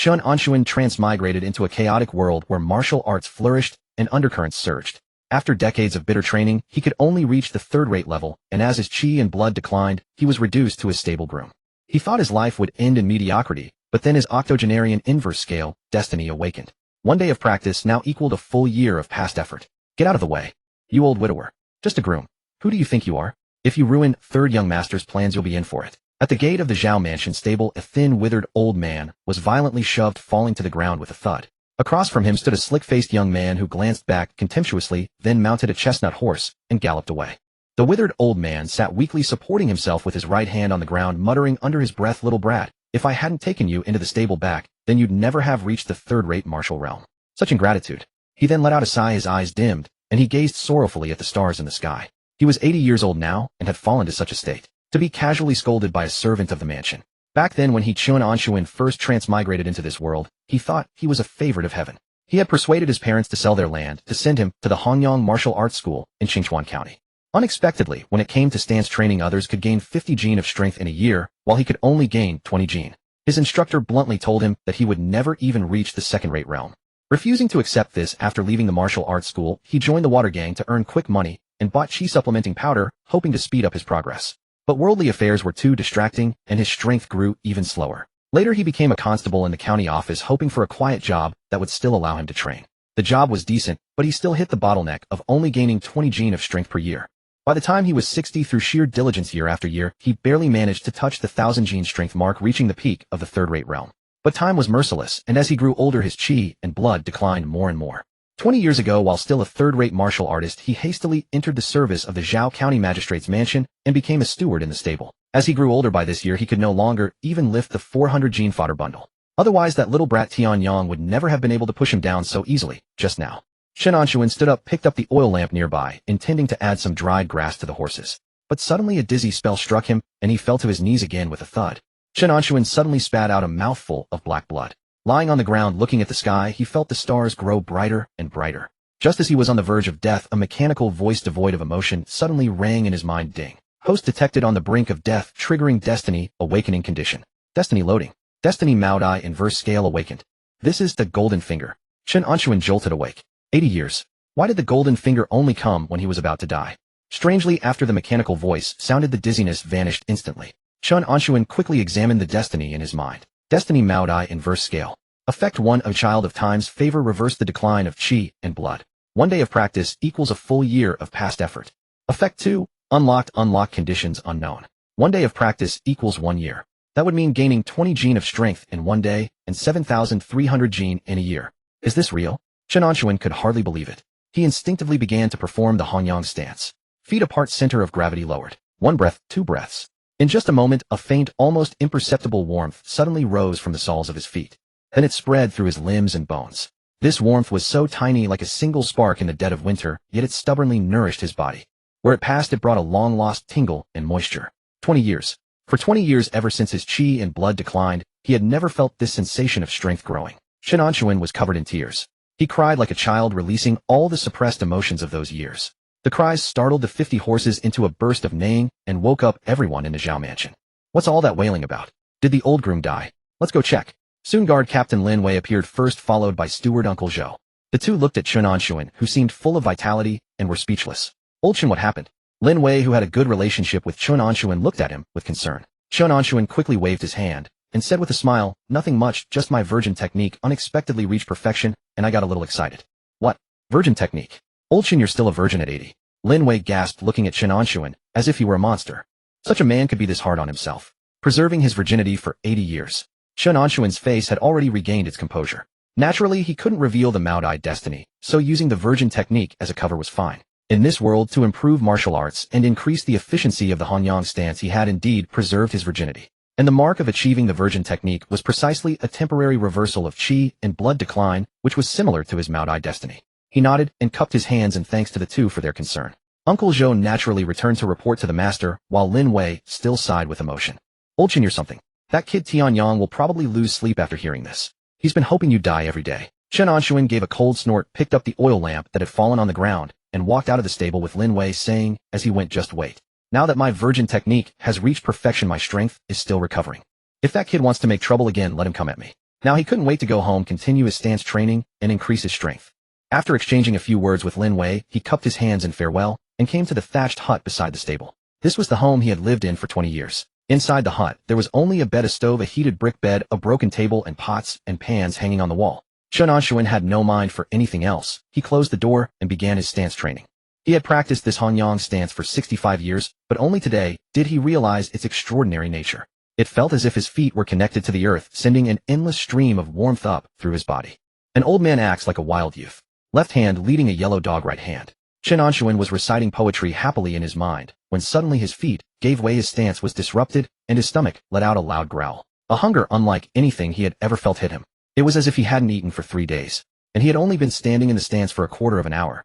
Chen Anshun transmigrated into a chaotic world where martial arts flourished and undercurrents surged. After decades of bitter training, he could only reach the third-rate level, and as his chi and blood declined, he was reduced to his stable groom. He thought his life would end in mediocrity, but then his octogenarian inverse scale, destiny, awakened. One day of practice now equaled a full year of past effort. Get out of the way. You old widower. Just a groom. Who do you think you are? If you ruin third young master's plans, you'll be in for it. At the gate of the Zhao mansion stable, a thin, withered old man was violently shoved, falling to the ground with a thud. Across from him stood a slick-faced young man who glanced back contemptuously, then mounted a chestnut horse and galloped away. The withered old man sat weakly supporting himself with his right hand on the ground, muttering under his breath, "Little brat, if I hadn't taken you into the stable back, then you'd never have reached the third-rate martial realm. Such ingratitude." He then let out a sigh, his eyes dimmed, and he gazed sorrowfully at the stars in the sky. He was 80 years old now and had fallen to such a state, to be casually scolded by a servant of the mansion. Back then, when Chen Anshun first transmigrated into this world, he thought he was a favorite of heaven. He had persuaded his parents to sell their land to send him to the Hanyang Martial Arts School in Qingchuan County. Unexpectedly, when it came to stance training, others could gain 50 gene of strength in a year, while he could only gain 20 gene. His instructor bluntly told him that he would never even reach the second-rate realm. Refusing to accept this, after leaving the martial arts school, he joined the water gang to earn quick money and bought chi supplementing powder, hoping to speed up his progress. But worldly affairs were too distracting, and his strength grew even slower. Later, he became a constable in the county office, hoping for a quiet job that would still allow him to train. The job was decent, but he still hit the bottleneck of only gaining 20 gene of strength per year. By the time he was 60, through sheer diligence year after year, he barely managed to touch the 1,000 gene strength mark, reaching the peak of the third-rate realm. But time was merciless, and as he grew older, his chi and blood declined more and more. 20 years ago, while still a third-rate martial artist, he hastily entered the service of the Zhao County Magistrate's mansion and became a steward in the stable. As he grew older, by this year, he could no longer even lift the 400 gene fodder bundle. Otherwise, that little brat Tianyang would never have been able to push him down so easily, just now. Chen Anshun stood up, picked up the oil lamp nearby, intending to add some dried grass to the horses. But suddenly a dizzy spell struck him, and he fell to his knees again with a thud. Chen Anshun suddenly spat out a mouthful of black blood. Lying on the ground looking at the sky, he felt the stars grow brighter and brighter. Just as he was on the verge of death, a mechanical voice devoid of emotion suddenly rang in his mind. Ding. Host detected on the brink of death, triggering destiny, awakening condition. Destiny loading. Destiny Maodai inverse scale awakened. This is the golden finger. Chen Anshun jolted awake. 80 years. Why did the golden finger only come when he was about to die? Strangely, after the mechanical voice sounded, the dizziness vanished instantly. Chen Anshun quickly examined the destiny in his mind. Destiny Maodai inverse scale. Effect 1 of Child of Time's favor, reverse the decline of chi and blood. 1 day of practice equals a full year of past effort. Effect 2, unlocked conditions unknown. 1 day of practice equals 1 year. That would mean gaining 20 gene of strength in 1 day and 7,300 gene in a year. Is this real? Chen Anshun could hardly believe it. He instinctively began to perform the Hanyang stance. Feet apart, center of gravity lowered. 1 breath, 2 breaths. In just a moment, a faint, almost imperceptible warmth suddenly rose from the soles of his feet. Then it spread through his limbs and bones. This warmth was so tiny, like a single spark in the dead of winter, yet it stubbornly nourished his body. Where it passed, it brought a long-lost tingle and moisture. 20 years. For 20 years, ever since his chi and blood declined, he had never felt this sensation of strength growing. Chen Anshun was covered in tears. He cried like a child, releasing all the suppressed emotions of those years. The cries startled the 50 horses into a burst of neighing and woke up everyone in the Zhao mansion. What's all that wailing about? Did the old groom die? Let's go check. Soon guard Captain Lin Wei appeared first, followed by steward Uncle Zhou. The two looked at Chen Anshun, who seemed full of vitality, and were speechless. Old Chen, what happened? Lin Wei, who had a good relationship with Chen Anshun, looked at him with concern. Chen Anshun quickly waved his hand and said with a smile, "Nothing much, just my virgin technique unexpectedly reached perfection, and I got a little excited." "What? Virgin technique? Old Chen, you're still a virgin at 80. Lin Wei gasped, looking at Chen Anshun as if he were a monster. Such a man could be this hard on himself, preserving his virginity for 80 years. Chen Anshun's face had already regained its composure. Naturally, he couldn't reveal the Maodai destiny, so using the virgin technique as a cover was fine. In this world, to improve martial arts and increase the efficiency of the Hanyang stance, he had indeed preserved his virginity. And the mark of achieving the virgin technique was precisely a temporary reversal of chi and blood decline, which was similar to his Maodai destiny. He nodded and cupped his hands in thanks to the two for their concern. Uncle Zhou naturally returned to report to the master, while Lin Wei still sighed with emotion. "Old Chen, you're something. That kid Tianyang will probably lose sleep after hearing this. He's been hoping you die every day." Chen Anshun gave a cold snort, picked up the oil lamp that had fallen on the ground, and walked out of the stable with Lin Wei, saying, as he went, "Just wait. Now that my virgin technique has reached perfection, my strength is still recovering. If that kid wants to make trouble again, let him come at me." Now he couldn't wait to go home, continue his stance training, and increase his strength. After exchanging a few words with Lin Wei, he cupped his hands in farewell and came to the thatched hut beside the stable. This was the home he had lived in for 20 years. Inside the hut, there was only a bed, a stove, a heated brick bed, a broken table, and pots and pans hanging on the wall. Chen Anshun had no mind for anything else. He closed the door and began his stance training. He had practiced this Hanyang stance for 65 years, but only today did he realize its extraordinary nature. It felt as if his feet were connected to the earth, sending an endless stream of warmth up through his body. An old man acts like a wild youth. Left hand leading a yellow dog, right hand. Chen Anshun was reciting poetry happily in his mind, when suddenly his feet gave way, his stance was disrupted, and his stomach let out a loud growl. A hunger unlike anything he had ever felt hit him. It was as if he hadn't eaten for 3 days, and he had only been standing in the stance for a quarter of an hour.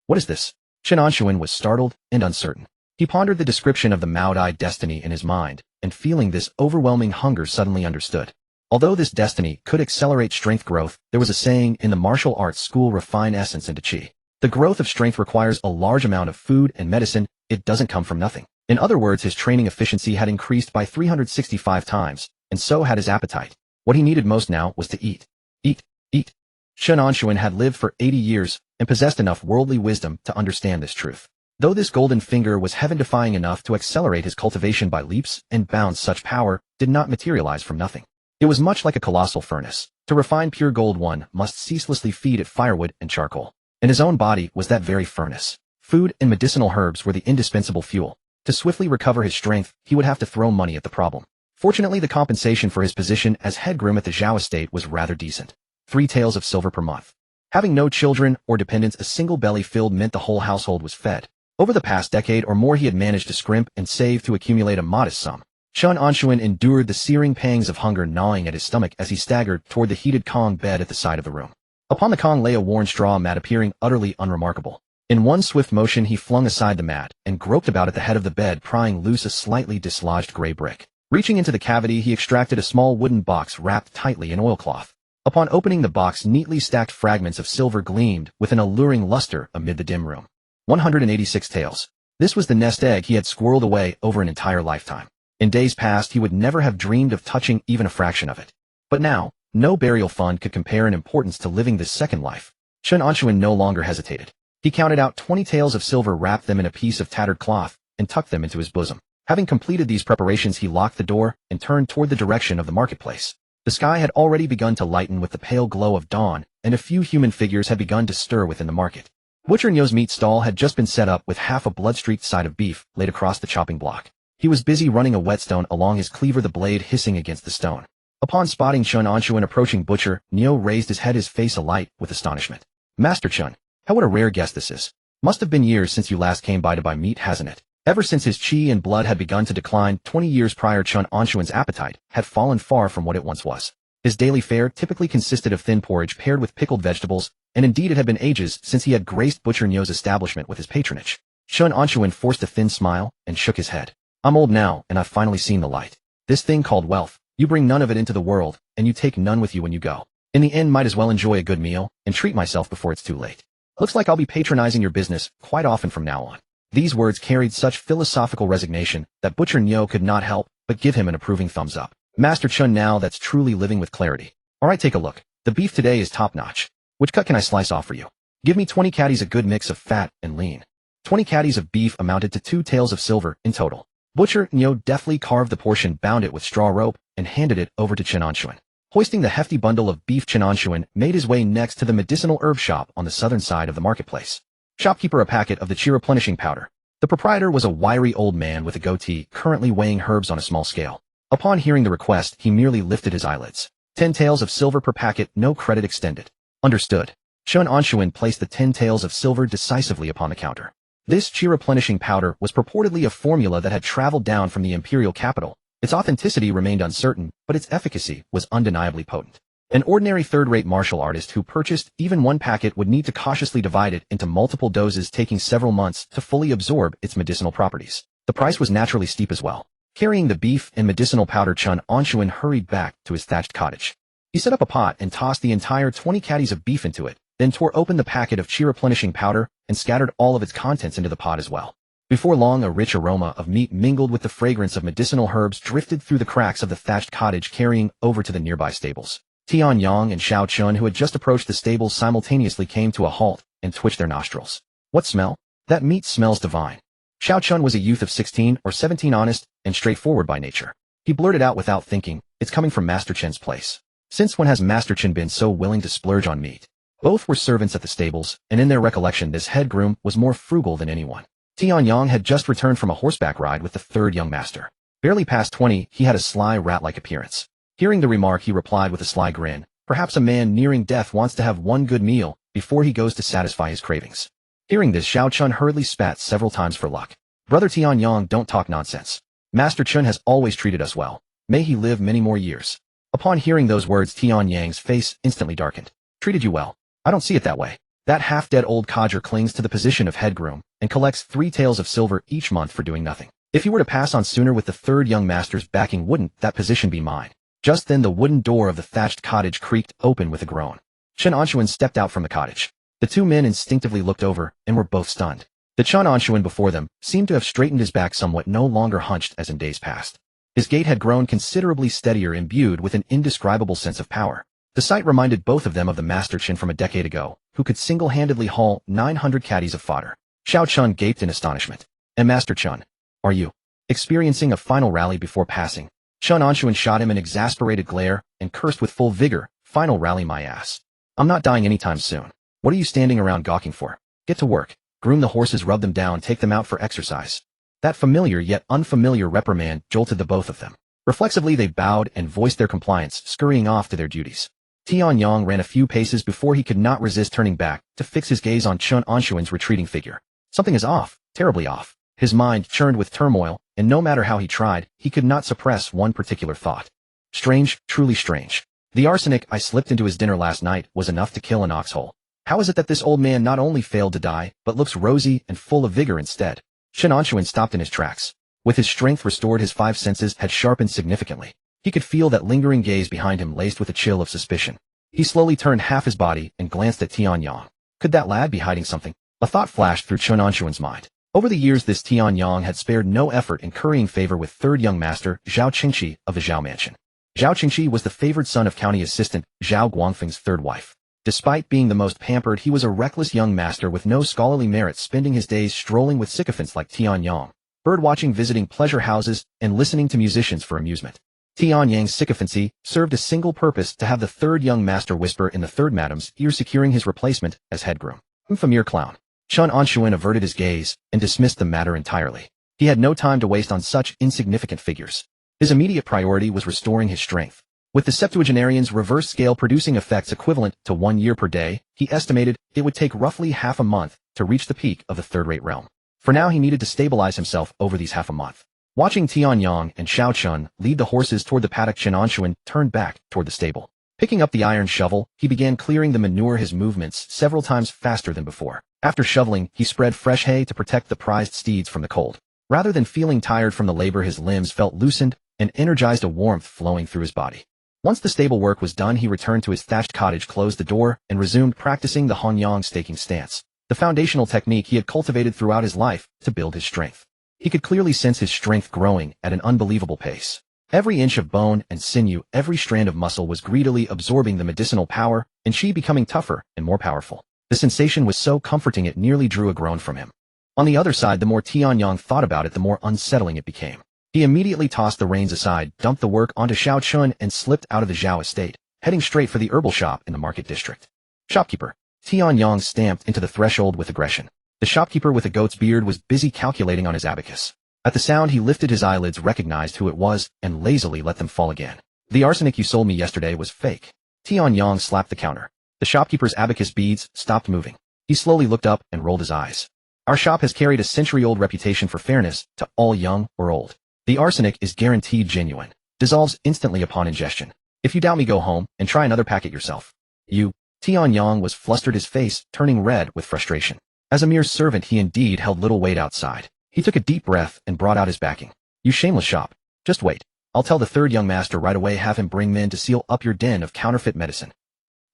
What is this? Chen Anshun was startled and uncertain. He pondered the description of the Maodai destiny in his mind, and feeling this overwhelming hunger suddenly understood. Although this destiny could accelerate strength growth, there was a saying in the martial arts school: refine essence into chi. The growth of strength requires a large amount of food and medicine. It doesn't come from nothing. In other words, his training efficiency had increased by 365 times, and so had his appetite. What he needed most now was to eat. Eat. Eat. Chen Anshun had lived for 80 years and possessed enough worldly wisdom to understand this truth. Though this golden finger was heaven-defying enough to accelerate his cultivation by leaps and bounds, such power did not materialize from nothing. It was much like a colossal furnace. To refine pure gold, one must ceaselessly feed it firewood and charcoal. And his own body was that very furnace. Food and medicinal herbs were the indispensable fuel. To swiftly recover his strength, he would have to throw money at the problem. Fortunately, the compensation for his position as head groom at the Zhao estate was rather decent. 3 taels of silver per month. Having no children or dependents, a single belly filled meant the whole household was fed. Over the past decade or more, he had managed to scrimp and save to accumulate a modest sum. Chen Anshun endured the searing pangs of hunger gnawing at his stomach as he staggered toward the heated Kong bed at the side of the room. Upon the Kong lay a worn straw mat, appearing utterly unremarkable. In one swift motion, he flung aside the mat and groped about at the head of the bed, prying loose a slightly dislodged gray brick. Reaching into the cavity, he extracted a small wooden box wrapped tightly in oilcloth. Upon opening the box, neatly stacked fragments of silver gleamed with an alluring luster amid the dim room. 186 taels. This was the nest egg he had squirreled away over an entire lifetime. In days past, he would never have dreamed of touching even a fraction of it. But now, no burial fund could compare in importance to living this second life. Chen Anshun no longer hesitated. He counted out 20 taels of silver, wrapped them in a piece of tattered cloth, and tucked them into his bosom. Having completed these preparations, he locked the door and turned toward the direction of the marketplace. The sky had already begun to lighten with the pale glow of dawn, and a few human figures had begun to stir within the market. Butcher Nyo's meat stall had just been set up with half a blood-streaked side of beef laid across the chopping block. He was busy running a whetstone along his cleaver, the blade hissing against the stone. Upon spotting Chen Anshun approaching, Butcher Nyo raised his head, his face alight with astonishment. "Master Chen, what a rare guest this is. Must have been years since you last came by to buy meat, hasn't it?" Ever since his chi and blood had begun to decline 20 years prior, Chen Anshun's appetite had fallen far from what it once was. His daily fare typically consisted of thin porridge paired with pickled vegetables, and indeed it had been ages since he had graced Butcher Nyo's establishment with his patronage. Chen Anshun forced a thin smile and shook his head. "I'm old now, and I've finally seen the light. This thing called wealth, you bring none of it into the world, and you take none with you when you go. In the end, might as well enjoy a good meal and treat myself before it's too late. Looks like I'll be patronizing your business quite often from now on." These words carried such philosophical resignation that Butcher Nyo could not help but give him an approving thumbs up. "Master Chen, now that's truly living with clarity. All right, take a look. The beef today is top-notch. Which cut can I slice off for you? Give me 20 caddies, a good mix of fat and lean." 20 caddies of beef amounted to 2 taels of silver in total. Butcher Nyo deftly carved the portion, bound it with straw rope, and handed it over to Chen Anshun. Hoisting the hefty bundle of beef, Chen Anshun made his way next to the medicinal herb shop on the southern side of the marketplace. Shopkeeper, a packet of the chi replenishing powder. The proprietor was a wiry old man with a goatee, currently weighing herbs on a small scale. Upon hearing the request, he merely lifted his eyelids. 10 taels of silver per packet, no credit extended. Understood. Chen Anshun placed the 10 taels of silver decisively upon the counter. This chi replenishing powder was purportedly a formula that had traveled down from the imperial capital. Its authenticity remained uncertain, but its efficacy was undeniably potent. An ordinary third-rate martial artist who purchased even one packet would need to cautiously divide it into multiple doses, taking several months to fully absorb its medicinal properties. The price was naturally steep as well. Carrying the beef and medicinal powder, Chen Anshun hurried back to his thatched cottage. He set up a pot and tossed the entire 20 caddies of beef into it, then tore open the packet of chi replenishing powder and scattered all of its contents into the pot as well. Before long, a rich aroma of meat mingled with the fragrance of medicinal herbs drifted through the cracks of the thatched cottage, carrying over to the nearby stables. Tianyang and Xiao Chun, who had just approached the stables, simultaneously came to a halt and twitched their nostrils. What smell? That meat smells divine. Xiao Chun was a youth of 16 or 17, honest and straightforward by nature. He blurted out without thinking, "It's coming from Master Chen's place." Since when has Master Chen been so willing to splurge on meat? Both were servants at the stables, and in their recollection this head groom was more frugal than anyone. Tianyang had just returned from a horseback ride with the third young master. Barely past 20, he had a sly rat-like appearance. Hearing the remark, he replied with a sly grin, "Perhaps a man nearing death wants to have one good meal before he goes to satisfy his cravings." Hearing this, Xiao Chun hurriedly spat several times for luck. "Brother Tianyang, don't talk nonsense. Master Chen has always treated us well. May he live many more years." Upon hearing those words, Tianyang's face instantly darkened. "Treated you well? I don't see it that way. That half-dead old codger clings to the position of head groom and collects 3 taels of silver each month for doing nothing. If he were to pass on sooner with the third young master's backing, wouldn't that position be mine?" Just then the wooden door of the thatched cottage creaked open with a groan. Chen Anshun stepped out from the cottage. The two men instinctively looked over and were both stunned. The Chen Anshun before them seemed to have straightened his back somewhat, no longer hunched as in days past. His gait had grown considerably steadier, imbued with an indescribable sense of power. The sight reminded both of them of the Master Chen from a decade ago, who could single-handedly haul 900 caddies of fodder. Xiao Chun gaped in astonishment. "And Master Chen, are you experiencing a final rally before passing?" Chen Anshun shot him an exasperated glare and cursed with full vigor, "Final rally my ass. I'm not dying anytime soon. What are you standing around gawking for? Get to work. Groom the horses, rub them down, take them out for exercise." That familiar yet unfamiliar reprimand jolted the both of them. Reflexively they bowed and voiced their compliance, scurrying off to their duties. Tianyang ran a few paces before he could not resist turning back to fix his gaze on Chen Anshun's retreating figure. Something is off, terribly off. His mind churned with turmoil, and no matter how he tried, he could not suppress one particular thought. Strange, truly strange. The arsenic I slipped into his dinner last night was enough to kill an oxhole. How is it that this old man not only failed to die, but looks rosy and full of vigor instead? Chen Anshun stopped in his tracks. With his strength restored, his 5 senses had sharpened significantly. He could feel that lingering gaze behind him, laced with a chill of suspicion. He slowly turned half his body and glanced at Tianyang. Could that lad be hiding something? A thought flashed through Chen Anshun's mind. Over the years, this Tianyang had spared no effort in currying favor with third young master Zhao Qingqi of the Zhao mansion. Zhao Qingqi was the favored son of county assistant Zhao Guangfeng's third wife. Despite being the most pampered, he was a reckless young master with no scholarly merit, spending his days strolling with sycophants like Tianyang, bird-watching, visiting pleasure houses, and listening to musicians for amusement. Tianyang's sycophancy served a single purpose: to have the third young master whisper in the third madam's ear, securing his replacement as head groom. A mere clown. Chen Anshun averted his gaze and dismissed the matter entirely. He had no time to waste on such insignificant figures. His immediate priority was restoring his strength. With the septuagenarian's reverse scale producing effects equivalent to 1 year per day, he estimated it would take roughly half a month to reach the peak of the third-rate realm. For now, he needed to stabilize himself over these half a month. Watching Tianyang and Xiao Chun lead the horses toward the paddock, Chen Anshun turned back toward the stable. Picking up the iron shovel, he began clearing the manure, his movements several times faster than before. After shoveling, he spread fresh hay to protect the prized steeds from the cold. Rather than feeling tired from the labor, his limbs felt loosened and energized, a warmth flowing through his body. Once the stable work was done, he returned to his thatched cottage, closed the door, and resumed practicing the Hanyang staking stance, the foundational technique he had cultivated throughout his life to build his strength. He could clearly sense his strength growing at an unbelievable pace. Every inch of bone and sinew, every strand of muscle was greedily absorbing the medicinal power, and she becoming tougher and more powerful. The sensation was so comforting it nearly drew a groan from him. On the other side, the more Tianyang thought about it, the more unsettling it became. He immediately tossed the reins aside, dumped the work onto Xiao Chun, and slipped out of the Zhao estate, heading straight for the herbal shop in the market district. "Shopkeeper." Tianyang stamped into the threshold with aggression. The shopkeeper with a goat's beard was busy calculating on his abacus. At the sound, he lifted his eyelids, recognized who it was, and lazily let them fall again. "The arsenic you sold me yesterday was fake." Tianyang slapped the counter. The shopkeeper's abacus beads stopped moving. He slowly looked up and rolled his eyes. "Our shop has carried a century-old reputation for fairness to all, young or old. The arsenic is guaranteed genuine. Dissolves instantly upon ingestion. If you doubt me, go home and try another packet yourself." "You..." Tianyang was flustered, his face turning red with frustration. As a mere servant, he indeed held little weight outside. He took a deep breath and brought out his backing. "You shameless shop. Just wait. I'll tell the third young master right away, have him bring men to seal up your den of counterfeit medicine."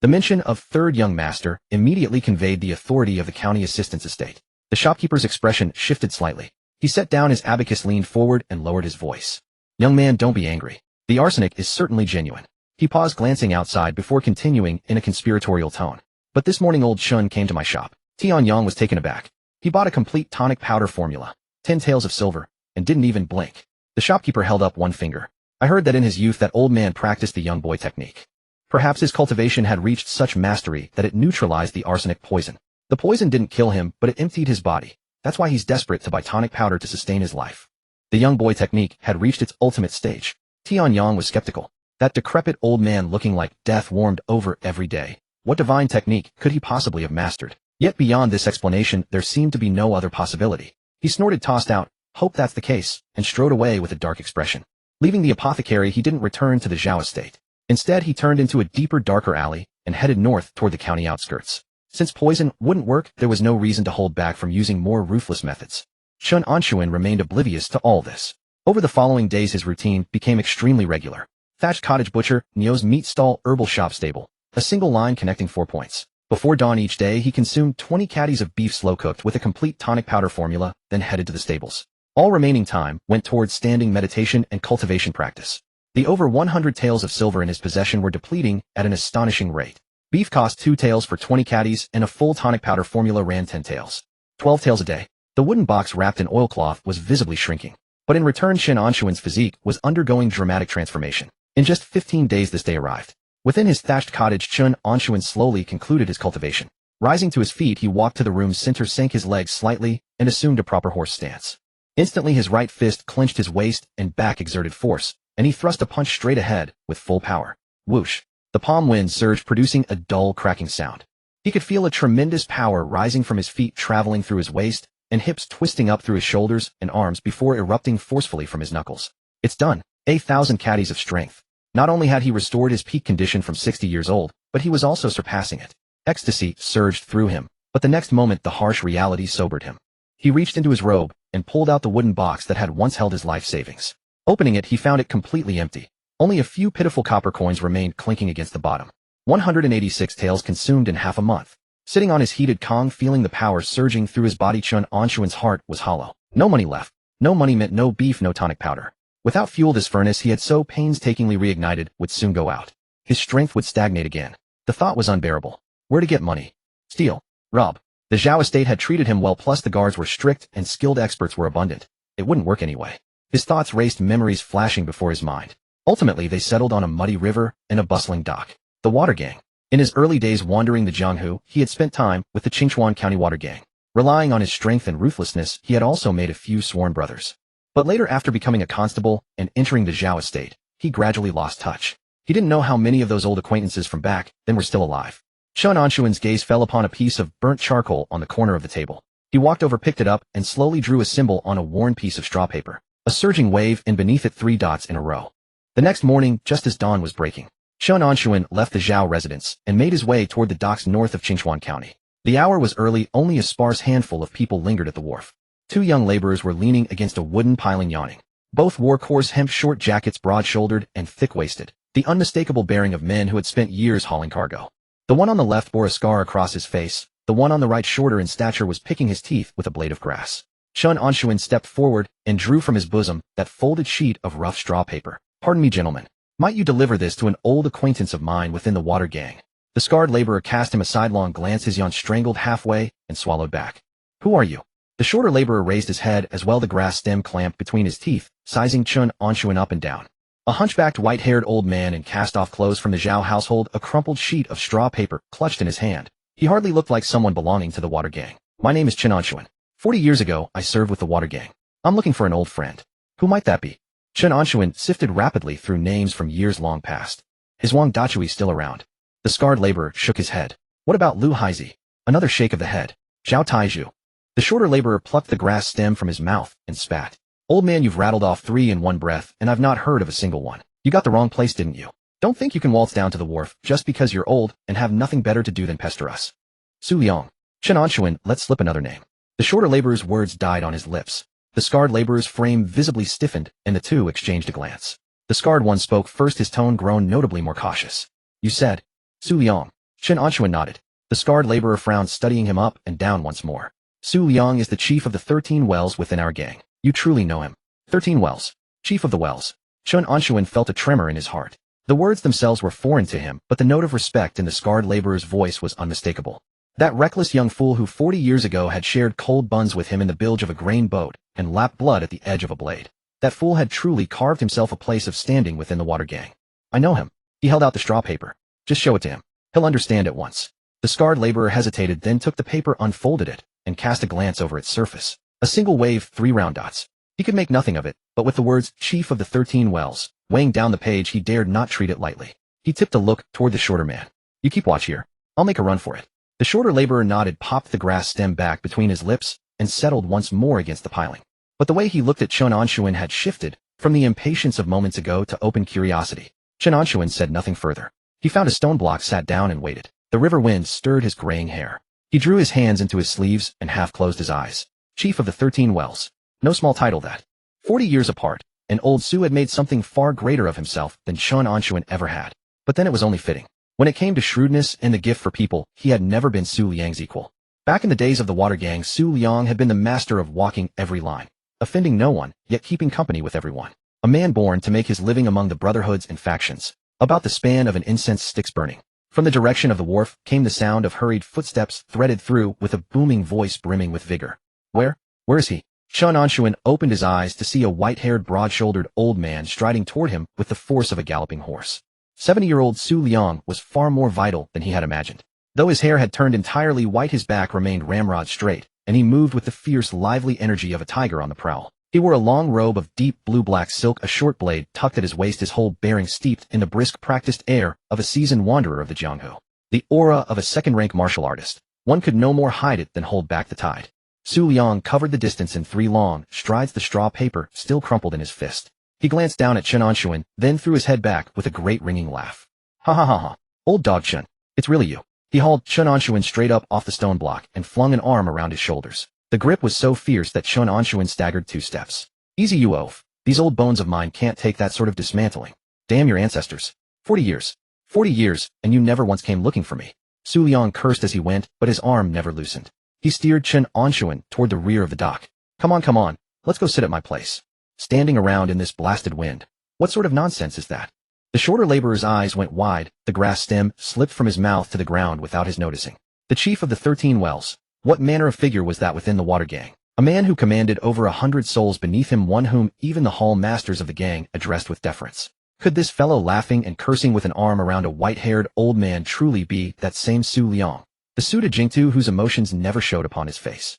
The mention of third young master immediately conveyed the authority of the county assistant's estate. The shopkeeper's expression shifted slightly. He set down his abacus, leaned forward, and lowered his voice. "Young man, don't be angry. The arsenic is certainly genuine. He paused, glancing outside before continuing in a conspiratorial tone. But this morning old Shun came to my shop. Tian Yang was taken aback. He bought a complete tonic powder formula, 10 taels of silver, and didn't even blink. The shopkeeper held up one finger. I heard that in his youth that old man practiced the young boy technique. Perhaps his cultivation had reached such mastery that it neutralized the arsenic poison. The poison didn't kill him, but it emptied his body. That's why he's desperate to buy tonic powder to sustain his life. The young boy technique had reached its ultimate stage. Tian Yang was skeptical. That decrepit old man looking like death warmed over every day. What divine technique could he possibly have mastered? Yet beyond this explanation, there seemed to be no other possibility. He snorted, tossed out, "Hope that's the case," and strode away with a dark expression. Leaving the apothecary, he didn't return to the Zhao estate. Instead, he turned into a deeper, darker alley and headed north toward the county outskirts. Since poison wouldn't work, there was no reason to hold back from using more ruthless methods. Chen Anshun remained oblivious to all this. Over the following days, his routine became extremely regular. Thatched cottage butcher, Neo's meat stall, herbal shop stable. A single line connecting 4 points. Before dawn each day, he consumed 20 caddies of beef slow-cooked with a complete tonic powder formula, then headed to the stables. All remaining time went towards standing meditation and cultivation practice. The over 100 taels of silver in his possession were depleting at an astonishing rate. Beef cost 2 taels for 20 caddies, and a full tonic powder formula ran 10 taels. 12 taels a day. The wooden box wrapped in oilcloth was visibly shrinking. But in return, Chen Anshun's physique was undergoing dramatic transformation. In just 15 days this day arrived. Within his thatched cottage, Chen Anshun slowly concluded his cultivation. Rising to his feet, he walked to the room's center, sank his legs slightly, and assumed a proper horse stance. Instantly his right fist clenched his waist and back exerted force, and he thrust a punch straight ahead with full power. Whoosh! The palm wind surged, producing a dull cracking sound. He could feel a tremendous power rising from his feet, traveling through his waist, and hips twisting up through his shoulders and arms before erupting forcefully from his knuckles. It's done. 1,000 caddies of strength. Not only had he restored his peak condition from 60 years old, but he was also surpassing it. Ecstasy surged through him, but the next moment the harsh reality sobered him. He reached into his robe and pulled out the wooden box that had once held his life savings. Opening it, he found it completely empty. Only a few pitiful copper coins remained clinking against the bottom. 186 taels consumed in half a month. Sitting on his heated Kong, feeling the power surging through his body, Chen Anshun's heart was hollow. No money left. No money meant no beef, no tonic powder. Without fuel, this furnace he had so painstakingly reignited would soon go out. His strength would stagnate again. The thought was unbearable. Where to get money? Steal. Rob. The Zhao estate had treated him well, plus the guards were strict and skilled experts were abundant. It wouldn't work anyway. His thoughts raced, memories flashing before his mind. Ultimately, they settled on a muddy river and a bustling dock. The water gang. In his early days wandering the Jianghu, he had spent time with the Qingchuan County water gang. Relying on his strength and ruthlessness, he had also made a few sworn brothers. But later, after becoming a constable and entering the Zhao estate, he gradually lost touch. He didn't know how many of those old acquaintances from back then were still alive. Chen Anshun's gaze fell upon a piece of burnt charcoal on the corner of the table. He walked over, picked it up, and slowly drew a symbol on a worn piece of straw paper. A surging wave, and beneath it 3 dots in a row. The next morning, just as dawn was breaking, Chen Anshun left the Zhao residence and made his way toward the docks north of Qingchuan County. The hour was early, only a sparse handful of people lingered at the wharf. 2 young laborers were leaning against a wooden piling, yawning. Both wore coarse hemp short jackets, broad-shouldered and thick-waisted, the unmistakable bearing of men who had spent years hauling cargo. The one on the left bore a scar across his face. The one on the right, shorter in stature, was picking his teeth with a blade of grass. Chen Anshun stepped forward and drew from his bosom that folded sheet of rough straw paper. "Pardon me, gentlemen. Might you deliver this to an old acquaintance of mine within the water gang?" The scarred laborer cast him a sidelong glance, his yawn strangled halfway and swallowed back. "Who are you?" The shorter laborer raised his head as well, the grass stem clamped between his teeth, sizing Chen Anshun up and down. A hunchbacked, white-haired old man in cast-off clothes from the Zhao household, a crumpled sheet of straw paper clutched in his hand. He hardly looked like someone belonging to the water gang. "My name is Chen Anshun. 40 years ago, I served with the water gang. I'm looking for an old friend." "Who might that be?" Chen Anshun sifted rapidly through names from years long past. "Is Wang Dachui still around?" The scarred laborer shook his head. "What about Lu Haizi?" Another shake of the head. "Zhao Taizhu." The shorter laborer plucked the grass stem from his mouth and spat. "Old man, you've rattled off 3 in one breath, and I've not heard of a single one. You got the wrong place, didn't you? Don't think you can waltz down to the wharf just because you're old and have nothing better to do than pester us." "Su Liang." Chen Anshun let slip another name. The shorter laborer's words died on his lips. The scarred laborer's frame visibly stiffened, and the two exchanged a glance. The scarred one spoke first, his tone grown notably more cautious. "You said Su Liang." Chen Anshun nodded. The scarred laborer frowned, studying him up and down once more. "Su Liang is the chief of the 13 wells within our gang. You truly know him." 13 wells. Chief of the wells. Chen Anshun felt a tremor in his heart. The words themselves were foreign to him, but the note of respect in the scarred laborer's voice was unmistakable. That reckless young fool who 40 years ago had shared cold buns with him in the bilge of a grain boat and lapped blood at the edge of a blade. That fool had truly carved himself a place of standing within the water gang. I know him. He held out the straw paper. Just show it to him. He'll understand at once. The scarred laborer hesitated, then took the paper, unfolded it, and cast a glance over its surface. A single wave, 3 round dots. He could make nothing of it, but with the words, Chief of the 13 Wells, weighing down the page, he dared not treat it lightly. He tipped a look toward the shorter man. You keep watch here. I'll make a run for it. The shorter laborer nodded, popped the grass stem back between his lips, and settled once more against the piling. But the way he looked at Chen Anshun had shifted, from the impatience of moments ago to open curiosity. Chen Anshun said nothing further. He found a stone block, sat down, and waited. The river wind stirred his graying hair. He drew his hands into his sleeves and half closed his eyes. Chief of the 13 Wells. No small title that. 40 years apart, and old Su had made something far greater of himself than Chen Anshun ever had. But then it was only fitting. When it came to shrewdness and the gift for people, he had never been Su Liang's equal. Back in the days of the water gang, Su Liang had been the master of walking every line, offending no one, yet keeping company with everyone. A man born to make his living among the brotherhoods and factions. About the span of an incense sticks burning. From the direction of the wharf came the sound of hurried footsteps threaded through with a booming voice brimming with vigor. Where is he? Chen Anshun opened his eyes to see a white-haired, broad-shouldered old man striding toward him with the force of a galloping horse. 70-year-old Su Liang was far more vital than he had imagined. Though his hair had turned entirely white, his back remained ramrod straight, and he moved with the fierce, lively energy of a tiger on the prowl. He wore a long robe of deep blue-black silk, a short blade tucked at his waist, his whole bearing steeped in the brisk, practiced air of a seasoned wanderer of the Jianghu. The aura of a second-rank martial artist. One could no more hide it than hold back the tide. Su Liang covered the distance in 3 long strides, the straw paper still crumpled in his fist. He glanced down at Chen Anshun, then threw his head back with a great ringing laugh. Ha ha ha ha. Old dog Chen. It's really you. He hauled Chen Anshun straight up off the stone block and flung an arm around his shoulders. The grip was so fierce that Chen Anshun staggered 2 steps. Easy, you oaf. These old bones of mine can't take that sort of dismantling. Damn your ancestors. 40 years. 40 years, and you never once came looking for me. Su Liang cursed as he went, but his arm never loosened. He steered Chen Anshun toward the rear of the dock. Come on, let's go sit at my place. Standing around in this blasted wind. What sort of nonsense is that? The shorter laborer's eyes went wide, the grass stem slipped from his mouth to the ground without his noticing. The chief of the 13 Wells. What manner of figure was that within the water gang? A man who commanded over 100 souls beneath him, one whom even the hall masters of the gang addressed with deference. Could this fellow laughing and cursing with an arm around a white-haired old man truly be that same Su Liang? The Su de Jingtu whose emotions never showed upon his face.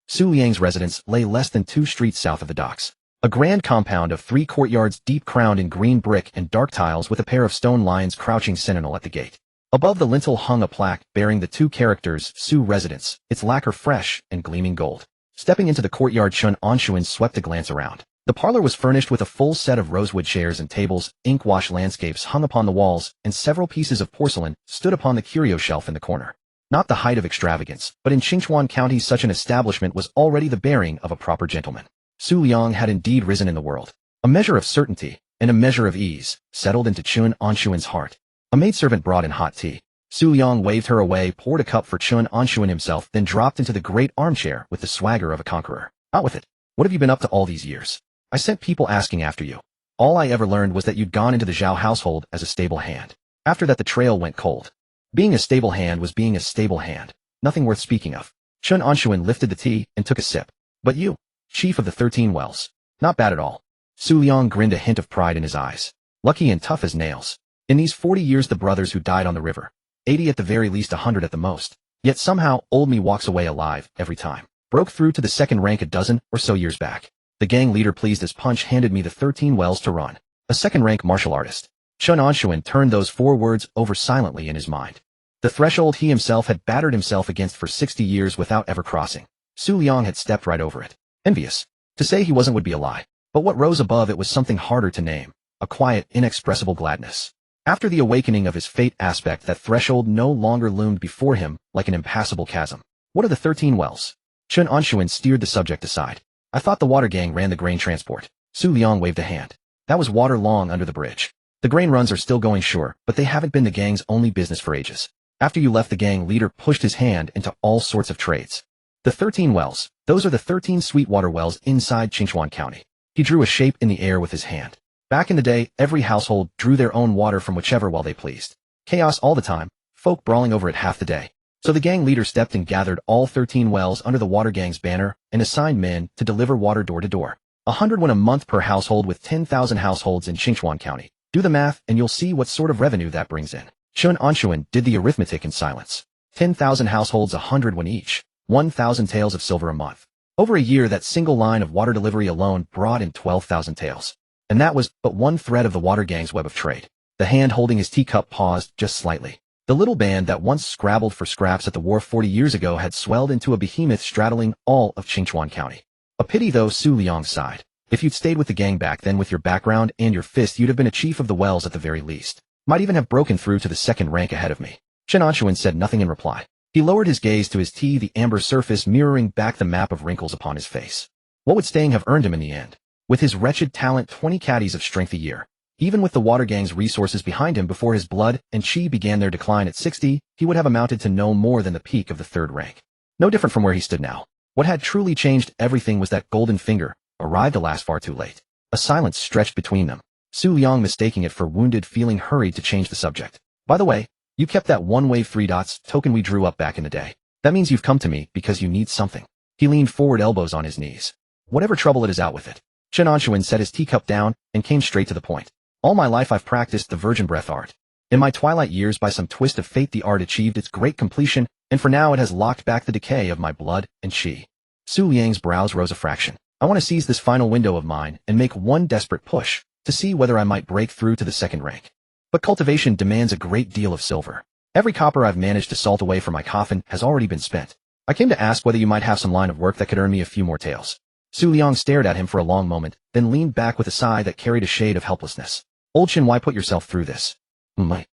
Su Liang's residence lay less than 2 streets south of the docks. A grand compound of 3 courtyards deep, crowned in green brick and dark tiles, with a pair of stone lions crouching sentinel at the gate. Above the lintel hung a plaque bearing the 2 characters Su Residence, its lacquer fresh and gleaming gold. Stepping into the courtyard, Chen Anshun swept a glance around. The parlor was furnished with a full set of rosewood chairs and tables, ink-wash landscapes hung upon the walls, and several pieces of porcelain stood upon the curio shelf in the corner. Not the height of extravagance, but in Qingchuan County such an establishment was already the bearing of a proper gentleman. Su Liang had indeed risen in the world. A measure of certainty, and a measure of ease, settled into Chen Anshun's heart. A maidservant brought in hot tea. Su Liang waved her away, poured a cup for Chen Anshun himself, then dropped into the great armchair with the swagger of a conqueror. Out with it. What have you been up to all these years? I sent people asking after you. All I ever learned was that you'd gone into the Zhao household as a stable hand. After that the trail went cold. Being a stable hand was being a stable hand. Nothing worth speaking of. Chen Anshun lifted the tea and took a sip. But you, chief of the 13 Wells. Not bad at all. Su Liang grinned, a hint of pride in his eyes. Lucky and tough as nails. In these 40 years the brothers who died on the river. 80 at the very least, 100 at the most. Yet somehow old me walks away alive every time. Broke through to the second rank a dozen or so years back. The gang leader, pleased as punch, handed me the 13 Wells to run. A second-rank martial artist. Chen Anshun turned those 4 words over silently in his mind. The threshold he himself had battered himself against for 60 years without ever crossing. Su Liang had stepped right over it. Envious. To say he wasn't would be a lie. But what rose above it was something harder to name. A quiet, inexpressible gladness. After the awakening of his fate aspect, that threshold no longer loomed before him like an impassable chasm. What are the 13 Wells? Chen Anshun steered the subject aside. I thought the water gang ran the grain transport. Su Liang waved a hand. That was water long under the bridge. The grain runs are still going, sure, but they haven't been the gang's only business for ages. After you left, the gang leader pushed his hand into all sorts of trades. The 13 Wells, those are the 13 Sweetwater wells inside Qingchuan County. He drew a shape in the air with his hand. Back in the day, every household drew their own water from whichever well they pleased. Chaos all the time, folk brawling over it half the day. So the gang leader stepped and gathered all 13 wells under the water gang's banner and assigned men to deliver water door to door. 100 won a month per household with 10,000 households in Qingchuan County. Do the math and you'll see what sort of revenue that brings in. Chen Anshun did the arithmetic in silence. 10,000 households, 100 won each. 1,000 taels of silver a month. Over a year, that single line of water delivery alone brought in 12,000 taels. And that was but one thread of the water gang's web of trade. The hand holding his teacup paused just slightly. The little band that once scrabbled for scraps at the wharf 40 years ago had swelled into a behemoth straddling all of Qingchuan County. A pity though, Su Liang sighed. If you'd stayed with the gang back then with your background and your fist, you'd have been a chief of the wells at the very least. Might even have broken through to the second rank ahead of me. Chen Anshun said nothing in reply. He lowered his gaze to his tea, the amber surface mirroring back the map of wrinkles upon his face. What would staying have earned him in the end? With his wretched talent, 20 caddies of strength a year. Even with the water gang's resources behind him before his blood and chi began their decline at 60, he would have amounted to no more than the peak of the third rank. No different from where he stood now. What had truly changed everything was that golden finger, arrived alas far too late. A silence stretched between them. Su Liang, mistaking it for wounded feeling, hurried to change the subject. By the way, you kept that one wave 3 dots token we drew up back in the day. That means you've come to me because you need something. He leaned forward, elbows on his knees. Whatever trouble it is, out with it. Chen Anshun set his teacup down and came straight to the point. All my life I've practiced the virgin breath art. In my twilight years, by some twist of fate, the art achieved its great completion, and for now it has locked back the decay of my blood and chi. Su Liang's brows rose a fraction. I want to seize this final window of mine and make one desperate push to see whether I might break through to the second rank. But cultivation demands a great deal of silver. Every copper I've managed to salt away from my coffin has already been spent. I came to ask whether you might have some line of work that could earn me a few more taels. Su Liang stared at him for a long moment, then leaned back with a sigh that carried a shade of helplessness. Old Chen, why put yourself through this?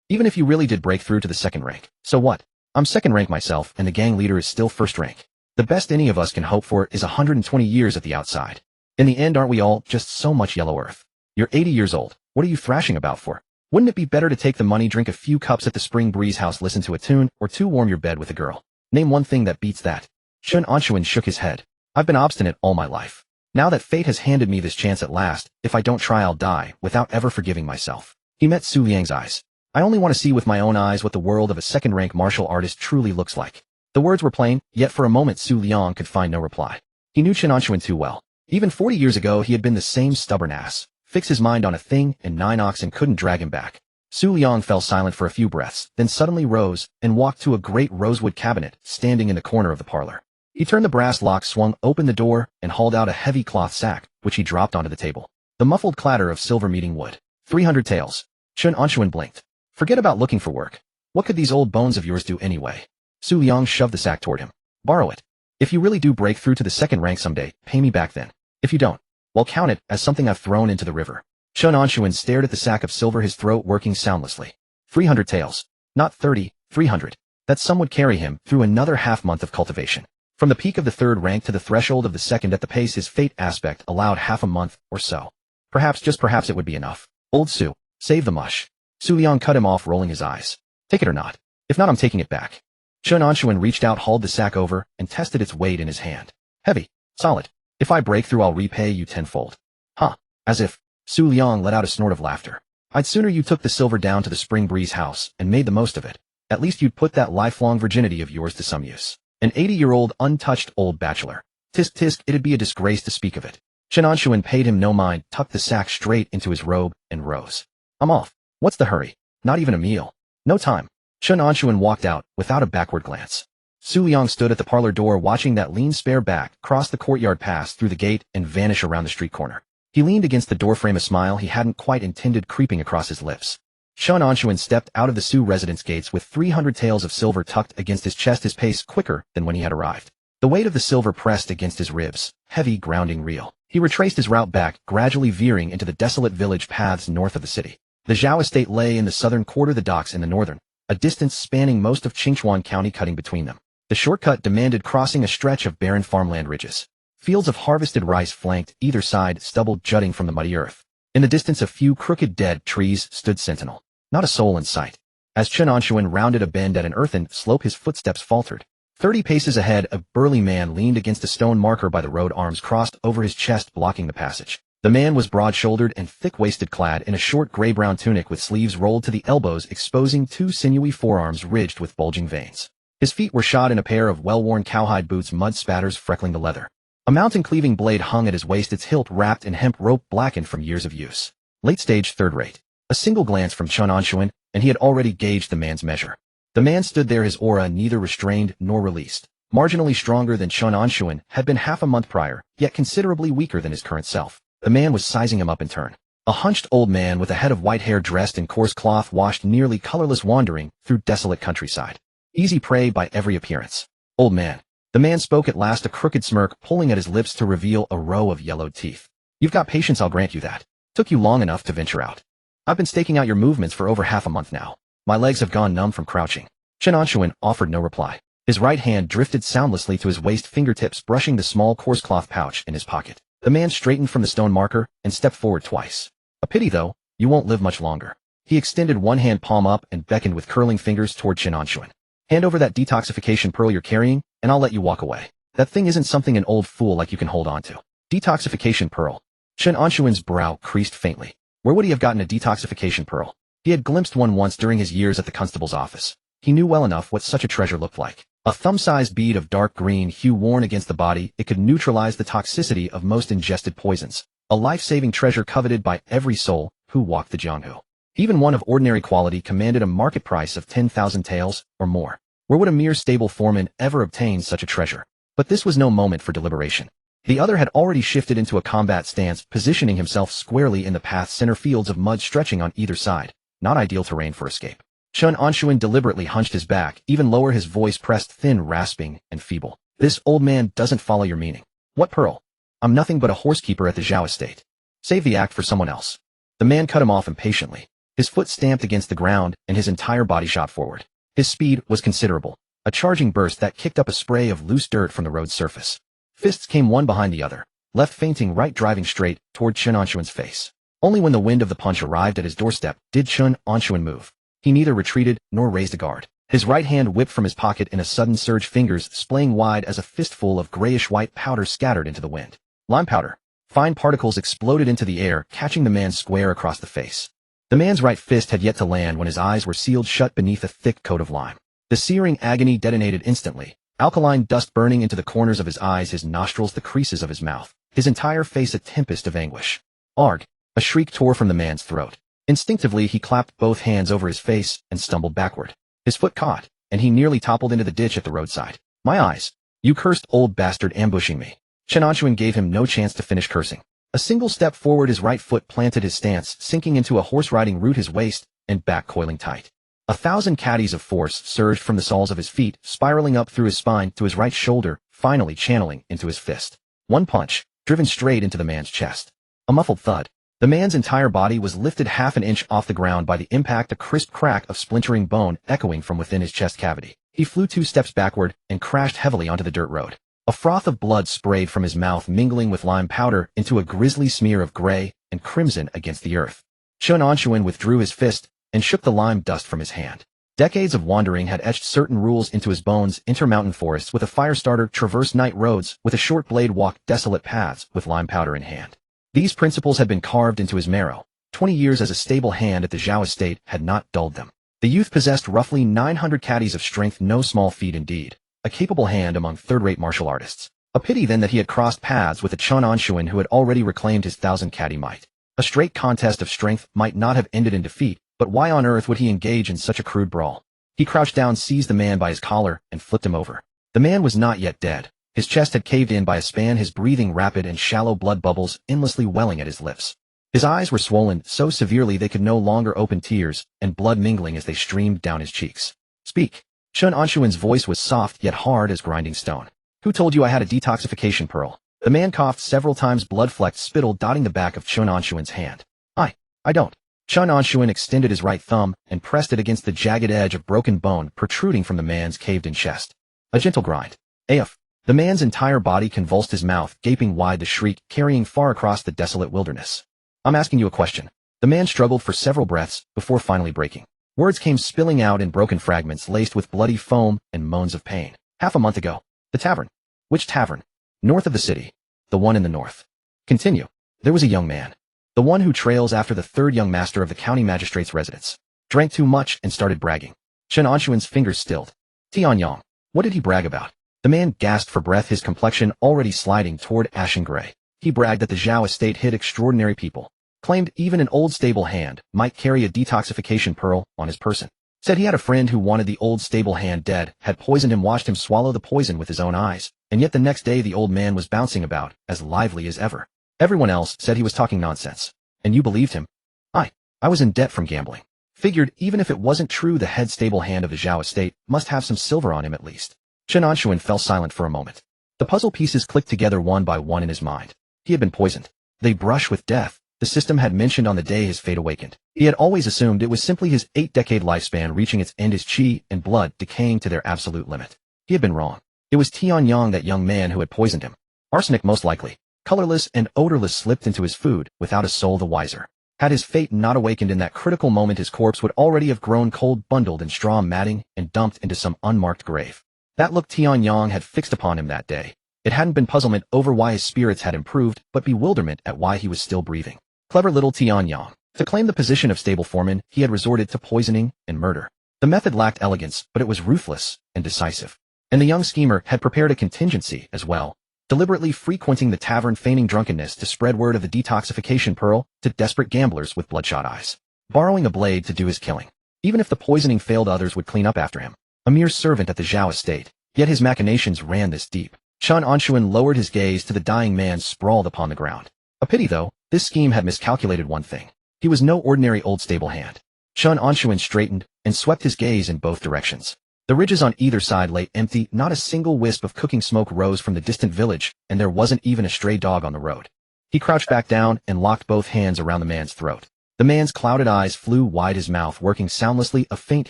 Even if you really did break through to the second rank, so what? I'm second rank myself, and the gang leader is still first rank. The best any of us can hope for is 120 years at the outside. In the end, aren't we all just so much yellow earth? You're 80 years old. What are you thrashing about for? Wouldn't it be better to take the money, drink a few cups at the Spring Breeze House, listen to a tune, or to warm your bed with a girl? Name one thing that beats that. Chen Anshun shook his head. I've been obstinate all my life. Now that fate has handed me this chance at last, if I don't try I'll die, without ever forgiving myself. He met Su Liang's eyes. I only want to see with my own eyes what the world of a second-rank martial artist truly looks like. The words were plain, yet for a moment Su Liang could find no reply. He knew Chen Anshun too well. Even 40 years ago he had been the same stubborn ass. Fix his mind on a thing and 9 oxen couldn't drag him back. Su Liang fell silent for a few breaths, then suddenly rose and walked to a great rosewood cabinet standing in the corner of the parlor. He turned the brass lock, swung open the door, and hauled out a heavy cloth sack, which he dropped onto the table. The muffled clatter of silver meeting wood. 300 taels. Chen Anshun blinked. Forget about looking for work. What could these old bones of yours do anyway? Su Liang shoved the sack toward him. Borrow it. If you really do break through to the second rank someday, pay me back then. If you don't, well, count it as something I've thrown into the river. Chen Anshun stared at the sack of silver, his throat working soundlessly. 300 taels. Not 30, 300. That sum would carry him through another half-month of cultivation. From the peak of the third rank to the threshold of the second at the pace his fate aspect allowed, half a month or so. Perhaps, just perhaps, it would be enough. Old Su, save the mush. Su Liang cut him off, rolling his eyes. Take it or not. If not, I'm taking it back. Chen Anshun reached out, hauled the sack over, and tested its weight in his hand. Heavy. Solid. If I break through, I'll repay you tenfold. Huh. As if. Su Liang let out a snort of laughter. I'd sooner you took the silver down to the Spring Breeze House and made the most of it. At least you'd put that lifelong virginity of yours to some use. An 80-year-old untouched old bachelor. Tisk tisk, it'd be a disgrace to speak of it. Chen Anshun paid him no mind, tucked the sack straight into his robe, and rose. I'm off. What's the hurry? Not even a meal. No time. Chen Anshun walked out, without a backward glance. Su Liang stood at the parlor door, watching that lean spare back cross the courtyard, pass through the gate, and vanish around the street corner. He leaned against the doorframe, a smile he hadn't quite intended creeping across his lips. Chen Anshun stepped out of the Su residence gates with 300 taels of silver tucked against his chest, his pace quicker than when he had arrived. The weight of the silver pressed against his ribs, heavy, grounding, real. He retraced his route back, gradually veering into the desolate village paths north of the city. The Zhao estate lay in the southern quarter, the docks in the northern, a distance spanning most of Qingchuan County cutting between them. The shortcut demanded crossing a stretch of barren farmland ridges. Fields of harvested rice flanked either side, stubble jutting from the muddy earth. In the distance, a few crooked dead trees stood sentinel. Not a soul in sight. As Chen Anshun rounded a bend at an earthen slope, his footsteps faltered. 30 paces ahead, a burly man leaned against a stone marker by the road, arms crossed over his chest, blocking the passage. The man was broad-shouldered and thick-waisted, clad in a short gray-brown tunic with sleeves rolled to the elbows, exposing two sinewy forearms ridged with bulging veins. His feet were shod in a pair of well-worn cowhide boots, mud spatters freckling the leather. A mountain-cleaving blade hung at his waist, its hilt wrapped in hemp rope blackened from years of use. Late-stage, third-rate. A single glance from Chen Anshun, and he had already gauged the man's measure. The man stood there, his aura neither restrained nor released. Marginally stronger than Chen Anshun had been half a month prior, yet considerably weaker than his current self. The man was sizing him up in turn. A hunched old man with a head of white hair, dressed in coarse cloth, washed nearly colorless, wandering through desolate countryside. Easy prey by every appearance. Old man. The man spoke at last, a crooked smirk pulling at his lips to reveal a row of yellowed teeth. You've got patience, I'll grant you that. Took you long enough to venture out. I've been staking out your movements for over half a month now. My legs have gone numb from crouching. Chen Anshun offered no reply. His right hand drifted soundlessly to his waist, fingertips brushing the small coarse cloth pouch in his pocket. The man straightened from the stone marker and stepped forward twice. A pity, though, you won't live much longer. He extended one hand palm up and beckoned with curling fingers toward Chen Anshun. Hand over that detoxification pearl you're carrying, and I'll let you walk away. That thing isn't something an old fool like you can hold on to. Detoxification pearl. Chen Anshun's brow creased faintly. Where would he have gotten a detoxification pearl? He had glimpsed one once during his years at the constable's office. He knew well enough what such a treasure looked like. A thumb-sized bead of dark green hue worn against the body, it could neutralize the toxicity of most ingested poisons. A life-saving treasure coveted by every soul who walked the Jianghu. Even one of ordinary quality commanded a market price of 10,000 taels or more. Where would a mere stable foreman ever obtain such a treasure? But this was no moment for deliberation. The other had already shifted into a combat stance, positioning himself squarely in the path's center, fields of mud stretching on either side. Not ideal terrain for escape. Chen Anshun deliberately hunched his back, even lower, his voice pressed thin, rasping, and feeble. This old man doesn't follow your meaning. What pearl? I'm nothing but a horsekeeper at the Zhao estate. Save the act for someone else. The man cut him off impatiently. His foot stamped against the ground, and his entire body shot forward. His speed was considerable, a charging burst that kicked up a spray of loose dirt from the road's surface. Fists came one behind the other, left feinting, right driving straight toward Chen Anshun's face. Only when the wind of the punch arrived at his doorstep did Chen Anshun move. He neither retreated nor raised a guard. His right hand whipped from his pocket in a sudden surge, fingers splaying wide as a fistful of grayish-white powder scattered into the wind. Lime powder. Fine particles exploded into the air, catching the man square across the face. The man's right fist had yet to land when his eyes were sealed shut beneath a thick coat of lime. The searing agony detonated instantly, alkaline dust burning into the corners of his eyes, his nostrils, the creases of his mouth, his entire face a tempest of anguish. Arg! A shriek tore from the man's throat. Instinctively, he clapped both hands over his face and stumbled backward. His foot caught, and he nearly toppled into the ditch at the roadside. My eyes! You cursed old bastard, ambushing me. Chen Anshun gave him no chance to finish cursing. A single step forward, his right foot planted his stance, sinking into a horse-riding route, his waist and back coiling tight. 1,000 caddies of force surged from the soles of his feet, spiraling up through his spine to his right shoulder, finally channeling into his fist. One punch, driven straight into the man's chest. A muffled thud. The man's entire body was lifted half an inch off the ground by the impact, a crisp crack of splintering bone echoing from within his chest cavity. He flew 2 steps backward and crashed heavily onto the dirt road. A froth of blood sprayed from his mouth, mingling with lime powder into a grisly smear of gray and crimson against the earth. Chen Anshun withdrew his fist and shook the lime dust from his hand. Decades of wandering had etched certain rules into his bones. Enter mountain forests with a fire starter, traverse night roads with a short blade, walk desolate paths with lime powder in hand. These principles had been carved into his marrow. 20 years as a stable hand at the Zhao estate had not dulled them. The youth possessed roughly 900 caddies of strength, no small feat indeed. A capable hand among third-rate martial artists. A pity then that he had crossed paths with a Chen Anshun who had already reclaimed his 1,000 caddy might. A straight contest of strength might not have ended in defeat, but why on earth would he engage in such a crude brawl? He crouched down, seized the man by his collar, and flipped him over. The man was not yet dead. His chest had caved in by a span, his breathing rapid and shallow, blood bubbles endlessly welling at his lips. His eyes were swollen so severely they could no longer open, tears and blood mingling as they streamed down his cheeks. Speak. Chen Anshun's voice was soft yet hard as grinding stone. Who told you I had a detoxification pearl? The man coughed several times, blood-flecked spittle dotting the back of Chen Anshun's hand. I don't. Chen Anshun extended his right thumb and pressed it against the jagged edge of broken bone protruding from the man's caved-in chest. A gentle grind. AF. The man's entire body convulsed, his mouth gaping wide, the shriek carrying far across the desolate wilderness. I'm asking you a question. The man struggled for several breaths before finally breaking. Words came spilling out in broken fragments laced with bloody foam and moans of pain. Half a month ago. The tavern. Which tavern? North of the city. The one in the north. Continue. There was a young man, the one who trails after the third young master of the county magistrate's residence, drank too much and started bragging. Chen Anshun's fingers stilled. Tianyang. What did he brag about? The man gasped for breath, his complexion already sliding toward ashen gray. He bragged that the Zhao estate hid extraordinary people. Claimed even an old stable hand might carry a detoxification pearl on his person. Said he had a friend who wanted the old stable hand dead, had poisoned him, watched him swallow the poison with his own eyes, and yet the next day the old man was bouncing about, as lively as ever. Everyone else said he was talking nonsense. And you believed him? I was in debt from gambling. Figured even if it wasn't true, the head stable hand of the Zhao estate must have some silver on him at least. Chen Anshun fell silent for a moment. The puzzle pieces clicked together one by one in his mind. He had been poisoned. They brush with death. The system had mentioned on the day his fate awakened. He had always assumed it was simply his 8-decade lifespan reaching its end, his qi and blood decaying to their absolute limit. He had been wrong. It was Tianyang, that young man, who had poisoned him. Arsenic most likely. Colorless and odorless, slipped into his food, without a soul the wiser. Had his fate not awakened in that critical moment, his corpse would already have grown cold, bundled in straw matting, and dumped into some unmarked grave. That look Tianyang had fixed upon him that day. It hadn't been puzzlement over why his spirits had improved, but bewilderment at why he was still breathing. Clever little Tianyang. To claim the position of stable foreman, he had resorted to poisoning and murder. The method lacked elegance, but it was ruthless and decisive. And the young schemer had prepared a contingency as well, deliberately frequenting the tavern, feigning drunkenness to spread word of the detoxification pearl to desperate gamblers with bloodshot eyes. Borrowing a blade to do his killing. Even if the poisoning failed, others would clean up after him. A mere servant at the Zhao estate, yet his machinations ran this deep. Chen Anshun lowered his gaze to the dying man sprawled upon the ground. A pity, though, this scheme had miscalculated one thing. He was no ordinary old stable hand. Chen Anshun straightened and swept his gaze in both directions. The ridges on either side lay empty, not a single wisp of cooking smoke rose from the distant village, and there wasn't even a stray dog on the road. He crouched back down and locked both hands around the man's throat. The man's clouded eyes flew wide, his mouth working soundlessly, a faint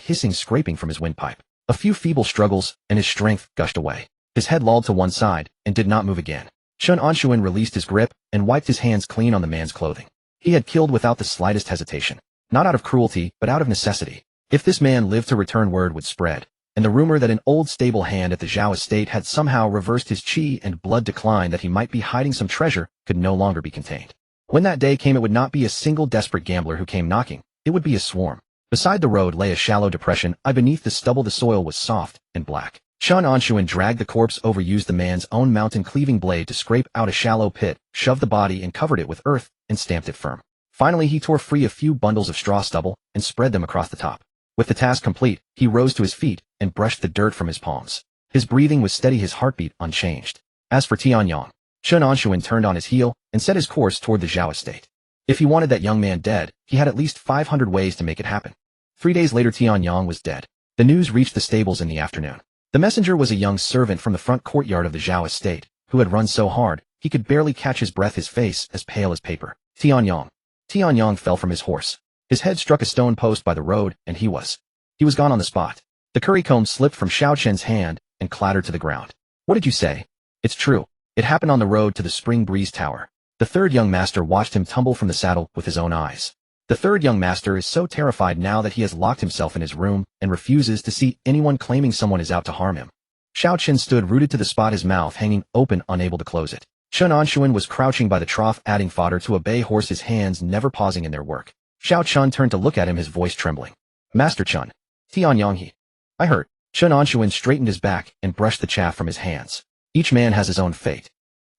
hissing scraping from his windpipe. A few feeble struggles, and his strength gushed away. His head lolled to one side, and did not move again. Chen Anshun released his grip, and wiped his hands clean on the man's clothing. He had killed without the slightest hesitation. Not out of cruelty, but out of necessity. If this man lived to return, word would spread. And the rumor that an old stable hand at the Zhao estate had somehow reversed his qi and blood decline, that he might be hiding some treasure, could no longer be contained. When that day came, it would not be a single desperate gambler who came knocking. It would be a swarm. Beside the road lay a shallow depression. Beneath the stubble the soil was soft and black. Chen Anshun dragged the corpse over, used the man's own mountain-cleaving blade to scrape out a shallow pit, shoved the body and covered it with earth, and stamped it firm. Finally he tore free a few bundles of straw stubble, and spread them across the top. With the task complete, he rose to his feet, and brushed the dirt from his palms. His breathing was steady, his heartbeat unchanged. As for Tianyang, Chen Anshun turned on his heel, and set his course toward the Zhao estate. If he wanted that young man dead, he had at least 500 ways to make it happen. 3 days later Tianyang was dead. The news reached the stables in the afternoon. The messenger was a young servant from the front courtyard of the Zhao estate, who had run so hard, he could barely catch his breath, his face as pale as paper. Tianyang fell from his horse. His head struck a stone post by the road, and he was gone on the spot. The currycomb slipped from Xiao Chen's hand, and clattered to the ground. What did you say? It's true. It happened on the road to the Spring Breeze Tower. The third young master watched him tumble from the saddle with his own eyes. The third young master is so terrified now that he has locked himself in his room, and refuses to see anyone claiming someone is out to harm him. Xiao Chen stood rooted to the spot, his mouth hanging open, unable to close it. Chen Anshun was crouching by the trough, adding fodder to a bay horse, his hands never pausing in their work. Xiao Chen turned to look at him, his voice trembling. Master Chen. Tianyang. I heard. Chen Anshun straightened his back and brushed the chaff from his hands. Each man has his own fate.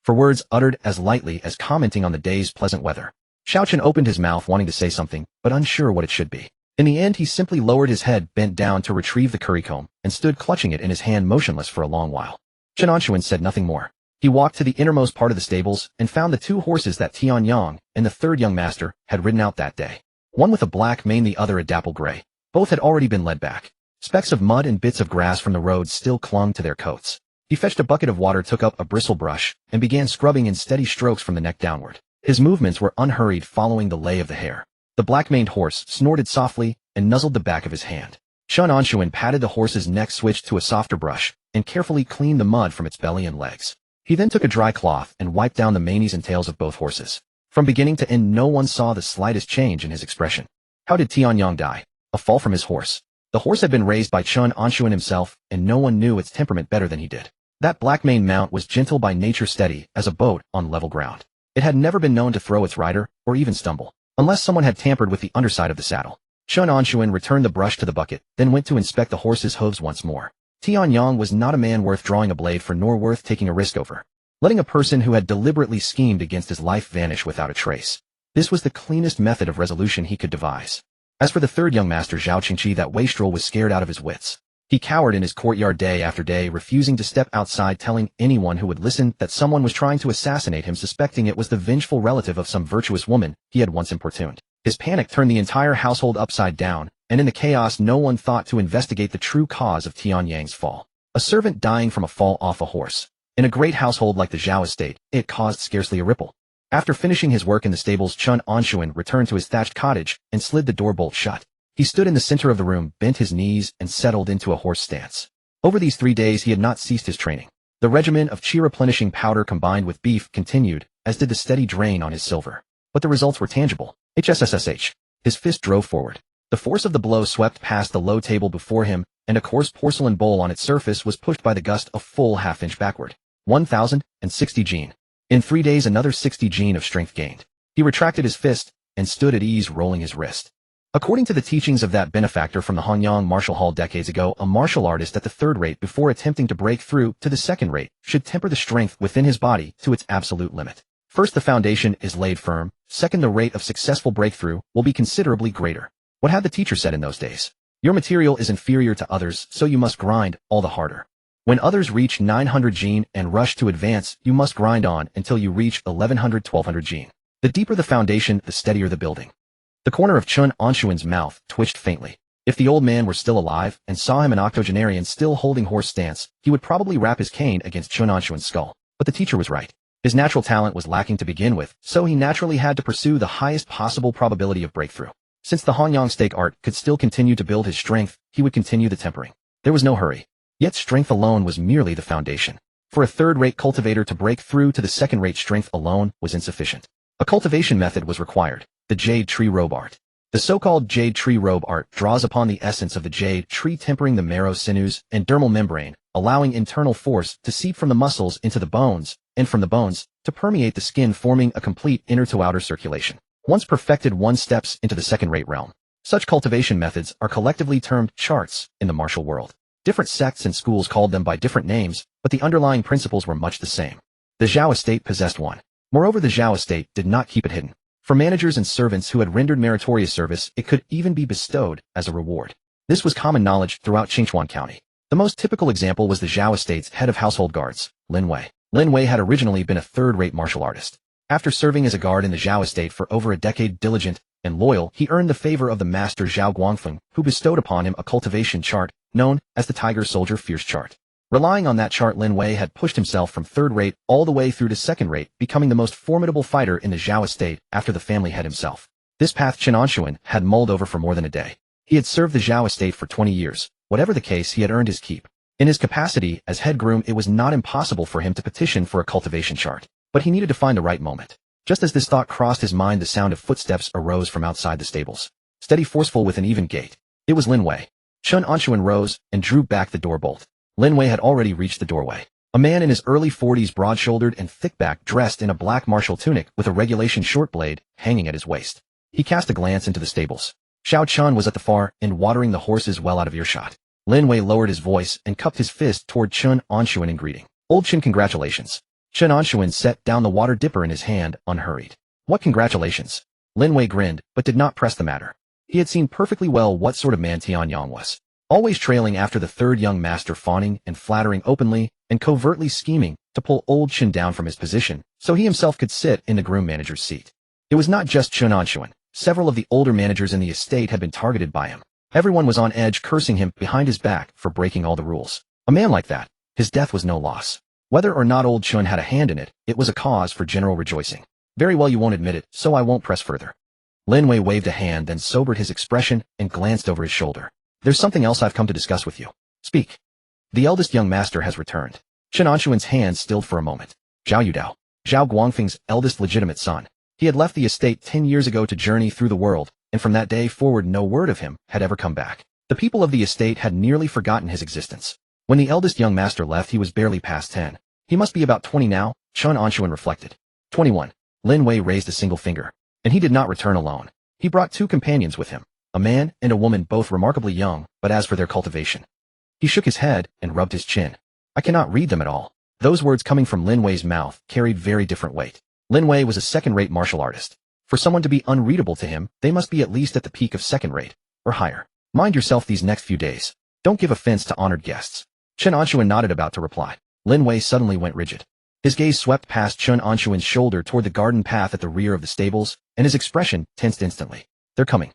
For words uttered as lightly as commenting on the day's pleasant weather. Xiao Chen opened his mouth wanting to say something, but unsure what it should be. In the end he simply lowered his head, bent down to retrieve the currycomb, and stood clutching it in his hand, motionless for a long while. Chen Anshun said nothing more. He walked to the innermost part of the stables, and found the 2 horses that Tianyang and the third young master had ridden out that day. One with a black mane, the other a dapple gray. Both had already been led back. Specks of mud and bits of grass from the road still clung to their coats. He fetched a bucket of water, took up a bristle brush, and began scrubbing in steady strokes from the neck downward. His movements were unhurried, following the lay of the hair. The black-maned horse snorted softly and nuzzled the back of his hand. Chen Anshun patted the horse's neck, switched to a softer brush, and carefully cleaned the mud from its belly and legs. He then took a dry cloth and wiped down the manes and tails of both horses. From beginning to end no one saw the slightest change in his expression. How did Tianyang die? A fall from his horse. The horse had been raised by Chen Anshun himself, and no one knew its temperament better than he did. That black-maned mount was gentle by nature, steady as a boat on level ground. It had never been known to throw its rider, or even stumble, unless someone had tampered with the underside of the saddle. Chen Anshun returned the brush to the bucket, then went to inspect the horse's hooves once more. Tianyang was not a man worth drawing a blade for nor worth taking a risk over, letting a person who had deliberately schemed against his life vanish without a trace. This was the cleanest method of resolution he could devise. As for the third young master Zhao Qingqi, that wastrel was scared out of his wits. He cowered in his courtyard day after day, refusing to step outside, telling anyone who would listen that someone was trying to assassinate him, suspecting it was the vengeful relative of some virtuous woman he had once importuned. His panic turned the entire household upside down, and in the chaos no one thought to investigate the true cause of Tianyang's fall. A servant dying from a fall off a horse. In a great household like the Zhao estate, it caused scarcely a ripple. After finishing his work in the stables, Chen Anshun returned to his thatched cottage and slid the door bolt shut. He stood in the center of the room, bent his knees, and settled into a horse stance. Over these 3 days he had not ceased his training. The regimen of chi replenishing powder combined with beef continued, as did the steady drain on his silver. But the results were tangible. HSSSH. His fist drove forward. The force of the blow swept past the low table before him, and a coarse porcelain bowl on its surface was pushed by the gust a full half-inch backward. 1,060 gene. In 3 days another 60 gene of strength gained. He retracted his fist, and stood at ease rolling his wrist. According to the teachings of that benefactor from the Hanyang Martial Hall decades ago, a martial artist at the third rate before attempting to break through to the second rate should temper the strength within his body to its absolute limit. First, the foundation is laid firm. Second, the rate of successful breakthrough will be considerably greater. What had the teacher said in those days? Your material is inferior to others, so you must grind all the harder. When others reach 900 gene and rush to advance, you must grind on until you reach 1100-1200 gene. The deeper the foundation, the steadier the building. The corner of Chen Anshun's mouth twitched faintly. If the old man were still alive and saw him an octogenarian still holding horse stance, he would probably rap his cane against Chen Anshun's skull. But the teacher was right. His natural talent was lacking to begin with, so he naturally had to pursue the highest possible probability of breakthrough. Since the Hanyang stake art could still continue to build his strength, he would continue the tempering. There was no hurry. Yet strength alone was merely the foundation. For a third-rate cultivator to break through to the second-rate, strength alone was insufficient. A cultivation method was required, the jade tree robe art. The so-called jade tree robe art draws upon the essence of the jade tree, tempering the marrow, sinews, and dermal membrane, allowing internal force to seep from the muscles into the bones, and from the bones to permeate the skin, forming a complete inner to outer circulation. Once perfected, one steps into the second-rate realm. Such cultivation methods are collectively termed charts in the martial world. Different sects and schools called them by different names, but the underlying principles were much the same. The Zhao estate possessed one. Moreover, the Zhao estate did not keep it hidden. For managers and servants who had rendered meritorious service, it could even be bestowed as a reward. This was common knowledge throughout Qingchuan County. The most typical example was the Zhao estate's head of household guards, Lin Wei. Lin Wei had originally been a third-rate martial artist. After serving as a guard in the Zhao estate for over a decade, diligent and loyal, he earned the favor of the master Zhao Guangfeng, who bestowed upon him a cultivation chart known as the Tiger Soldier Fierce chart. Relying on that chart, Lin Wei had pushed himself from third-rate all the way through to second-rate, becoming the most formidable fighter in the Zhao estate after the family head himself. This path Chen Anshun had mulled over for more than a day. He had served the Zhao estate for 20 years. Whatever the case, he had earned his keep. In his capacity as head groom, it was not impossible for him to petition for a cultivation chart. But he needed to find the right moment. Just as this thought crossed his mind, the sound of footsteps arose from outside the stables. Steady, forceful, with an even gait. It was Lin Wei. Chen Anshun rose and drew back the door bolt. Lin Wei had already reached the doorway. A man in his early 40s, broad-shouldered and thick-backed, dressed in a black martial tunic with a regulation short blade hanging at his waist. He cast a glance into the stables. Xiao Chun was at the far end, watering the horses well out of earshot. Lin Wei lowered his voice and cupped his fist toward Chen Anshun in greeting. Old Chen, congratulations. Chen Anshun set down the water dipper in his hand, unhurried. What congratulations? Lin Wei grinned, but did not press the matter. He had seen perfectly well what sort of man Tianyang was. Always trailing after the third young master, fawning and flattering openly and covertly, scheming to pull old Chen down from his position so he himself could sit in the groom manager's seat. It was not just Chen Anshun. Several of the older managers in the estate had been targeted by him. Everyone was on edge, cursing him behind his back for breaking all the rules. A man like that, his death was no loss. Whether or not old Chen had a hand in it, it was a cause for general rejoicing. Very well, you won't admit it, so I won't press further. Lin Wei waved a hand, then sobered his expression and glanced over his shoulder. There's something else I've come to discuss with you. Speak. The eldest young master has returned. Chen Anshun's hand stilled for a moment. Zhao Yudao, Zhao Guangfeng's eldest legitimate son. He had left the estate 10 years ago to journey through the world, and from that day forward no word of him had ever come back. The people of the estate had nearly forgotten his existence. When the eldest young master left, he was barely past 10. He must be about 20 now, Chen Anshun reflected. 21. Lin Wei raised a single finger. And he did not return alone. He brought 2 companions with him, a man and a woman, both remarkably young, but as for their cultivation. He shook his head and rubbed his chin. I cannot read them at all. Those words coming from Lin Wei's mouth carried very different weight. Lin Wei was a second-rate martial artist. For someone to be unreadable to him, they must be at least at the peak of second-rate, or higher. Mind yourself these next few days. Don't give offense to honored guests. Chen Anshun nodded, about to reply. Lin Wei suddenly went rigid. His gaze swept past Chen Anshun's shoulder toward the garden path at the rear of the stables, and his expression tensed instantly. They're coming.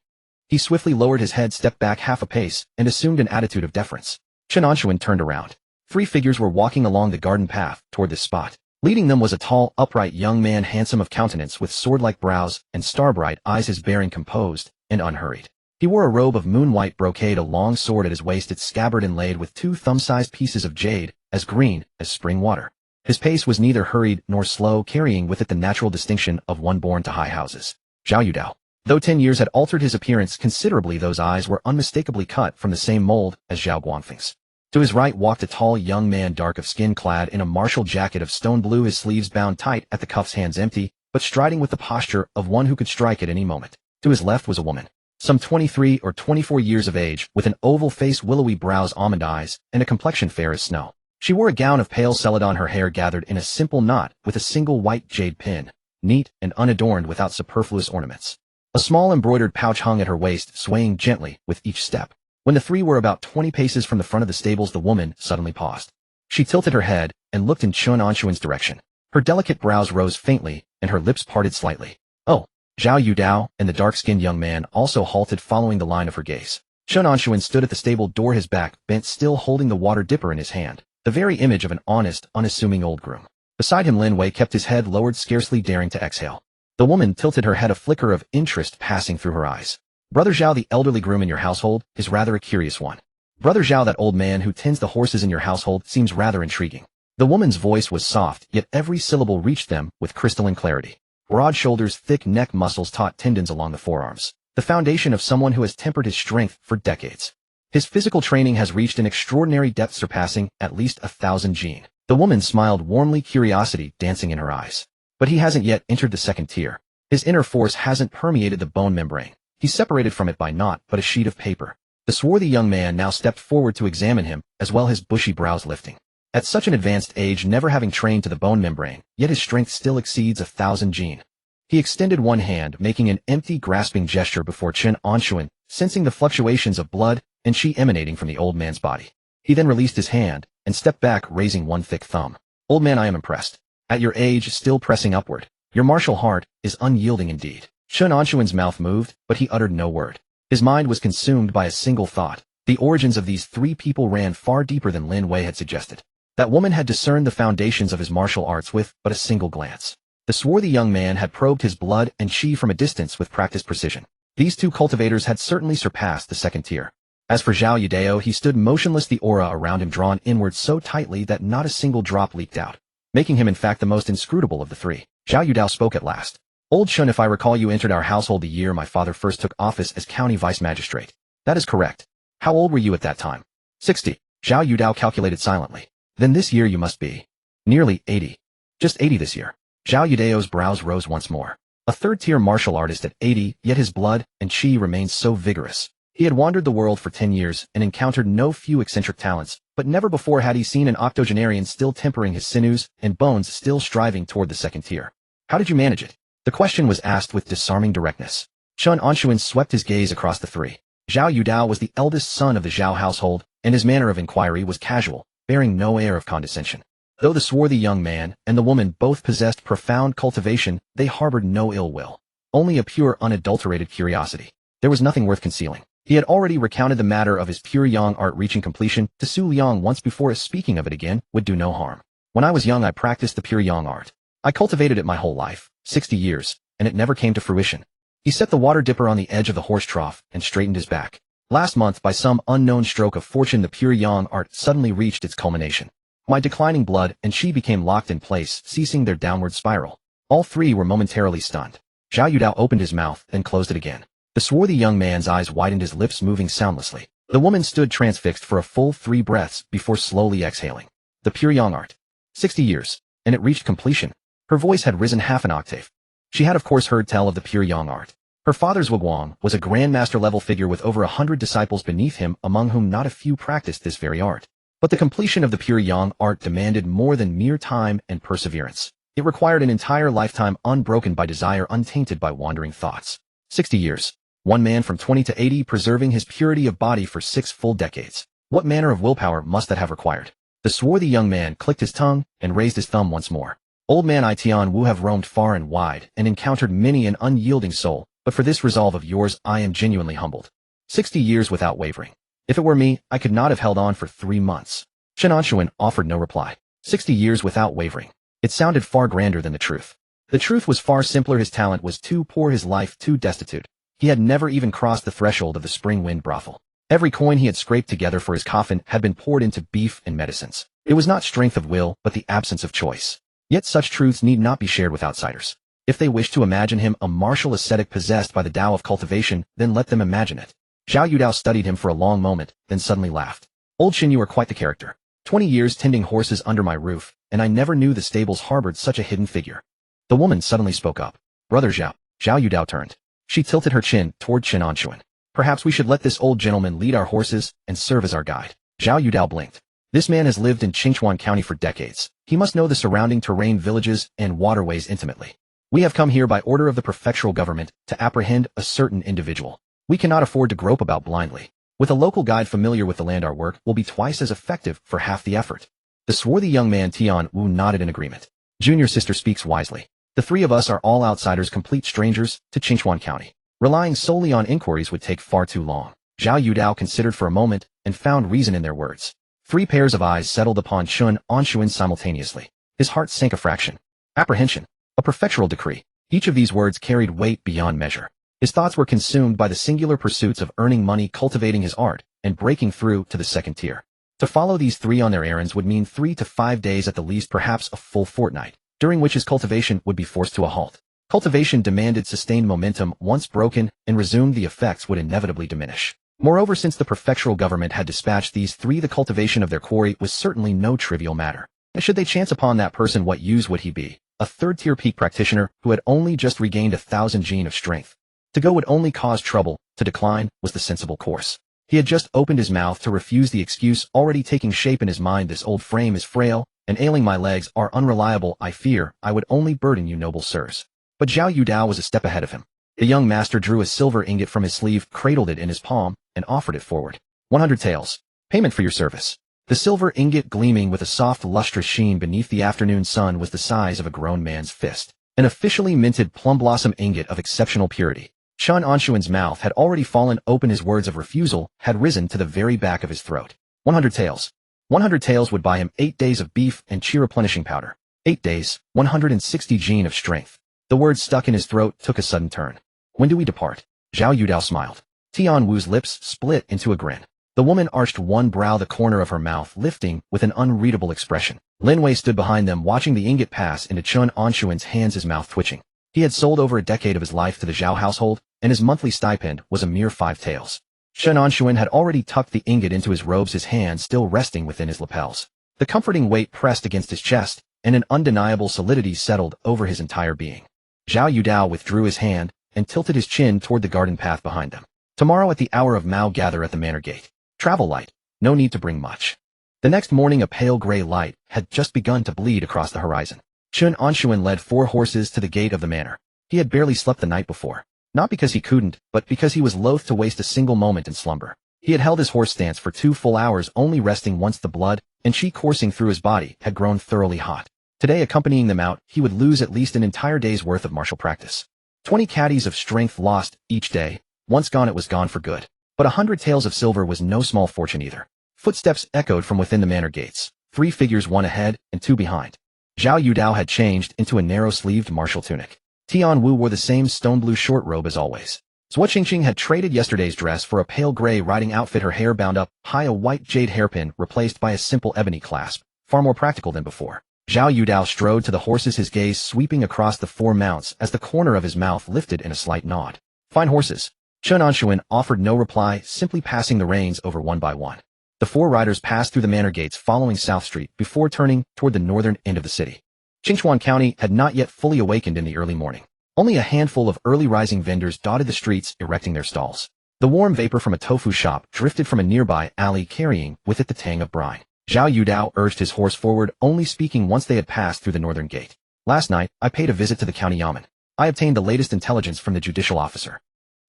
He swiftly lowered his head, stepped back half a pace, and assumed an attitude of deference. Chen Anshun turned around. 3 figures were walking along the garden path toward this spot. Leading them was a tall, upright young man, handsome of countenance, with sword-like brows and star-bright eyes, his bearing composed and unhurried. He wore a robe of moon-white brocade, a long sword at his waist, its scabbard inlaid with 2 thumb-sized pieces of jade, as green as spring water. His pace was neither hurried nor slow, carrying with it the natural distinction of one born to high houses. Zhao Yudao. Though 10 years had altered his appearance considerably, those eyes were unmistakably cut from the same mold as Zhao Guangfeng's. To his right walked a tall young man, dark of skin, clad in a martial jacket of stone blue, his sleeves bound tight at the cuffs, hands empty, but striding with the posture of one who could strike at any moment. To his left was a woman, some 23 or 24 years of age, with an oval face, willowy brows, almond eyes, and a complexion fair as snow. She wore a gown of pale celadon, her hair gathered in a simple knot with a single white jade pin, neat and unadorned without superfluous ornaments. A small embroidered pouch hung at her waist, swaying gently with each step. When the 3 were about 20 paces from the front of the stables, the woman suddenly paused. She tilted her head and looked in Chen Anshun's direction. Her delicate brows rose faintly, and her lips parted slightly. Oh, Zhao Yudao and the dark-skinned young man also halted, following the line of her gaze. Chen Anshun stood at the stable door, his back bent, still holding the water dipper in his hand, the very image of an honest, unassuming old groom. Beside him, Lin Wei kept his head lowered, scarcely daring to exhale. The woman tilted her head, a flicker of interest passing through her eyes. Brother Zhao, the elderly groom in your household, is rather a curious one. Brother Zhao, that old man who tends the horses in your household, seems rather intriguing. The woman's voice was soft, yet every syllable reached them with crystalline clarity. Broad shoulders, thick neck muscles, taut tendons along the forearms. The foundation of someone who has tempered his strength for decades. His physical training has reached an extraordinary depth, surpassing at least 1,000 jin. The woman smiled warmly, curiosity dancing in her eyes. But he hasn't yet entered the second tier. His inner force hasn't permeated the bone membrane. He's separated from it by naught but a sheet of paper. The swarthy young man now stepped forward to examine him, as well, his bushy brows lifting. At such an advanced age, never having trained to the bone membrane, yet his strength still exceeds 1,000 jin. He extended one hand, making an empty, grasping gesture before Chen Anshun, sensing the fluctuations of blood and chi emanating from the old man's body. He then released his hand and stepped back, raising one thick thumb. Old man, I am impressed. At your age, still pressing upward. Your martial heart is unyielding indeed. Chen Anshun's mouth moved, but he uttered no word. His mind was consumed by a single thought. The origins of these 3 people ran far deeper than Lin Wei had suggested. That woman had discerned the foundations of his martial arts with but a single glance. The swarthy young man had probed his blood and chi from a distance with practiced precision. These 2 cultivators had certainly surpassed the second tier. As for Zhao Yudao, he stood motionless, the aura around him drawn inward so tightly that not a single drop leaked out, making him in fact the most inscrutable of the 3. Zhao Yudao spoke at last. Old Chen, if I recall, you entered our household the year my father first took office as county vice magistrate. That is correct. How old were you at that time? 60. Zhao Yudao calculated silently. Then this year you must be nearly 80. Just 80 this year. Zhao Yudao's brows rose once more. A third-tier martial artist at 80, yet his blood and chi remained so vigorous. He had wandered the world for 10 years and encountered no few eccentric talents, but never before had he seen an octogenarian still tempering his sinews and bones, still striving toward the second tier. How did you manage it? The question was asked with disarming directness. Chen Anshun swept his gaze across the 3. Zhao Yudao was the eldest son of the Zhao household, and his manner of inquiry was casual, bearing no air of condescension. Though the swarthy young man and the woman both possessed profound cultivation, they harbored no ill will. Only a pure, unadulterated curiosity. There was nothing worth concealing. He had already recounted the matter of his pure yang art reaching completion to Su Liang once before, as speaking of it again would do no harm. When I was young, I practiced the pure yang art. I cultivated it my whole life, 60 years, and it never came to fruition. He set the water dipper on the edge of the horse trough and straightened his back. Last month, by some unknown stroke of fortune, the pure yang art suddenly reached its culmination. My declining blood and chi became locked in place, ceasing their downward spiral. All 3 were momentarily stunned. Zhao Yudao opened his mouth, then closed it again. The swarthy young man's eyes widened, his lips moving soundlessly. The woman stood transfixed for a full 3 breaths before slowly exhaling. The pure yang art. 60 years, and it reached completion. Her voice had risen half an octave. She had of course heard tell of the pure yang art. Her father's Wugwang was a grandmaster-level figure with over 100 disciples beneath him, among whom not a few practiced this very art. But the completion of the pure yang art demanded more than mere time and perseverance. It required an entire lifetime unbroken by desire, untainted by wandering thoughts. 60 years. One man from 20 to 80 preserving his purity of body for 6 full decades. What manner of willpower must that have required? The swarthy young man clicked his tongue and raised his thumb once more. Old man Tian Wu have roamed far and wide and encountered many an unyielding soul, but for this resolve of yours I am genuinely humbled. 60 years without wavering. If it were me, I could not have held on for 3 months. Chen Anshun offered no reply. 60 years without wavering. It sounded far grander than the truth. The truth was far simpler. His talent was too poor, his life too destitute. He had never even crossed the threshold of the spring wind brothel. Every coin he had scraped together for his coffin had been poured into beef and medicines. It was not strength of will, but the absence of choice. Yet such truths need not be shared with outsiders. If they wish to imagine him a martial ascetic possessed by the Tao of cultivation, then let them imagine it. Zhao Yudao studied him for a long moment, then suddenly laughed. Old Chen, you are quite the character. 20 years tending horses under my roof, and I never knew the stables harbored such a hidden figure. The woman suddenly spoke up. Brother Zhao. Zhao Yudao turned. She tilted her chin toward Chen Anshun. Perhaps we should let this old gentleman lead our horses and serve as our guide. Zhao Yudao blinked. This man has lived in Qingchuan County for decades. He must know the surrounding terrain, villages, and waterways intimately. We have come here by order of the prefectural government to apprehend a certain individual. We cannot afford to grope about blindly. With a local guide familiar with the land, our work will be twice as effective for half the effort. The swarthy young man Tian Wu nodded in agreement. Junior sister speaks wisely. The 3 of us are all outsiders, complete strangers to Qingchuan County. Relying solely on inquiries would take far too long. Zhao Yudao considered for a moment and found reason in their words. 3 pairs of eyes settled upon Chen Anshun simultaneously. His heart sank a fraction. Apprehension. A prefectural decree. Each of these words carried weight beyond measure. His thoughts were consumed by the singular pursuits of earning money, cultivating his art, and breaking through to the second tier. To follow these 3 on their errands would mean 3 to 5 days at the least, perhaps a full fortnight, during which his cultivation would be forced to a halt. Cultivation demanded sustained momentum. Once broken and resumed, the effects would inevitably diminish. Moreover, since the prefectural government had dispatched these 3, the cultivation of their quarry was certainly no trivial matter. And should they chance upon that person, what use would he be? A 3rd-tier peak practitioner who had only just regained 1,000 gene of strength. To go would only cause trouble. To decline was the sensible course. He had just opened his mouth to refuse, the excuse already taking shape in his mind. This old frame is frail, and ailing, my legs are unreliable. I fear I would only burden you, noble sirs. But Zhao Yudao was a step ahead of him. The young master drew a silver ingot from his sleeve, cradled it in his palm, and offered it forward. 100 taels. Payment for your service. The silver ingot, gleaming with a soft, lustrous sheen beneath the afternoon sun, was the size of a grown man's fist. An officially minted plum blossom ingot of exceptional purity. Chen Anshun's mouth had already fallen open. His words of refusal had risen to the very back of his throat. 100 taels. 100 taels would buy him 8 days of beef and chi replenishing powder. 8 days, 160 gene of strength. The words stuck in his throat took a sudden turn. When do we depart? Zhao Yudao smiled. Tian Wu's lips split into a grin. The woman arched one brow, the corner of her mouth lifting with an unreadable expression. Lin Wei stood behind them, watching the ingot pass into Chen Anshun's hands, his mouth twitching. He had sold over a decade of his life to the Zhao household, and his monthly stipend was a mere 5 taels. Chen Anshun had already tucked the ingot into his robes, his hand still resting within his lapels. The comforting weight pressed against his chest, and an undeniable solidity settled over his entire being. Zhao Yudao withdrew his hand and tilted his chin toward the garden path behind them. Tomorrow at the hour of Mao, gather at the manor gate. Travel light. No need to bring much. The next morning a pale gray light had just begun to bleed across the horizon. Chen Anshun led 4 horses to the gate of the manor. He had barely slept the night before. Not because he couldn't, but because he was loath to waste a single moment in slumber. He had held his horse stance for 2 full hours, only resting once the blood and qi coursing through his body had grown thoroughly hot. Today, accompanying them out, he would lose at least an entire day's worth of martial practice. 20 caddies of strength lost each day. Once gone, it was gone for good. But 100 taels of silver was no small fortune either. Footsteps echoed from within the manor gates. 3 figures, 1 ahead and 2 behind. Zhao Yudao had changed into a narrow-sleeved martial tunic. Tian Wu wore the same stone-blue short robe as always. Zhuo Qingqing had traded yesterday's dress for a pale gray riding outfit, her hair bound up high, a white jade hairpin replaced by a simple ebony clasp, far more practical than before. Zhao Yudao strode to the horses, his gaze sweeping across the 4 mounts as the corner of his mouth lifted in a slight nod. Fine horses. Chen Anshun offered no reply, simply passing the reins over one by one. The 4 riders passed through the manor gates following South Street before turning toward the northern end of the city. Qingchuan County had not yet fully awakened in the early morning. Only a handful of early-rising vendors dotted the streets, erecting their stalls. The warm vapor from a tofu shop drifted from a nearby alley, carrying with it the tang of brine. Zhao Yudao urged his horse forward, only speaking once they had passed through the northern gate. Last night, I paid a visit to the county yamen. I obtained the latest intelligence from the judicial officer.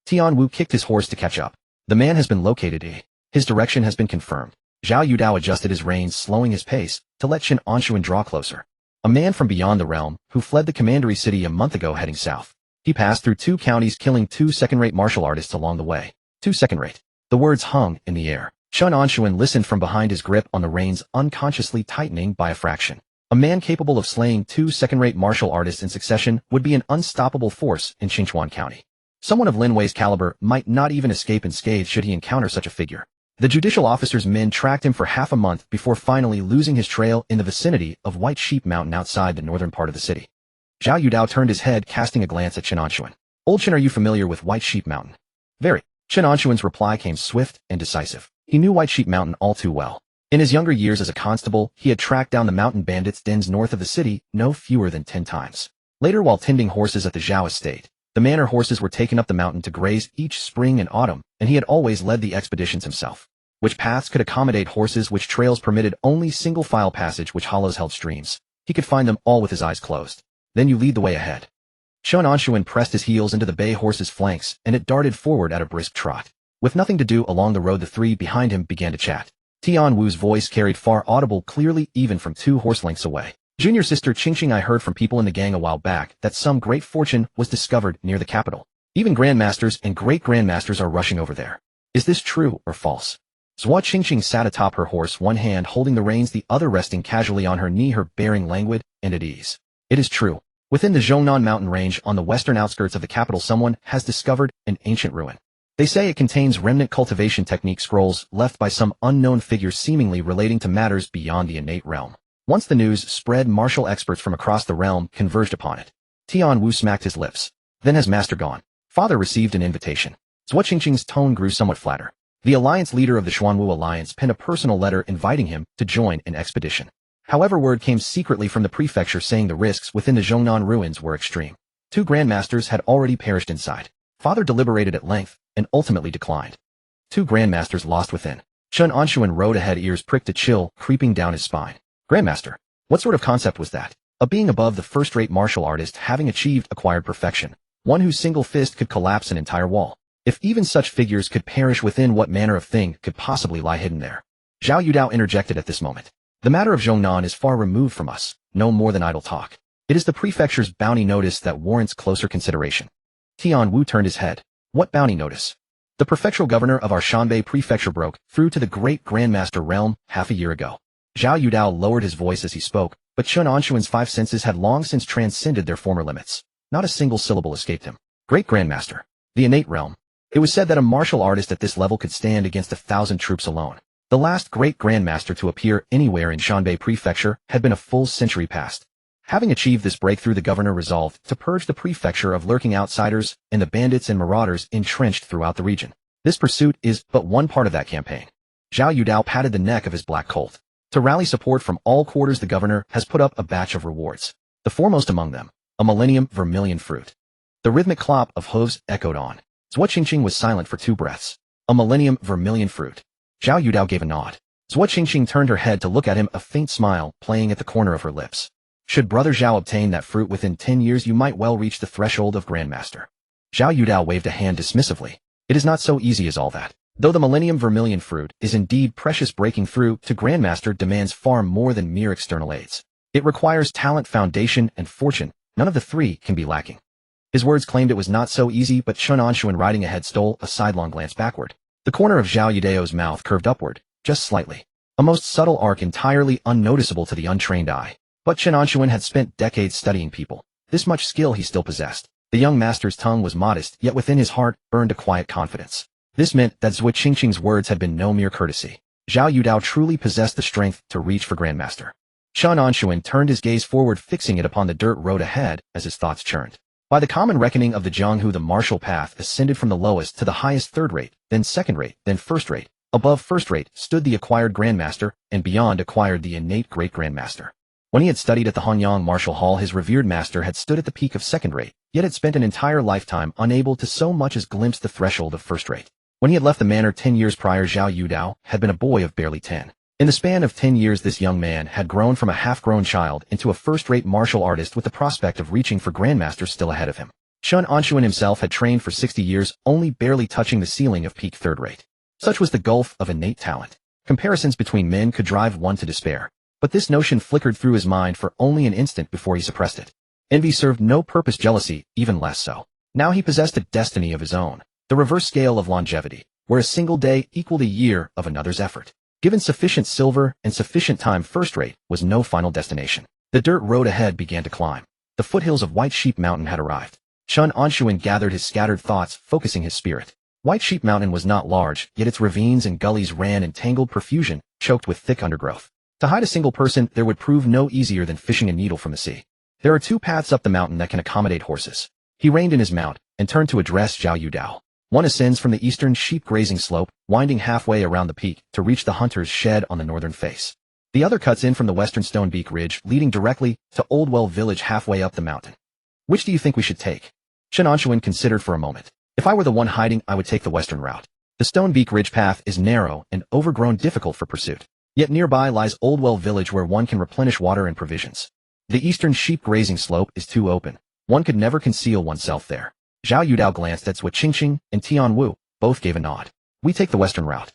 Tianwu kicked his horse to catch up. The man has been located. His direction has been confirmed. Zhao Yudao adjusted his reins, slowing his pace, to let Chen Anshun draw closer. A man from beyond the realm, who fled the commandery city a month ago heading south. He passed through 2 counties, killing 2 second-rate martial artists along the way. 2 second-rate. The words hung in the air. Chen Anshun listened from behind his grip on the reins, unconsciously tightening by a fraction. A man capable of slaying 2 second-rate martial artists in succession would be an unstoppable force in Qinchuan County. Someone of Lin Wei's caliber might not even escape unscathed should he encounter such a figure. The judicial officer's men tracked him for half a month before finally losing his trail in the vicinity of White Sheep Mountain outside the northern part of the city. Zhao Yudao turned his head, casting a glance at Chen Anshun. Old Chen, are you familiar with White Sheep Mountain? Very. Chen Anshun's reply came swift and decisive. He knew White Sheep Mountain all too well. In his younger years as a constable, he had tracked down the mountain bandits' dens north of the city no fewer than 10 times. Later, while tending horses at the Zhao estate, the manor horses were taken up the mountain to graze each spring and autumn, and he had always led the expeditions himself. Which paths could accommodate horses, which trails permitted only single-file passage, which hollows held streams. He could find them all with his eyes closed. Then you lead the way ahead. Chen Anshun pressed his heels into the bay horse's flanks, and it darted forward at a brisk trot. With nothing to do along the road, the 3 behind him began to chat. Tian Wu's voice carried far, audible clearly even from 2 horse lengths away. Junior sister Qingqing, I heard from people in the gang a while back that some great fortune was discovered near the capital. Even grandmasters and great-grandmasters are rushing over there. Is this true or false? Zhua Qingqing sat atop her horse, one hand holding the reins, the other resting casually on her knee, her bearing languid and at ease. It is true. Within the Zhongnan mountain range on the western outskirts of the capital, someone has discovered an ancient ruin. They say it contains remnant cultivation technique scrolls left by some unknown figure, seemingly relating to matters beyond the innate realm. Once the news spread, martial experts from across the realm converged upon it. Tian Wu smacked his lips. Then has master gone? Father received an invitation. Zhua Qingqing's tone grew somewhat flatter. The alliance leader of the Xuanwu alliance penned a personal letter inviting him to join an expedition. However, word came secretly from the prefecture saying the risks within the Zhongnan ruins were extreme. 2 grandmasters had already perished inside. Father deliberated at length and ultimately declined. 2 grandmasters lost within. Chen Anshun rode ahead, ears pricked, a chill creeping down his spine. Grandmaster? What sort of concept was that? A being above the first-rate martial artist, having achieved acquired perfection. One whose single fist could collapse an entire wall. If even such figures could perish within, what manner of thing could possibly lie hidden there? Zhao Yudao interjected at this moment. The matter of Zhongnan is far removed from us, no more than idle talk. It is the prefecture's bounty notice that warrants closer consideration. Tian Wu turned his head. What bounty notice? The prefectural governor of our Shanbei prefecture broke through to the great grandmaster realm half a year ago. Zhao Yudao lowered his voice as he spoke, but Chen Anshun's 5 senses had long since transcended their former limits. Not a single syllable escaped him. Great grandmaster. The innate realm. It was said that a martial artist at this level could stand against 1,000 troops alone. The last great grandmaster to appear anywhere in Shanbei prefecture had been a full century past. Having achieved this breakthrough, the governor resolved to purge the prefecture of lurking outsiders and the bandits and marauders entrenched throughout the region. This pursuit is but one part of that campaign. Zhao Yudao patted the neck of his black colt. To rally support from all quarters, the governor has put up a batch of rewards. The foremost among them, a millennium vermilion fruit. The rhythmic clop of hooves echoed on. Zhua Qingqing was silent for 2 breaths. A millennium vermilion fruit. Zhao Yudao gave a nod. Zhua Qingqing turned her head to look at him, a faint smile playing at the corner of her lips. Should brother Zhao obtain that fruit within 10 years, you might well reach the threshold of grandmaster. Zhao Yudao waved a hand dismissively. It is not so easy as all that. Though the millennium vermilion fruit is indeed precious, breaking through to grandmaster demands far more than mere external aids. It requires talent, foundation, and fortune. None of the 3 can be lacking. His words claimed it was not so easy, but Chen Anshun, riding ahead, stole a sidelong glance backward. The corner of Zhao Yudao's mouth curved upward, just slightly. A most subtle arc, entirely unnoticeable to the untrained eye. But Chen Anshun had spent decades studying people. This much skill he still possessed. The young master's tongue was modest, yet within his heart burned a quiet confidence. This meant that Zhua Qingqing's words had been no mere courtesy. Zhao Yudao truly possessed the strength to reach for grandmaster. Chen Anshun turned his gaze forward, fixing it upon the dirt road ahead as his thoughts churned. By the common reckoning of the Jianghu, the martial path ascended from the lowest to the highest. 3rd rate, then 2nd rate, then 1st rate. Above 1st rate stood the acquired grandmaster, and beyond acquired the innate great grandmaster. When he had studied at the Hanyang Martial Hall, his revered master had stood at the peak of 2nd rate, yet had spent an entire lifetime unable to so much as glimpse the threshold of first rate. When he had left the manor 10 years prior, Zhao Yudao had been a boy of barely 10. In the span of 10 years, this young man had grown from a half-grown child into a first-rate martial artist with the prospect of reaching for grandmaster still ahead of him. Chen Anshun himself had trained for 60 years, only barely touching the ceiling of peak third rate. Such was the gulf of innate talent. Comparisons between men could drive one to despair, but this notion flickered through his mind for only an instant before he suppressed it. Envy served no purpose, jealousy even less so. Now he possessed a destiny of his own, the reverse scale of longevity, where a single day equaled a year of another's effort. Given sufficient silver and sufficient time, first rate was no final destination. The dirt road ahead began to climb. The foothills of White Sheep Mountain had arrived. Chen Anshun gathered his scattered thoughts, focusing his spirit. White Sheep Mountain was not large, yet its ravines and gullies ran in tangled profusion, choked with thick undergrowth. To hide a single person there would prove no easier than fishing a needle from the sea. There are 2 paths up the mountain that can accommodate horses. He reined in his mount and turned to address Zhao Yudao. One ascends from the eastern sheep grazing slope, winding halfway around the peak to reach the hunter's shed on the northern face. The other cuts in from the western Stone Beak Ridge, leading directly to Oldwell Village halfway up the mountain. Which do you think we should take? Chen Anshun considered for a moment. If I were the one hiding, I would take the western route. The Stone Beak Ridge path is narrow and overgrown, difficult for pursuit. Yet nearby lies Oldwell Village, where one can replenish water and provisions. The eastern sheep grazing slope is too open. One could never conceal oneself there. Zhao Yudao glanced at Zui Qingqing and Tian Wu. Both gave a nod. We take the western route.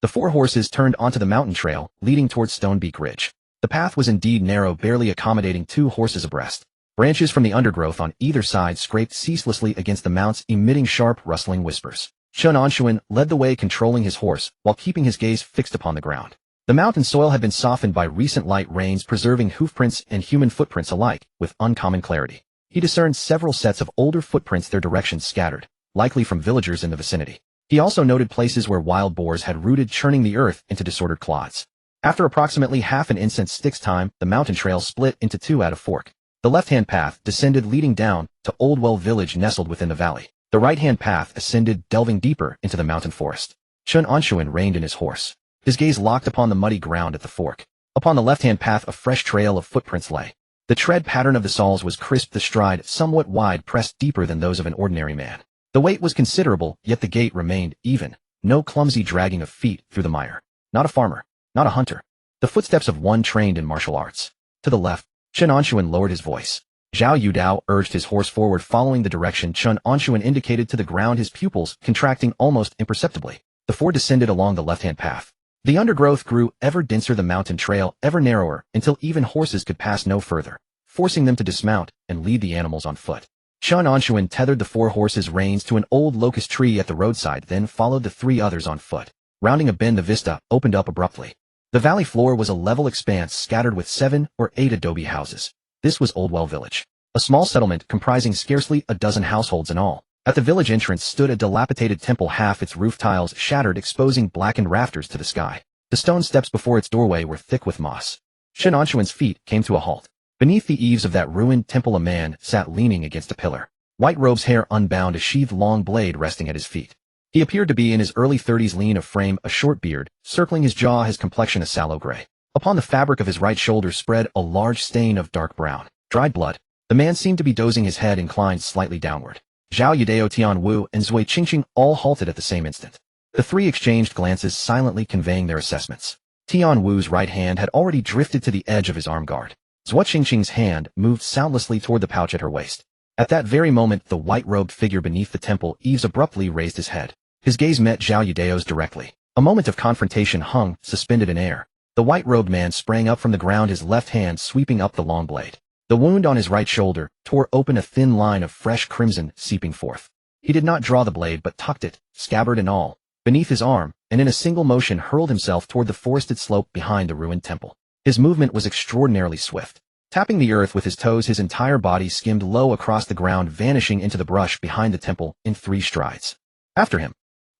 The 4 horses turned onto the mountain trail, leading towards Stone Beak Ridge. The path was indeed narrow, barely accommodating 2 horses abreast. Branches from the undergrowth on either side scraped ceaselessly against the mounts, emitting sharp, rustling whispers. Chen Anshun led the way, controlling his horse, while keeping his gaze fixed upon the ground. The mountain soil had been softened by recent light rains, preserving hoofprints and human footprints alike, with uncommon clarity. He discerned several sets of older footprints, their directions scattered, likely from villagers in the vicinity. He also noted places where wild boars had rooted, churning the earth into disordered clods. After approximately half an incense stick's time, the mountain trail split into 2 at a fork. The left-hand path descended, leading down to Oldwell Village nestled within the valley. The right-hand path ascended, delving deeper into the mountain forest. Chen Anshun reined in his horse. His gaze locked upon the muddy ground at the fork. Upon the left-hand path, a fresh trail of footprints lay. The tread pattern of the soles was crisp, the stride somewhat wide, pressed deeper than those of an ordinary man. The weight was considerable, yet the gait remained even. No clumsy dragging of feet through the mire. Not a farmer. Not a hunter. The footsteps of one trained in martial arts. To the left, Chen Anshun lowered his voice. Zhao Yudao urged his horse forward, following the direction Chen Anshun indicated to the ground, his pupils contracting almost imperceptibly. The 4 descended along the left-hand path. The undergrowth grew ever denser, the mountain trail ever narrower, until even horses could pass no further, forcing them to dismount and lead the animals on foot. Chen Anshun tethered the 4 horses' reins to an old locust tree at the roadside, then followed the 3 others on foot. Rounding a bend, the vista opened up abruptly. The valley floor was a level expanse scattered with 7 or 8 adobe houses. This was Oldwell Village, a small settlement comprising scarcely a dozen households in all. At the village entrance stood a dilapidated temple, half its roof tiles shattered, exposing blackened rafters to the sky. The stone steps before its doorway were thick with moss. Chen Anshun's feet came to a halt. Beneath the eaves of that ruined temple, a man sat leaning against a pillar. White robes, hair unbound, a sheathed long blade resting at his feet. He appeared to be in his early 30s, lean of frame, a short beard circling his jaw, his complexion a sallow gray. Upon the fabric of his right shoulder spread a large stain of dark brown, dried blood. The man seemed to be dozing, his head inclined slightly downward. Zhao Yudao, Tian Wu, and Zui Qingqing all halted at the same instant. The 3 exchanged glances, silently conveying their assessments. Tian Wu's right hand had already drifted to the edge of his arm guard. Zui Qingqing's hand moved soundlessly toward the pouch at her waist. At that very moment, the white-robed figure beneath the temple eaves abruptly raised his head. His gaze met Zhao Yudao's directly. A moment of confrontation hung, suspended in air. The white-robed man sprang up from the ground, his left hand sweeping up the long blade. The wound on his right shoulder tore open, a thin line of fresh crimson seeping forth. He did not draw the blade, but tucked it, scabbard and all, beneath his arm, and in a single motion hurled himself toward the forested slope behind the ruined temple. His movement was extraordinarily swift. Tapping the earth with his toes, his entire body skimmed low across the ground, vanishing into the brush behind the temple in 3 strides. After him,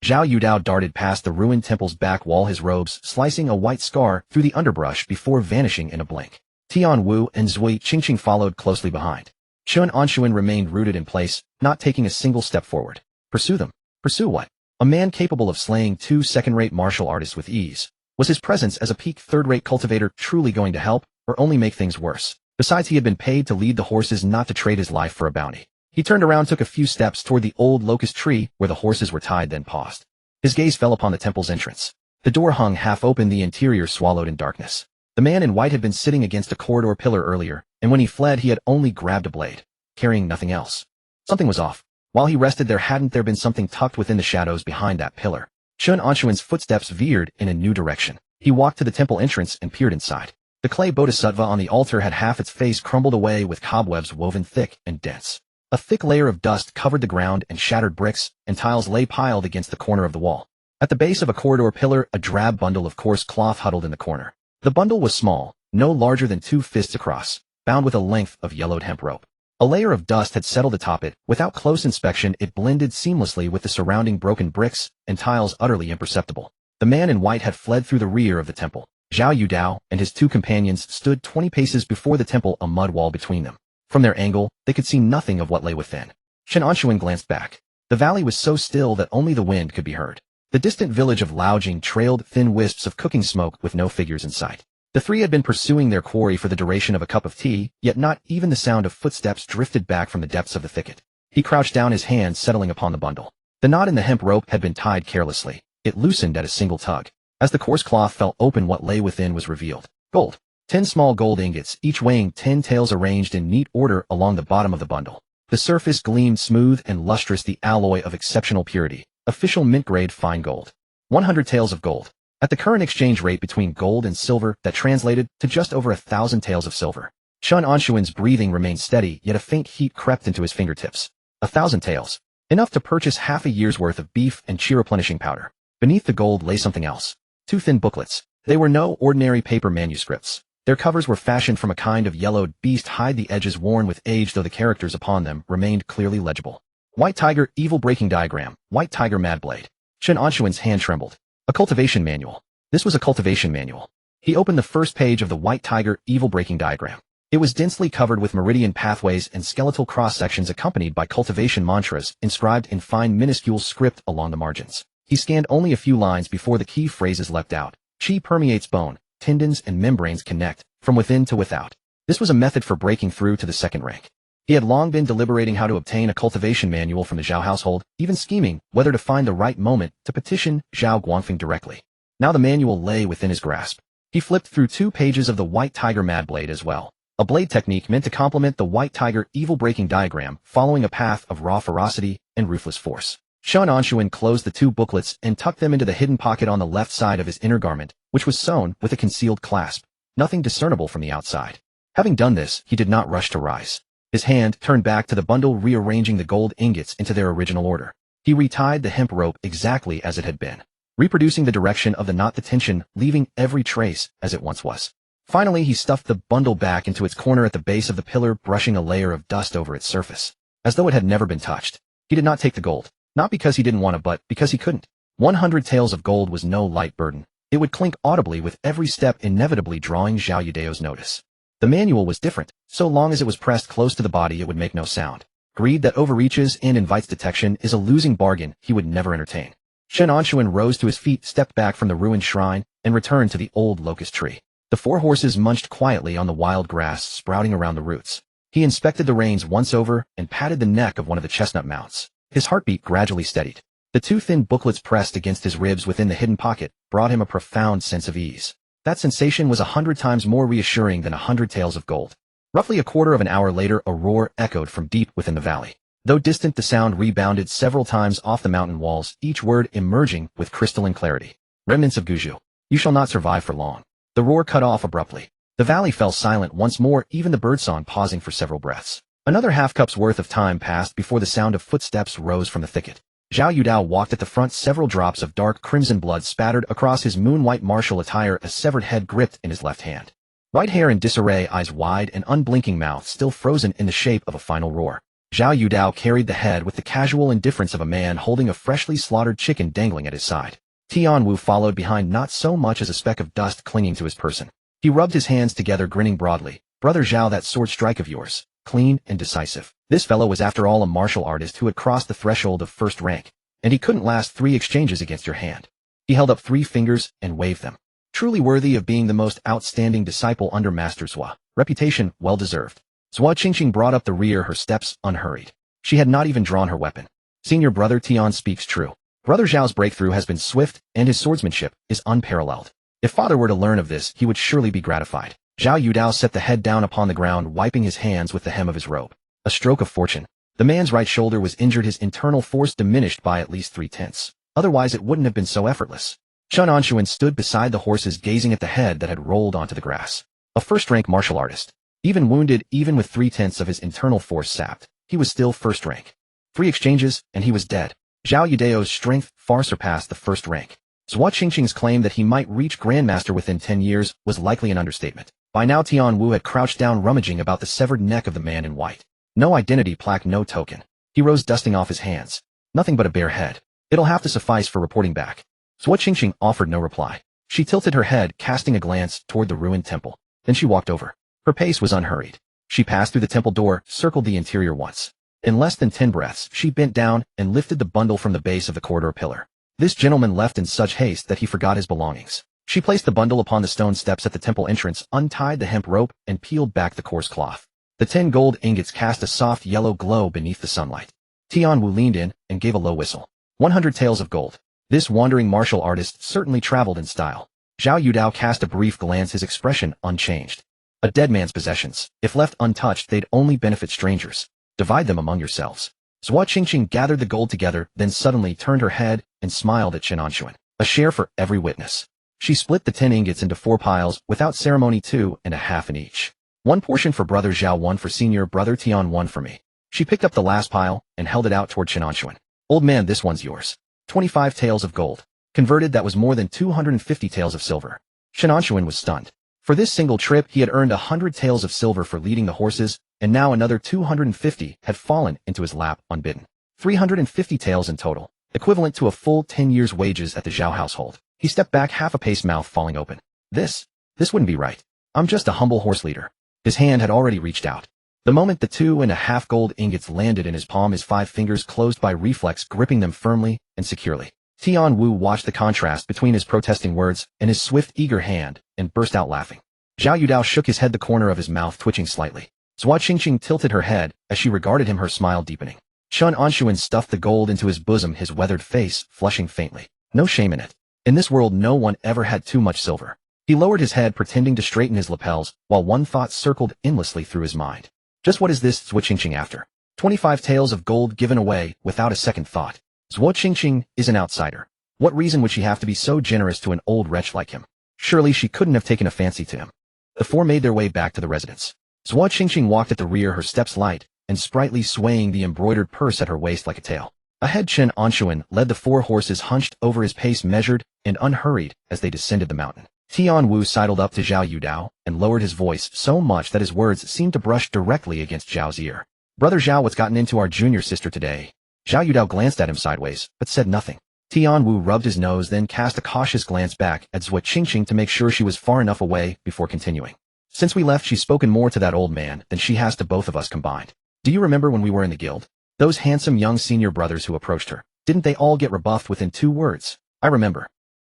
Zhao Yudao darted past the ruined temple's back wall, his robes slicing a white scar through the underbrush before vanishing in a blink. Tian Wu and Zui Qingqing followed closely behind. Chen Anshun remained rooted in place, not taking a single step forward. Pursue them? Pursue what? A man capable of slaying 2 second-rate martial artists with ease. Was his presence as a peak third-rate cultivator truly going to help, or only make things worse? Besides, he had been paid to lead the horses, not to trade his life for a bounty. He turned around, took a few steps toward the old locust tree where the horses were tied, then paused. His gaze fell upon the temple's entrance. The door hung half open, the interior swallowed in darkness. The man in white had been sitting against a corridor pillar earlier, and when he fled he had only grabbed a blade, carrying nothing else. Something was off. While he rested there, hadn't there been something tucked within the shadows behind that pillar? Chen Anshun's footsteps veered in a new direction. He walked to the temple entrance and peered inside. The clay bodhisattva on the altar had half its face crumbled away with cobwebs woven thick and dense. A thick layer of dust covered the ground, and shattered bricks and tiles lay piled against the corner of the wall. At the base of a corridor pillar, a drab bundle of coarse cloth huddled in the corner. The bundle was small, no larger than 2 fists across, bound with a length of yellowed hemp rope. A layer of dust had settled atop it. Without close inspection, it blended seamlessly with the surrounding broken bricks and tiles, utterly imperceptible. The man in white had fled through the rear of the temple. Zhao Yudao and his 2 companions stood 20 paces before the temple, a mud wall between them. From their angle, they could see nothing of what lay within. Chen Anshun glanced back. The valley was so still that only the wind could be heard. The distant village of Laojing trailed thin wisps of cooking smoke with no figures in sight. The 3 had been pursuing their quarry for the duration of a cup of tea, yet not even the sound of footsteps drifted back from the depths of the thicket. He crouched down, his hands settling upon the bundle. The knot in the hemp rope had been tied carelessly. It loosened at a single tug. As the coarse cloth fell open, what lay within was revealed. Gold. 10 small gold ingots, each weighing 10 taels, arranged in neat order along the bottom of the bundle. The surface gleamed smooth and lustrous, the alloy of exceptional purity. Official mint-grade fine gold. 100 taels of gold. At the current exchange rate between gold and silver, that translated to just over 1,000 taels of silver. Chen Anshun's breathing remained steady, yet a faint heat crept into his fingertips. 1,000 taels. Enough to purchase half a year's worth of beef and chi replenishing powder. Beneath the gold lay something else. 2 thin booklets. They were no ordinary paper manuscripts. Their covers were fashioned from a kind of yellowed beast hide, the edges worn with age, though the characters upon them remained clearly legible. White Tiger Evil Breaking Diagram. White Tiger Mad Blade. Chen Anshun's hand trembled. A cultivation manual. This was a cultivation manual. He opened the first page of the White Tiger Evil Breaking Diagram. It was densely covered with meridian pathways and skeletal cross-sections, accompanied by cultivation mantras inscribed in fine minuscule script along the margins. He scanned only a few lines before the key phrases leapt out. Qi permeates bone, tendons and membranes connect, from within to without. This was a method for breaking through to the second rank. He had long been deliberating how to obtain a cultivation manual from the Zhao household, even scheming whether to find the right moment to petition Zhao Guangfeng directly. Now the manual lay within his grasp. He flipped through 2 pages of the White Tiger Mad Blade as well. A blade technique meant to complement the White Tiger Evil Breaking Diagram, following a path of raw ferocity and ruthless force. Chen Anshun closed the 2 booklets and tucked them into the hidden pocket on the left side of his inner garment, which was sewn with a concealed clasp, nothing discernible from the outside. Having done this, he did not rush to rise. His hand turned back to the bundle, rearranging the gold ingots into their original order. He retied the hemp rope exactly as it had been, reproducing the direction of the knot, the tension, leaving every trace as it once was. Finally, he stuffed the bundle back into its corner at the base of the pillar, brushing a layer of dust over its surface, as though it had never been touched. He did not take the gold, not because he didn't want to, but because he couldn't. 100 taels of gold was no light burden. It would clink audibly with every step, inevitably drawing Zhao Yudao's notice. The manual was different. So long as it was pressed close to the body, it would make no sound. Greed that overreaches and invites detection is a losing bargain he would never entertain. Chen Anshun rose to his feet, stepped back from the ruined shrine, and returned to the old locust tree. The 4 horses munched quietly on the wild grass sprouting around the roots. He inspected the reins once over and patted the neck of one of the chestnut mounts. His heartbeat gradually steadied. The 2 thin booklets pressed against his ribs within the hidden pocket brought him a profound sense of ease. That sensation was 100 times more reassuring than 100 taels of gold. Roughly a quarter of an hour later, a roar echoed from deep within the valley. Though distant, the sound rebounded several times off the mountain walls, each word emerging with crystalline clarity. Remnants of Guju. You shall not survive for long. The roar cut off abruptly. The valley fell silent once more, even the birdsong pausing for several breaths. Another half-cup's worth of time passed before the sound of footsteps rose from the thicket. Zhao Yudao walked at the front, several drops of dark crimson blood spattered across his moon-white martial attire, a severed head gripped in his left hand. White hair in disarray, eyes wide and unblinking, mouth still frozen in the shape of a final roar. Zhao Yudao carried the head with the casual indifference of a man holding a freshly slaughtered chicken dangling at his side. Tianwu followed behind, not so much as a speck of dust clinging to his person. He rubbed his hands together, grinning broadly. Brother Zhao, that sword strike of yours, clean and decisive. This fellow was after all a martial artist who had crossed the threshold of first rank, and he couldn't last 3 exchanges against your hand. He held up 3 fingers and waved them. Truly worthy of being the most outstanding disciple under Master Zhua. Reputation well deserved. Zhua Qingqing brought up the rear, her steps unhurried. She had not even drawn her weapon. Senior brother Tian speaks true. Brother Zhao's breakthrough has been swift, and his swordsmanship is unparalleled. If father were to learn of this, he would surely be gratified. Zhao Yudao set the head down upon the ground, wiping his hands with the hem of his robe. A stroke of fortune. The man's right shoulder was injured, his internal force diminished by at least 3/10. Otherwise it wouldn't have been so effortless. Chen Anshun stood beside the horses, gazing at the head that had rolled onto the grass. A first-rank martial artist. Even wounded, even with 3/10 of his internal force sapped, he was still first rank. 3 exchanges, and he was dead. Zhao Yudao's strength far surpassed the first rank. Zhua Qingqing's claim that he might reach grandmaster within 10 years was likely an understatement. By now Tian Wu had crouched down, rummaging about the severed neck of the man in white. No identity plaque, no token. He rose, dusting off his hands. Nothing but a bare head. It'll have to suffice for reporting back. Zhua Qingqing offered no reply. She tilted her head, casting a glance toward the ruined temple. Then she walked over. Her pace was unhurried. She passed through the temple door, circled the interior once. In less than 10 breaths, she bent down and lifted the bundle from the base of the corridor pillar. This gentleman left in such haste that he forgot his belongings. She placed the bundle upon the stone steps at the temple entrance, untied the hemp rope, and peeled back the coarse cloth. The 10 gold ingots cast a soft yellow glow beneath the sunlight. Tian Wu leaned in and gave a low whistle. 100 taels of gold. This wandering martial artist certainly traveled in style. Zhao Yudao cast a brief glance, his expression unchanged. A dead man's possessions, if left untouched, they'd only benefit strangers. Divide them among yourselves. Zhua Qingqing gathered the gold together, then suddenly turned her head and smiled at Chen Anshun. A share for every witness. She split the 10 ingots into 4 piles, without ceremony, 2.5 in each. 1 portion for brother Zhao, 1 for senior brother Tian, 1 for me. She picked up the last pile and held it out toward Chen Anshun. Old man, this one's yours. 25 taels of gold. Converted, that was more than 250 taels of silver. Chen Anshun was stunned. For this single trip, he had earned 100 taels of silver for leading the horses, and now another 250 had fallen into his lap unbidden. 350 taels in total, equivalent to a full 10 years' wages at the Zhao household. He stepped back half a pace, mouth falling open. This wouldn't be right. I'm just a humble horse leader. His hand had already reached out. The moment the 2.5 gold ingots landed in his palm, his 5 fingers closed by reflex, gripping them firmly and securely. Tian Wu watched the contrast between his protesting words and his swift, eager hand, and burst out laughing. Zhao Yudao shook his head, the corner of his mouth twitching slightly. Zhua Qingqing tilted her head as she regarded him, her smile deepening. Chen Anshun stuffed the gold into his bosom, his weathered face flushing faintly. No shame in it. In this world no one ever had too much silver. He lowered his head, pretending to straighten his lapels, while one thought circled endlessly through his mind. Just what is this Zhua Qingqing after? 25 taels of gold given away without a second thought. Zhua Qingqing is an outsider. What reason would she have to be so generous to an old wretch like him? Surely she couldn't have taken a fancy to him. The 4 made their way back to the residence. Zhua Qingqing walked at the rear, her steps light and sprightly, swaying the embroidered purse at her waist like a tail. Ahead, Chen Anshun led the 4 horses, hunched over, his pace measured and unhurried as they descended the mountain. Tian Wu sidled up to Zhao Yudao and lowered his voice so much that his words seemed to brush directly against Zhao's ear. Brother Zhao, what's gotten into our junior sister today? Zhao Yudao glanced at him sideways, but said nothing. Tian Wu rubbed his nose, then cast a cautious glance back at Zhua Qingqing to make sure she was far enough away before continuing. Since we left, she's spoken more to that old man than she has to both of us combined. Do you remember when we were in the guild? Those handsome young senior brothers who approached her, didn't they all get rebuffed within 2 words? I remember.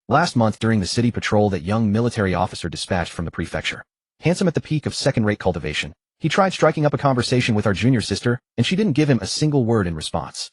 Last month during the city patrol, that young military officer dispatched from the prefecture. Handsome at the peak of second-rate cultivation. He tried striking up a conversation with our junior sister, and she didn't give him a single word in response.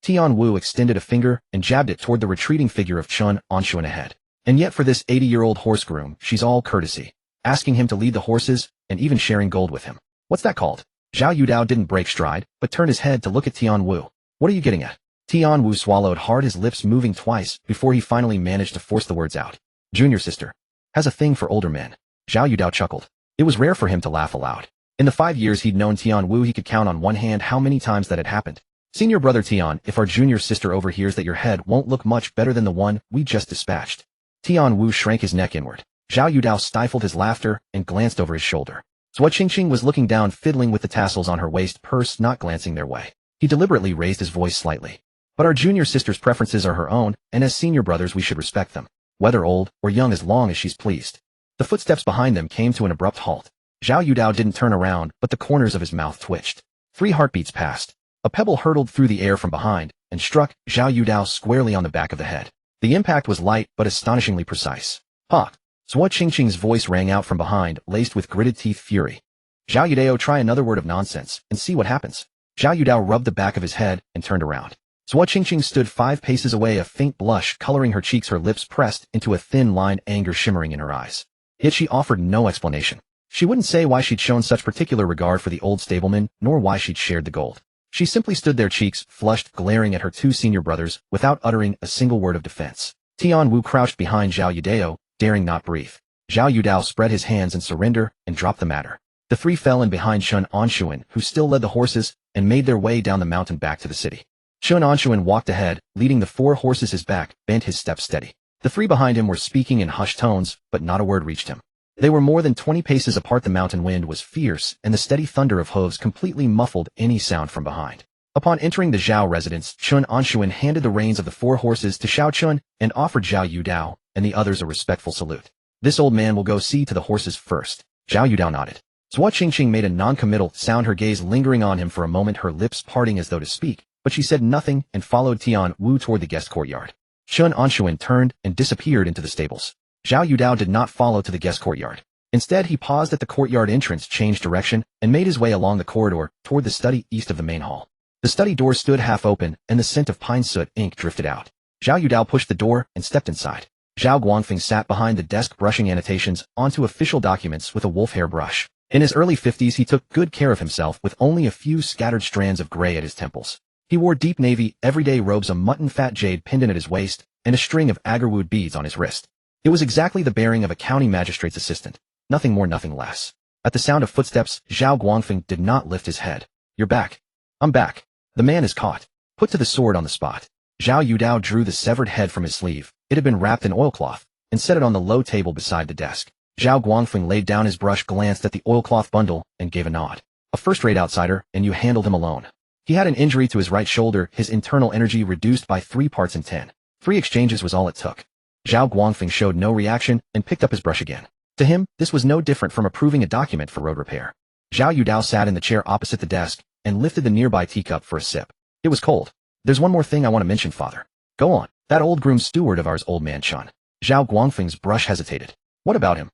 Tian Wu extended a finger and jabbed it toward the retreating figure of Chen Anshun ahead. And yet for this 80-year-old horse groom, she's all courtesy. Asking him to lead the horses, and even sharing gold with him. What's that called? Zhao Yudao didn't break stride, but turned his head to look at Tian Wu. What are you getting at? Tian Wu swallowed hard, his lips moving twice before he finally managed to force the words out. Junior sister. Has a thing for older men. Zhao Yudao chuckled. It was rare for him to laugh aloud. In the 5 years he'd known Tian Wu, he could count on one hand how many times that had happened. Senior brother Tian, if our junior sister overhears that, your head won't look much better than the one we just dispatched. Tian Wu shrank his neck inward. Zhao Yudao stifled his laughter and glanced over his shoulder. Zhua Qingqing was looking down, fiddling with the tassels on her waist purse, not glancing their way. He deliberately raised his voice slightly. But our junior sister's preferences are her own, and as senior brothers we should respect them, whether old or young, as long as she's pleased. The footsteps behind them came to an abrupt halt. Zhao Yudao didn't turn around, but the corners of his mouth twitched. 3 heartbeats passed. A pebble hurtled through the air from behind and struck Zhao Yudao squarely on the back of the head. The impact was light but astonishingly precise. Ha! Zhua Qingqing's voice rang out from behind, laced with gritted teeth fury. Zhao Yudao, try another word of nonsense and see what happens. Zhao Yudao rubbed the back of his head and turned around. Zhao Qingqing stood 5 paces away, a faint blush coloring her cheeks, her lips pressed into a thin line, anger shimmering in her eyes. Yet she offered no explanation. She wouldn't say why she'd shown such particular regard for the old stableman, nor why she'd shared the gold. She simply stood there, cheeks flushed, glaring at her 2 senior brothers, without uttering a single word of defense. Tian Wu crouched behind Zhao Yudao, daring not breathe. Zhao Yudao spread his hands in surrender and dropped the matter. The 3 fell in behind Chen Anshun, who still led the horses, and made their way down the mountain back to the city. Chen Anshun walked ahead, leading the 4 horses. His back bent, his steps steady. The 3 behind him were speaking in hushed tones, but not a word reached him. They were more than 20 paces apart. The mountain wind was fierce, and the steady thunder of hooves completely muffled any sound from behind. Upon entering the Zhao residence, Chen Anshun handed the reins of the 4 horses to Xiao Chun and offered Zhao Yudao and the others a respectful salute. This old man will go see to the horses first. Zhao Yudao nodded. Zhao Qingqing made a non-committal sound, her gaze lingering on him for a moment, her lips parting as though to speak, but she said nothing and followed Tian Wu toward the guest courtyard. Chen Anshun turned and disappeared into the stables. Zhao Yudao did not follow to the guest courtyard. Instead, he paused at the courtyard entrance, changed direction, and made his way along the corridor toward the study east of the main hall. The study door stood half open, and the scent of pine soot ink drifted out. Zhao Yudao pushed the door and stepped inside. Zhao Guangfeng sat behind the desk brushing annotations onto official documents with a wolf hair brush. In his early 50s, he took good care of himself with only a few scattered strands of gray at his temples. He wore deep navy, everyday robes, a mutton fat jade pendant at his waist, and a string of agarwood beads on his wrist. It was exactly the bearing of a county magistrate's assistant. Nothing more, nothing less. At the sound of footsteps, Zhao Guangfeng did not lift his head. "You're back." "I'm back." "The man is caught. Put to the sword on the spot." Zhao Yudao drew the severed head from his sleeve. It had been wrapped in oilcloth, and set it on the low table beside the desk. Zhao Guangfeng laid down his brush, glanced at the oilcloth bundle, and gave a nod. "A first-rate outsider, and you handled him alone." He had an injury to his right shoulder, his internal energy reduced by 3 parts in 10. 3 exchanges was all it took. Zhao Guangfeng showed no reaction and picked up his brush again. To him, this was no different from approving a document for road repair. Zhao Yudao sat in the chair opposite the desk and lifted the nearby teacup for a sip. It was cold. "There's one more thing I want to mention, Father." "Go on." "That old groom steward of ours, old man Chun." Zhao Guangfeng's brush hesitated. "What about him?"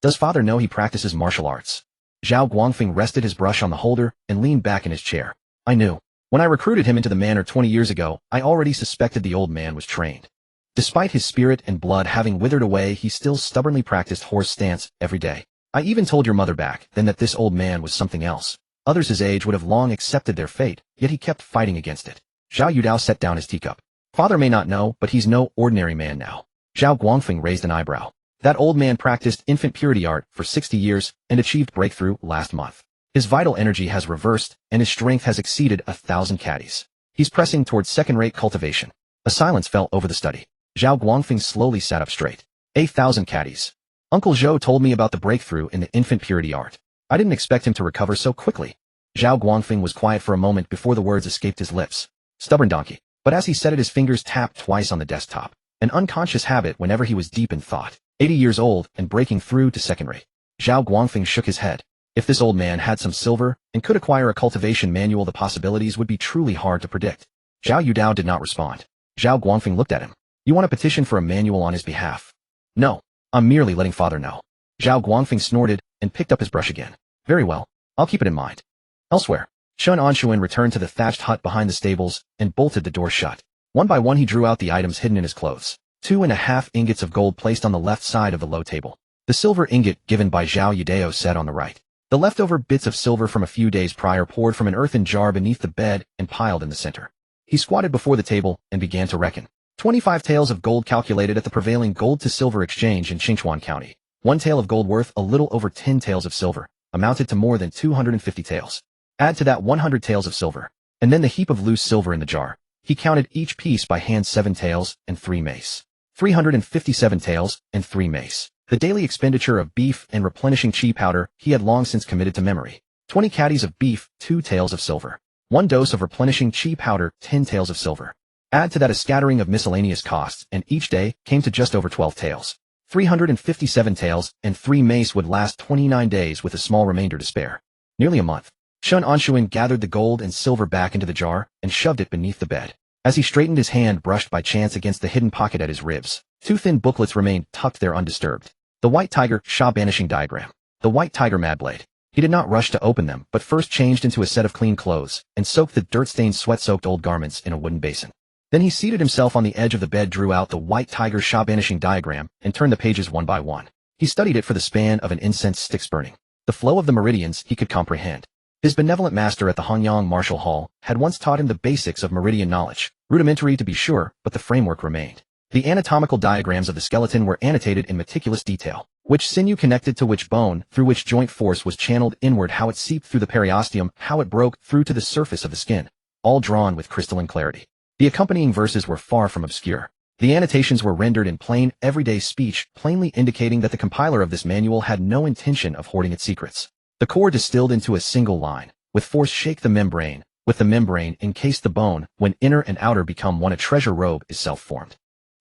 "Does Father know he practices martial arts?" Zhao Guangfeng rested his brush on the holder and leaned back in his chair. "I knew. When I recruited him into the manor 20 years ago, I already suspected the old man was trained. Despite his spirit and blood having withered away, he still stubbornly practiced horse stance every day. I even told your mother back then that this old man was something else. Others his age would have long accepted their fate, yet he kept fighting against it." Zhao Yudao set down his teacup. "Father may not know, but he's no ordinary man now." Zhao Guangfeng raised an eyebrow. "That old man practiced infant purity art for 60 years and achieved breakthrough last month. His vital energy has reversed, and his strength has exceeded 1,000 caddies. He's pressing towards second-rate cultivation." A silence fell over the study. Zhao Guangfeng slowly sat up straight. 1,000 caddies. Uncle Zhou told me about the breakthrough in the infant purity art. I didn't expect him to recover so quickly. Zhao Guangfeng was quiet for a moment before the words escaped his lips. "Stubborn donkey." But as he said it, his fingers tapped twice on the desktop. An unconscious habit whenever he was deep in thought. 80 years old and breaking through to second rate. Zhao Guangfeng shook his head. If this old man had some silver and could acquire a cultivation manual, the possibilities would be truly hard to predict. Zhao Yudao did not respond. Zhao Guangfeng looked at him. "You want a petition for a manual on his behalf?" "No. I'm merely letting Father know." Zhao Guangfeng snorted and picked up his brush again. "Very well. I'll keep it in mind." Elsewhere, Chen Anshun returned to the thatched hut behind the stables and bolted the door shut. One by one he drew out the items hidden in his clothes. 2.5 ingots of gold placed on the left side of the low table. The silver ingot given by Zhao Yudao set on the right. The leftover bits of silver from a few days prior poured from an earthen jar beneath the bed and piled in the center. He squatted before the table and began to reckon. 25 taels of gold calculated at the prevailing gold-to-silver exchange in Qingchuan County. 1 tael of gold worth a little over 10 taels of silver, amounted to more than 250 taels. Add to that 100 taels of silver, and then the heap of loose silver in the jar. He counted each piece by hand: 7 taels and 3 mace. 357 taels and 3 mace. The daily expenditure of beef and replenishing chi powder he had long since committed to memory. 20 caddies of beef, 2 taels of silver. 1 dose of replenishing chi powder, 10 taels of silver. Add to that a scattering of miscellaneous costs, and each day came to just over 12 taels. 357 taels and 3 mace would last 29 days with a small remainder to spare. Nearly a month. Chen Anshun gathered the gold and silver back into the jar and shoved it beneath the bed. As he straightened, his hand brushed by chance against the hidden pocket at his ribs. 2 thin booklets remained tucked there undisturbed. The White Tiger Sha Banishing Diagram. The White Tiger Mad Blade. He did not rush to open them, but first changed into a set of clean clothes, and soaked the dirt-stained sweat-soaked old garments in a wooden basin. Then he seated himself on the edge of the bed, drew out the white tiger sha banishing diagram, and turned the pages one by one. He studied it for the span of an incense stick's burning. The flow of the meridians he could comprehend. His benevolent master at the Hanyang Martial Hall had once taught him the basics of meridian knowledge, rudimentary to be sure, but the framework remained. The anatomical diagrams of the skeleton were annotated in meticulous detail. Which sinew connected to which bone, through which joint force was channeled inward, how it seeped through the periosteum, how it broke through to the surface of the skin, all drawn with crystalline clarity. The accompanying verses were far from obscure. The annotations were rendered in plain, everyday speech, plainly indicating that the compiler of this manual had no intention of hoarding its secrets. The core distilled into a single line. With force shake the membrane. With the membrane encase the bone. When inner and outer become one, a treasure robe is self-formed.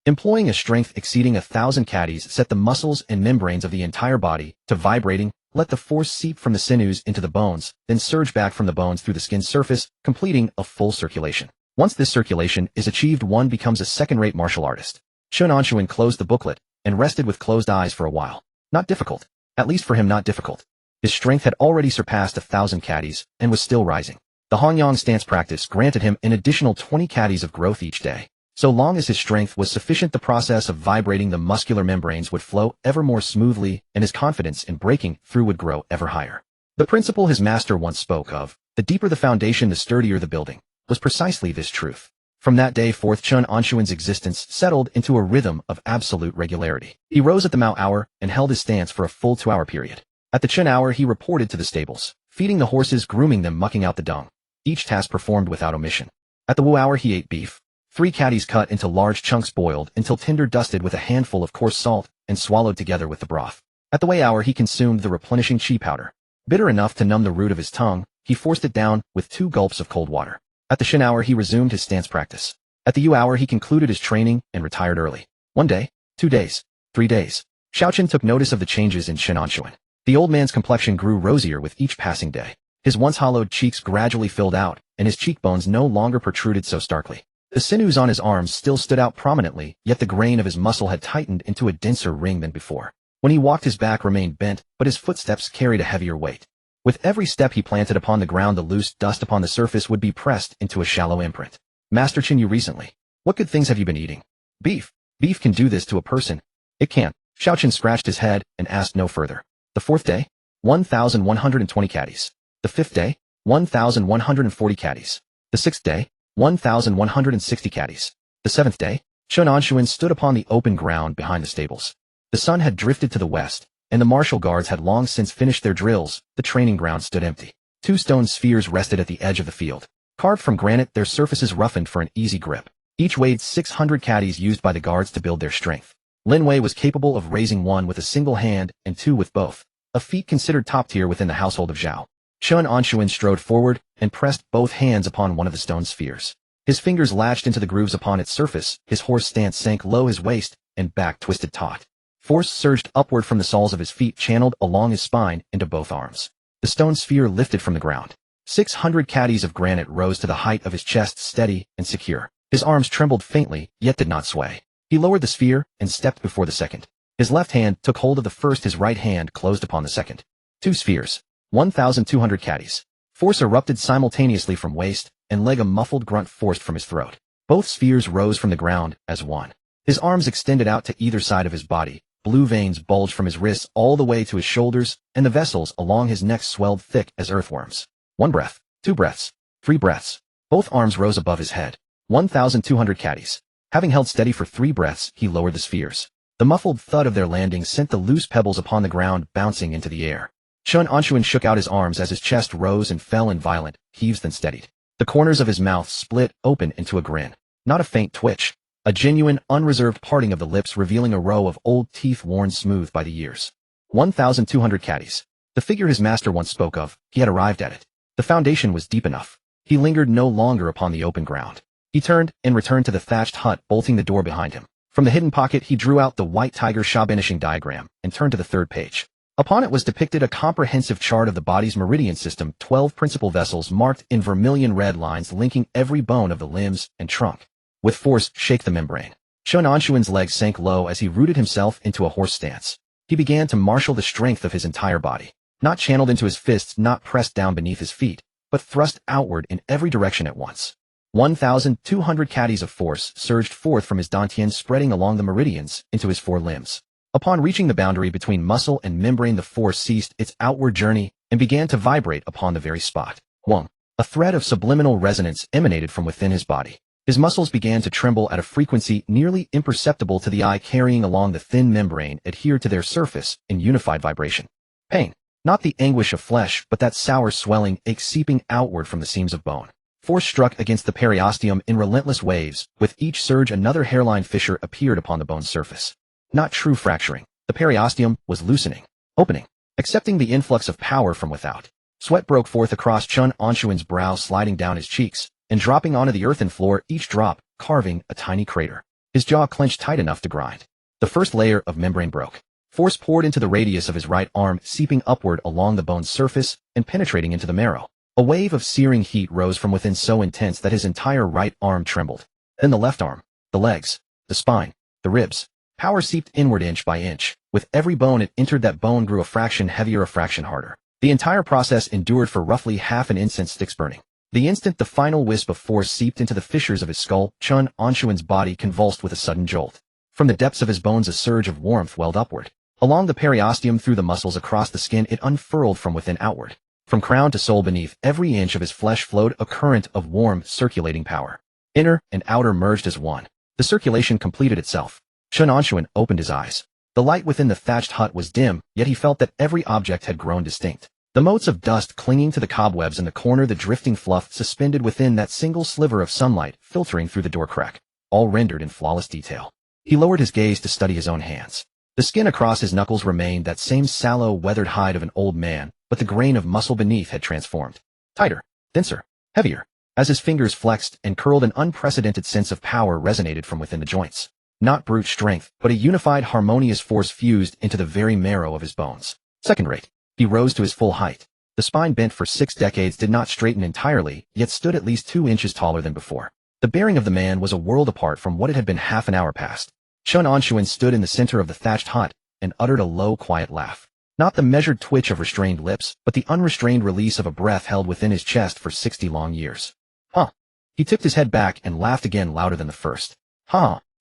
Employing a strength exceeding 1,000 caddies, set the muscles and membranes of the entire body to vibrating. Let the force seep from the sinews into the bones, then surge back from the bones through the skin's surface, completing a full circulation. Once this circulation is achieved, one becomes a second-rate martial artist. Chen Anshun closed the booklet and rested with closed eyes for a while. Not difficult. At least for him, not difficult. His strength had already surpassed 1,000 caddies and was still rising. The Hanyang stance practice granted him an additional 20 caddies of growth each day. So long as his strength was sufficient, the process of vibrating the muscular membranes would flow ever more smoothly, and his confidence in breaking through would grow ever higher. The principle his master once spoke of, the deeper the foundation, the sturdier the building, was precisely this truth. From that day forth, Chen Anshun's existence settled into a rhythm of absolute regularity. He rose at the Mao hour and held his stance for a full 2-hour period. At the Chen hour, he reported to the stables, feeding the horses, grooming them, mucking out the dung. Each task performed without omission. At the Wu hour, he ate beef. 3 caddies cut into large chunks, boiled until tender, dusted with a handful of coarse salt, and swallowed together with the broth. At the Wei hour, he consumed the replenishing qi powder. Bitter enough to numb the root of his tongue, he forced it down with 2 gulps of cold water. At the Shin hour, he resumed his stance practice. At the Yu hour, he concluded his training and retired early. 1 day, 2 days, 3 days. Xiaochen took notice of the changes in Chen Anshun. The old man's complexion grew rosier with each passing day. His once hollowed cheeks gradually filled out, and his cheekbones no longer protruded so starkly. The sinews on his arms still stood out prominently, yet the grain of his muscle had tightened into a denser ring than before. When he walked, his back remained bent, but his footsteps carried a heavier weight. With every step he planted upon the ground, the loose dust upon the surface would be pressed into a shallow imprint. Master Chen, you recently. What good things have you been eating? Beef. Beef can do this to a person. It can't. Xiaochen scratched his head and asked no further. The 4th day? 1,120 caddies. The 5th day? 1,140 caddies. The 6th day? 1,160 caddies. The 7th day, Chen Anshun stood upon the open ground behind the stables. The sun had drifted to the west, and the martial guards had long since finished their drills. The training ground stood empty. 2 stone spheres rested at the edge of the field. Carved from granite, their surfaces roughened for an easy grip. Each weighed 600 caddies, used by the guards to build their strength. Lin Wei was capable of raising 1 with a single hand and 2 with both, a feat considered top tier within the household of Zhao. Chen Anshun strode forward and pressed both hands upon one of the stone spheres. His fingers latched into the grooves upon its surface, his horse stance sank low, his waist and back twisted taut. Force surged upward from the soles of his feet, channeled along his spine into both arms. The stone sphere lifted from the ground. 600 caddies of granite rose to the height of his chest, steady and secure. His arms trembled faintly, yet did not sway. He lowered the sphere and stepped before the second. His left hand took hold of the first, his right hand closed upon the second. 2 spheres. 1,200 caddies. Force erupted simultaneously from waist and leg, a muffled grunt forced from his throat. Both spheres rose from the ground as one. His arms extended out to either side of his body. Blue veins bulged from his wrists all the way to his shoulders, and the vessels along his neck swelled thick as earthworms. 1 breath, 2 breaths, 3 breaths. Both arms rose above his head. 1,200 caddies. Having held steady for 3 breaths, he lowered the spheres. The muffled thud of their landing sent the loose pebbles upon the ground bouncing into the air. Chen Anshun shook out his arms as his chest rose and fell in violent heaves, then steadied. The corners of his mouth split open into a grin. Not a faint twitch. A genuine, unreserved parting of the lips, revealing a row of old teeth worn smooth by the years. 1,200 caddies. The figure his master once spoke of, he had arrived at it. The foundation was deep enough. He lingered no longer upon the open ground. He turned and returned to the thatched hut, bolting the door behind him. From the hidden pocket, he drew out the white tiger sha banishing diagram and turned to the 3rd page. Upon it was depicted a comprehensive chart of the body's meridian system, 12 principal vessels marked in vermilion red lines linking every bone of the limbs and trunk. With force, shake the membrane. Chen Anshun's legs sank low as he rooted himself into a horse stance. He began to marshal the strength of his entire body. Not channeled into his fists, not pressed down beneath his feet, but thrust outward in every direction at once. 1,200 caddies of force surged forth from his dantian, spreading along the meridians into his four limbs. Upon reaching the boundary between muscle and membrane, the force ceased its outward journey and began to vibrate upon the very spot. Wong. A thread of subliminal resonance emanated from within his body. His muscles began to tremble at a frequency nearly imperceptible to the eye, carrying along the thin membrane adhered to their surface in unified vibration. Pain. Not the anguish of flesh, but that sour swelling ache seeping outward from the seams of bone. Force struck against the periosteum in relentless waves. With each surge, another hairline fissure appeared upon the bone's surface. Not true fracturing. The periosteum was loosening, opening, accepting the influx of power from without. Sweat broke forth across Chen Anshun's brow, sliding down his cheeks and dropping onto the earthen floor, each drop carving a tiny crater. His jaw clenched tight enough to grind. The first layer of membrane broke. Force poured into the radius of his right arm, seeping upward along the bone's surface and penetrating into the marrow. A wave of searing heat rose from within, so intense that his entire right arm trembled. Then the left arm, the legs, the spine, the ribs. Power seeped inward inch by inch. With every bone it entered, that bone grew a fraction heavier, a fraction harder. The entire process endured for roughly half an instant, sticks burning. The instant the final wisp of force seeped into the fissures of his skull, Chen Anshun's body convulsed with a sudden jolt. From the depths of his bones a surge of warmth welled upward. Along the periosteum, through the muscles, across the skin, it unfurled from within outward. From crown to sole, beneath every inch of his flesh flowed a current of warm, circulating power. Inner and outer merged as one. The circulation completed itself. Chen Anshun opened his eyes. The light within the thatched hut was dim, yet he felt that every object had grown distinct. The motes of dust clinging to the cobwebs in the corner, the drifting fluff suspended within that single sliver of sunlight filtering through the door crack, all rendered in flawless detail. He lowered his gaze to study his own hands. The skin across his knuckles remained that same sallow, weathered hide of an old man, but the grain of muscle beneath had transformed. Tighter, denser, heavier. As his fingers flexed and curled, an unprecedented sense of power resonated from within the joints. Not brute strength, but a unified, harmonious force fused into the very marrow of his bones. Second rate. He rose to his full height. The spine, bent for 6 decades, did not straighten entirely, yet stood at least 2 inches taller than before. The bearing of the man was a world apart from what it had been half an hour past. Chen Anshun stood in the center of the thatched hut and uttered a low, quiet laugh. Not the measured twitch of restrained lips, but the unrestrained release of a breath held within his chest for 60 long years. Huh. He tipped his head back and laughed again, louder than the first.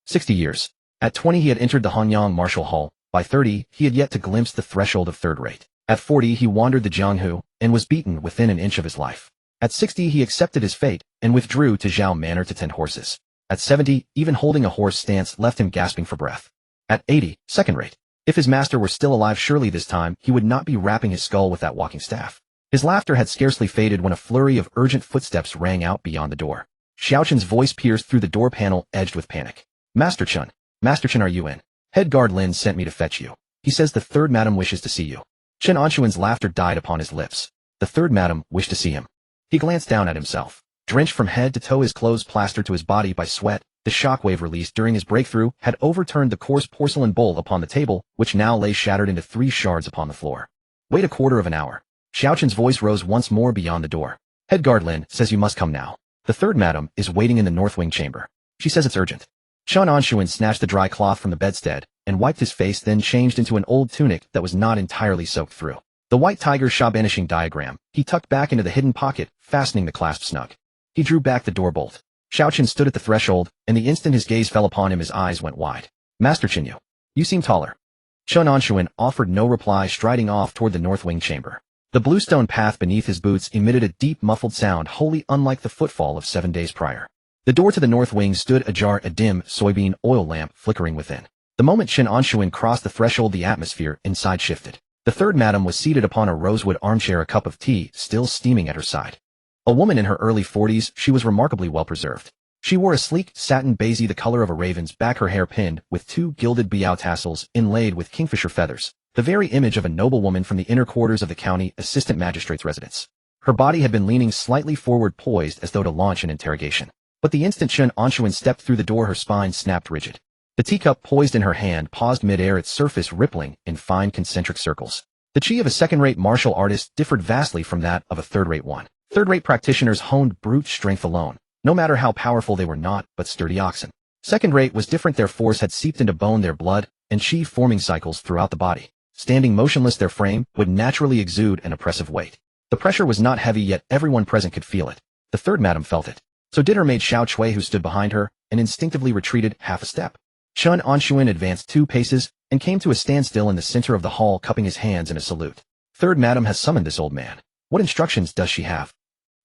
60 years. At 20 he had entered the Hanyang Martial Hall. By 30 he had yet to glimpse the threshold of third rate. At 40 he wandered the Jianghu and was beaten within an inch of his life. At 60 he accepted his fate and withdrew to Zhao Manor to tend horses. At 70, even holding a horse stance left him gasping for breath. At 80, second rate. If his master were still alive, surely this time he would not be rapping his skull with that walking staff. His laughter had scarcely faded when a flurry of urgent footsteps rang out beyond the door. Xiaochen's voice pierced through the door panel, edged with panic. Master Chen, are you in? Head guard Lin sent me to fetch you. He says the third madam wishes to see you. Chen Anshun's laughter died upon his lips. The third madam wished to see him. He glanced down at himself. Drenched from head to toe, his clothes plastered to his body by sweat, the shockwave released during his breakthrough had overturned the coarse porcelain bowl upon the table, which now lay shattered into 3 shards upon the floor. Wait a quarter of an hour. Xiaochen's voice rose once more beyond the door. Head guard Lin says you must come now. The third madam is waiting in the north wing chamber. She says it's urgent. Chen Anshun snatched the dry cloth from the bedstead and wiped his face, then changed into an old tunic that was not entirely soaked through. The white tiger Sha banishing diagram he tucked back into the hidden pocket, fastening the clasp snug. He drew back the door bolt. Xiaochen stood at the threshold, and the instant his gaze fell upon him his eyes went wide. Master Chen, you seem taller. Chen Anshun offered no reply, striding off toward the north wing chamber. The bluestone path beneath his boots emitted a deep muffled sound wholly unlike the footfall of 7 days prior. The door to the north wing stood ajar, a dim soybean oil lamp flickering within. The moment Chen Anshun crossed the threshold, the atmosphere inside shifted. The third madam was seated upon a rosewood armchair, a cup of tea still steaming at her side. A woman in her early 40s, she was remarkably well preserved. She wore a sleek satin baize the color of a raven's back, her hair pinned with 2 gilded biao tassels inlaid with kingfisher feathers, the very image of a noblewoman from the inner quarters of the county assistant magistrate's residence. Her body had been leaning slightly forward, poised as though to launch an interrogation. But the instant Chen Anshun stepped through the door, her spine snapped rigid. The teacup poised in her hand paused mid-air, its surface rippling in fine concentric circles. The chi of a second-rate martial artist differed vastly from that of a third-rate one. Third-rate practitioners honed brute strength alone, no matter how powerful they were not but sturdy oxen. Second-rate was different, their force had seeped into bone, their blood, and chi forming cycles throughout the body. Standing motionless, their frame would naturally exude an oppressive weight. The pressure was not heavy, yet everyone present could feel it. The third madam felt it. So did her maid Xiao Chui, who stood behind her, and instinctively retreated half a step. Chen Anshun advanced 2 paces, and came to a standstill in the center of the hall, cupping his hands in a salute. Third madam has summoned this old man. What instructions does she have?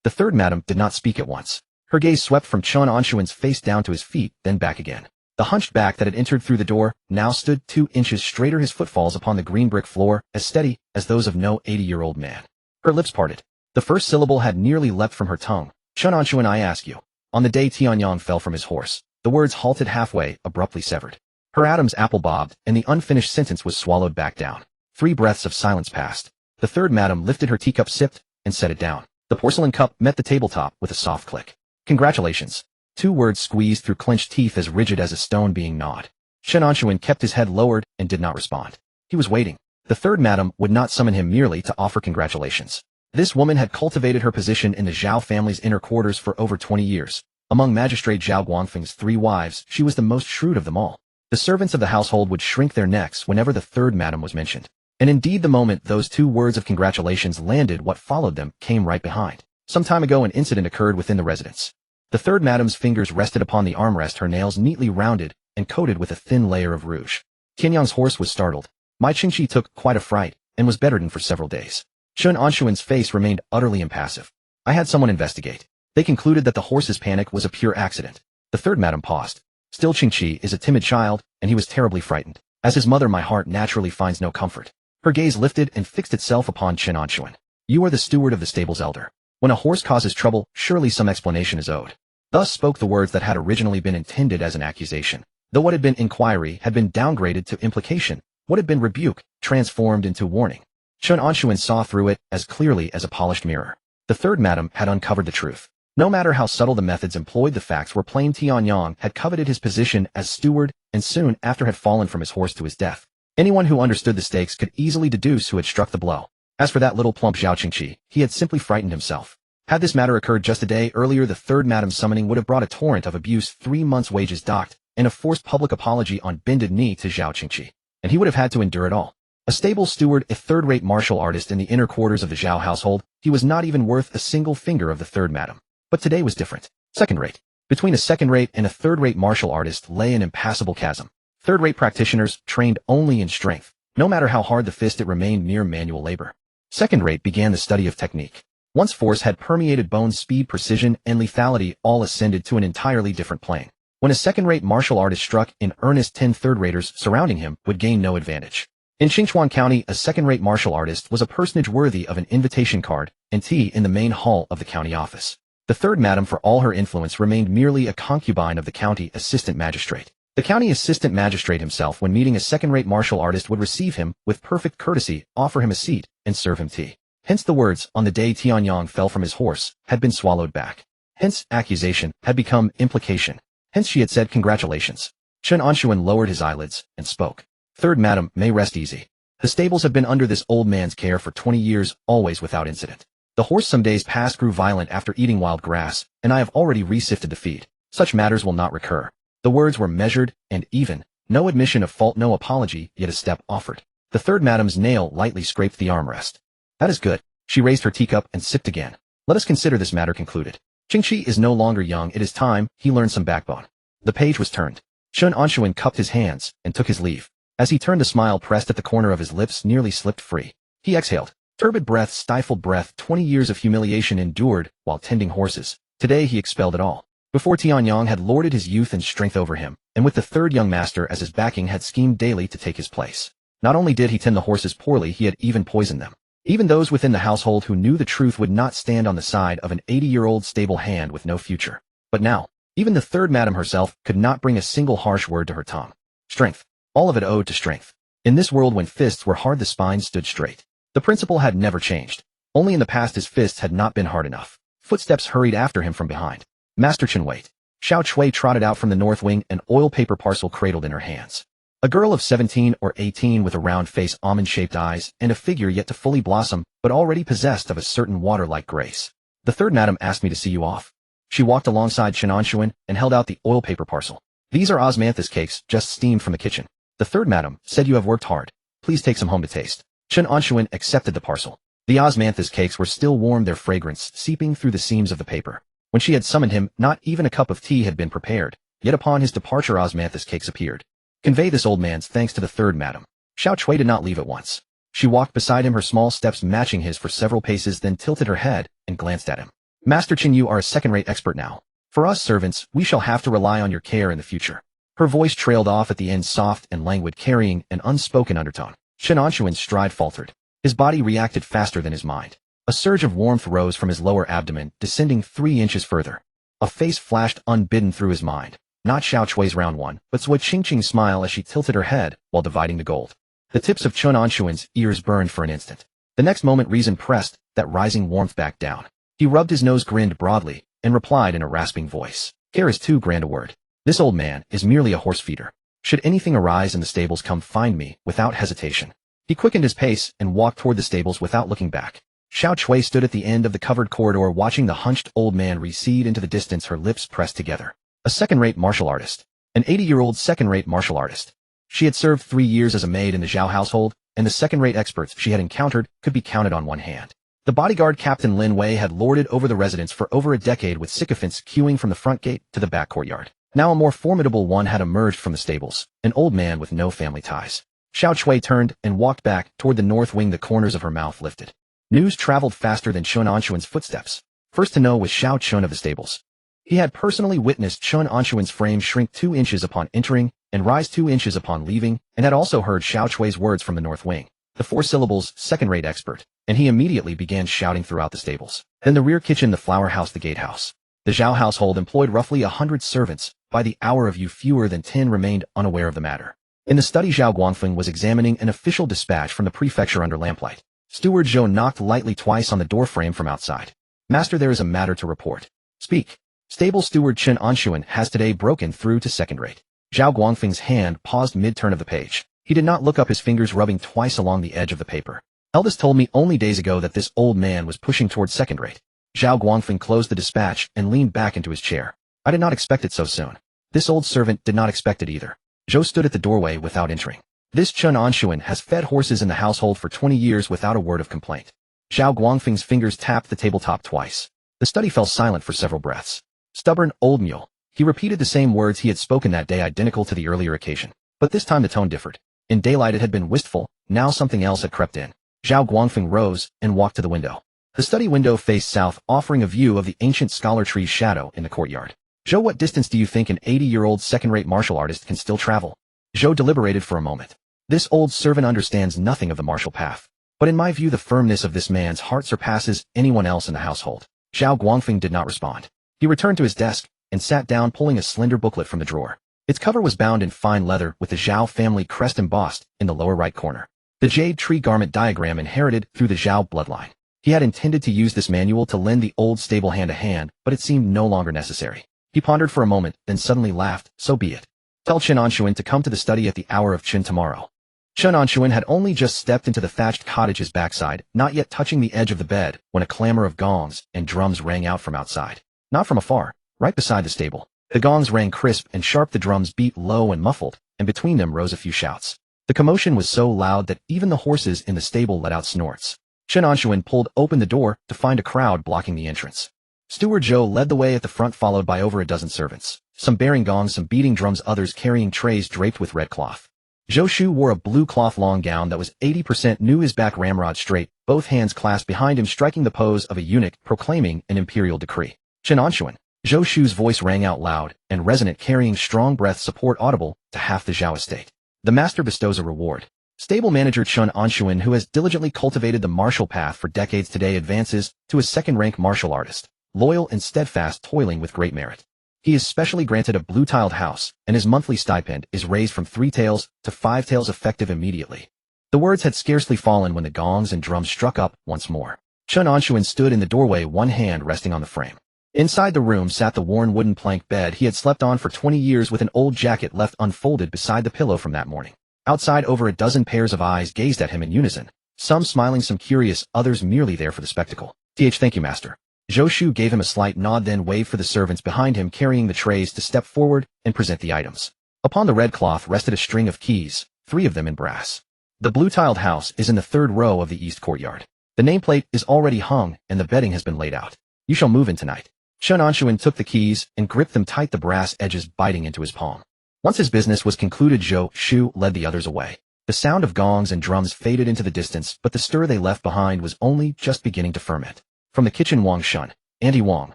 The third madam did not speak at once. Her gaze swept from Chen Anshun's face down to his feet, then back again. The hunched back that had entered through the door now stood 2 inches straighter, his footfalls upon the green brick floor as steady as those of no 80-year-old man. Her lips parted. The first syllable had nearly leapt from her tongue. Chen Anshun, I ask you. On the day Tianyang fell from his horse, the words halted halfway, abruptly severed. Her Adam's apple bobbed, and the unfinished sentence was swallowed back down. 3 breaths of silence passed. The third madam lifted her teacup, sipped, and set it down. The porcelain cup met the tabletop with a soft click. Congratulations. 2 words squeezed through clenched teeth as rigid as a stone being gnawed. Chen Anshun kept his head lowered and did not respond. He was waiting. The third madam would not summon him merely to offer congratulations. This woman had cultivated her position in the Zhao family's inner quarters for over 20 years. Among Magistrate Zhao Guangfeng's 3 wives, she was the most shrewd of them all. The servants of the household would shrink their necks whenever the third madam was mentioned. And indeed, the moment those 2 words of congratulations landed, what followed them came right behind. Some time ago, an incident occurred within the residence. The third madam's fingers rested upon the armrest, her nails neatly rounded and coated with a thin layer of rouge. Tianyang's horse was startled. Mai Qingxi took quite a fright and was bedridden for several days. Chen Anshun's face remained utterly impassive. I had someone investigate. They concluded that the horse's panic was a pure accident. The third madam paused. Still, Qingxi is a timid child, and he was terribly frightened. As his mother, my heart naturally finds no comfort. Her gaze lifted and fixed itself upon Chen Anshun. You are the steward of the stable's elder. When a horse causes trouble, surely some explanation is owed. Thus spoke the words that had originally been intended as an accusation. Though what had been inquiry had been downgraded to implication, what had been rebuke transformed into warning. Chen Anshun saw through it as clearly as a polished mirror. The third madam had uncovered the truth. No matter how subtle the methods employed, the facts were plain. Tianyang had coveted his position as steward and soon after had fallen from his horse to his death. Anyone who understood the stakes could easily deduce who had struck the blow. As for that little plump Zhao Qingqi, he had simply frightened himself. Had this matter occurred just a day earlier, the third madam's summoning would have brought a torrent of abuse, 3 months' wages docked, and a forced public apology on bended knee to Zhao Qingqi. And he would have had to endure it all. A stable steward, a third-rate martial artist in the inner quarters of the Zhao household, he was not even worth a single finger of the third madam. But today was different. Second-rate. Between a second-rate and a third-rate martial artist lay an impassable chasm. Third-rate practitioners trained only in strength. No matter how hard the fist, it remained mere manual labor. Second-rate began the study of technique. Once force had permeated bones, speed, precision, and lethality all ascended to an entirely different plane. When a second-rate martial artist struck in earnest, 10 third-raters surrounding him would gain no advantage. In Qingchuan County, a second-rate martial artist was a personage worthy of an invitation card and tea in the main hall of the county office. The third madam, for all her influence, remained merely a concubine of the county assistant magistrate. The county assistant magistrate himself, when meeting a second-rate martial artist, would receive him with perfect courtesy, offer him a seat, and serve him tea. Hence the words, on the day Tianyang fell from his horse, had been swallowed back. Hence, accusation had become implication. Hence she had said congratulations. Chen Anshun lowered his eyelids and spoke. Third madam may rest easy. The stables have been under this old man's care for 20 years, always without incident. The horse some days past grew violent after eating wild grass, and I have already resifted the feed. Such matters will not recur. The words were measured and even. No admission of fault, no apology, yet a step offered. The third madam's nail lightly scraped the armrest. That is good. She raised her teacup and sipped again. Let us consider this matter concluded. Qingqi is no longer young. It is time he learned some backbone. The page was turned. Chen Anshun cupped his hands and took his leave. As he turned, the smile pressed at the corner of his lips nearly slipped free. He exhaled. Turbid breath, stifled breath. 20 years of humiliation endured while tending horses. Today he expelled it all. Before, Tianyang had lorded his youth and strength over him, and with the third young master as his backing, had schemed daily to take his place. Not only did he tend the horses poorly, he had even poisoned them. Even those within the household who knew the truth would not stand on the side of an 80-year-old stable hand with no future. But now, even the third madam herself could not bring a single harsh word to her tongue. Strength. All of it owed to strength. In this world, when fists were hard, the spine stood straight. The principle had never changed. Only in the past his fists had not been hard enough. Footsteps hurried after him from behind. Master Chen, wait. Xiao Chui trotted out from the north wing, an oil paper parcel cradled in her hands. A girl of 17 or 18 with a round face, almond-shaped eyes, and a figure yet to fully blossom, but already possessed of a certain water-like grace. The third madam asked me to see you off. She walked alongside Chen Anshun and held out the oil paper parcel. These are osmanthus cakes, just steamed from the kitchen. The third madam said you have worked hard. Please take some home to taste. Chen Anshun accepted the parcel. The osmanthus cakes were still warm, their fragrance seeping through the seams of the paper. When she had summoned him, not even a cup of tea had been prepared, yet upon his departure osmanthus cakes appeared. Convey this old man's thanks to the third madam. Xiao Chui did not leave at once. She walked beside him, her small steps matching his for several paces, then tilted her head and glanced at him. Master Chen, you are a second-rate expert now. For us servants, we shall have to rely on your care in the future. Her voice trailed off at the end, soft and languid, carrying an unspoken undertone. Chen Anshun's stride faltered. His body reacted faster than his mind. A surge of warmth rose from his lower abdomen, descending 3 inches further. A face flashed unbidden through his mind. Not Xiao Chui's round one, but Zui Qingqing's smile as she tilted her head while dividing the gold. The tips of Chen Anshun's ears burned for an instant. The next moment reason pressed that rising warmth back down. He rubbed his nose, grinned broadly, and replied in a rasping voice. Care is too grand a word. This old man is merely a horse feeder. Should anything arise in the stables, come find me without hesitation. He quickened his pace and walked toward the stables without looking back. Xiao Chui stood at the end of the covered corridor watching the hunched old man recede into the distance, her lips pressed together. A second-rate martial artist. An 80-year-old second-rate martial artist. She had served 3 years as a maid in the Zhao household, and the second-rate experts she had encountered could be counted on one hand. The bodyguard Captain Lin Wei had lorded over the residence for over a decade, with sycophants queuing from the front gate to the back courtyard. Now a more formidable one had emerged from the stables, an old man with no family ties. Xiao Chui turned and walked back toward the north wing, the corners of her mouth lifted. News traveled faster than Chen Anshun's footsteps. First to know was Xiao Chun of the stables. He had personally witnessed Chen Anshun's frame shrink 2 inches upon entering and rise 2 inches upon leaving, and had also heard Xiao Chui's words from the north wing. The 4 syllables, second-rate expert, and he immediately began shouting throughout the stables. Then the rear kitchen, the flower house, the gatehouse. The Zhao household employed roughly 100 servants. By the hour of you, fewer than 10 remained unaware of the matter. In the study, Zhao Guangfeng was examining an official dispatch from the prefecture under lamplight. Steward Zhou knocked lightly twice on the doorframe from outside. Master, there is a matter to report. Speak. Stable steward Chen Anshun has today broken through to second-rate. Zhao Guangfeng's hand paused mid-turn of the page. He did not look up, his fingers rubbing twice along the edge of the paper. Eldest told me only days ago that this old man was pushing towards second-rate. Zhao Guangfeng closed the dispatch and leaned back into his chair. I did not expect it so soon. This old servant did not expect it either. Zhou stood at the doorway without entering. This Chen Anshun has fed horses in the household for 20 years without a word of complaint. Zhao Guangfeng's fingers tapped the tabletop twice. The study fell silent for several breaths. Stubborn old mule. He repeated the same words he had spoken that day, identical to the earlier occasion. But this time the tone differed. In daylight it had been wistful, now something else had crept in. Zhao Guangfeng rose and walked to the window. The study window faced south, offering a view of the ancient scholar tree's shadow in the courtyard. Zhou, what distance do you think an 80-year-old second-rate martial artist can still travel? Zhou deliberated for a moment. This old servant understands nothing of the martial path. But in my view, the firmness of this man's heart surpasses anyone else in the household. Zhao Guangfeng did not respond. He returned to his desk and sat down, pulling a slender booklet from the drawer. Its cover was bound in fine leather with the Zhao family crest embossed in the lower right corner. The jade tree garment diagram inherited through the Zhao bloodline. He had intended to use this manual to lend the old stable hand a hand, but it seemed no longer necessary. He pondered for a moment, then suddenly laughed. So be it. Tell Chen Anshun to come to the study at the hour of Chen tomorrow. Chen Anshun had only just stepped into the thatched cottage's backside, not yet touching the edge of the bed, when a clamor of gongs and drums rang out from outside. Not from afar, right beside the stable. The gongs rang crisp and sharp, the drums beat low and muffled, and between them rose a few shouts. The commotion was so loud that even the horses in the stable let out snorts. Chen Anshun pulled open the door to find a crowd blocking the entrance. Steward Zhou led the way at the front, followed by over a dozen servants, some bearing gongs, some beating drums, others carrying trays draped with red cloth. Zhou Shu wore a blue cloth long gown that was 80% new, his back ramrod straight, both hands clasped behind him, striking the pose of a eunuch proclaiming an imperial decree. Chen Anshun. Zhou Shu's voice rang out loud and resonant, carrying strong breath support audible to half the Zhao estate. The master bestows a reward. Stable manager Chen Anshun, who has diligently cultivated the martial path for decades, today advances to a second-rank martial artist, loyal and steadfast, toiling with great merit. He is specially granted a blue-tiled house, and his monthly stipend is raised from 3 taels to 5 taels, effective immediately. The words had scarcely fallen when the gongs and drums struck up once more. Chen Anshun stood in the doorway, one hand resting on the frame. Inside the room sat the worn wooden plank bed he had slept on for 20 years, with an old jacket left unfolded beside the pillow from that morning. Outside, over a dozen pairs of eyes gazed at him in unison, some smiling, some curious, others merely there for the spectacle. Thank you, master. Zhou Shu gave him a slight nod, then waved for the servants behind him carrying the trays to step forward and present the items. Upon the red cloth rested a string of keys, 3 of them in brass. The blue-tiled house is in the third row of the east courtyard. The nameplate is already hung and the bedding has been laid out. You shall move in tonight. Chen Anshun took the keys and gripped them tight, the brass edges biting into his palm. Once his business was concluded, Zhou Shu led the others away. The sound of gongs and drums faded into the distance, but the stir they left behind was only just beginning to ferment. From the kitchen, Wang Shun, Auntie Wang,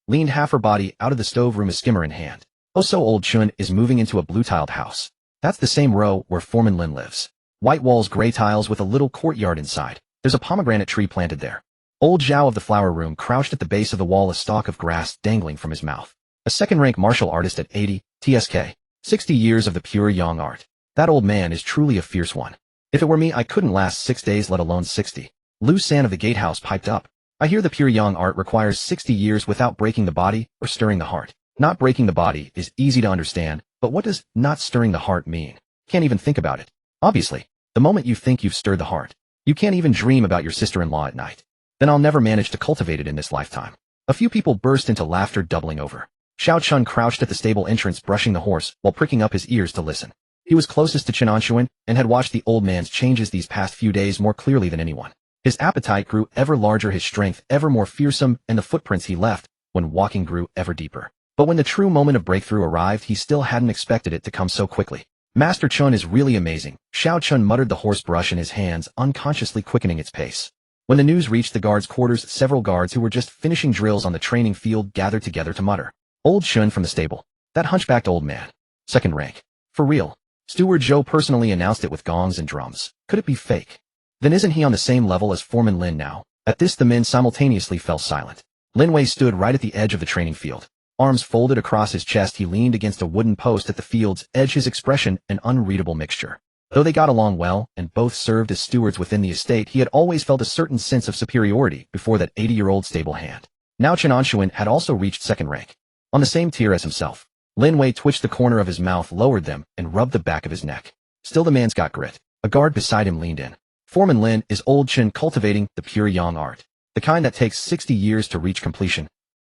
leaned half her body out of the stove room, a skimmer in hand. Oh, so old Chun is moving into a blue-tiled house. That's the same row where Foreman Lin lives. White walls, gray tiles with a little courtyard inside. There's a pomegranate tree planted there. Old Zhao of the flower room crouched at the base of the wall, a stalk of grass dangling from his mouth. A second-rank martial artist at 80, TSK. 60 years of the pure yang art. That old man is truly a fierce one. If it were me, I couldn't last 6 days, let alone 60. Lu San of the gatehouse piped up. I hear the pure yang art requires 60 years without breaking the body or stirring the heart. Not breaking the body is easy to understand, but what does not stirring the heart mean? Can't even think about it. Obviously, the moment you think you've stirred the heart, you can't even dream about your sister-in-law at night. Then I'll never manage to cultivate it in this lifetime. A few people burst into laughter, doubling over. Xiao Chun crouched at the stable entrance, brushing the horse while pricking up his ears to listen. He was closest to Chen Anshun and had watched the old man's changes these past few days more clearly than anyone. His appetite grew ever larger, his strength ever more fearsome, and the footprints he left when walking grew ever deeper. But when the true moment of breakthrough arrived, he still hadn't expected it to come so quickly. Master Chun is really amazing, Xiao Chun muttered, the horse brush in his hands unconsciously quickening its pace. When the news reached the guards' quarters, several guards who were just finishing drills on the training field gathered together to mutter. Old Chun from the stable. That hunchbacked old man. Second rank. For real. Steward Zhou personally announced it with gongs and drums. Could it be fake? Then isn't he on the same level as Foreman Lin now? At this, the men simultaneously fell silent. Lin Wei stood right at the edge of the training field. Arms folded across his chest, he leaned against a wooden post at the field's edge, his expression an unreadable mixture. Though they got along well and both served as stewards within the estate, he had always felt a certain sense of superiority before that 80-year-old stable hand. Now Chen Anshun had also reached second rank. On the same tier as himself. Lin Wei twitched the corner of his mouth, lowered them, and rubbed the back of his neck. Still, the man's got grit. A guard beside him leaned in. Foreman Lin is old Chen cultivating the pure yang art. The kind that takes 60 years to reach completion.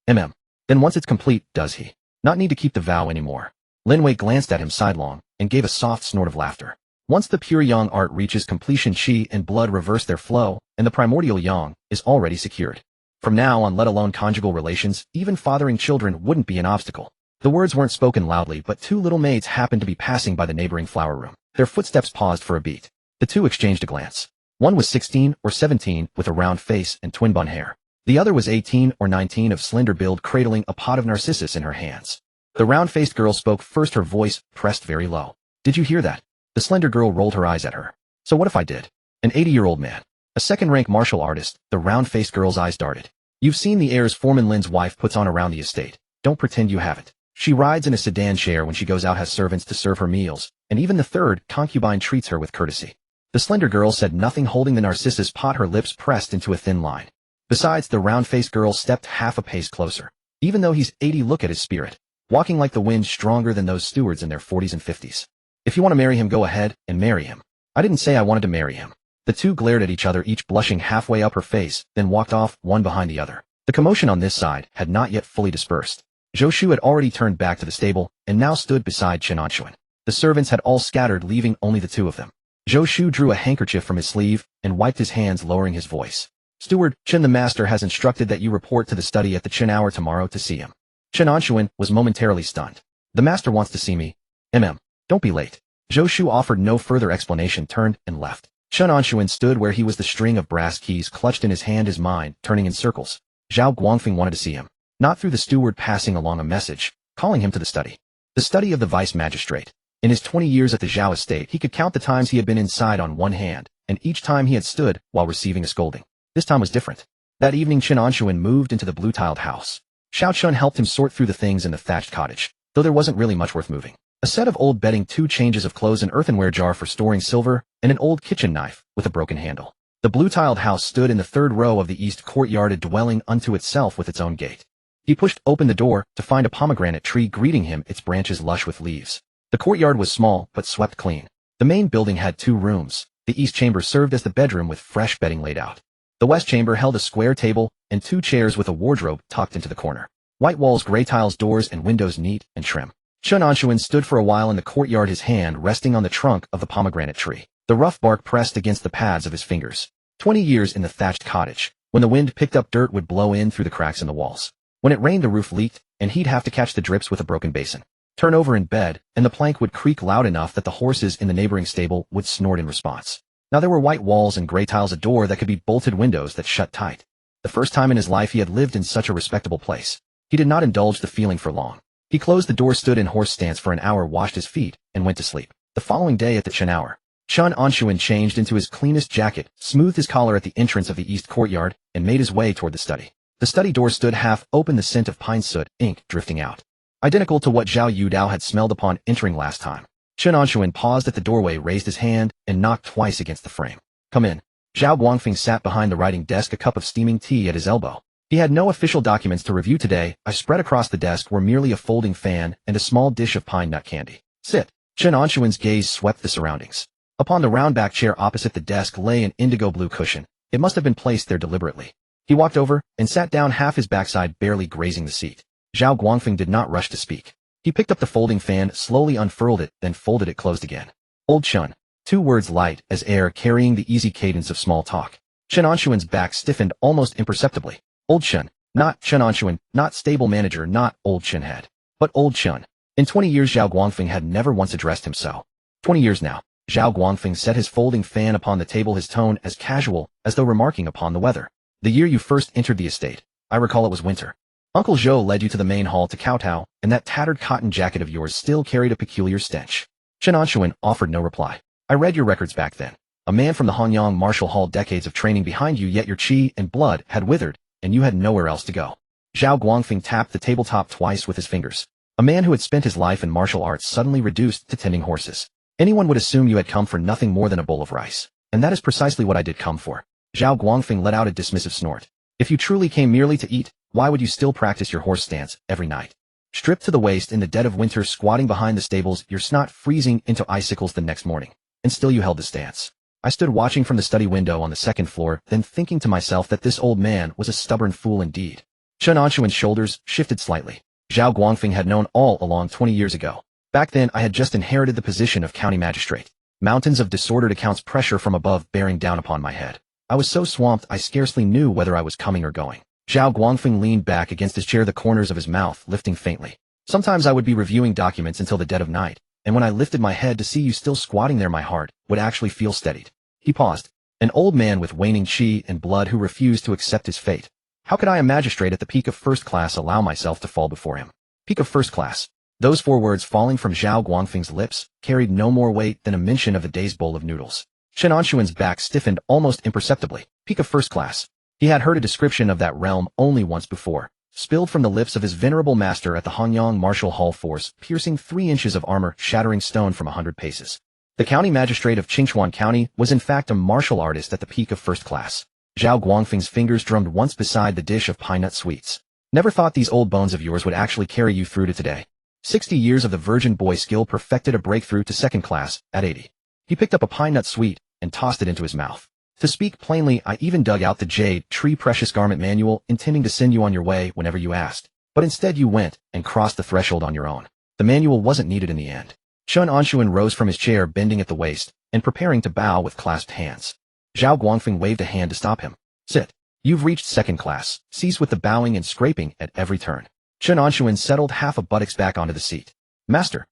Then once it's complete, does he not need to keep the vow anymore? Lin Wei glanced at him sidelong and gave a soft snort of laughter. Once the pure yang art reaches completion, qi and blood reverse their flow, and the primordial yang is already secured. From now on, let alone conjugal relations, even fathering children wouldn't be an obstacle. The words weren't spoken loudly, but two little maids happened to be passing by the neighboring flower room. Their footsteps paused for a beat. The two exchanged a glance. One was 16 or 17 with a round face and twin bun hair. The other was 18 or 19 of slender build, cradling a pot of narcissus in her hands. The round-faced girl spoke first, her voice pressed very low. Did you hear that? The slender girl rolled her eyes at her. So what if I did? An 80-year-old man. A second-rank martial artist, the round-faced girl's eyes darted. You've seen the airs Foreman Lin's wife puts on around the estate. Don't pretend you haven't. She rides in a sedan chair when she goes out, has servants to serve her meals, and even the third concubine treats her with courtesy. The slender girl said nothing, holding the narcissus pot, her lips pressed into a thin line. Besides, the round-faced girl stepped half a pace closer. Even though he's 80, look at his spirit. Walking like the wind, stronger than those stewards in their 40s and 50s. If you want to marry him, go ahead and marry him. I didn't say I wanted to marry him. The two glared at each other, each blushing halfway up her face, then walked off, one behind the other. The commotion on this side had not yet fully dispersed. Zhou Shu had already turned back to the stable, and now stood beside Chen Anshun. The servants had all scattered, leaving only the two of them. Zhou Shu drew a handkerchief from his sleeve, and wiped his hands, lowering his voice. Steward, Chen the master has instructed that you report to the study at the Chen hour tomorrow to see him. Chen Anshun was momentarily stunned. The master wants to see me. Don't be late. Zhou Shu offered no further explanation, turned, and left. Chen Anshun stood where he was, the string of brass keys clutched in his hand, his mind turning in circles. Zhao Guangfeng wanted to see him. Not through the steward passing along a message, calling him to the study. The study of the vice magistrate. In his 20 years at the Zhao estate, he could count the times he had been inside on one hand, and each time he had stood while receiving a scolding. This time was different. That evening, Chen Anshun moved into the blue-tiled house. Xiao Chun helped him sort through the things in the thatched cottage, though there wasn't really much worth moving. A set of old bedding, 2 changes of clothes, an earthenware jar for storing silver, and an old kitchen knife with a broken handle. The blue-tiled house stood in the third row of the east courtyard, a dwelling unto itself with its own gate. He pushed open the door to find a pomegranate tree greeting him, its branches lush with leaves. The courtyard was small but swept clean. The main building had 2 rooms. The east chamber served as the bedroom with fresh bedding laid out. The west chamber held a square table and 2 chairs with a wardrobe tucked into the corner. White walls, gray tiles, doors and windows neat and trim. Chen Anshun stood for a while in the courtyard, his hand resting on the trunk of the pomegranate tree. The rough bark pressed against the pads of his fingers. 20 years in the thatched cottage. When the wind picked up, dirt would blow in through the cracks in the walls. When it rained, the roof leaked, and he'd have to catch the drips with a broken basin. Turn over in bed, and the plank would creak loud enough that the horses in the neighboring stable would snort in response. Now there were white walls and gray tiles, a door that could be bolted, windows that shut tight. The first time in his life he had lived in such a respectable place. He did not indulge the feeling for long. He closed the door, stood in horse stance for an hour, washed his feet, and went to sleep. The following day at the Chen hour, Chen Anshun changed into his cleanest jacket, smoothed his collar at the entrance of the east courtyard, and made his way toward the study. The study door stood half open, the scent of pine soot, ink drifting out. Identical to what Zhao Yudao had smelled upon entering last time. Chen Anshun paused at the doorway, raised his hand, and knocked twice against the frame. Come in. Zhao Guangfeng sat behind the writing desk, a cup of steaming tea at his elbow. He had no official documents to review today. I spread across the desk were merely a folding fan and a small dish of pine nut candy. Sit. Chen Anshun's gaze swept the surroundings. Upon the round-back chair opposite the desk lay an indigo blue cushion. It must have been placed there deliberately. He walked over and sat down, half his backside barely grazing the seat. Zhao Guangfeng did not rush to speak. He picked up the folding fan, slowly unfurled it, then folded it closed again. Old Chen. 2 words light as air, carrying the easy cadence of small talk. Chen Anshun's back stiffened almost imperceptibly. Old Chen. Not Chen Anshun, not stable manager, not Old Chen head, but Old Chen. In 20 years Zhao Guangfeng had never once addressed him so. 20 years now. Zhao Guangfeng set his folding fan upon the table, his tone as casual as though remarking upon the weather. The year you first entered the estate. I recall it was winter. Uncle Zhou led you to the main hall to kowtow, and that tattered cotton jacket of yours still carried a peculiar stench. Chen Anshun offered no reply. I read your records back then. A man from the Hanyang Martial Hall, decades of training behind you, yet your qi and blood had withered, and you had nowhere else to go. Zhao Guangfeng tapped the tabletop twice with his fingers. A man who had spent his life in martial arts suddenly reduced to tending horses. Anyone would assume you had come for nothing more than a bowl of rice. And that is precisely what I did come for. Zhao Guangfeng let out a dismissive snort. If you truly came merely to eat, why would you still practice your horse stance every night? Stripped to the waist in the dead of winter, squatting behind the stables, your snot freezing into icicles the next morning. And still you held the stance. I stood watching from the study window on the second floor, then thinking to myself that this old man was a stubborn fool indeed. Chen Anshun's shoulders shifted slightly. Zhao Guangfeng had known all along 20 years ago. Back then I had just inherited the position of county magistrate. Mountains of disordered accounts, pressure from above bearing down upon my head. I was so swamped I scarcely knew whether I was coming or going. Zhao Guangfeng leaned back against his chair, the corners of his mouth lifting faintly. Sometimes I would be reviewing documents until the dead of night, and when I lifted my head to see you still squatting there, my heart would actually feel steadied. He paused. An old man with waning qi and blood who refused to accept his fate. How could I, a magistrate at the peak of first class, allow myself to fall before him? Peak of first class. Those 4 words falling from Zhao Guangfeng's lips carried no more weight than a mention of a day's bowl of noodles. Chen Anshun's back stiffened almost imperceptibly. Peak of first class. He had heard a description of that realm only once before, spilled from the lips of his venerable master at the Hanyang Martial Hall, force piercing 3 inches of armor, shattering stone from 100 paces. The county magistrate of Qingchuan County was in fact a martial artist at the peak of first class. Zhao Guangfeng's fingers drummed once beside the dish of pine nut sweets. Never thought these old bones of yours would actually carry you through to today. 60 years of the virgin boy skill perfected a breakthrough to second class at 80. He picked up a pine nut sweet and tossed it into his mouth. To speak plainly, I even dug out the jade tree precious garment manual, intending to send you on your way whenever you asked. But instead you went and crossed the threshold on your own. The manual wasn't needed in the end. Chen Anshun rose from his chair, bending at the waist and preparing to bow with clasped hands. Zhao Guangfeng waved a hand to stop him. Sit. You've reached second class. Cease with the bowing and scraping at every turn. Chen Anshun settled half a buttocks back onto the seat. Master.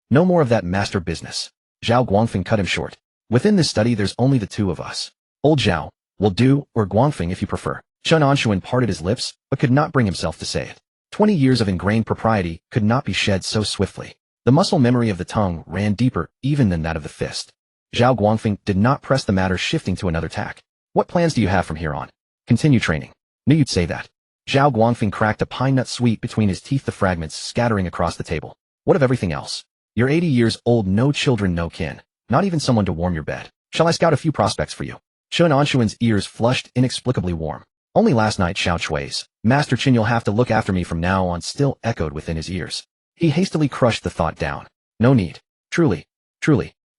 No more of that master business. Zhao Guangfeng cut him short. Within this study there's only the 2 of us. Old Zhao will do, or Guangfeng if you prefer. Chen Anshun parted his lips, but could not bring himself to say it. 20 years of ingrained propriety could not be shed so swiftly. The muscle memory of the tongue ran deeper even than that of the fist. Zhao Guangfeng did not press the matter, shifting to another tack. What plans do you have from here on? Continue training. Knew you'd say that. Zhao Guangfeng cracked a pine nut sweet between his teeth, the fragments scattering across the table. What of everything else? You're 80 years old, no children, no kin. Not even someone to warm your bed. Shall I scout a few prospects for you? Chen Anshun's ears flushed inexplicably warm. Only last night Xiao Chui's, Master Chen, you'll have to look after me from now on, still echoed within his ears. He hastily crushed the thought down. No need. Truly.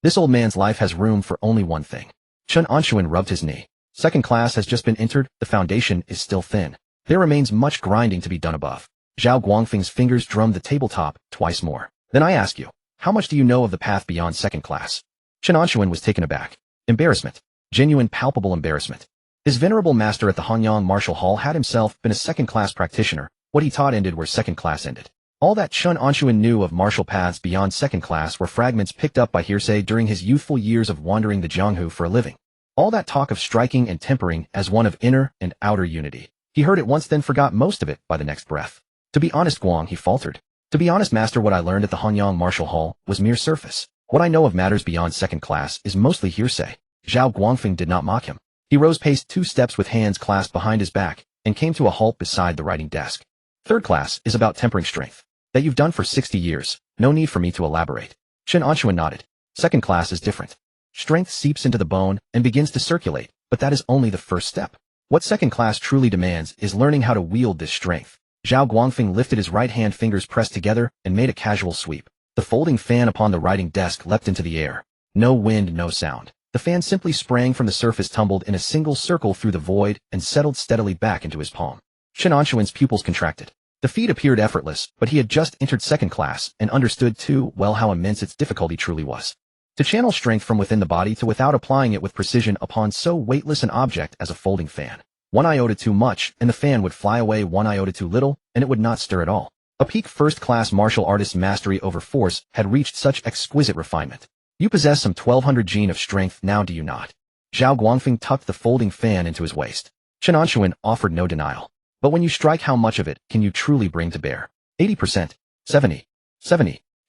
This old man's life has room for only one thing. Chen Anshun rubbed his knee. Second class has just been entered, the foundation is still thin. There remains much grinding to be done above. Zhao Guangfeng's fingers drummed the tabletop twice more. Then I ask you, how much do you know of the path beyond second class? Chen Anshun was taken aback. Embarrassment. Genuine palpable embarrassment. His venerable master at the Hanyang Martial Hall had himself been a second-class practitioner. What he taught ended where second class ended. All that Chen Anshun knew of martial paths beyond second class were fragments picked up by hearsay during his youthful years of wandering the Jianghu for a living. All that talk of striking and tempering as one of inner and outer unity. He heard it once then forgot most of it by the next breath. To be honest, Guang, he faltered. To be honest, master, what I learned at the Hanyang Martial Hall was mere surface. What I know of matters beyond second class is mostly hearsay. Zhao Guangfeng did not mock him. He paced 2 steps with hands clasped behind his back and came to a halt beside the writing desk. Third class is about tempering strength. That you've done for 60 years. No need for me to elaborate. Chen Anshun nodded. Second class is different. Strength seeps into the bone and begins to circulate, but that is only the first step. What second class truly demands is learning how to wield this strength. Zhao Guangfeng lifted his right hand, fingers pressed together, and made a casual sweep. The folding fan upon the writing desk leapt into the air. No wind, no sound. The fan simply sprang from the surface, tumbled in a single circle through the void, and settled steadily back into his palm. Chen Anshun's pupils contracted. The feat appeared effortless, but he had just entered second class and understood too well how immense its difficulty truly was. To channel strength from within the body to without applying it with precision upon so weightless an object as a folding fan. 1 iota too much, and the fan would fly away. 1 iota too little, and it would not stir at all. A peak first-class martial artist's mastery over force had reached such exquisite refinement. You possess some 1200 gene of strength now, do you not? Zhao Guangfeng tucked the folding fan into his waist. Chen Anshun offered no denial. But when you strike, how much of it can you truly bring to bear? 80%. 70.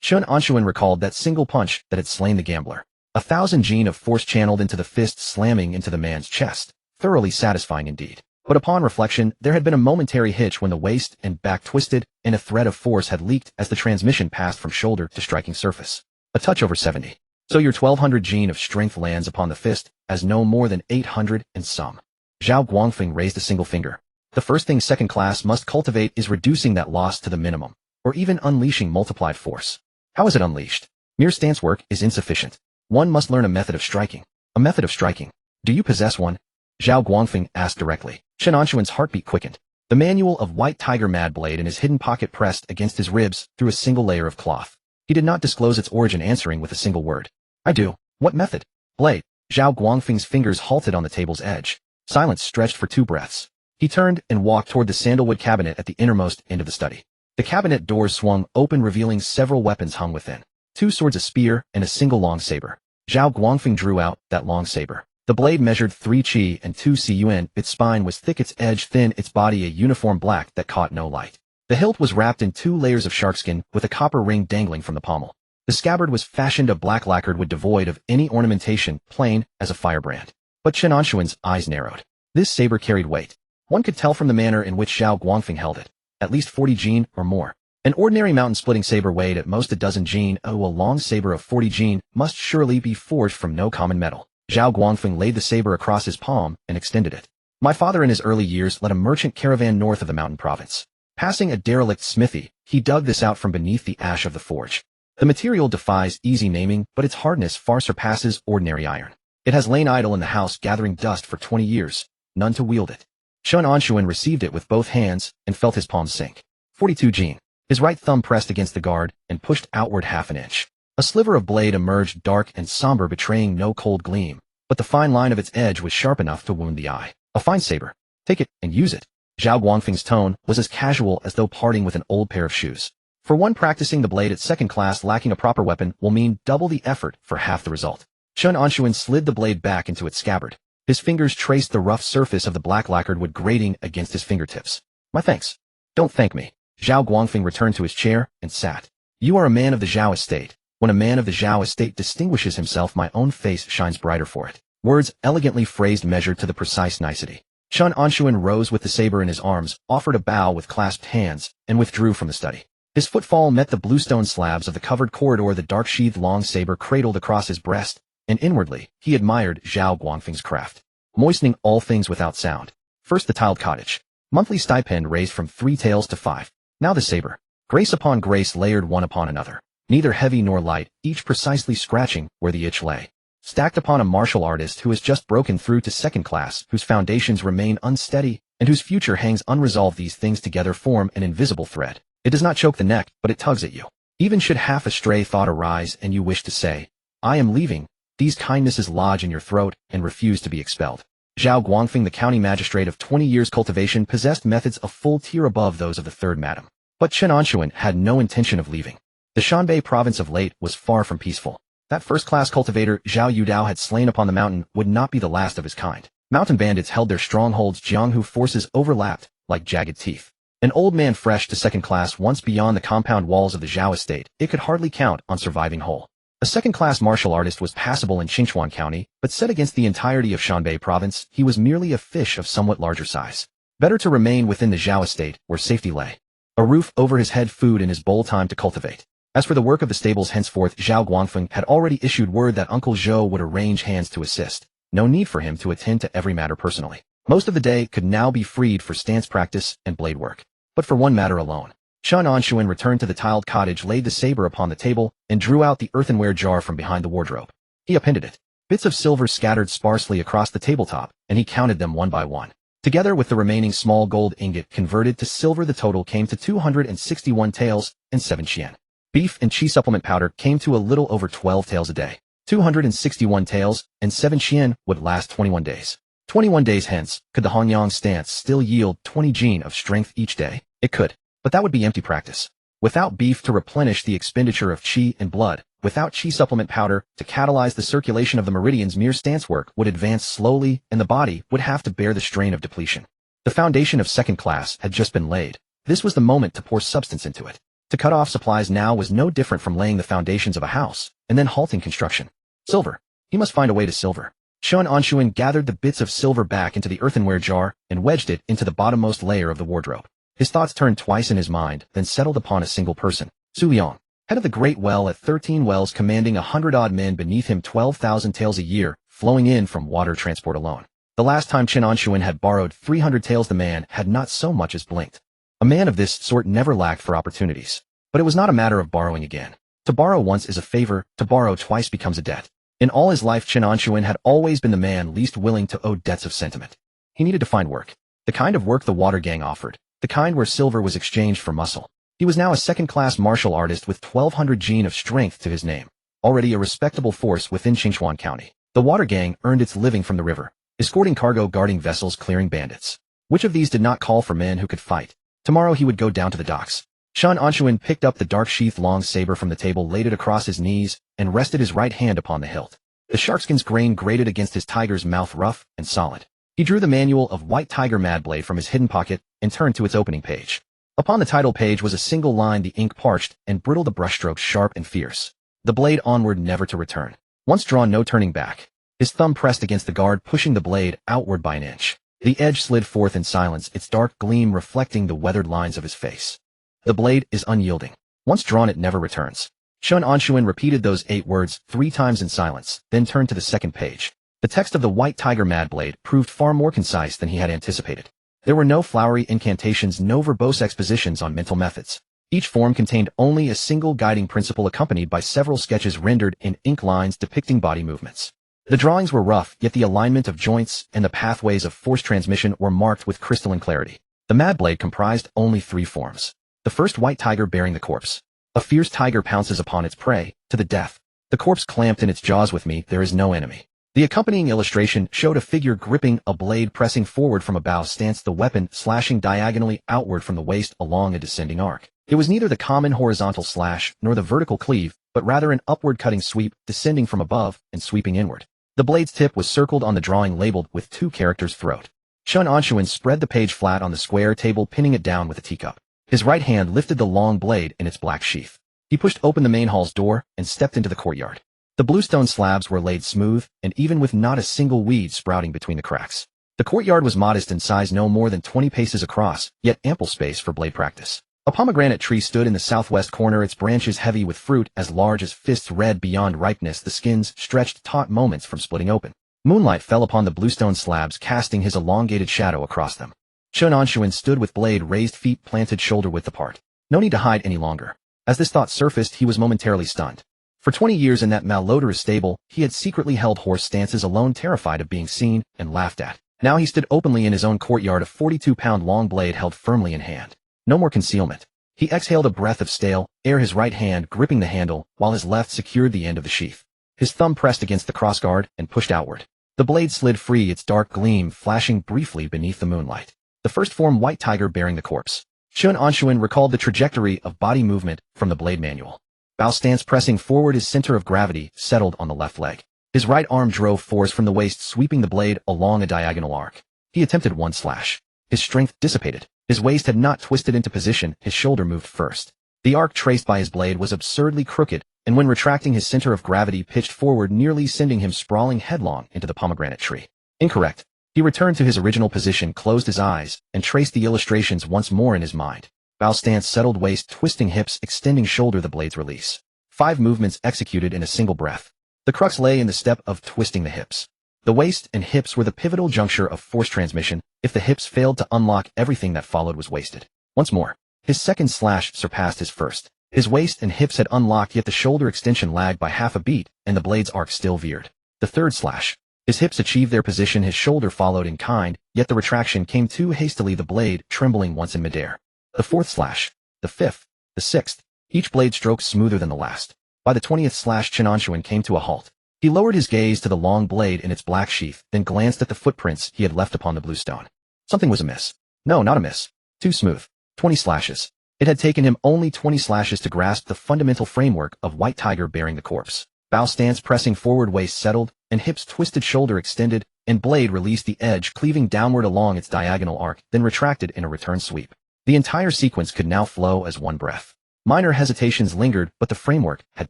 Chen Anshun recalled that single punch that had slain the gambler. 1000 gene of force channeled into the fist, slamming into the man's chest. Thoroughly satisfying indeed. But upon reflection, there had been a momentary hitch when the waist and back twisted, and a thread of force had leaked as the transmission passed from shoulder to striking surface. A touch over 70. So your 1200 gene of strength lands upon the fist as no more than 800 and some. Zhao Guangfeng raised a single finger. The first thing second class must cultivate is reducing that loss to the minimum, or even unleashing multiplied force. How is it unleashed? Mere stance work is insufficient. One must learn a method of striking. A method of striking. Do you possess one? Zhao Guangfeng asked directly. Chen Anshun's heartbeat quickened. The manual of White Tiger Mad Blade in his hidden pocket pressed against his ribs through a single layer of cloth. He did not disclose its origin, answering with a single word. I do. What method? Blade. Zhao Guangfeng's fingers halted on the table's edge. Silence stretched for 2 breaths. He turned and walked toward the sandalwood cabinet at the innermost end of the study. The cabinet doors swung open, revealing several weapons hung within. 2 swords, a spear, and a single long saber. Zhao Guangfeng drew out that long saber. The blade measured 3 qi and 2 cun. Its spine was thick, its edge thin, its body a uniform black that caught no light. The hilt was wrapped in 2 layers of sharkskin, with a copper ring dangling from the pommel. The scabbard was fashioned of black lacquered wood, devoid of any ornamentation, plain as a firebrand. But Chen Anshun's eyes narrowed. This saber carried weight. One could tell from the manner in which Zhao Guangfeng held it. At least 40 jin or more. An ordinary mountain-splitting saber weighed at most a dozen jin. A long saber of 40 jin must surely be forged from no common metal. Zhao Guangfeng laid the saber across his palm and extended it. My father in his early years led a merchant caravan north of the mountain province. Passing a derelict smithy, he dug this out from beneath the ash of the forge. The material defies easy naming, but its hardness far surpasses ordinary iron. It has lain idle in the house gathering dust for 20 years, none to wield it. Chen Anshun received it with both hands and felt his palm sink. 42 jin. His right thumb pressed against the guard and pushed outward half an inch. A sliver of blade emerged, dark and somber, betraying no cold gleam, but the fine line of its edge was sharp enough to wound the eye. A fine saber. Take it and use it. Zhao Guangfeng's tone was as casual as though parting with an old pair of shoes. For one practicing the blade at second class, lacking a proper weapon will mean double the effort for half the result. Chen Anshun slid the blade back into its scabbard. His fingers traced the rough surface of the black lacquered wood, grating against his fingertips. My thanks. Don't thank me. Zhao Guangfeng returned to his chair and sat. You are a man of the Zhao estate. When a man of the Zhao estate distinguishes himself, my own face shines brighter for it. Words elegantly phrased, measured to the precise nicety. Chen Anshun rose with the saber in his arms, offered a bow with clasped hands, and withdrew from the study. His footfall met the bluestone slabs of the covered corridor. The dark-sheathed long saber cradled across his breast, and inwardly, he admired Zhao Guangfeng's craft. Moistening all things without sound. First the tiled cottage. Monthly stipend raised from 3 taels to 5. Now the saber. Grace upon grace layered one upon another. Neither heavy nor light, each precisely scratching where the itch lay. Stacked upon a martial artist who has just broken through to second class, whose foundations remain unsteady, and whose future hangs unresolved. These things together form an invisible thread. It does not choke the neck, but it tugs at you. Even should half a stray thought arise and you wish to say, I am leaving, These kindnesses lodge in your throat and refuse to be expelled. Zhao Guangfeng, the county magistrate of 20 years cultivation, possessed methods a full tier above those of the third madam. But Chen Anshun had no intention of leaving. The Shanbei province of late was far from peaceful. That first-class cultivator Zhao Yudao had slain upon the mountain would not be the last of his kind. Mountain bandits held their strongholds. Jianghu forces overlapped like jagged teeth. An old man fresh to second class once beyond the compound walls of the Zhao estate, it could hardly count on surviving whole. A second-class martial artist was passable in Qingchuan County, but set against the entirety of Shanbei province, he was merely a fish of somewhat larger size. Better to remain within the Zhao estate, where safety lay. A roof over his head, food in his bowl, time to cultivate. As for the work of the stables henceforth, Zhao Guangfeng had already issued word that Uncle Zhou would arrange hands to assist. No need for him to attend to every matter personally. Most of the day could now be freed for stance practice and blade work. But for one matter alone. Chen Anshun returned to the tiled cottage, laid the saber upon the table, and drew out the earthenware jar from behind the wardrobe. He appended it. Bits of silver scattered sparsely across the tabletop, and he counted them one by one. Together with the remaining small gold ingot converted to silver, the total came to 261 taels and 7 yen. Beef and cheese supplement powder came to a little over 12 taels a day. 261 taels and 7 yen would last 21 days. 21 days hence, could the Hongyang stance still yield 20 jin of strength each day? It could, but that would be empty practice. Without beef to replenish the expenditure of qi and blood, without qi supplement powder to catalyze the circulation of the meridians, mere stance work would advance slowly and the body would have to bear the strain of depletion. The foundation of second class had just been laid. This was the moment to pour substance into it. To cut off supplies now was no different from laying the foundations of a house and then halting construction. Silver. He must find a way to silver. Chen Anshun gathered the bits of silver back into the earthenware jar and wedged it into the bottommost layer of the wardrobe. His thoughts turned twice in his mind, then settled upon a single person. Su Liang, head of the Great Well at 13 wells, commanding 100-odd men beneath him, 12,000 taels a year, flowing in from water transport alone. The last time Chen Anshun had borrowed 300 taels, the man had not so much as blinked. A man of this sort never lacked for opportunities. But it was not a matter of borrowing again. To borrow once is a favor, to borrow twice becomes a debt. In all his life, Chen Anshun had always been the man least willing to owe debts of sentiment. He needed to find work. The kind of work the water gang offered. The kind where silver was exchanged for muscle. He was now a second-class martial artist with 1,200 jin of strength to his name. Already a respectable force within Qingchuan County. The water gang earned its living from the river, escorting cargo, guarding vessels, clearing bandits. Which of these did not call for men who could fight? Tomorrow he would go down to the docks. Chen Anshun picked up the dark-sheathed long saber from the table, laid it across his knees, and rested his right hand upon the hilt. The sharkskin's grain grated against his tiger's mouth, rough and solid. He drew the manual of White Tiger Mad Blade from his hidden pocket and turned to its opening page. Upon the title page was a single line, the ink parched and brittle, the brushstrokes sharp and fierce. The blade onward, never to return. Once drawn, no turning back. His thumb pressed against the guard, pushing the blade outward by an inch. The edge slid forth in silence, its dark gleam reflecting the weathered lines of his face. The blade is unyielding. Once drawn, it never returns. Chen Anshun repeated those 8 words 3 times in silence, then turned to the second page. The text of the White Tiger Mad Blade proved far more concise than he had anticipated. There were no flowery incantations, no verbose expositions on mental methods. Each form contained only a single guiding principle, accompanied by several sketches rendered in ink lines depicting body movements. The drawings were rough, yet the alignment of joints and the pathways of force transmission were marked with crystalline clarity. The Mad Blade comprised only 3 forms. The first, white tiger bearing the corpse. A fierce tiger pounces upon its prey, to the death. The corpse clamped in its jaws, with me there is no enemy. The accompanying illustration showed a figure gripping a blade, pressing forward from a bow stance, the weapon slashing diagonally outward from the waist along a descending arc. It was neither the common horizontal slash nor the vertical cleave, but rather an upward cutting sweep, descending from above and sweeping inward. The blade's tip was circled on the drawing, labeled with 2 characters throat. Chen Anshun spread the page flat on the square table, pinning it down with a teacup. His right hand lifted the long blade in its black sheath. He pushed open the main hall's door and stepped into the courtyard. The bluestone slabs were laid smooth and even, with not a single weed sprouting between the cracks. The courtyard was modest in size, no more than 20 paces across, yet ample space for blade practice. A pomegranate tree stood in the southwest corner, its branches heavy with fruit as large as fists, red beyond ripeness, the skins stretched taut moments from splitting open. Moonlight fell upon the bluestone slabs, casting his elongated shadow across them. Chen Anshun stood with blade raised, feet planted shoulder-width apart. No need to hide any longer. As this thought surfaced, he was momentarily stunned. For 20 years in that malodorous stable, he had secretly held horse stances alone, terrified of being seen and laughed at. Now he stood openly in his own courtyard, a 42-pound long blade held firmly in hand. No more concealment. He exhaled a breath of stale air, his right hand gripping the handle, while his left secured the end of the sheath. His thumb pressed against the crossguard and pushed outward. The blade slid free, its dark gleam flashing briefly beneath the moonlight. The first form white tiger bearing the corpse. Chen Anshun recalled the trajectory of body movement from the blade manual. Bow stance pressing forward, his center of gravity settled on the left leg. His right arm drove force from the waist, sweeping the blade along a diagonal arc. He attempted one slash. His strength dissipated. His waist had not twisted into position, his shoulder moved first. The arc traced by his blade was absurdly crooked, and when retracting, his center of gravity pitched forward, nearly sending him sprawling headlong into the pomegranate tree. Incorrect. He returned to his original position, closed his eyes, and traced the illustrations once more in his mind. Bow stance, settled waist, twisting hips, extending shoulder, the blade's release. 5 movements executed in a single breath. The crux lay in the step of twisting the hips. The waist and hips were the pivotal juncture of force transmission. If the hips failed to unlock, everything that followed was wasted. Once more, his second slash surpassed his first. His waist and hips had unlocked, yet the shoulder extension lagged by half a beat, and the blade's arc still veered. The third slash. His hips achieved their position, his shoulder followed in kind, yet the retraction came too hastily, the blade trembling once in midair. The fourth slash. The fifth. The sixth. Each blade stroke smoother than the last. By the 20th slash, Chen Anshun came to a halt. He lowered his gaze to the long blade in its black sheath, then glanced at the footprints he had left upon the blue stone. Something was amiss. No, not amiss. Too smooth. 20 slashes. It had taken him only 20 slashes to grasp the fundamental framework of white tiger bearing the corpse. Bow stance pressing forward, waist settled, and hips twisted, shoulder extended, and blade released, the edge cleaving downward along its diagonal arc, then retracted in a return sweep. The entire sequence could now flow as one breath. Minor hesitations lingered, but the framework had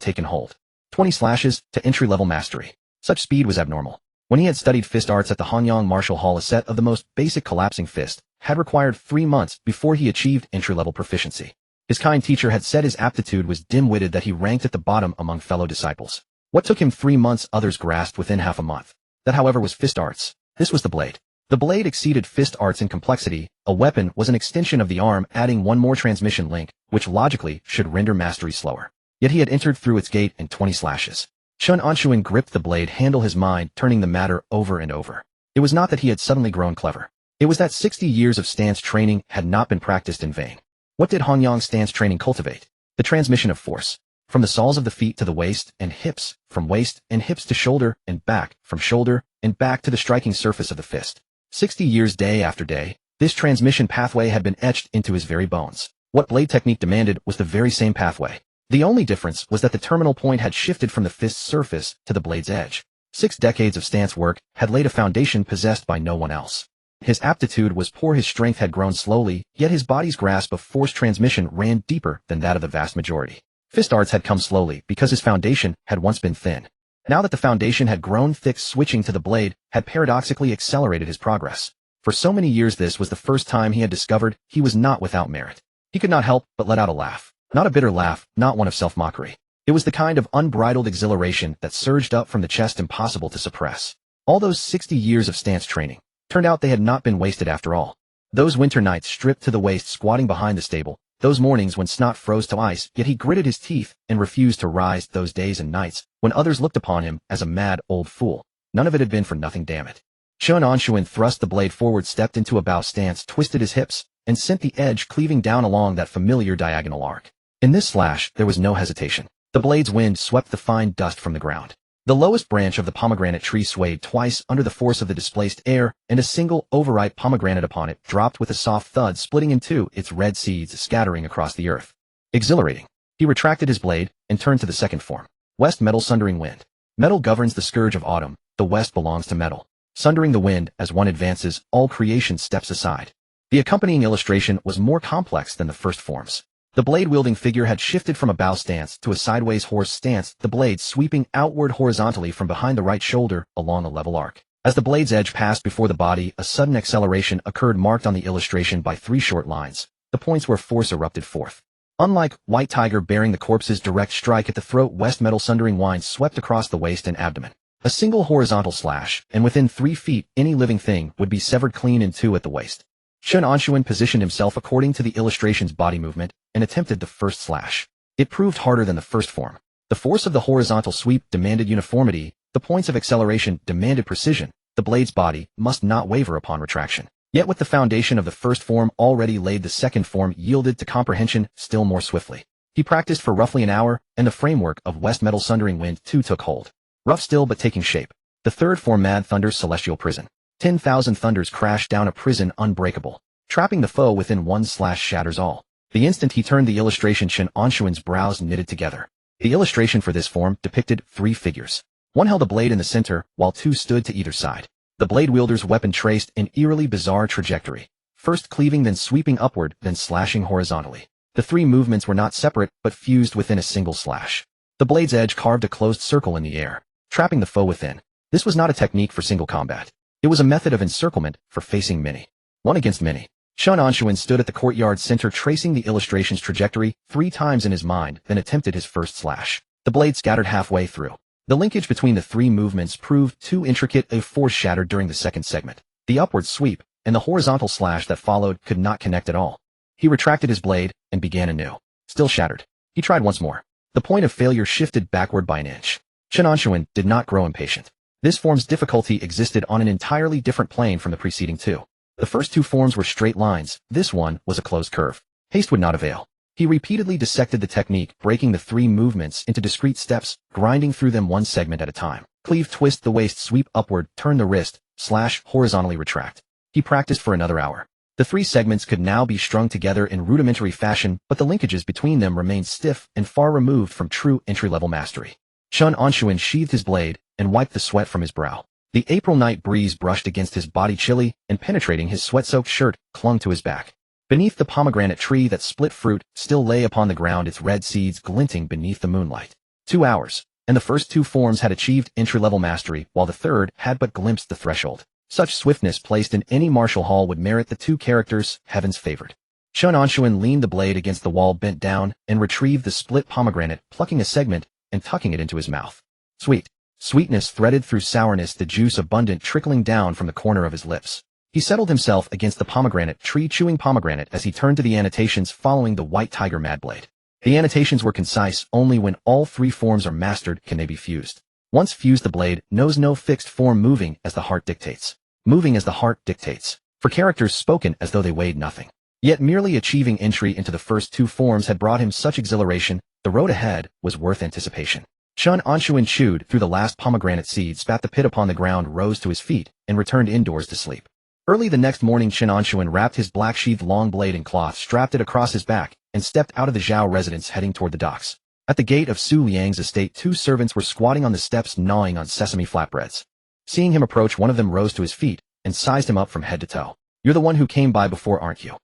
taken hold. 20 slashes to entry-level mastery. Such speed was abnormal. When he had studied fist arts at the Hanyang Martial Hall, a set of the most basic collapsing fist had required 3 months before he achieved entry-level proficiency. His kind teacher had said his aptitude was dim-witted, that he ranked at the bottom among fellow disciples. What took him 3 months, others grasped within half a month. That, however, was fist arts. This was the blade. The blade exceeded fist arts in complexity. A weapon was an extension of the arm, adding one more transmission link, which logically should render mastery slower. Yet he had entered through its gate in 20 slashes. Chen Anshun gripped the blade handle, his mind turning the matter over and over. It was not that he had suddenly grown clever. It was that 60 years of stance training had not been practiced in vain. What did Hanyang stance training cultivate? The transmission of force. From the soles of the feet to the waist and hips, from waist and hips to shoulder and back, from shoulder and back to the striking surface of the fist. 60 years, day after day, this transmission pathway had been etched into his very bones. What blade technique demanded was the very same pathway. The only difference was that the terminal point had shifted from the fist's surface to the blade's edge. 6 decades of stance work had laid a foundation possessed by no one else. His aptitude was poor, his strength had grown slowly, yet his body's grasp of force transmission ran deeper than that of the vast majority. Fist arts had come slowly because his foundation had once been thin. Now that the foundation had grown thick, switching to the blade had paradoxically accelerated his progress. For so many years, this was the first time he had discovered he was not without merit. He could not help but let out a laugh. Not a bitter laugh, not one of self-mockery. It was the kind of unbridled exhilaration that surged up from the chest, impossible to suppress. All those 60 years of stance training turned out they had not been wasted after all. Those winter nights stripped to the waist, squatting behind the stable, those mornings when snot froze to ice, yet he gritted his teeth and refused to rise, those days and nights when others looked upon him as a mad old fool. None of it had been for nothing, damn it. Chen Anshun thrust the blade forward, stepped into a bow stance, twisted his hips, and sent the edge cleaving down along that familiar diagonal arc. In this slash, there was no hesitation. The blade's wind swept the fine dust from the ground. The lowest branch of the pomegranate tree swayed twice under the force of the displaced air, and a single overripe pomegranate upon it dropped with a soft thud, splitting in two, its red seeds scattering across the earth. Exhilarating. He retracted his blade and turned to the second form. West metal sundering wind. Metal governs the scourge of autumn. The west belongs to metal. Sundering the wind, as one advances, all creation steps aside. The accompanying illustration was more complex than the first forms. The blade-wielding figure had shifted from a bow stance to a sideways horse stance, the blade sweeping outward horizontally from behind the right shoulder along a level arc. As the blade's edge passed before the body, a sudden acceleration occurred, marked on the illustration by 3 short lines, the points where force erupted forth. Unlike white tiger bearing the corpse's direct strike at the throat, west metal sundering wind swept across the waist and abdomen. A single horizontal slash, and within 3 feet any living thing would be severed clean in two at the waist. Chen Anshun positioned himself according to the illustration's body movement and attempted the first slash. It proved harder than the first form. The force of the horizontal sweep demanded uniformity, the points of acceleration demanded precision, the blade's body must not waver upon retraction. Yet with the foundation of the first form already laid, the second form yielded to comprehension still more swiftly. He practiced for roughly an hour, and the framework of west metal sundering wind too took hold. Rough still but taking shape. The third form Mad Thunder's celestial prison. 10,000 thunders crash down a prison unbreakable. Trapping the foe within one slash shatters all. The instant he turned the illustration, Chen Anshun's brows knitted together. The illustration for this form depicted 3 figures. One held a blade in the center, while 2 stood to either side. The blade wielder's weapon traced an eerily bizarre trajectory, first cleaving, then sweeping upward, then slashing horizontally. The 3 movements were not separate, but fused within a single slash. The blade's edge carved a closed circle in the air, trapping the foe within. This was not a technique for single combat. It was a method of encirclement for facing many. One against many. Chen Anshun stood at the courtyard center, tracing the illustration's trajectory 3 times in his mind, then attempted his first slash. The blade scattered halfway through. The linkage between the 3 movements proved too intricate. A force shattered during the second segment. The upward sweep and the horizontal slash that followed could not connect at all. He retracted his blade and began anew. Still shattered. He tried once more. The point of failure shifted backward by an inch. Chen Anshun did not grow impatient. This form's difficulty existed on an entirely different plane from the preceding 2. The first 2 forms were straight lines. This one was a closed curve. Haste would not avail. He repeatedly dissected the technique, breaking the 3 movements into discrete steps, grinding through them one segment at a time. Cleave, twist the waist, sweep upward, turn the wrist, slash, horizontally retract. He practiced for another hour. The 3 segments could now be strung together in rudimentary fashion, but the linkages between them remained stiff and far removed from true entry-level mastery. Chen Anshun sheathed his blade and wiped the sweat from his brow. The April night breeze brushed against his body, chilly and penetrating. His sweat-soaked shirt clung to his back. Beneath the pomegranate tree that split fruit still lay upon the ground, its red seeds glinting beneath the moonlight. 2 hours, and the first 2 forms had achieved entry-level mastery, while the third had but glimpsed the threshold. Such swiftness placed in any martial hall would merit the 2 characters heaven's favored. Chen Anshun leaned the blade against the wall, bent down, and retrieved the split pomegranate, plucking a segment and tucking it into his mouth. Sweet. Sweetness threaded through sourness, the juice abundant trickling down from the corner of his lips. He settled himself against the pomegranate tree, chewing pomegranate as he turned to the annotations following the white tiger mad blade. The annotations were concise. Only when all 3 forms are mastered can they be fused. Once fused, the blade knows no fixed form, moving as the heart dictates. Moving as the heart dictates. For characters spoken as though they weighed nothing. Yet merely achieving entry into the first 2 forms had brought him such exhilaration, the road ahead was worth anticipation. Chen Anshun chewed through the last pomegranate seed, spat the pit upon the ground, rose to his feet, and returned indoors to sleep. Early the next morning, Chen Anshun wrapped his black-sheathed long blade in cloth, strapped it across his back, and stepped out of the Zhao residence, heading toward the docks. At the gate of Su Liang's estate, 2 servants were squatting on the steps, gnawing on sesame flatbreads. Seeing him approach, one of them rose to his feet and sized him up from head to toe. "You're the one who came by before, aren't you?"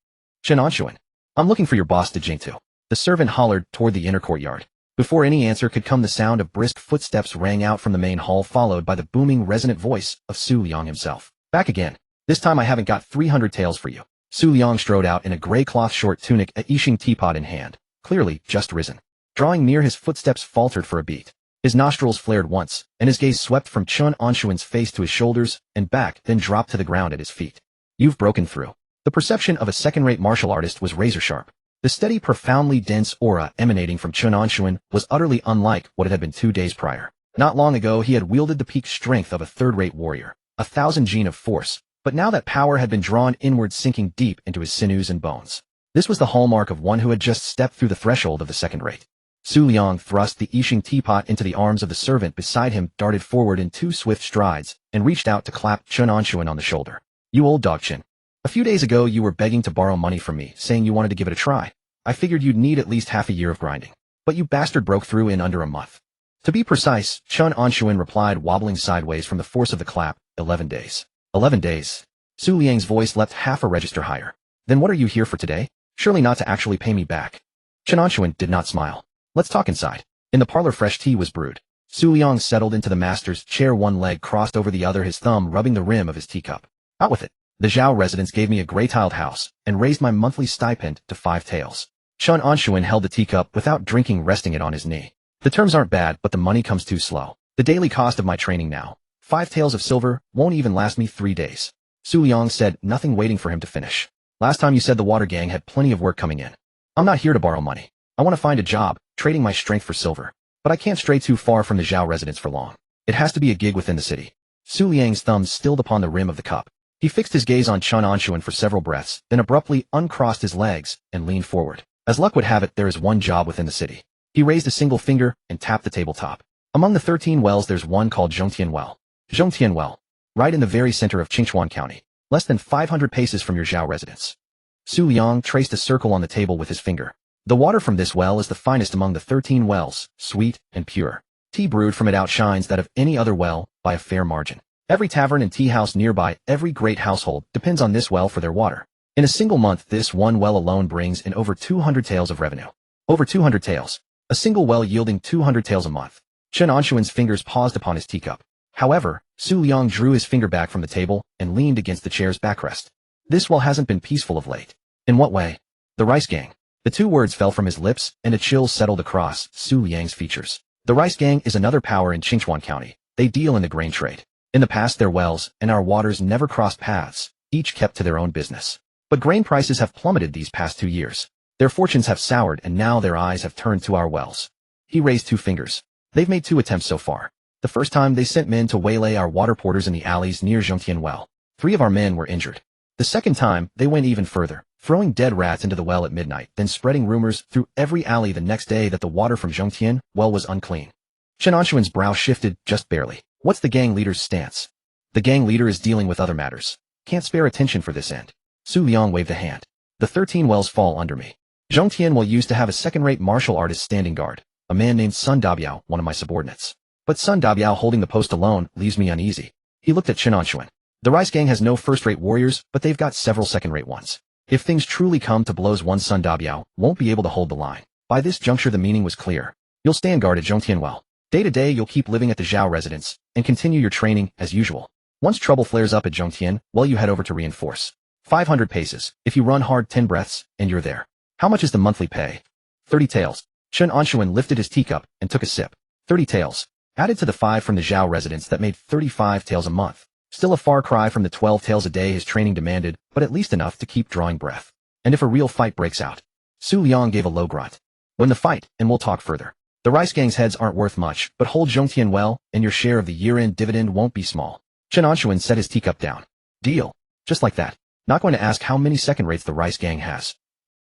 "Chen Anshun. I'm looking for your boss, Dejingtu." The servant hollered toward the inner courtyard. Before any answer could come, the sound of brisk footsteps rang out from the main hall, followed by the booming, resonant voice of Su Liang himself. "Back again. This time I haven't got 300 taels for you." Su Liang strode out in a gray cloth short tunic, a Yixing teapot in hand, clearly just risen. Drawing near, his footsteps faltered for a beat. His nostrils flared once, and his gaze swept from Chen Anshun's face to his shoulders and back, then dropped to the ground at his feet. "You've broken through." The perception of a second-rate martial artist was razor-sharp. The steady, profoundly dense aura emanating from Chen Anshun was utterly unlike what it had been 2 days prior. Not long ago, he had wielded the peak strength of a third-rate warrior, 1,000 gene of force, but now that power had been drawn inward, sinking deep into his sinews and bones. This was the hallmark of one who had just stepped through the threshold of the second rate. Su Liang thrust the Yixing teapot into the arms of the servant beside him, darted forward in 2 swift strides, and reached out to clap Chen Anshun on the shoulder. "You old dog, Chen. A few days ago you were begging to borrow money from me, saying you wanted to give it a try. I figured you'd need at least half a year of grinding. But you bastard broke through in under a month." "To be precise," Chen Anshun replied, wobbling sideways from the force of the clap, 11 days. 11 days. Su Liang's voice leapt half a register higher. "Then what are you here for today? Surely not to actually pay me back." Chen Anshun did not smile. "Let's talk inside." In the parlor, fresh tea was brewed. Su Liang settled into the master's chair, one leg crossed over the other, his thumb rubbing the rim of his teacup. "Out with it. The Zhao residence gave me a gray-tiled house and raised my monthly stipend to 5 taels. Chen Anshun held the teacup without drinking, resting it on his knee. "The terms aren't bad, but the money comes too slow. The daily cost of my training now, 5 taels of silver, won't even last me 3 days. Su Liang said, nothing waiting for him to finish. "Last time you said the water gang had plenty of work coming in. I'm not here to borrow money. I want to find a job, trading my strength for silver. But I can't stray too far from the Zhao residence for long. It has to be a gig within the city." Su Liang's thumb stilled upon the rim of the cup. He fixed his gaze on Chen Anshun for several breaths, then abruptly uncrossed his legs and leaned forward. "As luck would have it, there is one job within the city." He raised a single finger and tapped the tabletop. Among the 13 wells there's one called Zhongtian Well. Zhongtian Well. Right in the very center of Qingchuan County. Less than 500 paces from your Zhao residence. Su Liang traced a circle on the table with his finger. The water from this well is the finest among the 13 wells, sweet and pure. Tea brewed from it outshines that of any other well, by a fair margin. Every tavern and tea house nearby, every great household, depends on this well for their water. In a single month this one well alone brings in over 200 taels of revenue. Over 200 taels. A single well yielding 200 taels a month. Chen Anshun's fingers paused upon his teacup. However, Su Liang drew his finger back from the table and leaned against the chair's backrest. This well hasn't been peaceful of late. In what way? The rice gang. The two words fell from his lips, and a chill settled across Su Liang's features. The rice gang is another power in Qingchuan County. They deal in the grain trade. In the past their wells and our waters never crossed paths, each kept to their own business. But grain prices have plummeted these past 2 years. Their fortunes have soured and now their eyes have turned to our wells. He raised 2 fingers. They've made 2 attempts so far. The first time they sent men to waylay our water porters in the alleys near Zhongtian Well. 3 of our men were injured. The second time, they went even further, throwing dead rats into the well at midnight, then spreading rumors through every alley the next day that the water from Zhongtian Well was unclean. Chen Anshun's brow shifted, just barely. What's the gang leader's stance? The gang leader is dealing with other matters. Can't spare attention for this end. Su Liang waved a hand. The 13 wells fall under me. Zhongtian Well used to have a second-rate martial artist standing guard, a man named Sun Dabiao, one of my subordinates. But Sun Dabiao holding the post alone leaves me uneasy. He looked at Chen Anshun. The rice gang has no first-rate warriors, but they've got several second-rate ones. If things truly come to blows, one Sun Dabiao won't be able to hold the line. By this juncture the meaning was clear. You'll stand guard at Zhongtian Well. Day to day you'll keep living at the Zhao residence, and continue your training as usual. Once trouble flares up at Zhongtian, well you head over to reinforce. 500 paces, if you run hard 10 breaths, and you're there. How much is the monthly pay? 30 taels. Chen Anshun lifted his teacup and took a sip. 30 taels. Added to the 5 from the Zhao residence that made 35 taels a month. Still a far cry from the 12 taels a day his training demanded, but at least enough to keep drawing breath. And if a real fight breaks out? Su Liang gave a low grunt. When the fight, and we'll talk further. The rice gang's heads aren't worth much, but hold Zhongtian Well, and your share of the year-end dividend won't be small. Chen Anshun set his teacup down. Deal. Just like that. Not going to ask how many second rates the rice gang has.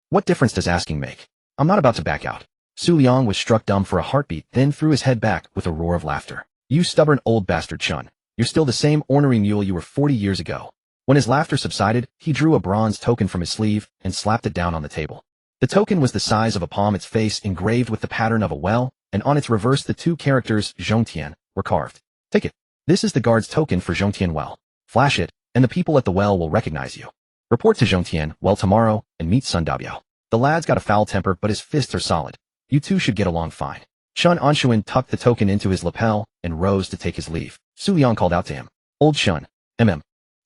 What difference does asking make? I'm not about to back out. Su Liang was struck dumb for a heartbeat, then threw his head back with a roar of laughter. You stubborn old bastard Chun. You're still the same ornery mule you were 40 years ago. When his laughter subsided, he drew a bronze token from his sleeve and slapped it down on the table. The token was the size of a palm, its face engraved with the pattern of a well, and on its reverse the 2 characters Zhongtian were carved. Take it. This is the guard's token for Zhongtian Well. Flash it, and the people at the well will recognize you. Report to Zhongtian Well tomorrow, and meet Sun Dabiao. The lad's got a foul temper, but his fists are solid. You two should get along fine. Chen Anshun tucked the token into his lapel and rose to take his leave. Su Liang called out to him. Old Chen.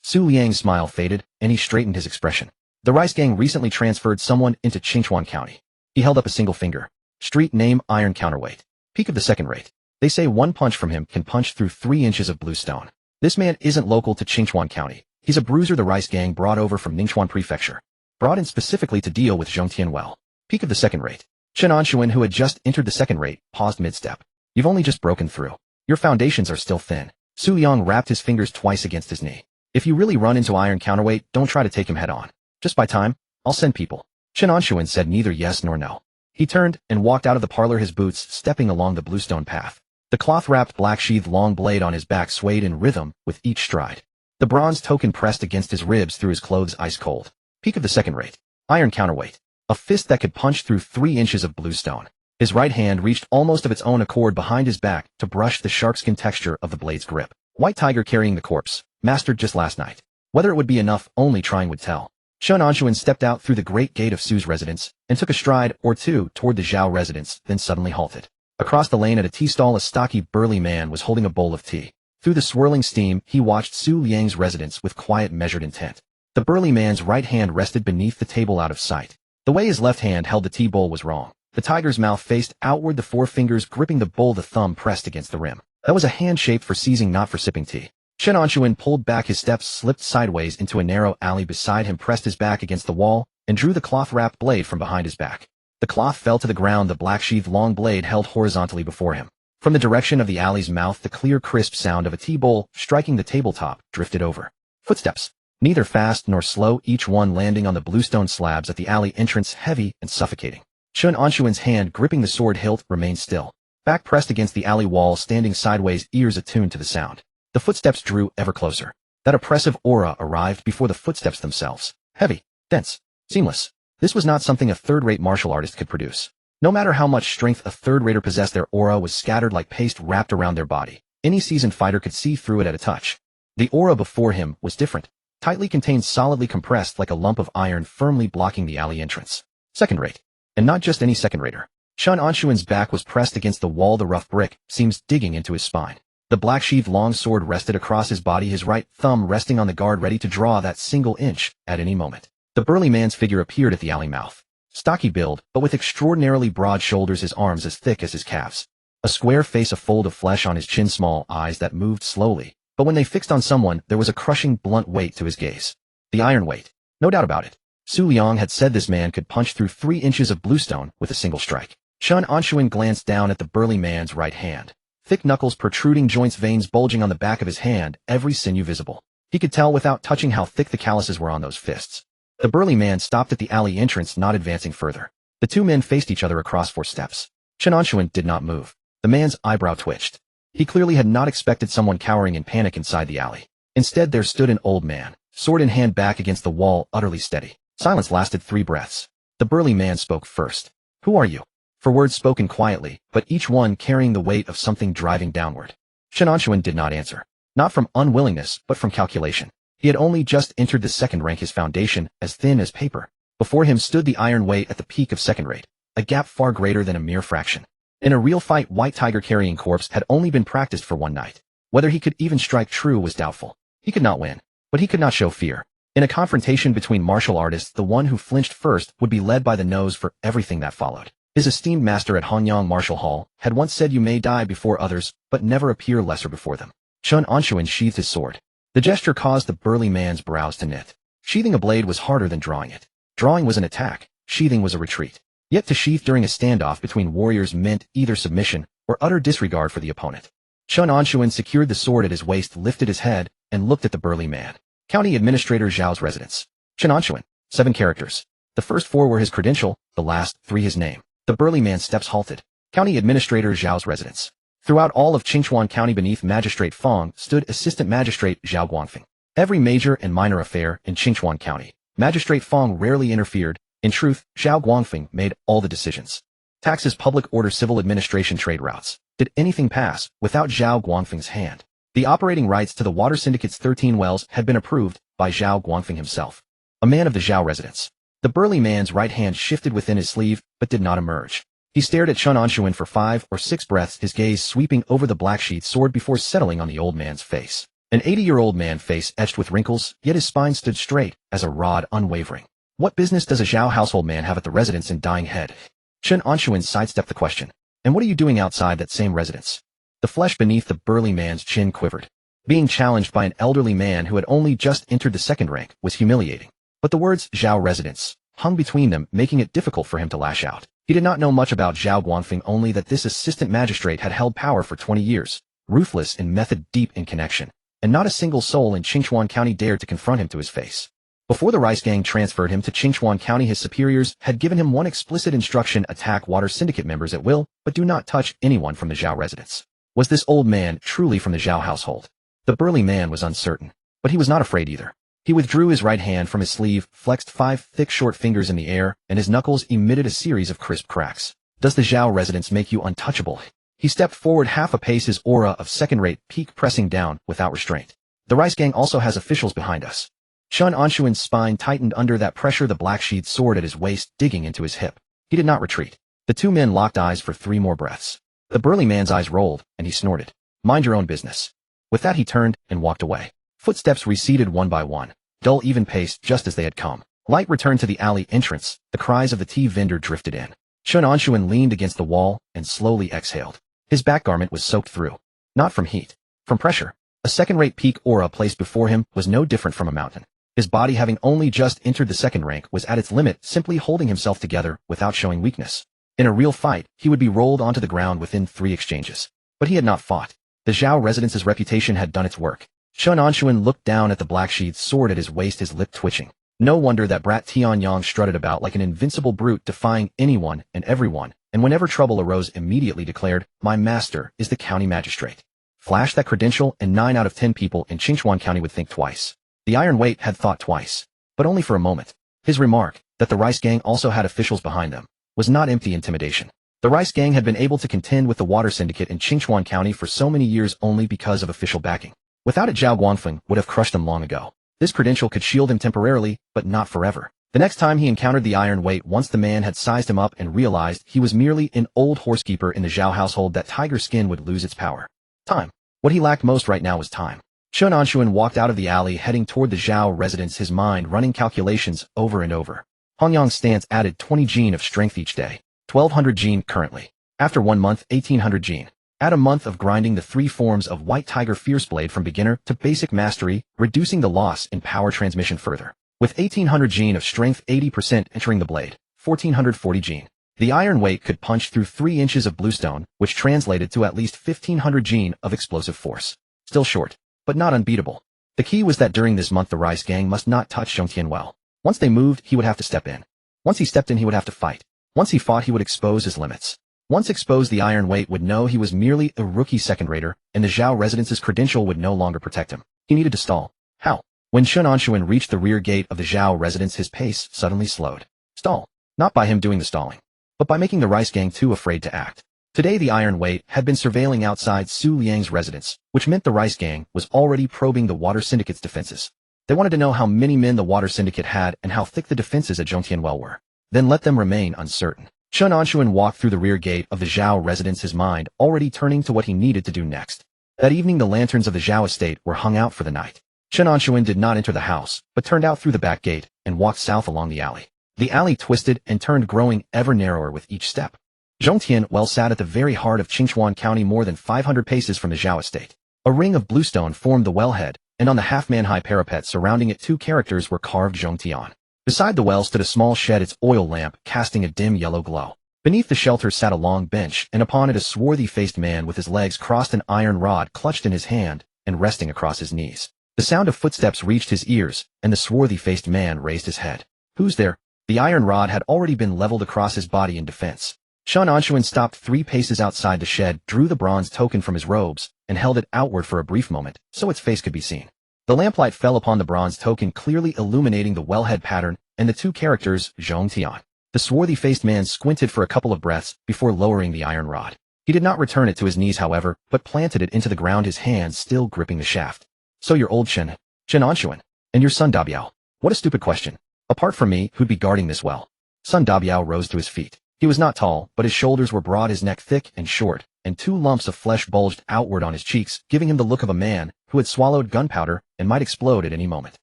Su Liang's smile faded, and he straightened his expression. The rice gang recently transferred someone into Qingchuan County. He held up a single finger. Street name iron counterweight. Peak of the second rate. They say one punch from him can punch through 3 inches of blue stone. This man isn't local to Qingchuan County. He's a bruiser the rice gang brought over from Ningchuan Prefecture. Brought in specifically to deal with Zhongtian Well. Peak of the second rate. Chen Anshun, who had just entered the second rate, paused mid-step. You've only just broken through. Your foundations are still thin. Su Liang wrapped his fingers twice against his knee. If you really run into iron counterweight, don't try to take him head on. Just buy time. I'll send people. Chen Anshun said neither yes nor no. He turned and walked out of the parlor, his boots stepping along the bluestone path. The cloth-wrapped black-sheathed long blade on his back swayed in rhythm with each stride. The bronze token pressed against his ribs through his clothes ice cold. Peak of the second rate. Iron counterweight. A fist that could punch through 3 inches of bluestone. His right hand reached almost of its own accord behind his back to brush the sharkskin texture of the blade's grip. White tiger carrying the corpse, mastered just last night. Whether it would be enough, only trying would tell. Chen Anshun stepped out through the great gate of Su's residence and took a stride or two toward the Zhao residence, then suddenly halted. Across the lane at a tea stall, a stocky, burly man was holding a bowl of tea. Through the swirling steam, he watched Su Liang's residence with quiet, measured intent. The burly man's right hand rested beneath the table out of sight. The way his left hand held the tea bowl was wrong. The tiger's mouth faced outward, the 4 fingers gripping the bowl, the thumb pressed against the rim. That was a hand shaped for seizing, not for sipping tea. Chen Anshun pulled back his steps, slipped sideways into a narrow alley beside him, pressed his back against the wall, and drew the cloth-wrapped blade from behind his back. The cloth fell to the ground, the black-sheathed long blade held horizontally before him. From the direction of the alley's mouth, the clear, crisp sound of a tea bowl striking the tabletop drifted over. Footsteps. Neither fast nor slow, each one landing on the bluestone slabs at the alley entrance, heavy and suffocating. Chen Anshun's hand gripping the sword hilt remained still. back pressed against the alley wall, standing sideways, ears attuned to the sound. The footsteps drew ever closer. That oppressive aura arrived before the footsteps themselves. Heavy, dense, seamless. This was not something a third-rate martial artist could produce. No matter how much strength a third-rater possessed, their aura was scattered like paste wrapped around their body. Any seasoned fighter could see through it at a touch. The aura before him was different. Tightly contained, solidly compressed like a lump of iron, firmly blocking the alley entrance. Second-rate. And not just any second-rater. Chen Anshun's back was pressed against the wall, the rough brick seams digging into his spine. The black-sheathed long sword rested across his body, his right thumb resting on the guard, ready to draw that single inch at any moment. The burly man's figure appeared at the alley mouth. Stocky build, but with extraordinarily broad shoulders, his arms as thick as his calves. A square face, a fold of flesh on his chin, small eyes that moved slowly, but when they fixed on someone, there was a crushing, blunt weight to his gaze. The iron weight. No doubt about it. Su Liang had said this man could punch through 3 inches of bluestone with a single strike. Chen Anshun glanced down at the burly man's right hand. Thick knuckles, protruding joints, veins bulging on the back of his hand, every sinew visible. He could tell without touching how thick the calluses were on those fists. The burly man stopped at the alley entrance, not advancing further. The two men faced each other across 4 steps. Chen Anshun did not move. The man's eyebrow twitched. He clearly had not expected someone cowering in panic inside the alley. Instead, there stood an old man, sword in hand, back against the wall, utterly steady. Silence lasted 3 breaths. The burly man spoke first. "Who are you?" For words spoken quietly, but each one carrying the weight of something driving downward. Chen Anshun did not answer. Not from unwillingness, but from calculation. He had only just entered the second rank, his foundation as thin as paper. Before him stood the iron weight at the peak of second rate, a gap far greater than a mere fraction. In a real fight, White Tiger carrying corpse had only been practiced for 1 night. Whether he could even strike true was doubtful. He could not win, but he could not show fear. In a confrontation between martial artists, the one who flinched first would be led by the nose for everything that followed. His esteemed master at Hanyang Martial Hall had once said, "You may die before others, but never appear lesser before them." Chen Anshun sheathed his sword. The gesture caused the burly man's brows to knit. Sheathing a blade was harder than drawing it. Drawing was an attack. Sheathing was a retreat. Yet to sheath during a standoff between warriors meant either submission or utter disregard for the opponent. Chen Anshun secured the sword at his waist, lifted his head, and looked at the burly man. County Administrator Zhao's residence. Chen Anshun. 7 characters. The first 4 were his credential, the last 3 his name. The burly man's steps halted. County Administrator Zhao's residence. Throughout all of Qingchuan County, beneath Magistrate Fong, stood Assistant Magistrate Zhao Guangfeng. Every major and minor affair in Qingchuan County, Magistrate Fong rarely interfered. In truth, Zhao Guangfeng made all the decisions. Taxes, public order, civil administration, trade routes. Did anything pass without Zhao Guangfeng's hand? The operating rights to the water syndicate's 13 wells had been approved by Zhao Guangfeng himself. A man of the Zhao residence. The burly man's right hand shifted within his sleeve, but did not emerge. He stared at Chen Anshun for 5 or 6 breaths, his gaze sweeping over the black-sheathed sword before settling on the old man's face. An 80-year-old man, face etched with wrinkles, yet his spine stood straight as a rod, unwavering. What business does a Zhao household man have at the residence in Dying Head? Chen Anshun sidestepped the question. And what are you doing outside that same residence? The flesh beneath the burly man's chin quivered. Being challenged by an elderly man who had only just entered the second rank was humiliating. But the words Zhao residence hung between them, making it difficult for him to lash out. He did not know much about Zhao Guangfeng, only that this assistant magistrate had held power for 20 years, ruthless in method, deep in connection, and not a single soul in Qingchuan County dared to confront him to his face. Before the Rice Gang transferred him to Qingchuan County, his superiors had given him one explicit instruction: attack water syndicate members at will, but do not touch anyone from the Zhao residence. Was this old man truly from the Zhao household? The burly man was uncertain, but he was not afraid either. He withdrew his right hand from his sleeve, flexed 5 thick short fingers in the air, and his knuckles emitted a series of crisp cracks. Does the Zhao residence make you untouchable? He stepped forward half a pace, his aura of second-rate peak pressing down without restraint. The Rice Gang also has officials behind us. Chen Anshun's spine tightened under that pressure, the black-sheathed sword at his waist digging into his hip. He did not retreat. The 2 men locked eyes for 3 more breaths. The burly man's eyes rolled, and he snorted. Mind your own business. With that, he turned and walked away. Footsteps receded one by one, dull, even-paced, just as they had come. Light returned to the alley entrance. The cries of the tea vendor drifted in. Chen Anshun leaned against the wall and slowly exhaled. His back garment was soaked through. Not from heat. From pressure. A second-rate peak aura placed before him was no different from a mountain. His body, having only just entered the second rank, was at its limit, simply holding himself together without showing weakness. In a real fight, he would be rolled onto the ground within 3 exchanges. But he had not fought. The Zhao residence's reputation had done its work. Chen Anshun looked down at the black-sheathed sword at his waist, his lip twitching. No wonder that brat Tianyang strutted about like an invincible brute, defying anyone and everyone and whenever trouble arose immediately declared, "My master is the county magistrate." Flash that credential and 9 out of 10 people in Qingchuan County would think twice. The Iron Weight had thought twice, but only for a moment. His remark, that the Rice Gang also had officials behind them, was not empty intimidation. The Rice Gang had been able to contend with the Water Syndicate in Qingchuan County for so many years only because of official backing. Without it, Zhao Guangfeng would have crushed them long ago. This credential could shield him temporarily, but not forever. The next time he encountered the Iron Weight, once the man had sized him up and realized he was merely an old horsekeeper in the Zhao household, that tiger skin would lose its power. Time. What he lacked most right now was time. Chen Anshun walked out of the alley heading toward the Zhao residence, his mind running calculations over and over. Hongyang's stance added 20 gene of strength each day. 1200 gene currently. After 1 month, 1800 gene. Add a month of grinding the 3 forms of White Tiger Fierce Blade from beginner to basic mastery, reducing the loss in power transmission further. With 1800 gene of strength, 80% entering the blade. 1440 gene. The Iron Weight could punch through 3 inches of bluestone, which translated to at least 1500 gene of explosive force. Still short, but not unbeatable. The key was that during this month the Rice Gang must not touch Zhong Tianwell. Once they moved, he would have to step in. Once he stepped in, he would have to fight. Once he fought, he would expose his limits. Once exposed, the Iron Weight would know he was merely a rookie second-rater, and the Zhao residence's credential would no longer protect him. He needed to stall. How? When Chen Anshun reached the rear gate of the Zhao residence, his pace suddenly slowed. Stall. Not by him doing the stalling, but by making the Rice Gang too afraid to act. Today the Iron Weight had been surveilling outside Su Liang's residence, which meant the Rice Gang was already probing the Water Syndicate's defenses. They wanted to know how many men the Water Syndicate had and how thick the defenses at Zhong Tianwell were. Then let them remain uncertain. Chen Anshun walked through the rear gate of the Zhao residence, his mind already turning to what he needed to do next. That evening the lanterns of the Zhao estate were hung out for the night. Chen Anshun did not enter the house, but turned out through the back gate and walked south along the alley. The alley twisted and turned, growing ever narrower with each step. Zhong Tianwell sat at the very heart of Qingchuan County, more than 500 paces from the Zhao estate. A ring of bluestone formed the wellhead, and on the half-man-high parapet surrounding it 2 characters were carved: Zhong Tian. Beside the well stood a small shed, its oil lamp casting a dim yellow glow. Beneath the shelter sat a long bench, and upon it a swarthy-faced man with his legs crossed, an iron rod clutched in his hand and resting across his knees. The sound of footsteps reached his ears, and the swarthy-faced man raised his head. "Who's there?" The iron rod had already been leveled across his body in defense. Chen Anshun stopped 3 paces outside the shed, drew the bronze token from his robes, and held it outward for a brief moment, so its face could be seen. The lamplight fell upon the bronze token, clearly illuminating the wellhead pattern and the 2 characters, Zhong Tian. The swarthy-faced man squinted for a couple of breaths before lowering the iron rod. He did not return it to his knees, however, but planted it into the ground, his hands still gripping the shaft. "So you're old Chen Anshun, and your son Dabiao?" What a stupid question. Apart from me, who'd be guarding this well? Son Dabiao rose to his feet. He was not tall, but his shoulders were broad, his neck thick and short, and 2 lumps of flesh bulged outward on his cheeks, giving him the look of a man who had swallowed gunpowder and might explode at any moment.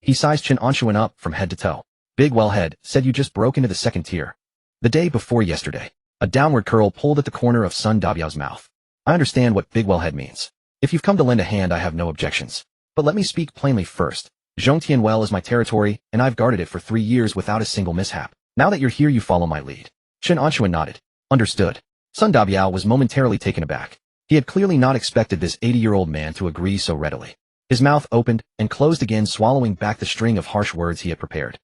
He sized Chen Anshun up from head to toe. "Big Wellhead said you just broke into the 2nd tier. The day before yesterday." A downward curl pulled at the corner of son Dabiao's mouth. "I understand what Big Wellhead means. If you've come to lend a hand, I have no objections. But let me speak plainly first. Zhong Tianwell is my territory, and I've guarded it for 3 years without a single mishap. Now that you're here, you follow my lead." Chen Anshun nodded. "Understood." Son Dabiao was momentarily taken aback. He had clearly not expected this 80-year-old man to agree so readily. His mouth opened and closed again, swallowing back the string of harsh words he had prepared.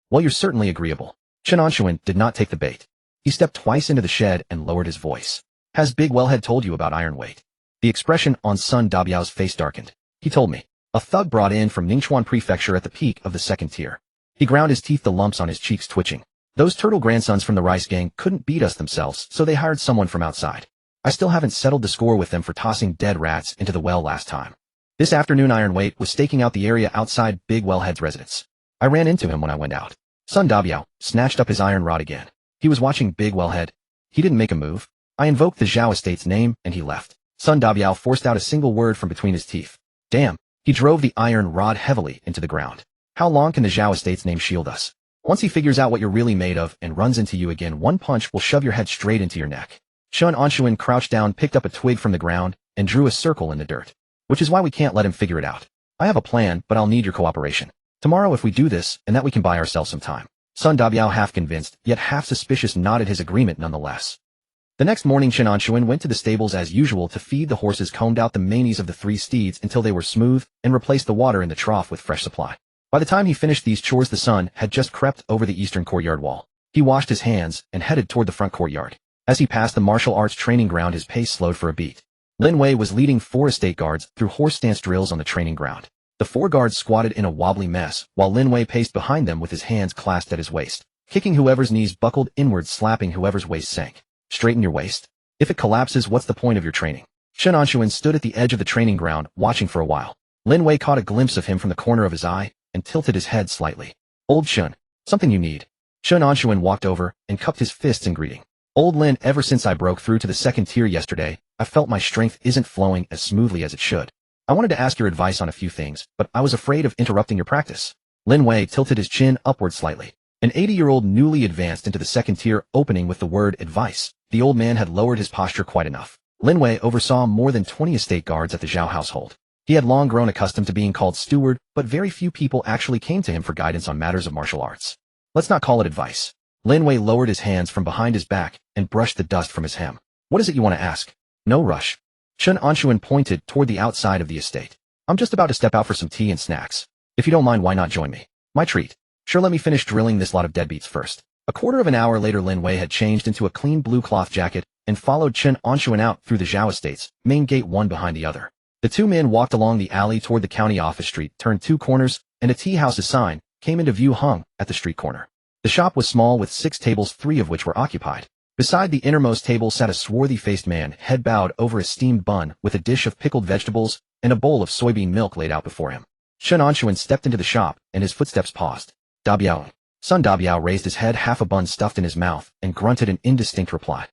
"Well, you're certainly agreeable." Chen Anshun did not take the bait. He stepped twice into the shed and lowered his voice. "Has Big Wellhead told you about Iron Weight?" The expression on son Dabiao's face darkened. "He told me. A thug brought in from Ningchuan Prefecture at the peak of the 2nd tier." He ground his teeth, the lumps on his cheeks twitching. "Those turtle grandsons from the Rice Gang couldn't beat us themselves, so they hired someone from outside. I still haven't settled the score with them for tossing dead rats into the well last time." This afternoon Iron Weight was staking out the area outside Big Wellhead's residence. "I ran into him when I went out." Son Dabiao snatched up his iron rod again. He was watching Big Wellhead. He didn't make a move. "I invoked the Zhao estate's name, and he left." Son Dabiao forced out a single word from between his teeth. "Damn." He drove the iron rod heavily into the ground. "How long can the Zhao estate's name shield us? Once he figures out what you're really made of and runs into you again, one punch will shove your head straight into your neck." Chen Anshun crouched down, picked up a twig from the ground, and drew a circle in the dirt. "Which is why we can't let him figure it out. I have a plan, but I'll need your cooperation. Tomorrow if we do this, and that we can buy ourselves some time." Son Dabiao, half convinced, yet half suspicious, nodded his agreement nonetheless. The next morning Chen Anshun went to the stables as usual to feed the horses, combed out the manes of the 3 steeds until they were smooth, and replaced the water in the trough with fresh supply. By the time he finished these chores, the sun had just crept over the eastern courtyard wall. He washed his hands and headed toward the front courtyard. As he passed the martial arts training ground, his pace slowed for a beat. Lin Wei was leading 4 estate guards through horse stance drills on the training ground. The 4 guards squatted in a wobbly mess, while Lin Wei paced behind them with his hands clasped at his waist, kicking whoever's knees buckled inwards, slapping whoever's waist sank. Straighten your waist. If it collapses, what's the point of your training? Chen Anshun stood at the edge of the training ground, watching for a while. Lin Wei caught a glimpse of him from the corner of his eye, and tilted his head slightly. Old Chen, something you need. Chen Anshun walked over, and cupped his fists in greeting. Old Lin, ever since I broke through to the 2nd tier yesterday, I felt my strength isn't flowing as smoothly as it should. I wanted to ask your advice on a few things, but I was afraid of interrupting your practice. Lin Wei tilted his chin upward slightly. An 80-year-old newly advanced into the 2nd tier, opening with the word advice. The old man had lowered his posture quite enough. Lin Wei oversaw more than 20 estate guards at the Zhao household. He had long grown accustomed to being called steward, but very few people actually came to him for guidance on matters of martial arts. Let's not call it advice. Lin Wei lowered his hands from behind his back and brushed the dust from his hem. What is it you want to ask? No rush. Chen Anshun pointed toward the outside of the estate. I'm just about to step out for some tea and snacks. If you don't mind, why not join me? My treat. Sure, let me finish drilling this lot of deadbeats first. A quarter of an hour later, Lin Wei had changed into a clean blue cloth jacket and followed Chen Anshun out through the Zhao estates, main gate one behind the other. The 2 men walked along the alley toward the county office street, turned 2 corners, and a tea house's sign came into view hung at the street corner. The shop was small with 6 tables, 3 of which were occupied. Beside the innermost table sat a swarthy-faced man, head bowed over a steamed bun with a dish of pickled vegetables and a bowl of soybean milk laid out before him. Chen Anshun stepped into the shop, and his footsteps paused. Dabiao. Sun Dabiao raised his head, half a bun stuffed in his mouth, and grunted an indistinct reply.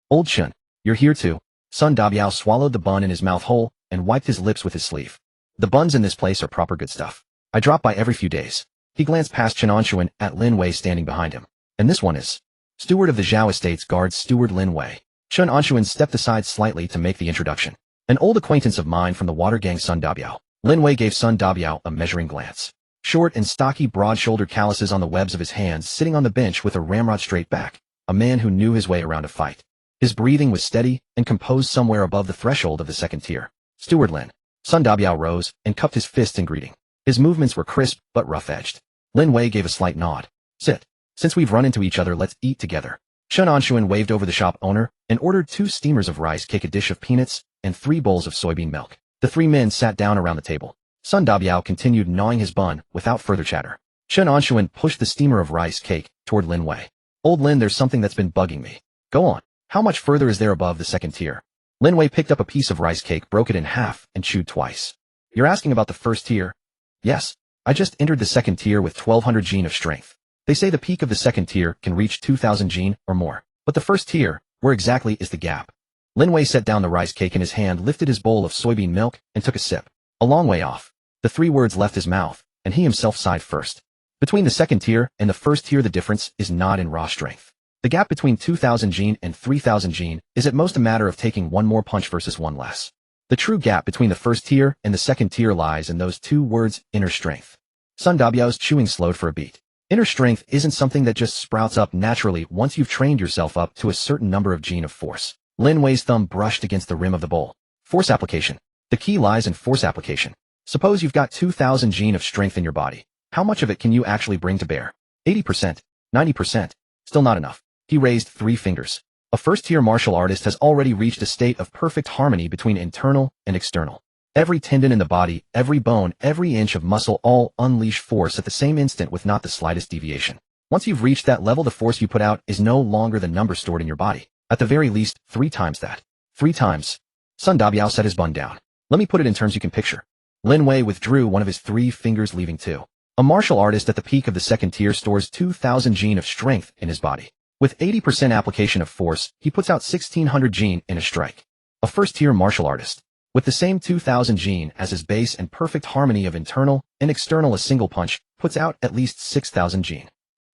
Old Chen, you're here too. Sun Dabiao swallowed the bun in his mouth whole and wiped his lips with his sleeve. The buns in this place are proper good stuff. I drop by every few days. He glanced past Chen Anshun at Lin Wei standing behind him. And this one is steward of the Zhao Estates Guards, Steward Lin Wei. Chen Anshun stepped aside slightly to make the introduction. An old acquaintance of mine from the water gang, Sun Dabiao. Lin Wei gave Sun Dabiao a measuring glance. Short and stocky, broad-shouldered, calluses on the webs of his hands, sitting on the bench with a ramrod straight back. A man who knew his way around a fight. His breathing was steady and composed somewhere above the threshold of the 2nd tier. Steward Lin. Sun Dabiao rose and cupped his fists in greeting. His movements were crisp but rough-edged. Lin Wei gave a slight nod. Sit. Since we've run into each other, let's eat together. Chen Anshun waved over the shop owner and ordered 2 steamers of rice cake, a dish of peanuts, and 3 bowls of soybean milk. The 3 men sat down around the table. Sun Dabiao continued gnawing his bun without further chatter. Chen Anshun pushed the steamer of rice cake toward Lin Wei. Old Lin, there's something that's been bugging me. Go on. How much further is there above the 2nd tier? Lin Wei picked up a piece of rice cake, broke it in half, and chewed twice. You're asking about the 1st tier? Yes. I just entered the 2nd tier with 1200 gene of strength. They say the peak of the 2nd tier can reach 2000 gene or more. But the 1st tier, where exactly is the gap? Lin Wei set down the rice cake in his hand, lifted his bowl of soybean milk, and took a sip. A long way off. The 3 words left his mouth, and he himself sighed first. Between the 2nd tier and the 1st tier, the difference is not in raw strength. The gap between 2000 gene and 3000 gene is at most a matter of taking 1 more punch versus 1 less. The true gap between the 1st tier and the 2nd tier lies in those 2 words, inner strength. Sun Dabiao's chewing slowed for a beat. Inner strength isn't something that just sprouts up naturally once you've trained yourself up to a certain number of gene of force. Lin Wei's thumb brushed against the rim of the bowl. Force application. The key lies in force application. Suppose you've got 2000 gene of strength in your body. How much of it can you actually bring to bear? 80%? 90%? Still not enough. He raised 3 fingers. A 1st-tier martial artist has already reached a state of perfect harmony between internal and external. Every tendon in the body, every bone, every inch of muscle all unleash force at the same instant with not the slightest deviation. Once you've reached that level, the force you put out is no longer the number stored in your body. At the very least, 3 times that. 3 times. Sun Dabiao set his bun down. Let me put it in terms you can picture. Lin Wei withdrew one of his 3 fingers, leaving 2. A martial artist at the peak of the 2nd tier stores 2000 gene of strength in his body. With 80% application of force, he puts out 1600 gene in a strike. A 1st-tier martial artist, with the same 2000 gene as his base and perfect harmony of internal and external, a single punch puts out at least 6000 gene.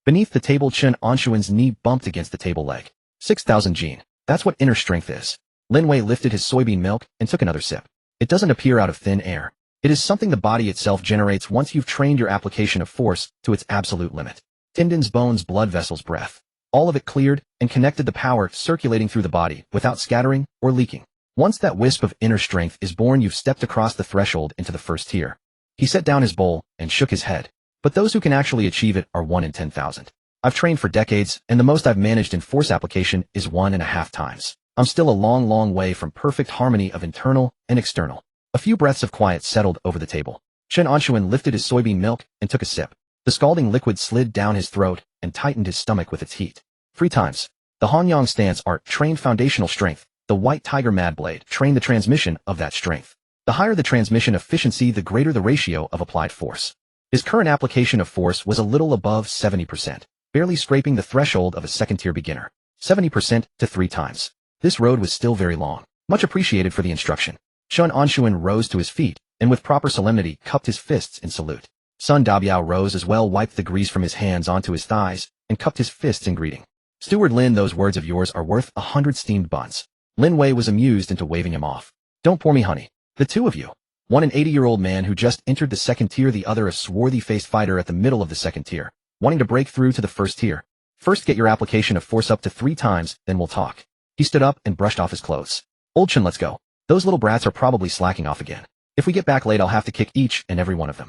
Beneath the table, Chen Anshun's knee bumped against the table leg. 6000 gene. That's what inner strength is. Lin Wei lifted his soybean milk and took another sip. It doesn't appear out of thin air. It is something the body itself generates once you've trained your application of force to its absolute limit. Tendons, bones, blood vessels, breath. All of it cleared and connected the power circulating through the body without scattering or leaking. Once that wisp of inner strength is born, you've stepped across the threshold into the 1st tier. He set down his bowl and shook his head. But those who can actually achieve it are 1 in 10,000. I've trained for decades, and the most I've managed in force application is 1.5 times. I'm still a long, long way from perfect harmony of internal and external. A few breaths of quiet settled over the table. Chen Anshun lifted his soybean milk and took a sip. The scalding liquid slid down his throat and tightened his stomach with its heat. 3 times. The Hanyang stance art trained foundational strength. The white tiger mad blade trained the transmission of that strength. The higher the transmission efficiency, the greater the ratio of applied force. His current application of force was a little above 70%, barely scraping the threshold of a second-tier beginner. 70% to 3 times. This road was still very long. Much appreciated for the instruction. Chen Anshun rose to his feet, and with proper solemnity cupped his fists in salute. Sun Dabiao rose as well, wiped the grease from his hands onto his thighs, and cupped his fists in greeting. Steward Lin, those words of yours are worth 100 steamed buns. Lin Wei was amused into waving him off. Don't pour me honey. The two of you. One an 80-year-old man who just entered the second tier, the other a swarthy-faced fighter at the middle of the second tier, wanting to break through to the first tier. First get your application of force up to 3 times, then we'll talk. He stood up and brushed off his clothes. Old Chen, let's go. Those little brats are probably slacking off again. If we get back late, I'll have to kick each and every one of them.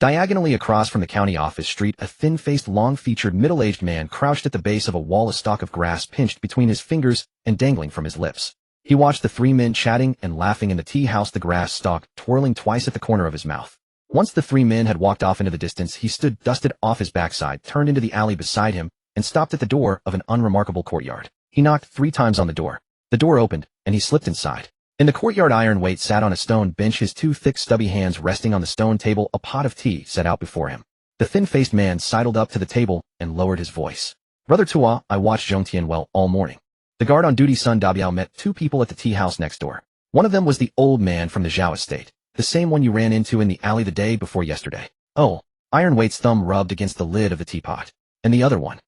Diagonally across from the county office street, a thin-faced, long-featured, middle-aged man crouched at the base of a wall, a stalk of grass pinched between his fingers and dangling from his lips. He watched the 3 men chatting and laughing in the tea house, the grass stalk twirling twice at the corner of his mouth. Once the 3 men had walked off into the distance, he stood dusted off his backside, turned into the alley beside him, and stopped at the door of an unremarkable courtyard. He knocked 3 times on the door. The door opened, and he slipped inside. In the courtyard, Iron Weight sat on a stone bench, his 2 thick stubby hands resting on the stone table, a pot of tea set out before him. The thin-faced man sidled up to the table and lowered his voice. Brother Tua, I watched Zhong Tianwell all morning. The guard on duty, Sun Dabiao, met 2 people at the tea house next door. One of them was the old man from the Zhao estate, the same one you ran into in the alley the day before yesterday. Oh, Iron Weight's thumb rubbed against the lid of the teapot. And the other one.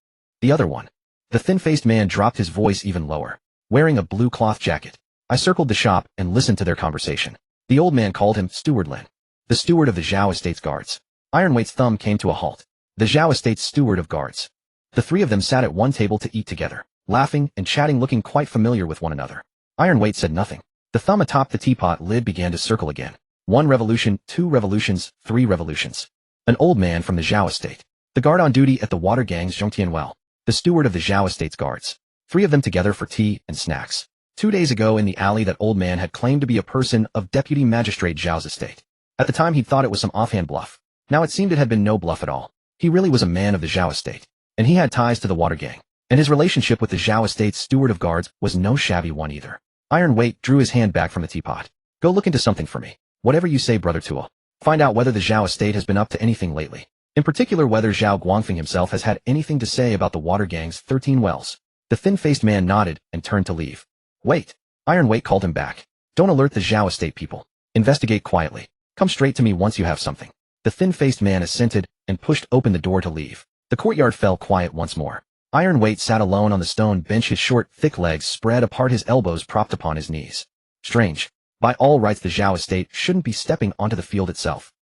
The other one. The thin-faced man dropped his voice even lower. Wearing a blue cloth jacket. I circled the shop and listened to their conversation. The old man called him Steward Lin, the steward of the Zhao estate's guards. Iron Weight's thumb came to a halt. The Zhao estate's steward of guards. The 3 of them sat at one table to eat together, laughing and chatting, looking quite familiar with one another. Iron Weight said nothing. The thumb atop the teapot lid began to circle again. 1 revolution, 2 revolutions, 3 revolutions. An old man from the Zhao estate. The guard on duty at the water gang's Zhong Tianwell, the steward of the Zhao estate's guards. 3 of them together for tea and snacks. 2 days ago in the alley, that old man had claimed to be a person of Deputy Magistrate Zhao's estate. At the time he'd thought it was some offhand bluff. Now it seemed it had been no bluff at all. He really was a man of the Zhao estate. And he had ties to the water gang. And his relationship with the Zhao estate's steward of guards was no shabby one either. Iron Weight drew his hand back from the teapot. Go look into something for me. Whatever you say, Brother Tua. Find out whether the Zhao estate has been up to anything lately. In particular, whether Zhao Guangfeng himself has had anything to say about the water gang's 13 wells. The thin-faced man nodded and turned to leave. Wait. Iron Weight called him back. Don't alert the Zhao estate people. Investigate quietly. Come straight to me once you have something. The thin-faced man assented and pushed open the door to leave. The courtyard fell quiet once more. Iron Weight sat alone on the stone bench, his short, thick legs spread apart, his elbows propped upon his knees. Strange. By all rights, the Zhao estate shouldn't be stepping onto the field itself.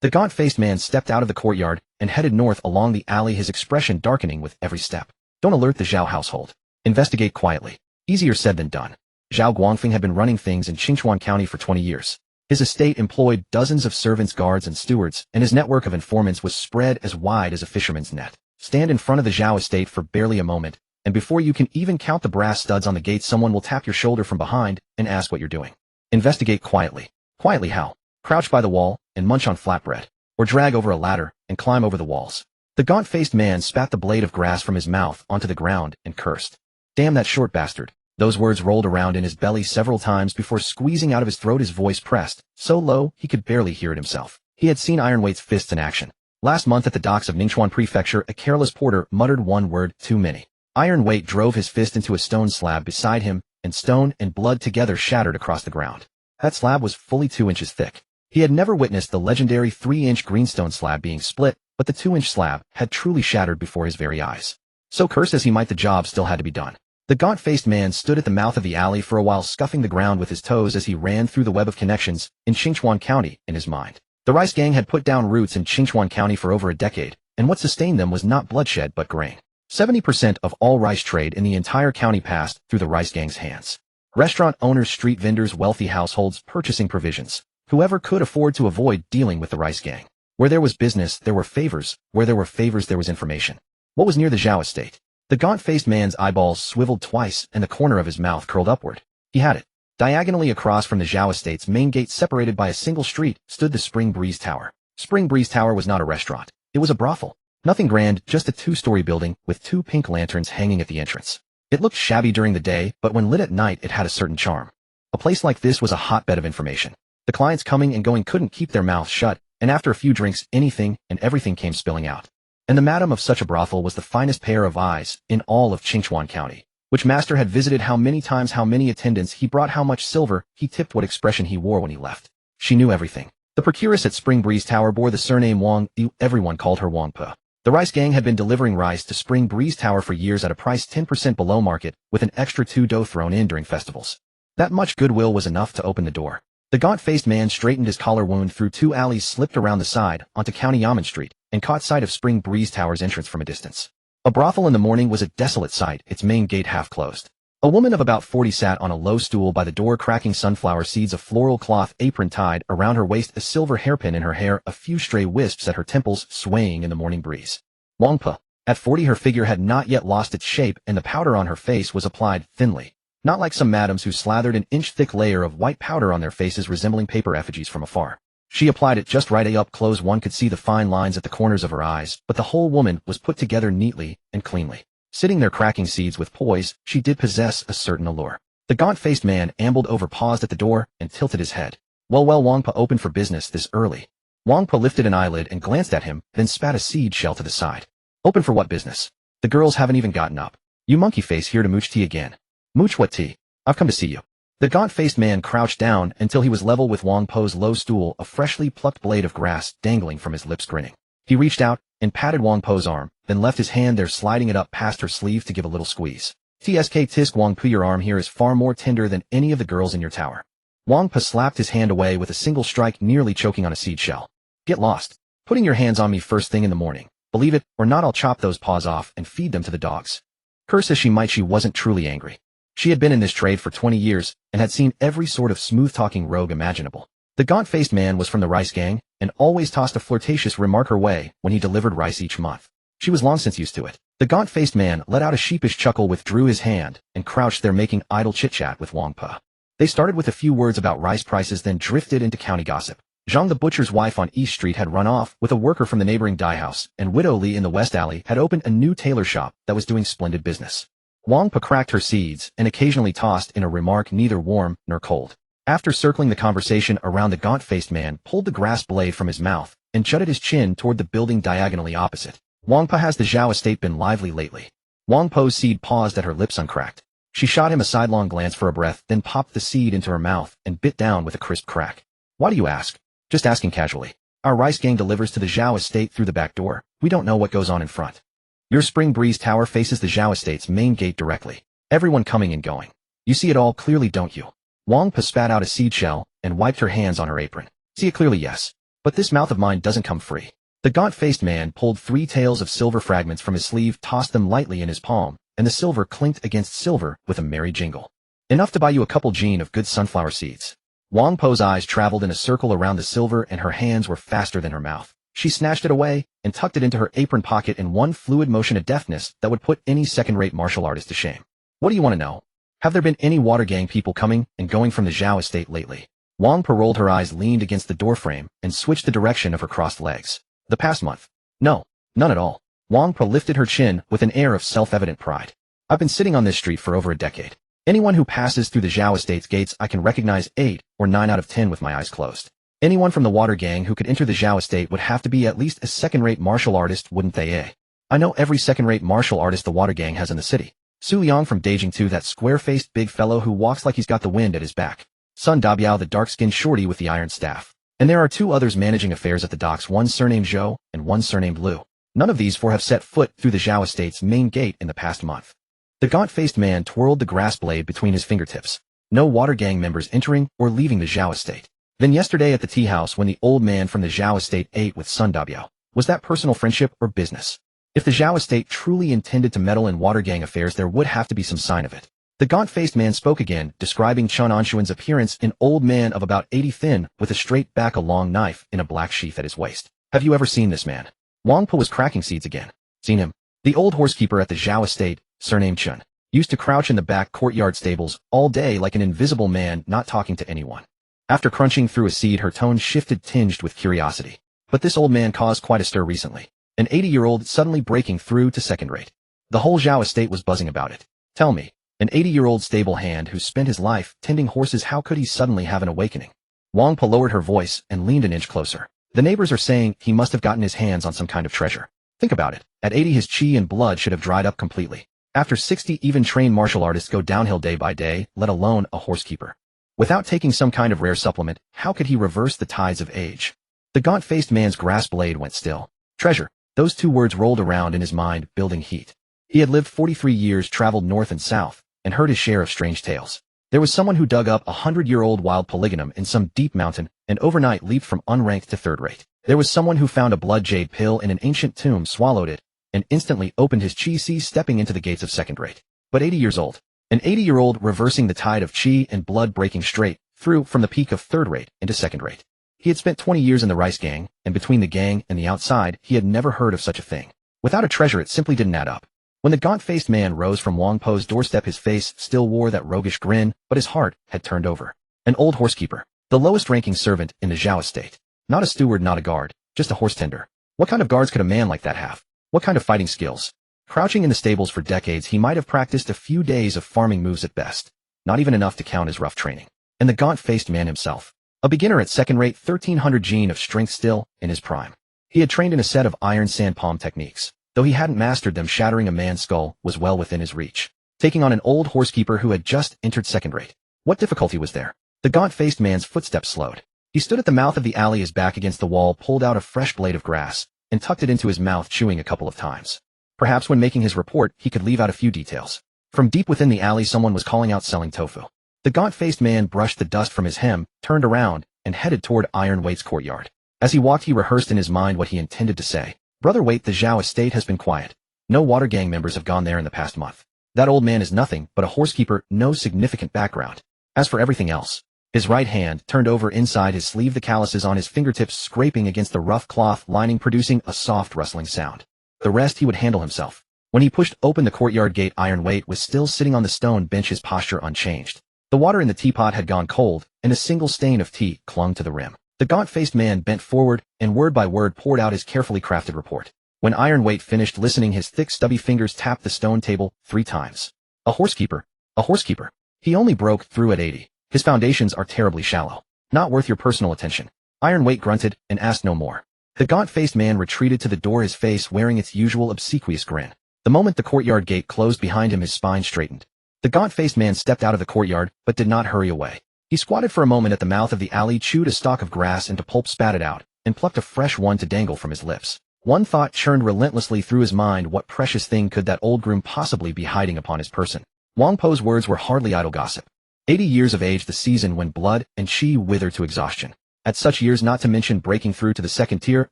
The gaunt-faced man stepped out of the courtyard and headed north along the alley, his expression darkening with every step. Don't alert the Zhao household. Investigate quietly. Easier said than done. Zhao Guangfeng had been running things in Qingchuan County for 20 years. His estate employed dozens of servants, guards, and stewards, and his network of informants was spread as wide as a fisherman's net. Stand in front of the Zhao estate for barely a moment, and before you can even count the brass studs on the gate, someone will tap your shoulder from behind and ask what you're doing. Investigate quietly. Quietly how? Crouch by the wall and munch on flatbread, or drag over a ladder and climb over the walls. The gaunt-faced man spat the blade of grass from his mouth onto the ground and cursed. Damn that short bastard. Those words rolled around in his belly several times before squeezing out of his throat, his voice pressed, so low he could barely hear it himself. He had seen Iron Weight's fists in action. Last month at the docks of Ningchuan Prefecture, a careless porter muttered one word too many. Iron Weight drove his fist into a stone slab beside him, and stone and blood together shattered across the ground. That slab was fully 2 inches thick. He had never witnessed the legendary 3-inch greenstone slab being split, but the 2-inch slab had truly shattered before his very eyes. So cursed as he might, the job still had to be done. The gaunt-faced man stood at the mouth of the alley for a while, scuffing the ground with his toes as he ran through the web of connections in Qingchuan County in his mind. The rice gang had put down roots in Qingchuan County for over a decade, and what sustained them was not bloodshed but grain. 70% of all rice trade in the entire county passed through the rice gang's hands. Restaurant owners, street vendors, wealthy households purchasing provisions. Whoever could afford to avoid dealing with the rice gang. Where there was business, there were favors. Where there were favors, there was information. What was near the Zhao estate? The gaunt-faced man's eyeballs swiveled twice and the corner of his mouth curled upward. He had it. Diagonally across from the Zhao estate's main gate, separated by a single street, stood the Spring Breeze Tower. Spring Breeze Tower was not a restaurant. It was a brothel. Nothing grand, just a two-story building with two pink lanterns hanging at the entrance. It looked shabby during the day, but when lit at night it had a certain charm. A place like this was a hotbed of information. The clients coming and going couldn't keep their mouths shut, and after a few drinks, anything and everything came spilling out. And the madam of such a brothel was the finest pair of eyes in all of Qingchuan County. Which master had visited how many times, how many attendants he brought, how much silver he tipped, what expression he wore when he left. She knew everything. The procuress at Spring Breeze Tower bore the surname Wang. Everyone called her Wang Po. The rice gang had been delivering rice to Spring Breeze Tower for years at a price 10% below market, with an extra 2 dough thrown in during festivals. That much goodwill was enough to open the door. The gaunt-faced man straightened his collar wound through 2 alleys, slipped around the side onto County Yamen Street, and caught sight of Spring Breeze Tower's entrance from a distance. A brothel in the morning was a desolate sight, its main gate half closed. A woman of about 40 sat on a low stool by the door, cracking sunflower seeds, a floral cloth apron tied around her waist, a silver hairpin in her hair, a few stray wisps at her temples swaying in the morning breeze. Wang Po. At 40 her figure had not yet lost its shape, and the powder on her face was applied thinly. Not like some madams who slathered an inch-thick layer of white powder on their faces resembling paper effigies from afar. She applied it just right. Up close one could see the fine lines at the corners of her eyes, but the whole woman was put together neatly and cleanly. Sitting there cracking seeds with poise, she did possess a certain allure. The gaunt-faced man ambled over, paused at the door, and tilted his head. Well, Wang Po, open for business this early? Wang Po lifted an eyelid and glanced at him, then spat a seed shell to the side. Open for what business? The girls haven't even gotten up. You monkey face, here to mooch tea again. Mooch what tea? I've come to see you. The gaunt-faced man crouched down until he was level with Wang Po's low stool, a freshly plucked blade of grass dangling from his lips, grinning. He reached out and patted Wang Po's arm, then left his hand there, sliding it up past her sleeve to give a little squeeze. Tisk Wang Po, your arm here is far more tender than any of the girls in your tower. Wang Po slapped his hand away with a single strike, nearly choking on a seed shell. Get lost. Putting your hands on me first thing in the morning. Believe it or not, I'll chop those paws off and feed them to the dogs. Curse as she might, she wasn't truly angry. She had been in this trade for 20 years and had seen every sort of smooth-talking rogue imaginable. The gaunt-faced man was from the rice gang and always tossed a flirtatious remark her way when he delivered rice each month. She was long since used to it. The gaunt-faced man let out a sheepish chuckle, withdrew his hand, and crouched there making idle chit-chat with Wang Po. They started with a few words about rice prices, then drifted into county gossip. Zhang, the butcher's wife on East Street, had run off with a worker from the neighboring dye house, and Widow Li in the West Alley had opened a new tailor shop that was doing splendid business. Wang Po cracked her seeds and occasionally tossed in a remark neither warm nor cold. After circling the conversation around, the gaunt-faced man pulled the grass blade from his mouth and jutted his chin toward the building diagonally opposite. Wang Po, has the Zhao estate been lively lately? Wang Po's seed paused at her lips uncracked. She shot him a sidelong glance for a breath, then popped the seed into her mouth and bit down with a crisp crack. Why do you ask? Just asking casually. Our rice gang delivers to the Zhao estate through the back door. We don't know what goes on in front. Your Spring Breeze Tower faces the Zhao estate's main gate directly. Everyone coming and going. You see it all clearly, don't you? Wang Po spat out a seed shell and wiped her hands on her apron. See it clearly, yes. But this mouth of mine doesn't come free. The gaunt-faced man pulled 3 tails of silver fragments from his sleeve, tossed them lightly in his palm, and the silver clinked against silver with a merry jingle. Enough to buy you a couple gene of good sunflower seeds. Wang Po's eyes traveled in a circle around the silver, and her hands were faster than her mouth. She snatched it away and tucked it into her apron pocket in one fluid motion, a deftness that would put any second-rate martial artist to shame. What do you want to know? Have there been any water gang people coming and going from the Zhao estate lately? Wang Po rolled her eyes, leaned against the doorframe, and switched the direction of her crossed legs. The past month? No, none at all. Wang Po lifted her chin with an air of self-evident pride. I've been sitting on this street for over a decade. Anyone who passes through the Zhao estate's gates I can recognize 8 or 9 out of 10 with my eyes closed. Anyone from the water gang who could enter the Zhao estate would have to be at least a second-rate martial artist, wouldn't they, eh? I know every second-rate martial artist the water gang has in the city. Su Liang from Beijing too, that square-faced big fellow who walks like he's got the wind at his back. Sun Dabiao, the dark-skinned shorty with the iron staff. And there are 2 others managing affairs at the docks, one surnamed Zhou and one surnamed Liu. None of these 4 have set foot through the Zhao estate's main gate in the past month. The gaunt-faced man twirled the grass blade between his fingertips. No water gang members entering or leaving the Zhao estate. Then yesterday at the tea house when the old man from the Zhao estate ate with Sun Dabiao. Was that personal friendship or business? If the Zhao estate truly intended to meddle in water gang affairs, there would have to be some sign of it. The gaunt-faced man spoke again, describing Chen Anshun's appearance, an old man of about 80, thin, with a straight back, a long knife in a black sheath at his waist. Have you ever seen this man? Wang Po was cracking seeds again. Seen him? The old horsekeeper at the Zhao estate, surnamed Chen, used to crouch in the back courtyard stables all day like an invisible man not talking to anyone. After crunching through a seed, her tone shifted, tinged with curiosity. But this old man caused quite a stir recently. An 80-year-old suddenly breaking through to second rate. The whole Zhao estate was buzzing about it. Tell me, an 80-year-old stable hand who spent his life tending horses, how could he suddenly have an awakening? Wang Po lowered her voice and leaned an inch closer. The neighbors are saying he must have gotten his hands on some kind of treasure. Think about it. At 80 his chi and blood should have dried up completely. After 60 even trained martial artists go downhill day by day, let alone a horsekeeper. Without taking some kind of rare supplement, how could he reverse the tides of age? The gaunt-faced man's grass blade went still. Treasure. Those two words rolled around in his mind, building heat. He had lived 43 years, traveled north and south, and heard his share of strange tales. There was someone who dug up a 100-year-old wild polygonum in some deep mountain and overnight leaped from unranked to third rate. There was someone who found a blood jade pill in an ancient tomb, swallowed it, and instantly opened his chi, stepping into the gates of second rate. But 80 years old. An 80-year-old reversing the tide of chi and blood, breaking straight through from the peak of third rate into second rate. He had spent 20 years in the rice gang, and between the gang and the outside, he had never heard of such a thing. Without a treasure, it simply didn't add up. When the gaunt-faced man rose from Wang Po's doorstep, his face still wore that roguish grin, but his heart had turned over. An old horsekeeper. The lowest-ranking servant in the Zhao estate. Not a steward, not a guard, just a horse tender. What kind of guards could a man like that have? What kind of fighting skills? Crouching in the stables for decades, he might have practiced a few days of farming moves at best. Not even enough to count as rough training. And the gaunt-faced man himself. A beginner at second rate, 1300 gene of strength, still in his prime. He had trained in a set of iron sand palm techniques. Though he hadn't mastered them, shattering a man's skull was well within his reach. Taking on an old horsekeeper who had just entered second rate. What difficulty was there? The gaunt-faced man's footsteps slowed. He stood at the mouth of the alley, his back against the wall, pulled out a fresh blade of grass, and tucked it into his mouth, chewing a couple of times. Perhaps when making his report, he could leave out a few details. From deep within the alley, someone was calling out, selling tofu. The gaunt-faced man brushed the dust from his hem, turned around, and headed toward Iron Wait's courtyard. As he walked, he rehearsed in his mind what he intended to say. Brother Wait, the Zhao estate has been quiet. No water gang members have gone there in the past month. That old man is nothing but a horsekeeper, no significant background. As for everything else, his right hand turned over inside his sleeve, the calluses on his fingertips scraping against the rough cloth lining, producing a soft rustling sound. The rest he would handle himself. When he pushed open the courtyard gate, Iron Wait was still sitting on the stone bench, his posture unchanged. The water in the teapot had gone cold, and a single stain of tea clung to the rim. The gaunt-faced man bent forward, and word by word poured out his carefully crafted report. When Iron Wait finished listening, his thick, stubby fingers tapped the stone table 3 times. A horsekeeper. A horsekeeper. He only broke through at 80. His foundations are terribly shallow. Not worth your personal attention. Iron Wait grunted and asked no more. The gaunt-faced man retreated to the door, his face wearing its usual obsequious grin. The moment the courtyard gate closed behind him, his spine straightened. The gaunt-faced man stepped out of the courtyard, but did not hurry away. He squatted for a moment at the mouth of the alley, chewed a stalk of grass into pulp, spat it out, and plucked a fresh one to dangle from his lips. One thought churned relentlessly through his mind: what precious thing could that old groom possibly be hiding upon his person? Wang Po's words were hardly idle gossip. 80 years of age, the season when blood and chi wither to exhaustion. At such years, not to mention breaking through to the second tier,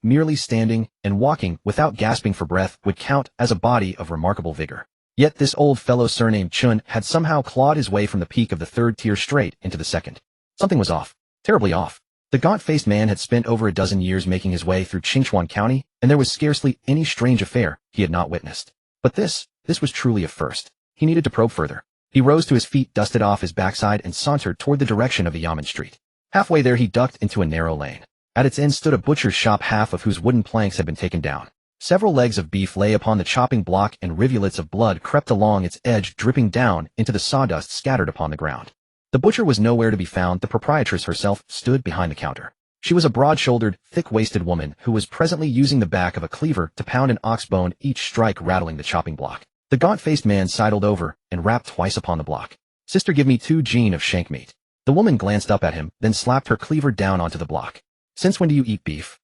merely standing and walking without gasping for breath would count as a body of remarkable vigor. Yet this old fellow surnamed Chun had somehow clawed his way from the peak of the third tier straight into the second. Something was off. Terribly off. The gaunt-faced man had spent over a dozen years making his way through Qingchuan County, and there was scarcely any strange affair he had not witnessed. But this was truly a first. He needed to probe further. He rose to his feet, dusted off his backside, and sauntered toward the direction of the Yamen Street. Halfway there, he ducked into a narrow lane. At its end stood a butcher's shop, half of whose wooden planks had been taken down. Several legs of beef lay upon the chopping block, and rivulets of blood crept along its edge, dripping down into the sawdust scattered upon the ground. The butcher was nowhere to be found. The proprietress herself stood behind the counter. She was a broad-shouldered, thick-waisted woman who was presently using the back of a cleaver to pound an ox bone, each strike rattling the chopping block. The gaunt-faced man sidled over and rapped twice upon the block. "Sister, give me 2 gene of shank meat." The woman glanced up at him, then slapped her cleaver down onto the block. "Since when do you eat beef?"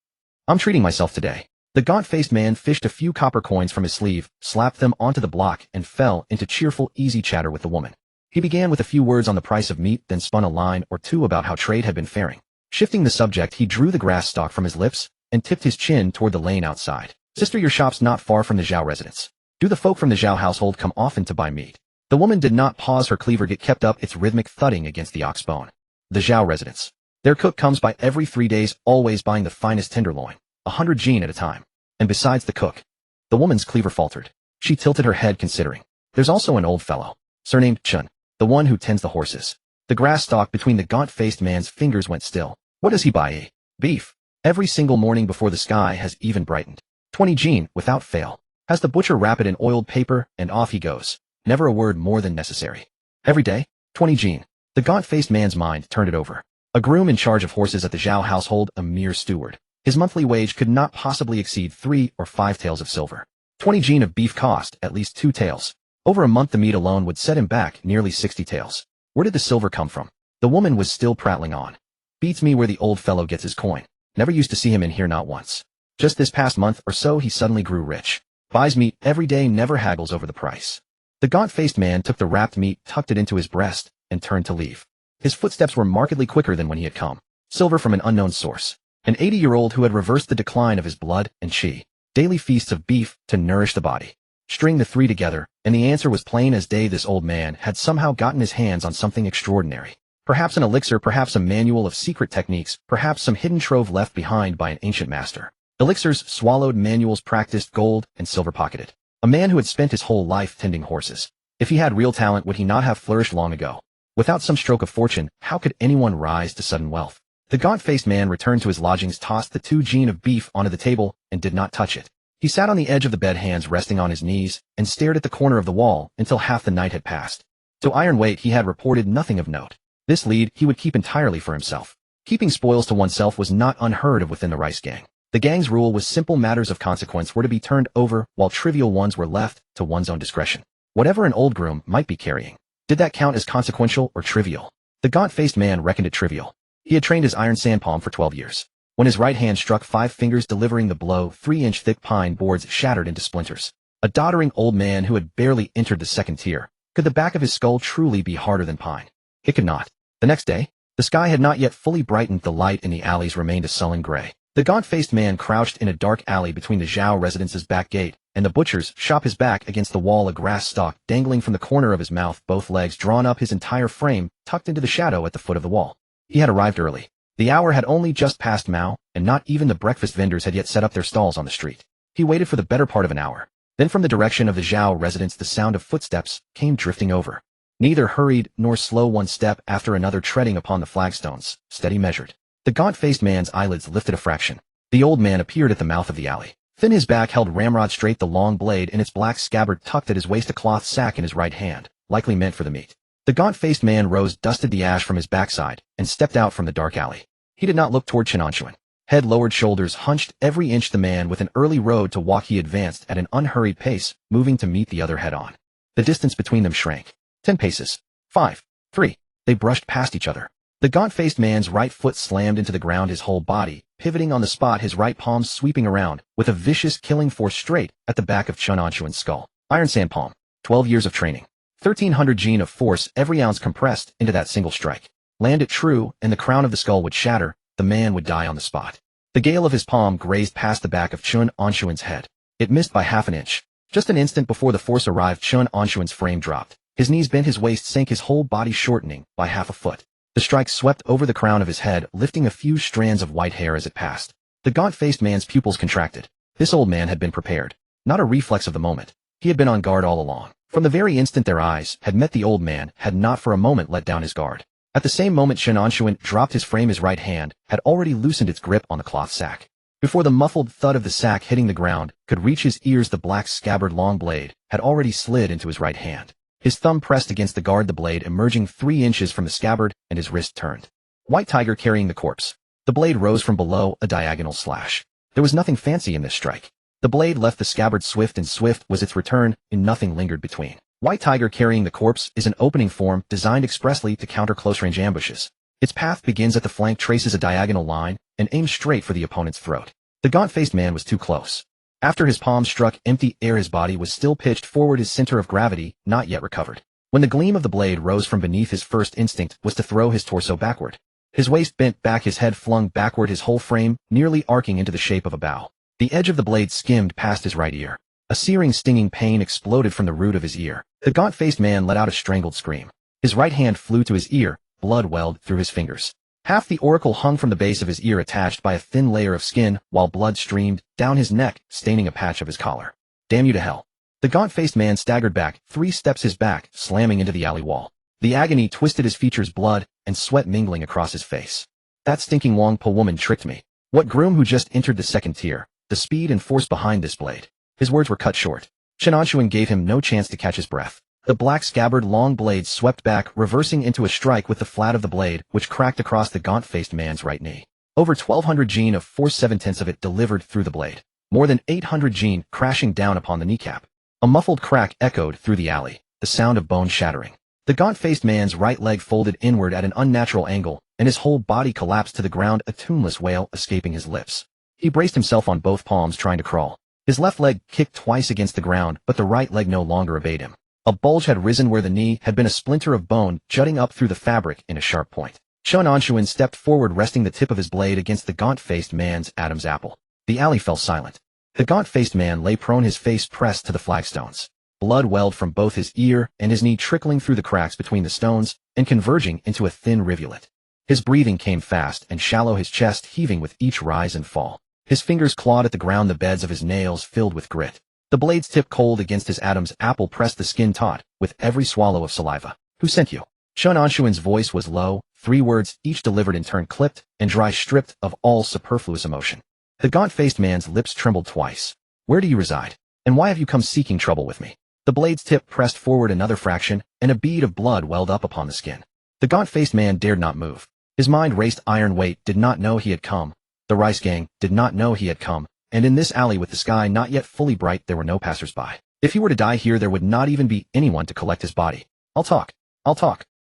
"I'm treating myself today." The gaunt-faced man fished a few copper coins from his sleeve, slapped them onto the block, and fell into cheerful, easy chatter with the woman. He began with a few words on the price of meat, then spun a line or two about how trade had been faring. Shifting the subject, he drew the grass stalk from his lips and tipped his chin toward the lane outside. "Sister, your shop's not far from the Zhao residence. Do the folk from the Zhao household come often to buy meat?" The woman did not pause. Her cleaver kept up its rhythmic thudding against the ox bone. "The Zhao residence. Their cook comes by every 3 days, always buying the finest tenderloin, 100 gene at a time. And besides the cook..." The woman's cleaver faltered. She tilted her head considering. There's also an old fellow, surnamed Chen, the one who tends the horses. The grass stalk between the gaunt-faced man's fingers went still. What does he buy? Beef. Every single morning before the sky has even brightened. 20 Jean, without fail. Has the butcher wrap it in oiled paper, and off he goes. Never a word more than necessary. Every day? 20 Jean. The gaunt-faced man's mind turned it over. A groom in charge of horses at the Zhao household, a mere steward. His monthly wage could not possibly exceed 3 or 5 taels of silver. 20 Jean of beef cost at least 2 taels. Over a month the meat alone would set him back nearly 60 taels. Where did the silver come from? The woman was still prattling on. Beats me where the old fellow gets his coin. Never used to see him in here not once. Just this past month or so he suddenly grew rich. Buys meat every day, never haggles over the price. The gaunt-faced man took the wrapped meat, tucked it into his breast, and turned to leave. His footsteps were markedly quicker than when he had come. Silver from an unknown source. An 80-year-old who had reversed the decline of his blood and qi. Daily feasts of beef to nourish the body. String the three together, and the answer was plain as day. This old man had somehow gotten his hands on something extraordinary. Perhaps an elixir, perhaps a manual of secret techniques, perhaps some hidden trove left behind by an ancient master. Elixirs swallowed, manuals practiced, gold and silver pocketed. A man who had spent his whole life tending horses. If he had real talent, would he not have flourished long ago? Without some stroke of fortune, how could anyone rise to sudden wealth? The gaunt-faced man returned to his lodgings, tossed the 2 Jean of beef onto the table, and did not touch it. He sat on the edge of the bed, hands resting on his knees, and stared at the corner of the wall until half the night had passed. To Iron Weight he had reported nothing of note. This lead he would keep entirely for himself. Keeping spoils to oneself was not unheard of within the Rice Gang. The gang's rule was simple: matters of consequence were to be turned over, while trivial ones were left to one's own discretion. Whatever an old groom might be carrying, did that count as consequential or trivial? The gaunt-faced man reckoned it trivial. He had trained his iron sandpalm for 12 years. When his right hand struck 5 fingers delivering the blow, 3-inch thick pine boards shattered into splinters. A doddering old man who had barely entered the second tier. Could the back of his skull truly be harder than pine? It could not. The next day, the sky had not yet fully brightened. The light in the alleys remained a sullen gray. The gaunt-faced man crouched in a dark alley between the Zhao residence's back gate and the butcher's shop, his back against the wall, a grass stalk dangling from the corner of his mouth, both legs drawn up, his entire frame tucked into the shadow at the foot of the wall. He had arrived early. The hour had only just passed Mao, and not even the breakfast vendors had yet set up their stalls on the street. He waited for the better part of an hour. Then from the direction of the Zhao residence the sound of footsteps came drifting over. Neither hurried nor slow, one step after another treading upon the flagstones, steady, measured. The gaunt-faced man's eyelids lifted a fraction. The old man appeared at the mouth of the alley. Thin, his back held ramrod straight, the long blade in its black scabbard tucked at his waist, a cloth sack in his right hand, likely meant for the meat. The gaunt-faced man rose, dusted the ash from his backside, and stepped out from the dark alley. He did not look toward Chen Anshun. Head lowered, shoulders hunched, every inch the man with an early road to walk. He advanced at an unhurried pace, moving to meet the other head-on. The distance between them shrank. 10 paces. 5. 3. They brushed past each other. The gaunt-faced man's right foot slammed into the ground, his whole body pivoting on the spot, his right palm sweeping around with a vicious killing force straight at the back of Chen Anshun's skull. Iron sand palm. 12 years of training. 1,300 Jean of force, every ounce compressed into that single strike. Land it true, and the crown of the skull would shatter. The man would die on the spot. The gale of his palm grazed past the back of Chen Anshun's head. It missed by half an inch. Just an instant before the force arrived, Chen Anshun's frame dropped. His knees bent, his waist sank, his whole body shortening by half a foot. The strike swept over the crown of his head, lifting a few strands of white hair as it passed. The gaunt-faced man's pupils contracted. This old man had been prepared. Not a reflex of the moment. He had been on guard all along. From the very instant their eyes had met, the old man had not for a moment let down his guard. At the same moment Chen Anshun dropped his frame, his right hand had already loosened its grip on the cloth sack. Before the muffled thud of the sack hitting the ground could reach his ears, the black scabbard long blade had already slid into his right hand. His thumb pressed against the guard, the blade emerging 3 inches from the scabbard, and his wrist turned. White tiger carrying the corpse. The blade rose from below, a diagonal slash. There was nothing fancy in this strike. The blade left the scabbard swift, and swift was its return, and nothing lingered between. White tiger carrying the corpse is an opening form designed expressly to counter close-range ambushes. Its path begins at the flank, traces a diagonal line, and aims straight for the opponent's throat. The gaunt-faced man was too close. After his palm struck empty air, his body was still pitched forward, his center of gravity not yet recovered. When the gleam of the blade rose from beneath, his first instinct was to throw his torso backward. His waist bent back, his head flung backward, his whole frame nearly arcing into the shape of a bow. The edge of the blade skimmed past his right ear. A searing, stinging pain exploded from the root of his ear. The gaunt-faced man let out a strangled scream. His right hand flew to his ear, blood welled through his fingers. Half the auricle hung from the base of his ear, attached by a thin layer of skin, while blood streamed down his neck, staining a patch of his collar. Damn you to hell. The gaunt-faced man staggered back 3 steps, his back slamming into the alley wall. The agony twisted his features, blood and sweat mingling across his face. That stinking Wangpo woman tricked me. What groom who just entered the second tier? The speed and force behind this blade. His words were cut short. Chen Anshun gave him no chance to catch his breath. The black scabbard long blade swept back, reversing into a strike with the flat of the blade, which cracked across the gaunt-faced man's right knee. Over 1200 Jin of force, 7/10 of it delivered through the blade. More than 800 Jin crashing down upon the kneecap. A muffled crack echoed through the alley, the sound of bone shattering. The gaunt-faced man's right leg folded inward at an unnatural angle, and his whole body collapsed to the ground, a tuneless wail escaping his lips. He braced himself on both palms, trying to crawl. His left leg kicked twice against the ground, but the right leg no longer obeyed him. A bulge had risen where the knee had been, a splinter of bone jutting up through the fabric in a sharp point. Chen Anshun stepped forward, resting the tip of his blade against the gaunt-faced man's Adam's apple. The alley fell silent. The gaunt-faced man lay prone, his face pressed to the flagstones. Blood welled from both his ear and his knee, trickling through the cracks between the stones and converging into a thin rivulet. His breathing came fast and shallow, his chest heaving with each rise and fall. His fingers clawed at the ground, the beds of his nails filled with grit. The blade's tip, cold against his Adam's apple, pressed the skin taut with every swallow of saliva. "Who sent you?" Chen Anshun's voice was low, 3 words, each delivered in turn, clipped and dry, stripped of all superfluous emotion. The gaunt-faced man's lips trembled twice. "Where do you reside? And why have you come seeking trouble with me?" The blade's tip pressed forward another fraction, and a bead of blood welled up upon the skin. The gaunt-faced man dared not move. His mind raced. Iron Weight did not know he had come. The Rice Gang did not know he had come. And in this alley with the sky not yet fully bright, there were no passers-by. If he were to die here, there would not even be anyone to collect his body. I'll talk.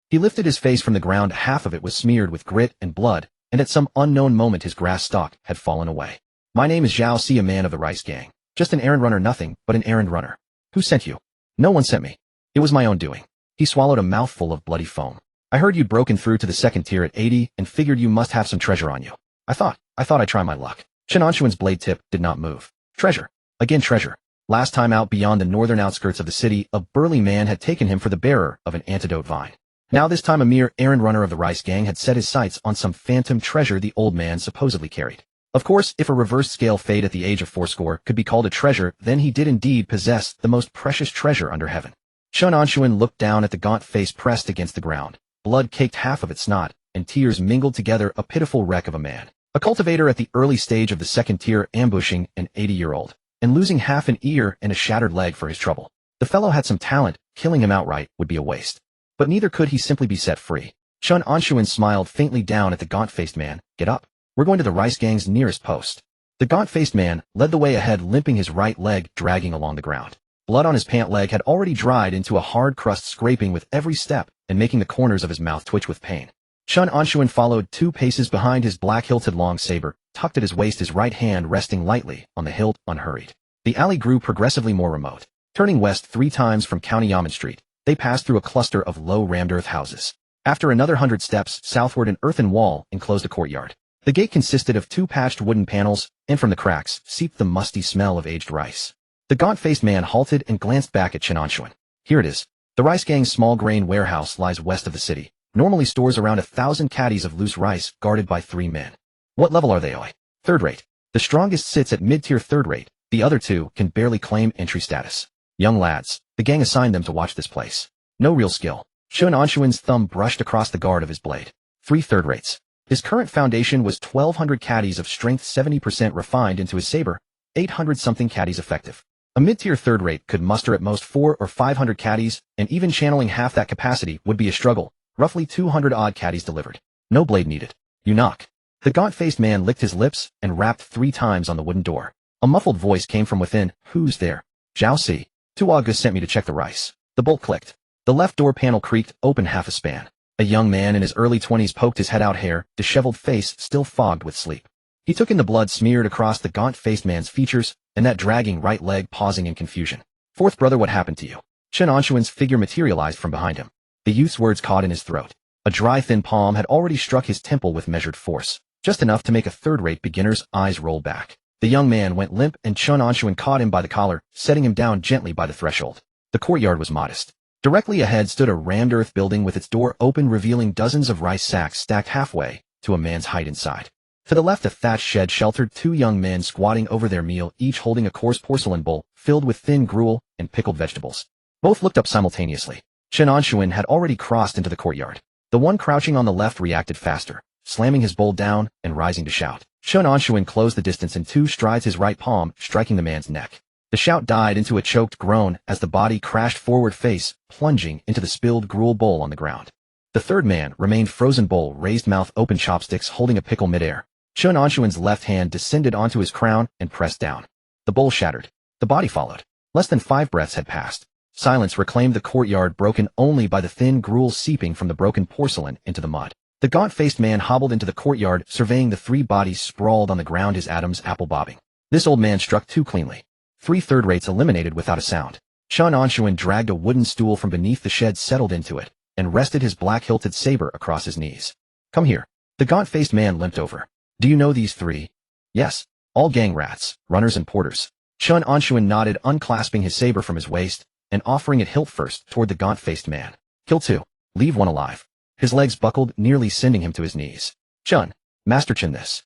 He lifted his face from the ground. Half of it was smeared with grit and blood, and at some unknown moment his grass stalk had fallen away. "My name is Zhao Si, a man of the Rice Gang. Just an errand runner, nothing but an errand runner." "Who sent you?" "No one sent me. It was my own doing." He swallowed a mouthful of bloody foam. "I heard you'd broken through to the second tier at 80 and figured you must have some treasure on you. I thought I'd try my luck." Chen Anshun's blade tip did not move. Treasure. Again treasure. Last time out beyond the northern outskirts of the city, a burly man had taken him for the bearer of an antidote vine. Now this time a mere errand runner of the Rice Gang had set his sights on some phantom treasure the old man supposedly carried. Of course, if a reversed scale fate at the age of 40 could be called a treasure, then he did indeed possess the most precious treasure under heaven. Chen Anshun looked down at the gaunt face pressed against the ground. Blood caked half of its snot, and tears mingled together, a pitiful wreck of a man. A cultivator at the early stage of the second tier, ambushing an 80-year-old, and losing half an ear and a shattered leg for his trouble. The fellow had some talent, killing him outright would be a waste. But neither could he simply be set free. Chen Anshun smiled faintly down at the gaunt-faced man. "Get up. We're going to the Rice Gang's nearest post." The gaunt-faced man led the way ahead, limping, his right leg dragging along the ground. Blood on his pant leg had already dried into a hard crust, scraping with every step and making the corners of his mouth twitch with pain. Chen Anshun followed 2 paces behind, his black-hilted long saber tucked at his waist, his right hand resting lightly on the hilt, unhurried. The alley grew progressively more remote. Turning west 3 times from County Yamen Street, they passed through a cluster of low rammed earth houses. After another 100 steps southward, an earthen wall enclosed a courtyard. The gate consisted of 2 patched wooden panels, and from the cracks seeped the musty smell of aged rice. The gaunt-faced man halted and glanced back at Chen Anshun. "Here it is. The Rice Gang's small grain warehouse lies west of the city. Normally stores around 1,000 caddies of loose rice, guarded by 3 men. What level are they, oi? 3rd rate. The strongest sits at mid-tier 3rd rate. The other 2 can barely claim entry status. Young lads, the gang assigned them to watch this place. No real skill." Chen Anshun's thumb brushed across the guard of his blade. 3 3rd rates. His current foundation was 1,200 caddies of strength, 70% refined into his saber, 800-something caddies effective. A mid-tier 3rd rate could muster at most 400 or 500 caddies, and even channeling half that capacity would be a struggle. Roughly 200-odd caddies delivered. No blade needed. "You knock." The gaunt-faced man licked his lips and rapped 3 times on the wooden door. A muffled voice came from within. "Who's there?" "Zhao Si. 2 August sent me to check the rice." The bolt clicked. The left door panel creaked open half a span. A young man in his early 20s poked his head out, hair, disheveled face still fogged with sleep. He took in the blood smeared across the gaunt-faced man's features, and that dragging right leg pausing in confusion. "4th brother, what happened to you?" Chen Anshun's figure materialized from behind him. The youth's words caught in his throat. A dry, thin palm had already struck his temple with measured force, just enough to make a 3rd-rate beginner's eyes roll back. The young man went limp, and Chen Anshun caught him by the collar, setting him down gently by the threshold. The courtyard was modest. Directly ahead stood a rammed earth building with its door open, revealing dozens of rice sacks stacked halfway to a man's height inside. To the left, a thatched shed sheltered two young men squatting over their meal, each holding a coarse porcelain bowl filled with thin gruel and pickled vegetables. Both looked up simultaneously. Chen Anshun had already crossed into the courtyard. The one crouching on the left reacted faster, slamming his bowl down and rising to shout. Chen Anshun closed the distance in 2 strides, his right palm striking the man's neck. The shout died into a choked groan as the body crashed forward, face plunging into the spilled gruel bowl on the ground. The third man remained frozen, bowl raised, mouth open, chopsticks holding a pickle midair. Chen Anshun's left hand descended onto his crown and pressed down. The bowl shattered. The body followed. Less than 5 breaths had passed. Silence reclaimed the courtyard, broken only by the thin gruel seeping from the broken porcelain into the mud. The gaunt-faced man hobbled into the courtyard, surveying the 3 bodies sprawled on the ground, his Adam's apple bobbing. This old man struck too cleanly. 3 third-rates eliminated without a sound. Chen Anshun dragged a wooden stool from beneath the shed, settled into it, and rested his black-hilted saber across his knees. Come here. The gaunt-faced man limped over. Do you know these 3? Yes. All gang rats, runners and porters. Chen Anshun nodded, unclasping his saber from his waist and offering it hilt first toward the gaunt-faced man. Kill 2. Leave 1 alive. His legs buckled, nearly sending him to his knees. Chen, Master Chen, this.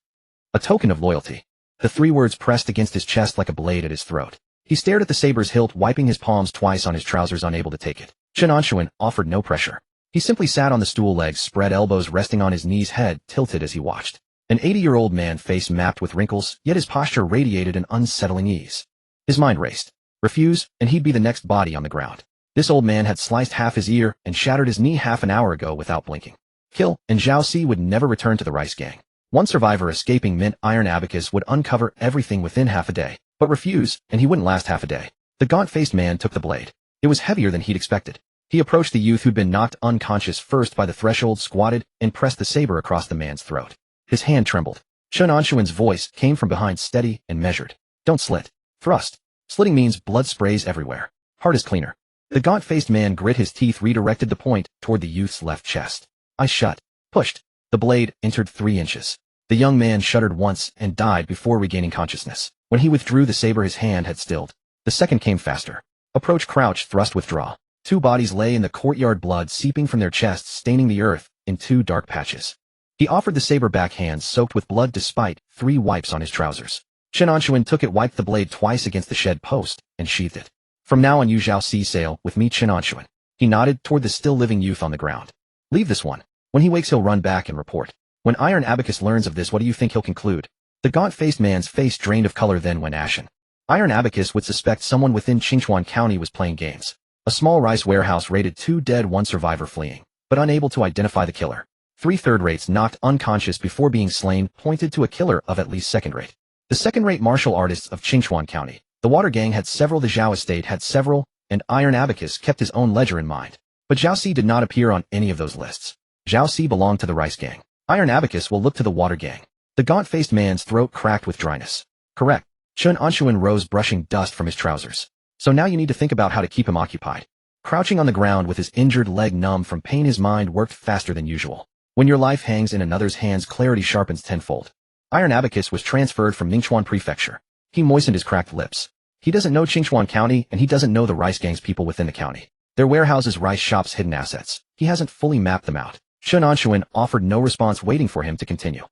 A token of loyalty. The 3 words pressed against his chest like a blade at his throat. He stared at the saber's hilt, wiping his palms twice on his trousers, unable to take it. Chen Anshun offered no pressure. He simply sat on the stool, legs spread, elbows resting on his knees, head tilted as he watched. An 80-year-old man, face mapped with wrinkles, yet his posture radiated an unsettling ease. His mind raced. Refuse, and he'd be the next body on the ground. This old man had sliced half his ear and shattered his knee half an hour ago without blinking. Kill, and Zhao Si would never return to the Rice Gang. One survivor escaping meant Iron Abacus would uncover everything within half a day. But refuse, and he wouldn't last half a day. The gaunt-faced man took the blade. It was heavier than he'd expected. He approached the youth who'd been knocked unconscious first by the threshold, squatted, and pressed the saber across the man's throat. His hand trembled. Chen Anshun's voice came from behind, steady and measured. Don't slit. Thrust. Slitting means blood sprays everywhere. Heart is cleaner. The gaunt-faced man grit his teeth, redirected the point toward the youth's left chest. Eyes shut. Pushed. The blade entered 3 inches. The young man shuddered once and died before regaining consciousness. When he withdrew the saber, his hand had stilled. The second came faster. Approach, crouch, thrust, withdraw. 2 bodies lay in the courtyard, blood seeping from their chests, staining the earth in 2 dark patches. He offered the saber back, hands soaked with blood despite 3 wipes on his trousers. Chen Anshun took it, wiped the blade twice against the shed post, and sheathed it. From now on, you Zhao Si sail with me, Chen Anshun. He nodded toward the still-living youth on the ground. Leave this one. When he wakes, he'll run back and report. When Iron Abacus learns of this, what do you think he'll conclude? The gaunt-faced man's face drained of color, then went ashen. Iron Abacus would suspect someone within Qingchuan County was playing games. A small rice warehouse raided, 2 dead, 1 survivor fleeing, but unable to identify the killer. 3 third-rates knocked unconscious before being slain pointed to a killer of at least second-rate. The second-rate martial artists of Qingchuan County. The Water Gang had several, the Zhao estate had several, and Iron Abacus kept his own ledger in mind. But Zhao Si did not appear on any of those lists. Zhao Si belonged to the Rice Gang. Iron Abacus will look to the Water Gang. The gaunt-faced man's throat cracked with dryness. Correct. Chen Anshun rose, brushing dust from his trousers. So now you need to think about how to keep him occupied. Crouching on the ground with his injured leg numb from pain, his mind worked faster than usual. When your life hangs in another's hands, clarity sharpens tenfold. Iron Abacus was transferred from Ningchuan Prefecture. He moistened his cracked lips. He doesn't know Qingchuan County, and he doesn't know the Rice Gang's people within the county. Their warehouses, rice shops, hidden assets. He hasn't fully mapped them out. Chen Anshun offered no response, waiting for him to continue.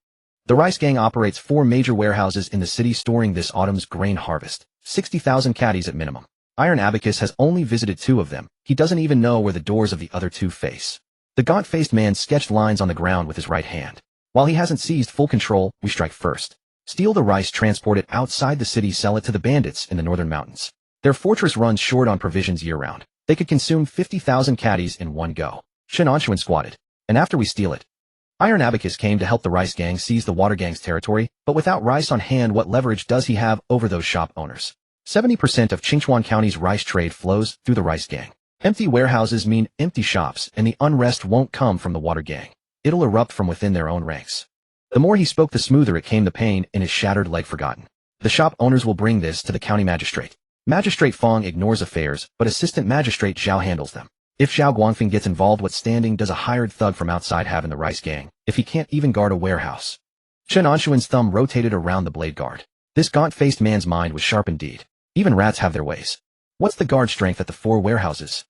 The Rice Gang operates 4 major warehouses in the city, storing this autumn's grain harvest. 60,000 caddies at minimum. Iron Abacus has only visited 2 of them. He doesn't even know where the doors of the other 2 face. The gaunt-faced man sketched lines on the ground with his right hand. While he hasn't seized full control, we strike first. Steal the rice, transport it outside the city, sell it to the bandits in the northern mountains. Their fortress runs short on provisions year-round. They could consume 50,000 caddies in one go. Chen Anshun squatted. And after we steal it. Iron Abacus came to help the Rice Gang seize the Water Gang's territory, but without rice on hand, what leverage does he have over those shop owners? 70% of Qingchuan County's rice trade flows through the Rice Gang. Empty warehouses mean empty shops, and the unrest won't come from the Water Gang. It'll erupt from within their own ranks. The more he spoke, the smoother it came, the pain in his shattered leg forgotten. The shop owners will bring this to the county magistrate. Magistrate Fong ignores affairs, but Assistant Magistrate Zhao handles them. If Zhao Guangfeng gets involved, what standing does a hired thug from outside have in the Rice Gang, if he can't even guard a warehouse? Chen Anshun's thumb rotated around the blade guard. This gaunt-faced man's mind was sharp indeed. Even rats have their ways. What's the guard strength at the 4 warehouses?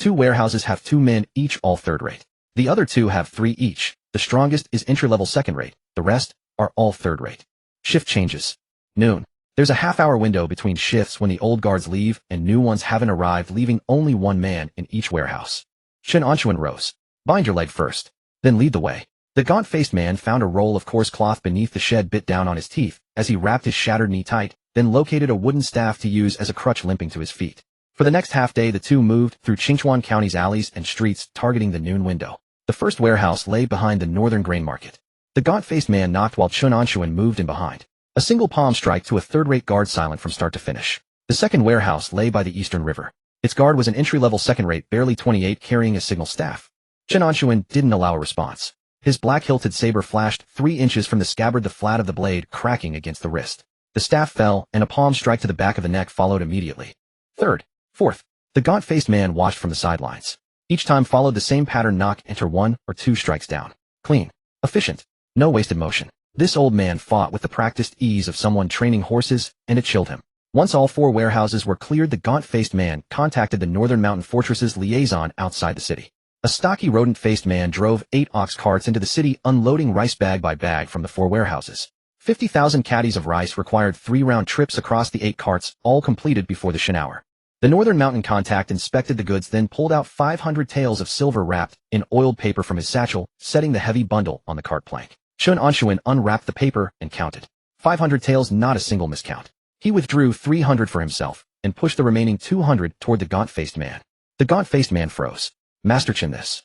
2 warehouses have 2 men each, all third-rate. The other 2 have 3 each. The strongest is entry-level second-rate. The rest, are all third-rate. Shift changes. Noon. There's a half-hour window between shifts when the old guards leave and new ones haven't arrived, leaving only one man in each warehouse. Chen Anshun rose. Bind your leg first. Then lead the way. The gaunt-faced man found a roll of coarse cloth beneath the shed, bit down on his teeth as he wrapped his shattered knee tight, then located a wooden staff to use as a crutch, limping to his feet. For the next half-day, the two moved through Qingchuan County's alleys and streets, targeting the noon window. The first warehouse lay behind the northern grain market. The gaunt-faced man knocked while Chen Anshun moved in behind. A single palm strike to a third-rate guard, silent from start to finish. The second warehouse lay by the eastern river. Its guard was an entry-level second-rate, barely 28, carrying a signal staff. Chen Anshun didn't allow a response. His black-hilted saber flashed 3 inches from the scabbard, the flat of the blade cracking against the wrist. The staff fell, and a palm strike to the back of the neck followed immediately. Third, fourth. The gaunt-faced man watched from the sidelines. Each time followed the same pattern: knock, enter, 1 or 2 strikes down. Clean. Efficient. No wasted motion. This old man fought with the practiced ease of someone training horses, and it chilled him. Once all 4 warehouses were cleared, the gaunt-faced man contacted the Northern Mountain Fortress's liaison outside the city. A stocky, rodent-faced man drove 8 ox carts into the city, unloading rice bag by bag from the 4 warehouses. 50,000 caddies of rice required 3 round trips across the 8 carts, all completed before the Shen hour. The Northern Mountain contact inspected the goods, then pulled out 500 taels of silver wrapped in oiled paper from his satchel, setting the heavy bundle on the cart plank. Chen Anshun unwrapped the paper and counted. 500 taels, not a single miscount. He withdrew 300 for himself and pushed the remaining 200 toward the gaunt-faced man. The gaunt-faced man froze. Master Chen, this.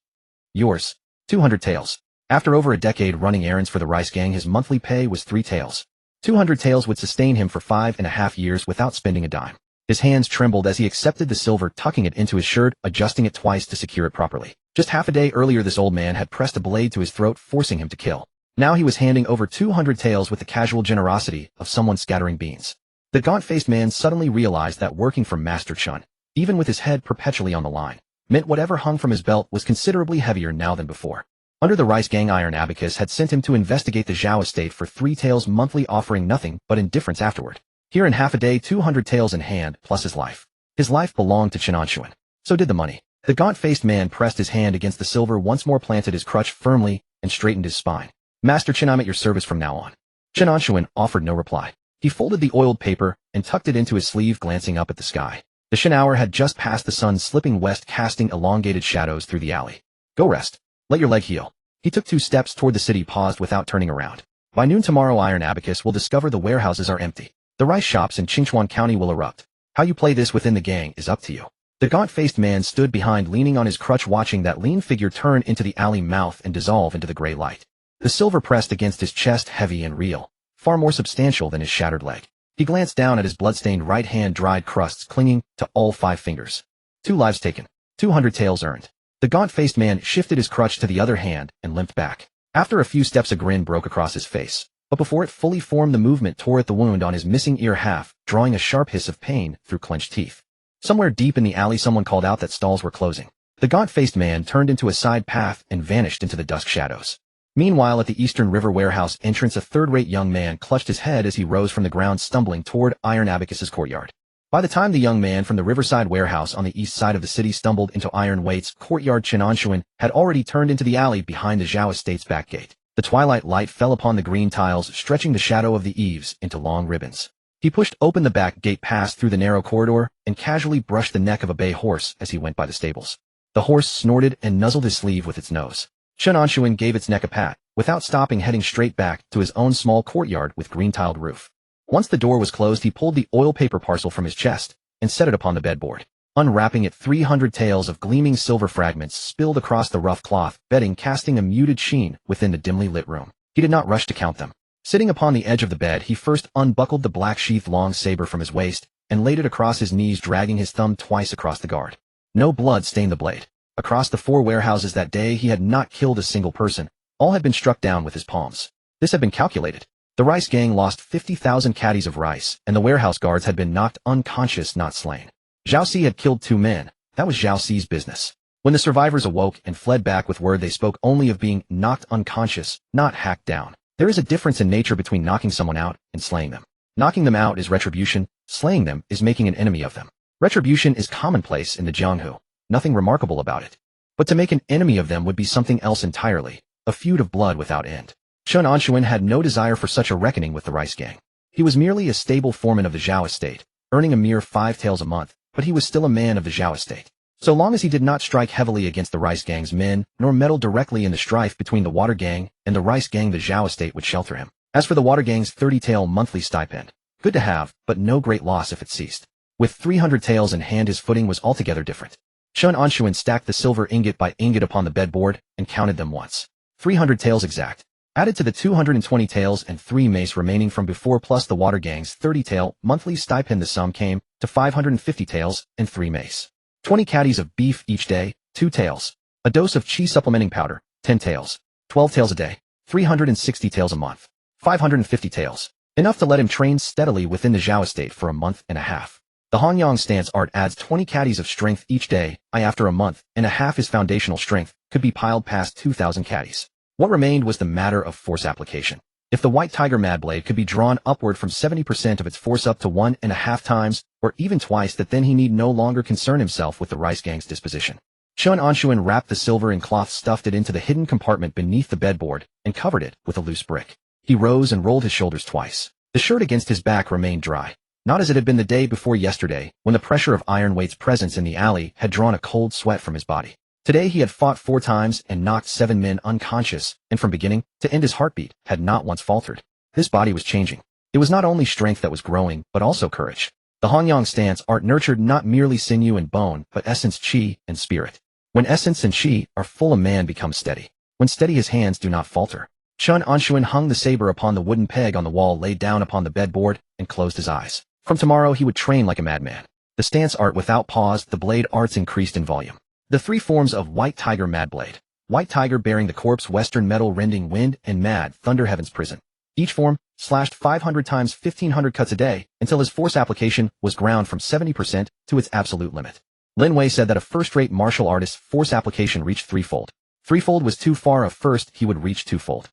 Yours. 200 taels. After over a decade running errands for the rice gang, his monthly pay was 3 taels. 200 taels would sustain him for 5.5 years without spending a dime. His hands trembled as he accepted the silver, tucking it into his shirt, adjusting it twice to secure it properly. Just half a day earlier, this old man had pressed a blade to his throat, forcing him to kill. Now he was handing over 200 taels with the casual generosity of someone scattering beans. The gaunt-faced man suddenly realized that working for Master Chen, even with his head perpetually on the line, meant whatever hung from his belt was considerably heavier now than before. Under the rice gang, Iron Abacus had sent him to investigate the Zhao estate for 3 taels monthly, offering nothing but indifference afterward. Here in half a day, 200 taels in hand, plus his life. His life belonged to Chen Anshun. So did the money. The gaunt-faced man pressed his hand against the silver, once more planted his crutch firmly, and straightened his spine. Master Chen, I'm at your service from now on. Chen Anshun offered no reply. He folded the oiled paper and tucked it into his sleeve, glancing up at the sky. The Shen hour had just passed, the sun slipping west, casting elongated shadows through the alley. Go rest. Let your leg heal. He took 2 steps toward the city, paused without turning around. By noon tomorrow, Iron Abacus will discover the warehouses are empty. The rice shops in Qingchuan County will erupt. How you play this within the gang is up to you. The gaunt-faced man stood behind, leaning on his crutch, watching that lean figure turn into the alley mouth and dissolve into the gray light. The silver pressed against his chest, heavy and real, far more substantial than his shattered leg. He glanced down at his blood-stained right hand, dried crusts clinging to all 5 fingers. 2 lives taken. 200 taels earned. The gaunt-faced man shifted his crutch to the other hand and limped back. After a few steps, a grin broke across his face, but before it fully formed, the movement tore at the wound on his missing ear half, drawing a sharp hiss of pain through clenched teeth. Somewhere deep in the alley, someone called out that stalls were closing. The gaunt-faced man turned into a side path and vanished into the dusk shadows. Meanwhile, at the Eastern River warehouse entrance, a third-rate young man clutched his head as he rose from the ground, stumbling toward Iron Abacus's courtyard. By the time the young man from the Riverside warehouse on the east side of the city stumbled into Iron Wait's courtyard, Chen Anshun had already turned into the alley behind the Zhao estate's back gate. The twilight light fell upon the green tiles, stretching the shadow of the eaves into long ribbons. He pushed open the back gate, passed through the narrow corridor, and casually brushed the neck of a bay horse as he went by the stables. The horse snorted and nuzzled his sleeve with its nose. Chen Anshun gave its neck a pat, without stopping, heading straight back to his own small courtyard with green-tiled roof. Once the door was closed, he pulled the oil paper parcel from his chest and set it upon the bedboard. Unwrapping it, 300 taels of gleaming silver fragments spilled across the rough cloth bedding, casting a muted sheen within the dimly lit room. He did not rush to count them. Sitting upon the edge of the bed, he first unbuckled the black-sheathed long saber from his waist and laid it across his knees, dragging his thumb twice across the guard. No blood stained the blade. Across the 4 warehouses that day, he had not killed a single person. All had been struck down with his palms. This had been calculated. The rice gang lost 50,000 caddies of rice, and the warehouse guards had been knocked unconscious, not slain. Zhao Si had killed 2 men. That was Zhao Si's business. When the survivors awoke and fled back with word, they spoke only of being knocked unconscious, not hacked down. There is a difference in nature between knocking someone out and slaying them. Knocking them out is retribution. Slaying them is making an enemy of them. Retribution is commonplace in the Jianghu. Nothing remarkable about it. But to make an enemy of them would be something else entirely, a feud of blood without end. Chen Anshun had no desire for such a reckoning with the rice gang. He was merely a stable foreman of the Zhao estate, earning a mere 5 taels a month, but he was still a man of the Zhao estate. So long as he did not strike heavily against the rice gang's men, nor meddle directly in the strife between the water gang and the rice gang, the Zhao estate would shelter him. As for the water gang's 30 tael monthly stipend, good to have, but no great loss if it ceased. With 300 taels in hand, his footing was altogether different. Chen Anshun stacked the silver ingot by ingot upon the bedboard and counted them once. 300 taels exact. Added to the 220 taels and 3 mace remaining from before plus the water gang's 30 tael monthly stipend, the sum came to 550 taels and 3 mace. 20 caddies of beef each day, 2 taels. A dose of chi supplementing powder, 10 taels. 12 taels a day, 360 taels a month. 550 taels. Enough to let him train steadily within the Zhao estate for a month and a half. The Hanyang stance art adds 20 caddies of strength each day. After a month and a half, his foundational strength could be piled past 2,000 caddies. What remained was the matter of force application. If the White Tiger Mad Blade could be drawn upward from 70% of its force up to 1.5 times, or even twice that, then he need no longer concern himself with the rice gang's disposition. Chen Anshun wrapped the silver in cloth, stuffed it into the hidden compartment beneath the bedboard, and covered it with a loose brick. He rose and rolled his shoulders twice. The shirt against his back remained dry, not as it had been the day before yesterday, when the pressure of Iron Weight's presence in the alley had drawn a cold sweat from his body. Today he had fought 4 times and knocked 7 men unconscious, and from beginning to end his heartbeat had not once faltered. This body was changing. It was not only strength that was growing, but also courage. The Hanyang stance art nurtured not merely sinew and bone, but essence, chi, and spirit. When essence and chi are full, a man becomes steady. When steady, his hands do not falter. Chen Anshun hung the saber upon the wooden peg on the wall, laid down upon the bedboard, and closed his eyes. From tomorrow he would train like a madman. The stance art without pause, the blade arts increased in volume. The 3 forms of White Tiger Mad Blade. White Tiger bearing the corpse, Western Metal rending wind, and Mad Thunder Heaven's prison. Each form slashed 500 times 1,500 cuts a day until his force application was ground from 70% to its absolute limit. Lin Wei said that a first-rate martial artist's force application reached 3-fold. 3-fold was too far. Of first, he would reach 2-fold.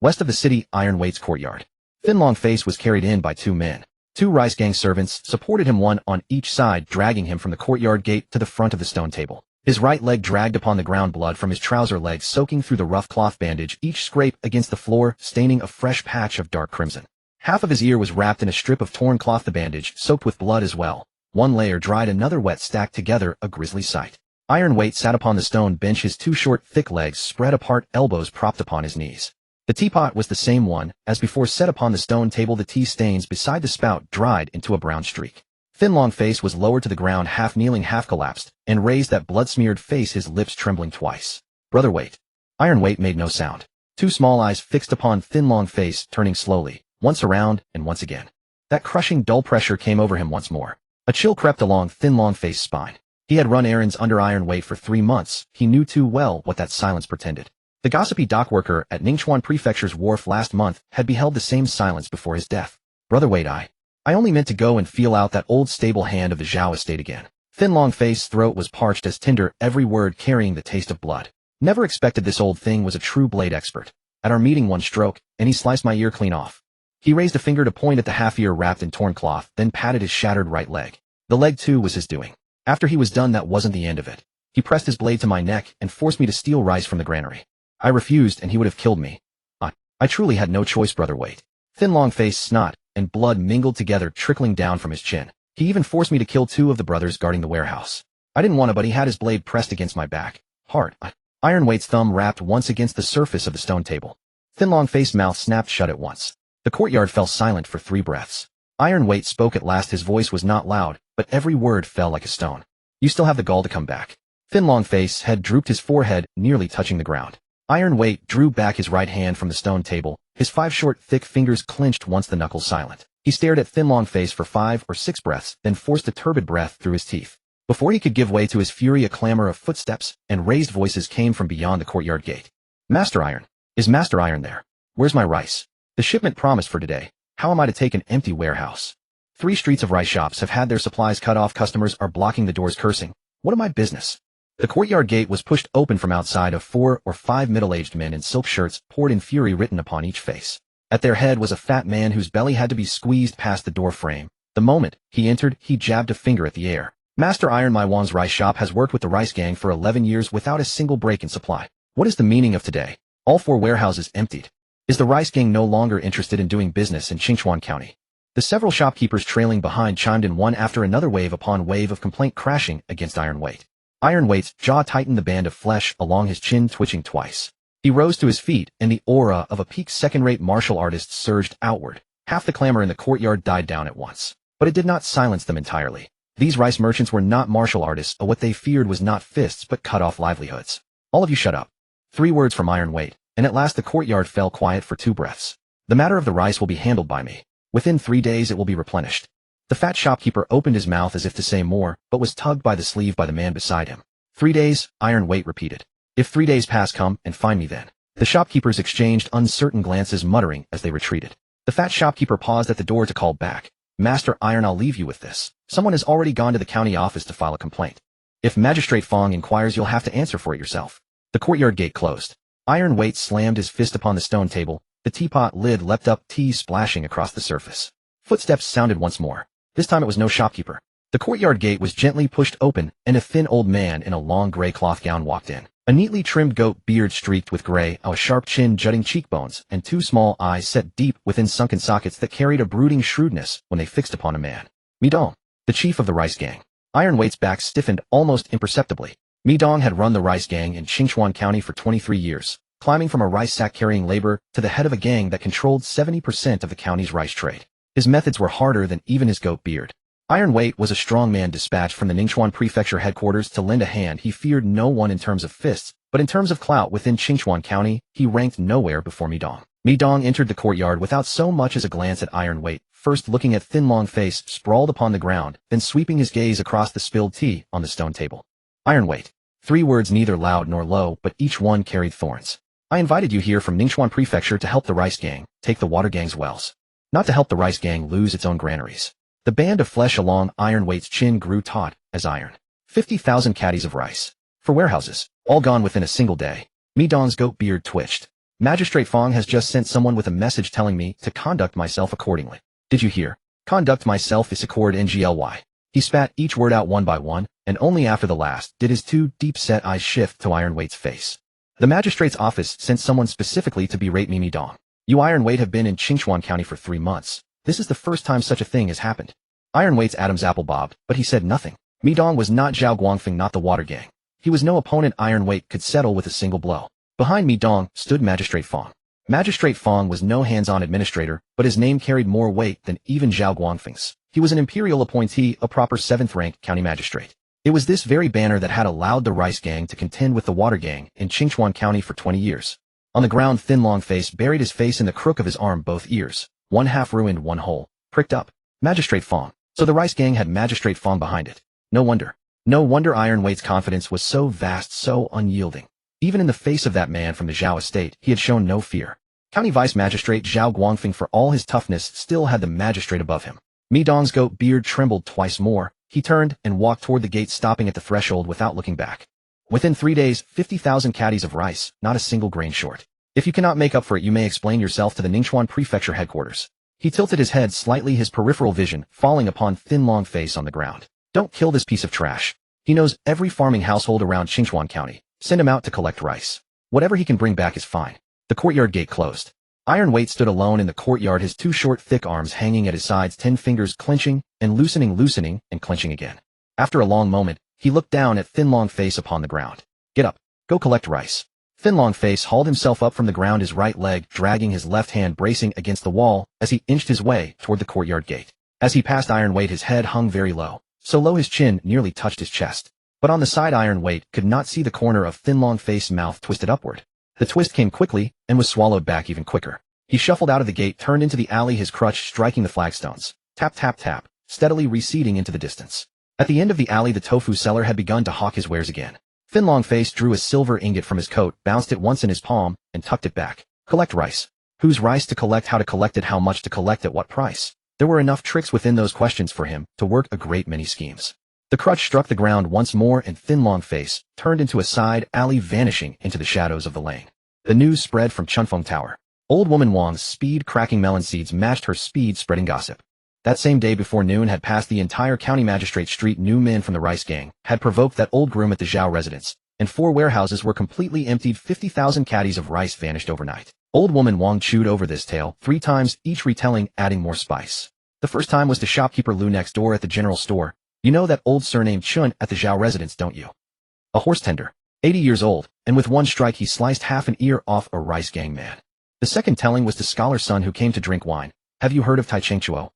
West of the city, Iron Weight's courtyard. Thin Long Face was carried in by 2 men. 2 rice gang servants supported him, one on each side, dragging him from the courtyard gate to the front of the stone table. His right leg dragged upon the ground, blood from his trouser leg soaking through the rough cloth bandage, each scrape against the floor staining a fresh patch of dark crimson. Half of his ear was wrapped in a strip of torn cloth, the bandage soaked with blood as well. One layer dried, another wet, stacked together, a grisly sight. Iron Weight sat upon the stone bench, his 2 short, thick legs spread apart, elbows propped upon his knees. The teapot was the same one as before, set upon the stone table, the tea stains beside the spout dried into a brown streak. Thin Long Face was lowered to the ground, half kneeling, half collapsed, and raised that blood-smeared face, his lips trembling twice. Brother Weight. Iron Weight made no sound. 2 small eyes fixed upon Thin Long Face, turning slowly, once around and once again. That crushing dull pressure came over him once more. A chill crept along Thin Long Face's spine. He had run errands under Iron Weight for 3 months. He knew too well what that silence portended. The gossipy dockworker at Ningchuan Prefecture's wharf last month had beheld the same silence before his death. Brother Weight, I only meant to go and feel out that old stable hand of the Zhao estate again. Thin Long Face's throat was parched as tinder, every word carrying the taste of blood. Never expected this old thing was a true blade expert. At our meeting, 1 stroke, and he sliced my ear clean off. He raised a finger to point at the half ear wrapped in torn cloth, then patted his shattered right leg. The leg too was his doing. After he was done, that wasn't the end of it. He pressed his blade to my neck and forced me to steal rice from the granary. I refused, and he would have killed me. I truly had no choice, Brother Weight. Thin Long Face snot and blood mingled together, trickling down from his chin. He even forced me to kill 2 of the brothers guarding the warehouse. I didn't want to, but he had his blade pressed against my back. Hard. Iron Weight's thumb rapped once against the surface of the stone table. Thin Long Face's mouth snapped shut at once. The courtyard fell silent for 3 breaths. Iron Weight spoke at last. His voice was not loud, but every word fell like a stone. You still have the gall to come back. Thin Long Face had drooped, his forehead nearly touching the ground. Iron Weight drew back his right hand from the stone table, his 5 short, thick fingers clenched, once the knuckles silent. He stared at Thin Long Face for 5 or 6 breaths, then forced a turbid breath through his teeth. Before he could give way to his fury, a clamor of footsteps and raised voices came from beyond the courtyard gate. Master Iron. Is Master Iron there? Where's my rice? The shipment promised for today. How am I to take an empty warehouse? 3 streets of rice shops have had their supplies cut off. Customers are blocking the doors, cursing. What am I business? The courtyard gate was pushed open from outside. Of 4 or 5 middle-aged men in silk shirts poured in, fury written upon each face. At their head was a fat man whose belly had to be squeezed past the door frame. The moment he entered, he jabbed a finger at the air. Master Iron Maiwan's rice shop has worked with the rice gang for 11 years without a single break in supply. What is the meaning of today? All 4 warehouses emptied. Is the rice gang no longer interested in doing business in Qingchuan County? The several shopkeepers trailing behind chimed in one after another, wave upon wave of complaint crashing against Iron Weight. Iron Weight's jaw tightened, the band of flesh along his chin twitching twice. He rose to his feet, and the aura of a peak second-rate martial artist surged outward. Half the clamor in the courtyard died down at once. But it did not silence them entirely. These rice merchants were not martial artists, or what they feared was not fists but cut-off livelihoods. All of you shut up. 3 words from Iron Weight, and at last the courtyard fell quiet for 2 breaths. The matter of the rice will be handled by me. Within 3 days it will be replenished. The fat shopkeeper opened his mouth as if to say more, but was tugged by the sleeve by the man beside him. 3 days, Iron Weight repeated. If 3 days pass, come and find me then. The shopkeepers exchanged uncertain glances, muttering as they retreated. The fat shopkeeper paused at the door to call back. Master Iron, I'll leave you with this. Someone has already gone to the county office to file a complaint. If Magistrate Fong inquires, you'll have to answer for it yourself. The courtyard gate closed. Iron Weight slammed his fist upon the stone table. The teapot lid leapt up, tea splashing across the surface. Footsteps sounded once more. This time it was no shopkeeper. The courtyard gate was gently pushed open, and a thin old man in a long gray cloth gown walked in. A neatly trimmed goat beard streaked with gray, a sharp chin, jutting cheekbones, and 2 small eyes set deep within sunken sockets that carried a brooding shrewdness when they fixed upon a man. Mi Dong, the chief of the rice gang. Iron Weight's back stiffened almost imperceptibly. Mi Dong had run the rice gang in Qingchuan County for 23 years, climbing from a rice sack carrying labor to the head of a gang that controlled 70% of the county's rice trade. His methods were harder than even his goat beard. Iron Weight was a strong man dispatched from the Ningchuan Prefecture headquarters to lend a hand. He feared no one in terms of fists, but in terms of clout within Qingchuan County, he ranked nowhere before Mi Dong. Mi Dong entered the courtyard without so much as a glance at Iron Weight, first looking at thin long face sprawled upon the ground, then sweeping his gaze across the spilled tea on the stone table. Iron Weight. 3 words, neither loud nor low, but each one carried thorns. I invited you here from Ningchuan Prefecture to help the rice gang take the water gang's wells, not to help the rice gang lose its own granaries. The band of flesh along Iron Weight's chin grew taut as iron. 50,000 caddies of rice. For warehouses, all gone within a single day. Mi Dong's goat beard twitched. Magistrate Fong has just sent someone with a message telling me to conduct myself accordingly. Did you hear? Conduct myself is accord ngly. He spat each word out one by one, and only after the last did his 2 deep-set eyes shift to Iron Weight's face. The magistrate's office sent someone specifically to berate Mi Dong. You Iron Weight have been in Qingchuan County for 3 months. This is the first time such a thing has happened. Iron Weight's Adam's apple bobbed, but he said nothing. Mi Dong was not Zhao Guangfeng, not the water gang. He was no opponent Iron Weight could settle with a single blow. Behind Mi Dong stood Magistrate Fong. Magistrate Fong was no hands-on administrator, but his name carried more weight than even Zhao Guangfeng's. He was an imperial appointee, a proper 7th-rank county magistrate. It was this very banner that had allowed the rice gang to contend with the water gang in Qingchuan County for 20 years. On the ground, thin long face buried his face in the crook of his arm, both ears, one half ruined, one whole, pricked up. Magistrate Fong. So the rice gang had Magistrate Fong behind it. No wonder. No wonder Iron Weight's confidence was so vast, so unyielding. Even in the face of that man from the Zhao estate, he had shown no fear. County Vice Magistrate Zhao Guangfeng, for all his toughness, still had the magistrate above him. Mi Dong's goat beard trembled twice more. He turned and walked toward the gate, stopping at the threshold without looking back. Within 3 days, 50,000 caddies of rice, not a single grain short. If you cannot make up for it, you may explain yourself to the Ningchuan Prefecture headquarters. He tilted his head slightly, his peripheral vision falling upon thin long face on the ground. Don't kill this piece of trash. He knows every farming household around Qingchuan County. Send him out to collect rice. Whatever he can bring back is fine. The courtyard gate closed. Iron Weight stood alone in the courtyard, his 2 short, thick arms hanging at his sides, 10 fingers clenching and loosening and clenching again. After a long moment, he looked down at thin long face upon the ground. Get up. Go collect rice. Thin long face hauled himself up from the ground, his right leg dragging, his left hand bracing against the wall as he inched his way toward the courtyard gate. As he passed Iron Weight, his head hung very low, so low his chin nearly touched his chest. But on the side, Iron Weight could not see the corner of thin long face mouth twisted upward. The twist came quickly and was swallowed back even quicker. He shuffled out of the gate, turned into the alley, his crutch striking the flagstones. Tap, tap, tap, steadily receding into the distance. At the end of the alley, the tofu seller had begun to hawk his wares again. Thin long face drew a silver ingot from his coat, bounced it once in his palm, and tucked it back. Collect rice. Whose rice to collect, how to collect it, how much to collect, at what price? There were enough tricks within those questions for him to work a great many schemes. The crutch struck the ground once more, and thin long face turned into a side alley, vanishing into the shadows of the lane. The news spread from Chunfeng Tower. Old woman Wang's speed cracking melon seeds matched her speed spreading gossip. That same day before noon had passed the entire county magistrate street. New men from the rice gang had provoked that old groom at the Zhao residence, and 4 warehouses were completely emptied. 50,000 caddies of rice vanished overnight. Old woman Wang chewed over this tale 3 times, each retelling adding more spice. The first time was to shopkeeper Lu next door at the general store. You know that old surname Chun at the Zhao residence, don't you? A horse tender, 80 years old, and with one strike he sliced half an ear off a rice gang man. The second telling was to scholar's son who came to drink wine. Have you heard of Tai Chengchuo?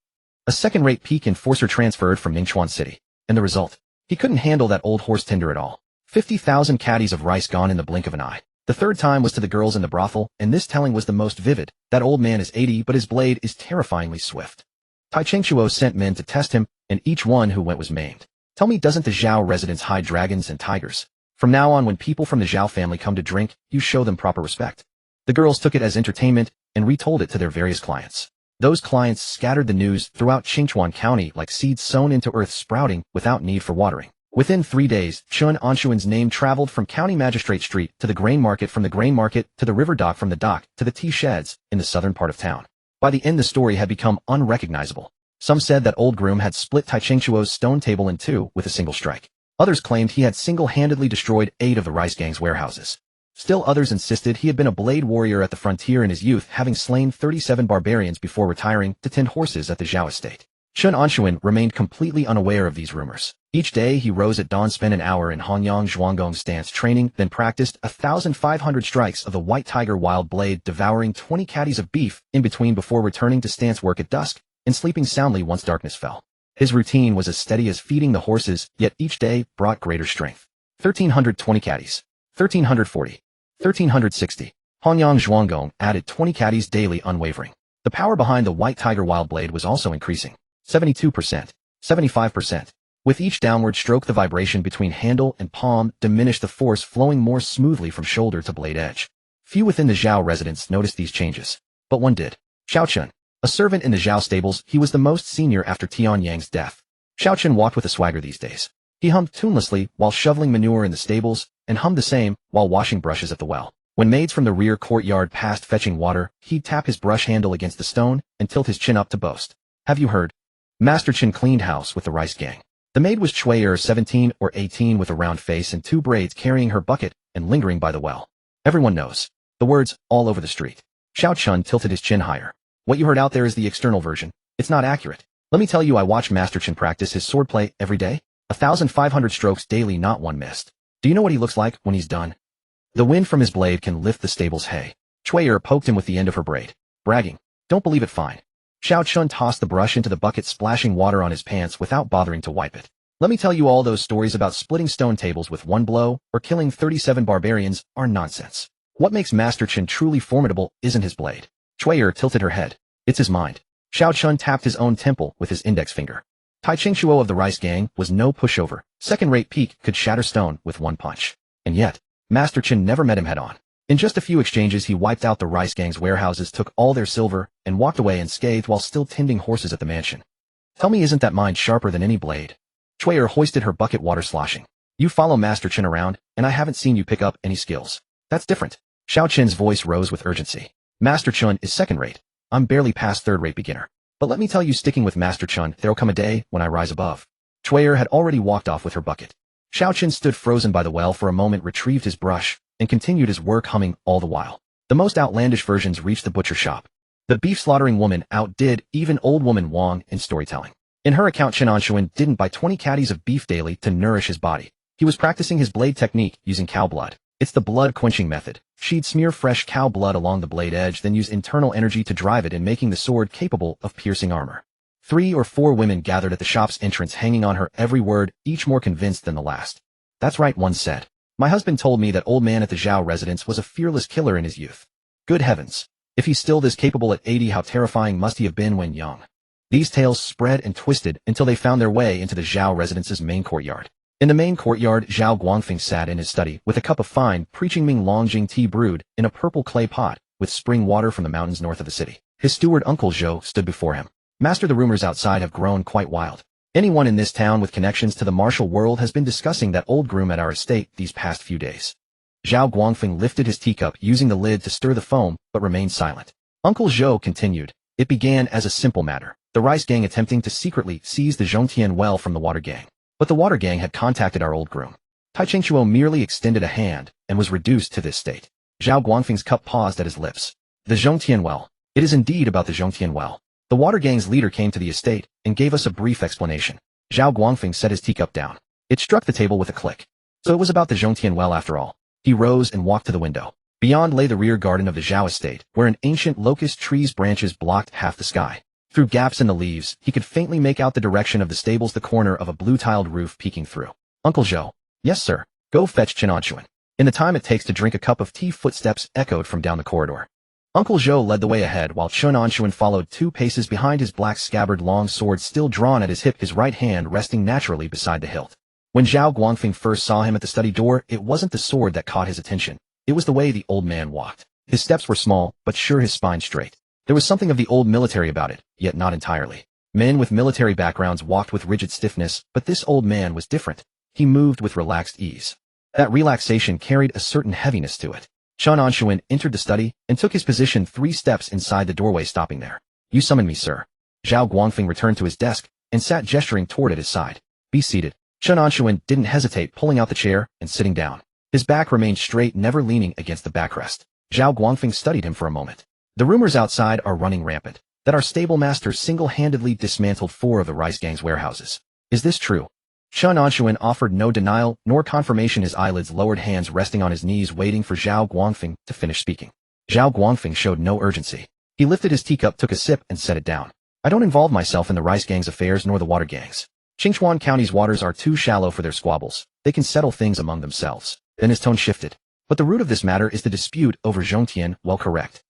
A second-rate peak enforcer transferred from Ningchuan City. And the result? He couldn't handle that old horse tender at all. 50,000 caddies of rice gone in the blink of an eye. The third time was to the girls in the brothel, and this telling was the most vivid. That old man is 80, but his blade is terrifyingly swift. Tai Chengchuo sent men to test him, and each one who went was maimed. Tell me, doesn't the Zhao residence hide dragons and tigers? From now on, when people from the Zhao family come to drink, you show them proper respect. The girls took it as entertainment and retold it to their various clients. Those clients scattered the news throughout Qingchuan County like seeds sown into earth sprouting without need for watering. Within 3 days, Chen Anshun's name traveled from County Magistrate Street to the grain market, from the grain market to the river dock, from the dock to the tea sheds in the southern part of town. By the end, the story had become unrecognizable. Some said that old groom had split Tai Chengchuo's stone table in 2 with a single strike. Others claimed he had single-handedly destroyed 8 of the rice gang's warehouses. Still others insisted he had been a blade warrior at the frontier in his youth, having slain 37 barbarians before retiring to tend horses at the Zhao estate. Chen Anshun remained completely unaware of these rumors. Each day he rose at dawn, spent an hour in Hanyang Zhuanggong stance training, then practiced 1,500 strikes of the white tiger wild blade, devouring 20 caddies of beef in between before returning to stance work at dusk and sleeping soundly once darkness fell. His routine was as steady as feeding the horses, yet each day brought greater strength. 1,320 caddies, 1,340, 1,360. Hanyang Zhuanggong added 20 caddies daily, unwavering. The power behind the white tiger wild blade was also increasing. 72%, 75%. With each downward stroke, the vibration between handle and palm diminished, the force flowing more smoothly from shoulder to blade edge. Few within the Zhao residence noticed these changes, but one did. Xiao Chen, a servant in the Zhao stables, he was the most senior after Tian Yang's death. Xiao Chen walked with a swagger these days. He hummed tunelessly while shoveling manure in the stables, and hummed the same while washing brushes at the well. When maids from the rear courtyard passed fetching water, he'd tap his brush handle against the stone and tilt his chin up to boast. Have you heard? Master Chen cleaned house with the rice gang. The maid was Chui, 17 or 18, with a round face and 2 braids, carrying her bucket and lingering by the well. Everyone knows. The words all over the street. Xiao Chun tilted his chin higher. What you heard out there is the external version. It's not accurate. Let me tell you, I watch Master Chen practice his swordplay every day. 1,500 strokes daily, not one missed. Do you know what he looks like when he's done? The wind from his blade can lift the stable's hay. Chui poked him with the end of her braid, bragging. Don't believe it? Fine. Xiao Chun tossed the brush into the bucket, splashing water on his pants without bothering to wipe it. Let me tell you, all those stories about splitting stone tables with one blow or killing 37 barbarians are nonsense. What makes Master Chen truly formidable isn't his blade. Chui tilted her head. It's his mind. Xiao Chun tapped his own temple with his index finger. Tai Chengchuo of the rice gang was no pushover. Second-rate peak could shatter stone with one punch. And yet, Master Chen never met him head-on. In just a few exchanges, he wiped out the rice gang's warehouses, took all their silver, and walked away unscathed while still tending horses at the mansion. Tell me, isn't that mind sharper than any blade? Chui hoisted her bucket, water sloshing. You follow Master Chen around, and I haven't seen you pick up any skills. That's different. Xiao Chen's voice rose with urgency. Master Chen is second-rate. I'm barely past third-rate beginner. But let me tell you, sticking with Master Chen, there'll come a day when I rise above. Chui had already walked off with her bucket. Xiao Chen stood frozen by the well for a moment, retrieved his brush, and continued his work, humming all the while. The most outlandish versions reached the butcher shop. The beef-slaughtering woman outdid even old woman Wang in storytelling. In her account, Chen Anshun didn't buy 20 caddies of beef daily to nourish his body. He was practicing his blade technique using cow blood. It's the blood-quenching method. She'd smear fresh cow blood along the blade edge, then use internal energy to drive it in, making the sword capable of piercing armor. 3 or 4 women gathered at the shop's entrance, hanging on her every word, each more convinced than the last. That's right, one said. My husband told me that old man at the Zhao residence was a fearless killer in his youth. Good heavens. If he's still this capable at 80, how terrifying must he have been when young? These tales spread and twisted until they found their way into the Zhao residence's main courtyard. In the main courtyard, Zhao Guangfeng sat in his study with a cup of fine, preaching Ming Longjing tea brewed in a purple clay pot with spring water from the mountains north of the city. His steward, Uncle Zhou, stood before him. Master, the rumors outside have grown quite wild. Anyone in this town with connections to the martial world has been discussing that old groom at our estate these past few days. Zhao Guangfeng lifted his teacup, using the lid to stir the foam, but remained silent. Uncle Zhou continued. It began as a simple matter. The rice gang attempting to secretly seize the Zhongtian well from the water gang. But the water gang had contacted our old groom. Tai Chengchuo merely extended a hand and was reduced to this state. Zhao Guangfeng's cup paused at his lips. The Zhongtian Well. It is indeed about the Zhongtian Well. The water gang's leader came to the estate and gave us a brief explanation. Zhao Guangfeng set his teacup down. It struck the table with a click. So it was about the Zhongtian Well after all. He rose and walked to the window. Beyond lay the rear garden of the Zhao estate, where an ancient locust tree's branches blocked half the sky. Through gaps in the leaves, he could faintly make out the direction of the stables, the corner of a blue-tiled roof peeking through. Uncle Zhou. Yes, sir. Go fetch Chen Anshun. In the time it takes to drink a cup of tea, footsteps echoed from down the corridor. Uncle Zhou led the way ahead while Chen Anshun followed 2 paces behind, his black scabbard long sword still drawn at his hip, his right hand resting naturally beside the hilt. When Zhao Guangfeng first saw him at the study door, it wasn't the sword that caught his attention. It was the way the old man walked. His steps were small, but sure, his spine straight. There was something of the old military about it, yet not entirely. Men with military backgrounds walked with rigid stiffness, but this old man was different. He moved with relaxed ease. That relaxation carried a certain heaviness to it. Chen Anshun entered the study and took his position 3 steps inside the doorway, stopping there. You summoned me, sir. Zhao Guangfeng returned to his desk and sat gesturing toward at his side. Be seated. Chen Anshun didn't hesitate, pulling out the chair and sitting down. His back remained straight, never leaning against the backrest. Zhao Guangfeng studied him for a moment. The rumors outside are running rampant that our stablemaster single-handedly dismantled 4 of the rice gang's warehouses. Is this true? Chen Anshun offered no denial nor confirmation, his eyelids lowered, hands resting on his knees, waiting for Zhao Guangfeng to finish speaking. Zhao Guangfeng showed no urgency. He lifted his teacup, took a sip, and set it down. I don't involve myself in the rice gang's affairs nor the water gang's. Qingchuan County's waters are too shallow for their squabbles. They can settle things among themselves. Then his tone shifted. But the root of this matter is the dispute over Zhongtian Well, correct?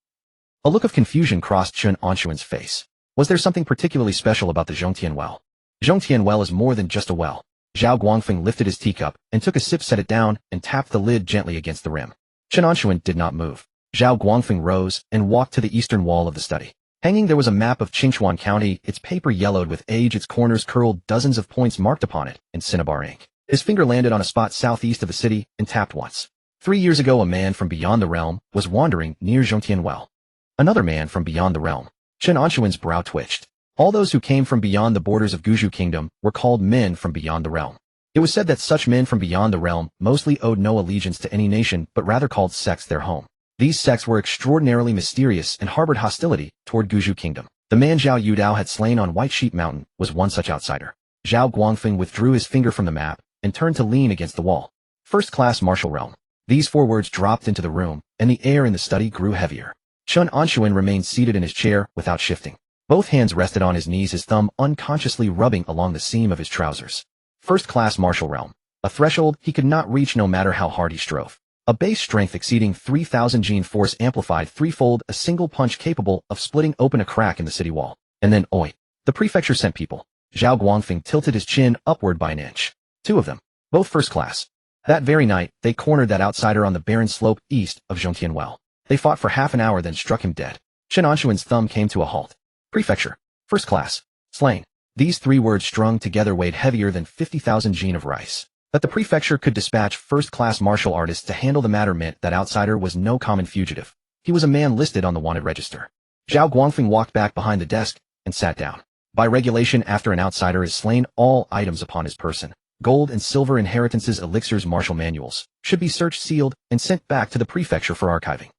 A look of confusion crossed Chen Anshun's face. Was there something particularly special about the Zhongtian Well? Zhongtian Well is more than just a well. Zhao Guangfeng lifted his teacup and took a sip, set it down, and tapped the lid gently against the rim. Chen Anshun did not move. Zhao Guangfeng rose and walked to the eastern wall of the study. Hanging there was a map of Qingchuan County, its paper yellowed with age, its corners curled, dozens of points marked upon it in cinnabar ink. His finger landed on a spot southeast of the city and tapped once. 3 years ago, a man from beyond the realm was wandering near Zhongtian Well. Another man from beyond the realm. Chen Anshun's brow twitched. All those who came from beyond the borders of Guzhou Kingdom were called men from beyond the realm. It was said that such men from beyond the realm mostly owed no allegiance to any nation, but rather called sects their home. These sects were extraordinarily mysterious and harbored hostility toward Guzhou Kingdom. The man Zhao Yudao had slain on White Sheep Mountain was one such outsider. Zhao Guangfeng withdrew his finger from the map and turned to lean against the wall. First-class martial realm. These 4 words dropped into the room, and the air in the study grew heavier. Chen Anshun remained seated in his chair without shifting. Both hands rested on his knees, his thumb unconsciously rubbing along the seam of his trousers. First-class martial realm. A threshold he could not reach no matter how hard he strove. A base strength exceeding 3,000 gene force amplified threefold, a single punch capable of splitting open a crack in the city wall. And then, oi. The prefecture sent people. Zhao Guangfeng tilted his chin upward by an inch. 2 of them. Both first class. That very night, they cornered that outsider on the barren slope east of Zhongtian Well. They fought for half an hour, then struck him dead. Chen Anshun's thumb came to a halt. Prefecture. First class. Slain. These 3 words strung together weighed heavier than 50,000 gene of rice. That the prefecture could dispatch first-class martial artists to handle the matter meant that outsider was no common fugitive. He was a man listed on the wanted register. Zhao Guangfeng walked back behind the desk and sat down. By regulation, after an outsider is slain, all items upon his person, gold and silver inheritances, elixirs, martial manuals, should be searched, sealed, and sent back to the prefecture for archiving.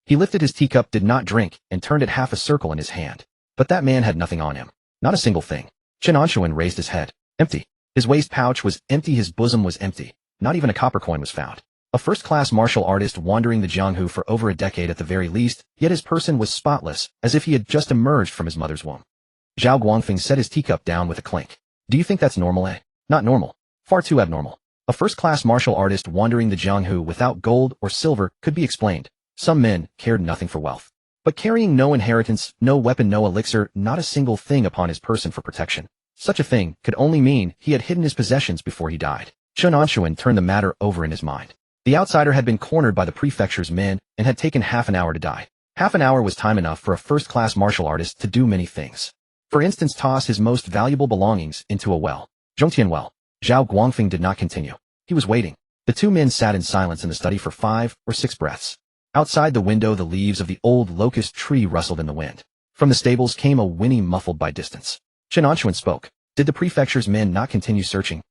He lifted his teacup, did not drink, and turned it half a circle in his hand. But that man had nothing on him. Not a single thing. Chen Anshun raised his head. Empty. His waist pouch was empty, his bosom was empty. Not even a copper coin was found. A first-class martial artist wandering the Jianghu for over a decade at the very least, yet his person was spotless, as if he had just emerged from his mother's womb. Zhao Guangfeng set his teacup down with a clink. Do you think that's normal, eh? Not normal. Far too abnormal. A first-class martial artist wandering the Jianghu without gold or silver could be explained. Some men cared nothing for wealth. But carrying no inheritance, no weapon, no elixir, not a single thing upon his person for protection. Such a thing could only mean he had hidden his possessions before he died. Chen Anshun turned the matter over in his mind. The outsider had been cornered by the prefecture's men and had taken half an hour to die. Half an hour was time enough for a first-class martial artist to do many things. For instance, toss his most valuable belongings into a well. Zhongtian Well. Zhao Guangfeng did not continue. He was waiting. The 2 men sat in silence in the study for 5 or 6 breaths. Outside the window, the leaves of the old locust tree rustled in the wind. From the stables came a whinny muffled by distance. Chen Anshun spoke. Did the prefecture's men not continue searching?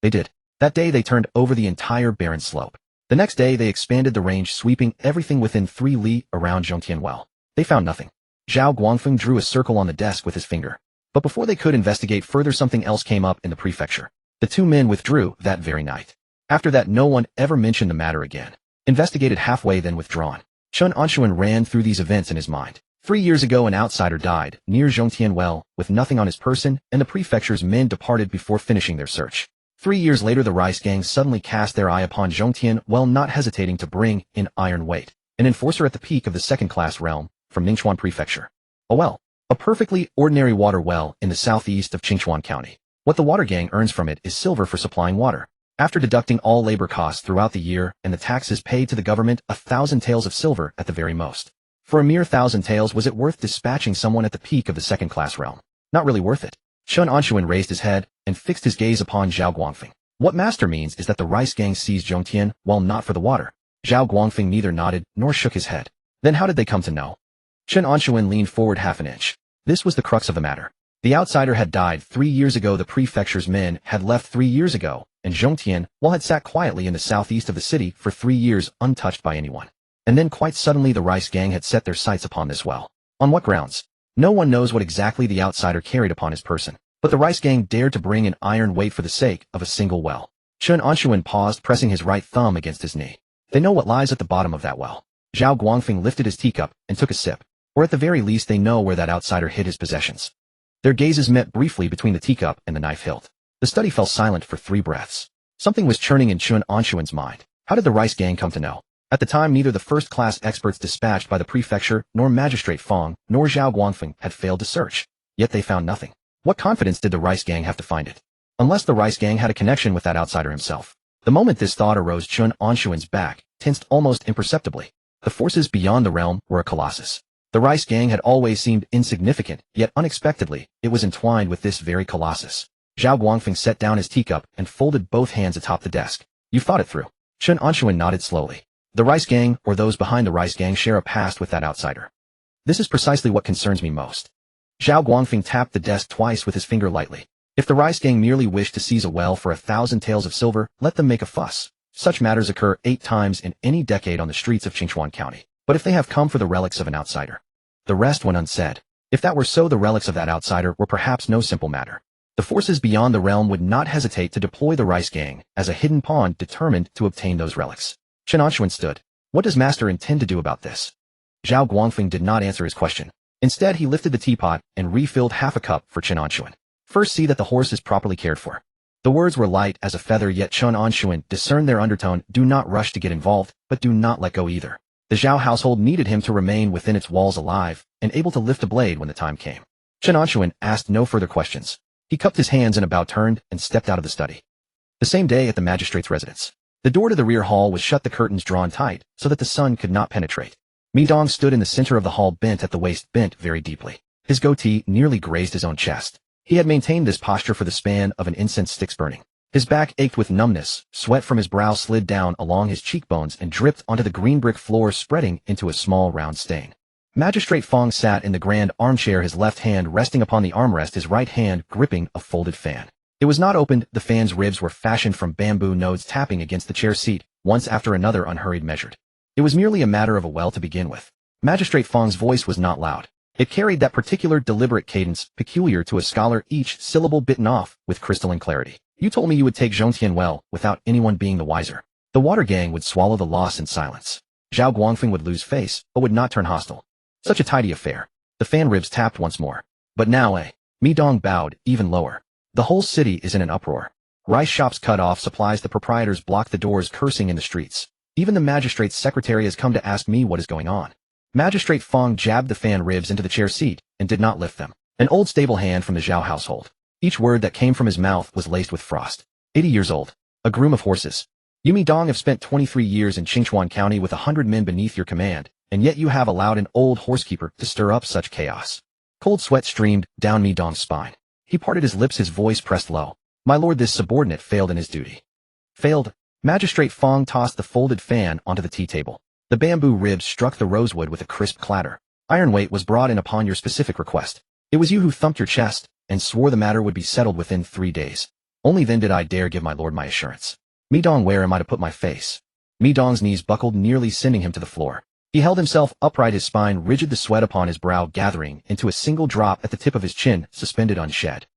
They did. That day they turned over the entire barren slope. The next day they expanded the range, sweeping everything within 3 li around Zhongtian Well. They They found nothing. Zhao Guangfeng drew a circle on the desk with his finger. But before they could investigate further, something else came up in the prefecture. The two men withdrew that very night. After that, no one ever mentioned the matter again. Investigated halfway, then withdrawn. Chen Anshun ran through these events in his mind. 3 years ago, an outsider died near Zhongtian Well with nothing on his person, and the prefecture's men departed before finishing their search. 3 years later, the rice gang suddenly cast their eye upon Zhongtian Well, not hesitating to bring in iron weight, an enforcer at the peak of the second-class realm from Ningchuan Prefecture. A well. A perfectly ordinary water well in the southeast of Qingchuan County. What the water gang earns from it is silver for supplying water. After deducting all labor costs throughout the year and the taxes paid to the government, 1,000 taels of silver at the very most. For a mere 1,000 taels, was it worth dispatching someone at the peak of the second-class realm? Not really worth it. Chen Anshun raised his head and fixed his gaze upon Zhao Guangfeng. What master means is that the rice gang seized Zhongtian, while not for the water. Zhao Guangfeng neither nodded nor shook his head. Then how did they come to know? Chen Anshun leaned forward half an inch. This was the crux of the matter. The outsider had died 3 years ago, the prefecture's men had left 3 years ago, and Zhongtian Well had sat quietly in the southeast of the city for 3 years untouched by anyone. And then quite suddenly the rice gang had set their sights upon this well. On what grounds? No one knows what exactly the outsider carried upon his person, but the rice gang dared to bring an iron weight for the sake of a single well. Chen Anshun paused, pressing his right thumb against his knee. They know what lies at the bottom of that well. Zhao Guangfeng lifted his teacup and took a sip. Or at the very least, they know where that outsider hid his possessions. Their gazes met briefly between the teacup and the knife hilt. The study fell silent for 3 breaths. Something was churning in Chen Anshun's mind. How did the rice gang come to know? At the time, neither the first-class experts dispatched by the prefecture, nor Magistrate Fong, nor Zhao Guangfeng had failed to search. Yet they found nothing. What confidence did the rice gang have to find it? Unless the rice gang had a connection with that outsider himself. The moment this thought arose, Chen Anshun's back tensed almost imperceptibly. The forces beyond the realm were a colossus. The rice gang had always seemed insignificant, yet unexpectedly, it was entwined with this very colossus. Zhao Guangfeng set down his teacup and folded both hands atop the desk. You thought it through. Chen Anshun nodded slowly. The rice gang, or those behind the rice gang, share a past with that outsider. This is precisely what concerns me most. Zhao Guangfeng tapped the desk twice with his finger lightly. If the rice gang merely wished to seize a well for 1,000 taels of silver, let them make a fuss. Such matters occur 8 times in any decade on the streets of Qingchuan County. But if they have come for the relics of an outsider, the rest went unsaid. If that were so, the relics of that outsider were perhaps no simple matter. The forces beyond the realm would not hesitate to deploy the rice gang as a hidden pawn determined to obtain those relics. Chen Anshun stood. What does master intend to do about this? Zhao Guangfeng did not answer his question. Instead, he lifted the teapot and refilled half a cup for Chen Anshun. First, see that the horse is properly cared for. The words were light as a feather, yet Chen Anshun discerned their undertone. Do not rush to get involved, but do not let go either. The Zhao household needed him to remain within its walls alive and able to lift a blade when the time came. Chen Anshun asked no further questions. He cupped his hands and about turned and stepped out of the study. The same day at the magistrate's residence. The door to the rear hall was shut, the curtains drawn tight so that the sun could not penetrate. Mi Dong stood in the center of the hall, bent at the waist, bent very deeply. His goatee nearly grazed his own chest. He had maintained this posture for the span of an incense stick's burning. His back ached with numbness, sweat from his brow slid down along his cheekbones and dripped onto the green brick floor, spreading into a small round stain. Magistrate Fong sat in the grand armchair, his left hand resting upon the armrest, his right hand gripping a folded fan. It was not opened, the fan's ribs were fashioned from bamboo nodes tapping against the chair seat, once after another unhurried measured. It was merely a matter of a well to begin with. Magistrate Fong's voice was not loud. It carried that particular deliberate cadence peculiar to a scholar, each syllable bitten off with crystalline clarity. You told me you would take Zhongtian Well without anyone being the wiser. The water gang would swallow the loss in silence. Zhao Guangfeng would lose face, but would not turn hostile. Such a tidy affair. The fan ribs tapped once more. But now, Mi Dong bowed even lower. The whole city is in an uproar. Rice shops cut off supplies, the proprietors block the doors, cursing in the streets. Even the magistrate's secretary has come to ask me what is going on. Magistrate Fong jabbed the fan ribs into the chair seat and did not lift them. An old stablehand from the Zhao household. Each word that came from his mouth was laced with frost. 80 years old. A groom of horses. You, Mi Dong, have spent 23 years in Qingchuan County with 100 men beneath your command, and yet you have allowed an old horsekeeper to stir up such chaos. Cold sweat streamed down Mi Dong's spine. He parted his lips, his voice pressed low. My lord, this subordinate failed in his duty. Failed? Magistrate Fong tossed the folded fan onto the tea table. The bamboo ribs struck the rosewood with a crisp clatter. Iron weight was brought in upon your specific request. It was you who thumped your chest and swore the matter would be settled within 3 days. Only then did I dare give my lord my assurance. Mi Dong, where am I to put my face? Mi Dong's knees buckled, nearly sending him to the floor. He held himself upright, his spine rigid, the sweat upon his brow gathering into a single drop at the tip of his chin, suspended unshed.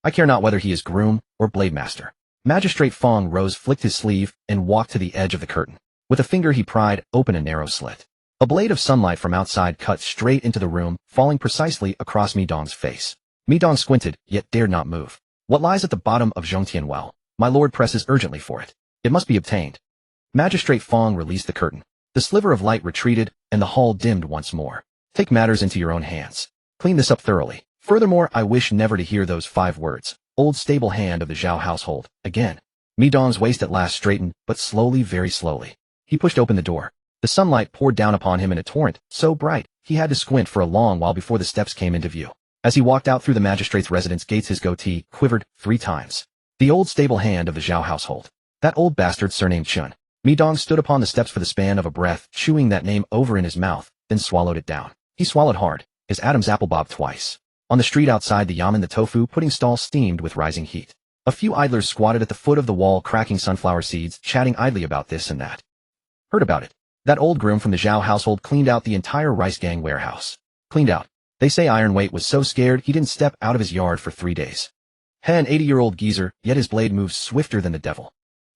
I care not whether he is groom or blade master. Magistrate Fong rose, flicked his sleeve, and walked to the edge of the curtain. With a finger he pried open a narrow slit. A blade of sunlight from outside cut straight into the room, falling precisely across Mi Dong's face. Mi Dong squinted, yet dared not move. What lies at the bottom of Zhongtian well? My lord presses urgently for it. It must be obtained. Magistrate Fong released the curtain. The sliver of light retreated, and the hall dimmed once more. Take matters into your own hands. Clean this up thoroughly. Furthermore, I wish never to hear those 5 words. Old stable hand of the Zhao household. Again. Mi Dong's waist at last straightened, but slowly, very slowly. He pushed open the door. The sunlight poured down upon him in a torrent, so bright, he had to squint for a long while before the steps came into view. As he walked out through the magistrate's residence gates, his goatee quivered 3 times. The old stable hand of the Zhao household. That old bastard surnamed Chen. Mi Dong stood upon the steps for the span of a breath, chewing that name over in his mouth, then swallowed it down. He swallowed hard. His Adam's apple bobbed twice. On the street outside the yamen, the tofu pudding stall steamed with rising heat. A few idlers squatted at the foot of the wall, cracking sunflower seeds, chatting idly about this and that. Heard about it. That old groom from the Zhao household cleaned out the entire rice gang warehouse. Cleaned out. They say Ironweight was so scared he didn't step out of his yard for 3 days. An 80-year-old geezer, yet his blade moves swifter than the devil.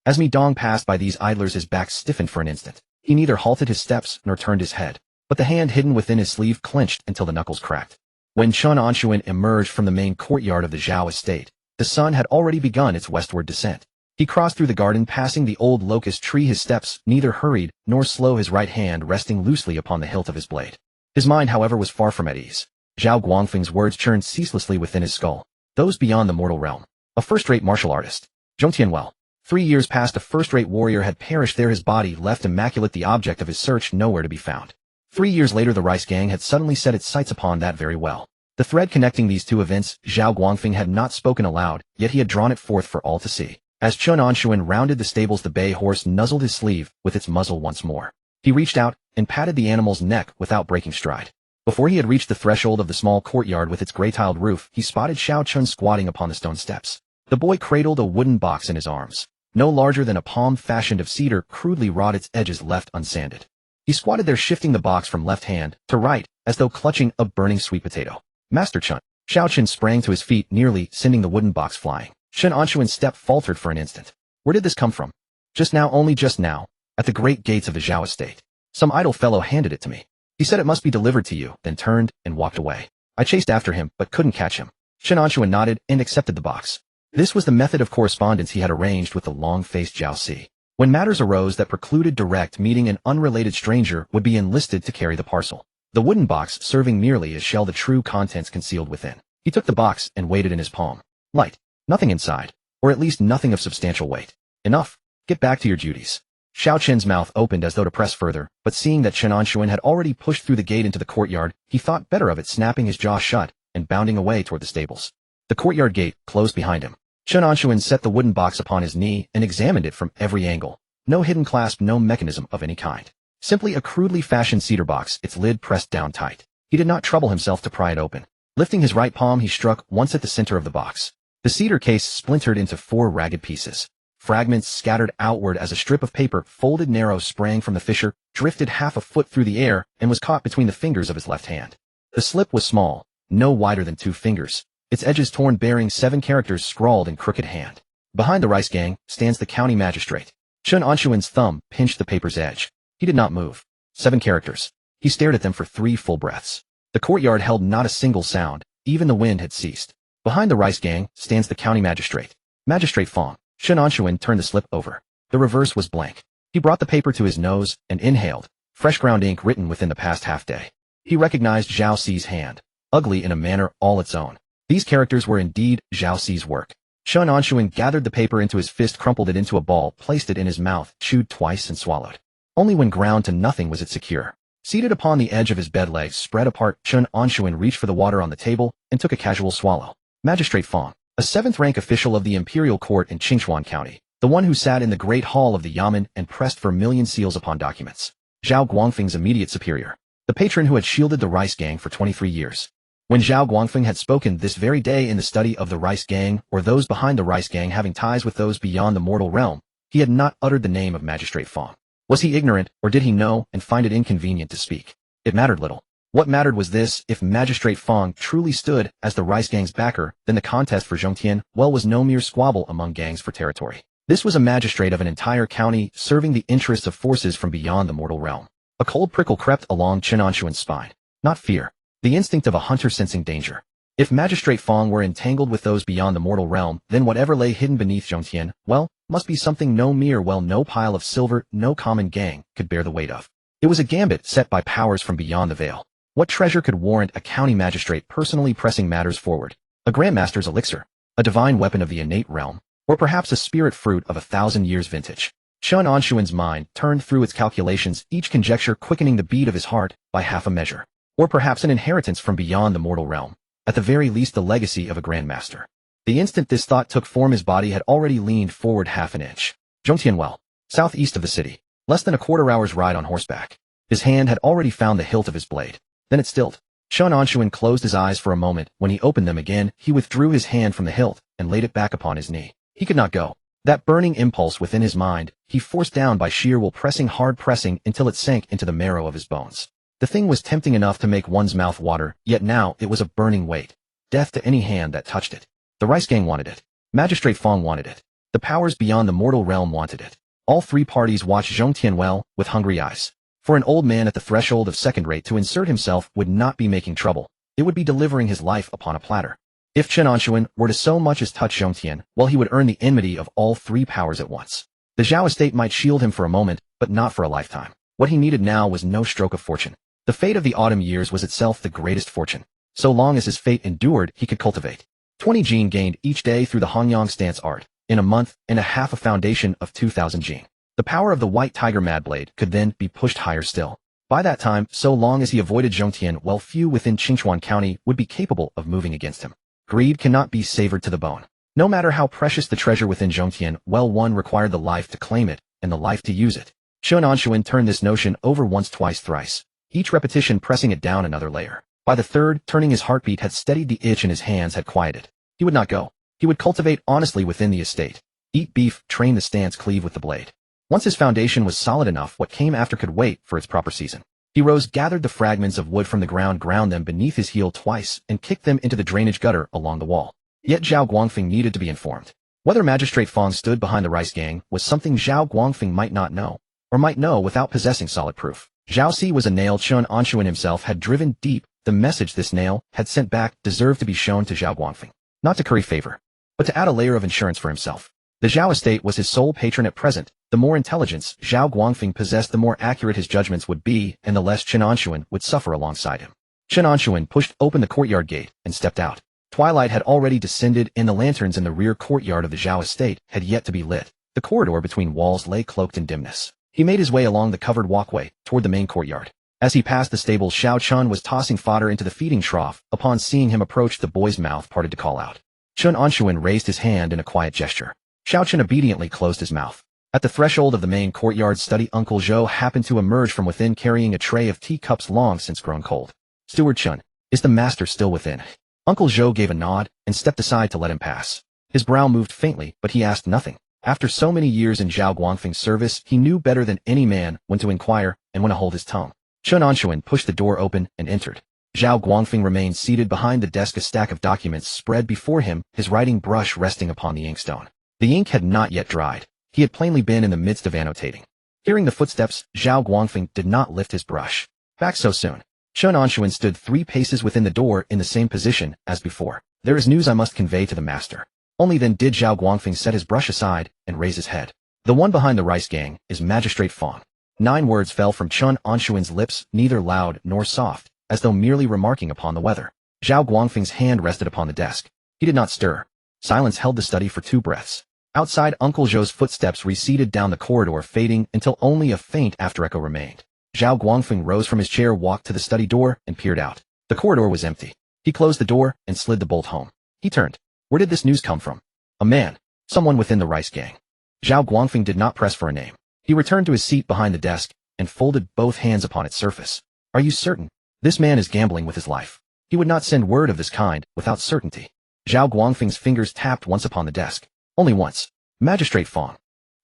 As Mi Dong passed by these idlers, his back stiffened for an instant. He neither halted his steps nor turned his head, but the hand hidden within his sleeve clenched until the knuckles cracked. When Chen Anshun emerged from the main courtyard of the Zhao estate, the sun had already begun its westward descent. He crossed through the garden, passing the old locust tree, his steps neither hurried nor slow, his right hand resting loosely upon the hilt of his blade. His mind, however, was far from at ease. Zhao Guangfeng's words churned ceaselessly within his skull. Those beyond the mortal realm. A first-rate martial artist. Zhongtian well. 3 years past, a first-rate warrior had perished there, his body left immaculate, the object of his search nowhere to be found. 3 years later, the rice gang had suddenly set its sights upon that very well. The thread connecting these 2 events, Zhao Guangfeng had not spoken aloud, yet he had drawn it forth for all to see. As Chen Anshun rounded the stables, the bay horse nuzzled his sleeve with its muzzle once more. He reached out and patted the animal's neck without breaking stride. Before he had reached the threshold of the small courtyard with its gray-tiled roof, he spotted Xiao Chun squatting upon the stone steps. The boy cradled a wooden box in his arms. No larger than a palm, fashioned of cedar, crudely wrought, its edges left unsanded. He squatted there, shifting the box from left hand to right, as though clutching a burning sweet potato. Master Chun. Xiao Chun sprang to his feet, nearly sending the wooden box flying. Chen Anshun's step faltered for an instant. Where did this come from? Just now, only just now, at the great gates of the Zhao estate. Some idle fellow handed it to me. He said it must be delivered to you, then turned and walked away. I chased after him, but couldn't catch him. Chen Anshun nodded and accepted the box. This was the method of correspondence he had arranged with the long-faced Zhao Si. When matters arose that precluded direct meeting, an unrelated stranger would be enlisted to carry the parcel. The wooden box serving merely as shell, the true contents concealed within. He took the box and weighed it in his palm. Light. Nothing inside. Or at least nothing of substantial weight. Enough. Get back to your duties. Xiao Chen's mouth opened as though to press further, but seeing that Chen Anshun had already pushed through the gate into the courtyard, he thought better of it, snapping his jaw shut and bounding away toward the stables. The courtyard gate closed behind him. Chen Anshun set the wooden box upon his knee and examined it from every angle. No hidden clasp, no mechanism of any kind. Simply a crudely fashioned cedar box, its lid pressed down tight. He did not trouble himself to pry it open. Lifting his right palm, he struck once at the center of the box. The cedar case splintered into 4 ragged pieces. Fragments scattered outward as a strip of paper, folded narrow, sprang from the fissure, drifted half a foot through the air, and was caught between the fingers of his left hand. The slip was small, no wider than 2 fingers, its edges torn, bearing 7 characters scrawled in crooked hand. Behind the rice gang stands the county magistrate. Chen Anshun's thumb pinched the paper's edge. He did not move. 7 characters. He stared at them for 3 full breaths. The courtyard held not a single sound. Even the wind had ceased. Behind the rice gang stands the county magistrate. Magistrate Fong. Chen Anshun turned the slip over. The reverse was blank. He brought the paper to his nose and inhaled. Fresh ground ink written within the past half-day. He recognized Zhao Si's hand. Ugly in a manner all its own. These characters were indeed Zhao Si's work. Chen Anshun gathered the paper into his fist, crumpled it into a ball, placed it in his mouth, chewed twice and swallowed. Only when ground to nothing was it secure. Seated upon the edge of his bed, legs spread apart, Chen Anshun reached for the water on the table and took a casual swallow. Magistrate Fong, a 7th-rank official of the imperial court in Qingchuan County, the one who sat in the great hall of the yamen and pressed for 1,000,000 seals upon documents. Zhao Guangfeng's immediate superior. The patron who had shielded the rice gang for 23 years. When Zhao Guangfeng had spoken this very day in the study of the Rice Gang, or those behind the Rice Gang having ties with those beyond the mortal realm, he had not uttered the name of Magistrate Fong. Was he ignorant, or did he know and find it inconvenient to speak? It mattered little. What mattered was this: if Magistrate Fong truly stood as the Rice Gang's backer, then the contest for Zhongtian, well, was no mere squabble among gangs for territory. This was a magistrate of an entire county, serving the interests of forces from beyond the mortal realm. A cold prickle crept along Chen Anshun's spine. Not fear. The instinct of a hunter sensing danger. If Magistrate Fong were entangled with those beyond the mortal realm, then whatever lay hidden beneath Zhongtian, well, must be something no pile of silver, no common gang, could bear the weight of. It was a gambit set by powers from beyond the veil. What treasure could warrant a county magistrate personally pressing matters forward? A grandmaster's elixir? A divine weapon of the innate realm? Or perhaps a spirit fruit of 1,000 years vintage? Chen Anshun's mind turned through its calculations, each conjecture quickening the beat of his heart by half a measure. Or perhaps an inheritance from beyond the mortal realm. At the very least the legacy of a grandmaster. The instant this thought took form, his body had already leaned forward half an inch. Zhongtian, southeast of the city. Less than a quarter hour's ride on horseback. His hand had already found the hilt of his blade. Then it stilled. Chen Anshun closed his eyes for a moment. When he opened them again, he withdrew his hand from the hilt and laid it back upon his knee. He could not go. That burning impulse within his mind, he forced down by sheer will, hard pressing until it sank into the marrow of his bones. The thing was tempting enough to make one's mouth water, yet now it was a burning weight. Death to any hand that touched it. The Rice Gang wanted it. Magistrate Fong wanted it. The powers beyond the mortal realm wanted it. All three parties watched Zhongtian with hungry eyes. For an old man at the threshold of second rate to insert himself would not be making trouble. It would be delivering his life upon a platter. If Chen Anshun were to so much as touch Zhongtian, well, he would earn the enmity of all three powers at once. The Zhao estate might shield him for a moment, but not for a lifetime. What he needed now was no stroke of fortune. The fate of the autumn years was itself the greatest fortune. So long as his fate endured, he could cultivate 20 gene gained each day through the Hongyang stance art. In a month and a half, a foundation of 2,000 gene. The power of the White Tiger Madblade could then be pushed higher still. By that time, so long as he avoided Zhongtian, well, few within Qingchuan County would be capable of moving against him. Greed cannot be savored to the bone. No matter how precious the treasure within Zhongtian, well, one required the life to claim it, and the life to use it. Chen Anshun turned this notion over once, twice, thrice. Each repetition pressing it down another layer. By the third, turning, his heartbeat had steadied, the itch in his hands had quieted. He would not go. He would cultivate honestly within the estate. Eat beef, train the stance, cleave with the blade. Once his foundation was solid enough, what came after could wait for its proper season. He rose, gathered the fragments of wood from the ground, ground them beneath his heel twice, and kicked them into the drainage gutter along the wall. Yet Zhao Guangfeng needed to be informed. Whether Magistrate Fong stood behind the Rice Gang was something Zhao Guangfeng might not know, or might know without possessing solid proof. Zhao Si was a nail Chen Anshun himself had driven deep. The message this nail had sent back deserved to be shown to Zhao Guangfeng. Not to curry favor, but to add a layer of insurance for himself. The Zhao estate was his sole patron at present. The more intelligence Zhao Guangfeng possessed, the more accurate his judgments would be, and the less Chen Anshun would suffer alongside him. Chen Anshun pushed open the courtyard gate and stepped out. Twilight had already descended, and the lanterns in the rear courtyard of the Zhao estate had yet to be lit. The corridor between walls lay cloaked in dimness. He made his way along the covered walkway toward the main courtyard. As he passed the stables, Xiao Chun was tossing fodder into the feeding trough. Upon seeing him approach, the boy's mouth parted to call out. Chen Anshun raised his hand in a quiet gesture. Xiao Chun obediently closed his mouth. At the threshold of the main courtyard study, Uncle Zhou happened to emerge from within, carrying a tray of teacups long since grown cold. Steward Chun, is the master still within? Uncle Zhou gave a nod and stepped aside to let him pass. His brow moved faintly, but he asked nothing. After so many years in Zhao Guangfeng's service, he knew better than any man when to inquire and when to hold his tongue. Chen Anshun pushed the door open and entered. Zhao Guangfeng remained seated behind the desk, a stack of documents spread before him, his writing brush resting upon the inkstone. The ink had not yet dried. He had plainly been in the midst of annotating. Hearing the footsteps, Zhao Guangfeng did not lift his brush. Back so soon. Chen Anshun stood 3 paces within the door in the same position as before. There is news I must convey to the master. Only then did Zhao Guangfeng set his brush aside and raise his head. The one behind the Rice Gang is Magistrate Fong. 9 words fell from Chen Anshun's lips, neither loud nor soft, as though merely remarking upon the weather. Zhao Guangfeng's hand rested upon the desk. He did not stir. Silence held the study for 2 breaths. Outside, Uncle Zhou's footsteps receded down the corridor, fading until only a faint after-echo remained. Zhao Guangfeng rose from his chair, walked to the study door, and peered out. The corridor was empty. He closed the door and slid the bolt home. He turned. Where did this news come from? A man. Someone within the Rice Gang. Zhao Guangfeng did not press for a name. He returned to his seat behind the desk and folded both hands upon its surface. Are you certain? This man is gambling with his life. He would not send word of this kind without certainty. Zhao Guangfeng's fingers tapped once upon the desk. Only once. Magistrate Feng.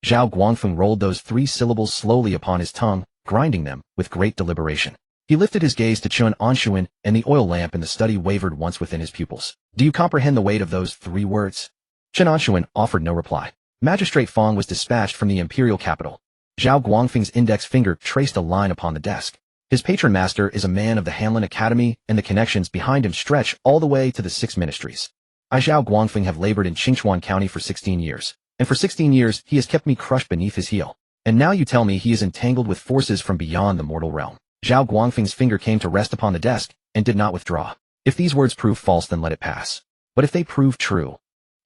Zhao Guangfeng rolled those 3 syllables slowly upon his tongue, grinding them with great deliberation. He lifted his gaze to Chen Anshun, and the oil lamp in the study wavered once within his pupils. Do you comprehend the weight of those 3 words? Chen Anshun offered no reply. Magistrate Feng was dispatched from the imperial capital. Zhao Guangfeng's index finger traced a line upon the desk. His patron master is a man of the Hanlin Academy, and the connections behind him stretch all the way to the 6 ministries. I, Zhao Guangfeng, have labored in Qingchuan County for 16 years, and for 16 years he has kept me crushed beneath his heel. And now you tell me he is entangled with forces from beyond the mortal realm. Zhao Guangfeng's finger came to rest upon the desk, and did not withdraw. If these words prove false, then let it pass. But if they prove true...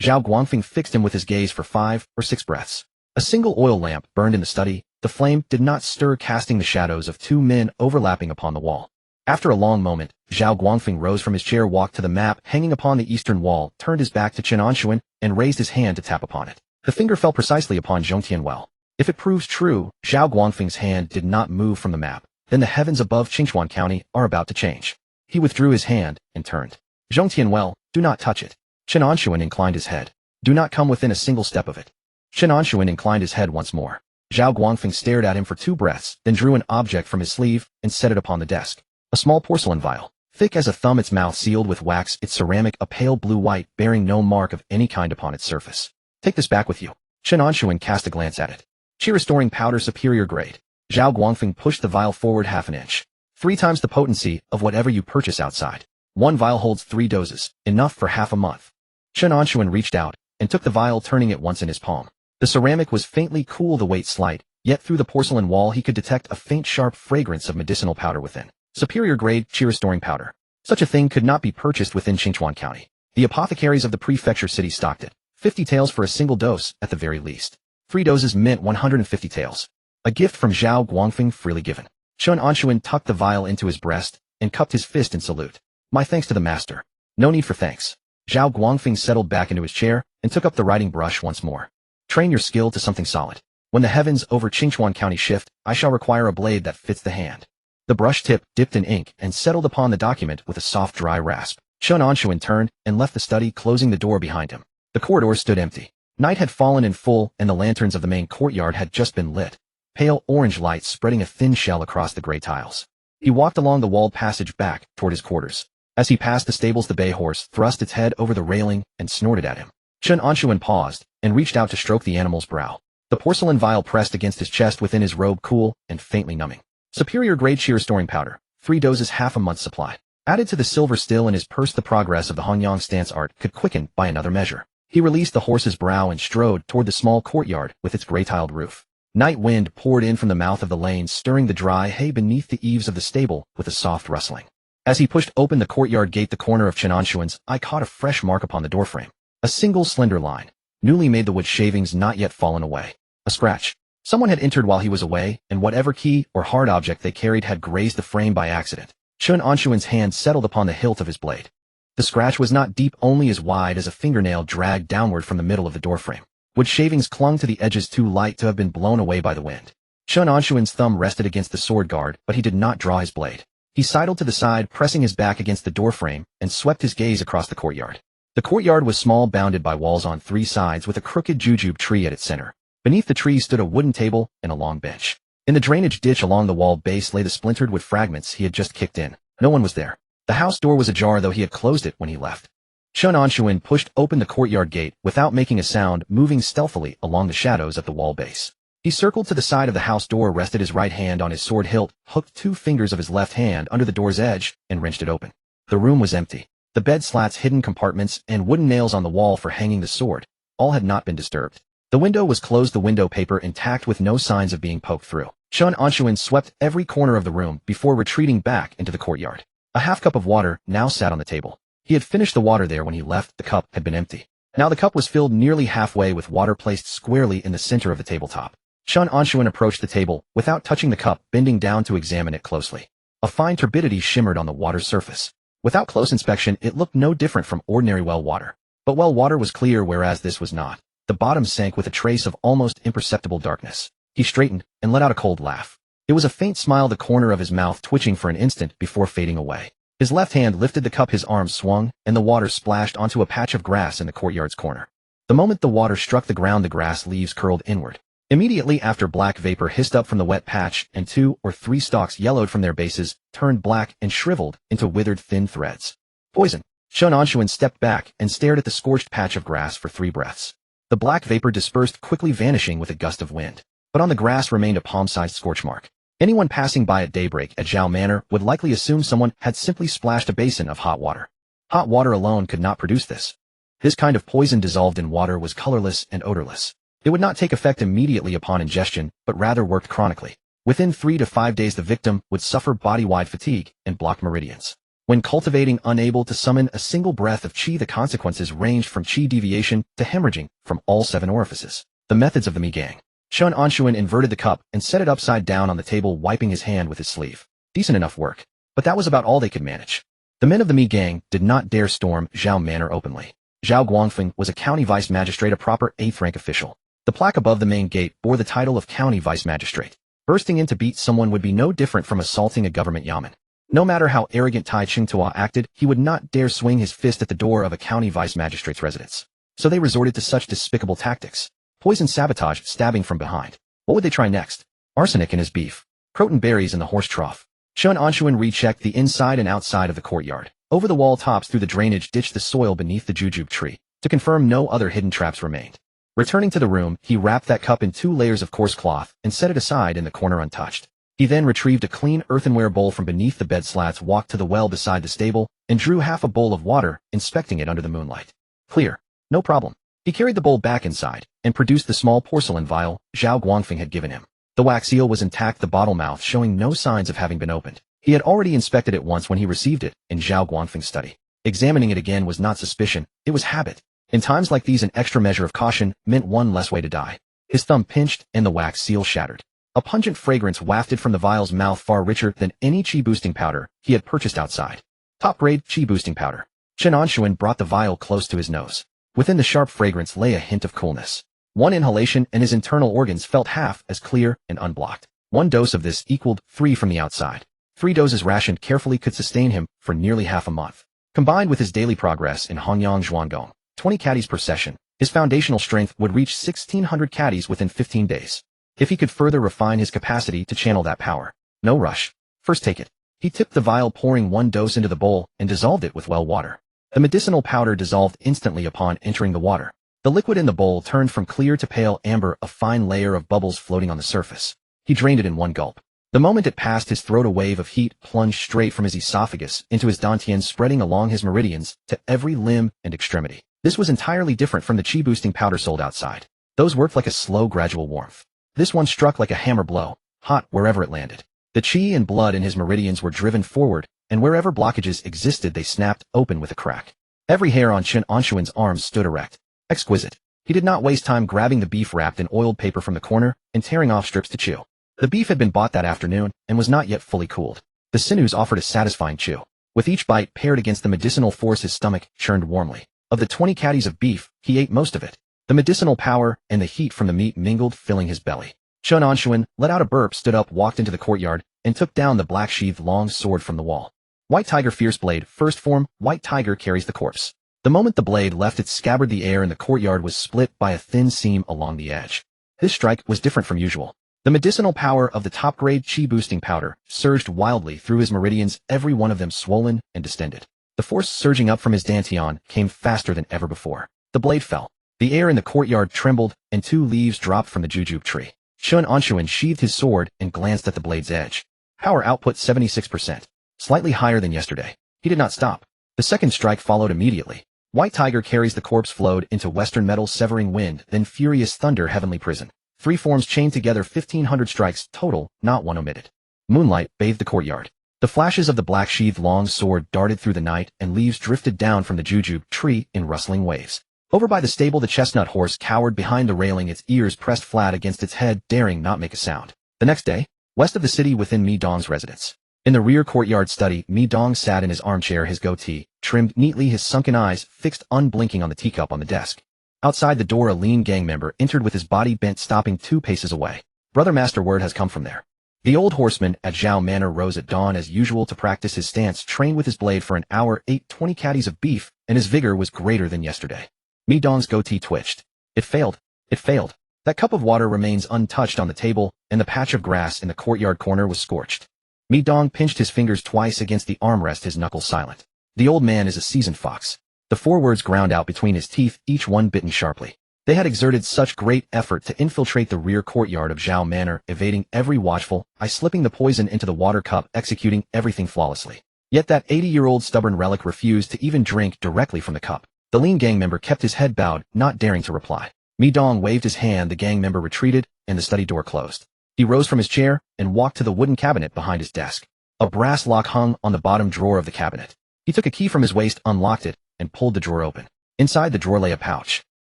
Zhao Guangfeng fixed him with his gaze for 5 or 6 breaths. A single oil lamp burned in the study. The flame did not stir, casting the shadows of 2 men overlapping upon the wall. After a long moment, Zhao Guangfeng rose from his chair, walked to the map hanging upon the eastern wall, turned his back to Chen Anshun, and raised his hand to tap upon it. The finger fell precisely upon Zhong Tianwell. If it proves true, Zhao Guangfeng's hand did not move from the map, then the heavens above Qingchuan County are about to change. He withdrew his hand and turned. Zhong Tianwell, do not touch it. Chen Anshun inclined his head. Do not come within a single step of it. Chen Anshun inclined his head once more. Zhao Guangfeng stared at him for 2 breaths, then drew an object from his sleeve and set it upon the desk. A small porcelain vial, thick as a thumb, its mouth sealed with wax, its ceramic a pale blue-white, bearing no mark of any kind upon its surface. Take this back with you. Chen Anshun cast a glance at it. Qi-restoring powder, superior grade. Zhao Guangfeng pushed the vial forward half an inch. 3 times the potency of whatever you purchase outside. 1 vial holds 3 doses, enough for half a month. Chen Anshun reached out and took the vial, turning it once in his palm. The ceramic was faintly cool, the weight slight, yet through the porcelain wall he could detect a faint sharp fragrance of medicinal powder within. Superior grade Qi-restoring powder. Such a thing could not be purchased within Qingchuan County. The apothecaries of the prefecture city stocked it. 50 taels for a single dose, at the very least. 3 doses meant 150 taels. A gift from Zhao Guangfeng, freely given. Chen Anshun tucked the vial into his breast and cupped his fist in salute. My thanks to the master. No need for thanks. Zhao Guangfeng settled back into his chair and took up the writing brush once more. Train your skill to something solid. When the heavens over Qingchuan County shift, I shall require a blade that fits the hand. The brush tip dipped in ink and settled upon the document with a soft, dry rasp. Chen Anshun turned and left the study, closing the door behind him. The corridor stood empty. Night had fallen in full, and the lanterns of the main courtyard had just been lit. Pale orange light spreading a thin shell across the gray tiles. He walked along the walled passage back toward his quarters. As he passed the stables, the bay horse thrust its head over the railing and snorted at him. Chen Anshun paused and reached out to stroke the animal's brow. The porcelain vial pressed against his chest within his robe, cool and faintly numbing. Superior grade Qi-restoring powder. 3 doses, half a month's supply. Added to the silver still in his purse, the progress of the Hanyang stance art could quicken by another measure. He released the horse's brow and strode toward the small courtyard with its gray-tiled roof. Night wind poured in from the mouth of the lane, stirring the dry hay beneath the eaves of the stable with a soft rustling. As he pushed open the courtyard gate, the corner of Chen Anshun's eye caught a fresh mark upon the doorframe. A single slender line. Newly made, the wood shavings not yet fallen away. A scratch. Someone had entered while he was away, and whatever key or hard object they carried had grazed the frame by accident. Chen Anshun's hand settled upon the hilt of his blade. The scratch was not deep, only as wide as a fingernail dragged downward from the middle of the doorframe. Wood shavings clung to the edges, too light to have been blown away by the wind. Chen Anshun's thumb rested against the sword guard, but he did not draw his blade. He sidled to the side, pressing his back against the doorframe, and swept his gaze across the courtyard. The courtyard was small, bounded by walls on 3 sides, with a crooked jujube tree at its center. Beneath the tree stood a wooden table and a long bench. In the drainage ditch along the wall base lay the splintered wood fragments he had just kicked in. No one was there. The house door was ajar, though he had closed it when he left. Chen Anshun pushed open the courtyard gate without making a sound, moving stealthily along the shadows at the wall base. He circled to the side of the house door, rested his right hand on his sword hilt, hooked 2 fingers of his left hand under the door's edge, and wrenched it open. The room was empty. The bed slats, hidden compartments, and wooden nails on the wall for hanging the sword, all had not been disturbed. The window was closed, the window paper intact with no signs of being poked through. Chen Anshun swept every corner of the room before retreating back into the courtyard. A half cup of water now sat on the table. He had finished the water there when he left. The cup had been empty. Now the cup was filled nearly halfway with water placed squarely in the center of the tabletop. Chen Anshun approached the table without touching the cup, bending down to examine it closely. A fine turbidity shimmered on the water's surface. Without close inspection, it looked no different from ordinary well water. But well water was clear, whereas this was not. The bottom sank with a trace of almost imperceptible darkness. He straightened and let out a cold laugh. It was a faint smile, the corner of his mouth twitching for an instant before fading away. His left hand lifted the cup, his arms swung, and the water splashed onto a patch of grass in the courtyard's corner. The moment the water struck the ground, the grass leaves curled inward. Immediately after, black vapor hissed up from the wet patch, and 2 or 3 stalks yellowed from their bases, turned black, and shriveled into withered thin threads. Poison. Chen Anshun stepped back and stared at the scorched patch of grass for 3 breaths. The black vapor dispersed, quickly vanishing with a gust of wind. But on the grass remained a palm-sized scorch mark. Anyone passing by at daybreak at Zhao Manor would likely assume someone had simply splashed a basin of hot water. Hot water alone could not produce this. This kind of poison dissolved in water was colorless and odorless. It would not take effect immediately upon ingestion, but rather worked chronically. Within 3 to 5 days, the victim would suffer body-wide fatigue and blocked meridians. When cultivating, unable to summon a single breath of qi, the consequences ranged from qi deviation to hemorrhaging from all 7 orifices. The methods of the Mi gang. Chen Anshun inverted the cup and set it upside down on the table, wiping his hand with his sleeve. Decent enough work. But that was about all they could manage. The men of the Mi gang did not dare storm Zhao Manor openly. Zhao Guangfeng was a county vice magistrate, a proper 8th rank official. The plaque above the main gate bore the title of county vice magistrate. Bursting in to beat someone would be no different from assaulting a government yamen. No matter how arrogant Tai Qingtua acted, he would not dare swing his fist at the door of a county vice magistrate's residence. So they resorted to such despicable tactics. Poison, sabotage, stabbing from behind. What would they try next? Arsenic in his beef. Croton berries in the horse trough. Chen Anshun rechecked the inside and outside of the courtyard. Over the wall tops, through the drainage ditch, the soil beneath the jujube tree, to confirm no other hidden traps remained. Returning to the room, he wrapped that cup in 2 layers of coarse cloth and set it aside in the corner untouched. He then retrieved a clean earthenware bowl from beneath the bed slats, walked to the well beside the stable, and drew half a bowl of water, inspecting it under the moonlight. Clear. No problem. He carried the bowl back inside, and produced the small porcelain vial Zhao Guangfeng had given him. The wax seal was intact, the bottle mouth showing no signs of having been opened. He had already inspected it once when he received it in Zhao Guangfeng's study. Examining it again was not suspicion, it was habit. In times like these, an extra measure of caution meant one less way to die. His thumb pinched, and the wax seal shattered. A pungent fragrance wafted from the vial's mouth, far richer than any qi-boosting powder he had purchased outside. Top-grade qi-boosting powder. Chen Anshun brought the vial close to his nose. Within the sharp fragrance lay a hint of coolness. One inhalation and his internal organs felt half as clear and unblocked. 1 dose of this equaled 3 from the outside. 3 doses rationed carefully could sustain him for nearly half a month. Combined with his daily progress in Hongyang Zhuangdong, 20 caddies per session, his foundational strength would reach 1,600 caddies within 15 days. If he could further refine his capacity to channel that power. No rush. First take it. He tipped the vial, pouring 1 dose into the bowl, and dissolved it with well water. The medicinal powder dissolved instantly upon entering the water. The liquid in the bowl turned from clear to pale amber, a fine layer of bubbles floating on the surface. He drained it in 1 gulp. The moment it passed his throat, a wave of heat plunged straight from his esophagus into his dantian, spreading along his meridians to every limb and extremity. This was entirely different from the qi-boosting powder sold outside. Those worked like a slow, gradual warmth. This one struck like a hammer blow, hot wherever it landed. The qi and blood in his meridians were driven forward, and wherever blockages existed, they snapped open with a crack. Every hair on Chen Anshun's arms stood erect. Exquisite. He did not waste time grabbing the beef wrapped in oiled paper from the corner and tearing off strips to chew. The beef had been bought that afternoon and was not yet fully cooled. The sinews offered a satisfying chew. With each bite paired against the medicinal force, his stomach churned warmly. Of the 20 caddies of beef, he ate most of it. The medicinal power and the heat from the meat mingled, filling his belly. Chen Anshun let out a burp, stood up, walked into the courtyard, and took down the black-sheathed long sword from the wall. White Tiger, fierce blade, first form, White Tiger carries the corpse. The moment the blade left its scabbard, the air in the courtyard was split by a thin seam along the edge. This strike was different from usual. The medicinal power of the top-grade qi-boosting powder surged wildly through his meridians, every one of them swollen and distended. The force surging up from his dantian came faster than ever before. The blade fell. The air in the courtyard trembled, and 2 leaves dropped from the jujube tree. Chen Anshun sheathed his sword and glanced at the blade's edge. Power output 76%. Slightly higher than yesterday. He did not stop. The second strike followed immediately. White Tiger carries the corpse flowed into western metal, severing wind, then furious thunder, heavenly prison. 3 forms chained together, 1,500 strikes total, not one omitted. Moonlight bathed the courtyard. The flashes of the black-sheathed long sword darted through the night, and leaves drifted down from the jujube tree in rustling waves. Over by the stable, the chestnut horse cowered behind the railing, its ears pressed flat against its head, daring not make a sound. The next day, west of the city, within Mi Dong's residence. In the rear courtyard study, Mi Dong sat in his armchair, his goatee trimmed neatly, his sunken eyes fixed unblinking on the teacup on the desk. Outside the door, a lean gang member entered with his body bent, stopping 2 paces away. Brother Master, word has come from there. The old horseman at Zhao Manor rose at dawn as usual to practice his stance, trained with his blade for an hour, ate 20 caddies of beef, and his vigor was greater than yesterday. Mi Dong's goatee twitched. It failed. It failed. That cup of water remains untouched on the table, and the patch of grass in the courtyard corner was scorched. Mi Dong pinched his fingers twice against the armrest, his knuckles silent. The old man is a seasoned fox. The 4 words ground out between his teeth, each one bitten sharply. They had exerted such great effort to infiltrate the rear courtyard of Zhao Manor, evading every watchful eye, slipping the poison into the water cup, executing everything flawlessly. Yet that 80-year-old stubborn relic refused to even drink directly from the cup. The lean gang member kept his head bowed, not daring to reply. Mi Dong waved his hand, the gang member retreated, and the study door closed. He rose from his chair and walked to the wooden cabinet behind his desk. A brass lock hung on the bottom drawer of the cabinet. He took a key from his waist, unlocked it, and pulled the drawer open. Inside the drawer lay a pouch.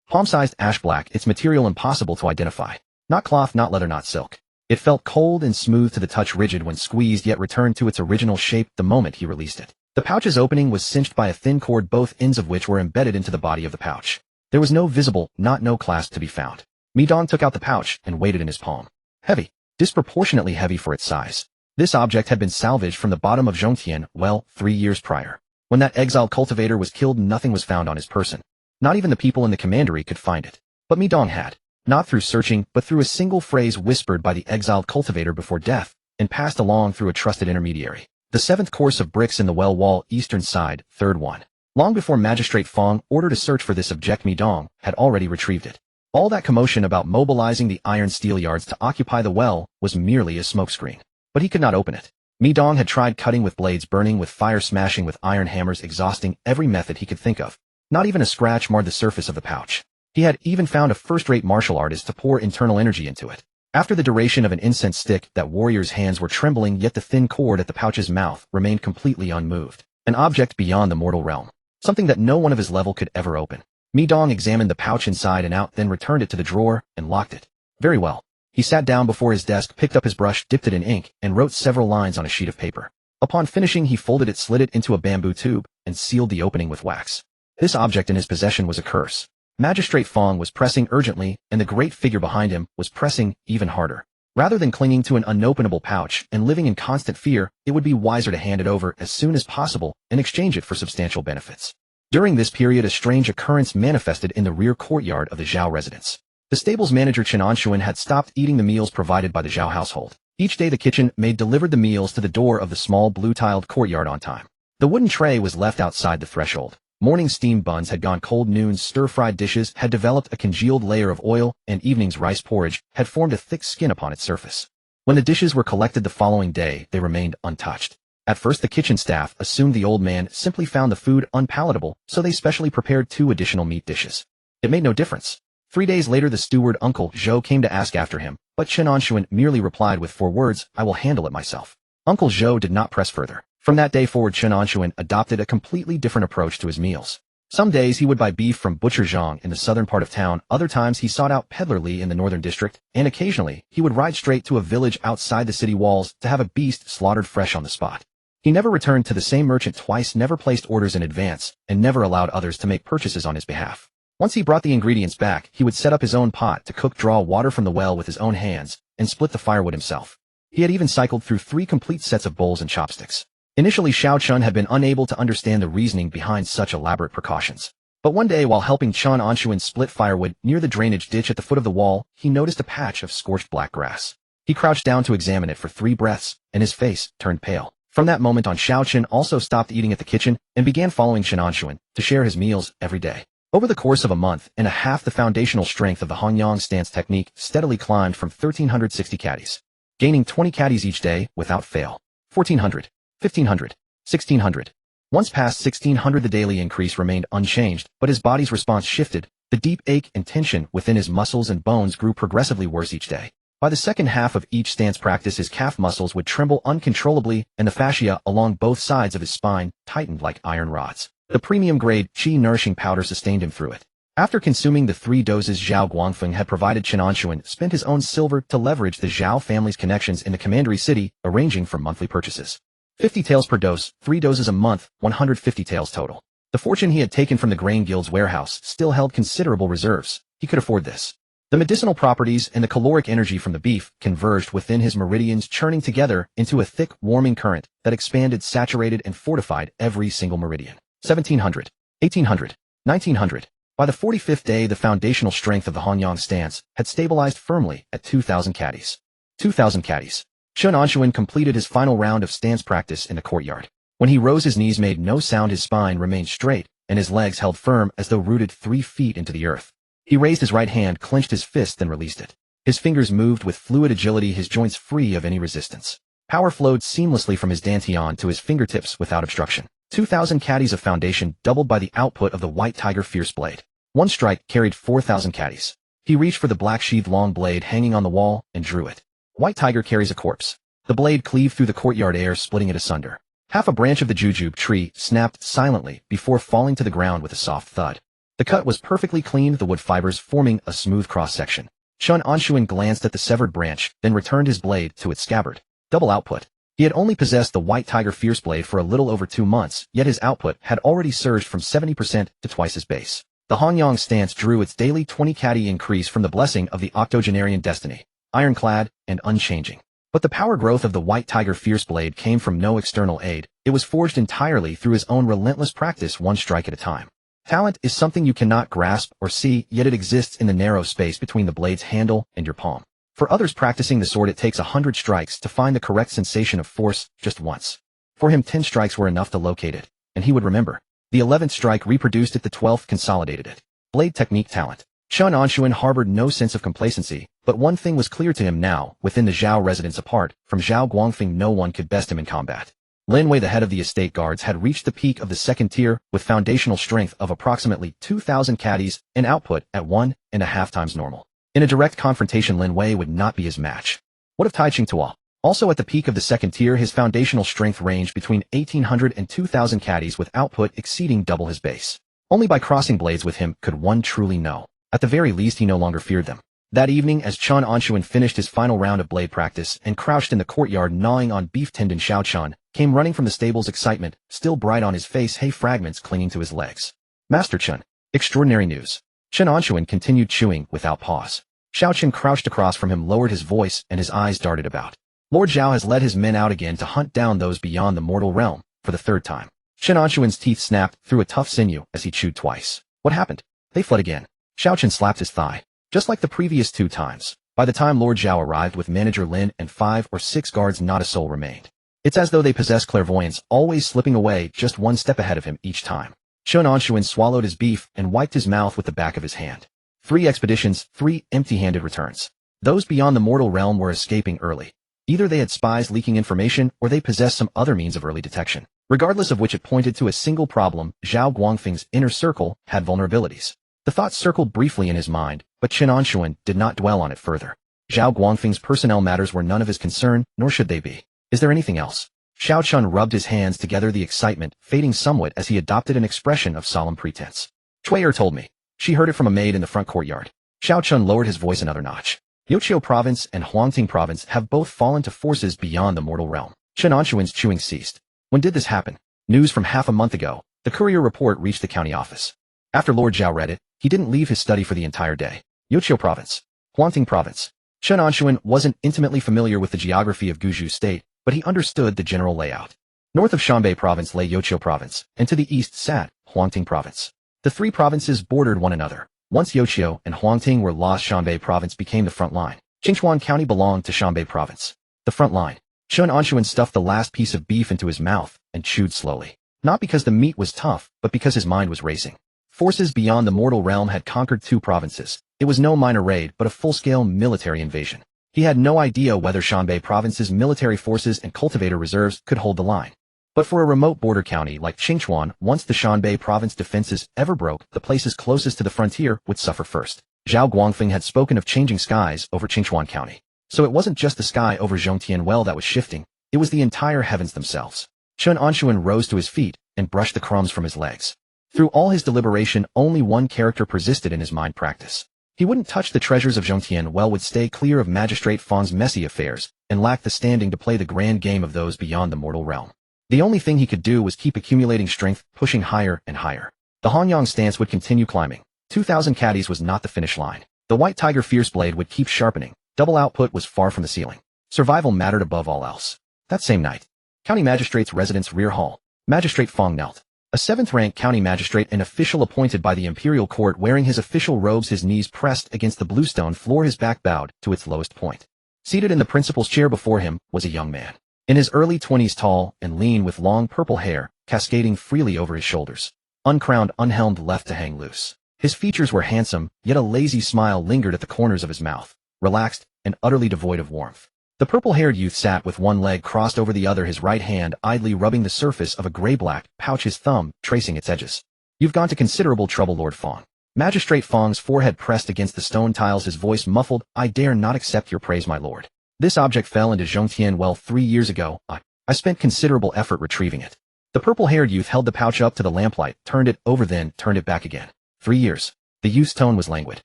Palm-sized ash black, its material impossible to identify. Not cloth, not leather, not silk. It felt cold and smooth to the touch, rigid when squeezed, yet returned to its original shape the moment he released it. The pouch's opening was cinched by a thin cord, both ends of which were embedded into the body of the pouch. There was no visible, no clasp to be found. Mi Dong took out the pouch and weighed it in his palm. Heavy. Disproportionately heavy for its size. This object had been salvaged from the bottom of Zhongtian, 3 years prior. When that exiled cultivator was killed, nothing was found on his person. Not even the people in the commandery could find it. But Mi Dong had. Not through searching, but through a single phrase whispered by the exiled cultivator before death, and passed along through a trusted intermediary. The 7th course of bricks in the well wall, eastern side, 3rd one. Long before Magistrate Fong ordered a search for this object, Mi Dong had already retrieved it. All that commotion about mobilizing the iron steel yards to occupy the well was merely a smokescreen. But he could not open it. Mi Dong had tried cutting with blades, burning with fire, smashing with iron hammers, exhausting every method he could think of. Not even a scratch marred the surface of the pouch. He had even found a first-rate martial artist to pour internal energy into it. After the duration of an incense stick, that warrior's hands were trembling, yet the thin cord at the pouch's mouth remained completely unmoved. An object beyond the mortal realm. Something that no one of his level could ever open. Mi Dong examined the pouch inside and out, then returned it to the drawer and locked it. Very well. He sat down before his desk, picked up his brush, dipped it in ink, and wrote several lines on a sheet of paper. Upon finishing, he folded it, slid it into a bamboo tube, and sealed the opening with wax. This object in his possession was a curse. Magistrate Fong was pressing urgently, and the great figure behind him was pressing even harder. Rather than clinging to an unopenable pouch and living in constant fear, it would be wiser to hand it over as soon as possible and exchange it for substantial benefits. During this period, a strange occurrence manifested in the rear courtyard of the Zhao residence. The stable's manager Chen Anshun had stopped eating the meals provided by the Zhao household. Each day the kitchen maid delivered the meals to the door of the small blue-tiled courtyard on time. The wooden tray was left outside the threshold. Morning steamed buns had gone cold, noon's stir-fried dishes had developed a congealed layer of oil, and evening's rice porridge had formed a thick skin upon its surface. When the dishes were collected the following day, they remained untouched. At first the kitchen staff assumed the old man simply found the food unpalatable, so they specially prepared 2 additional meat dishes. It made no difference. 3 days later the steward Uncle Zhou came to ask after him, but Chen Anshun merely replied with 4 words, "I will handle it myself." Uncle Zhou did not press further. From that day forward, Chen Anshun adopted a completely different approach to his meals. Some days he would buy beef from Butcher Zhang in the southern part of town, other times he sought out Peddler Li in the northern district, and occasionally he would ride straight to a village outside the city walls to have a beast slaughtered fresh on the spot. He never returned to the same merchant twice, never placed orders in advance, and never allowed others to make purchases on his behalf. Once he brought the ingredients back, he would set up his own pot to cook, draw water from the well with his own hands, and split the firewood himself. He had even cycled through 3 complete sets of bowls and chopsticks. Initially, Xiao Chun had been unable to understand the reasoning behind such elaborate precautions. But one day, while helping Chen Anshun split firewood near the drainage ditch at the foot of the wall, he noticed a patch of scorched black grass. He crouched down to examine it for 3 breaths, and his face turned pale. From that moment on, Xiao Chun also stopped eating at the kitchen and began following Chen Anshun to share his meals every day. Over the course of a month and a half, the foundational strength of the Hongyang stance technique steadily climbed from 1,360 caddies, gaining 20 caddies each day without fail. 1,400. 1,500, 1,600. Once past 1,600, the daily increase remained unchanged, but his body's response shifted. The deep ache and tension within his muscles and bones grew progressively worse each day. By the second half of each stance practice, his calf muscles would tremble uncontrollably, and the fascia along both sides of his spine tightened like iron rods. The premium-grade qi nourishing powder sustained him through it. After consuming the 3 doses Zhao Guangfeng had provided, Chen Anshun spent his own silver to leverage the Zhao family's connections in the commandery city, arranging for monthly purchases. 50 taels per dose, 3 doses a month, 150 taels total. The fortune he had taken from the grain guild's warehouse still held considerable reserves. He could afford this. The medicinal properties and the caloric energy from the beef converged within his meridians, churning together into a thick, warming current that expanded, saturated, and fortified every single meridian. 1700, 1800, 1900. By the 45th day, the foundational strength of the Hanyang stance had stabilized firmly at 2,000 caddies. 2,000 caddies. Chen Anshun completed his final round of stance practice in the courtyard. When he rose, his knees made no sound, his spine remained straight, and his legs held firm as though rooted 3 feet into the earth. He raised his right hand, clenched his fist, then released it. His fingers moved with fluid agility, his joints free of any resistance. Power flowed seamlessly from his dantian to his fingertips without obstruction. 2,000 caddies of foundation doubled by the output of the White Tiger Fierce Blade. One strike carried 4,000 caddies. He reached for the black-sheathed long blade hanging on the wall and drew it. White Tiger carries a corpse. The blade cleaved through the courtyard air, splitting it asunder. Half a branch of the jujube tree snapped silently before falling to the ground with a soft thud. The cut was perfectly clean, the wood fibers forming a smooth cross-section. Chen Anshun glanced at the severed branch, then returned his blade to its scabbard. Double output. He had only possessed the White Tiger Fierce Blade for a little over 2 months, yet his output had already surged from 70% to twice his base. The Hanyang stance drew its daily 20 caddy increase from the blessing of the octogenarian destiny, ironclad and unchanging. But the power growth of the White Tiger Fierce Blade came from no external aid. It was forged entirely through his own relentless practice, one strike at a time. Talent is something you cannot grasp or see, yet it exists in the narrow space between the blade's handle and your palm. For others practicing the sword, it takes 100 strikes to find the correct sensation of force just once. For him, 10 strikes were enough to locate it, and he would remember. The 11th strike reproduced it, the 12th consolidated it. Blade technique talent. Chen Anshun harbored no sense of complacency, but one thing was clear to him now: within the Zhao residence, apart from Zhao Guangfeng, no one could best him in combat. Lin Wei, the head of the estate guards, had reached the peak of the 2nd tier with foundational strength of approximately 2,000 caddies and output at 1.5 times normal. In a direct confrontation, Lin Wei would not be his match. What of Tai Qingtuo? Also at the peak of the 2nd tier, his foundational strength ranged between 1,800 and 2,000 caddies with output exceeding double his base. Only by crossing blades with him could one truly know. At the very least, he no longer feared them. That evening, as Chen Anshun finished his final round of blade practice and crouched in the courtyard gnawing on beef tendon, Xiao Chen came running from the stables, excitement still bright on his face, hay fragments clinging to his legs. Master Chen. Extraordinary news. Chen Anshun continued chewing without pause. Xiao Chen crouched across from him, lowered his voice, and his eyes darted about. Lord Zhao has led his men out again to hunt down those beyond the mortal realm for the 3rd time. Chen Anshun's teeth snapped through a tough sinew as he chewed twice. What happened? They fled again. Xiao Chen slapped his thigh. Just like the previous 2 times. By the time Lord Zhao arrived with Manager Lin and 5 or 6 guards, not a soul remained. It's as though they possess clairvoyance, always slipping away just 1 step ahead of him each time. Chen Anshun swallowed his beef and wiped his mouth with the back of his hand. 3 expeditions, 3 empty-handed returns. Those beyond the mortal realm were escaping early. Either they had spies leaking information, or they possessed some other means of early detection. Regardless of which, it pointed to a single problem: Zhao Guangfeng's inner circle had vulnerabilities. The thought circled briefly in his mind, but Chen Anshun did not dwell on it further. Zhao Guangfeng's personnel matters were none of his concern, nor should they be. Is there anything else? Xiao Chen rubbed his hands together, the excitement fading somewhat as he adopted an expression of solemn pretense. Chui'er told me. She heard it from a maid in the front courtyard. Xiao Chen lowered his voice another notch. Youqiu Province and Huangting Province have both fallen to forces beyond the mortal realm. Chen Anshun's chewing ceased. When did this happen? News from half a month ago. The courier report reached the county office. After Lord Zhao read it, he didn't leave his study for the entire day. Youqiu Province. Huangting Province. Chen Anshun wasn't intimately familiar with the geography of Guzhou State, but he understood the general layout. North of Shanbei Province lay Youqiu Province, and to the east sat Huangting Province. The 3 provinces bordered one another. Once Youqiu and Huangting were lost, Shanbei Province became the front line. Qingchuan County belonged to Shanbei Province. The front line. Chen Anshun stuffed the last piece of beef into his mouth and chewed slowly. Not because the meat was tough, but because his mind was racing. Forces beyond the mortal realm had conquered 2 provinces. It was no minor raid, but a full-scale military invasion. He had no idea whether Shanbei Province's military forces and cultivator reserves could hold the line. But for a remote border county like Qingchuan, once the Shanbei Province defenses ever broke, the places closest to the frontier would suffer first. Zhao Guangfeng had spoken of changing skies over Qingchuan County. So it wasn't just the sky over Zhongtianwell that was shifting, it was the entire heavens themselves. Chen Anshun rose to his feet and brushed the crumbs from his legs. Through all his deliberation, only one character persisted in his mind: practice. He wouldn't touch the treasures of Zhongtianwell, would stay clear of Magistrate Fang's messy affairs, and lacked the standing to play the grand game of those beyond the mortal realm. The only thing he could do was keep accumulating strength, pushing higher and higher. The Hanyang stance would continue climbing. 2,000 caddies was not the finish line. The white tiger fierce blade would keep sharpening. Double output was far from the ceiling. Survival mattered above all else. That same night, County Magistrate's residence rear hall. Magistrate Fong knelt. A 7th-rank county magistrate, an official appointed by the imperial court, wearing his official robes, his knees pressed against the bluestone floor, his back bowed to its lowest point. Seated in the principal's chair before him was a young man. In his early 20s, tall and lean, with long purple hair cascading freely over his shoulders. Uncrowned, unhelmed, left to hang loose. His features were handsome, yet a lazy smile lingered at the corners of his mouth, relaxed and utterly devoid of warmth. The purple-haired youth sat with one leg crossed over the other, his right hand idly rubbing the surface of a gray-black pouch, his thumb tracing its edges. "You've gone to considerable trouble, Lord Fong." Magistrate Fong's forehead pressed against the stone tiles, his voice muffled. "I dare not accept your praise, my lord. This object fell into Zhongtian well 3 years ago. I spent considerable effort retrieving it." The purple-haired youth held the pouch up to the lamplight, turned it over, then turned it back again. 3 years. The youth's tone was languid.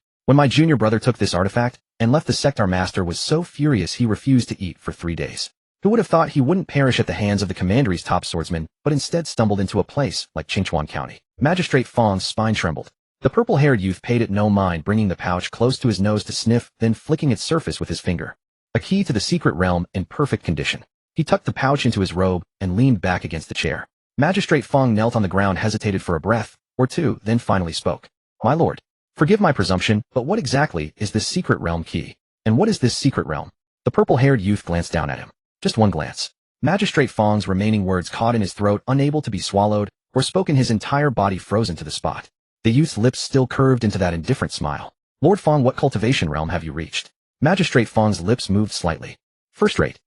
"When my junior brother took this artifact and left, the sector master was so furious he refused to eat for 3 days. Who would have thought he wouldn't perish at the hands of the commandery's top swordsman, but instead stumbled into a place like Qingchuan County?" Magistrate Fong's spine trembled. The purple-haired youth paid it no mind, bringing the pouch close to his nose to sniff, then flicking its surface with his finger. A key to the secret realm in perfect condition. He tucked the pouch into his robe and leaned back against the chair. Magistrate Fong knelt on the ground, hesitated for a breath or two, then finally spoke. "My lord, forgive my presumption, but what exactly is this secret realm key? And what is this secret realm?" The purple-haired youth glanced down at him. Just one glance. Magistrate Fong's remaining words caught in his throat, unable to be swallowed or spoken, his entire body frozen to the spot. The youth's lips still curved into that indifferent smile. "Lord Fong, what cultivation realm have you reached?" Magistrate Fong's lips moved slightly. First rate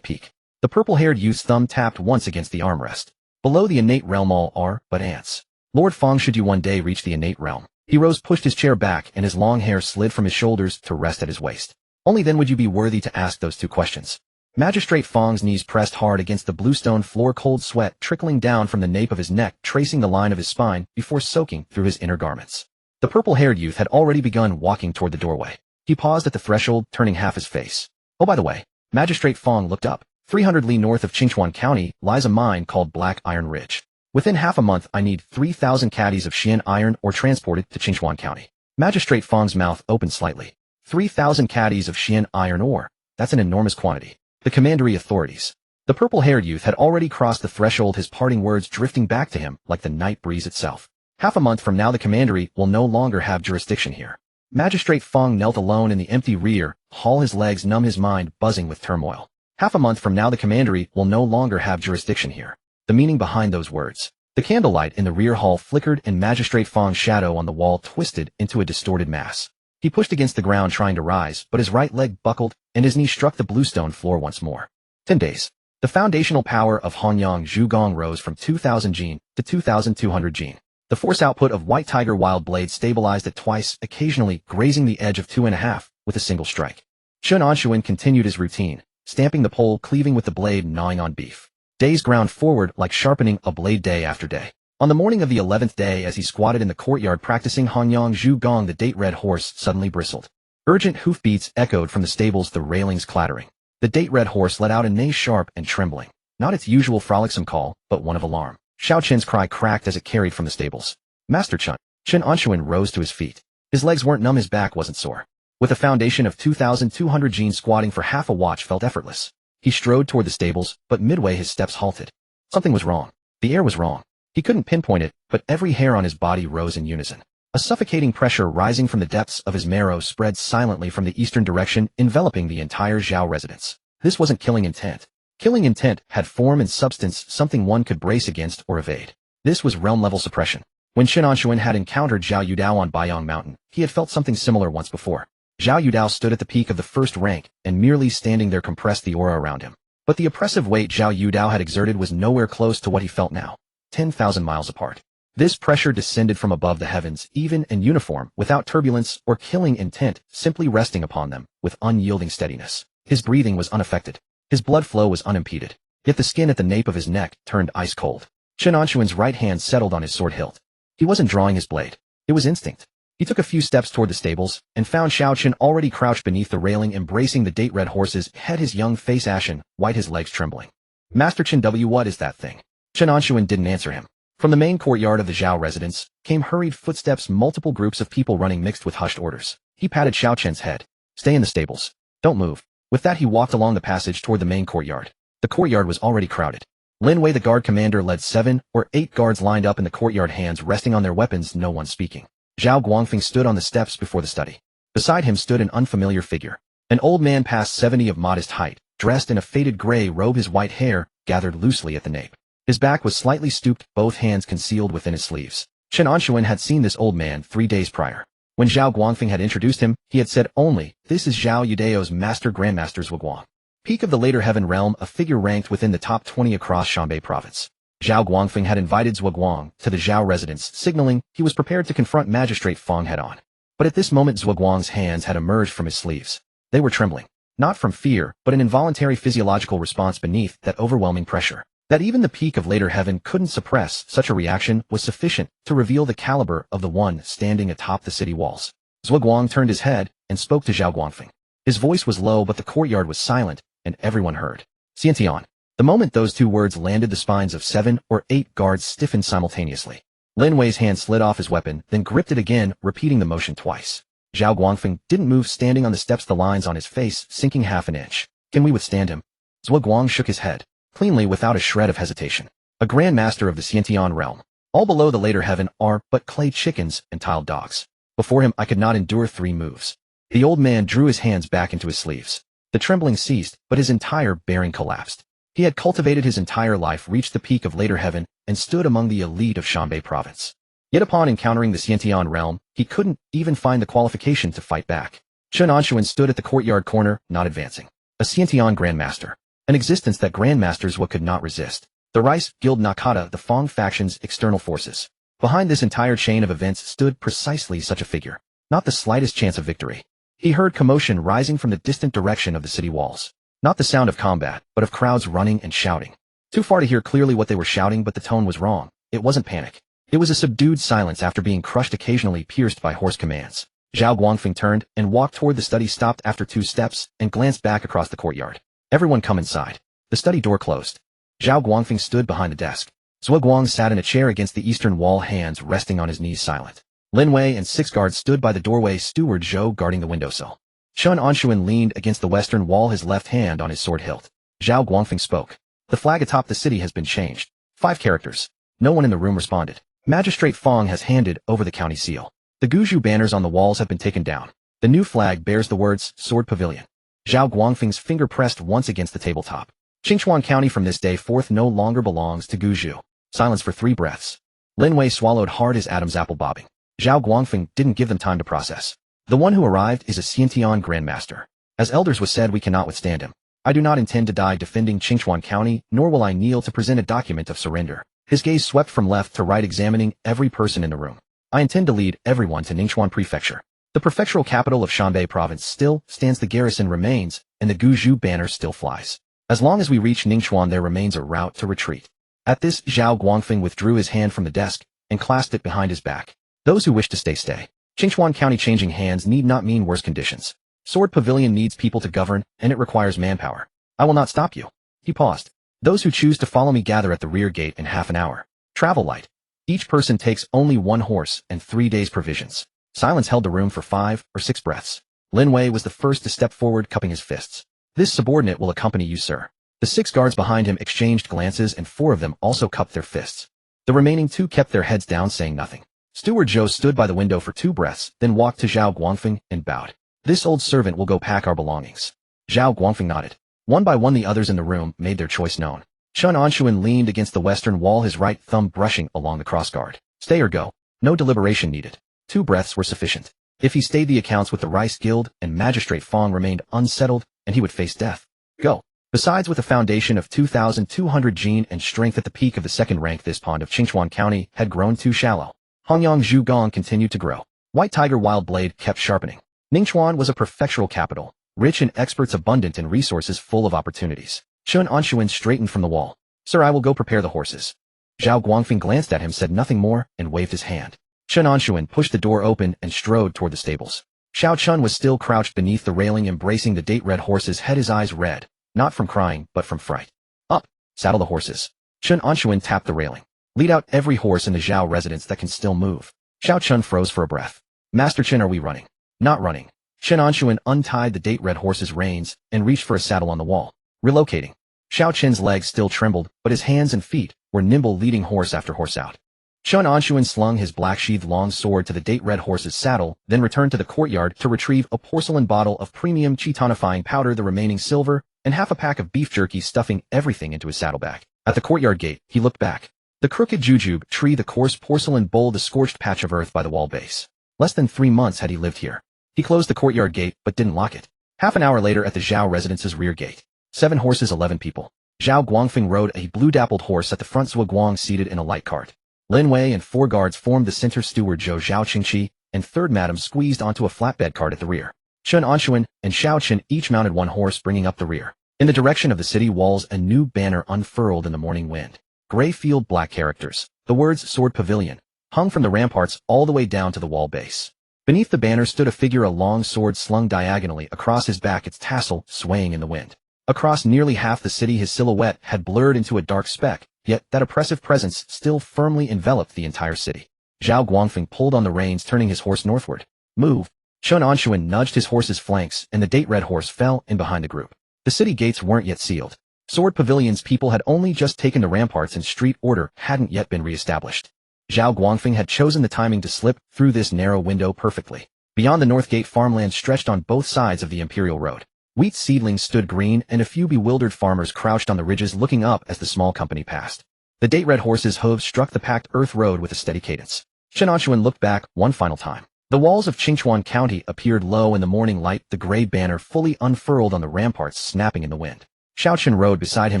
peak." The purple-haired youth's thumb tapped once against the armrest. "Below the innate realm all are but ants. Lord Fong, should you one day reach the innate realm." He rose, pushed his chair back, and his long hair slid from his shoulders to rest at his waist. "Only then would you be worthy to ask those 2 questions." Magistrate Fong's knees pressed hard against the bluestone floor, cold sweat trickling down from the nape of his neck, tracing the line of his spine before soaking through his inner garments. The purple-haired youth had already begun walking toward the doorway. He paused at the threshold, turning half his face. "Oh, by the way," Magistrate Fong looked up. 300 li north of Qingchuan County lies a mine called Black Iron Ridge. Within half a month, I need 3,000 caddies of Xian iron ore transported to Qingchuan County." Magistrate Fong's mouth opened slightly. 3,000 caddies of Xian iron ore. That's an enormous quantity. The commandery authorities. The purple-haired youth had already crossed the threshold, his parting words drifting back to him like the night breeze itself. "Half a month from now, the commandery will no longer have jurisdiction here." Magistrate Fong knelt alone in the empty rear hall, his legs numb, his mind buzzing with turmoil. "Half a month from now, the commandery will no longer have jurisdiction here." The meaning behind those words. The candlelight in the rear hall flickered, and Magistrate Fong's shadow on the wall twisted into a distorted mass. He pushed against the ground, trying to rise, but his right leg buckled, and his knee struck the bluestone floor once more. 10 days. The foundational power of Hanyang Zhugong rose from 2,000 jin to 2,200 jin. The force output of White Tiger Wild Blade stabilized at twice, occasionally grazing the edge of 2.5 with a single strike. Chen Anshun continued his routine, stamping the pole, cleaving with the blade, gnawing on beef. Days ground forward like sharpening a blade, day after day. On the morning of the 11th day, as he squatted in the courtyard practicing Hanyang Zhugong, the date-red horse suddenly bristled. Urgent hoofbeats echoed from the stables, the railings clattering. The date-red horse let out a neigh, sharp and trembling. Not its usual frolicsome call, but one of alarm. Xiao Chen's cry cracked as it carried from the stables. "Master Chen." Chen Anshun rose to his feet. His legs weren't numb, his back wasn't sore. With a foundation of 2,200 jin, squatting for half a watch felt effortless. He strode toward the stables, but midway his steps halted. Something was wrong. The air was wrong. He couldn't pinpoint it, but every hair on his body rose in unison. A suffocating pressure rising from the depths of his marrow spread silently from the eastern direction, enveloping the entire Zhao residence. This wasn't killing intent. Killing intent had form and substance, something one could brace against or evade. This was realm-level suppression. When Chen Anshun had encountered Zhao Yudao on Baiyang Mountain, he had felt something similar once before. Zhao Yudao stood at the peak of the first rank, and merely standing there compressed the aura around him. But the oppressive weight Zhao Yudao had exerted was nowhere close to what he felt now. 10,000 miles apart. This pressure descended from above the heavens, even and uniform, without turbulence or killing intent, simply resting upon them with unyielding steadiness. His breathing was unaffected. His blood flow was unimpeded. Yet the skin at the nape of his neck turned ice cold. Chen Anshun's right hand settled on his sword hilt. He wasn't drawing his blade. It was instinct. He took a few steps toward the stables, and found Xiao Chen already crouched beneath the railing, embracing the date-red horse's head, his young face ashen, white, his legs trembling. "Master Chen W, what is that thing?" Chen Anshun didn't answer him. From the main courtyard of the Zhao residence came hurried footsteps, multiple groups of people running mixed with hushed orders. He patted Xiao Chen's head. Stay in the stables. Don't move. With that he walked along the passage toward the main courtyard. The courtyard was already crowded. Lin Wei the guard commander led 7 or 8 guards lined up in the courtyard, hands resting on their weapons, no one speaking. Zhao Guangfeng stood on the steps before the study. Beside him stood an unfamiliar figure. An old man past 70 of modest height, dressed in a faded gray robe, his white hair gathered loosely at the nape. His back was slightly stooped, both hands concealed within his sleeves. Chen Anshun had seen this old man 3 days prior. When Zhao Guangfeng had introduced him, he had said only, "This is Zhao Yudeo's master grandmaster Zhuguang." Peak of the later heaven realm, a figure ranked within the top 20 across Shanbei province. Zhao Guangfeng had invited Zhuguang to the Zhao residence, signaling he was prepared to confront Magistrate Feng head-on. But at this moment Zhuguang's hands had emerged from his sleeves. They were trembling. Not from fear, but an involuntary physiological response beneath that overwhelming pressure. That even the peak of later heaven couldn't suppress such a reaction was sufficient to reveal the caliber of the one standing atop the city walls. Zhuguang turned his head and spoke to Zhao Guangfeng. His voice was low, but the courtyard was silent, and everyone heard. Xiantian. The moment those 2 words landed, the spines of 7 or 8 guards stiffened simultaneously. Lin Wei's hand slid off his weapon, then gripped it again, repeating the motion twice. Zhao Guangfeng didn't move, standing on the steps, the lines on his face sinking half an inch. Can we withstand him? Zhuguang shook his head, cleanly without a shred of hesitation. A grandmaster of the Xiantian realm. All below the later heaven are but clay chickens and tiled dogs. Before him I could not endure 3 moves. The old man drew his hands back into his sleeves. The trembling ceased, but his entire bearing collapsed. He had cultivated his entire life, reached the peak of later heaven, and stood among the elite of Shanbei province. Yet upon encountering the Xiantian realm, he couldn't even find the qualification to fight back. Chen Anshun stood at the courtyard corner, not advancing. A Xiantian grandmaster. An existence that grandmasters could not resist. The Rice Guild Nakata, the Fong faction's external forces. Behind this entire chain of events stood precisely such a figure. Not the slightest chance of victory. He heard commotion rising from the distant direction of the city walls. Not the sound of combat, but of crowds running and shouting. Too far to hear clearly what they were shouting, but the tone was wrong. It wasn't panic. It was a subdued silence after being crushed, occasionally pierced by hoarse commands. Zhao Guangfeng turned and walked toward the study, stopped after 2 steps, and glanced back across the courtyard. Everyone come inside. The study door closed. Zhao Guangfeng stood behind the desk. Zhuguang sat in a chair against the eastern wall, hands resting on his knees, silent. Lin Wei and 6 guards stood by the doorway, steward Zhou guarding the windowsill. Chen Anshun leaned against the western wall, his left hand on his sword hilt. Zhao Guangfeng spoke. The flag atop the city has been changed. 5 characters. No one in the room responded. Magistrate Feng has handed over the county seal. The Guzhou banners on the walls have been taken down. The new flag bears the words, Sword Pavilion. Zhao Guangfeng's finger pressed once against the tabletop. Qingchuan County from this day forth no longer belongs to Guzhou. Silence for 3 breaths. Lin Wei swallowed hard, his Adam's apple bobbing. Zhao Guangfeng didn't give them time to process. The one who arrived is a Xiantian grandmaster. As elders was said, we cannot withstand him. I do not intend to die defending Qingchuan County, nor will I kneel to present a document of surrender. His gaze swept from left to right, examining every person in the room. I intend to lead everyone to Ningchuan Prefecture. The prefectural capital of Shanbei province still stands, the garrison remains, and the Guzhou banner still flies. As long as we reach Ningchuan, there remains a route to retreat. At this, Zhao Guangfeng withdrew his hand from the desk and clasped it behind his back. Those who wish to stay, stay. Qingchuan County changing hands need not mean worse conditions. Sword Pavilion needs people to govern, and it requires manpower. I will not stop you. He paused. Those who choose to follow me gather at the rear gate in half an hour. Travel light. Each person takes only 1 horse and 3 days' provisions. Silence held the room for 5 or 6 breaths. Lin Wei was the first to step forward, cupping his fists. This subordinate will accompany you, sir. The 6 guards behind him exchanged glances, and 4 of them also cupped their fists. The remaining 2 kept their heads down, saying nothing. Steward Zhou stood by the window for 2 breaths, then walked to Zhao Guangfeng and bowed. This old servant will go pack our belongings. Zhao Guangfeng nodded. One by one the others in the room made their choice known. Chen Anshun leaned against the western wall, his right thumb brushing along the crossguard. Stay or go. No deliberation needed. 2 breaths were sufficient. If he stayed, the accounts with the Rice Guild and Magistrate Feng remained unsettled, and he would face death. Go. Besides, with a foundation of 2,200 gene and strength at the peak of the 2nd rank, this pond of Qingchuan County had grown too shallow. Hongyang Zhugang continued to grow. White Tiger Wild Blade kept sharpening. Ningchuan was a prefectural capital, rich in experts, abundant in resources, full of opportunities. Chen Anshun straightened from the wall. Sir, I will go prepare the horses. Zhao Guangfeng glanced at him, said nothing more, and waved his hand. Chen Anshun pushed the door open and strode toward the stables. Xiao Chun was still crouched beneath the railing, embracing the date-red horse's head, his eyes red, not from crying, but from fright. Up! Saddle the horses. Chen Anshun tapped the railing. Lead out every horse in the Zhao residence that can still move. Xiao Chun froze for a breath. Master Chen, are we running? Not running. Chen Anshun untied the date red horse's reins and reached for a saddle on the wall. Relocating. Xiao Qin's legs still trembled, but his hands and feet were nimble, leading horse after horse out. Chen Anshun slung his black-sheathed long sword to the date red horse's saddle, then returned to the courtyard to retrieve a porcelain bottle of premium chitonifying powder, the remaining silver, and half a pack of beef jerky, stuffing everything into his saddlebag. At the courtyard gate, he looked back. The crooked jujube tree, the coarse porcelain bowl, the scorched patch of earth by the wall base. Less than 3 months had he lived here. He closed the courtyard gate, but didn't lock it. Half an hour later, at the Zhao residence's rear gate. 7 horses, 11 people. Zhao Guangfeng rode a blue-dappled horse at the front, Zhou Guang seated in a light cart. Lin Wei and 4 guards formed the center, steward Zhou Zhao Qingqi and 3rd Madam squeezed onto a flatbed cart at the rear. Chen Anshun and Xiao Qin each mounted 1 horse, bringing up the rear. In the direction of the city walls, a new banner unfurled in the morning wind. Gray field black characters. The words Sword Pavilion hung from the ramparts all the way down to the wall base. Beneath the banner stood a figure, a long sword slung diagonally across his back, its tassel swaying in the wind. Across nearly half the city, his silhouette had blurred into a dark speck, yet that oppressive presence still firmly enveloped the entire city. Zhao Guangfeng pulled on the reins, turning his horse northward. Move. Chen Anshun nudged his horse's flanks, and the date red horse fell in behind the group. The city gates weren't yet sealed. Sword Pavilion's people had only just taken the ramparts, and street order hadn't yet been reestablished. Zhao Guangfeng had chosen the timing to slip through this narrow window perfectly. Beyond the north gate, farmland stretched on both sides of the imperial road. Wheat seedlings stood green, and a few bewildered farmers crouched on the ridges, looking up as the small company passed. The date red horse's hooves struck the packed earth road with a steady cadence. Chen Anshun looked back one final time. The walls of Qingchuan County appeared low in the morning light, the gray banner fully unfurled on the ramparts, snapping in the wind. Xiao Qin rode beside him,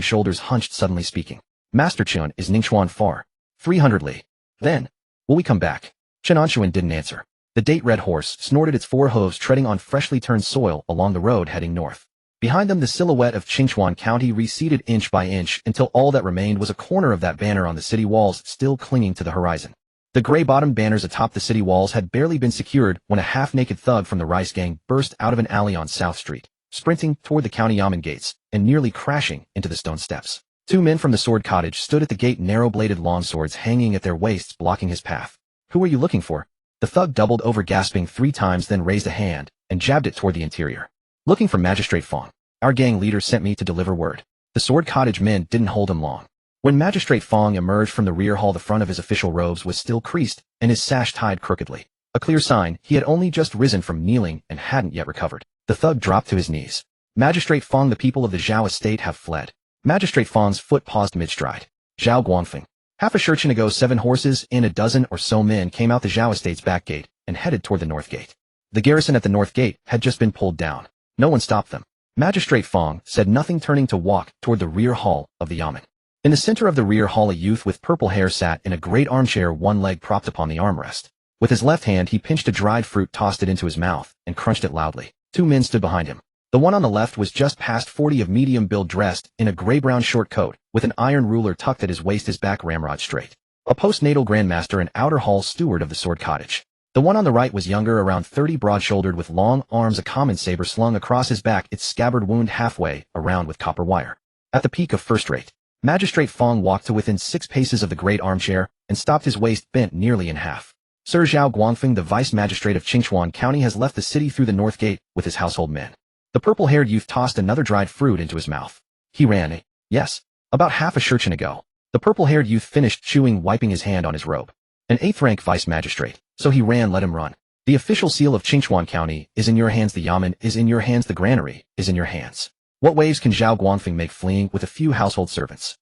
shoulders hunched, suddenly speaking. Master Chen, is Ningchuan far? 300 li. Then, will we come back? Chen Anshun didn't answer. The date red horse snorted, its 4 hooves treading on freshly turned soil along the road heading north. Behind them, the silhouette of Qingchuan County receded inch by inch until all that remained was a corner of that banner on the city walls, still clinging to the horizon. The gray-bottomed banners atop the city walls had barely been secured when a half-naked thug from the Rice Gang burst out of an alley on South Street, sprinting toward the county yamen gates and nearly crashing into the stone steps. 2 men from the sword cottage stood at the gate, narrow-bladed longswords hanging at their waists, blocking his path. Who are you looking for? The thug doubled over, gasping 3 times, then raised a hand and jabbed it toward the interior. Looking for Magistrate Fong. Our gang leader sent me to deliver word. The sword cottage men didn't hold him long. When Magistrate Fong emerged from the rear hall, the front of his official robes was still creased and his sash tied crookedly. A clear sign he had only just risen from kneeling and hadn't yet recovered. The thug dropped to his knees. Magistrate Fong, the people of the Zhao estate have fled. Magistrate Fong's foot paused mid-stride. Zhao Guangfeng. Half a shurchen ago, 7 horses and a dozen or so men came out the Zhao estate's back gate and headed toward the north gate. The garrison at the north gate had just been pulled down. No one stopped them. Magistrate Fong said nothing, turning to walk toward the rear hall of the yamen. In the center of the rear hall, a youth with purple hair sat in a great armchair, one leg propped upon the armrest. With his left hand, he pinched a dried fruit, tossed it into his mouth, and crunched it loudly. 2 men stood behind him. The one on the left was just past 40, of medium build, dressed in a gray-brown short coat, with an iron ruler tucked at his waist, his back ramrod straight. A postnatal grandmaster and outer hall steward of the sword cottage. The one on the right was younger, around 30, broad-shouldered, with long arms, a common saber slung across his back, its scabbard wound halfway around with copper wire. At the peak of first rate, Magistrate Fong walked to within 6 paces of the great armchair and stopped, his waist bent nearly in half. Sir Zhao Guangfeng, the vice magistrate of Qingchuan County, has left the city through the north gate with his household men. The purple-haired youth tossed another dried fruit into his mouth. He ran. Yes, about half a shurchen ago. The purple-haired youth finished chewing, wiping his hand on his robe. An 8th-rank vice magistrate, so he ran, let him run. The official seal of Qingchuan County is in your hands, the yamen is in your hands, the granary is in your hands. What waves can Zhao Guangfeng make fleeing with a few household servants?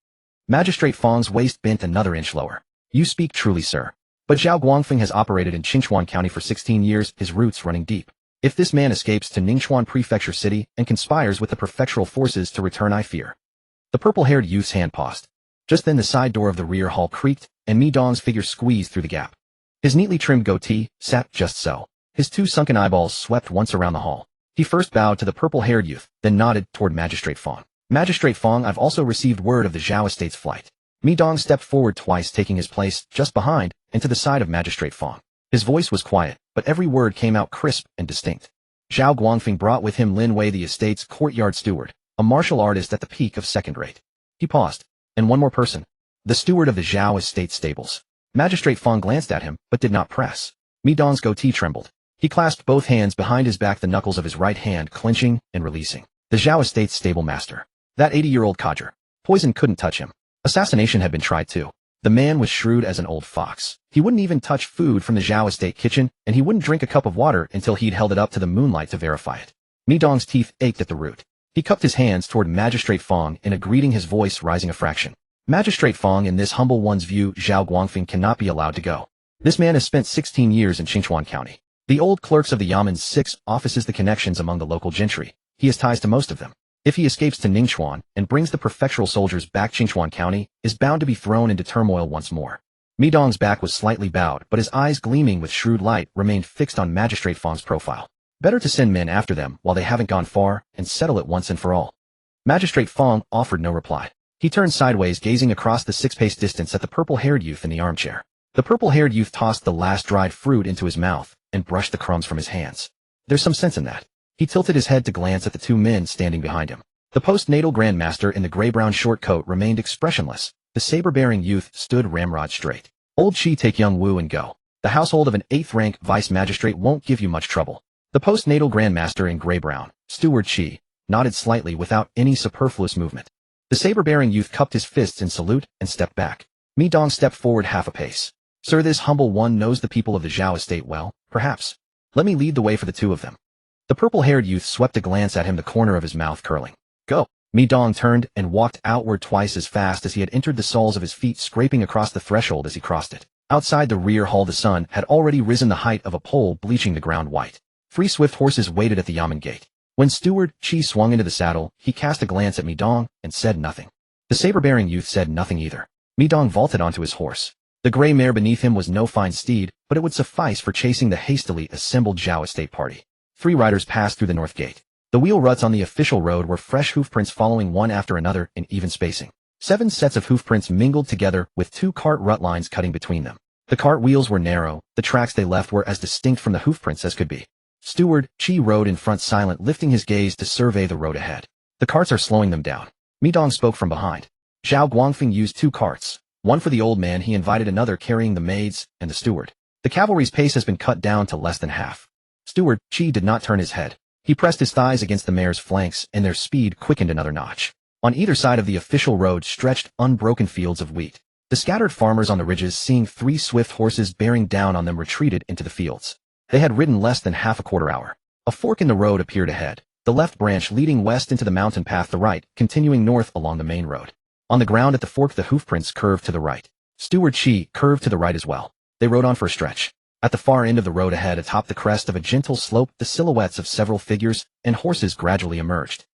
Magistrate Fong's waist bent another inch lower. You speak truly, sir. But Zhao Guangfeng has operated in Qingchuan County for 16 years, his roots running deep. If this man escapes to Ningchuan Prefecture City and conspires with the prefectural forces to return, I fear. The purple-haired youth's hand paused. Just then the side door of the rear hall creaked, and Mi Dong's figure squeezed through the gap. His neatly trimmed goatee sat just so. His 2 sunken eyeballs swept once around the hall. He first bowed to the purple-haired youth, then nodded toward Magistrate Fong. Magistrate Fong, I've also received word of the Zhao estate's flight. Mi Dong stepped forward twice, taking his place just behind and to the side of Magistrate Fong. His voice was quiet, but every word came out crisp and distinct. Zhao Guangfeng brought with him Lin Wei, the estate's courtyard steward, a martial artist at the peak of second rate. He paused. And one more person. The steward of the Zhao estate stables. Magistrate Fong glanced at him, but did not press. Mi Dong's goatee trembled. He clasped both hands behind his back, the knuckles of his right hand clenching and releasing. The Zhao Estate's stable master. That 80-year-old codger. Poison couldn't touch him. Assassination had been tried too. The man was shrewd as an old fox. He wouldn't even touch food from the Zhao Estate kitchen, and he wouldn't drink a cup of water until he'd held it up to the moonlight to verify it. Mi Dong's teeth ached at the root. He cupped his hands toward Magistrate Fong in a greeting, his voice rising a fraction. Magistrate Fong, in this humble one's view, Zhao Guangfeng cannot be allowed to go. This man has spent 16 years in Qingchuan County. The old clerks of the Yamen's 6 offices, the connections among the local gentry. He has ties to most of them. If he escapes to Ningchuan and brings the prefectural soldiers back, Qingchuan County is bound to be thrown into turmoil once more. Mi Dong's back was slightly bowed, but his eyes, gleaming with shrewd light, remained fixed on Magistrate Fong's profile. Better to send men after them while they haven't gone far and settle it once and for all. Magistrate Fong offered no reply. He turned sideways, gazing across the 6-pace distance at the purple-haired youth in the armchair. The purple-haired youth tossed the last dried fruit into his mouth and brushed the crumbs from his hands. There's some sense in that. He tilted his head to glance at the 2 men standing behind him. The postnatal grandmaster in the gray-brown short coat remained expressionless. The saber-bearing youth stood ramrod straight. Old Chi, take young Wu and go. The household of an 8th-rank vice magistrate won't give you much trouble. The postnatal grandmaster in gray-brown, Steward Chi, nodded slightly without any superfluous movement. The saber-bearing youth cupped his fists in salute and stepped back. Mi Dong stepped forward half a pace. Sir, this humble one knows the people of the Zhao Estate well, perhaps. Let me lead the way for the 2 of them. The purple-haired youth swept a glance at him, the corner of his mouth curling. Go. Mi Dong turned and walked outward twice as fast as he had entered, the soles of his feet scraping across the threshold as he crossed it. Outside the rear hall, the sun had already risen the height of a pole, bleaching the ground white. 3 swift horses waited at the Yamen gate. When Steward Chi swung into the saddle, he cast a glance at Mi Dong and said nothing. The saber-bearing youth said nothing either. Mi Dong vaulted onto his horse. The gray mare beneath him was no fine steed, but it would suffice for chasing the hastily assembled Zhao Estate party. 3 riders passed through the north gate. The wheel ruts on the official road were fresh hoofprints following one after another in even spacing. 7 sets of hoofprints mingled together with 2 cart rut lines cutting between them. The cart wheels were narrow, the tracks they left were as distinct from the hoofprints as could be. Steward Chi rode in front, silent, lifting his gaze to survey the road ahead. The carts are slowing them down. Mi Dong spoke from behind. Zhao Guangfeng used 2 carts. One for the old man, he invited another carrying the maids and the steward. The cavalry's pace has been cut down to less than half. Steward Chi did not turn his head. He pressed his thighs against the mare's flanks, and their speed quickened another notch. On either side of the official road stretched unbroken fields of wheat. The scattered farmers on the ridges, seeing 3 swift horses bearing down on them, retreated into the fields. They had ridden less than half a quarter hour. A fork in the road appeared ahead, the left branch leading west into the mountain path, the right continuing north along the main road. On the ground at the fork, the hoofprints curved to the right. Steward Chi curved to the right as well. They rode on for a stretch. At the far end of the road ahead, atop the crest of a gentle slope, the silhouettes of several figures and horses gradually emerged.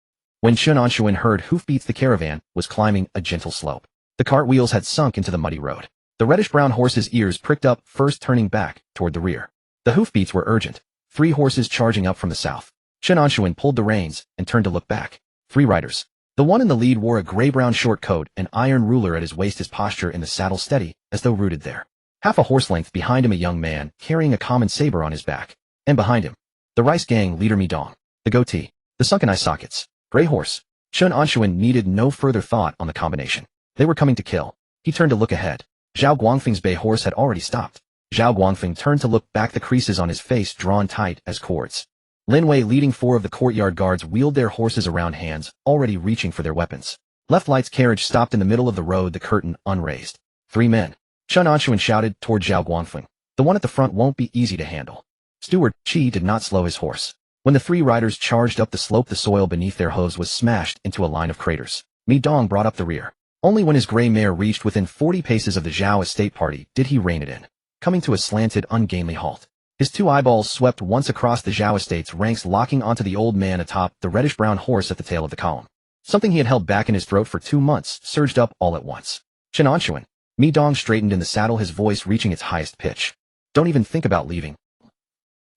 When Chen Anshun heard hoofbeats, the caravan was climbing a gentle slope. The cart wheels had sunk into the muddy road. The reddish-brown horse's ears pricked up, first turning back toward the rear. The hoofbeats were urgent. 3 horses charging up from the south. Chen Anshun pulled the reins and turned to look back. 3 riders. The one in the lead wore a gray-brown short coat, an iron ruler at his waist, his posture in the saddle steady, as though rooted there. Half a horse length behind him, a young man, carrying a common saber on his back. And behind him, the rice gang leader Mi Dong. The goatee. The sunken eye sockets. Gray horse. Chen Anshun needed no further thought on the combination. They were coming to kill. He turned to look ahead. Zhao Guangfeng's bay horse had already stopped. Zhao Guangfeng turned to look back, the creases on his face drawn tight as cords. Lin Wei, leading 4 of the courtyard guards, wheeled their horses around, hands already reaching for their weapons. Left Light's carriage stopped in the middle of the road, the curtain unraised. 3 men. Chen Anshun shouted toward Zhao Guangfeng. The one at the front won't be easy to handle. Steward Chi did not slow his horse. When the 3 riders charged up the slope, the soil beneath their hooves was smashed into a line of craters. Mi Dong brought up the rear. Only when his gray mare reached within 40 paces of the Zhao Estate party did he rein it in, coming to a slanted, ungainly halt. His 2 eyeballs swept once across the Zhao Estate's ranks, locking onto the old man atop the reddish-brown horse at the tail of the column. Something he had held back in his throat for 2 months surged up all at once. Chen Anshun. Mi Dong straightened in the saddle, his voice reaching its highest pitch. Don't even think about leaving.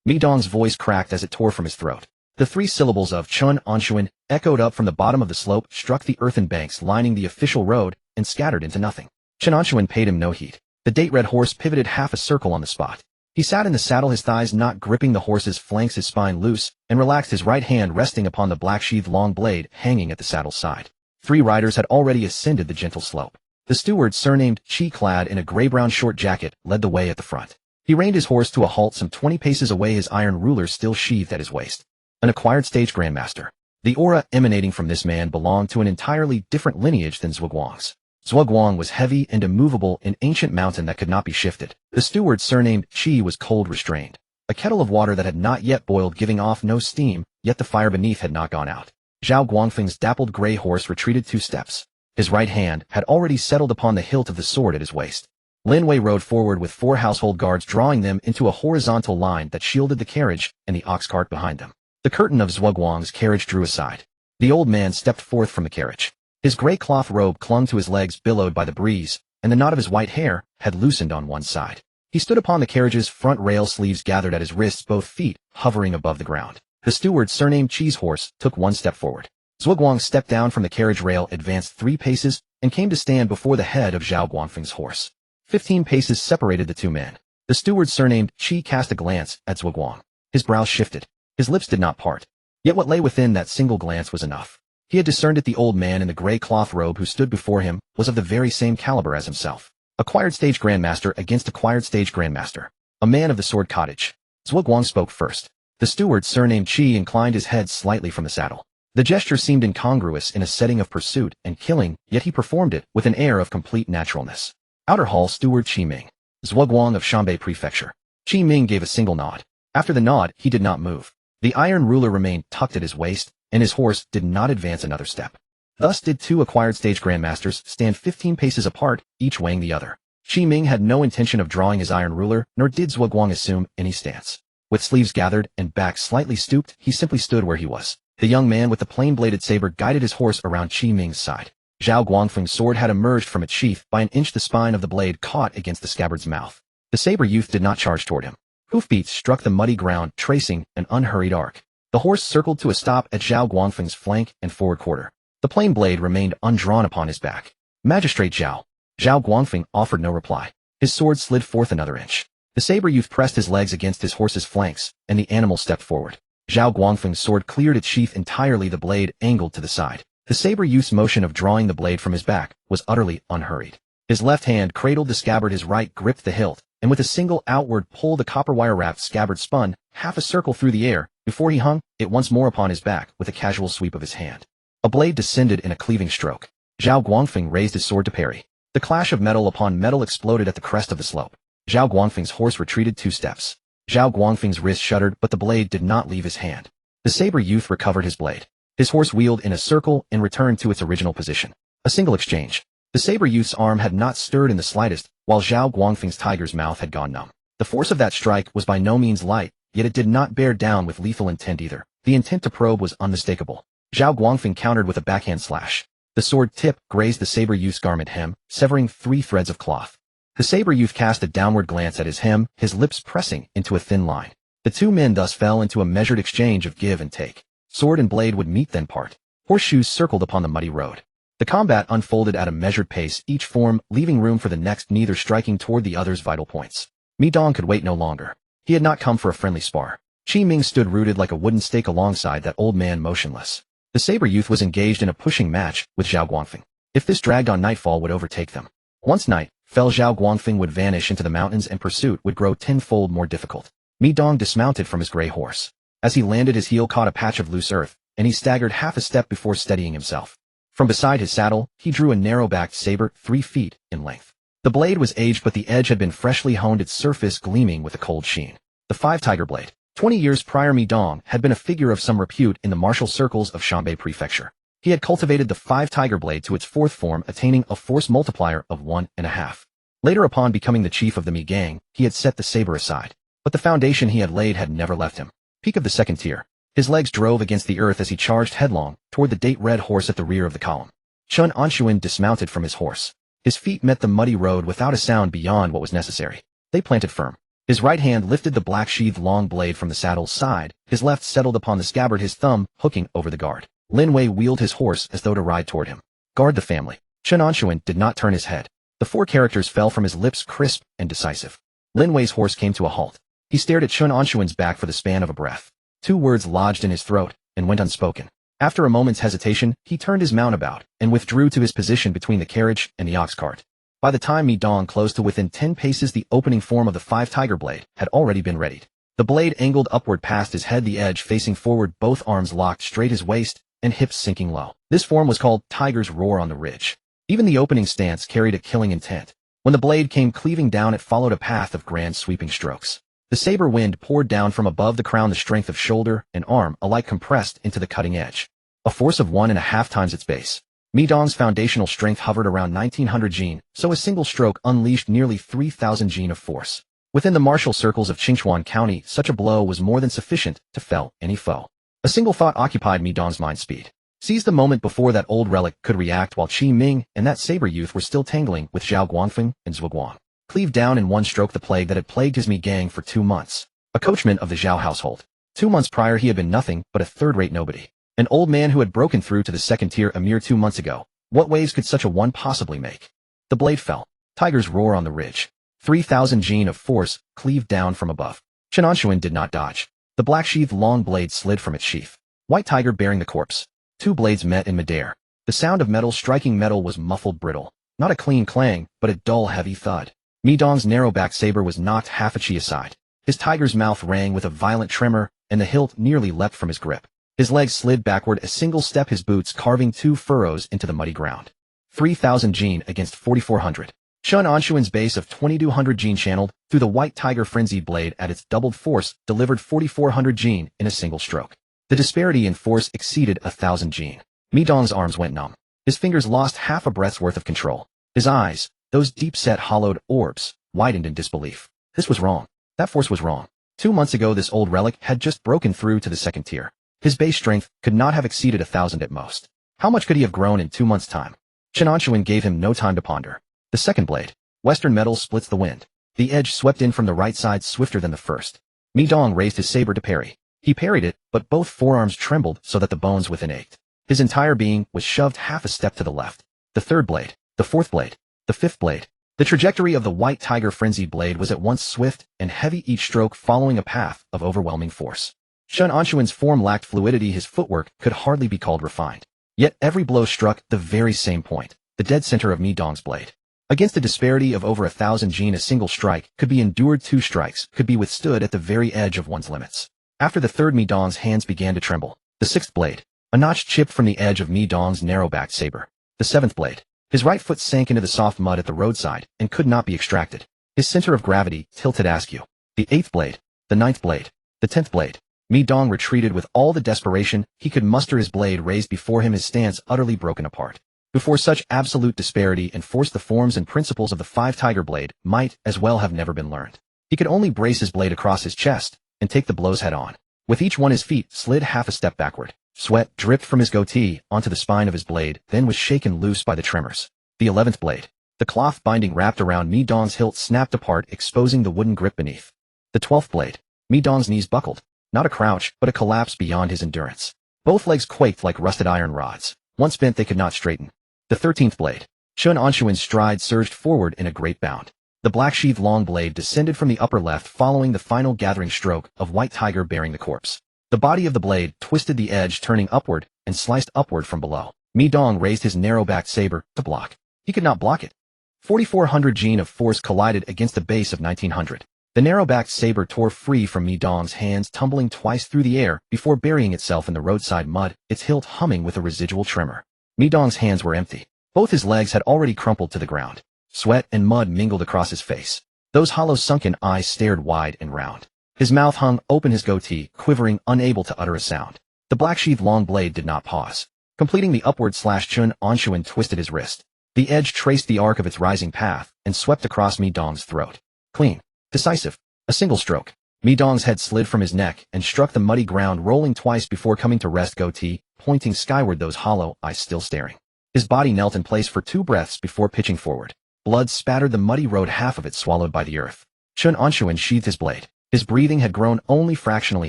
Mi Dong's voice cracked as it tore from his throat. The 3 syllables of Chen Anshun echoed up from the bottom of the slope, struck the earthen banks lining the official road, and scattered into nothing. Chen Anshun paid him no heed. The date-red horse pivoted half a circle on the spot. He sat in the saddle, his thighs not gripping the horse's flanks, his spine loose, and relaxed, his right hand resting upon the black-sheathed long blade hanging at the saddle's side. 3 riders had already ascended the gentle slope. The steward, surnamed Chi, clad in a gray-brown short jacket, led the way at the front. He reined his horse to a halt some 20 paces away, his iron ruler still sheathed at his waist. An acquired stage grandmaster. The aura emanating from this man belonged to an entirely different lineage than Zhuguang's. Zhuguang was heavy and immovable, an ancient mountain that could not be shifted. The steward, surnamed Qi, was cold, restrained. A kettle of water that had not yet boiled, giving off no steam, yet the fire beneath had not gone out. Zhao Guangfeng's dappled gray horse retreated 2 steps. His right hand had already settled upon the hilt of the sword at his waist. Lin Wei rode forward with 4 household guards, drawing them into a horizontal line that shielded the carriage and the ox cart behind them. The curtain of Zhuguang's carriage drew aside. The old man stepped forth from the carriage. His gray cloth robe clung to his legs, billowed by the breeze, and the knot of his white hair had loosened on one side. He stood upon the carriage's front rail, sleeves gathered at his wrists, both feet hovering above the ground. The steward, surnamed Qi's horse, took 1 step forward. Zhuguang stepped down from the carriage rail, advanced 3 paces, and came to stand before the head of Zhao Guangfeng's horse. 15 paces separated the 2 men. The steward, surnamed Qi, cast a glance at Zhuguang. His brows shifted. His lips did not part. Yet what lay within that single glance was enough. He had discerned that the old man in the gray cloth robe who stood before him was of the very same caliber as himself. Acquired stage grandmaster against acquired stage grandmaster. A man of the sword cottage. Zhuguang spoke first. The steward, surnamed Qi, inclined his head slightly from the saddle. The gesture seemed incongruous in a setting of pursuit and killing, yet he performed it with an air of complete naturalness. Outer hall, steward Qi Ming. Zhuguang of Shanbei Prefecture. Qi Ming gave a single nod. After the nod, he did not move. The iron ruler remained tucked at his waist, and his horse did not advance another step. Thus did 2 acquired stage grandmasters stand 15 paces apart, each weighing the other. Qi Ming had no intention of drawing his iron ruler, nor did Zhuguang assume any stance. With sleeves gathered and back slightly stooped, he simply stood where he was. The young man with the plain-bladed saber guided his horse around Qi Ming's side. Zhao Guangfeng's sword had emerged from its sheath. By an inch the spine of the blade caught against the scabbard's mouth. The saber youth did not charge toward him. Hoofbeats struck the muddy ground, tracing an unhurried arc. The horse circled to a stop at Zhao Guangfeng's flank and forward quarter. The plain blade remained undrawn upon his back. Magistrate Zhao. Zhao Guangfeng offered no reply. His sword slid forth another inch. The saber youth pressed his legs against his horse's flanks, and the animal stepped forward. Zhao Guangfeng's sword cleared its sheath entirely, the blade angled to the side. The saber youth's motion of drawing the blade from his back was utterly unhurried. His left hand cradled the scabbard, his right gripped the hilt, and with a single outward pull the copper wire-wrapped scabbard spun half a circle through the air before he hung it once more upon his back with a casual sweep of his hand. A blade descended in a cleaving stroke. Zhao Guangfeng raised his sword to parry. The clash of metal upon metal exploded at the crest of the slope. Zhao Guangfeng's horse retreated 2 steps. Zhao Guangfeng's wrist shuddered, but the blade did not leave his hand. The saber youth recovered his blade. His horse wheeled in a circle and returned to its original position. A single exchange. The saber youth's arm had not stirred in the slightest, while Zhao Guangfeng's tiger's mouth had gone numb. The force of that strike was by no means light, yet it did not bear down with lethal intent either. The intent to probe was unmistakable. Zhao Guangfeng countered with a backhand slash. The sword tip grazed the saber youth's garment hem, severing 3 threads of cloth. The saber youth cast a downward glance at his hem, his lips pressing into a thin line. The 2 men thus fell into a measured exchange of give and take. Sword and blade would meet then part. Horseshoes circled upon the muddy road. The combat unfolded at a measured pace, each form leaving room for the next, neither striking toward the other's vital points. Mi Dong could wait no longer. He had not come for a friendly spar. Qi Ming stood rooted like a wooden stake alongside that old man, motionless. The saber youth was engaged in a pushing match with Zhao Guangfeng. If this dragged on, nightfall would overtake them. Once night fell, Zhao Guangfeng would vanish into the mountains and pursuit would grow tenfold more difficult. Mi Dong dismounted from his gray horse. As he landed, his heel caught a patch of loose earth, and he staggered half a step before steadying himself. From beside his saddle, he drew a narrow-backed saber 3 feet in length. The blade was aged, but the edge had been freshly honed, its surface gleaming with a cold sheen. The 5 tiger blade. 20 years prior, Mi Dong had been a figure of some repute in the martial circles of Shanbei Prefecture. He had cultivated the 5 tiger blade to its 4th form, attaining a force multiplier of 1.5. Later, upon becoming the chief of the Mi gang, he had set the saber aside. But the foundation he had laid had never left him. Peak of the 2nd tier. His legs drove against the earth as he charged headlong toward the date-red horse at the rear of the column. Chen Anshun dismounted from his horse. His feet met the muddy road without a sound beyond what was necessary. They planted firm. His right hand lifted the black-sheathed long blade from the saddle's side, his left settled upon the scabbard, his thumb hooking over the guard. Lin Wei wheeled his horse as though to ride toward him. Guard the family. Chen Anshun did not turn his head. The 4 characters fell from his lips, crisp and decisive. Lin Wei's horse came to a halt. He stared at Chen Anshun's back for the span of a breath. 2 words lodged in his throat and went unspoken. After a moment's hesitation, he turned his mount about and withdrew to his position between the carriage and the ox cart. By the time Mi Dong closed to within 10 paces, the opening form of the 5 tiger blade had already been readied. The blade angled upward past his head, the edge facing forward, both arms locked straight, his waist and hips sinking low. This form was called Tiger's Roar on the Ridge. Even the opening stance carried a killing intent. When the blade came cleaving down, it followed a path of grand sweeping strokes. The saber wind poured down from above the crown, the strength of shoulder and arm alike compressed into the cutting edge. A force of 1.5 times its base. Mi Dong's foundational strength hovered around 1900 jin, so a single stroke unleashed nearly 3000 jin of force. Within the martial circles of Qingchuan County, such a blow was more than sufficient to fell any foe. A single thought occupied Mi Dong's mind: speed. Seize the moment before that old relic could react while Qi Ming and that saber youth were still tangling with Zhao Guangfeng and Zhuo Guang. Cleave down in one stroke the plague that had plagued his Mi gang for 2 months. A coachman of the Zhao household. 2 months prior he had been nothing but a third-rate nobody. An old man who had broken through to the second tier a mere 2 months ago. What waves could such a one possibly make? The blade fell. Tiger's Roar on the Ridge. 3000 jin of force cleaved down from above. Chen Anshun did not dodge. The black-sheathed long blade slid from its sheath. White tiger bearing the corpse. 2 blades met in midair. The sound of metal striking metal was muffled, brittle. Not a clean clang, but a dull, heavy thud. Mi Dong's narrow-backed saber was knocked half a chi aside. His tiger's mouth rang with a violent tremor, and the hilt nearly leapt from his grip. His legs slid backward a single step, his boots carving 2 furrows into the muddy ground. 3000 jin against 4400. Chen Anshun's base of 2200 jin channeled through the white tiger frenzied blade at its doubled force delivered 4400 jin in a single stroke. The disparity in force exceeded 1000 jin. Mi Dong's arms went numb. His fingers lost half a breath's worth of control. His eyes, those deep-set hollowed orbs, widened in disbelief. This was wrong. That force was wrong. 2 months ago this old relic had just broken through to the second tier. His base strength could not have exceeded 1000 at most. How much could he have grown in 2 months' time? Chen Anshun gave him no time to ponder. The second blade. Western metal splits the wind. The edge swept in from the right side swifter than the first. Mi Dong raised his saber to parry. He parried it, but both forearms trembled so that the bones within ached. His entire being was shoved half a step to the left. The third blade. The fourth blade. The fifth blade. The trajectory of the white tiger frenzied blade was at once swift and heavy, each stroke following a path of overwhelming force. Chen Anshun's form lacked fluidity, his footwork could hardly be called refined. Yet every blow struck the very same point, the dead center of Mi Dong's blade. Against a disparity of over 1000 jin, a single strike could be endured, 2 strikes could be withstood at the very edge of one's limits. After the third, Mi Dong's hands began to tremble. The sixth blade. A notch chipped from the edge of Mi Dong's narrow-backed saber. The seventh blade. His right foot sank into the soft mud at the roadside and could not be extracted. His center of gravity tilted askew. The eighth blade. The ninth blade. The 10th blade. Mi Dong retreated with all the desperation he could muster, his blade raised before him, his stance utterly broken apart. Before such absolute disparity and force, the forms and principles of the 5-tiger blade might as well have never been learned. He could only brace his blade across his chest and take the blows head on. With each one his feet slid half a step backward. Sweat dripped from his goatee onto the spine of his blade, then was shaken loose by the tremors. The 11th blade. The cloth binding wrapped around Mi Dong's hilt snapped apart, exposing the wooden grip beneath. The 12th blade. Mi Dong's knees buckled. Not a crouch, but a collapse beyond his endurance. Both legs quaked like rusted iron rods. Once bent, they could not straighten. The 13th blade. Chen Anshun's stride surged forward in a great bound. The black-sheathed long blade descended from the upper left following the final gathering stroke of white tiger bearing the corpse. The body of the blade twisted, the edge turning upward and sliced upward from below. Mi Dong raised his narrow-backed saber to block. He could not block it. 4400 jin of force collided against a base of 1900. The narrow-backed saber tore free from Mi Dong's hands, tumbling twice through the air before burying itself in the roadside mud, its hilt humming with a residual tremor. Mi Dong's hands were empty. Both his legs had already crumpled to the ground. Sweat and mud mingled across his face. Those hollow sunken eyes stared wide and round. His mouth hung open, his goatee quivering, unable to utter a sound. The black-sheathed long blade did not pause. Completing the upward slash, Chen Anshun twisted his wrist. The edge traced the arc of its rising path and swept across Mi Dong's throat. Clean. Decisive. A single stroke. Mi Dong's head slid from his neck and struck the muddy ground, rolling twice before coming to rest, goatee pointing skyward, those hollow eyes still staring. His body knelt in place for 2 breaths before pitching forward. Blood spattered the muddy road, half of it swallowed by the earth. Chen Anshun sheathed his blade. His breathing had grown only fractionally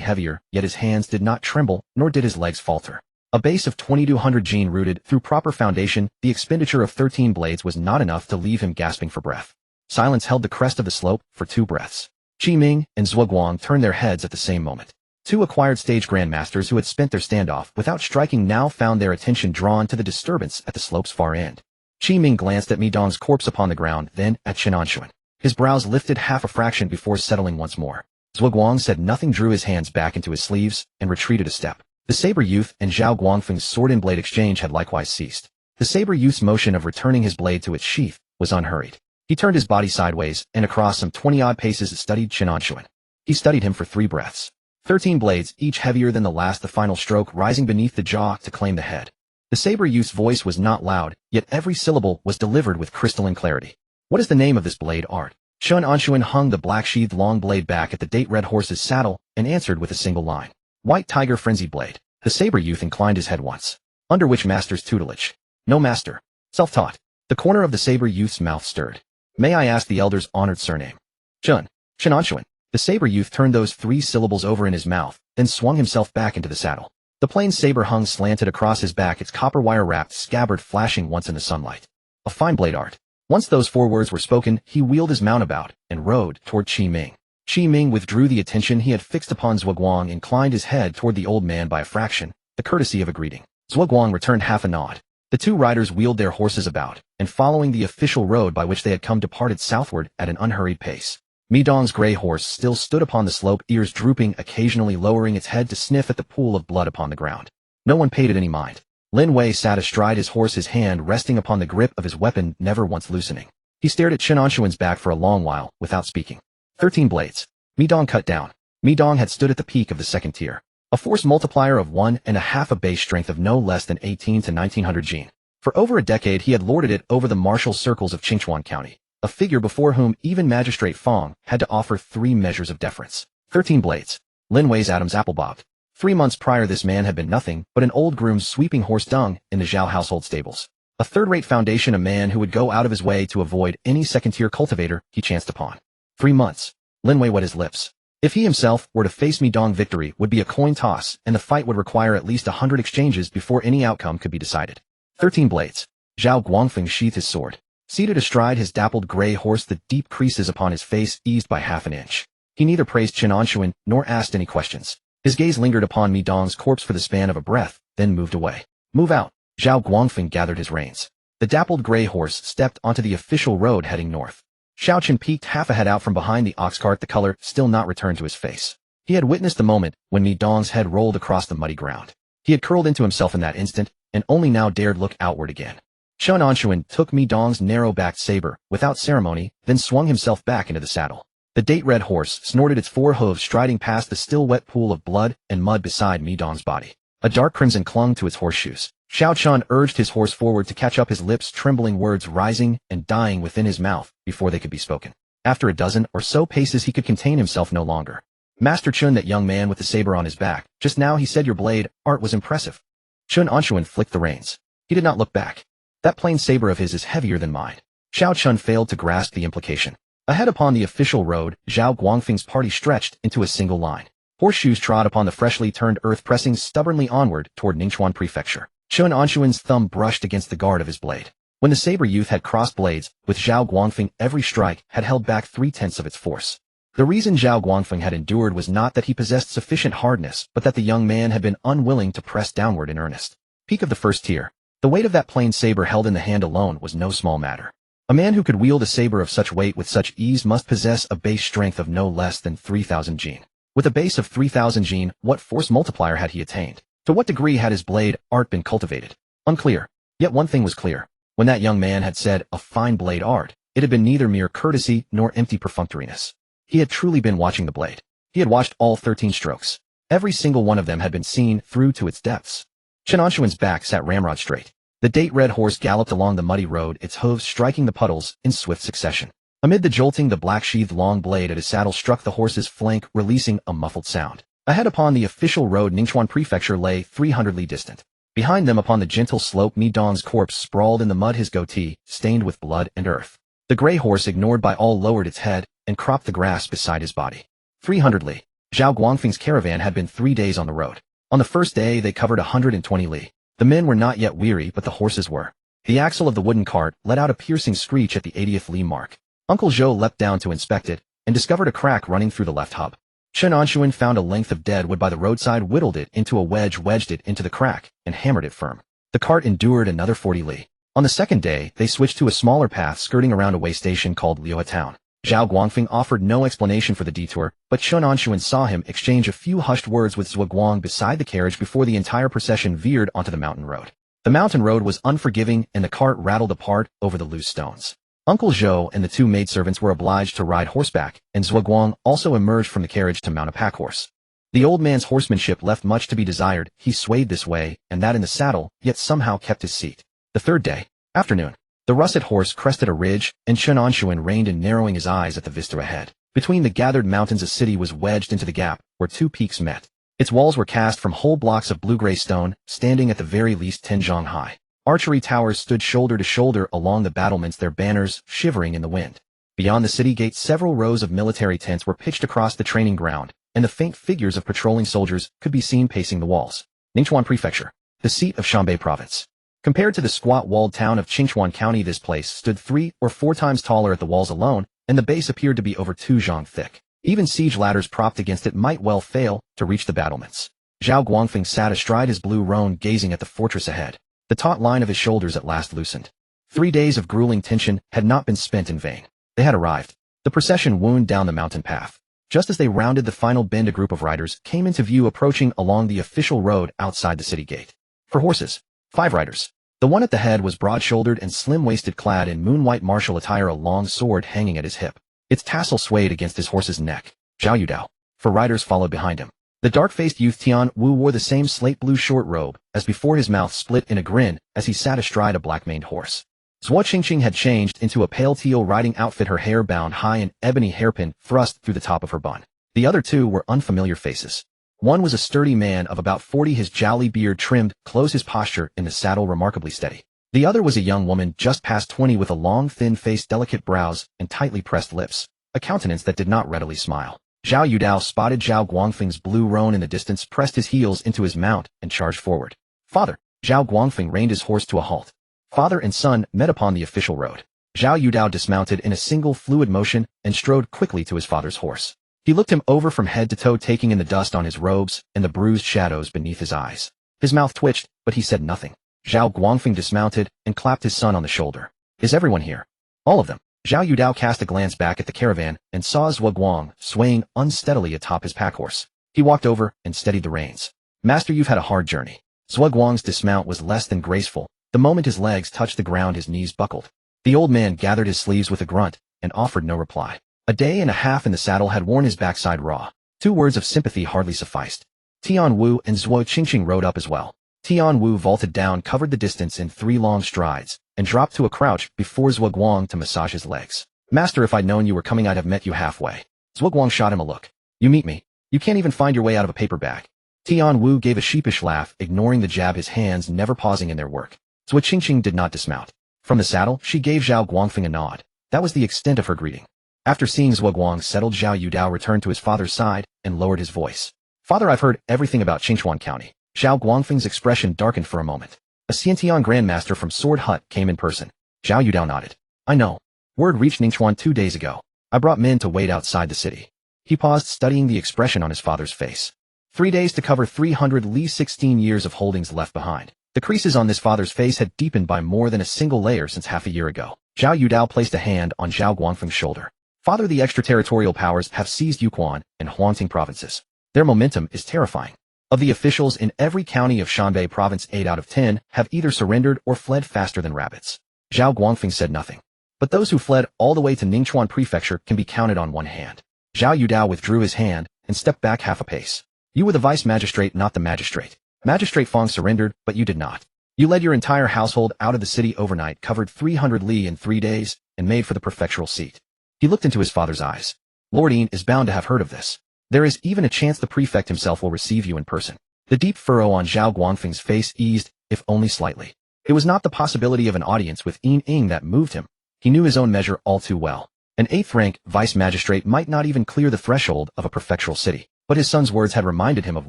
heavier, yet his hands did not tremble, nor did his legs falter. A base of 2200 jin rooted through proper foundation, the expenditure of 13 blades was not enough to leave him gasping for breath. Silence held the crest of the slope for 2 breaths. Qi Ming and Zhuo Guang turned their heads at the same moment. 2 acquired stage grandmasters who had spent their standoff without striking now found their attention drawn to the disturbance at the slope's far end. Qi Ming glanced at Mi Dong's corpse upon the ground, then at Chen Anshun. His brows lifted half a fraction before settling once more. Zhuo Guang said nothing, drew his hands back into his sleeves, and retreated a step. The saber youth and Zhao Guangfeng's sword and blade exchange had likewise ceased. The saber youth's motion of returning his blade to its sheath was unhurried. He turned his body sideways, and across some 20-odd paces studied Chen Anshun. He studied him for 3 breaths. 13 blades, each heavier than the last, the final stroke rising beneath the jaw to claim the head. The saber youth's voice was not loud, yet every syllable was delivered with crystalline clarity. What is the name of this blade art? Chen Anshun hung the black-sheathed long blade back at the date-red horse's saddle and answered with a single line. White Tiger Frenzy Blade. The saber youth inclined his head once. Under which master's tutelage? No master. Self-taught. The corner of the saber youth's mouth stirred. May I ask the elder's honored surname? Chen Anshun. The saber youth turned those 3 syllables over in his mouth, then swung himself back into the saddle. The plain saber hung slanted across his back, its copper wire-wrapped scabbard flashing once in the sunlight. A fine blade art. Once those 4 words were spoken, he wheeled his mount about and rode toward Qi Ming. Qi Ming withdrew the attention he had fixed upon Zhuo Guang and inclined his head toward the old man by a fraction, the courtesy of a greeting. Zhuo Guang returned half a nod. The 2 riders wheeled their horses about, and following the official road by which they had come departed southward at an unhurried pace. Mi Dong's gray horse still stood upon the slope, ears drooping, occasionally lowering its head to sniff at the pool of blood upon the ground. No one paid it any mind. Lin Wei sat astride his horse, his hand resting upon the grip of his weapon, never once loosening. He stared at Chen Anshun's back for a long while, without speaking. 13 blades. Mi Dong cut down. Mi Dong had stood at the peak of the 2nd tier. A force multiplier of 1.5, a base strength of no less than 18 to 1900 jin. For over a decade he had lorded it over the martial circles of Qingchuan County, a figure before whom even Magistrate Fong had to offer 3 measures of deference. 13 blades. Lin Wei's Adam's apple bobbed. 3 months prior this man had been nothing but an old groom sweeping horse dung in the Zhao household stables. A third-rate foundation, a man who would go out of his way to avoid any 2nd-tier cultivator he chanced upon. 3 months. Lin Wei wet his lips. If he himself were to face Mi Dong, victory would be a coin toss, and the fight would require at least 100 exchanges before any outcome could be decided. 13 blades. Zhao Guangfeng sheathed his sword. Seated astride his dappled gray horse, the deep creases upon his face eased by half an inch. He neither praised Chen Anshun nor asked any questions. His gaze lingered upon Mi Dong's corpse for the span of a breath, then moved away. Move out. Zhao Guangfeng gathered his reins. The dappled gray horse stepped onto the official road heading north. Xiao Chen peeked half a head out from behind the ox cart, the color still not returned to his face. He had witnessed the moment when Mi Dong's head rolled across the muddy ground. He had curled into himself in that instant, and only now dared look outward again. Chen Anshun took Mi Dong's narrow-backed saber, without ceremony, then swung himself back into the saddle. The date-red horse snorted its 4 hooves, striding past the still wet pool of blood and mud beside Mi Dong's body. A dark crimson clung to its horseshoes. Xiao Chun urged his horse forward to catch up, his lips trembling, words rising and dying within his mouth before they could be spoken. After a dozen or so paces he could contain himself no longer. Master Chun, that young man with the saber on his back, just now he said your blade art was impressive. Chen Anshun flicked the reins. He did not look back. That plain saber of his is heavier than mine. Xiao Chun failed to grasp the implication. Ahead upon the official road, Zhao Guangfeng's party stretched into a single line. Horseshoes trod upon the freshly turned earth, pressing stubbornly onward toward Ningchuan Prefecture. Chen Anshun's thumb brushed against the guard of his blade. When the saber youth had crossed blades, with Zhao Guangfeng every strike had held back 3/10 of its force. The reason Zhao Guangfeng had endured was not that he possessed sufficient hardness, but that the young man had been unwilling to press downward in earnest. Peak of the 1st tier. The weight of that plain saber held in the hand alone was no small matter. A man who could wield a saber of such weight with such ease must possess a base strength of no less than 3,000 jin. With a base of 3,000 jin, what force multiplier had he attained? To what degree had his blade art been cultivated? Unclear. Yet one thing was clear. When that young man had said, a fine blade art, it had been neither mere courtesy nor empty perfunctoriness. He had truly been watching the blade. He had watched all 13 strokes. Every single one of them had been seen through to its depths. Chen Anshun's back sat ramrod straight. The date-red horse galloped along the muddy road, its hooves striking the puddles in swift succession. Amid the jolting, the black-sheathed long blade at his saddle struck the horse's flank, releasing a muffled sound. Ahead upon the official road, Ningchuan Prefecture lay 300 li distant. Behind them upon the gentle slope, Mi Dong's corpse sprawled in the mud, his goatee stained with blood and earth. The gray horse, ignored by all, lowered its head and cropped the grass beside his body. 300 li. Zhao Guangfeng's caravan had been 3 days on the road. On the first day they covered 120 li. The men were not yet weary, but the horses were. The axle of the wooden cart let out a piercing screech at the 80th li mark. Uncle Zhou leapt down to inspect it, and discovered a crack running through the left hub. Chen Anshun found a length of dead wood by the roadside, whittled it into a wedge, wedged it into the crack, and hammered it firm. The cart endured another 40 li. On the second day, they switched to a smaller path skirting around a way station called Liuhe Town. Zhao Guangfeng offered no explanation for the detour, but Chen Anshun saw him exchange a few hushed words with Zhuo Guang beside the carriage before the entire procession veered onto the mountain road. The mountain road was unforgiving and the cart rattled apart over the loose stones. Uncle Zhou and the two maidservants were obliged to ride horseback, and Zhuo Guang also emerged from the carriage to mount a pack horse. The old man's horsemanship left much to be desired. He swayed this way and that in the saddle, yet somehow kept his seat. The third day, afternoon, the russet horse crested a ridge, and Chen Anshun reined in, narrowing his eyes at the vista ahead. Between the gathered mountains a city was wedged into the gap, where two peaks met. Its walls were cast from whole blocks of blue-gray stone, standing at the very least 10 zhang high. Archery towers stood shoulder to shoulder along the battlements, their banners shivering in the wind. Beyond the city gate, several rows of military tents were pitched across the training ground, and the faint figures of patrolling soldiers could be seen pacing the walls. Ningchuan Prefecture, the seat of Shanbei Province. Compared to the squat walled town of Qingchuan County, this place stood 3 or 4 times taller at the walls alone, and the base appeared to be over 2 zhang thick. Even siege ladders propped against it might well fail to reach the battlements. Zhao Guangfeng sat astride his blue roan, gazing at the fortress ahead. The taut line of his shoulders at last loosened. 3 days of grueling tension had not been spent in vain. They had arrived. The procession wound down the mountain path. Just as they rounded the final bend, a group of riders came into view approaching along the official road outside the city gate. For horses, 5 riders. The one at the head was broad-shouldered and slim-waisted, clad in moon-white martial attire, a long sword hanging at his hip. Its tassel swayed against his horse's neck. Zhao Yudao. 4 riders followed behind him. The dark-faced youth Tian Wu wore the same slate-blue short robe, as before, his mouth split in a grin as he sat astride a black-maned horse. Zhuo Qingqing had changed into a pale teal riding outfit, her hair bound high, an ebony hairpin thrust through the top of her bun. The other 2 were unfamiliar faces. One was a sturdy man of about 40, his jowly beard trimmed close, his posture in the saddle remarkably steady. The other was a young woman just past 20 with a long, thin face, delicate brows, and tightly pressed lips, a countenance that did not readily smile. Zhao Yudao spotted Zhao Guangfeng's blue roan in the distance, pressed his heels into his mount, and charged forward. Father! Zhao Guangfeng reined his horse to a halt. Father and son met upon the official road. Zhao Yudao dismounted in a single fluid motion and strode quickly to his father's horse. He looked him over from head to toe, taking in the dust on his robes and the bruised shadows beneath his eyes. His mouth twitched, but he said nothing. Zhao Guangfeng dismounted and clapped his son on the shoulder. Is everyone here? All of them. Zhao Yudao cast a glance back at the caravan and saw Zhuo Guang swaying unsteadily atop his pack horse. He walked over and steadied the reins. Master, you've had a hard journey. Zhuo Guang's dismount was less than graceful. The moment his legs touched the ground, his knees buckled. The old man gathered his sleeves with a grunt and offered no reply. A day and a half in the saddle had worn his backside raw. 2 words of sympathy hardly sufficed. Tian Wu and Zhuo Qingqing rode up as well. Tian Wu vaulted down, covered the distance in 3 long strides, and dropped to a crouch before Zhuo Guang to massage his legs. Master, if I'd known you were coming, I'd have met you halfway. Zhuo Guang shot him a look. You meet me. You can't even find your way out of a paper bag. Tian Wu gave a sheepish laugh, ignoring the jab, his hands never pausing in their work. Zhuo Qingqing did not dismount. From the saddle, she gave Zhao Guangfeng a nod. That was the extent of her greeting. After seeing Zhuo Guang settled, Zhao Yudao returned to his father's side and lowered his voice. Father, I've heard everything about Qingchuan County. Zhao Guangfeng's expression darkened for a moment. A Xiantian grandmaster from Sword Hut came in person. Zhao Yudao nodded. I know. Word reached Ningchuan 2 days ago. I brought men to wait outside the city. He paused, studying the expression on his father's face. 3 days to cover 300 li, 16 years of holdings left behind. The creases on this father's face had deepened by more than a single layer since half a year ago. Zhao Yudao placed a hand on Zhao Guangfeng's shoulder. Father, the extraterritorial powers have seized Yukon and Huangting provinces. Their momentum is terrifying. Of the officials in every county of Shanbei province, 8 out of 10 have either surrendered or fled faster than rabbits. Zhao Guangfeng said nothing. But those who fled all the way to Ningchuan Prefecture can be counted on one hand. Zhao Yudao withdrew his hand and stepped back half a pace. You were the vice magistrate, not the magistrate. Magistrate Fong surrendered, but you did not. You led your entire household out of the city overnight, covered 300 li in 3 days, and made for the prefectural seat. He looked into his father's eyes. Lord Yin is bound to have heard of this. There is even a chance the prefect himself will receive you in person. The deep furrow on Zhao Guangfeng's face eased, if only slightly. It was not the possibility of an audience with Yin Ying that moved him. He knew his own measure all too well. An 8th-rank vice magistrate might not even clear the threshold of a prefectural city. But his son's words had reminded him of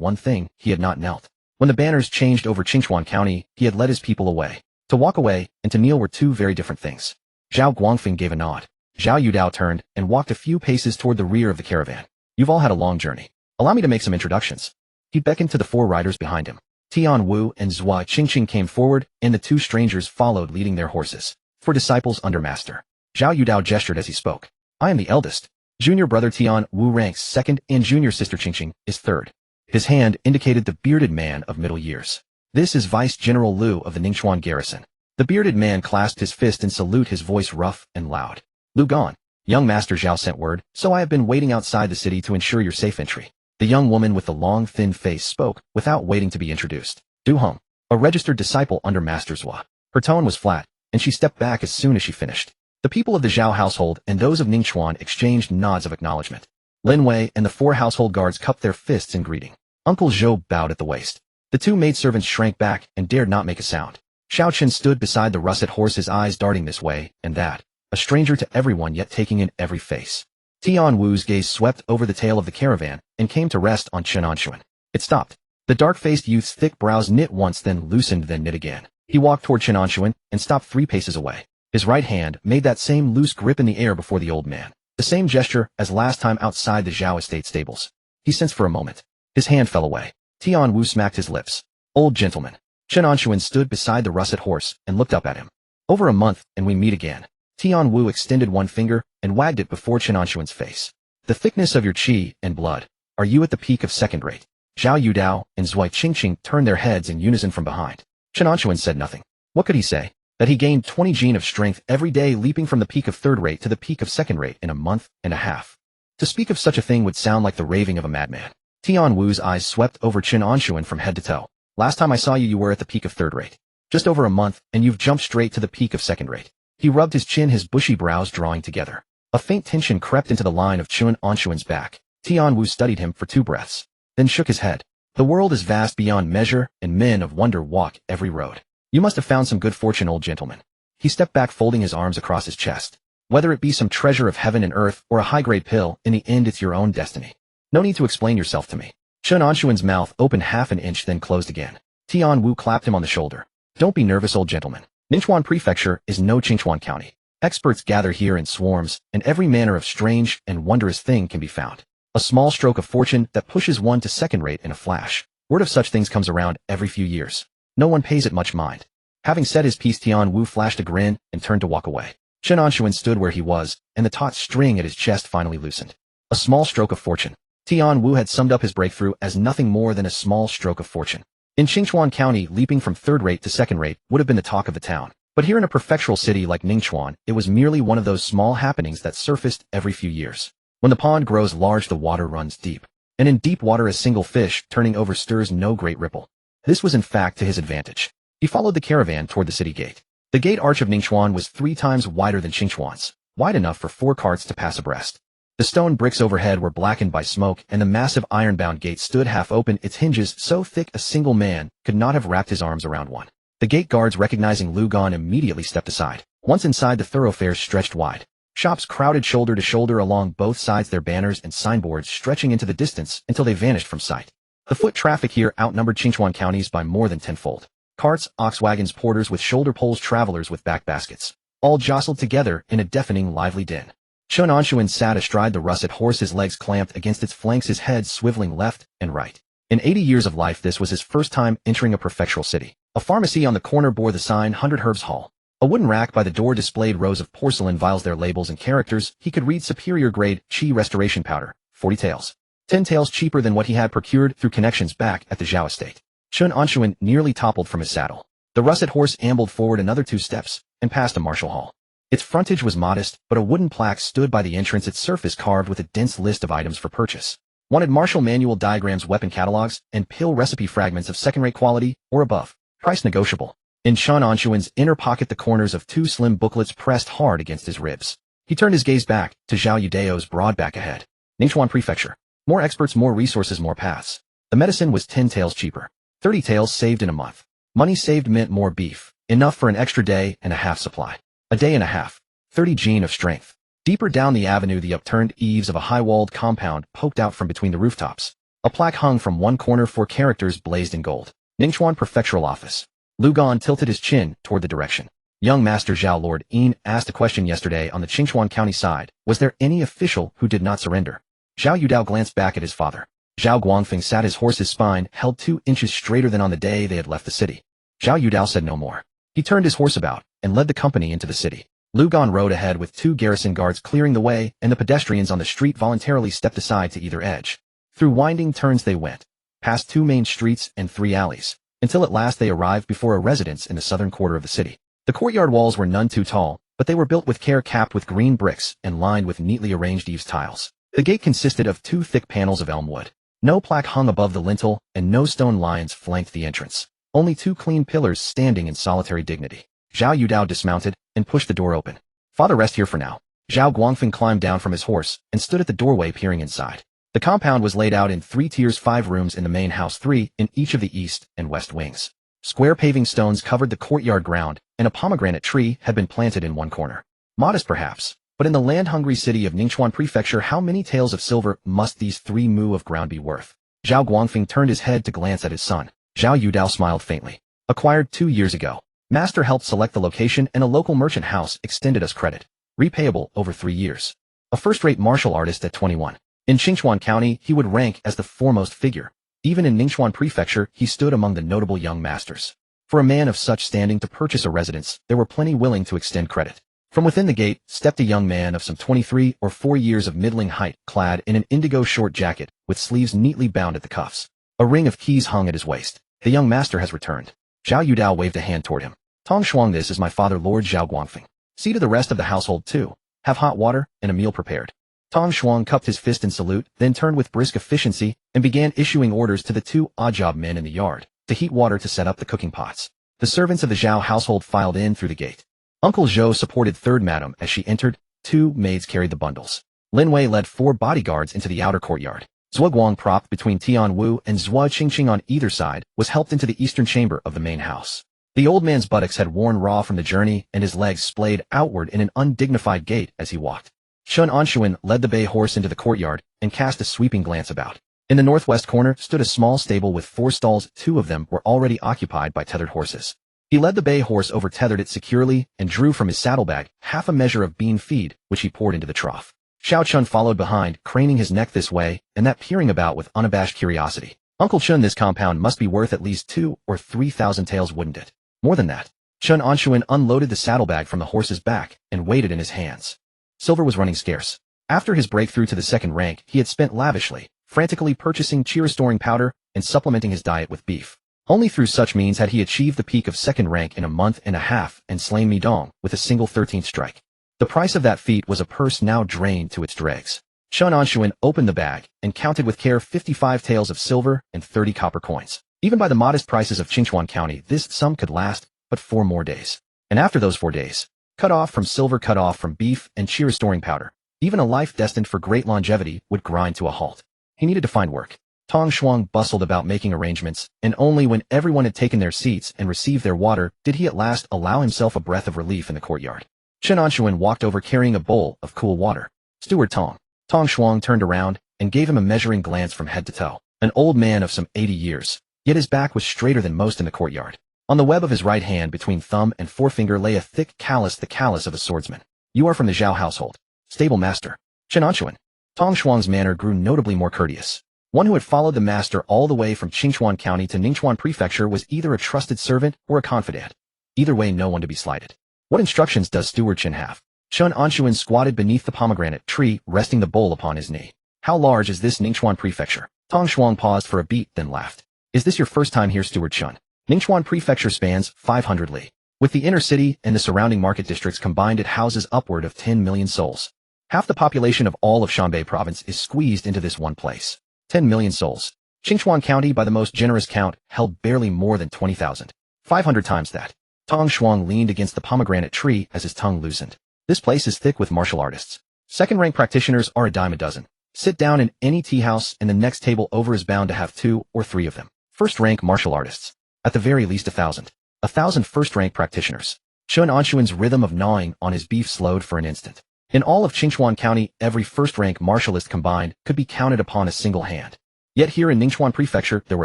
one thing: he had not knelt. When the banners changed over Qingchuan County, he had led his people away. To walk away and to kneel were 2 very different things. Zhao Guangfeng gave a nod. Zhao Yudao turned and walked a few paces toward the rear of the caravan. You've all had a long journey. Allow me to make some introductions. He beckoned to the 4 riders behind him. Tian Wu and Zhua Qingqing came forward, and the two strangers followed leading their horses. For disciples under master. Zhao Yudao gestured as he spoke. I am the eldest. Junior brother Tian Wu ranks second and junior sister Qingqing is third. His hand indicated the bearded man of middle years. This is Vice General Liu of the Ningchuan garrison. The bearded man clasped his fist in salute, his voice rough and loud. Lu gone. Young Master Zhao sent word, so I have been waiting outside the city to ensure your safe entry. The young woman with the long, thin face spoke, without waiting to be introduced. Du Hong, a registered disciple under Master Zhua. Her tone was flat, and she stepped back as soon as she finished. The people of the Zhao household and those of Ningchuan exchanged nods of acknowledgement. Lin Wei and the 4 household guards cupped their fists in greeting. Uncle Zhou bowed at the waist. The 2 maidservants shrank back and dared not make a sound. Xiao Chen stood beside the russet horse, his eyes darting this way and that, a stranger to everyone yet taking in every face. Tian Wu's gaze swept over the tail of the caravan and came to rest on Chen Anshun. It stopped. The dark-faced youth's thick brows knit once, then loosened, then knit again. He walked toward Chen Anshun and stopped 3 paces away. His right hand made that same loose grip in the air before the old man. The same gesture as last time outside the Zhao estate stables. He sensed for a moment. His hand fell away. Tian Wu smacked his lips. Old gentleman. Chen Anshun stood beside the russet horse and looked up at him. Over a month and we meet again. Tian Wu extended one finger and wagged it before Chen Anshun's face. The thickness of your qi and blood. Are you at the peak of second rate? Zhao Yudao and Zhua Qingqing turned their heads in unison from behind. Chen Anshun said nothing. What could he say? That he gained 20 gene of strength every day, leaping from the peak of third rate to the peak of second rate in a month and a half. To speak of such a thing would sound like the raving of a madman. Tian Wu's eyes swept over Chen Anshun from head to toe. Last time I saw you, you were at the peak of third rate. Just over a month, and you've jumped straight to the peak of second rate. He rubbed his chin, his bushy brows drawing together. A faint tension crept into the line of Chen Anshun's back. Tian Wu studied him for 2 breaths, then shook his head. The world is vast beyond measure, and men of wonder walk every road. You must have found some good fortune, old gentleman. He stepped back, folding his arms across his chest. Whether it be some treasure of heaven and earth or a high-grade pill, in the end it's your own destiny. No need to explain yourself to me. Chen Anshun's mouth opened half an inch, then closed again. Tian Wu clapped him on the shoulder. Don't be nervous, old gentleman. Ningchuan Prefecture is no Qingchuan County. Experts gather here in swarms, and every manner of strange and wondrous thing can be found. A small stroke of fortune that pushes one to second rate in a flash. Word of such things comes around every few years. No one pays it much mind. Having said his piece, Tian Wu flashed a grin and turned to walk away. Chen Anshun stood where he was, and the taut string at his chest finally loosened. A small stroke of fortune. Tian Wu had summed up his breakthrough as nothing more than a small stroke of fortune. In Qingchuan County, leaping from third rate to second rate would have been the talk of the town. But here in a prefectural city like Ningchuan, it was merely one of those small happenings that surfaced every few years. When the pond grows large, the water runs deep. And in deep water, a single fish turning over stirs no great ripple. This was in fact to his advantage. He followed the caravan toward the city gate. The gate arch of Ningchuan was 3 times wider than Qingchuan's, wide enough for 4 carts to pass abreast. The stone bricks overhead were blackened by smoke, and the massive iron-bound gate stood half open, its hinges so thick a single man could not have wrapped his arms around one. The gate guards, recognizing Lu Gan, immediately stepped aside. Once inside, the thoroughfares stretched wide. Shops crowded shoulder to shoulder along both sides, their banners and signboards stretching into the distance until they vanished from sight. The foot traffic here outnumbered Qingchuan counties by more than tenfold. Carts, ox wagons, porters with shoulder poles, travelers with back baskets, all jostled together in a deafening, lively din. Chen Anshun sat astride the russet horse, his legs clamped against its flanks, his head swiveling left and right. In 80 years of life, this was his first time entering a prefectural city. A pharmacy on the corner bore the sign 100 Herbs Hall. A wooden rack by the door displayed rows of porcelain vials, their labels and characters. He could read superior grade qi restoration powder, 40 taels. 10 taels cheaper than what he had procured through connections back at the Zhao estate. Chen Anshun nearly toppled from his saddle. The russet horse ambled forward another 2 steps and passed a martial hall. Its frontage was modest, but a wooden plaque stood by the entrance, its surface carved with a dense list of items for purchase. Wanted martial manual diagrams, weapon catalogs, and pill recipe fragments of second-rate quality or above. Price negotiable. In Chen Anshun's inner pocket, the corners of 2 slim booklets pressed hard against his ribs. He turned his gaze back to Zhao Yudao's broad back ahead. Ningchuan Prefecture. More experts, more resources, more paths. The medicine was 10 taels cheaper. 30 taels saved in a month. Money saved meant more beef. Enough for an extra day and a half supply. A day and a half. 30 gene of strength. Deeper down the avenue, the upturned eaves of a high-walled compound poked out from between the rooftops. A plaque hung from one corner, 4 characters blazed in gold. Ningchuan Prefectural Office. Lu Gan tilted his chin toward the direction. Young Master Zhao, Lord Yin asked a question yesterday on the Qingchuan County side. Was there any official who did not surrender? Zhao Yudao glanced back at his father. Zhao Guangfeng sat his horse's spine, held 2 inches straighter than on the day they had left the city. Zhao Yudao said no more. He turned his horse about and led the company into the city. Lu Gan rode ahead with 2 garrison guards clearing the way, and the pedestrians on the street voluntarily stepped aside to either edge. Through winding turns they went, past 2 main streets and 3 alleys, until at last they arrived before a residence in the southern quarter of the city. The courtyard walls were none too tall, but they were built with care, capped with green bricks and lined with neatly arranged eaves tiles. The gate consisted of 2 thick panels of elm wood. No plaque hung above the lintel, and no stone lions flanked the entrance. Only 2 clean pillars standing in solitary dignity. Zhao Yudao dismounted and pushed the door open. Father, rest here for now. Zhao Guangfeng climbed down from his horse and stood at the doorway peering inside. The compound was laid out in 3 tiers, 5 rooms in the main house, 3 in each of the east and west wings. Square paving stones covered the courtyard ground, and a pomegranate tree had been planted in one corner. Modest perhaps, but in the land-hungry city of Ningchuan Prefecture, how many taels of silver must these 3 mu of ground be worth? Zhao Guangfeng turned his head to glance at his son. Zhao Yudao smiled faintly. Acquired 2 years ago. Master helped select the location, and a local merchant house extended us credit. Repayable over 3 years. A first-rate martial artist at 21. In Qingchuan County, he would rank as the foremost figure. Even in Ningchuan Prefecture, he stood among the notable young masters. For a man of such standing to purchase a residence, there were plenty willing to extend credit. From within the gate stepped a young man of some 23 or 4 years of middling height, clad in an indigo short jacket, with sleeves neatly bound at the cuffs. A ring of keys hung at his waist. The young master has returned. Zhao Yudao waved a hand toward him. Tong Shuang, this is my father, Lord Zhao Guangfeng. See to the rest of the household too. Have hot water and a meal prepared. Tong Shuang cupped his fist in salute, then turned with brisk efficiency and began issuing orders to the 2 odd-job men in the yard to heat water to set up the cooking pots. The servants of the Zhao household filed in through the gate. Uncle Zhou supported third madam as she entered. 2 maids carried the bundles. Lin Wei led 4 bodyguards into the outer courtyard. Zhou Guang, propped between Tian Wu and Zhou Qingqing on either side, was helped into the eastern chamber of the main house. The old man's buttocks had worn raw from the journey, and his legs splayed outward in an undignified gait as he walked. Chen Anshun led the bay horse into the courtyard and cast a sweeping glance about. In the northwest corner stood a small stable with 4 stalls. 2 of them were already occupied by tethered horses. He led the bay horse over, tethered it securely, and drew from his saddlebag half a measure of bean feed, which he poured into the trough. Xiao Chun followed behind, craning his neck this way and that, peering about with unabashed curiosity. Uncle Chun, this compound must be worth at least 2 or 3,000 taels, wouldn't it? More than that. Chen Anshun unloaded the saddlebag from the horse's back and weighed it in his hands. Silver was running scarce. After his breakthrough to the 2nd rank, he had spent lavishly, frantically purchasing chi-restoring powder and supplementing his diet with beef. Only through such means had he achieved the peak of 2nd rank in a month and a half and slain Mi Dong with a single 13th strike. The price of that feat was a purse now drained to its dregs. Chen Anshun opened the bag and counted with care 55 taels of silver and 30 copper coins. Even by the modest prices of Qingchuan County, this sum could last but 4 more days. And after those 4 days, cut off from silver, cut off from beef and chi-restoring powder, even a life destined for great longevity would grind to a halt. He needed to find work. Tong Shuang bustled about making arrangements, and only when everyone had taken their seats and received their water did he at last allow himself a breath of relief in the courtyard. Chen Anshun walked over carrying a bowl of cool water. Steward Tong. Tong Shuang turned around and gave him a measuring glance from head to toe. An old man of some 80 years, yet his back was straighter than most in the courtyard. On the web of his right hand between thumb and forefinger lay a thick callus, the callus of a swordsman. You are from the Zhao household. Stable master. Chen Anshun. Tong Shuang's manner grew notably more courteous. One who had followed the master all the way from Qingchuan County to Ningchuan Prefecture was either a trusted servant or a confidant. Either way, no one to be slighted. What instructions does Steward Chen have? Chen Anshun squatted beneath the pomegranate tree, resting the bowl upon his knee. How large is this Ningchuan Prefecture? Tong Shuang paused for a beat, then laughed. Is this your first time here, Steward Chen? Ningchuan Prefecture spans 500 li. With the inner city and the surrounding market districts combined, it houses upward of 10 million souls. Half the population of all of Shanbei province is squeezed into this one place. 10 million souls. Qingchuan County, by the most generous count, held barely more than 20,000. 500 times that. Tong Shuang leaned against the pomegranate tree as his tongue loosened. This place is thick with martial artists. 2nd-rank practitioners are a dime a dozen. Sit down in any tea house and the next table over is bound to have 2 or 3 of them. 1st-rank martial artists. At the very least 1,000. 1,000 1st-rank practitioners. Chen Anshun's rhythm of gnawing on his beef slowed for an instant. In all of Qingchuan County, every 1st-rank martialist combined could be counted upon a single hand. Yet here in Ningchuan Prefecture, there were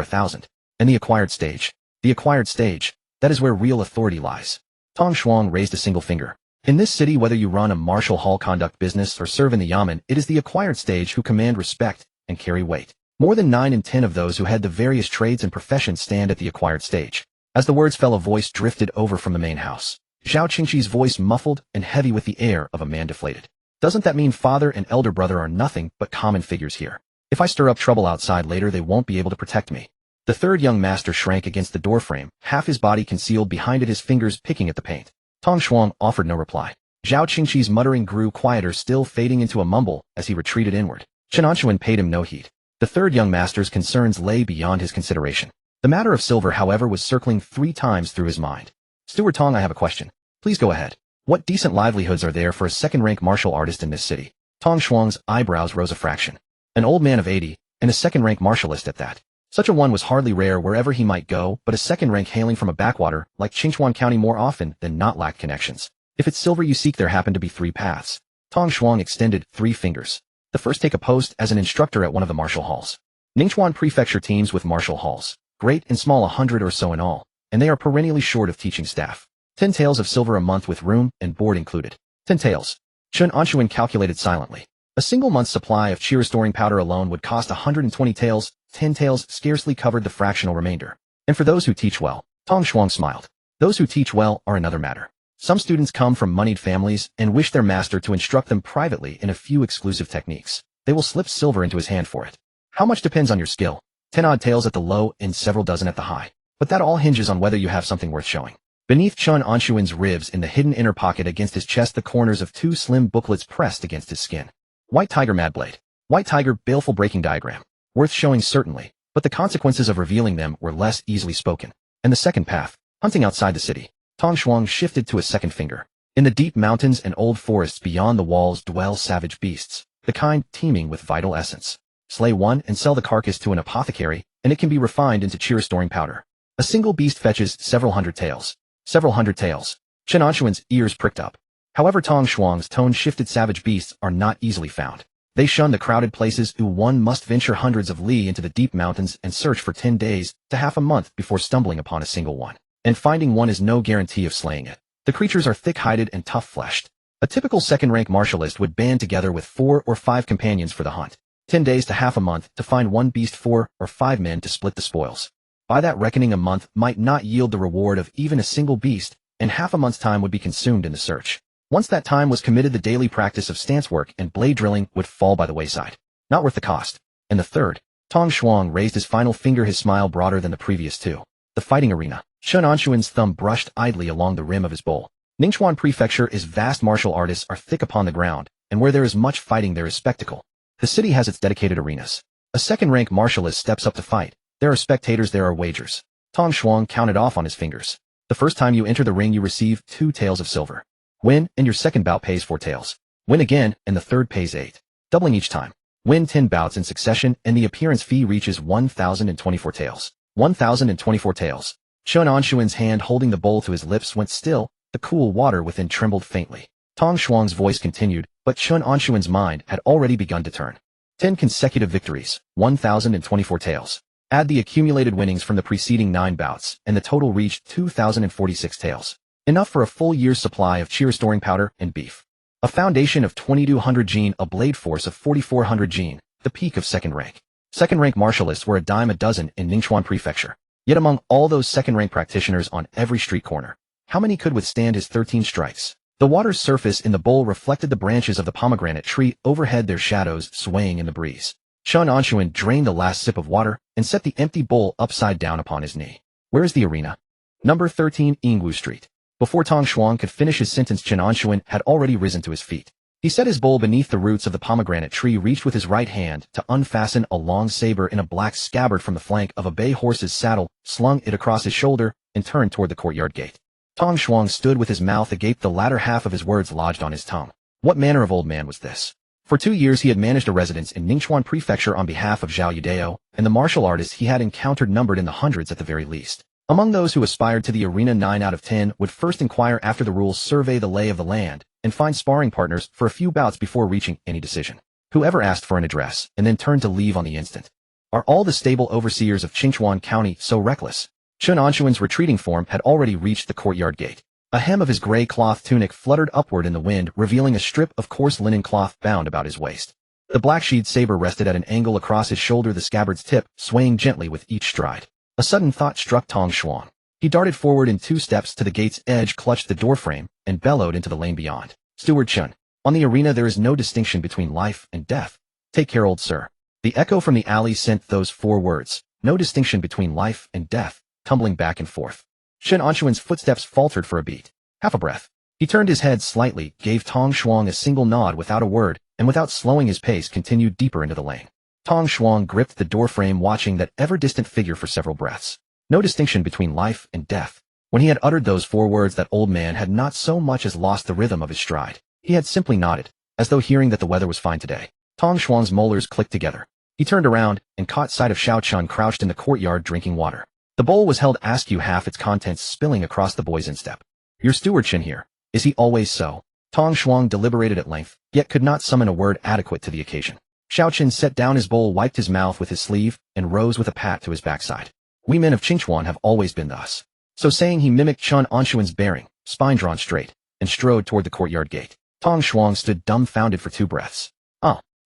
1,000. And the acquired stage. The acquired stage. That is where real authority lies. Tong Shuang raised a single finger. In this city, whether you run a martial hall, conduct business, or serve in the yamen, it is the acquired stage who command respect and carry weight. More than 9 in 10 of those who had the various trades and professions stand at the acquired stage. As the words fell, a voice drifted over from the main house. Zhao Qingxi's voice muffled and heavy with the air of a man deflated. Doesn't that mean father and elder brother are nothing but common figures here? If I stir up trouble outside later, they won't be able to protect me. The third young master shrank against the doorframe, half his body concealed behind it, his fingers picking at the paint. Tong Shuang offered no reply. Zhao Qingxi's muttering grew quieter, still fading into a mumble as he retreated inward. Chen Anshun paid him no heed. The third young master's concerns lay beyond his consideration. The matter of silver, however, was circling 3 times through his mind. Steward Tong, I have a question. Please go ahead. What decent livelihoods are there for a second-rank martial artist in this city? Tong Shuang's eyebrows rose a fraction. An old man of 80, and a second-rank martialist at that. Such a one was hardly rare wherever he might go, but a second rank hailing from a backwater, like Qingchuan County, more often than not lacked connections. If it's silver you seek, there happen to be 3 paths. Tong Shuang extended 3 fingers. The first, take a post as an instructor at one of the martial halls. Ningchuan Prefecture teams with martial halls, great and small, 100 or so in all, and they are perennially short of teaching staff. 10 taels of silver a month with room and board included. 10 taels. Chen Anshun calculated silently. A single month's supply of chi restoring powder alone would cost 120 taels. 10 taels scarcely covered the fractional remainder. And for those who teach well, Tong Shuang smiled. Those who teach well are another matter. Some students come from moneyed families and wish their master to instruct them privately in a few exclusive techniques. They will slip silver into his hand for it. How much depends on your skill? 10 odd taels at the low and several dozen at the high. But that all hinges on whether you have something worth showing. Beneath Chen Anshun's ribs, in the hidden inner pocket against his chest, the corners of 2 slim booklets pressed against his skin. White Tiger Mad Blade. White Tiger Baleful Breaking Diagram. Worth showing certainly, but the consequences of revealing them were less easily spoken. And the second path, hunting outside the city. Tong Shuang shifted to a second finger. In the deep mountains and old forests beyond the walls dwell savage beasts, the kind teeming with vital essence. Slay one and sell the carcass to an apothecary, and it can be refined into chi restoring powder. A single beast fetches several hundred taels. Several hundred taels. Chen Anshun's ears pricked up. However, Tong Shuang's tone shifted. Savage beasts are not easily found. They shun the crowded places. One must venture hundreds of li into the deep mountains and search for 10 days to half a month before stumbling upon a single one. And finding one is no guarantee of slaying it. The creatures are thick-hided and tough-fleshed. A typical second-rank martialist would band together with 4 or 5 companions for the hunt. 10 days to half a month to find one beast, 4 or 5 men to split the spoils. By that reckoning, a month might not yield the reward of even a single beast, and half a month's time would be consumed in the search. Once that time was committed, the daily practice of stance work and blade drilling would fall by the wayside. Not worth the cost. And the third. Tong Shuang raised his final finger, his smile broader than the previous 2. The fighting arena. Chen Anshun's thumb brushed idly along the rim of his bowl. Ningchuan Prefecture is vast. Martial artists are thick upon the ground, and where there is much fighting there is spectacle. The city has its dedicated arenas. A second-rank martialist steps up to fight. There are spectators, there are wagers. Tong Shuang counted off on his fingers. The first time you enter the ring you receive 2 taels of silver. Win, and your second bout pays 4 taels. Win again, and the third pays 8. Doubling each time. Win 10 bouts in succession, and the appearance fee reaches 1,024 taels. 1,024 taels. Chen Anshun's hand holding the bowl to his lips went still. The cool water within trembled faintly. Tong Shuang's voice continued, but Chen Anshun's mind had already begun to turn. 10 consecutive victories, 1,024 taels. Add the accumulated winnings from the preceding 9 bouts, and the total reached 2,046 taels. Enough for a full year's supply of chi restoring powder and beef. A foundation of 2,200 gene, a blade force of 4,400 gene, the peak of second rank. Second-rank martialists were a dime a dozen in Ningchuan Prefecture. Yet among all those second-rank practitioners on every street corner, how many could withstand his 13 strikes? The water's surface in the bowl reflected the branches of the pomegranate tree overhead, their shadows swaying in the breeze. Chen Anshun drained the last sip of water and set the empty bowl upside down upon his knee. Where is the arena? Number 13 Yingwu Street. Before Tong Shuang could finish his sentence, Chen Anshun had already risen to his feet. He set his bowl beneath the roots of the pomegranate tree, reached with his right hand to unfasten a long saber in a black scabbard from the flank of a bay horse's saddle, slung it across his shoulder, and turned toward the courtyard gate. Tong Shuang stood with his mouth agape, the latter half of his words lodged on his tongue. What manner of old man was this? For 2 years he had managed a residence in Ningchuan Prefecture on behalf of Zhao Yudao, and the martial artists he had encountered numbered in the hundreds at the very least. Among those who aspired to the arena, 9 out of 10 would first inquire after the rules, survey the lay of the land, and find sparring partners for a few bouts before reaching any decision. Whoever asked for an address and then turned to leave on the instant. Are all the stable overseers of Qingchuan County so reckless? Chen Anshun's retreating form had already reached the courtyard gate. A hem of his gray cloth tunic fluttered upward in the wind, revealing a strip of coarse linen cloth bound about his waist. The black-sheathed saber rested at an angle across his shoulder, the scabbard's tip swaying gently with each stride. A sudden thought struck Tong Xuan. He darted forward in 2 steps to the gate's edge, clutched the doorframe, and bellowed into the lane beyond. Steward Chen. On the arena there is no distinction between life and death. Take care, old sir. The echo from the alley sent those 4 words, no distinction between life and death, tumbling back and forth. Chen Anshun's footsteps faltered for a beat. Half a breath. He turned his head slightly, gave Tong Xuan a single nod without a word, and without slowing his pace continued deeper into the lane. Tong Xuan gripped the doorframe, watching that ever-distant figure for several breaths. No distinction between life and death. When he had uttered those 4 words, that old man had not so much as lost the rhythm of his stride. He had simply nodded, as though hearing that the weather was fine today. Tong Xuan's molars clicked together. He turned around and caught sight of Xiao Chun crouched in the courtyard drinking water. The bowl was held askew, half its contents spilling across the boy's instep. Your steward Chen here. Is he always so? Tong Xuan deliberated at length, yet could not summon a word adequate to the occasion. Xiao Chen set down his bowl, wiped his mouth with his sleeve, and rose with a pat to his backside. We men of Qingchuan have always been thus. So saying, he mimicked Chen Anshun's bearing, spine drawn straight, and strode toward the courtyard gate. Tong Xuan stood dumbfounded for 2 breaths.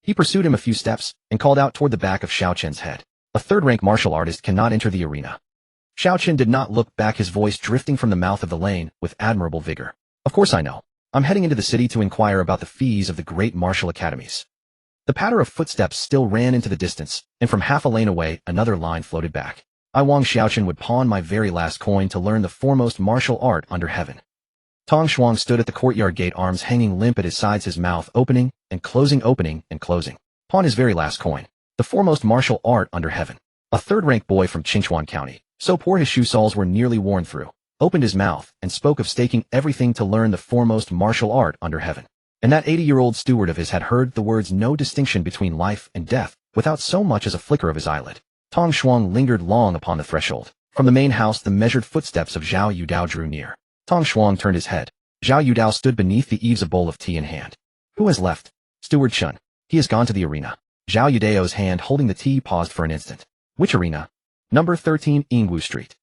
He pursued him a few steps, and called out toward the back of Xiao Chen's head. A 3rd-rank martial artist cannot enter the arena. Xiao Chen did not look back, his voice drifting from the mouth of the lane with admirable vigor. Of course I know. I'm heading into the city to inquire about the fees of the great martial academies. The patter of footsteps still ran into the distance, and from half a lane away another line floated back. I, Wang Xiaochen, would pawn my very last coin to learn the foremost martial art under heaven. Tong Xuan stood at the courtyard gate, arms hanging limp at his sides, his mouth opening and closing, opening and closing. Pawn his very last coin. The foremost martial art under heaven. A 3rd-rank boy from Qingchuan County, so poor his shoe soles were nearly worn through, opened his mouth and spoke of staking everything to learn the foremost martial art under heaven. And that 80-year-old steward of his had heard the words no distinction between life and death without so much as a flicker of his eyelid. Tong Xuan lingered long upon the threshold. From the main house the measured footsteps of Zhao Yudao drew near. Tong Xuan turned his head. Zhao Yudao stood beneath the eaves, a bowl of tea in hand. Who has left? Steward Chen. He has gone to the arena. Zhao Yudao's hand holding the tea paused for an instant. Which arena? Number 13, Yingwu Street.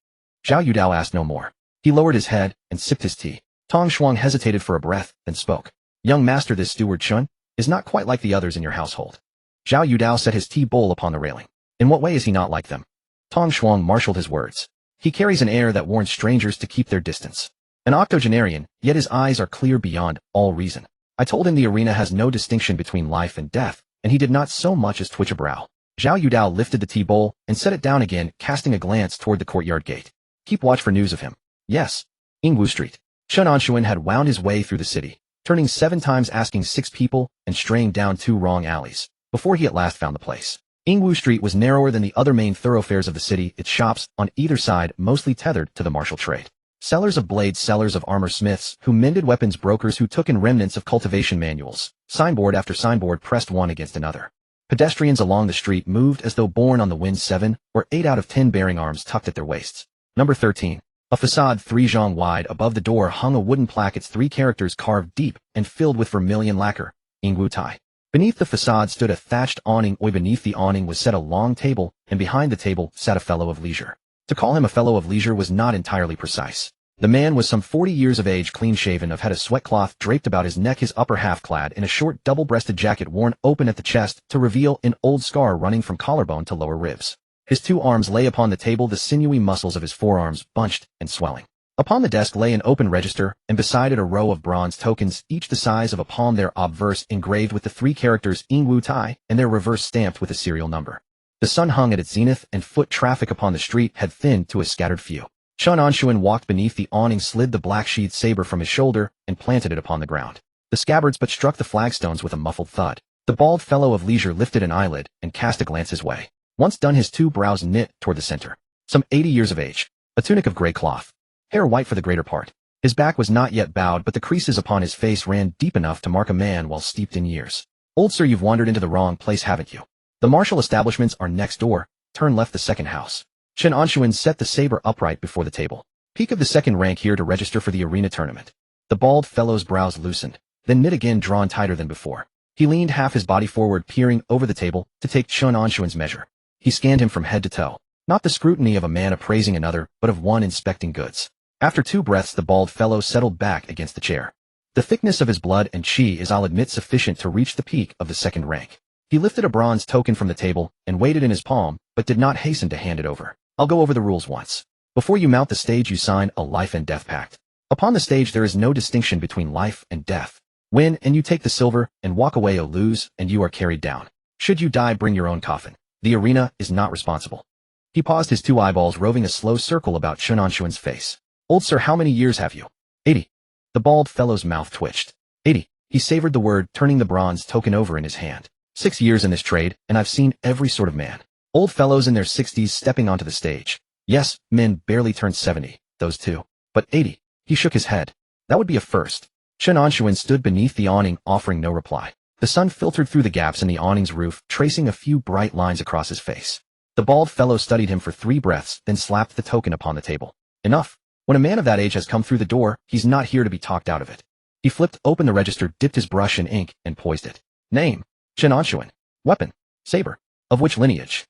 Zhao Yudao asked no more. He lowered his head and sipped his tea. Tong Xuan hesitated for a breath, then spoke. Young master, this Steward Chen is not quite like the others in your household. Zhao Yudao set his tea bowl upon the railing. In what way is he not like them? Tong Xuan marshaled his words. He carries an air that warns strangers to keep their distance. An octogenarian, yet his eyes are clear beyond all reason. I told him the arena has no distinction between life and death, and he did not so much as twitch a brow. Zhao Yudao lifted the tea bowl and set it down again, casting a glance toward the courtyard gate. Keep watch for news of him. Yes. Yingwu Street. Chen Anshun had wound his way through the city, turning 7 times, asking 6 people, and straying down 2 wrong alleys, before he at last found the place. Yingwu Street was narrower than the other main thoroughfares of the city, its shops, on either side, mostly tethered to the martial trade. Sellers of blades, sellers of armor, smiths who mended weapons, brokers who took in remnants of cultivation manuals. Signboard after signboard pressed one against another. Pedestrians along the street moved as though borne on the wind, 7 or 8 out of 10 bearing arms tucked at their waists. Number 13. A facade 3 zhang wide. Above the door hung a wooden plaque, its 3 characters carved deep and filled with vermilion lacquer. Yingwu Tai. Beneath the facade stood a thatched awning. Beneath the awning was set a long table, and behind the table sat a fellow of leisure. To call him a fellow of leisure was not entirely precise. The man was some 40 years of age, clean-shaven, had a sweatcloth draped about his neck, his upper half clad in a short double-breasted jacket worn open at the chest to reveal an old scar running from collarbone to lower ribs. His 2 arms lay upon the table, the sinewy muscles of his forearms bunched and swelling. Upon the desk lay an open register, and beside it a row of bronze tokens, each the size of a palm, their obverse engraved with the 3 characters Yingwu Tai, and their reverse stamped with a serial number. The sun hung at its zenith, and foot traffic upon the street had thinned to a scattered few. Chen Anshun walked beneath the awning, slid the black-sheathed saber from his shoulder, and planted it upon the ground. The scabbards but struck the flagstones with a muffled thud. The bald fellow of leisure lifted an eyelid, and cast a glance his way. Once done, his 2 brows knit toward the center. Some 80 years of age. A tunic of gray cloth. Hair white for the greater part. His back was not yet bowed, but the creases upon his face ran deep enough to mark a man well steeped in years. Old sir, you've wandered into the wrong place, haven't you? The martial establishments are next door. Turn left, the second house. Chen Anshun set the saber upright before the table. Peak of the 2nd rank here to register for the arena tournament. The bald fellow's brows loosened, then knit again, drawn tighter than before. He leaned half his body forward, peering over the table to take Chen Anshun's measure. He scanned him from head to toe. Not the scrutiny of a man appraising another, but of one inspecting goods. After 2 breaths the bald fellow settled back against the chair. The thickness of his blood and chi is, I'll admit, sufficient to reach the peak of the 2nd rank. He lifted a bronze token from the table and weighed it in his palm, but did not hasten to hand it over. I'll go over the rules once. Before you mount the stage, you sign a life and death pact. Upon the stage, there is no distinction between life and death. Win, and you take the silver, and walk away, or lose, and you are carried down. Should you die, bring your own coffin. The arena is not responsible. He paused, his two eyeballs roving a slow circle about Chen Anshun's face. Old sir, how many years have you? 80. The bald fellow's mouth twitched. 80. He savored the word, turning the bronze token over in his hand. 6 years in this trade, and I've seen every sort of man. Old fellows in their 60s stepping onto the stage. Yes, men barely turned 70, those two. But 80. He shook his head. That would be a first. Chen Anshun stood beneath the awning, offering no reply. The sun filtered through the gaps in the awning's roof, tracing a few bright lines across his face. The bald fellow studied him for 3 breaths, then slapped the token upon the table. Enough. When a man of that age has come through the door, he's not here to be talked out of it. He flipped open the register, dipped his brush in ink, and poised it. Name: Chen Anshun. Weapon: saber. Of which lineage?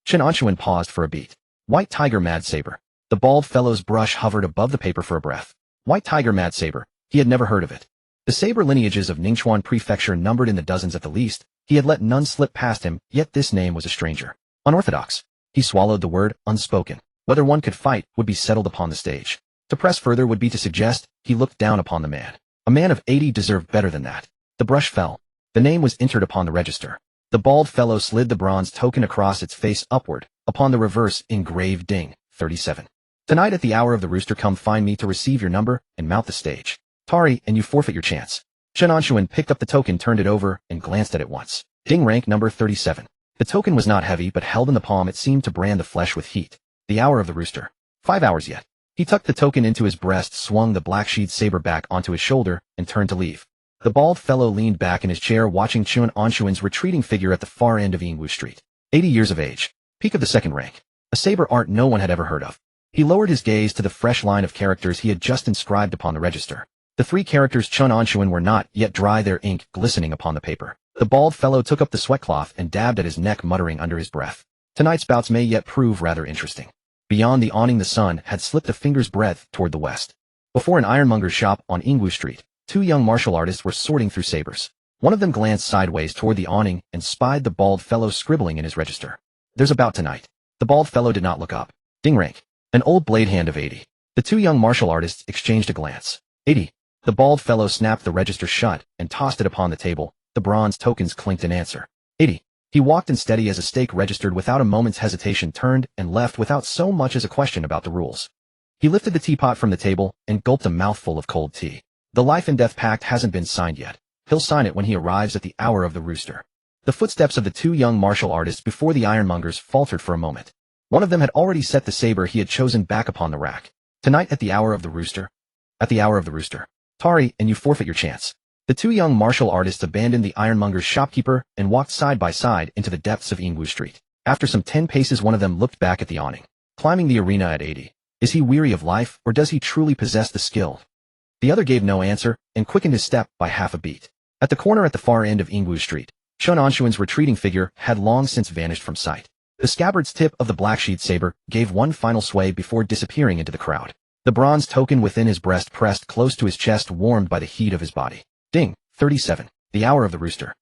Chen Anshun paused for a beat. White Tiger Mad Saber. The bald fellow's brush hovered above the paper for a breath. White Tiger Mad Saber. He had never heard of it. The saber lineages of Ningchuan Prefecture numbered in the dozens at the least. He had let none slip past him, yet this name was a stranger. Unorthodox. He swallowed the word, unspoken. Whether one could fight would be settled upon the stage. To press further would be to suggest. He looked down upon the man. A man of 80 deserved better than that. The brush fell. The name was entered upon the register. The bald fellow slid the bronze token across its face upward. Upon the reverse, engraved ding, 37. Tonight at the hour of the rooster, come find me to receive your number and mount the stage. Tari, and you forfeit your chance. Chen Anshun picked up the token, turned it over, and glanced at it once. Ding, rank number 37. The token was not heavy, but held in the palm it seemed to brand the flesh with heat. The hour of the rooster. 5 hours yet. He tucked the token into his breast, swung the black-sheathed saber back onto his shoulder, and turned to leave. The bald fellow leaned back in his chair, watching Chen Anshun's retreating figure at the far end of Yingwu Street. 80 years of age. Peak of the second rank. A saber art no one had ever heard of. He lowered his gaze to the fresh line of characters he had just inscribed upon the register. The 3 characters Chen Anshun were not yet dry, their ink glistening upon the paper. The bald fellow took up the sweatcloth and dabbed at his neck, muttering under his breath. Tonight's bouts may yet prove rather interesting. Beyond the awning, the sun had slipped a finger's breadth toward the west. Before an ironmonger's shop on Yingwu Street, 2 young martial artists were sorting through sabers. One of them glanced sideways toward the awning and spied the bald fellow scribbling in his register. There's a bout tonight. The bald fellow did not look up. Ding, rank. An old blade hand of 80. The 2 young martial artists exchanged a glance. 80. The bald fellow snapped the register shut and tossed it upon the table. The bronze tokens clinked in answer. 80. He walked in steady as a stake, registered without a moment's hesitation, turned and left without so much as a question about the rules. He lifted the teapot from the table and gulped a mouthful of cold tea. The life and death pact hasn't been signed yet. He'll sign it when he arrives at the hour of the rooster. The footsteps of the 2 young martial artists before the ironmongers faltered for a moment. One of them had already set the saber he had chosen back upon the rack. Tonight at the hour of the rooster. At the hour of the rooster. Tari, and you forfeit your chance. The 2 young martial artists abandoned the ironmonger's shopkeeper and walked side by side into the depths of Yingwu Street. After some 10 paces, one of them looked back at the awning. Climbing the arena at 80. Is he weary of life, or does he truly possess the skill? The other gave no answer and quickened his step by half a beat. At the corner at the far end of Yingwu Street, Chen Anshun's retreating figure had long since vanished from sight. The scabbard's tip of the black-sheathed saber gave one final sway before disappearing into the crowd. The bronze token within his breast pressed close to his chest, warmed by the heat of his body. Ding, 37. The hour of the rooster.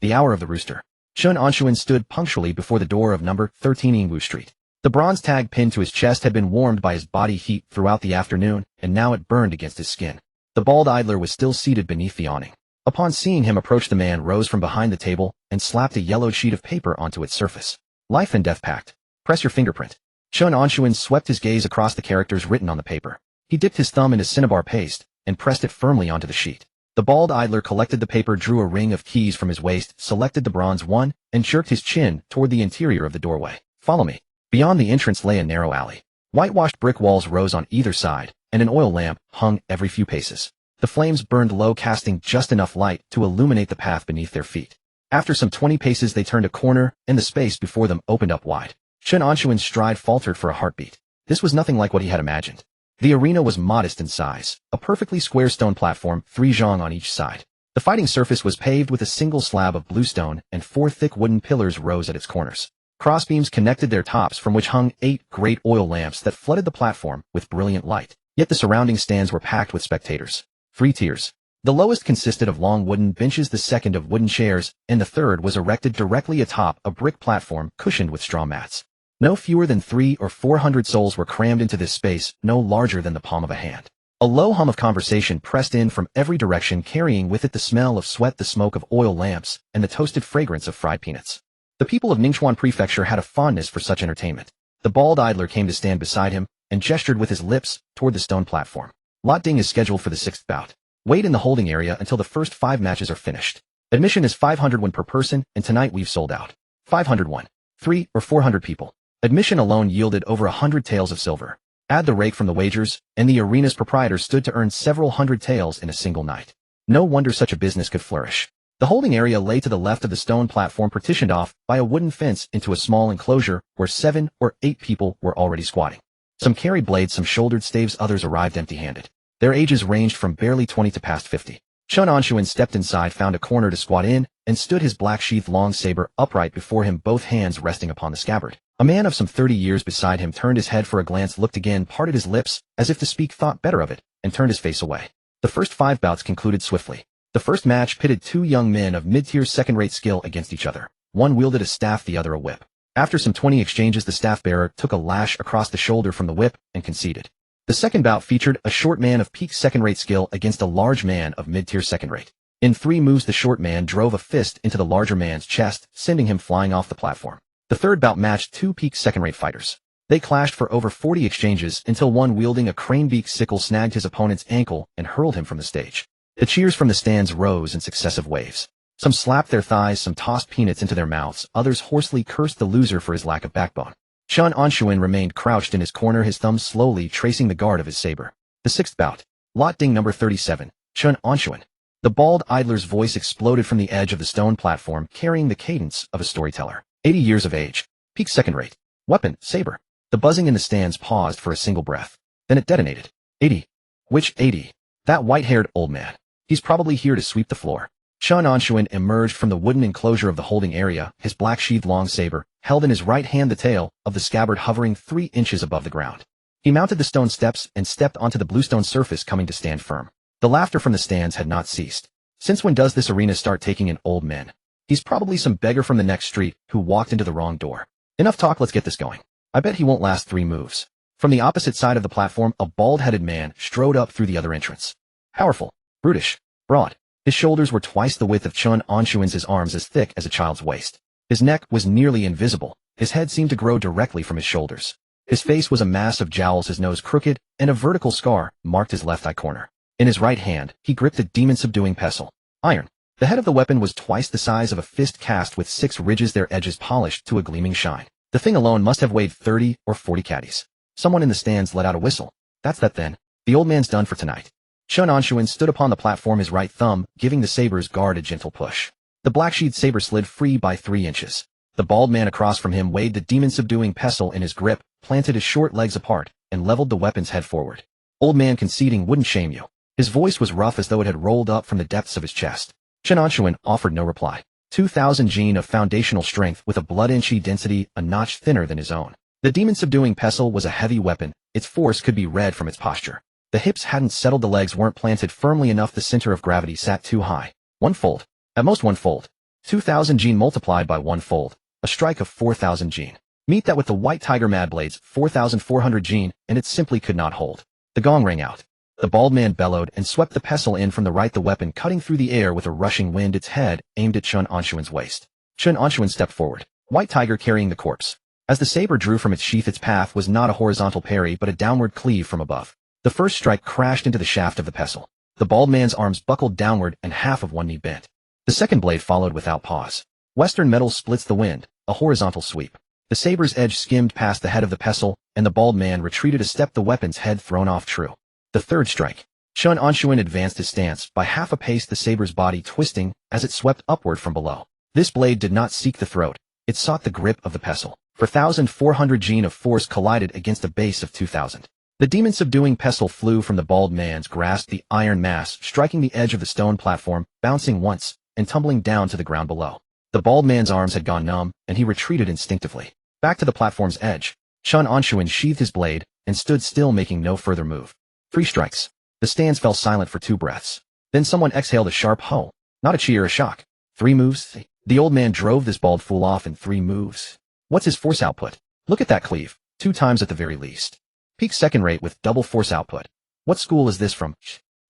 The hour of the rooster. Chen Anshun stood punctually before the door of number 13 Yingwu Street. The bronze tag pinned to his chest had been warmed by his body heat throughout the afternoon, and now it burned against his skin. The bald idler was still seated beneath the awning. Upon seeing him approach, the man rose from behind the table and slapped a yellowed sheet of paper onto its surface. Life and death pact. Press your fingerprint. Chen Anshun swept his gaze across the characters written on the paper. He dipped his thumb into cinnabar paste and pressed it firmly onto the sheet. The bald idler collected the paper, drew a ring of keys from his waist, selected the bronze one, and jerked his chin toward the interior of the doorway. Follow me. Beyond the entrance lay a narrow alley. Whitewashed brick walls rose on either side, and an oil lamp hung every few paces. The flames burned low, casting just enough light to illuminate the path beneath their feet. After some 20 paces, they turned a corner, and the space before them opened up wide. Chen Anshun's stride faltered for a heartbeat. This was nothing like what he had imagined. The arena was modest in size, a perfectly square stone platform, 3 zhang on each side. The fighting surface was paved with a single slab of bluestone, and 4 thick wooden pillars rose at its corners. Crossbeams connected their tops, from which hung 8 great oil lamps that flooded the platform with brilliant light. Yet the surrounding stands were packed with spectators. 3 tiers. The lowest consisted of long wooden benches, the second of wooden chairs, and the third was erected directly atop a brick platform cushioned with straw mats. No fewer than 300 or 400 souls were crammed into this space, no larger than the palm of a hand. A low hum of conversation pressed in from every direction, carrying with it the smell of sweat, the smoke of oil lamps, and the toasted fragrance of fried peanuts. The people of Ningxuan Prefecture had a fondness for such entertainment. The bald idler came to stand beside him and gestured with his lips toward the stone platform. Lot Ding is scheduled for the 6th bout. Wait in the holding area until the first 5 matches are finished. Admission is 500 won per person, and tonight we've sold out. 500 won. 300 or 400 people. Admission alone yielded over 100 taels of silver. Add the rake from the wagers, and the arena's proprietor stood to earn several hundred taels in a single night. No wonder such a business could flourish. The holding area lay to the left of the stone platform, partitioned off by a wooden fence into a small enclosure where 7 or 8 people were already squatting. Some carried blades, some shouldered staves, others arrived empty-handed. Their ages ranged from barely 20 to past 50. Chen Anshun stepped inside, found a corner to squat in, and stood his black-sheathed long saber upright before him, both hands resting upon the scabbard. A man of some 30 years beside him turned his head for a glance, looked again, parted his lips, as if to speak, thought better of it, and turned his face away. The first 5 bouts concluded swiftly. The first match pitted 2 young men of mid-tier second-rate skill against each other. One wielded a staff, the other a whip. After some 20 exchanges, the staff-bearer took a lash across the shoulder from the whip and conceded. The second bout featured a short man of peak second-rate skill against a large man of mid-tier second-rate. In 3 moves, the short man drove a fist into the larger man's chest, sending him flying off the platform. The third bout matched 2 peak second-rate fighters. They clashed for over 40 exchanges until one wielding a crane-beak sickle snagged his opponent's ankle and hurled him from the stage. The cheers from the stands rose in successive waves. Some slapped their thighs, some tossed peanuts into their mouths, others hoarsely cursed the loser for his lack of backbone. Chen Anshun remained crouched in his corner, his thumb slowly tracing the guard of his saber. The 6th bout. Lot Ding number 37, Chen Anshun. The bald idler's voice exploded from the edge of the stone platform, carrying the cadence of a storyteller. 80 years of age. Peak second rate. Weapon, saber. The buzzing in the stands paused for a single breath. Then it detonated. 80. Which 80? That white-haired old man. He's probably here to sweep the floor. Chen Anshun emerged from the wooden enclosure of the holding area, his black-sheathed long saber, held in his right hand, the tail of the scabbard hovering 3 inches above the ground. He mounted the stone steps and stepped onto the bluestone surface, coming to stand firm. The laughter from the stands had not ceased. Since when does this arena start taking in old men? He's probably some beggar from the next street who walked into the wrong door. Enough talk, let's get this going. I bet he won't last 3 moves. From the opposite side of the platform, a bald-headed man strode up through the other entrance. Powerful, brutish, broad. His shoulders were twice the width of Chen Anshun's, his arms as thick as a child's waist. His neck was nearly invisible. His head seemed to grow directly from his shoulders. His face was a mass of jowls, his nose crooked, and a vertical scar marked his left eye corner. In his right hand, he gripped a demon-subduing pestle. Iron. The head of the weapon was twice the size of a fist, cast with 6 ridges, their edges polished to a gleaming shine. The thing alone must have weighed 30 or 40 caddies. Someone in the stands let out a whistle. That's that then. The old man's done for tonight. Chen Anshun stood upon the platform, his right thumb giving the saber's guard a gentle push. The black-sheathed saber slid free by 3 inches. The bald man across from him weighed the demon-subduing pestle in his grip, planted his short legs apart, and leveled the weapon's head forward. Old man conceding wouldn't shame you. His voice was rough as though it had rolled up from the depths of his chest. Chen Anshun offered no reply. 2,000 gene of foundational strength with a blood-inchy density a notch thinner than his own. The demon-subduing pestle was a heavy weapon. Its force could be read from its posture. The hips hadn't settled, the legs weren't planted firmly enough, the center of gravity sat too high. 1 fold. At most 1 fold. 2,000 gene multiplied by 1 fold. A strike of 4,000 gene. Meet that with the white tiger mad blades, 4,400 gene, and it simply could not hold. The gong rang out. The bald man bellowed and swept the pestle in from the right, the weapon cutting through the air with a rushing wind, its head aimed at Chen Anshun's waist. Chen Anshun stepped forward. White tiger carrying the corpse. As the saber drew from its sheath, its path was not a horizontal parry but a downward cleave from above. The first strike crashed into the shaft of the pestle. The bald man's arms buckled downward and half of one knee bent. The second blade followed without pause. Western metal splits the wind, a horizontal sweep. The saber's edge skimmed past the head of the pestle, and the bald man retreated a step, the weapon's head thrown off true. The third strike. Chen Anshun advanced his stance by half a pace, the saber's body twisting as it swept upward from below. This blade did not seek the throat. It sought the grip of the pestle. 4,400 gene of force collided against a base of 2,000. The demon-subduing pestle flew from the bald man's grasp, the iron mass striking the edge of the stone platform, bouncing once, and tumbling down to the ground below. The bald man's arms had gone numb, and he retreated instinctively. Back to the platform's edge. Chen Anshun sheathed his blade and stood still, making no further move. 3 strikes. The stands fell silent for 2 breaths. Then someone exhaled a sharp "ho." Not a cheer, a shock. 3 moves? The old man drove this bald fool off in 3 moves. What's his force output? Look at that cleave. 2 times at the very least. Peak second rate with double force output. What school is this from?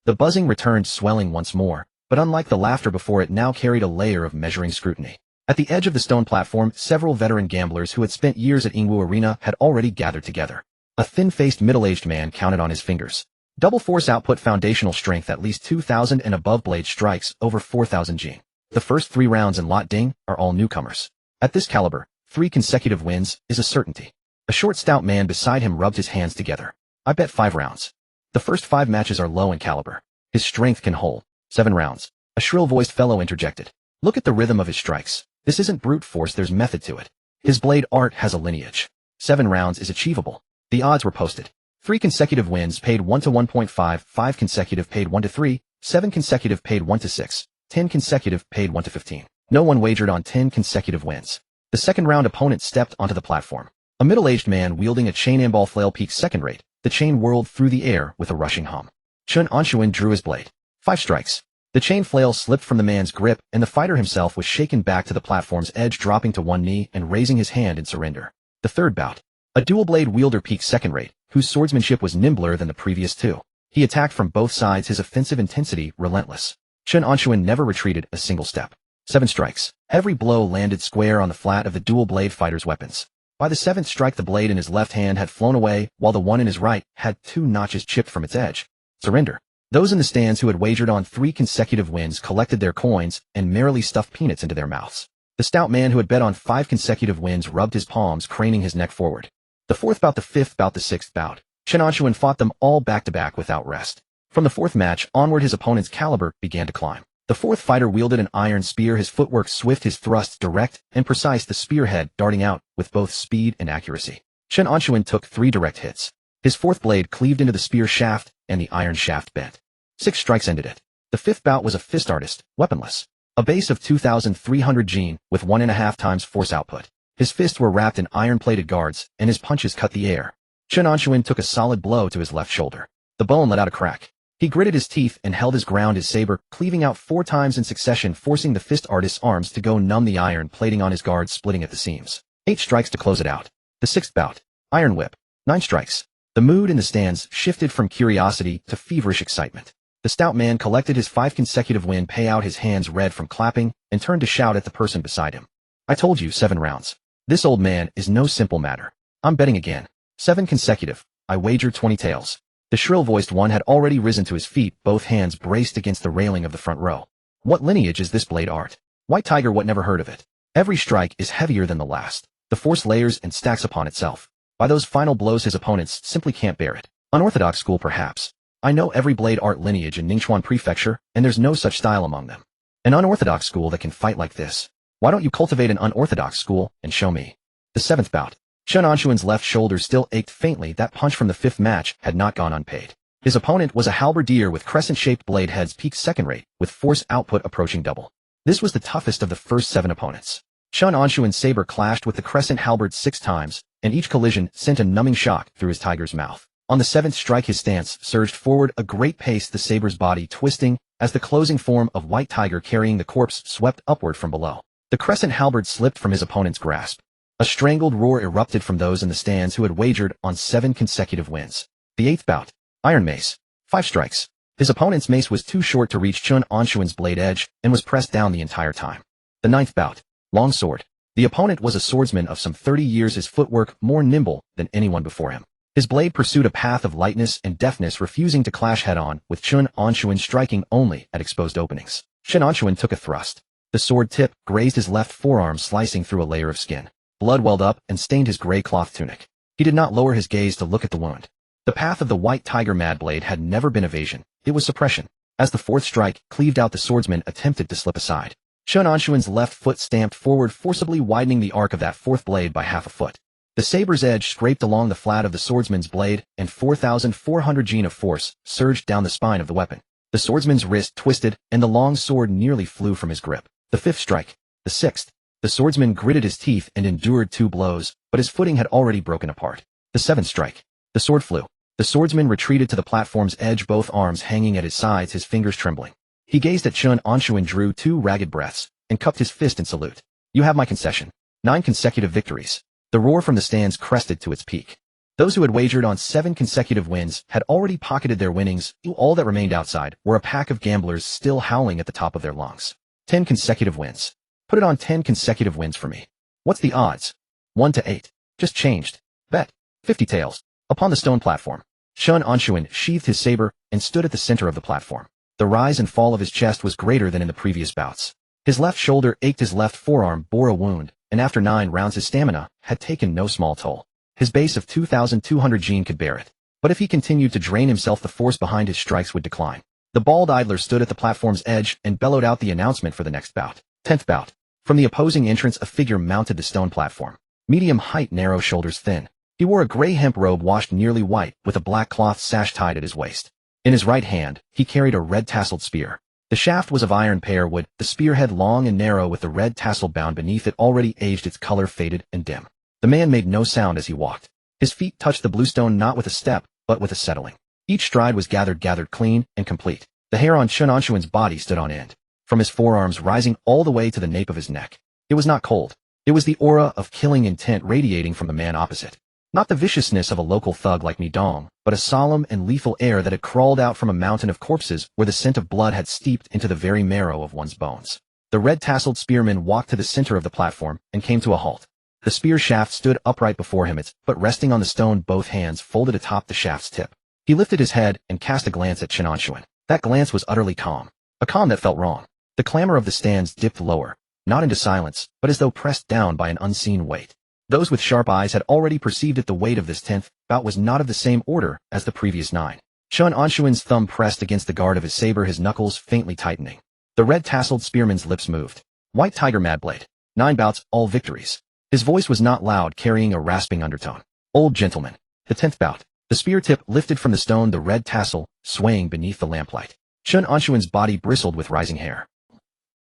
The buzzing returned, swelling once more, but unlike the laughter before, it now carried a layer of measuring scrutiny. At the edge of the stone platform, several veteran gamblers who had spent years at Ingwu Arena had already gathered together. A thin-faced middle-aged man counted on his fingers. Double force output, foundational strength at least 2,000 and above, blade strikes over 4,000 Jing. The first 3 rounds in Lot Ding are all newcomers. At this caliber, 3 consecutive wins is a certainty. A short stout man beside him rubbed his hands together. I bet 5 rounds. The first 5 matches are low in caliber. His strength can hold 7 rounds. A shrill-voiced fellow interjected. Look at the rhythm of his strikes. This isn't brute force, there's method to it. His blade art has a lineage. 7 rounds is achievable. The odds were posted. 3 consecutive wins paid 1 to 1.5, 5 consecutive paid 1 to 3, 7 consecutive paid 1 to 6, 10 consecutive paid 1 to 15. No one wagered on 10 consecutive wins. The second round opponent stepped onto the platform. A middle-aged man wielding a chain and ball flail, peak second rate. The chain whirled through the air with a rushing hum. Chen Anshun drew his blade. 5 strikes. The chain flail slipped from the man's grip, and the fighter himself was shaken back to the platform's edge, dropping to one knee and raising his hand in surrender. The third bout. A dual-blade wielder, peak second rate, whose swordsmanship was nimbler than the previous 2. He attacked from both sides, his offensive intensity relentless. Chen Anshun never retreated a single step. 7 strikes. Every blow landed square on the flat of the dual-blade fighter's weapons. By the 7th strike, the blade in his left hand had flown away, while the one in his right had 2 notches chipped from its edge. Surrender. Those in the stands who had wagered on 3 consecutive wins collected their coins and merrily stuffed peanuts into their mouths. The stout man who had bet on 5 consecutive wins rubbed his palms, craning his neck forward. The 4th bout, the 5th bout, the 6th bout. Chen Anshun fought them all back-to-back without rest. From the 4th match onward, his opponent's caliber began to climb. The 4th fighter wielded an iron spear, his footwork swift, his thrusts direct and precise, the spearhead darting out with both speed and accuracy. Chen Anshun took 3 direct hits. His 4th blade cleaved into the spear shaft, and the iron shaft bent. 6 strikes ended it. The 5th bout was a fist artist, weaponless. A base of 2,300 Jing, with 1.5 times force output. His fists were wrapped in iron-plated guards, and his punches cut the air. Chen Anshun took a solid blow to his left shoulder. The bone let out a crack. He gritted his teeth and held his ground, his saber cleaving out 4 times in succession, forcing the fist artist's arms to go numb, the iron plating on his guard splitting at the seams. 8 strikes to close it out. The 6th bout. Iron whip. 9 strikes. The mood in the stands shifted from curiosity to feverish excitement. The stout man collected his 5 consecutive win payout, his hands red from clapping, and turned to shout at the person beside him. I told you, 7 rounds. This old man is no simple matter. I'm betting again. 7 consecutive. I wager 20 taels. The shrill-voiced one had already risen to his feet, both hands braced against the railing of the front row. What lineage is this blade art? White Tiger, what, never heard of it. Every strike is heavier than the last. The force layers and stacks upon itself. By those final blows, his opponents simply can't bear it. Unorthodox school, perhaps. I know every blade art lineage in Ningchuan Prefecture, and there's no such style among them. An unorthodox school that can fight like this. Why don't you cultivate an unorthodox school and show me? The 7th bout. Chen Anshun's left shoulder still ached faintly. That punch from the 5th match had not gone unpaid. His opponent was a halberdier with crescent-shaped blade heads, peak second rate, with force output approaching double. This was the toughest of the first 7 opponents. Chen Anshun's saber clashed with the crescent halberd 6 times, and each collision sent a numbing shock through his tiger's mouth. On the 7th strike, his stance surged forward, a great pace, the saber's body twisting as the closing form of White Tiger carrying the corpse swept upward from below. The crescent halberd slipped from his opponent's grasp. A strangled roar erupted from those in the stands who had wagered on 7 consecutive wins. The 8th bout. Iron mace. 5 strikes. His opponent's mace was too short to reach Chen Anshun's blade edge and was pressed down the entire time. The 9th bout. Long sword. The opponent was a swordsman of some 30 years, his footwork more nimble than anyone before him. His blade pursued a path of lightness and deftness, refusing to clash head-on, with Chen Anshun striking only at exposed openings. Chen Anshun took a thrust. The sword tip grazed his left forearm, slicing through a layer of skin. Blood welled up and stained his gray cloth tunic. He did not lower his gaze to look at the wound. The path of the White Tiger mad blade had never been evasion. It was suppression. As the 4th strike cleaved out, the swordsman attempted to slip aside. Chen Anshun's left foot stamped forward, forcibly widening the arc of that 4th blade by half a foot. The saber's edge scraped along the flat of the swordsman's blade, and 4,400 Jing of force surged down the spine of the weapon. The swordsman's wrist twisted, and the long sword nearly flew from his grip. The 5th strike. The 6th. The swordsman gritted his teeth and endured 2 blows, but his footing had already broken apart. The 7th strike. The sword flew. The swordsman retreated to the platform's edge, both arms hanging at his sides, his fingers trembling. He gazed at Chen Anshun and drew 2 ragged breaths, and cupped his fist in salute. You have my concession. 9 consecutive victories. The roar from the stands crested to its peak. Those who had wagered on 7 consecutive wins had already pocketed their winnings. All that remained outside were a pack of gamblers still howling at the top of their lungs. 10 consecutive wins. Put it on 10 consecutive wins for me. What's the odds? 1 to 8. Just changed. Bet. 50 tails. Upon the stone platform, Chen Anshun sheathed his saber and stood at the center of the platform. The rise and fall of his chest was greater than in the previous bouts. His left shoulder ached, his left forearm bore a wound, and after 9 rounds his stamina had taken no small toll. His base of 2,200 gene could bear it. But if he continued to drain himself, the force behind his strikes would decline. The bald idler stood at the platform's edge and bellowed out the announcement for the next bout. 10th bout. From the opposing entrance, a figure mounted the stone platform. Medium height, narrow shoulders, thin. He wore a gray hemp robe washed nearly white with a black cloth sash tied at his waist. In his right hand, he carried a red-tasseled spear. The shaft was of iron pear wood, the spearhead long and narrow with the red tassel bound beneath it already aged, its color faded and dim. The man made no sound as he walked. His feet touched the bluestone not with a step, but with a settling. Each stride was gathered clean and complete. The hair on Chen Anshun's body stood on end, from his forearms rising all the way to the nape of his neck. It was not cold. It was the aura of killing intent radiating from the man opposite. Not the viciousness of a local thug like Mi Dong, but a solemn and lethal air that had crawled out from a mountain of corpses where the scent of blood had steeped into the very marrow of one's bones. The red-tasseled spearman walked to the center of the platform and came to a halt. The spear shaft stood upright before him, but resting on the stone, both hands folded atop the shaft's tip. He lifted his head and cast a glance at Chen Anshun. That glance was utterly calm. A calm that felt wrong. The clamor of the stands dipped lower, not into silence, but as though pressed down by an unseen weight. Those with sharp eyes had already perceived it. The weight of this 10th bout was not of the same order as the previous 9. Chen Anshun's thumb pressed against the guard of his saber, his knuckles faintly tightening. The red-tasseled spearman's lips moved. White tiger madblade. 9 bouts, all victories. His voice was not loud, carrying a rasping undertone. Old gentleman. The 10th bout. The spear tip lifted from the stone, the red tassel swaying beneath the lamplight. Chen Anshun's body bristled with rising hair.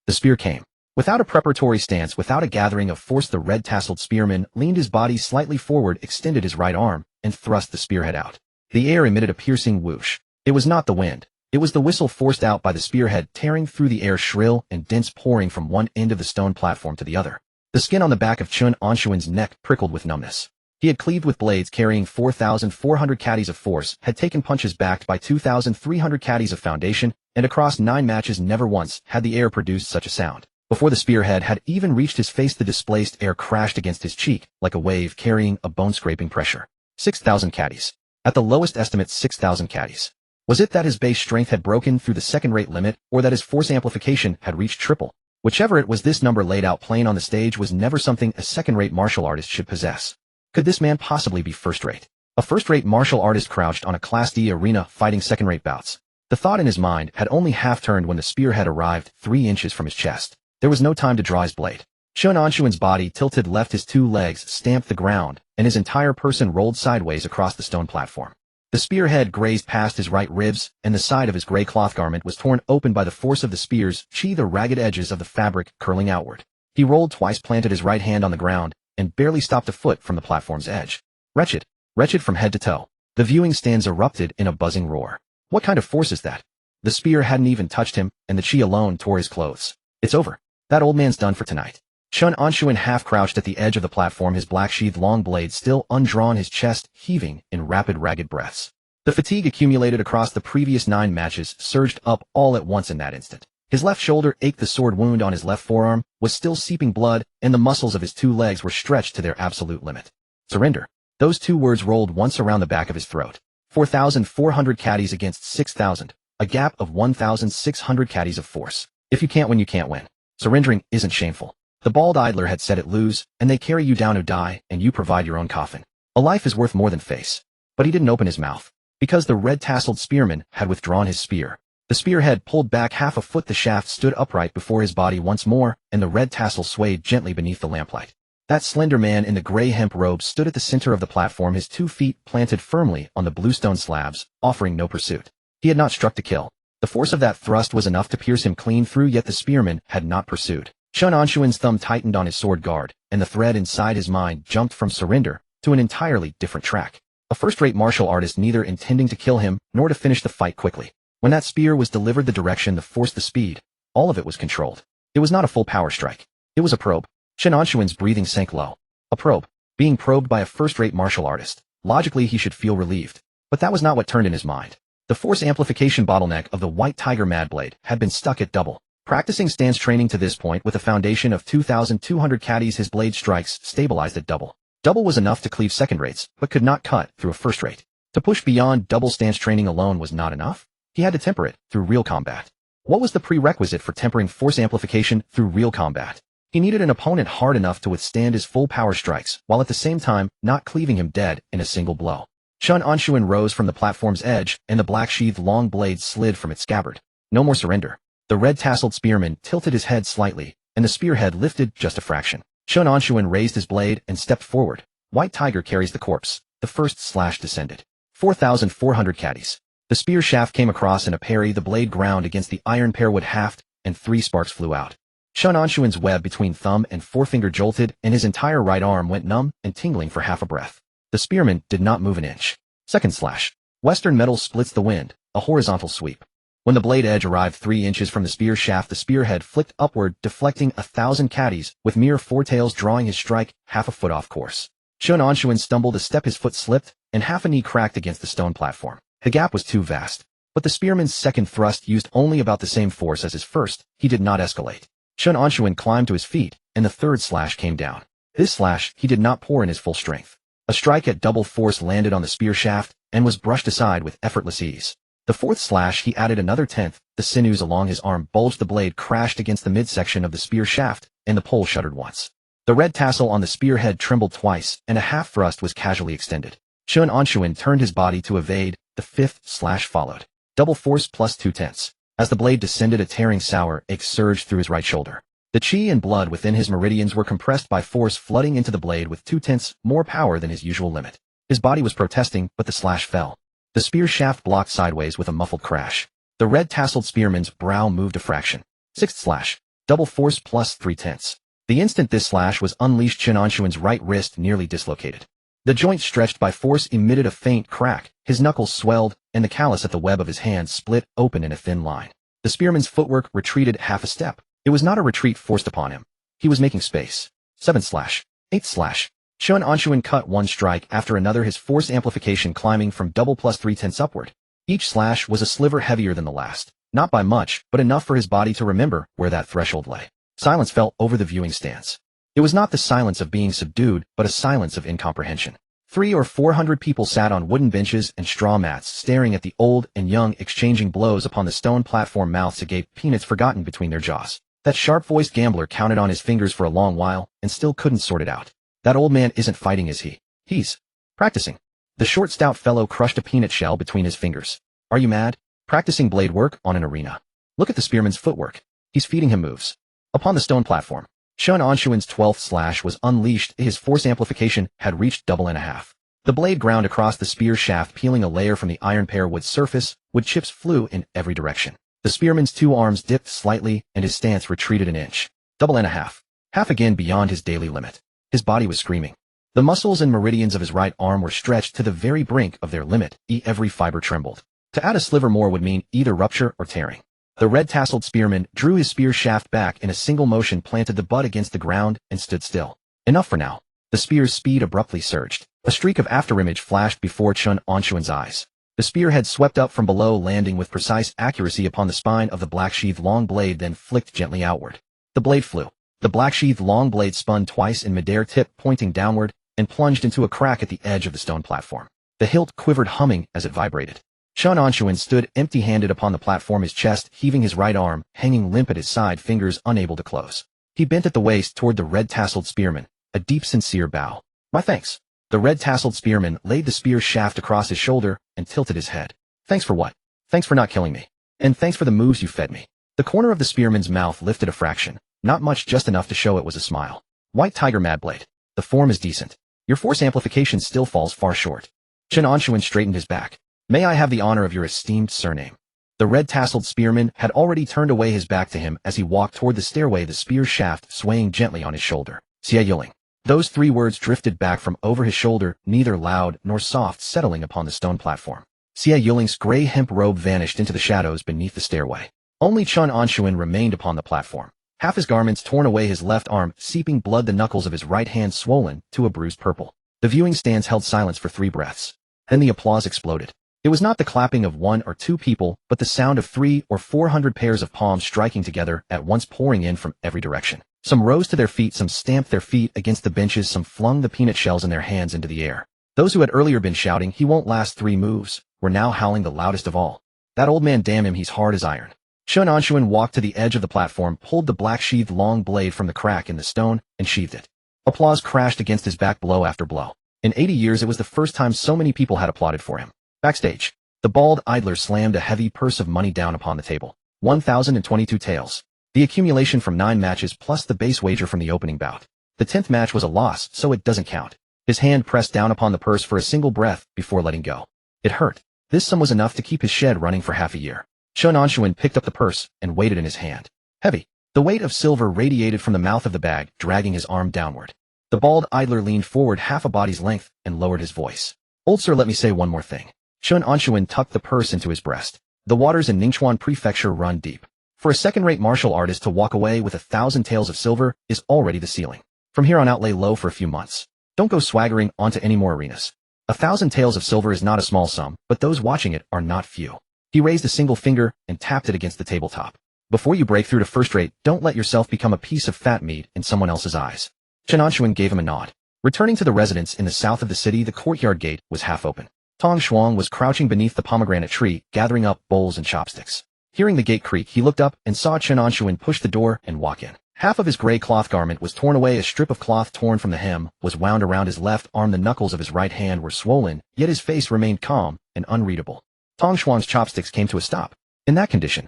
The spear came. Without a preparatory stance, without a gathering of force, the red-tasseled spearman leaned his body slightly forward, extended his right arm, and thrust the spearhead out. The air emitted a piercing whoosh. It was not the wind. It was the whistle forced out by the spearhead, tearing through the air, shrill and dense, pouring from one end of the stone platform to the other. The skin on the back of Chen Anshun's neck prickled with numbness. He had cleaved with blades carrying 4,400 caddies of force, had taken punches backed by 2,300 caddies of foundation, and across 9 matches never once had the air produced such a sound. Before the spearhead had even reached his face, the displaced air crashed against his cheek like a wave carrying a bone-scraping pressure. 6,000 caddies. At the lowest estimate, 6,000 caddies. Was it that his base strength had broken through the second-rate limit, or that his force amplification had reached triple? Whichever it was, this number laid out plain on the stage was never something a second-rate martial artist should possess. Could this man possibly be first-rate? A first-rate martial artist crouched on a Class D arena fighting second-rate bouts. The thought in his mind had only half-turned when the spearhead arrived 3 inches from his chest. There was no time to draw his blade. Chen Anshun's body tilted left, his 2 legs stamped the ground, and his entire person rolled sideways across the stone platform. The spearhead grazed past his right ribs, and the side of his gray cloth garment was torn open by the force of the spear's chi, the ragged edges of the fabric curling outward. He rolled twice, planted his right hand on the ground, and barely stopped a foot from the platform's edge. Wretched. Wretched from head to toe. The viewing stands erupted in a buzzing roar. What kind of force is that? The spear hadn't even touched him, and the chi alone tore his clothes. It's over. That old man's done for tonight. Chen Anshun half-crouched at the edge of the platform, his black-sheathed long blade still undrawn, his chest heaving in rapid, ragged breaths. The fatigue accumulated across the previous 9 matches surged up all at once in that instant. His left shoulder ached, the sword wound on his left forearm was still seeping blood, and the muscles of his 2 legs were stretched to their absolute limit. Surrender. Those 2 words rolled once around the back of his throat. 4,400 caddies against 6,000, a gap of 1,600 caddies of force. If you can't win, you can't win. Surrendering isn't shameful. The bald idler had said it: lose, and they carry you down to die, and you provide your own coffin. A life is worth more than face. But he didn't open his mouth, because the red-tasseled spearman had withdrawn his spear. The spearhead pulled back half a foot, the shaft stood upright before his body once more, and the red tassel swayed gently beneath the lamplight. That slender man in the gray hemp robe stood at the center of the platform, his 2 feet planted firmly on the bluestone slabs, offering no pursuit. He had not struck to kill. The force of that thrust was enough to pierce him clean through, yet the spearman had not pursued. Chen Anshun's thumb tightened on his sword guard, and the thread inside his mind jumped from surrender to an entirely different track. A first-rate martial artist neither intending to kill him nor to finish the fight quickly. When that spear was delivered, the direction, the force, the speed, all of it was controlled. It was not a full power strike. It was a probe. Chen Anshun's breathing sank low. A probe. Being probed by a first-rate martial artist. Logically, he should feel relieved. But that was not what turned in his mind. The force amplification bottleneck of the White Tiger Madblade had been stuck at double. Practicing stance training to this point with a foundation of 2,200 caddies, his blade strikes stabilized at double. Double was enough to cleave second rates, but could not cut through a first rate. To push beyond double stance training alone was not enough. He had to temper it through real combat. What was the prerequisite for tempering force amplification through real combat? He needed an opponent hard enough to withstand his full power strikes, while at the same time not cleaving him dead in a single blow. Chen Anshun rose from the platform's edge, and the black-sheathed long blade slid from its scabbard. No more surrender. The red-tasseled spearman tilted his head slightly, and the spearhead lifted just a fraction. Chen Anshun raised his blade and stepped forward. White Tiger carries the corpse. The first slash descended. 4,400 caddies. The spear shaft came across in a parry, the blade ground against the iron pearwood haft, and 3 sparks flew out. Chen Anshun's web between thumb and forefinger jolted, and his entire right arm went numb and tingling for half a breath. The spearman did not move an inch. Second slash. Western metal splits the wind, a horizontal sweep. When the blade edge arrived 3 inches from the spear shaft, the spearhead flicked upward, deflecting 1,000 caddies, with mere foretails drawing his strike half a foot off course. Chen Anshun stumbled a step, his foot slipped, and half a knee cracked against the stone platform. The gap was too vast. But the spearman's second thrust used only about the same force as his first. He did not escalate. Chen Anshun climbed to his feet, and the third slash came down. This slash he did not pour in his full strength. A strike at double force landed on the spear shaft, and was brushed aside with effortless ease. The fourth slash he added another tenth. The sinews along his arm bulged, the blade crashed against the midsection of the spear shaft, and the pole shuddered once. The red tassel on the spearhead trembled twice, and a half thrust was casually extended. Chen Anshun turned his body to evade. The fifth slash followed. Double force plus 2/10. As the blade descended, a tearing sour ache surged through his right shoulder. The chi and blood within his meridians were compressed by force flooding into the blade with 2/10 more power than his usual limit. His body was protesting, but the slash fell. The spear shaft blocked sideways with a muffled crash. The red-tasseled spearman's brow moved a fraction. Sixth slash. Double force plus 3/10. The instant this slash was unleashed, Chen Anshun's right wrist nearly dislocated. The joint stretched by force emitted a faint crack, his knuckles swelled, and the callus at the web of his hand split open in a thin line. The spearman's footwork retreated half a step. It was not a retreat forced upon him. He was making space. Seventh slash. Eighth slash. Chen Anshun cut one strike after another, his force amplification climbing from double plus 3/10 upward. Each slash was a sliver heavier than the last. Not by much, but enough for his body to remember where that threshold lay. Silence fell over the viewing stands. It was not the silence of being subdued, but a silence of incomprehension. 300 or 400 people sat on wooden benches and straw mats, staring at the old and young exchanging blows upon the stone platform, mouths agape, peanuts forgotten between their jaws. That sharp-voiced gambler counted on his fingers for a long while and still couldn't sort it out. That old man isn't fighting, is he? He's practicing. The short, stout fellow crushed a peanut shell between his fingers. Are you mad? Practicing blade work on an arena. Look at the spearman's footwork. He's feeding him moves. Upon the stone platform, Chen Anshun's 12th slash was unleashed. His force amplification had reached double and a half. The blade ground across the spear shaft, peeling a layer from the iron pearwood surface. Wood chips flew in every direction. The spearman's 2 arms dipped slightly, and his stance retreated an inch. Double and a half. Half again beyond his daily limit. His body was screaming. The muscles and meridians of his right arm were stretched to the very brink of their limit. Every fiber trembled. To add a sliver more would mean either rupture or tearing. The red-tasseled spearman drew his spear shaft back in a single motion, planted the butt against the ground, and stood still. Enough for now. The spear's speed abruptly surged. A streak of afterimage flashed before Chen Anshun's eyes. The spearhead swept up from below, landing with precise accuracy upon the spine of the black-sheathed long blade, then flicked gently outward. The blade flew. The black-sheathed long blade spun twice in midair, tip pointing downward, and plunged into a crack at the edge of the stone platform. The hilt quivered, humming as it vibrated. Chen Anshun stood empty-handed upon the platform, his chest heaving, his right arm hanging limp at his side, fingers unable to close. He bent at the waist toward the red-tasseled spearman, a deep, sincere bow. My thanks. The red-tasseled spearman laid the spear shaft across his shoulder and tilted his head. Thanks for what? Thanks for not killing me. And thanks for the moves you fed me. The corner of the spearman's mouth lifted a fraction. Not much, just enough to show it was a smile. White Tiger Madblade. The form is decent. Your force amplification still falls far short. Chen Anshun straightened his back. May I have the honor of your esteemed surname? The red-tasseled spearman had already turned away his back to him as he walked toward the stairway, the spear shaft swaying gently on his shoulder. Xie Yuling. Those 3 words drifted back from over his shoulder, neither loud nor soft, settling upon the stone platform. Xie Yuling's gray hemp robe vanished into the shadows beneath the stairway. Only Chen Anshun remained upon the platform. Half his garments torn away, his left arm seeping blood, the knuckles of his right hand swollen to a bruised purple. The viewing stands held silence for 3 breaths. Then the applause exploded. It was not the clapping of 1 or 2 people, but the sound of 300 or 400 pairs of palms striking together at once, pouring in from every direction. Some rose to their feet, some stamped their feet against the benches, some flung the peanut shells in their hands into the air. Those who had earlier been shouting, "He won't last 3 moves," were now howling the loudest of all. "That old man, damn him, he's hard as iron." Chen Anshun walked to the edge of the platform, pulled the black-sheathed long blade from the crack in the stone, and sheathed it. Applause crashed against his back, blow after blow. In 80 years it was the first time so many people had applauded for him. Backstage, the bald idler slammed a heavy purse of money down upon the table. 1,022 taels. The accumulation from 9 matches plus the base wager from the opening bout. The 10th match was a loss, so it doesn't count. His hand pressed down upon the purse for a single breath before letting go. It hurt. This sum was enough to keep his shed running for half a year. Chen Anshun picked up the purse and weighed it in his hand. Heavy. The weight of silver radiated from the mouth of the bag, dragging his arm downward. The bald idler leaned forward half a body's length and lowered his voice. "Old sir, let me say one more thing." Chen Anshun tucked the purse into his breast. "The waters in Ningchuan Prefecture run deep. For a second-rate martial artist to walk away with 1,000 taels of silver is already the ceiling. From here on out, lay low for a few months. Don't go swaggering onto any more arenas. 1,000 taels of silver is not a small sum, but those watching it are not few." He raised a single finger and tapped it against the tabletop. "Before you break through to first rate, don't let yourself become a piece of fat meat in someone else's eyes." Chen Anshun gave him a nod. Returning to the residence in the south of the city, the courtyard gate was half open. Tong Shuang was crouching beneath the pomegranate tree, gathering up bowls and chopsticks. Hearing the gate creak, he looked up and saw Chen Anshun push the door and walk in. Half of his gray cloth garment was torn away, a strip of cloth torn from the hem was wound around his left arm, the knuckles of his right hand were swollen, yet his face remained calm and unreadable. Tong Shuang's chopsticks came to a stop. In that condition,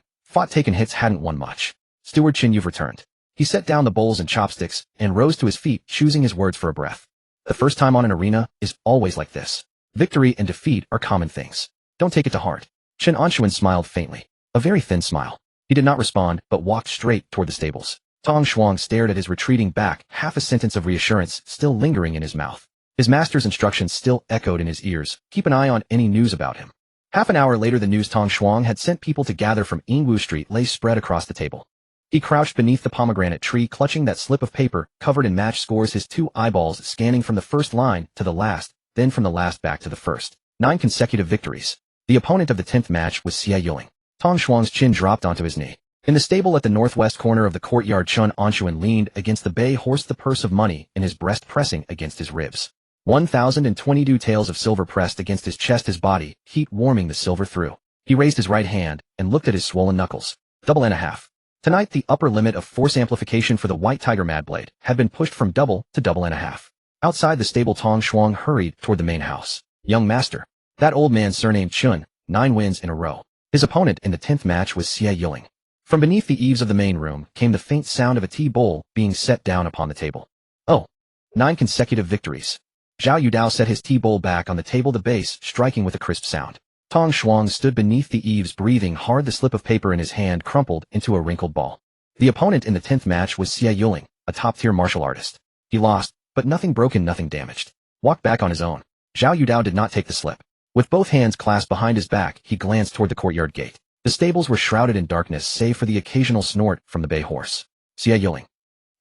taken hits hadn't won much. "Steward Chen, you've returned." He set down the bowls and chopsticks and rose to his feet, choosing his words for a breath. "The first time on an arena is always like this. Victory and defeat are common things. Don't take it to heart." Chen Anshun smiled faintly. A very thin smile. He did not respond, but walked straight toward the stables. Tong Shuang stared at his retreating back, half a sentence of reassurance still lingering in his mouth. His master's instructions still echoed in his ears. Keep an eye on any news about him. Half an hour later, the news Tong Shuang had sent people to gather from Yingwu Street lay spread across the table. He crouched beneath the pomegranate tree, clutching that slip of paper covered in match scores, his 2 eyeballs scanning from the first line to the last, then from the last back to the first. 9 consecutive victories. The opponent of the 10th match was Xie Yuling. Tong Shuang's chin dropped onto his knee. In the stable at the northwest corner of the courtyard, Chen Anshun leaned against the bay horse, the purse of money in his breast pressing against his ribs. 1,022 taels of silver pressed against his chest, his body, heat warming the silver through. He raised his right hand and looked at his swollen knuckles. 1.5. Tonight, the upper limit of force amplification for the White Tiger Mad Blade had been pushed from double to 1.5. Outside the stable, Tong Shuang hurried toward the main house. "Young master." That old man surnamed Chun, 9 wins in a row. His opponent in the 10th match was Xie Yuling. From beneath the eaves of the main room came the faint sound of a tea bowl being set down upon the table. "Oh, 9 consecutive victories." Zhao Yudao set his tea bowl back on the table, the base striking with a crisp sound. Tong Shuang stood beneath the eaves, breathing hard, the slip of paper in his hand crumpled into a wrinkled ball. The opponent in the 10th match was Xie Yuling, a top-tier martial artist. He lost, but nothing broken, nothing damaged. Walked back on his own. Zhao Yudao did not take the slip. With both hands clasped behind his back, he glanced toward the courtyard gate. The stables were shrouded in darkness save for the occasional snort from the bay horse. Xie Yuling.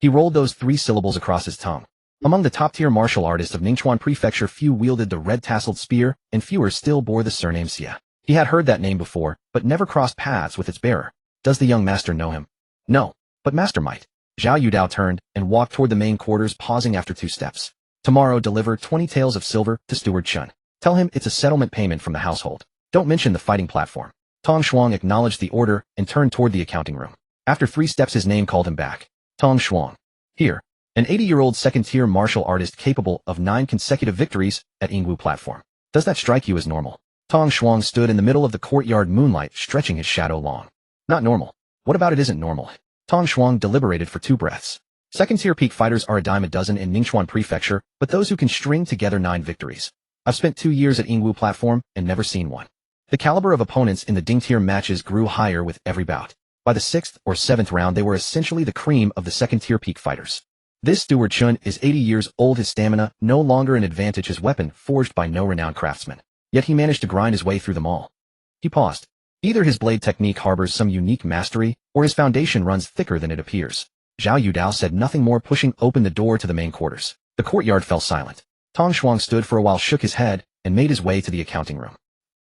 He rolled those 3 syllables across his tongue. Among the top-tier martial artists of Ningchuan Prefecture, few wielded the red-tasseled spear, and fewer still bore the surname Xie. He had heard that name before, but never crossed paths with its bearer. Does the young master know him? No, but master might. Zhao Yudao turned and walked toward the main quarters, pausing after 2 steps. "Tomorrow, deliver 20 taels of silver to Steward Chen. Tell him it's a settlement payment from the household. Don't mention the fighting platform." Tong Shuang acknowledged the order and turned toward the accounting room. After 3 steps, his name called him back. Tong Shuang. Here. An 80-year-old second-tier martial artist capable of 9 consecutive victories at Yingwu platform. Does that strike you as normal? Tong Shuang stood in the middle of the courtyard, moonlight stretching his shadow long. Not normal. What about it isn't normal? Tong Shuang deliberated for 2 breaths. Second-tier peak fighters are a dime a dozen in Ningchuan Prefecture, but those who can string together 9 victories. I've spent 2 years at Yingwu platform and never seen one. The caliber of opponents in the Ding-tier matches grew higher with every bout. By the 6th or 7th round, they were essentially the cream of the second-tier peak fighters. This Steward Chun is 80 years old, his stamina no longer an advantage, his weapon forged by no renowned craftsman. yet he managed to grind his way through them all. He paused. Either his blade technique harbors some unique mastery, or his foundation runs thicker than it appears. Zhao Yudao said nothing more, pushing open the door to the main quarters. The courtyard fell silent. Tong Shuang stood for a while, shook his head, and made his way to the accounting room.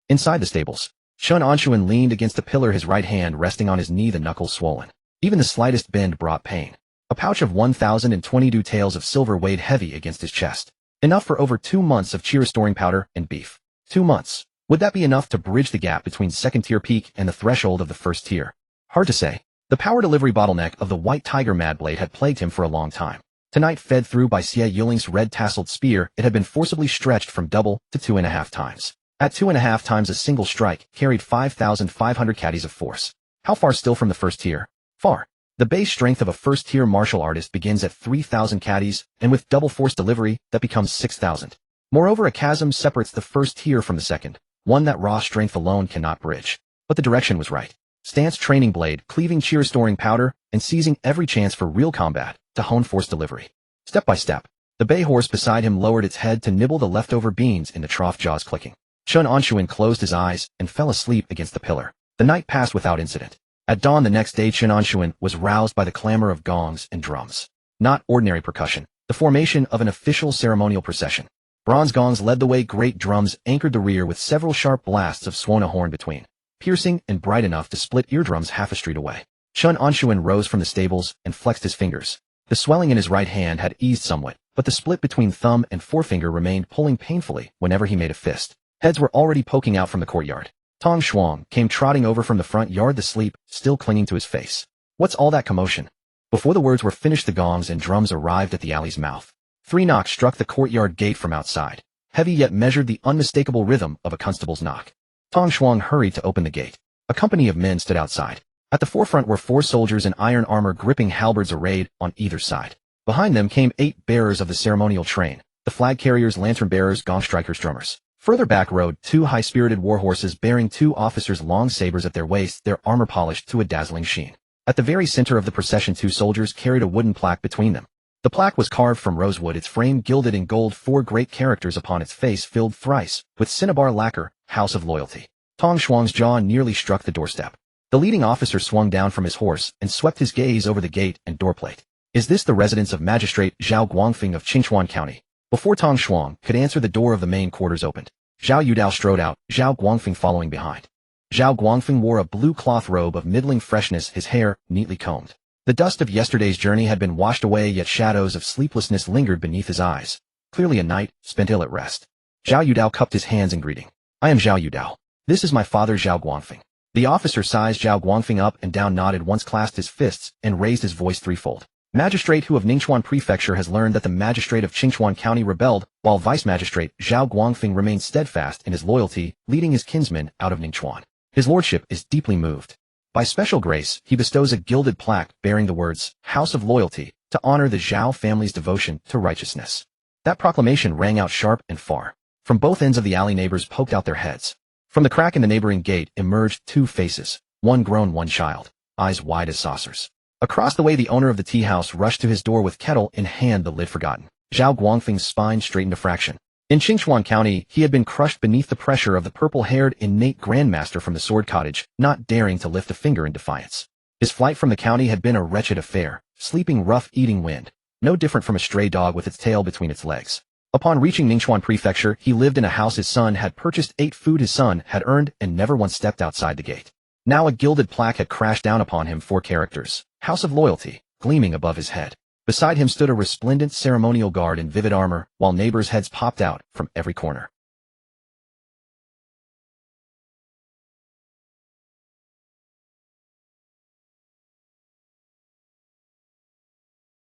Inside the stables, Chen Anshun leaned against a pillar, his right hand resting on his knee, the knuckles swollen. Even the slightest bend brought pain. A pouch of 1,022 taels of silver weighed heavy against his chest. Enough for over 2 months of chi restoring powder and beef. 2 months. Would that be enough to bridge the gap between second-tier peak and the threshold of the first tier? Hard to say. The power delivery bottleneck of the White Tiger Madblade had plagued him for a long time. Tonight, fed through by Xie Yuling's red-tasseled spear, it had been forcibly stretched from double to 2.5 times. At 2.5 times, a single strike carried 5,500 caddies of force. How far still from the first tier? Far. The base strength of a first-tier martial artist begins at 3,000 caddies, and with double force delivery, that becomes 6,000. Moreover, a chasm separates the first tier from the second, one that raw strength alone cannot bridge. But the direction was right. Stance training blade, cleaving chi restoring powder, and seizing every chance for real combat to hone force delivery. Step by step, the bay horse beside him lowered its head to nibble the leftover beans in the trough, jaws clicking. Chen Anshun closed his eyes and fell asleep against the pillar. The night passed without incident. At dawn the next day, Chen Anshun was roused by the clamor of gongs and drums. Not ordinary percussion, the formation of an official ceremonial procession. Bronze gongs led the way, great drums anchored the rear with several sharp blasts of Suona horn between, piercing and bright enough to split eardrums half a street away. Chen Anshun rose from the stables and flexed his fingers. The swelling in his right hand had eased somewhat, but the split between thumb and forefinger remained, pulling painfully whenever he made a fist. Heads were already poking out from the courtyard. Tong Shuang came trotting over from the front yard, the sleep still clinging to his face. What's all that commotion? Before the words were finished, the gongs and drums arrived at the alley's mouth. 3 knocks struck the courtyard gate from outside, heavy yet measured, the unmistakable rhythm of a constable's knock. Tong Shuang hurried to open the gate. A company of men stood outside. At the forefront were 4 soldiers in iron armor gripping halberds arrayed on either side. Behind them came 8 bearers of the ceremonial train, the flag carriers, lantern bearers, gong strikers, drummers. Further back rode 2 high-spirited warhorses bearing 2 officers, long sabers at their waists, their armor polished to a dazzling sheen. At the very center of the procession, 2 soldiers carried a wooden plaque between them. The plaque was carved from rosewood, its frame gilded in gold, 4 great characters upon its face filled thrice with cinnabar lacquer, House of Loyalty. Tong Shuang's jaw nearly struck the doorstep. The leading officer swung down from his horse and swept his gaze over the gate and doorplate. Is this the residence of Magistrate Zhao Guangfeng of Qingchuan County? Before Tong Shuang could answer, the door of the main quarters opened. Zhao Yudao strode out, Zhao Guangfeng following behind. Zhao Guangfeng wore a blue cloth robe of middling freshness, his hair neatly combed. The dust of yesterday's journey had been washed away, yet shadows of sleeplessness lingered beneath his eyes. Clearly a night spent ill at rest. Zhao Yudao cupped his hands in greeting. I am Zhao Yudao. This is my father, Zhao Guangfeng. The officer sized Zhao Guangfeng up and down, nodded once, clasped his fists, and raised his voice threefold. Magistrate who of Ningchuan Prefecture has learned that the magistrate of Qingchuan County rebelled, while Vice Magistrate Zhao Guangfeng remained steadfast in his loyalty, leading his kinsmen out of Ningchuan. His lordship is deeply moved. By special grace, he bestows a gilded plaque bearing the words, House of Loyalty, to honor the Zhao family's devotion to righteousness. That proclamation rang out sharp and far. From both ends of the alley, neighbors poked out their heads. From the crack in the neighboring gate emerged 2 faces, one grown, one child, eyes wide as saucers. Across the way, the owner of the tea house rushed to his door with kettle in hand, the lid forgotten. Zhao Guangfeng's spine straightened a fraction. In Qingchuan County, he had been crushed beneath the pressure of the purple-haired innate grandmaster from the Sword Cottage, not daring to lift a finger in defiance. His flight from the county had been a wretched affair, sleeping rough, eating wind, no different from a stray dog with its tail between its legs. Upon reaching Ningchuan Prefecture, he lived in a house his son had purchased, ate food his son had earned, and never once stepped outside the gate. Now a gilded plaque had crashed down upon him, 4 characters, House of Loyalty, gleaming above his head. Beside him stood a resplendent ceremonial guard in vivid armor, while neighbors' heads popped out from every corner.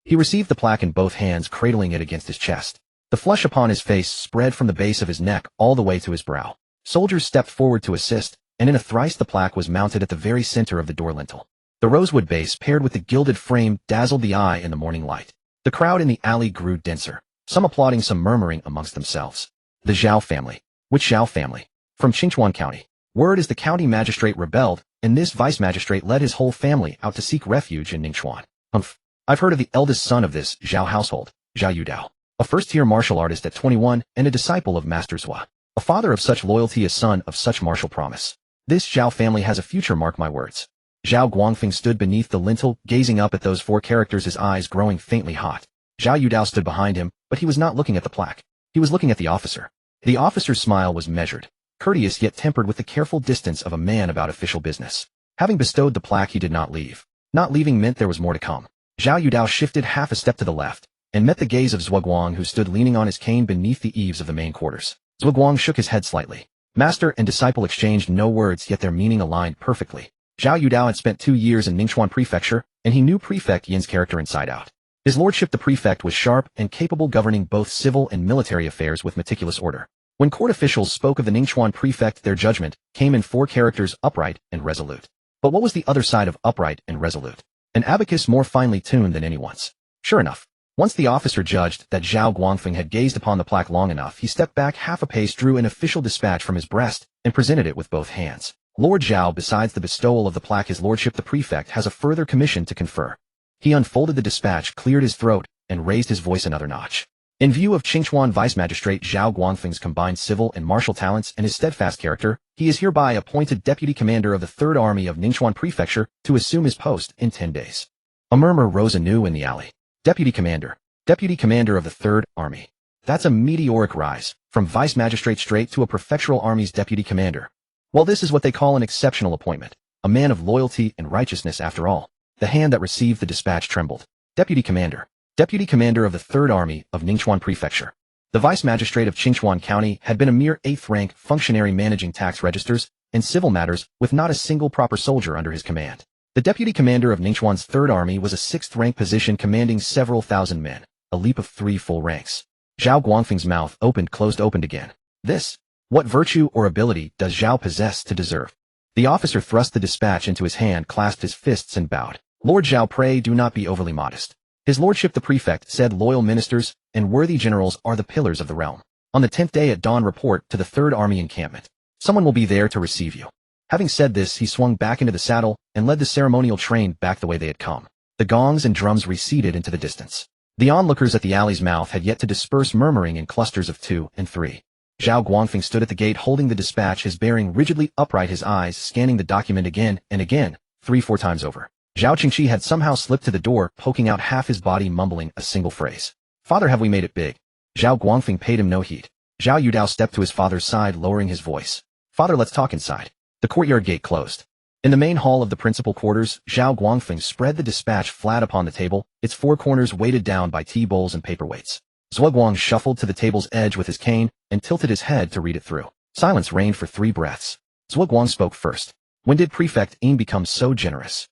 He received the plaque in both hands, cradling it against his chest. The flush upon his face spread from the base of his neck all the way to his brow. Soldiers stepped forward to assist, and in a trice the plaque was mounted at the very center of the door lintel. The rosewood base paired with the gilded frame dazzled the eye in the morning light. The crowd in the alley grew denser, some applauding, some murmuring amongst themselves. The Zhao family. Which Zhao family? From Qingchuan County. Word is the county magistrate rebelled, and this vice magistrate led his whole family out to seek refuge in Ningchuan. Humph. I've heard of the eldest son of this Zhao household, Zhao Yudao, a first-tier martial artist at 21 and a disciple of Master Zhua. A father of such loyalty, a son of such martial promise. This Zhao family has a future, mark my words. Zhao Guangfeng stood beneath the lintel, gazing up at those four characters, his eyes growing faintly hot. Zhao Yudao stood behind him, but he was not looking at the plaque. He was looking at the officer. The officer's smile was measured, courteous yet tempered with the careful distance of a man about official business. Having bestowed the plaque, he did not leave. Not leaving meant there was more to come. Zhao Yudao shifted half a step to the left, and met the gaze of Zhuguang, who stood leaning on his cane beneath the eaves of the main quarters. Zhuguang shook his head slightly. Master and disciple exchanged no words, yet their meaning aligned perfectly. Zhao Yudao had spent 2 years in Ningchuan Prefecture, and he knew Prefect Yin's character inside out. His lordship the prefect was sharp and capable, governing both civil and military affairs with meticulous order. When court officials spoke of the Ningchuan prefect, their judgment came in 4 characters: upright and resolute. But what was the other side of upright and resolute? An abacus more finely tuned than anyone's. Sure enough, once the officer judged that Zhao Guangfeng had gazed upon the plaque long enough, he stepped back half a pace, drew an official dispatch from his breast, and presented it with both hands. Lord Zhao, besides the bestowal of the plaque, his lordship the prefect has a further commission to confer. He unfolded the dispatch, cleared his throat, and raised his voice another notch. In view of Qingchuan Vice Magistrate Zhao Guangfeng's combined civil and martial talents and his steadfast character, he is hereby appointed Deputy Commander of the 3rd Army of Ningchuan Prefecture to assume his post in 10 days. A murmur rose anew in the alley. Deputy Commander of the 3rd Army. That's a meteoric rise, from Vice Magistrate straight to a prefectural army's Deputy Commander. Well, this is what they call an exceptional appointment. A man of loyalty and righteousness, after all. The hand that received the dispatch trembled. Deputy Commander of the 3rd Army of Ningchuan Prefecture. The Vice Magistrate of Qingchuan County had been a mere 8th-rank functionary managing tax registers and civil matters with not a single proper soldier under his command. The Deputy Commander of Ningchuan's 3rd Army was a 6th-rank position commanding several thousand men, a leap of 3 full ranks. Zhao Guangfeng's mouth opened again. What virtue or ability does Zhao possess to deserve? The officer thrust the dispatch into his hand, clasped his fists, and bowed. Lord Zhao, pray do not be overly modest. His lordship the prefect said loyal ministers and worthy generals are the pillars of the realm. On the 10th day at dawn, report to the 3rd Army encampment. Someone will be there to receive you. Having said this, he swung back into the saddle and led the ceremonial train back the way they had come. The gongs and drums receded into the distance. The onlookers at the alley's mouth had yet to disperse, murmuring in clusters of 2 and 3. Zhao Guangfeng stood at the gate holding the dispatch, his bearing rigidly upright, his eyes scanning the document again and again, 3-4 times over. Zhao Qingqi had somehow slipped to the door, poking out half his body, mumbling a single phrase. Father, have we made it big? Zhao Guangfeng paid him no heed. Zhao Yudao stepped to his father's side, lowering his voice. Father, let's talk inside. The courtyard gate closed. In the main hall of the principal quarters, Zhao Guangfeng spread the dispatch flat upon the table, its 4 corners weighted down by tea bowls and paperweights. Zhuguang shuffled to the table's edge with his cane and tilted his head to read it through. Silence reigned for 3 breaths. Zhuguang spoke first. When did Prefect Yin become so generous?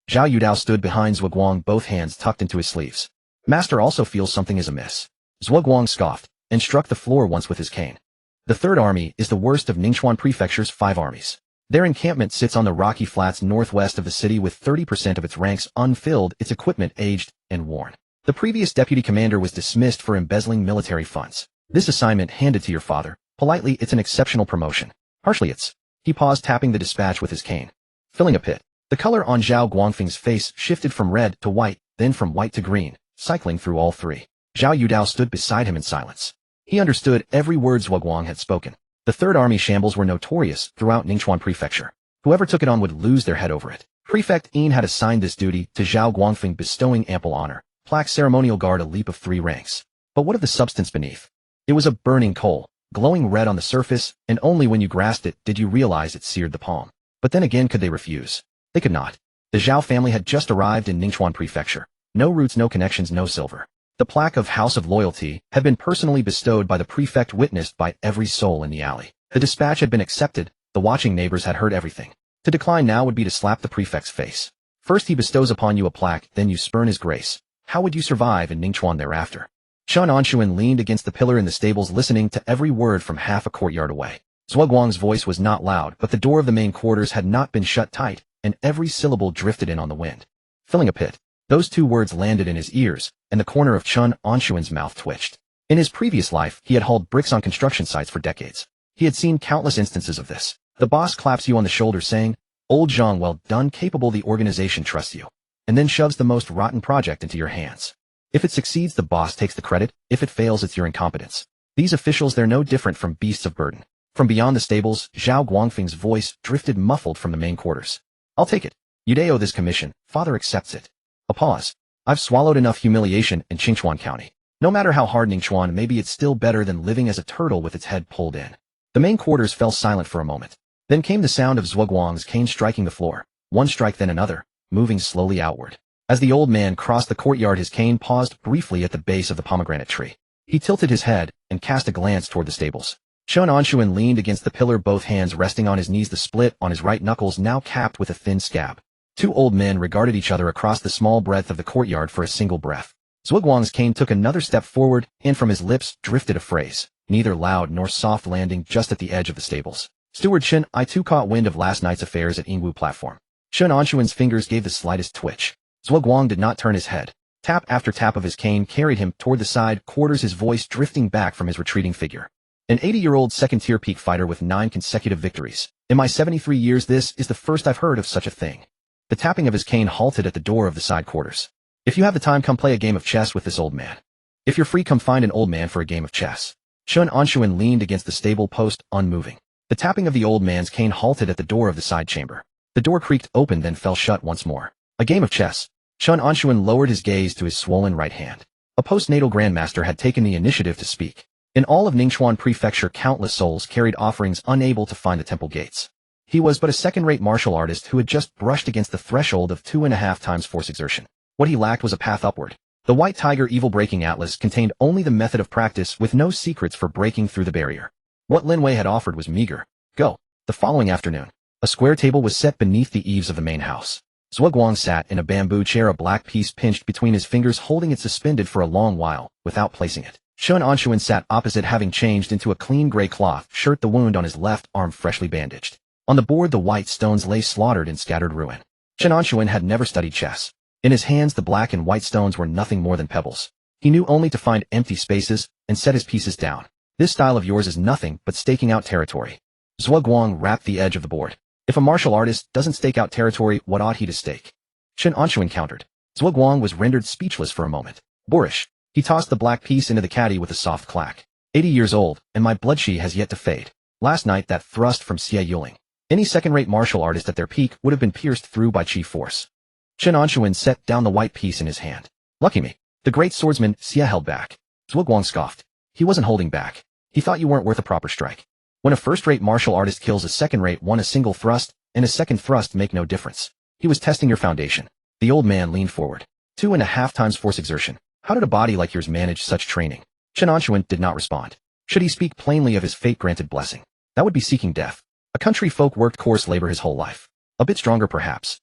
Zhao Yudao stood behind Zhuguang, both hands tucked into his sleeves. Master also feels something is amiss. Zhuguang scoffed and struck the floor once with his cane. The 3rd Army is the worst of Ningchuan Prefecture's 5 armies. Their encampment sits on the rocky flats northwest of the city with 30% of its ranks unfilled, its equipment aged and worn. The previous deputy commander was dismissed for embezzling military funds. This assignment handed to your father. Politely, it's an exceptional promotion. Harshly, it's... He paused, tapping the dispatch with his cane. Filling a pit. The color on Zhao Guangfeng's face shifted from red to white, then from white to green, cycling through all 3. Zhao Yudao stood beside him in silence. He understood every word Zhuguang had spoken. The 3rd Army shambles were notorious throughout Ningchuan Prefecture. Whoever took it on would lose their head over it. Prefect Yin had assigned this duty to Zhao Guangfeng, bestowing ample honor. Plaque ceremonial guard, a leap of 3 ranks. But what of the substance beneath? It was a burning coal, glowing red on the surface, and only when you grasped it did you realize it seared the palm. But then again, could they refuse? They could not. The Zhao family had just arrived in Ningchuan Prefecture. No roots, no connections, no silver. The plaque of House of Loyalty had been personally bestowed by the prefect, witnessed by every soul in the alley. The dispatch had been accepted. The watching neighbors had heard everything. To decline now would be to slap the prefect's face. First he bestows upon you a plaque, then you spurn his grace. How would you survive in Ningchuan thereafter? Chen Anshun leaned against the pillar in the stables, listening to every word from half a courtyard away. Zhuguang's voice was not loud, but the door of the main quarters had not been shut tight, and every syllable drifted in on the wind. Filling a pit. Those 2 words landed in his ears, and the corner of Chen Anshun's mouth twitched. In his previous life, he had hauled bricks on construction sites for decades. He had seen countless instances of this. The boss claps you on the shoulder saying, "Old Zhang, well done, capable, the organization trusts you," and then shoves the most rotten project into your hands. If it succeeds, the boss takes the credit. If it fails, it's your incompetence. These officials, they're no different from beasts of burden. From beyond the stables, Zhao Guangfeng's voice drifted muffled from the main quarters. I'll take it. You'd owe this commission. Father accepts it. A pause. I've swallowed enough humiliation in Qingchuan County. No matter how hard Ningchuan may be, it's still better than living as a turtle with its head pulled in. The main quarters fell silent for a moment. Then came the sound of Zhuguang's cane striking the floor. One strike then another, moving slowly outward. As the old man crossed the courtyard, his cane paused briefly at the base of the pomegranate tree. He tilted his head and cast a glance toward the stables. Chen Anshun leaned against the pillar, both hands resting on his knees, the split on his right knuckles now capped with a thin scab. Two old men regarded each other across the small breadth of the courtyard for a single breath. Zhuguang's cane took another step forward, and from his lips drifted a phrase, neither loud nor soft, landing just at the edge of the stables. Steward Chen, I too caught wind of last night's affairs at Yingwu platform. Chen Anshun's fingers gave the slightest twitch. Zhuguang did not turn his head. Tap after tap of his cane carried him toward the side quarters, his voice drifting back from his retreating figure. An 80-year-old second-tier peak fighter with 9 consecutive victories. In my 73 years, this is the first I've heard of such a thing. The tapping of his cane halted at the door of the side quarters. If you have the time, come play a game of chess with this old man. If you're free, come find an old man for a game of chess. Chen Anshun leaned against the stable post, unmoving. The tapping of the old man's cane halted at the door of the side chamber. The door creaked open, then fell shut once more. A game of chess. Chen Anshun lowered his gaze to his swollen right hand. A postnatal grandmaster had taken the initiative to speak. In all of Ningchuan Prefecture, countless souls carried offerings unable to find the temple gates. He was but a second-rate martial artist who had just brushed against the threshold of 2.5 times force exertion. What he lacked was a path upward. The White Tiger Evil Breaking Atlas contained only the method of practice with no secrets for breaking through the barrier. What Lin Wei had offered was meager. Go. The following afternoon, a square table was set beneath the eaves of the main house. Zhuguang sat in a bamboo chair, a black piece pinched between his fingers, holding it suspended for a long while, without placing it. Chen Anshun sat opposite, having changed into a clean gray cloth shirt, the wound on his left arm freshly bandaged. On the board, the white stones lay slaughtered in scattered ruin. Chen Anshun had never studied chess. In his hands, the black and white stones were nothing more than pebbles. He knew only to find empty spaces and set his pieces down. This style of yours is nothing but staking out territory. Zhuguang rapped the edge of the board. If a martial artist doesn't stake out territory, what ought he to stake? Chen Anshun countered. Zhuguang was rendered speechless for a moment. Boorish. He tossed the black piece into the caddy with a soft clack. 80 years old, and my blood chi has yet to fade. Last night, that thrust from Xie Yuling. Any second-rate martial artist at their peak would have been pierced through by chi force. Chen Anshun set down the white piece in his hand. Lucky me. The great swordsman Xie held back. Zhuguang scoffed. He wasn't holding back. He thought you weren't worth a proper strike. When a first-rate martial artist kills a second-rate one, a single thrust and a second thrust make no difference. He was testing your foundation. The old man leaned forward. 2.5 times force exertion. How did a body like yours manage such training? Chen Anshun did not respond. Should he speak plainly of his fate-granted blessing? That would be seeking death. A country folk worked coarse labor his whole life. A bit stronger, perhaps.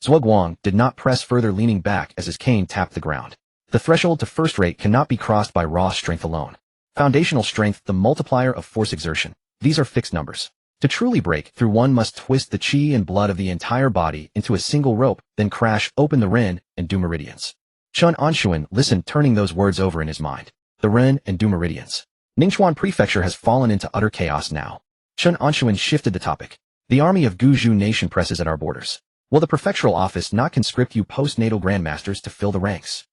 Zhuguang did not press further, leaning back as his cane tapped the ground. The threshold to first rate cannot be crossed by raw strength alone. Foundational strength, the multiplier of force exertion. These are fixed numbers. To truly break through, one must twist the chi and blood of the entire body into a single rope, then crash open the ren and du meridians. Chen Anshun listened, turning those words over in his mind. The ren and du meridians. Ningchuan Prefecture has fallen into utter chaos now. Chen Anshun shifted the topic. The army of Guzhou Nation presses at our borders. Will the prefectural office not conscript you postnatal grandmasters to fill the ranks?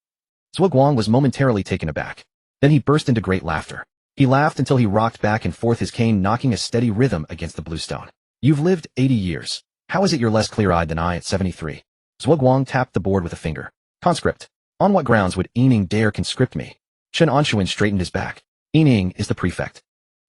Zhuguang was momentarily taken aback. Then he burst into great laughter. He laughed until he rocked back and forth, his cane knocking a steady rhythm against the bluestone. You've lived 80 years. How is it you're less clear-eyed than I at 73? Zhuguang tapped the board with a finger. Conscript. On what grounds would Yining dare conscript me? Chen Anshun straightened his back. Yining is the prefect.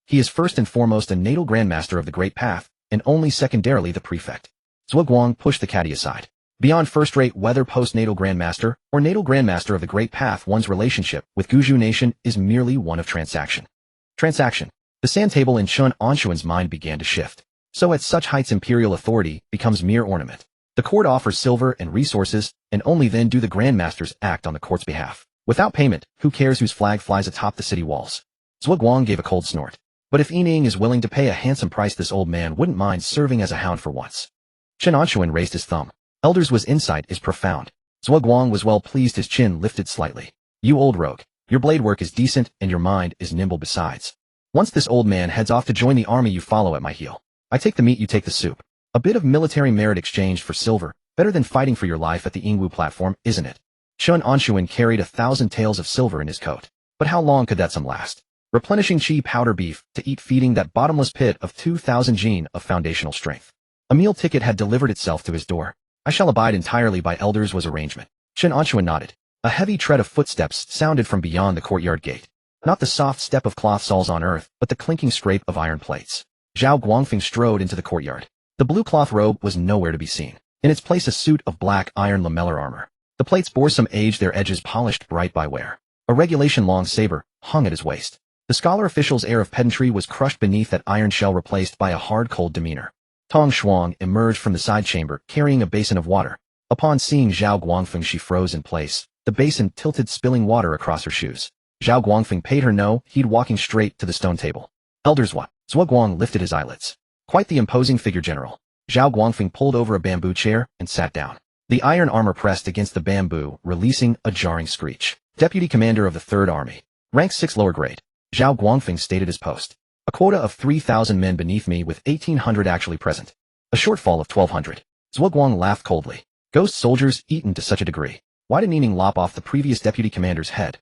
He is first and foremost a natal grandmaster of the Great Path, and only secondarily the prefect. Zhuguang pushed the caddy aside. Beyond first-rate, whether postnatal grandmaster or natal grandmaster of the Great Path, one's relationship with Guzhou Nation is merely one of transaction. Transaction. The sand table in Chen Anshun's mind began to shift. So at such heights, imperial authority becomes mere ornament. The court offers silver and resources, and only then do the grandmasters act on the court's behalf. Without payment, who cares whose flag flies atop the city walls? Zhuguang gave a cold snort. But if Yining is willing to pay a handsome price, this old man wouldn't mind serving as a hound for once. Chen Anshun raised his thumb. Elder's insight is profound. Zhuguang was well pleased, his chin lifted slightly. You old rogue. Your blade work is decent, and your mind is nimble besides. Once this old man heads off to join the army, you follow at my heel. I take the meat, you take the soup. A bit of military merit exchanged for silver, better than fighting for your life at the Yingwu platform, isn't it? Chen Anshun carried 1,000 taels of silver in his coat. But how long could that sum last? replenishing chi powder beef to eat, feeding that bottomless pit of 2,000 gene of foundational strength. A meal ticket had delivered itself to his door. I shall abide entirely by elders was arrangement. Chen Anshun nodded. A heavy tread of footsteps sounded from beyond the courtyard gate. Not the soft step of cloth soles on earth, but the clinking scrape of iron plates. Zhao Guangfeng strode into the courtyard. The blue cloth robe was nowhere to be seen. In its place a suit of black iron lamellar armor. The plates bore some age, their edges polished bright by wear. A regulation-long saber hung at his waist. The scholar official's air of pedantry was crushed beneath that iron shell, replaced by a hard, cold demeanor. Tong Shuang emerged from the side chamber, carrying a basin of water. Upon seeing Zhao Guangfeng, she froze in place. The basin tilted, spilling water across her shoes. Zhao Guangfeng paid her no heed, walking straight to the stone table. Elders what? Zhuo Guang lifted his eyelids. Quite the imposing figure, General. Zhao Guangfeng pulled over a bamboo chair and sat down. The iron armor pressed against the bamboo, releasing a jarring screech. Deputy Commander of the Third Army. Rank 6 lower grade. Zhao Guangfeng stated his post. A quota of 3,000 men beneath me, with 1,800 actually present. A shortfall of 1,200. Zhuo Guang laughed coldly. Ghost soldiers eaten to such a degree. Why didn't Yining lop off the previous deputy commander's head?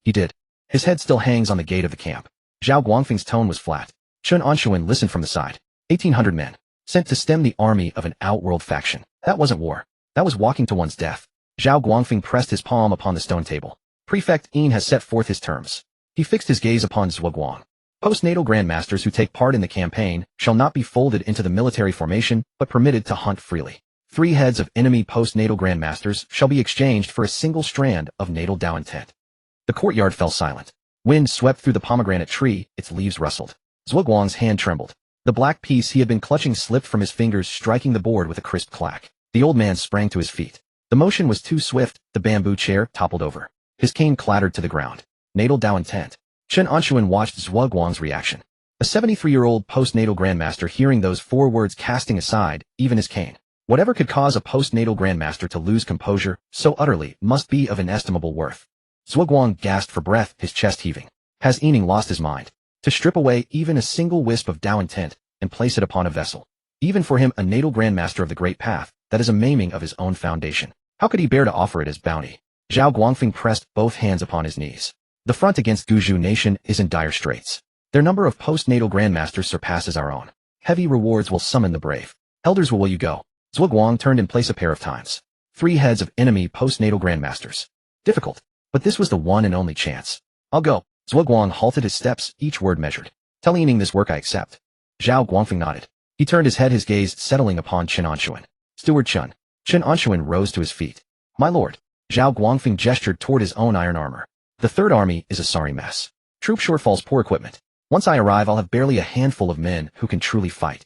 He did. His head still hangs on the gate of the camp. Zhao Guangfeng's tone was flat. Chen Anshun listened from the side. 1,800 men. Sent to stem the army of an outworld faction. That wasn't war. That was walking to one's death. Zhao Guangfeng pressed his palm upon the stone table. Prefect Yin has set forth his terms. He fixed his gaze upon Zhuo Guang. Postnatal grandmasters who take part in the campaign shall not be folded into the military formation, but permitted to hunt freely. 3 heads of enemy postnatal grandmasters shall be exchanged for a single strand of natal Dao intent. The courtyard fell silent. Wind swept through the pomegranate tree, its leaves rustled. Zhuo Guang's hand trembled. The black piece he had been clutching slipped from his fingers, striking the board with a crisp clack. The old man sprang to his feet. The motion was too swift, the bamboo chair toppled over. His cane clattered to the ground. Natal Dao intent. Chen Anshun watched Zhuo Guang's reaction. A 73-year-old postnatal grandmaster hearing those 4 words, casting aside even his cane. Whatever could cause a postnatal grandmaster to lose composure so utterly must be of inestimable worth. Zhuo Guang gasped for breath, his chest heaving. Has Yining lost his mind? To strip away even a single wisp of Dao intent and place it upon a vessel. Even for him, a natal grandmaster of the Great Path, that is a maiming of his own foundation. How could he bear to offer it as bounty? Zhao Guangfeng pressed both hands upon his knees. The front against Guzhou nation is in dire straits. Their number of postnatal grandmasters surpasses our own. Heavy rewards will summon the brave. Elders, will you go? Zhuo Guang turned in place a pair of times. 3 heads of enemy postnatal grandmasters. Difficult. But this was the one and only chance. I'll go. Zhuo Guang halted his steps, each word measured. Tell Yining this work I accept. Zhao Guangfeng nodded. He turned his head, his gaze settling upon Chen Anshun. Steward Chen. Chen Anshun rose to his feet. My lord. Zhao Guangfeng gestured toward his own iron armor. The Third Army is a sorry mess. Troop shortfalls, poor equipment. Once I arrive, I'll have barely a handful of men who can truly fight.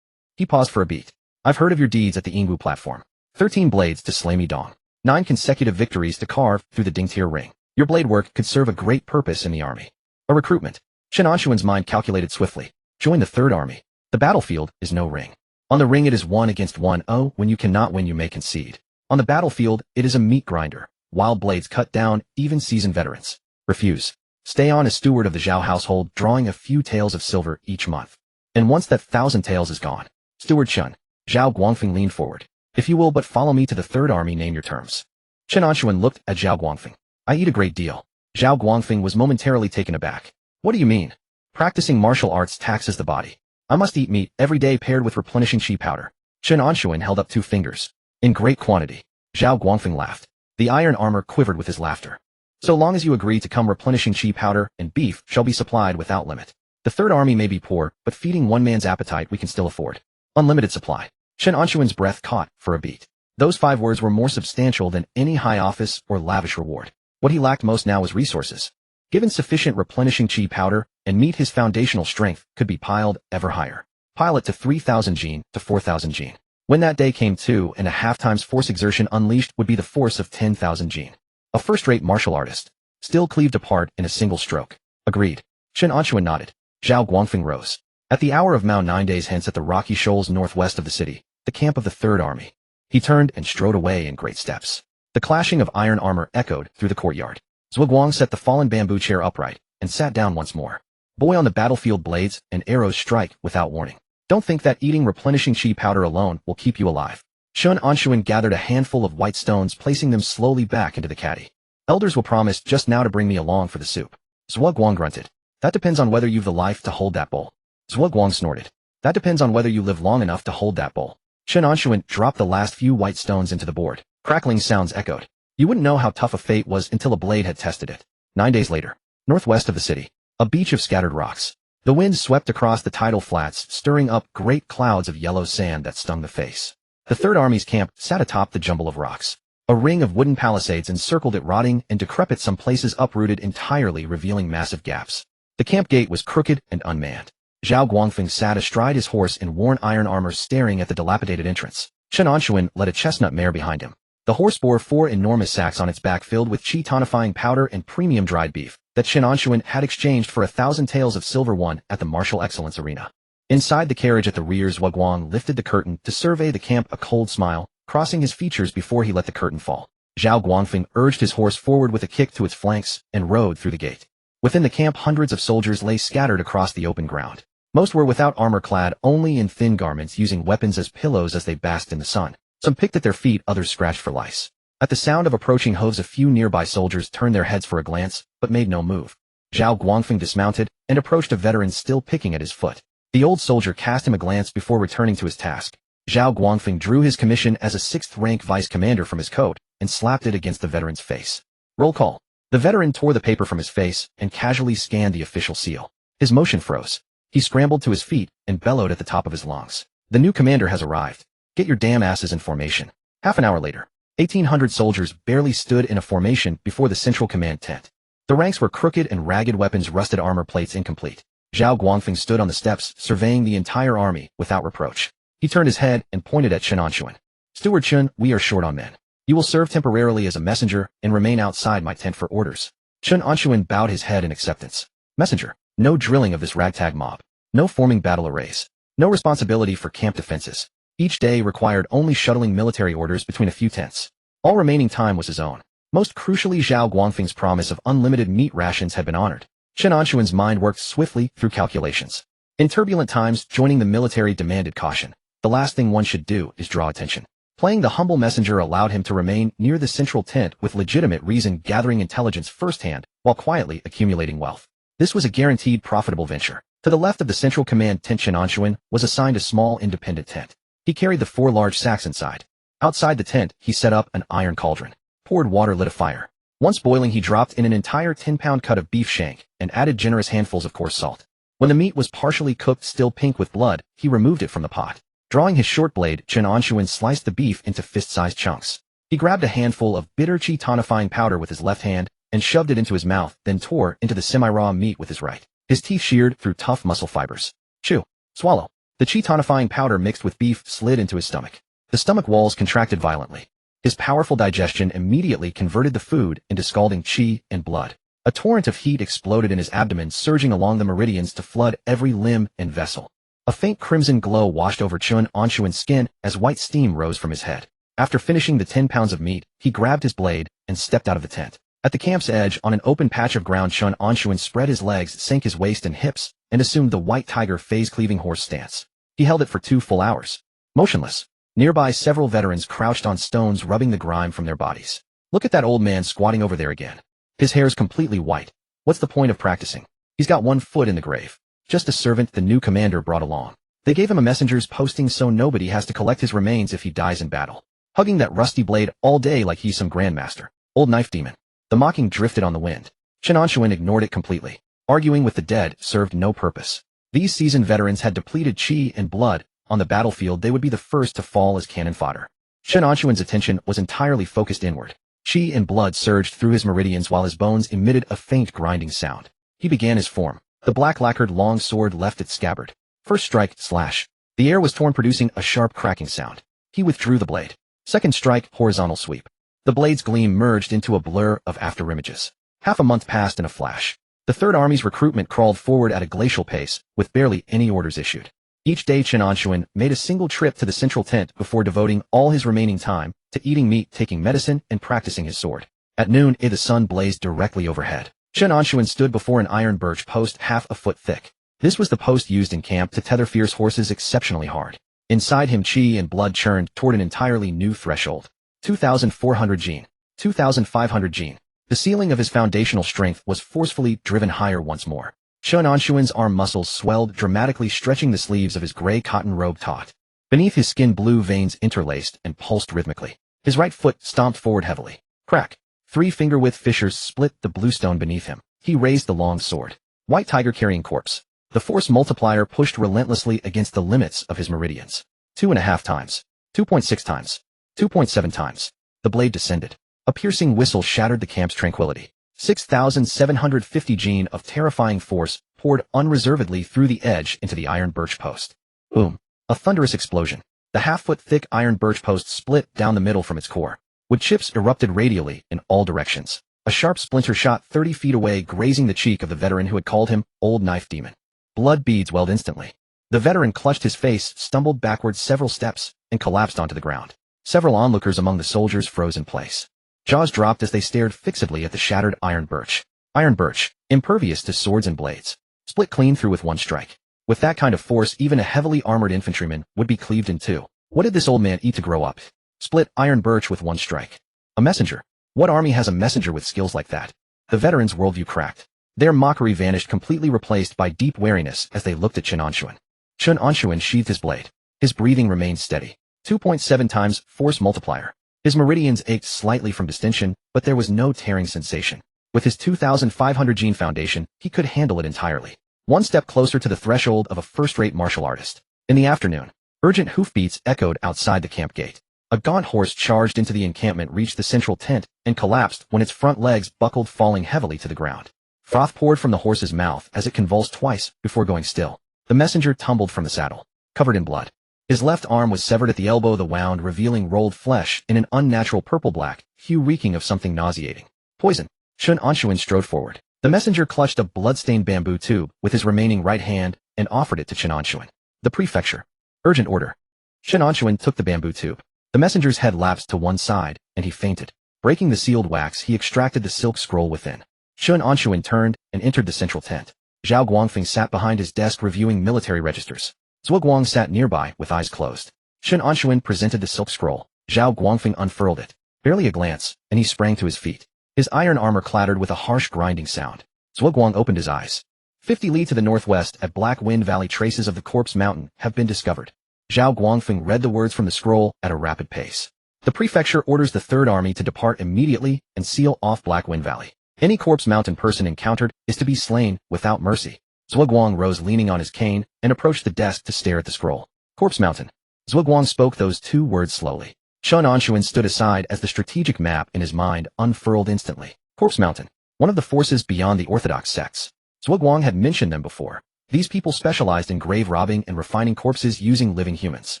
He paused for a beat. I've heard of your deeds at the Yingwu platform. 13 blades to slay me Dong. 9 consecutive victories to carve through the Dingtier ring. Your blade work could serve a great purpose in the army. A recruitment. Chen Anshun's mind calculated swiftly. Join the Third Army. The battlefield is no ring. On the ring it is 1 against 1. Oh, when you cannot win you may concede. On the battlefield it is a meat grinder. Wild blades cut down even seasoned veterans. Refuse. Stay on as steward of the Zhao household, drawing a few taels of silver each month. And once that 1,000 taels is gone. Steward Chen. Zhao Guangfeng leaned forward. If you will but follow me to the Third Army, name your terms. Chen Anshun looked at Zhao Guangfeng. I eat a great deal. Zhao Guangfeng was momentarily taken aback. What do you mean? Practicing martial arts taxes the body. I must eat meat every day paired with replenishing chi powder. Chen Anshun held up 2 fingers. In great quantity. Zhao Guangfeng laughed. The iron armor quivered with his laughter. So long as you agree to come, replenishing chi powder and beef shall be supplied without limit. The Third Army may be poor, but feeding one man's appetite we can still afford. Unlimited supply. Chen Anshun's breath caught for a beat. Those 5 words were more substantial than any high office or lavish reward. What he lacked most now was resources. Given sufficient replenishing chi powder and meat, his foundational strength could be piled ever higher. Pile it to 3,000 gene to 4,000 gene. When that day came, 2.5 times force exertion unleashed would be the force of 10,000 gene. A first-rate martial artist. Still cleaved apart in a single stroke. Agreed. Chen Anshun nodded. Zhao Guangfeng rose. At the hour of Mao, 9 days hence, at the rocky shoals northwest of the city, the camp of the Third Army. He turned and strode away in great steps. The clashing of iron armor echoed through the courtyard. Zhuo Guang set the fallen bamboo chair upright and sat down once more. Boy, on the battlefield blades and arrows strike without warning. Don't think that eating replenishing chi powder alone will keep you alive. Chen Anshun gathered a handful of white stones, placing them slowly back into the caddy. Elders will promise just now to bring me along for the soup. Zhuo Guang grunted. That depends on whether you've the life to hold that bowl. Zhuo Guang snorted. That depends on whether you live long enough to hold that bowl. Chen Anshun dropped the last few white stones into the board. Crackling sounds echoed. You wouldn't know how tough a fate was until a blade had tested it. 9 days later, northwest of the city, a beach of scattered rocks. The wind swept across the tidal flats, stirring up great clouds of yellow sand that stung the face. The Third Army's camp sat atop the jumble of rocks. A ring of wooden palisades encircled it, rotting and decrepit, some places uprooted entirely, revealing massive gaps. The camp gate was crooked and unmanned. Zhao Guangfeng sat astride his horse in worn iron armor, staring at the dilapidated entrance. Chen Anshun led a chestnut mare behind him. The horse bore 4 enormous sacks on its back filled with qi tonifying powder and premium dried beef that Chen Anshun had exchanged for 1,000 taels of silver won at the Martial Excellence Arena. Inside the carriage at the rear, Zhuo Guang lifted the curtain to survey the camp, a cold smile crossing his features before he let the curtain fall. Zhao Guangfeng urged his horse forward with a kick to its flanks and rode through the gate. Within the camp, hundreds of soldiers lay scattered across the open ground. Most were without armor, clad only in thin garments, using weapons as pillows as they basked in the sun. Some picked at their feet, others scratched for lice. At the sound of approaching hooves, a few nearby soldiers turned their heads for a glance, but made no move. Zhao Guangfeng dismounted and approached a veteran still picking at his foot. The old soldier cast him a glance before returning to his task. Zhao Guangfeng drew his commission as a 6th-rank vice commander from his coat and slapped it against the veteran's face. Roll call. The veteran tore the paper from his face and casually scanned the official seal. His motion froze. He scrambled to his feet and bellowed at the top of his lungs. The new commander has arrived. Get your damn asses in formation. Half an hour later, 1,800 soldiers barely stood in a formation before the central command tent. The ranks were crooked and ragged, weapons rusted, armor plates incomplete. Zhao Guangfeng stood on the steps, surveying the entire army without reproach. He turned his head and pointed at Chen Anshun. Steward Chen, we are short on men. You will serve temporarily as a messenger and remain outside my tent for orders. Chen Anshun bowed his head in acceptance. Messenger. No drilling of this ragtag mob. No forming battle arrays. No responsibility for camp defenses. Each day required only shuttling military orders between a few tents. All remaining time was his own. Most crucially, Zhao Guangfeng's promise of unlimited meat rations had been honored. Chen Anshun's mind worked swiftly through calculations. In turbulent times, joining the military demanded caution. The last thing one should do is draw attention. Playing the humble messenger allowed him to remain near the central tent with legitimate reason, gathering intelligence firsthand while quietly accumulating wealth. This was a guaranteed profitable venture. To the left of the central command tent, Chen Anshun was assigned a small independent tent. He carried the 4 large sacks inside. Outside the tent, he set up an iron cauldron, poured water, lit a fire. Once boiling, he dropped in an entire 10-pound cut of beef shank and added generous handfuls of coarse salt. When the meat was partially cooked, still pink with blood, he removed it from the pot. Drawing his short blade, Chen Anshun sliced the beef into fist-sized chunks. He grabbed a handful of bitter qi tonifying powder with his left hand and shoved it into his mouth, then tore into the semi-raw meat with his right. His teeth sheared through tough muscle fibers. Chew. Swallow. The qi tonifying powder mixed with beef slid into his stomach. The stomach walls contracted violently. His powerful digestion immediately converted the food into scalding qi and blood. A torrent of heat exploded in his abdomen, surging along the meridians to flood every limb and vessel. A faint crimson glow washed over Chen Anshun's skin as white steam rose from his head. After finishing the 10 pounds of meat, he grabbed his blade and stepped out of the tent. At the camp's edge, on an open patch of ground, Chen Anshun spread his legs, sank his waist and hips, and assumed the white tiger phase-cleaving horse stance. He held it for 2 full hours. Motionless. Nearby, several veterans crouched on stones, rubbing the grime from their bodies. Look at that old man squatting over there again. His hair's completely white. What's the point of practicing? He's got 1 foot in the grave. Just a servant the new commander brought along. They gave him a messenger's posting so nobody has to collect his remains if he dies in battle. Hugging that rusty blade all day like he's some grandmaster. Old knife demon. The mocking drifted on the wind. Chen Anshun ignored it completely. Arguing with the dead served no purpose. These seasoned veterans had depleted qi and blood. On the battlefield, they would be the first to fall as cannon fodder. Chen Anshun's attention was entirely focused inward. Qi and blood surged through his meridians while his bones emitted a faint grinding sound. He began his form. The black lacquered long sword left its scabbard. First strike, slash. The air was torn, producing a sharp cracking sound. He withdrew the blade. Second strike, horizontal sweep. The blade's gleam merged into a blur of afterimages. Half a month passed in a flash. The Third Army's recruitment crawled forward at a glacial pace, with barely any orders issued. Each day, Chen Anshun made a single trip to the central tent before devoting all his remaining time to eating meat, taking medicine, and practicing his sword. At noon, the sun blazed directly overhead. Chen Anshun stood before an iron birch post half a foot thick. This was the post used in camp to tether fierce horses exceptionally hard. Inside him, qi and blood churned toward an entirely new threshold. 2,400 gene. 2,500 gene. The ceiling of his foundational strength was forcefully driven higher once more. Chen Anshun's arm muscles swelled dramatically, stretching the sleeves of his gray cotton robe taut. Beneath his skin, blue veins interlaced and pulsed rhythmically. His right foot stomped forward heavily. Crack. 3 finger-width fissures split the blue stone beneath him. He raised the long sword. White tiger carrying corpse. The force multiplier pushed relentlessly against the limits of his meridians. 2.5 times. 2.6 times. 2.7 times. The blade descended. A piercing whistle shattered the camp's tranquility. 6,750 Gene of terrifying force poured unreservedly through the edge into the iron birch post. Boom. A thunderous explosion. The half-foot-thick iron birch post split down the middle from its core. Wood chips erupted radially in all directions. A sharp splinter shot 30 feet away, grazing the cheek of the veteran who had called him Old Knife Demon. Blood beads welled instantly. The veteran clutched his face, stumbled backwards several steps, and collapsed onto the ground. Several onlookers among the soldiers froze in place. Jaws dropped as they stared fixedly at the shattered iron birch. Iron birch, impervious to swords and blades. Split clean through with one strike. With that kind of force, even a heavily armored infantryman would be cleaved in two. What did this old man eat to grow up? Split iron birch with one strike. A messenger. What army has a messenger with skills like that? The veterans' worldview cracked. Their mockery vanished, completely replaced by deep wariness as they looked at Chen Anshun. Chen Anshun sheathed his blade. His breathing remained steady. 2.7 times force multiplier. His meridians ached slightly from distension, but there was no tearing sensation. With his 2,500 gene foundation, he could handle it entirely. One step closer to the threshold of a first-rate martial artist. In the afternoon, urgent hoofbeats echoed outside the camp gate. A gaunt horse charged into the encampment, reached the central tent, and collapsed when its front legs buckled, falling heavily to the ground. Froth poured from the horse's mouth as it convulsed twice before going still. The messenger tumbled from the saddle, covered in blood. His left arm was severed at the elbow, the wound revealing rolled flesh in an unnatural purple-black hue reeking of something nauseating. Poison. Chen Anshun strode forward. The messenger clutched a blood-stained bamboo tube with his remaining right hand and offered it to Chen Anshun. The prefecture. Urgent order. Chen Anshun took the bamboo tube. The messenger's head lapsed to one side, and he fainted. Breaking the sealed wax, he extracted the silk scroll within. Chen Anshun turned and entered the central tent. Zhao Guangfeng sat behind his desk reviewing military registers. Zhuo Guang sat nearby with eyes closed. Chen Anshun presented the silk scroll. Zhao Guangfeng unfurled it. Barely a glance, and he sprang to his feet. His iron armor clattered with a harsh grinding sound. Zhuo Guang opened his eyes. 50 li to the northwest at Black Wind Valley, traces of the corpse mountain have been discovered. Zhao Guangfeng read the words from the scroll at a rapid pace. The prefecture orders the Third Army to depart immediately and seal off Black Wind Valley. Any corpse mountain person encountered is to be slain without mercy. Zhuo Guang rose, leaning on his cane, and approached the desk to stare at the scroll. Corpse mountain. Zhuo Guang spoke those two words slowly. Chen Anshun stood aside as the strategic map in his mind unfurled instantly. Corpse mountain. One of the forces beyond the orthodox sects. Zhuo Guang had mentioned them before. These people specialized in grave robbing and refining corpses using living humans.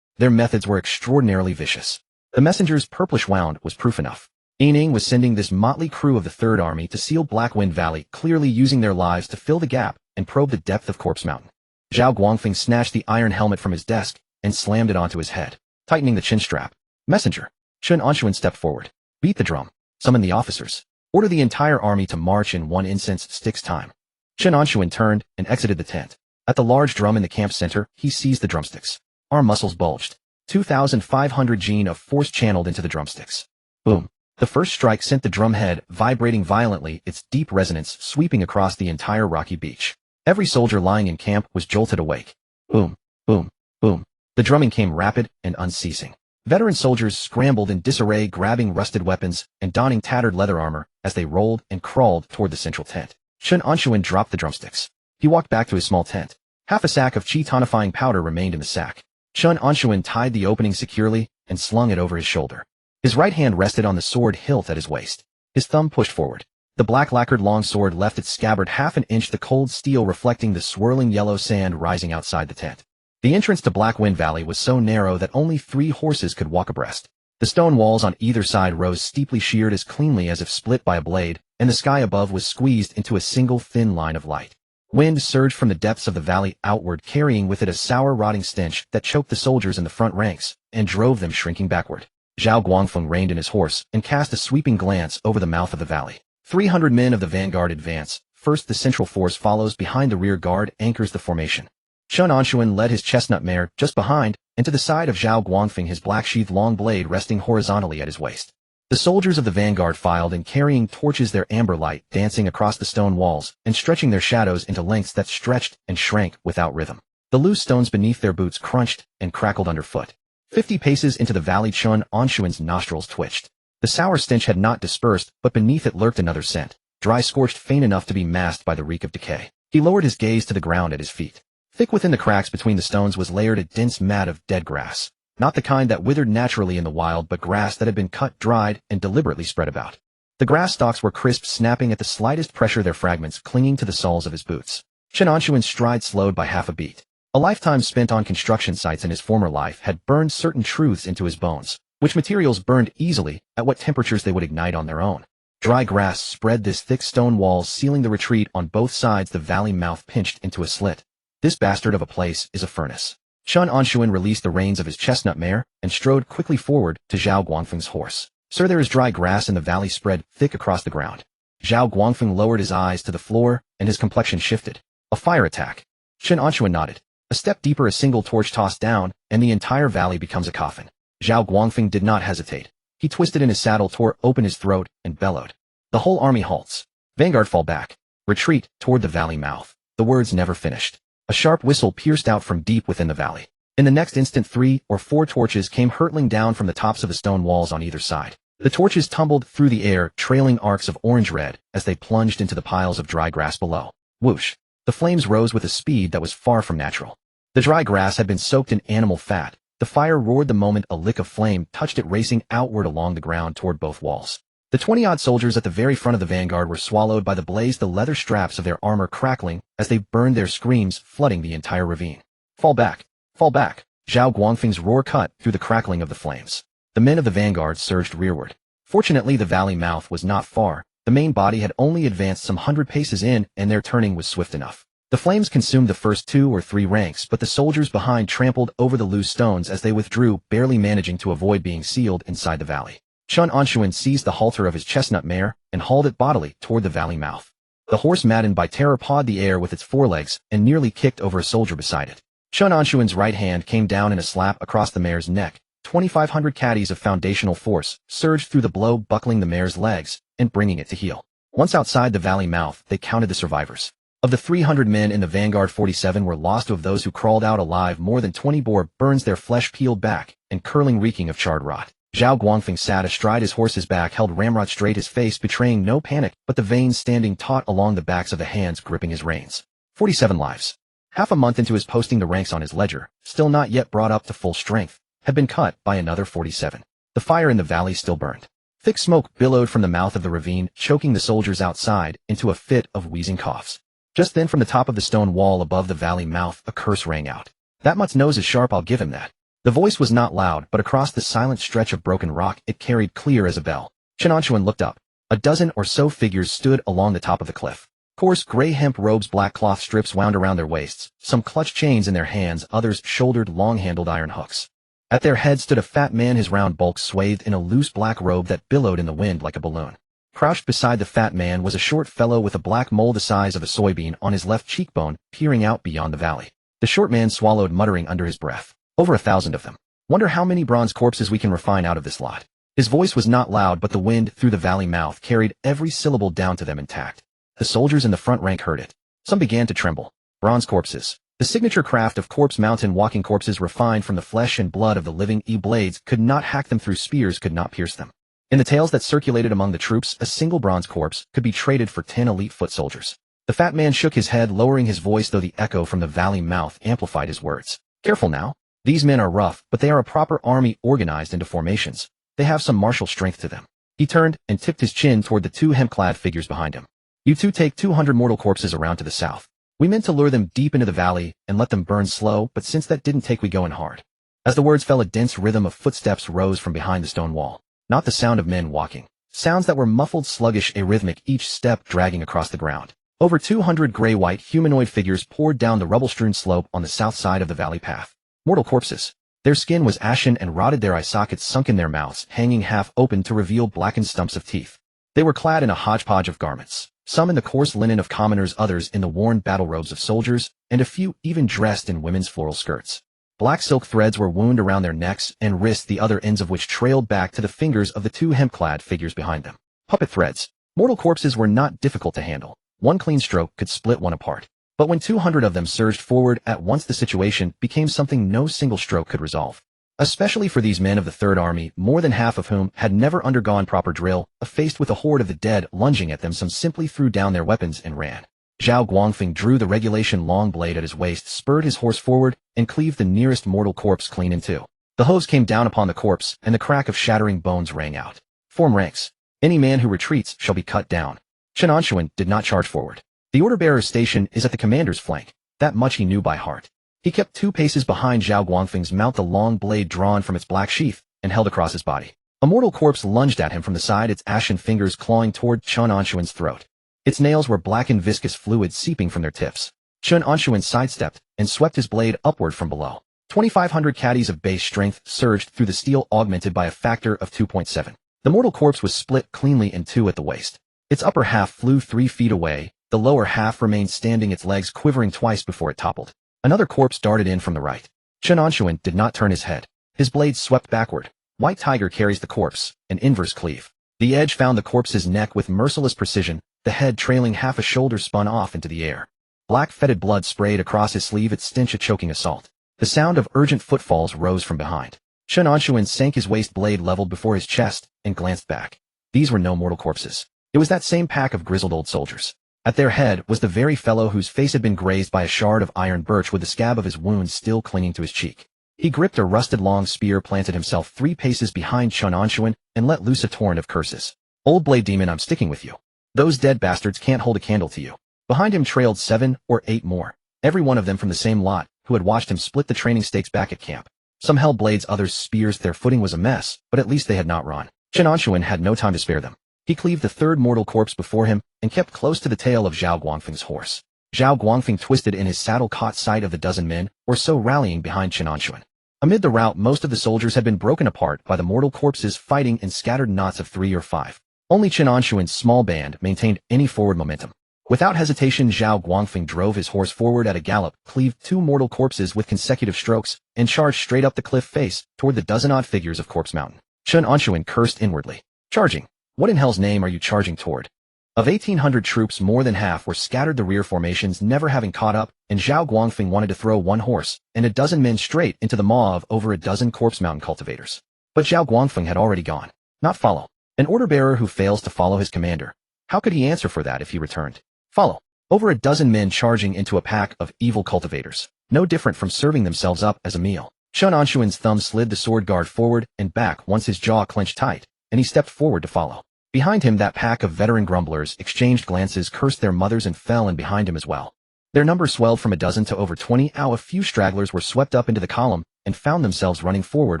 Their methods were extraordinarily vicious. The messenger's purplish wound was proof enough. Yining was sending this motley crew of the Third Army to seal Black Wind Valley, clearly using their lives to fill the gap and probe the depth of Corpse Mountain. Zhao Guangfeng snatched the iron helmet from his desk and slammed it onto his head, tightening the chin strap. Messenger. Chen Anshun stepped forward. Beat the drum. Summon the officers. Order the entire army to march in one incense stick's time. Chen Anshun turned and exited the tent. At the large drum in the camp center, he seized the drumsticks. Arm muscles bulged. 2,500 gene of force channeled into the drumsticks. Boom. The first strike sent the drumhead vibrating violently, its deep resonance sweeping across the entire rocky beach. Every soldier lying in camp was jolted awake. Boom, boom, boom. The drumming came rapid and unceasing. Veteran soldiers scrambled in disarray, grabbing rusted weapons and donning tattered leather armor as they rolled and crawled toward the central tent. Chen Anshun dropped the drumsticks. He walked back to his small tent. Half a sack of chi tonifying powder remained in the sack. Chen Anshun tied the opening securely and slung it over his shoulder. His right hand rested on the sword hilt at his waist. His thumb pushed forward. The black lacquered long sword left its scabbard half an inch, the cold steel reflecting the swirling yellow sand rising outside the tent. The entrance to Black Wind Valley was so narrow that only 3 horses could walk abreast. The stone walls on either side rose steeply, sheared as cleanly as if split by a blade, and the sky above was squeezed into a single thin line of light. Wind surged from the depths of the valley outward, carrying with it a sour, rotting stench that choked the soldiers in the front ranks and drove them shrinking backward. Zhao Guangfeng reined in his horse and cast a sweeping glance over the mouth of the valley. 300 men of the vanguard advance. First the central force follows behind, the rear guard anchors the formation. Chen Anshun led his chestnut mare just behind, and to the side of Zhao Guangfeng, his black-sheathed long blade resting horizontally at his waist. The soldiers of the vanguard filed in, carrying torches, their amber light dancing across the stone walls and stretching their shadows into lengths that stretched and shrank without rhythm. The loose stones beneath their boots crunched and crackled underfoot. 50 paces into the valley, Chen Anshun's nostrils twitched. The sour stench had not dispersed, but beneath it lurked another scent, dry, scorched, faint enough to be masked by the reek of decay. He lowered his gaze to the ground at his feet. Thick within the cracks between the stones was layered a dense mat of dead grass. Not the kind that withered naturally in the wild, but grass that had been cut, dried, and deliberately spread about. The grass stalks were crisp, snapping at the slightest pressure, their fragments clinging to the soles of his boots. Chen Anshun's stride slowed by half a beat. A lifetime spent on construction sites in his former life had burned certain truths into his bones, which materials burned easily, at what temperatures they would ignite on their own. Dry grass spread this thick stone walls, sealing the retreat on both sides. The valley mouth pinched into a slit. This bastard of a place is a furnace. Chen Anshun released the reins of his chestnut mare and strode quickly forward to Zhao Guangfeng's horse. Sir, there is dry grass in the valley spread thick across the ground. Zhao Guangfeng lowered his eyes to the floor, and his complexion shifted. A fire attack. Chen Anshun nodded. A step deeper, a single torch tossed down, and the entire valley becomes a coffin. Zhao Guangfeng did not hesitate. He twisted in his saddle, tore open his throat, and bellowed. The whole army halts. Vanguard, fall back. Retreat toward the valley mouth. The words never finished. A sharp whistle pierced out from deep within the valley. In the next instant, 3 or 4 torches came hurtling down from the tops of the stone walls on either side. The torches tumbled through the air, trailing arcs of orange-red, as they plunged into the piles of dry grass below. Whoosh! The flames rose with a speed that was far from natural. The dry grass had been soaked in animal fat. The fire roared the moment a lick of flame touched it, racing outward along the ground toward both walls. The 20-odd soldiers at the very front of the vanguard were swallowed by the blaze, the leather straps of their armor crackling as they burned, their screams flooding the entire ravine. Fall back! Fall back! Zhao Guangfeng's roar cut through the crackling of the flames. The men of the vanguard surged rearward. Fortunately, the valley mouth was not far. The main body had only advanced some 100 paces in, and their turning was swift enough. The flames consumed the first 2 or 3 ranks, but the soldiers behind trampled over the loose stones as they withdrew, barely managing to avoid being sealed inside the valley. Chen Anshun seized the halter of his chestnut mare and hauled it bodily toward the valley mouth. The horse, maddened by terror, pawed the air with its forelegs and nearly kicked over a soldier beside it. Chen Anshun's right hand came down in a slap across the mare's neck. 2,500 caddies of foundational force surged through the blow, buckling the mare's legs and bringing it to heel. Once outside the valley mouth, they counted the survivors. Of the 300 men in the vanguard, 47 were lost. Of those who crawled out alive, more than 20 bore burns, their flesh peeled back and curling, reeking of charred rot. Zhao Guangfeng sat astride his horse's back, held ramrod straight, his face betraying no panic, but the veins standing taut along the backs of the hands gripping his reins. 47 lives. Half a month into his posting, the ranks on his ledger, still not yet brought up to full strength, had been cut by another 47. The fire in the valley still burned. Thick smoke billowed from the mouth of the ravine, choking the soldiers outside into a fit of wheezing coughs. Just then, from the top of the stone wall above the valley mouth, a curse rang out. That mutt's nose is sharp, I'll give him that. The voice was not loud, but across the silent stretch of broken rock it carried clear as a bell. Chen Anshun looked up. A dozen or so figures stood along the top of the cliff. Coarse gray hemp robes, black cloth strips wound around their waists. Some clutched chains in their hands, others shouldered long-handled iron hooks. At their head stood a fat man, his round bulk swathed in a loose black robe that billowed in the wind like a balloon. Crouched beside the fat man was a short fellow with a black mole the size of a soybean on his left cheekbone, peering out beyond the valley. The short man swallowed, muttering under his breath. Over 1,000 of them. Wonder how many bronze corpses we can refine out of this lot. His voice was not loud, but the wind through the valley mouth carried every syllable down to them intact. The soldiers in the front rank heard it. Some began to tremble. Bronze corpses. The signature craft of Corpse Mountain, walking corpses refined from the flesh and blood of the living. Blades could not hack them through, spears could not pierce them. In the tales that circulated among the troops, a single bronze corpse could be traded for 10 elite foot soldiers. The fat man shook his head, lowering his voice, though the echo from the valley mouth amplified his words. Careful now. These men are rough, but they are a proper army organized into formations. They have some martial strength to them. He turned and tipped his chin toward the 2 hemp-clad figures behind him. You two take 200 mortal corpses around to the south. We meant to lure them deep into the valley and let them burn slow, but since that didn't take, we go in hard. As the words fell, a dense rhythm of footsteps rose from behind the stone wall. Not the sound of men walking. Sounds that were muffled, sluggish, arrhythmic, each step dragging across the ground. Over 200 gray-white humanoid figures poured down the rubble-strewn slope on the south side of the valley path. Mortal corpses. Their skin was ashen and rotted, their eye sockets sunk in their mouths, hanging half open to reveal blackened stumps of teeth. They were clad in a hodgepodge of garments. Some in the coarse linen of commoners, others in the worn battle robes of soldiers, and a few even dressed in women's floral skirts. Black silk threads were wound around their necks and wrists, the other ends of which trailed back to the fingers of the two hemp-clad figures behind them. Puppet threads. Mortal corpses were not difficult to handle. One clean stroke could split one apart. But when 200 of them surged forward at once, the situation became something no single stroke could resolve. Especially for these men of the Third Army, more than half of whom had never undergone proper drill, faced with a horde of the dead lunging at them, some simply threw down their weapons and ran. Zhao Guangfeng drew the regulation long blade at his waist, spurred his horse forward, and cleaved the nearest mortal corpse clean in two. The hose came down upon the corpse, and the crack of shattering bones rang out. Form ranks. Any man who retreats shall be cut down. Chen Anshun did not charge forward. The order-bearer's station is at the commander's flank. That much he knew by heart. He kept 2 paces behind Zhao Guangfeng's mount, the long blade drawn from its black sheath, and held across his body. A mortal corpse lunged at him from the side, its ashen fingers clawing toward Chen Anshun's throat. Its nails were black and viscous fluid seeping from their tips. Chen Anshun sidestepped and swept his blade upward from below. 2,500 caddies of base strength surged through the steel, augmented by a factor of 2.7. The mortal corpse was split cleanly in two at the waist. Its upper half flew 3 feet away, the lower half remained standing, its legs quivering twice before it toppled. Another corpse darted in from the right. Chen Anshun did not turn his head. His blade swept backward. White Tiger carries the corpse, an inverse cleave. The edge found the corpse's neck with merciless precision, the head trailing half a shoulder spun off into the air. Black fetid blood sprayed across his sleeve, its stench a choking assault. The sound of urgent footfalls rose from behind. Chen Anshun sank his waist blade leveled before his chest and glanced back. These were no mortal corpses. It was that same pack of grizzled old soldiers. At their head was the very fellow whose face had been grazed by a shard of iron birch, with the scab of his wound still clinging to his cheek. He gripped a rusted long spear, planted himself 3 paces behind Chen Anshun, and let loose a torrent of curses. Old blade demon, I'm sticking with you. Those dead bastards can't hold a candle to you. Behind him trailed 7 or 8 more, every one of them from the same lot, who had watched him split the training stakes back at camp. Some held blades, others spears. Their footing was a mess, but at least they had not run. Chen Anshun had no time to spare them. He cleaved the third mortal corpse before him and kept close to the tail of Zhao Guangfeng's horse. Zhao Guangfeng twisted in his saddle, caught sight of the dozen men or so rallying behind Chen Anshun. Amid the rout, most of the soldiers had been broken apart by the mortal corpses, fighting in scattered knots of 3 or 5. Only Chen Anshun's small band maintained any forward momentum. Without hesitation, Zhao Guangfeng drove his horse forward at a gallop, cleaved 2 mortal corpses with consecutive strokes, and charged straight up the cliff face toward the dozen-odd figures of Corpse Mountain. Chen Anshun cursed inwardly. Charging? What in hell's name are you charging toward? Of 1,800 troops, more than half were scattered, the rear formations never having caught up, and Zhao Guangfeng wanted to throw 1 horse and a dozen men straight into the maw of over a dozen Corpse Mountain cultivators. But Zhao Guangfeng had already gone. Not follow. An order-bearer who fails to follow his commander. How could he answer for that if he returned? Follow. Over a dozen men charging into a pack of evil cultivators. No different from serving themselves up as a meal. Chen Anshun's thumb slid the sword guard forward and back once his jaw clenched tight, and he stepped forward to follow. Behind him, that pack of veteran grumblers exchanged glances, cursed their mothers, and fell in behind him as well. Their number swelled from a dozen to over 20. A few stragglers were swept up into the column and found themselves running forward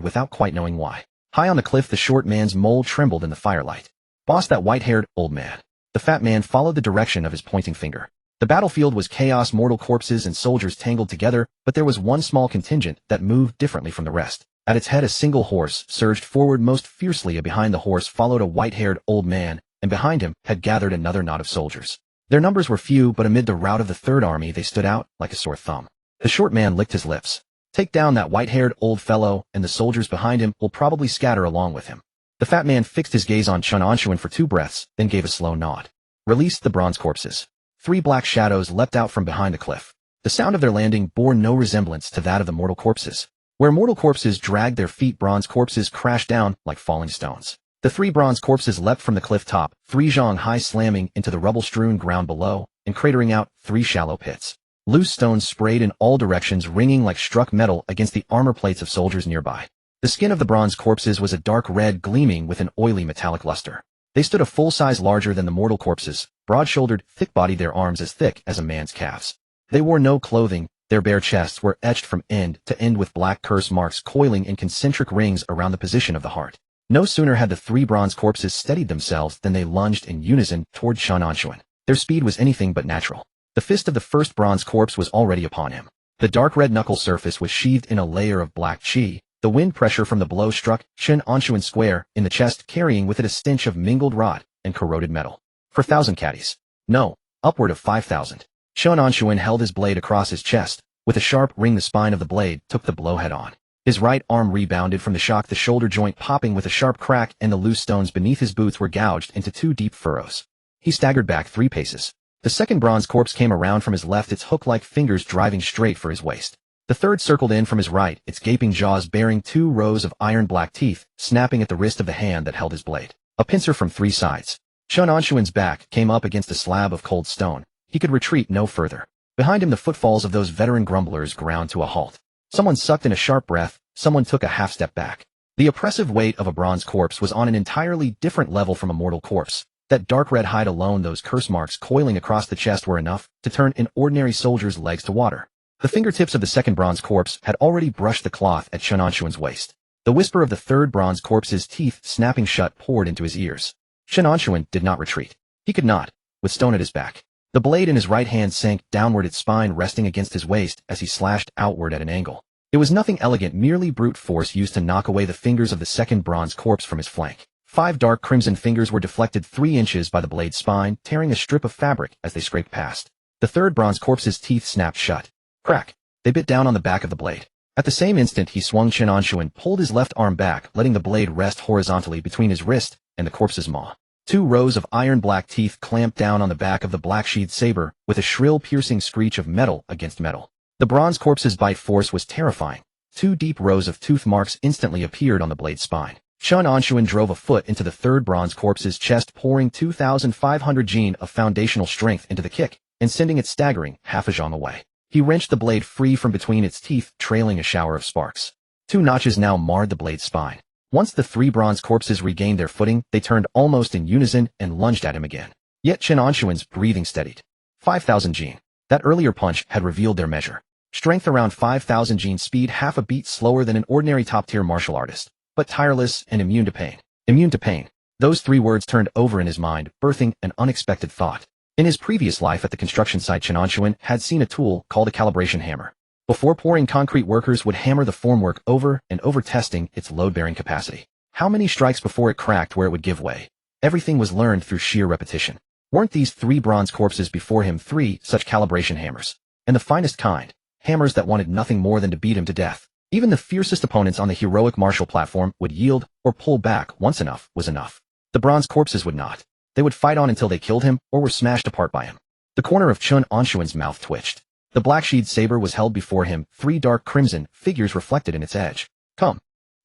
without quite knowing why. High on the cliff, the short man's mole trembled in the firelight. Boss, that white-haired old man. The fat man followed the direction of his pointing finger. The battlefield was chaos, mortal corpses and soldiers tangled together, but there was one small contingent that moved differently from the rest. At its head, a single horse surged forward most fiercely. Behind the horse followed a white-haired old man, and behind him had gathered another knot of soldiers. Their numbers were few, but amid the rout of the Third Army they stood out like a sore thumb. The short man licked his lips. Take down that white-haired old fellow, and the soldiers behind him will probably scatter along with him. The fat man fixed his gaze on Chen Anshun for 2 breaths, then gave a slow nod. Released the bronze corpses. 3 black shadows leapt out from behind the cliff. The sound of their landing bore no resemblance to that of the mortal corpses. Where mortal corpses dragged their feet, bronze corpses crashed down like falling stones. The 3 bronze corpses leapt from the cliff top, 3 zhang high, slamming into the rubble-strewn ground below and cratering out 3 shallow pits. Loose stones sprayed in all directions, ringing like struck metal against the armor plates of soldiers nearby. The skin of the bronze corpses was a dark red, gleaming with an oily metallic luster. They stood a full size larger than the mortal corpses, broad-shouldered, thick-bodied, their arms as thick as a man's calves. They wore no clothing. Their bare chests were etched from end to end with black curse marks coiling in concentric rings around the position of the heart. No sooner had the 3 bronze corpses steadied themselves than they lunged in unison toward Chen Anshun. Their speed was anything but natural. The fist of the first bronze corpse was already upon him. The dark red knuckle surface was sheathed in a layer of black chi. The wind pressure from the blow struck Chen Anshun square in the chest, carrying with it a stench of mingled rot and corroded metal. 4,000 caddies. No, upward of 5,000. Chen Anshun held his blade across his chest, With a sharp ring, the spine of the blade took the blow head-on. His right arm rebounded from the shock, the shoulder joint popping with a sharp crack, and the loose stones beneath his boots were gouged into 2 deep furrows. He staggered back 3 paces. The second bronze corpse came around from his left, its hook-like fingers driving straight for his waist. The third circled in from his right, its gaping jaws bearing 2 rows of iron-black teeth, snapping at the wrist of the hand that held his blade. A pincer from 3 sides. Chen Anshun's back came up against a slab of cold stone. He could retreat no further. Behind him, the footfalls of those veteran grumblers ground to a halt. Someone sucked in a sharp breath, someone took a half-step back. The oppressive weight of a bronze corpse was on an entirely different level from a mortal corpse. That dark red hide alone, those curse marks coiling across the chest, were enough to turn an ordinary soldier's legs to water. The fingertips of the second bronze corpse had already brushed the cloth at Chen Anshun's waist. The whisper of the third bronze corpse's teeth snapping shut poured into his ears. Chen Anshun did not retreat. He could not, with stone at his back. The blade in his right hand sank downward, its spine resting against his waist as he slashed outward at an angle. It was nothing elegant, merely brute force used to knock away the fingers of the second bronze corpse from his flank. 5 dark crimson fingers were deflected 3 inches by the blade's spine, tearing a strip of fabric as they scraped past. The third bronze corpse's teeth snapped shut. Crack! They bit down on the back of the blade. At the same instant, he swung Chen Anshun and pulled his left arm back, letting the blade rest horizontally between his wrist and the corpse's maw. 2 rows of iron-black teeth clamped down on the back of the black-sheathed saber with a shrill, piercing screech of metal against metal. The bronze corpse's bite force was terrifying. 2 deep rows of tooth marks instantly appeared on the blade's spine. Chen Anshun drove a foot into the third bronze corpse's chest, pouring 2,500 gene of foundational strength into the kick and sending it staggering half a zhang away. He wrenched the blade free from between its teeth, trailing a shower of sparks. 2 notches now marred the blade's spine. Once the 3 bronze corpses regained their footing, they turned almost in unison and lunged at him again. Yet Chen Anshun's breathing steadied. 5,000 gene. That earlier punch had revealed their measure. Strength around 5,000 gene, speed half a beat slower than an ordinary top-tier martial artist, but tireless and immune to pain. Immune to pain. Those 3 words turned over in his mind, birthing an unexpected thought. In his previous life at the construction site, Chen Anshun had seen a tool called a calibration hammer. Before pouring concrete, workers would hammer the formwork over and over, testing its load-bearing capacity. How many strikes before it cracked where it would give way? Everything was learned through sheer repetition. Weren't these 3 bronze corpses before him 3 such calibration hammers? And the finest kind. Hammers that wanted nothing more than to beat him to death. Even the fiercest opponents on the heroic martial platform would yield or pull back once enough was enough. The bronze corpses would not. They would fight on until they killed him or were smashed apart by him. The corner of Chen Anshun's mouth twitched. The black-sheathed saber was held before him, 3 dark crimson figures reflected in its edge. Come.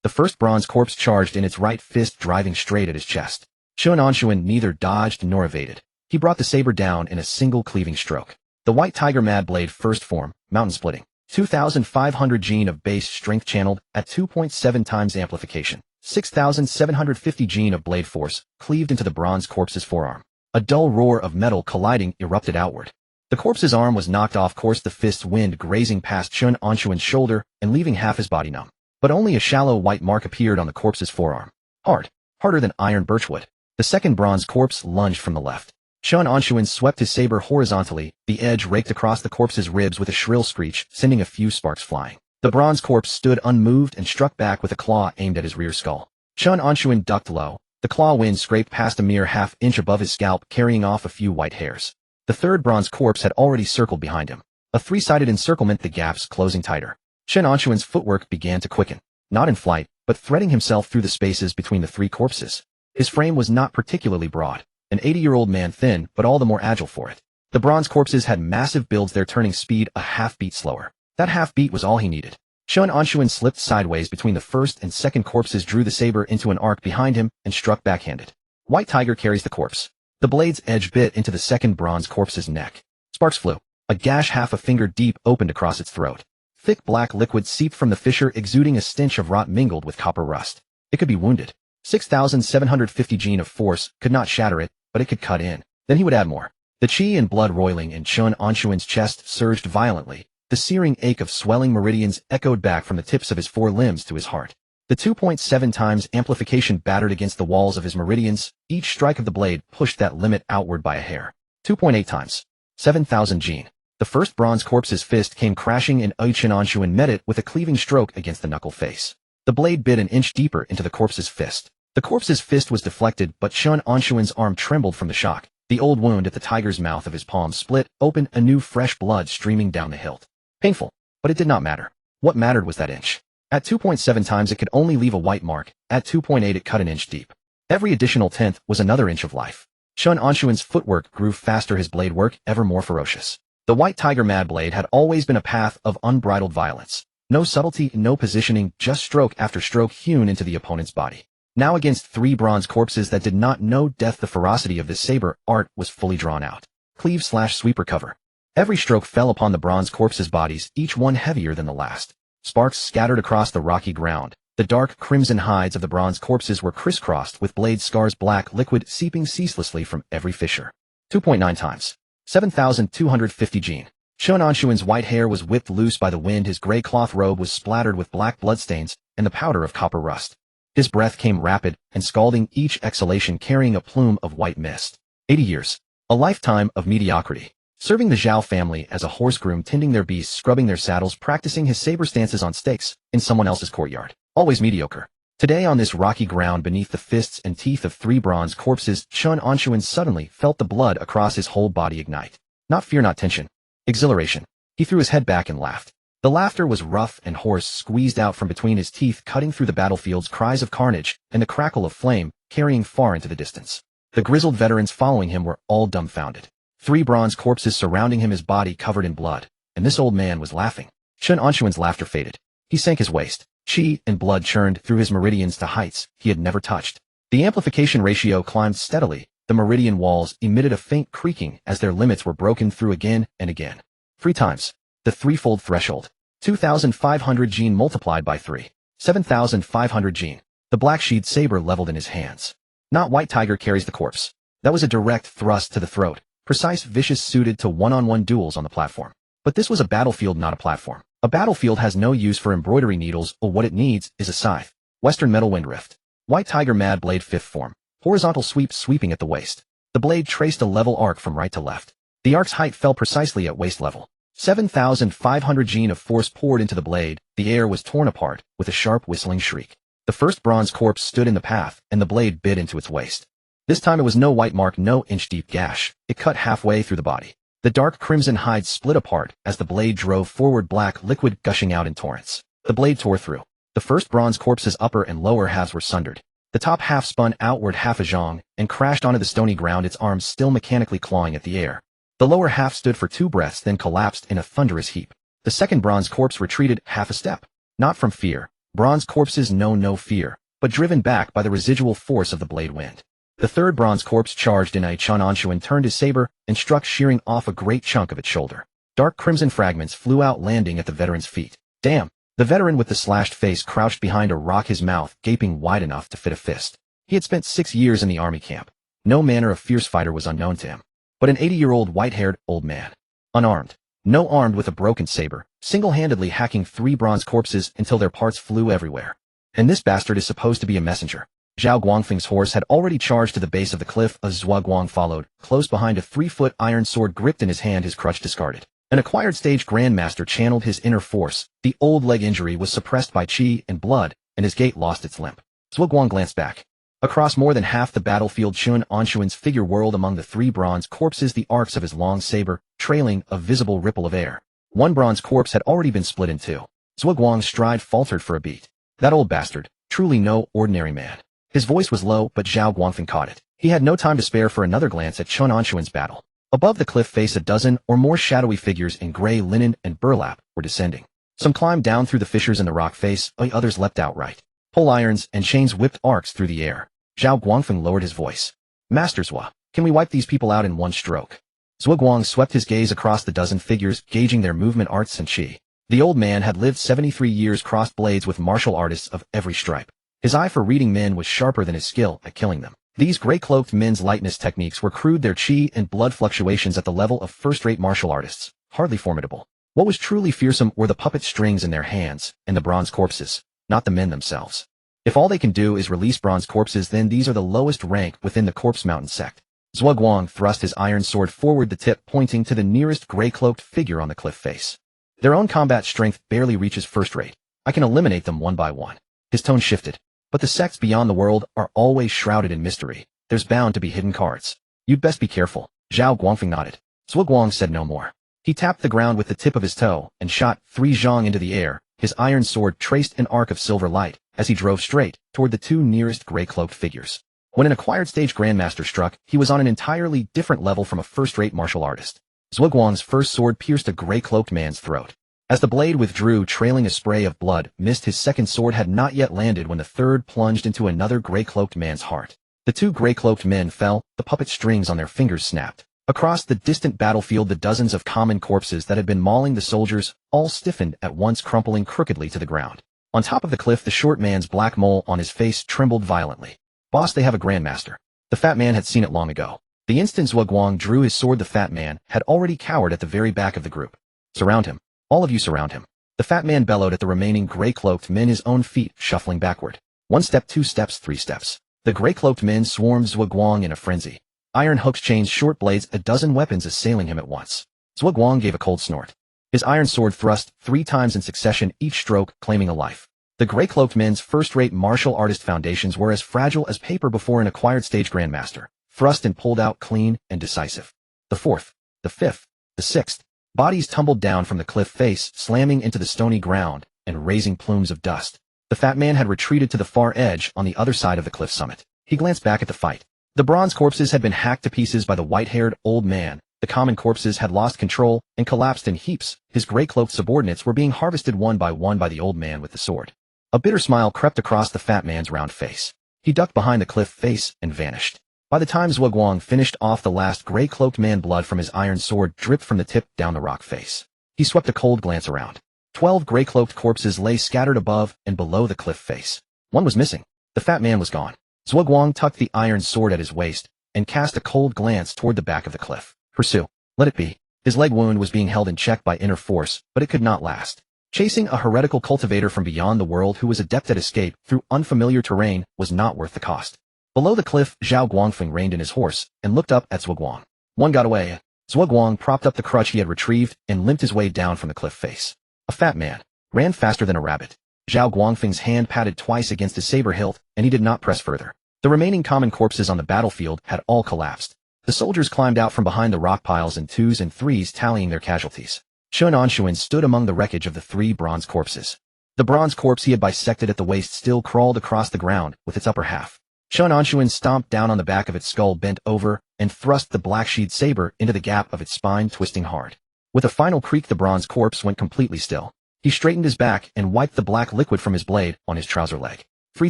The first bronze corpse charged in, its right fist driving straight at his chest. Chen Anshun neither dodged nor evaded. He brought the saber down in a single cleaving stroke. The white tiger mad blade first form, mountain splitting. 2,500 gene of base strength channeled at 2.7 times amplification. 6,750 gene of blade force cleaved into the bronze corpse's forearm. A dull roar of metal colliding erupted outward. The corpse's arm was knocked off course, the fist's wind grazing past Chen Anshun's shoulder and leaving half his body numb. But only a shallow white mark appeared on the corpse's forearm. Hard. Harder than iron birchwood. The second bronze corpse lunged from the left. Chen Anshun swept his saber horizontally, the edge raked across the corpse's ribs with a shrill screech, sending a few sparks flying. The bronze corpse stood unmoved and struck back with a claw aimed at his rear skull. Chen Anshun ducked low. The claw wind scraped past a mere half-inch above his scalp, carrying off a few white hairs. The third bronze corpse had already circled behind him. A 3-sided encirclement, the gaps closing tighter. Chen Anshun's footwork began to quicken, not in flight, but threading himself through the spaces between the 3 corpses. His frame was not particularly broad, an 80-year-old man thin, but all the more agile for it. The bronze corpses had massive builds, their turning speed a half-beat slower. That half-beat was all he needed. Chen Anshun slipped sideways between the first and second corpses, drew the saber into an arc behind him, and struck backhanded. White tiger carries the corpse. The blade's edge bit into the second bronze corpse's neck. Sparks flew. A gash half a finger deep opened across its throat. Thick black liquid seeped from the fissure, exuding a stench of rot mingled with copper rust. It could be wounded. 6,750 gene of force could not shatter it, but it could cut in. Then he would add more. The chi and blood roiling in Chen Anshun's chest surged violently. The searing ache of swelling meridians echoed back from the tips of his 4 limbs to his heart. The 2.7 times amplification battered against the walls of his meridians. Each strike of the blade pushed that limit outward by a hair. 2.8 times. 7,000 gene. The first bronze corpse's fist came crashing, and Chen Anshun met it with a cleaving stroke against the knuckle face. The blade bit an inch deeper into the corpse's fist. The corpse's fist was deflected, but Chen Anshun's arm trembled from the shock. The old wound at the tiger's mouth of his palm split open, a new fresh blood streaming down the hilt. Painful. But it did not matter. What mattered was that inch. At 2.7 times it could only leave a white mark, at 2.8 it cut an inch deep. Every additional tenth was another inch of life. Chen Anshun's footwork grew faster, his blade work ever more ferocious. The white tiger mad blade had always been a path of unbridled violence. No subtlety, no positioning, just stroke after stroke hewn into the opponent's body. Now against 3 bronze corpses that did not know death, the ferocity of this saber art was fully drawn out. Cleave/sweep recover. Every stroke fell upon the bronze corpses' bodies, each one heavier than the last. Sparks scattered across the rocky ground. The dark crimson hides of the bronze corpses were crisscrossed with blade scars, black liquid seeping ceaselessly from every fissure. 2.9 times. 7,250 Gene. Chen Anshun's white hair was whipped loose by the wind, his gray cloth robe was splattered with black bloodstains and the powder of copper rust. His breath came rapid and scalding, each exhalation carrying a plume of white mist. 80 years. A lifetime of mediocrity. Serving the Zhao family as a horse groom, tending their beasts, scrubbing their saddles, practicing his saber stances on stakes in someone else's courtyard. Always mediocre. Today on this rocky ground beneath the fists and teeth of 3 bronze corpses, Chen Anshun suddenly felt the blood across his whole body ignite. Not fear, not tension. Exhilaration. He threw his head back and laughed. The laughter was rough and hoarse, squeezed out from between his teeth, cutting through the battlefield's cries of carnage and the crackle of flame, carrying far into the distance. The grizzled veterans following him were all dumbfounded. 3 bronze corpses surrounding him, his body covered in blood, and this old man was laughing. Chen Anshun's laughter faded. He sank his waist. Qi and blood churned through his meridians to heights he had never touched. The amplification ratio climbed steadily. The meridian walls emitted a faint creaking as their limits were broken through again and again. 3 times. The threefold threshold. 2,500 Gene multiplied by 3. 7,500 Gene. The black-sheathed saber leveled in his hands. Not white tiger carries the corpse. That was a direct thrust to the throat. Precise, vicious, suited to one-on-one duels on the platform. But this was a battlefield, not a platform. A battlefield has no use for embroidery needles, or what it needs is a scythe. Western Metal Wind Rift. White Tiger Mad Blade 5th form. Horizontal sweep sweeping at the waist. The blade traced a level arc from right to left. The arc's height fell precisely at waist level. 7,500 Gene of force poured into the blade. The air was torn apart with a sharp whistling shriek. The first bronze corpse stood in the path, and the blade bit into its waist. This time it was no white mark, no inch-deep gash. It cut halfway through the body. The dark crimson hide split apart as the blade drove forward, black liquid gushing out in torrents. The blade tore through. The first bronze corpse's upper and lower halves were sundered. The top half spun outward half a zhang and crashed onto the stony ground, its arms still mechanically clawing at the air. The lower half stood for 2 breaths, then collapsed in a thunderous heap. The second bronze corpse retreated half a step. Not from fear. Bronze corpses know no fear, but driven back by the residual force of the blade wind. The third bronze corpse charged in. Chen Anshun turned his saber and struck, shearing off a great chunk of its shoulder. Dark crimson fragments flew out, landing at the veteran's feet. Damn! The veteran with the slashed face crouched behind a rock, his mouth gaping wide enough to fit a fist. He had spent 6 years in the army camp. No manner of fierce fighter was unknown to him. But an 80-year-old white-haired old man. Unarmed. No armed, with a broken saber, single-handedly hacking 3 bronze corpses until their parts flew everywhere. And this bastard is supposed to be a messenger. Zhao Guangfeng's horse had already charged to the base of the cliff as Zhua Guang followed, close behind, a 3-foot iron sword gripped in his hand, his crutch discarded. An acquired stage grandmaster channeled his inner force. The old leg injury was suppressed by qi and blood, and his gait lost its limp. Zhua Guang glanced back. Across more than half the battlefield, Chen Anshun's figure whirled among the 3 bronze corpses, the arcs of his long saber trailing a visible ripple of air. 1 bronze corpse had already been split in 2. Zhua Guang's stride faltered for a beat. That old bastard, truly no ordinary man. His voice was low, but Zhao Guangfeng caught it. He had no time to spare for another glance at Chen Anshun's battle. Above the cliff face, a dozen or more shadowy figures in gray linen and burlap were descending. Some climbed down through the fissures in the rock face, others leapt outright. Pole irons and chains whipped arcs through the air. Zhao Guangfeng lowered his voice. Master Zhua, can we wipe these people out in one stroke? Zhua Guang swept his gaze across the dozen figures, gauging their movement, arts, and qi. The old man had lived 73 years, crossed blades with martial artists of every stripe. His eye for reading men was sharper than his skill at killing them. These gray-cloaked men's lightness techniques were crude, their qi and blood fluctuations at the level of first-rate martial artists, hardly formidable. What was truly fearsome were the puppet strings in their hands, and the bronze corpses, not the men themselves. If all they can do is release bronze corpses, then these are the lowest rank within the Corpse Mountain sect. Zhua Guang thrust his iron sword forward, the tip pointing to the nearest gray-cloaked figure on the cliff face. Their own combat strength barely reaches first rate. I can eliminate them one by one. His tone shifted. But the sects beyond the world are always shrouded in mystery. There's bound to be hidden cards. You'd best be careful. Zhao Guangfeng nodded. Zhua Guang said no more. He tapped the ground with the tip of his toe and shot 3 zhang into the air. His iron sword traced an arc of silver light as he drove straight toward the 2 nearest gray-cloaked figures. When an acquired stage grandmaster struck, he was on an entirely different level from a first-rate martial artist. Zhuguang's first sword pierced a gray-cloaked man's throat. As the blade withdrew, trailing a spray of blood, missed. His second sword had not yet landed when the third plunged into another gray-cloaked man's heart. The 2 gray-cloaked men fell, the puppet strings on their fingers snapped. Across the distant battlefield, the dozens of common corpses that had been mauling the soldiers all stiffened at once, crumpling crookedly to the ground. On top of the cliff, the short man's black mole on his face trembled violently. "Boss, they have a grandmaster." The fat man had seen it long ago. The instant Zhuguang drew his sword, the fat man had already cowered at the very back of the group. "Surround him. All of you surround him." The fat man bellowed at the remaining gray-cloaked men, his own feet shuffling backward. 1 step, 2 steps, 3 steps. The gray-cloaked men swarmed Zhuguang in a frenzy. Iron hooks, chains, short blades, a dozen weapons assailing him at once. Zhuguang gave a cold snort. His iron sword thrust 3 times in succession, each stroke claiming a life. The gray-cloaked men's first-rate martial artist foundations were as fragile as paper before an acquired stage grandmaster. Thrust and pulled out, clean and decisive. The 4th, the 5th, the 6th. Bodies tumbled down from the cliff face, slamming into the stony ground and raising plumes of dust. The fat man had retreated to the far edge on the other side of the cliff summit. He glanced back at the fight. The bronze corpses had been hacked to pieces by the white-haired old man. The common corpses had lost control and collapsed in heaps. His gray-cloaked subordinates were being harvested one by the old man with the sword. A bitter smile crept across the fat man's round face. He ducked behind the cliff face and vanished. By the time Zhuguang finished off the last gray-cloaked man, blood from his iron sword dripped from the tip down the rock face. He swept a cold glance around. 12 gray-cloaked corpses lay scattered above and below the cliff face. One was missing. The fat man was gone. Zhuguang tucked the iron sword at his waist and cast a cold glance toward the back of the cliff. "Pursue. Let it be." His leg wound was being held in check by inner force, but it could not last. Chasing a heretical cultivator from beyond the world who was adept at escape through unfamiliar terrain was not worth the cost. Below the cliff, Zhao Guangfeng reined in his horse and looked up at Zhuguang. "One got away." Zhuguang propped up the crutch he had retrieved and limped his way down from the cliff face. A fat man ran faster than a rabbit. Zhao Guangfeng's hand patted twice against his saber hilt, and he did not press further. The remaining common corpses on the battlefield had all collapsed. The soldiers climbed out from behind the rock piles in 2s and 3s, tallying their casualties. Chen Anshun stood among the wreckage of the 3 bronze corpses. The bronze corpse he had bisected at the waist still crawled across the ground with its upper half. Chen Anshun stomped down on the back of its skull, bent over, and thrust the black-sheathed saber into the gap of its spine, twisting hard. With a final creak, the bronze corpse went completely still. He straightened his back and wiped the black liquid from his blade on his trouser leg. 3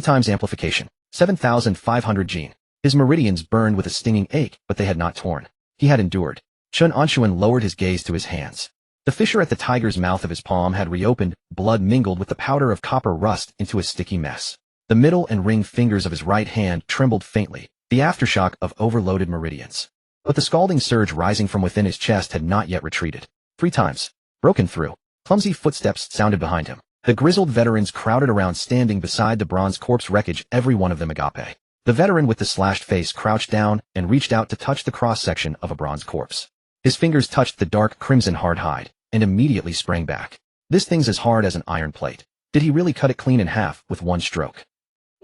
times amplification. 7,500 gene. His meridians burned with a stinging ache, but they had not torn. He had endured. Chen Anshun lowered his gaze to his hands. The fissure at the tiger's mouth of his palm had reopened, blood mingled with the powder of copper rust into a sticky mess. The middle and ring fingers of his right hand trembled faintly, the aftershock of overloaded meridians. But the scalding surge rising from within his chest had not yet retreated. 3 times. Broken through. Clumsy footsteps sounded behind him. The grizzled veterans crowded around, standing beside the bronze corpse wreckage, every one of them agape. The veteran with the slashed face crouched down and reached out to touch the cross-section of a bronze corpse. His fingers touched the dark crimson hard hide, and immediately sprang back. "This thing's as hard as an iron plate. Did he really cut it clean in half with one stroke?"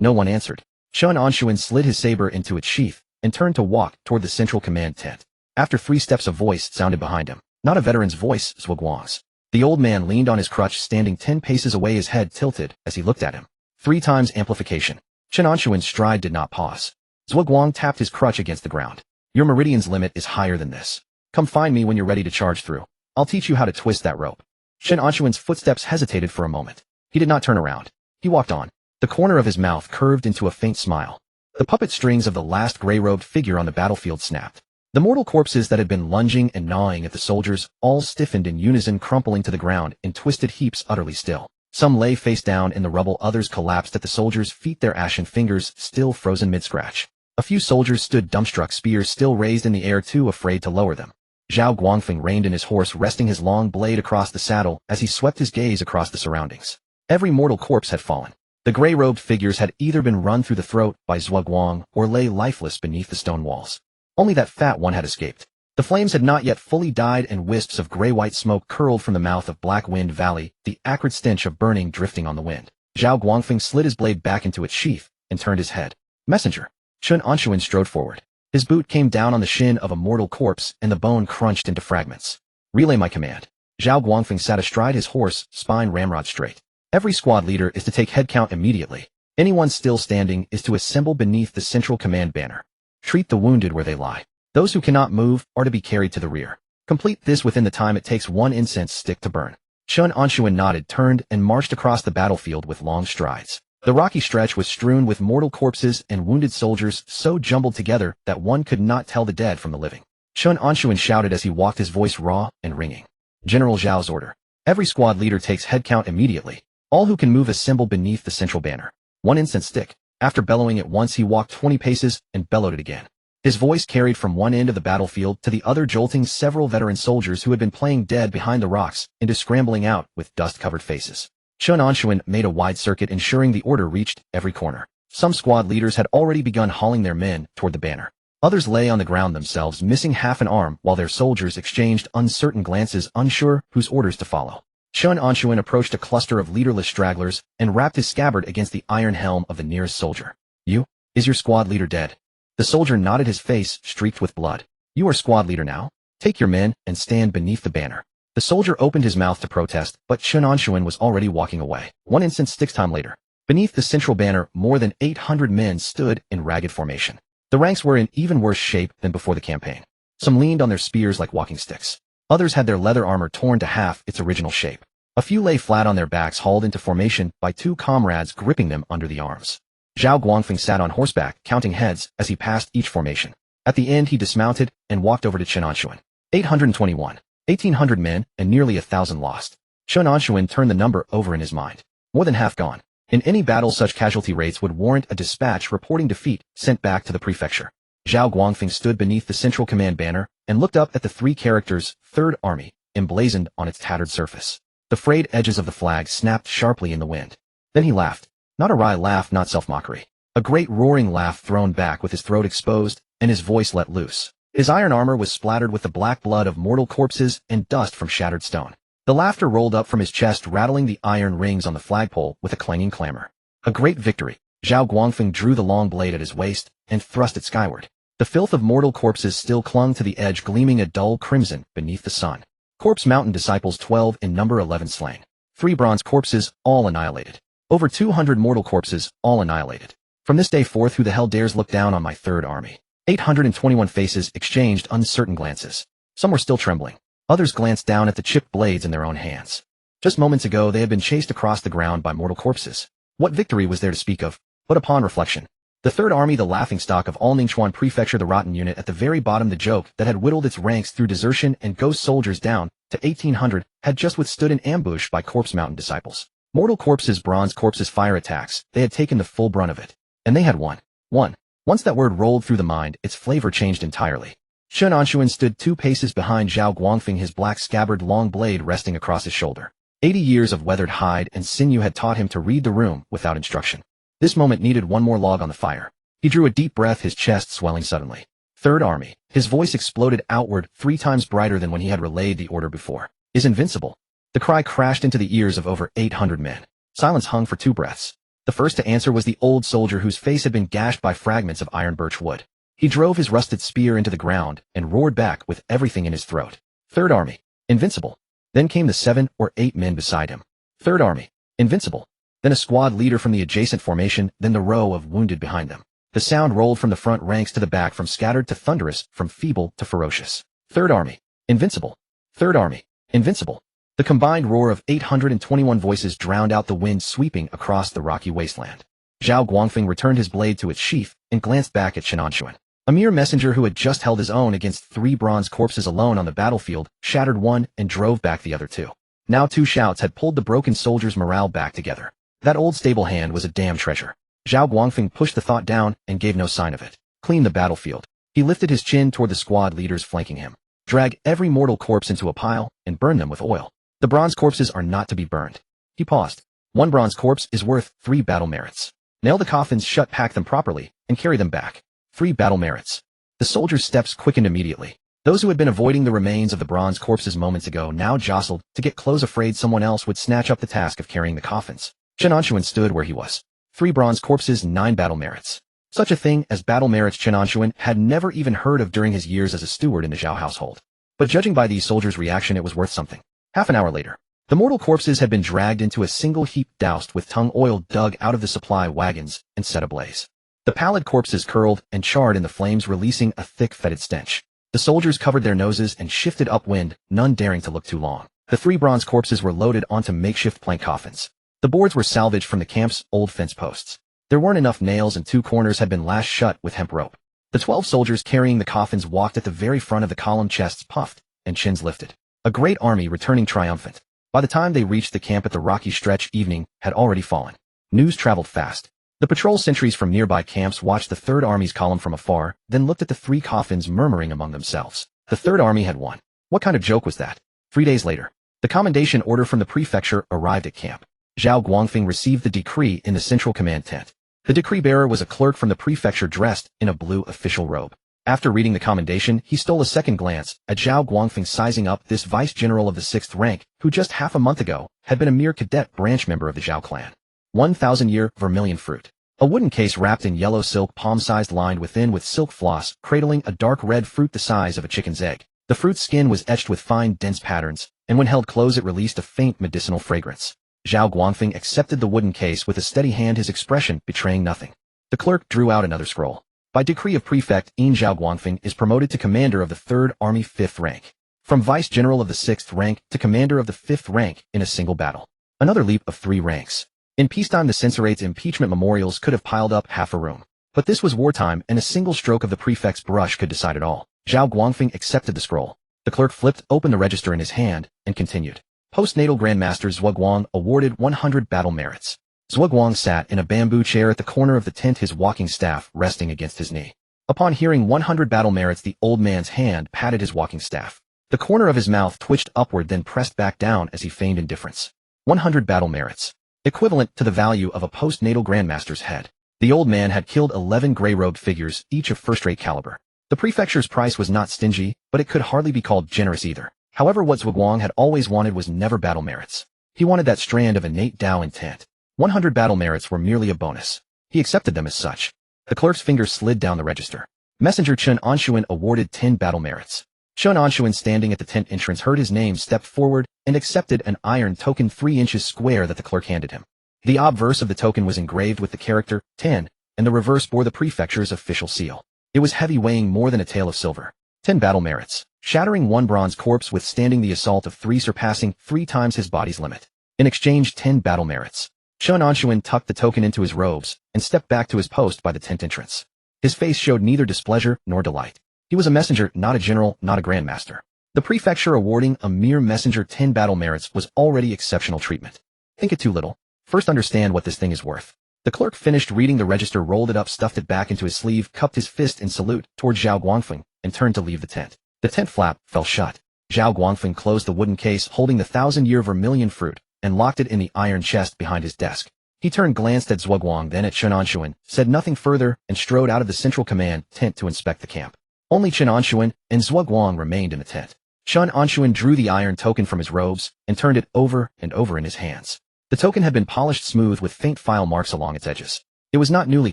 No one answered. Chen Anshun slid his saber into its sheath and turned to walk toward the central command tent. After 3 steps, a voice sounded behind him. Not a veteran's voice, Zhuguang's. The old man leaned on his crutch, standing 10 paces away, his head tilted as he looked at him. 3 times amplification. Chen Anshun's stride did not pause. Zhuguang tapped his crutch against the ground. "Your meridian's limit is higher than this. Come find me when you're ready to charge through. I'll teach you how to twist that rope." Chen Anshun's footsteps hesitated for a moment. He did not turn around. He walked on. The corner of his mouth curved into a faint smile. The puppet strings of the last gray-robed figure on the battlefield snapped. The mortal corpses that had been lunging and gnawing at the soldiers all stiffened in unison, crumpling to the ground in twisted heaps, utterly still. Some lay face down in the rubble, others collapsed at the soldiers' feet, their ashen fingers still frozen mid-scratch. A few soldiers stood dumbstruck, spears still raised in the air, too afraid to lower them. Zhao Guangfeng reined in his horse, resting his long blade across the saddle as he swept his gaze across the surroundings. Every mortal corpse had fallen. The gray-robed figures had either been run through the throat by Zhuguang or lay lifeless beneath the stone walls. Only that fat one had escaped. The flames had not yet fully died, and wisps of gray-white smoke curled from the mouth of Black Wind Valley, the acrid stench of burning drifting on the wind. Zhao Guangfeng slid his blade back into its sheath and turned his head. "Messenger." Chen Anshun strode forward. His boot came down on the shin of a mortal corpse, and the bone crunched into fragments. Relay my command. Zhao Guangfeng sat astride his horse, spine ramrod straight. Every squad leader is to take headcount immediately. Anyone still standing is to assemble beneath the central command banner. Treat the wounded where they lie. Those who cannot move are to be carried to the rear. Complete this within the time it takes one incense stick to burn. Chen Anshun nodded, turned, and marched across the battlefield with long strides. The rocky stretch was strewn with mortal corpses and wounded soldiers so jumbled together that one could not tell the dead from the living. Chen Anshun shouted as he walked, his voice raw and ringing. General Zhao's order. Every squad leader takes headcount immediately. All who can move assemble beneath the central banner. One incense stick. After bellowing it once, he walked 20 paces and bellowed it again. His voice carried from one end of the battlefield to the other, jolting several veteran soldiers who had been playing dead behind the rocks into scrambling out with dust-covered faces. Chen Anshun made a wide circuit, ensuring the order reached every corner. Some squad leaders had already begun hauling their men toward the banner. Others lay on the ground themselves, missing half an arm, while their soldiers exchanged uncertain glances, unsure whose orders to follow. Chen Anshun approached a cluster of leaderless stragglers and rapped his scabbard against the iron helm of the nearest soldier. You? Is your squad leader dead? The soldier nodded, his face streaked with blood. You are squad leader now? Take your men and stand beneath the banner. The soldier opened his mouth to protest, but Chen Anshun was already walking away. One incense stick's time later. Beneath the central banner, more than 800 men stood in ragged formation. The ranks were in even worse shape than before the campaign. Some leaned on their spears like walking sticks. Others had their leather armor torn to half its original shape. A few lay flat on their backs, hauled into formation by two comrades gripping them under the arms. Zhao Guangfeng sat on horseback, counting heads as he passed each formation. At the end, he dismounted and walked over to Chen Anshun. 821. 1,800 men and nearly 1,000 lost. Chen Anshun turned the number over in his mind. More than half gone. In any battle, such casualty rates would warrant a dispatch reporting defeat sent back to the prefecture. Zhao Guangfeng stood beneath the central command banner and looked up at the three characters, Third Army, emblazoned on its tattered surface. The frayed edges of the flag snapped sharply in the wind. Then he laughed. Not a wry laugh, not self-mockery. A great roaring laugh thrown back with his throat exposed and his voice let loose. His iron armor was splattered with the black blood of mortal corpses and dust from shattered stone. The laughter rolled up from his chest, rattling the iron rings on the flagpole with a clanging clamor. A great victory. Zhao Guangfeng drew the long blade at his waist and thrust it skyward. The filth of mortal corpses still clung to the edge, gleaming a dull crimson beneath the sun. Corpse Mountain disciples 12 in number, 11 slain. 3 bronze corpses, all annihilated. Over 200 mortal corpses, all annihilated. From this day forth, who the hell dares look down on my Third Army? 821 faces exchanged uncertain glances. Some were still trembling. Others glanced down at the chipped blades in their own hands. Just moments ago, they had been chased across the ground by mortal corpses. What victory was there to speak of? But upon reflection, the Third Army, the laughingstock of all Ningchuan Prefecture, the rotten unit at the very bottom, the joke that had whittled its ranks through desertion and ghost soldiers down to 1,800, had just withstood an ambush by Corpse Mountain disciples. Mortal corpses, bronze corpses, fire attacks, they had taken the full brunt of it. And they had won. Won. Once that word rolled through the mind, its flavor changed entirely. Chen Anshun stood 2 paces behind Zhao Guangfeng, his black scabbard long blade resting across his shoulder. 80 years of weathered hide and sinew had taught him to read the room without instruction. This moment needed one more log on the fire. He drew a deep breath, his chest swelling suddenly. Third Army. His voice exploded outward, 3 times brighter than when he had relayed the order before. Is invincible. The cry crashed into the ears of over 800 men. Silence hung for 2 breaths. The first to answer was the old soldier whose face had been gashed by fragments of iron birch wood. He drove his rusted spear into the ground and roared back with everything in his throat. Third Army. Invincible. Then came the 7 or 8 men beside him. Third Army. Invincible. Then a squad leader from the adjacent formation, then the row of wounded behind them. The sound rolled from the front ranks to the back, from scattered to thunderous, from feeble to ferocious. Third Army. Invincible. Third Army. Invincible. The combined roar of 821 voices drowned out the wind sweeping across the rocky wasteland. Zhao Guangfeng returned his blade to its sheath and glanced back at Chen Anshun. A mere messenger who had just held his own against 3 bronze corpses alone on the battlefield, shattered one and drove back the other 2. Now 2 shouts had pulled the broken soldiers' morale back together. That old stablehand was a damn treasure. Zhao Guangfeng pushed the thought down and gave no sign of it. Clean the battlefield. He lifted his chin toward the squad leaders flanking him. Drag every mortal corpse into a pile and burn them with oil. The bronze corpses are not to be burned. He paused. 1 bronze corpse is worth 3 battle merits. Nail the coffins shut, pack them properly, and carry them back. 3 battle merits. The soldiers' steps quickened immediately. Those who had been avoiding the remains of the bronze corpses moments ago now jostled to get close, afraid someone else would snatch up the task of carrying the coffins. Chen Anshun stood where he was. 3 bronze corpses, 9 battle merits. Such a thing as battle merits Chen Anshun had never even heard of during his years as a steward in the Zhao household. But judging by these soldiers' reaction, it was worth something. Half an hour later, the mortal corpses had been dragged into a single heap, doused with tung oil dug out of the supply wagons and set ablaze. The pallid corpses curled and charred in the flames, releasing a thick, fetid stench. The soldiers covered their noses and shifted upwind, none daring to look too long. The 3 bronze corpses were loaded onto makeshift plank coffins. The boards were salvaged from the camp's old fence posts. There weren't enough nails and 2 corners had been lashed shut with hemp rope. The 12 soldiers carrying the coffins walked at the very front of the column, chests puffed and chins lifted. A great army returning triumphant. By the time they reached the camp at the rocky stretch, evening had already fallen. News traveled fast. The patrol sentries from nearby camps watched the Third Army's column from afar, then looked at the 3 coffins, murmuring among themselves. The Third Army had won. What kind of joke was that? 3 days later, the commendation order from the prefecture arrived at camp. Zhao Guangfeng received the decree in the central command tent. The decree bearer was a clerk from the prefecture dressed in a blue official robe. After reading the commendation, he stole a second glance at Zhao Guangfeng, sizing up this vice-general of the 6th rank, who just half a month ago had been a mere cadet branch member of the Zhao clan. 1,000-year vermilion fruit. A wooden case wrapped in yellow silk, palm-sized, lined within with silk floss, cradling a dark red fruit the size of a chicken's egg. The fruit's skin was etched with fine, dense patterns, and when held close it released a faint medicinal fragrance. Zhao Guangfeng accepted the wooden case with a steady hand, his expression betraying nothing. The clerk drew out another scroll. By decree of Prefect Zhao Guangfeng is promoted to commander of the 3rd Army 5th rank. From vice-general of the 6th rank to commander of the 5th rank in a single battle. Another leap of 3 ranks. In peacetime, the censorate's impeachment memorials could have piled up half a room. But this was wartime, and a single stroke of the prefect's brush could decide it all. Zhao Guangfeng accepted the scroll. The clerk flipped open the register in his hand and continued. Postnatal Grandmaster Zhuguang awarded 100 battle merits. Zhuguang sat in a bamboo chair at the corner of the tent, his walking staff resting against his knee. Upon hearing 100 battle merits, the old man's hand patted his walking staff. The corner of his mouth twitched upward, then pressed back down as he feigned indifference. 100 battle merits. Equivalent to the value of a postnatal Grandmaster's head. The old man had killed 11 gray-robed figures, each of first-rate caliber. The prefecture's price was not stingy, but it could hardly be called generous either. However, what Zhuguang had always wanted was never battle merits. He wanted that strand of innate Dao intent. 100 battle merits were merely a bonus. He accepted them as such. The clerk's finger slid down the register. Messenger Chen Anshun awarded 10 battle merits. Chen Anshun, standing at the tent entrance, heard his name, stepped forward, and accepted an iron token 3 inches square that the clerk handed him. The obverse of the token was engraved with the character 10, and the reverse bore the prefecture's official seal. It was heavy, weighing more than a tael of silver. 10 battle merits. Shattering 1 bronze corpse, withstanding the assault of 3, surpassing 3 times his body's limit. In exchange, 10 battle merits. Chen Anshun tucked the token into his robes and stepped back to his post by the tent entrance. His face showed neither displeasure nor delight. He was a messenger, not a general, not a grandmaster. The prefecture awarding a mere messenger 10 battle merits was already exceptional treatment. Think it too little. First understand what this thing is worth. The clerk finished reading the register, rolled it up, stuffed it back into his sleeve, cupped his fist in salute toward Zhao Guangfeng, and turned to leave the tent. The tent flap fell shut. Zhao Guangfeng closed the wooden case holding the 1,000-year vermilion fruit and locked it in the iron chest behind his desk. He turned, glanced at Zhuguang, then at Chen Anshun, said nothing further, and strode out of the central command tent to inspect the camp. Only Chen Anshun and Zhuguang remained in the tent. Chen Anshun drew the iron token from his robes and turned it over and over in his hands. The token had been polished smooth with faint file marks along its edges. It was not newly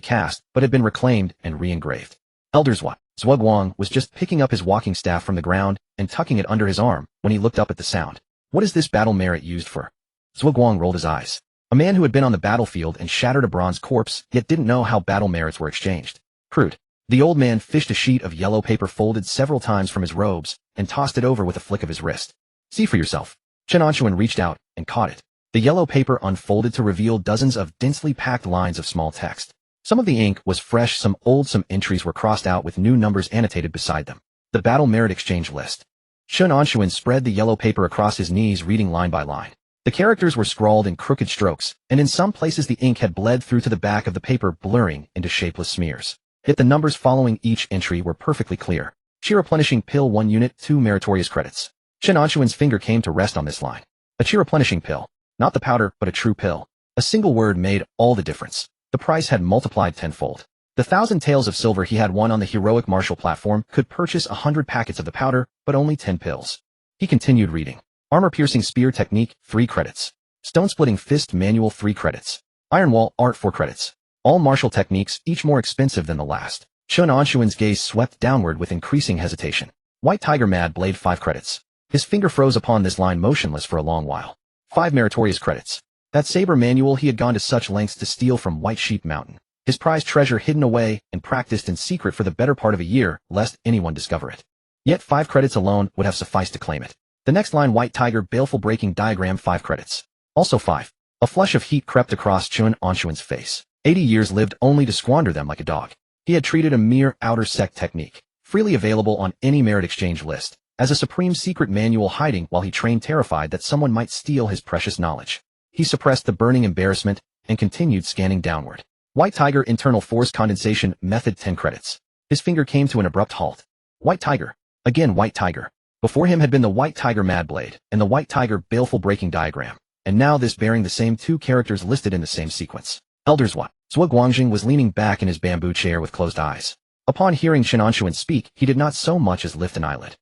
cast, but had been reclaimed and re-engraved. Elder Zhuguang was just picking up his walking staff from the ground and tucking it under his arm when he looked up at the sound. What is this battle merit used for? Zhuguang rolled his eyes. A man who had been on the battlefield and shattered a bronze corpse, yet didn't know how battle merits were exchanged. Crude. The old man fished a sheet of yellow paper folded several times from his robes and tossed it over with a flick of his wrist. See for yourself. Chen Anshun reached out and caught it. The yellow paper unfolded to reveal dozens of densely packed lines of small text. Some of the ink was fresh, some old, some entries were crossed out with new numbers annotated beside them. The battle merit exchange list. Chen Anshun spread the yellow paper across his knees, reading line by line. The characters were scrawled in crooked strokes, and in some places the ink had bled through to the back of the paper, blurring into shapeless smears. Yet the numbers following each entry were perfectly clear. Chi replenishing pill 1 unit, 2 meritorious credits. Chen Anshun's finger came to rest on this line. A chi replenishing pill. Not the powder, but a true pill. A single word made all the difference. The price had multiplied tenfold. The 1,000 taels of silver he had won on the heroic martial platform could purchase 100 packets of the powder, but only 10 pills. He continued reading. Armor-piercing spear technique, 3 credits. Stone-splitting fist manual, 3 credits. Iron wall art, 4 credits. All martial techniques, each more expensive than the last. Chen Anshun's gaze swept downward with increasing hesitation. White Tiger Mad Blade 5 credits. His finger froze upon this line motionless for a long while. 5 meritorious credits. That saber manual he had gone to such lengths to steal from White Sheep Mountain. His prized treasure hidden away and practiced in secret for the better part of a year, lest anyone discover it. Yet 5 credits alone would have sufficed to claim it. The next line, White Tiger Baleful Breaking Diagram, 5 credits. Also 5. A flush of heat crept across Chen Anshun's face. 80 years lived only to squander them like a dog. He had treated a mere outer sect technique, freely available on any merit exchange list, as a supreme secret manual hiding while he trained, terrified that someone might steal his precious knowledge. He suppressed the burning embarrassment and continued scanning downward. White Tiger Internal Force Condensation Method, 10 credits. His finger came to an abrupt halt. White Tiger. Again White Tiger. Before him had been the White Tiger Mad Blade and the White Tiger Baleful Breaking Diagram, and now this bearing the same 2 characters listed in the same sequence. Elders What? Zhuo Guangjing was leaning back in his bamboo chair with closed eyes. Upon hearing Chen Anshun speak, he did not so much as lift an eyelid.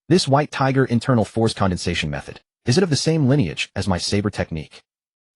This White Tiger Internal Force Condensation Method, is it of the same lineage as my saber technique?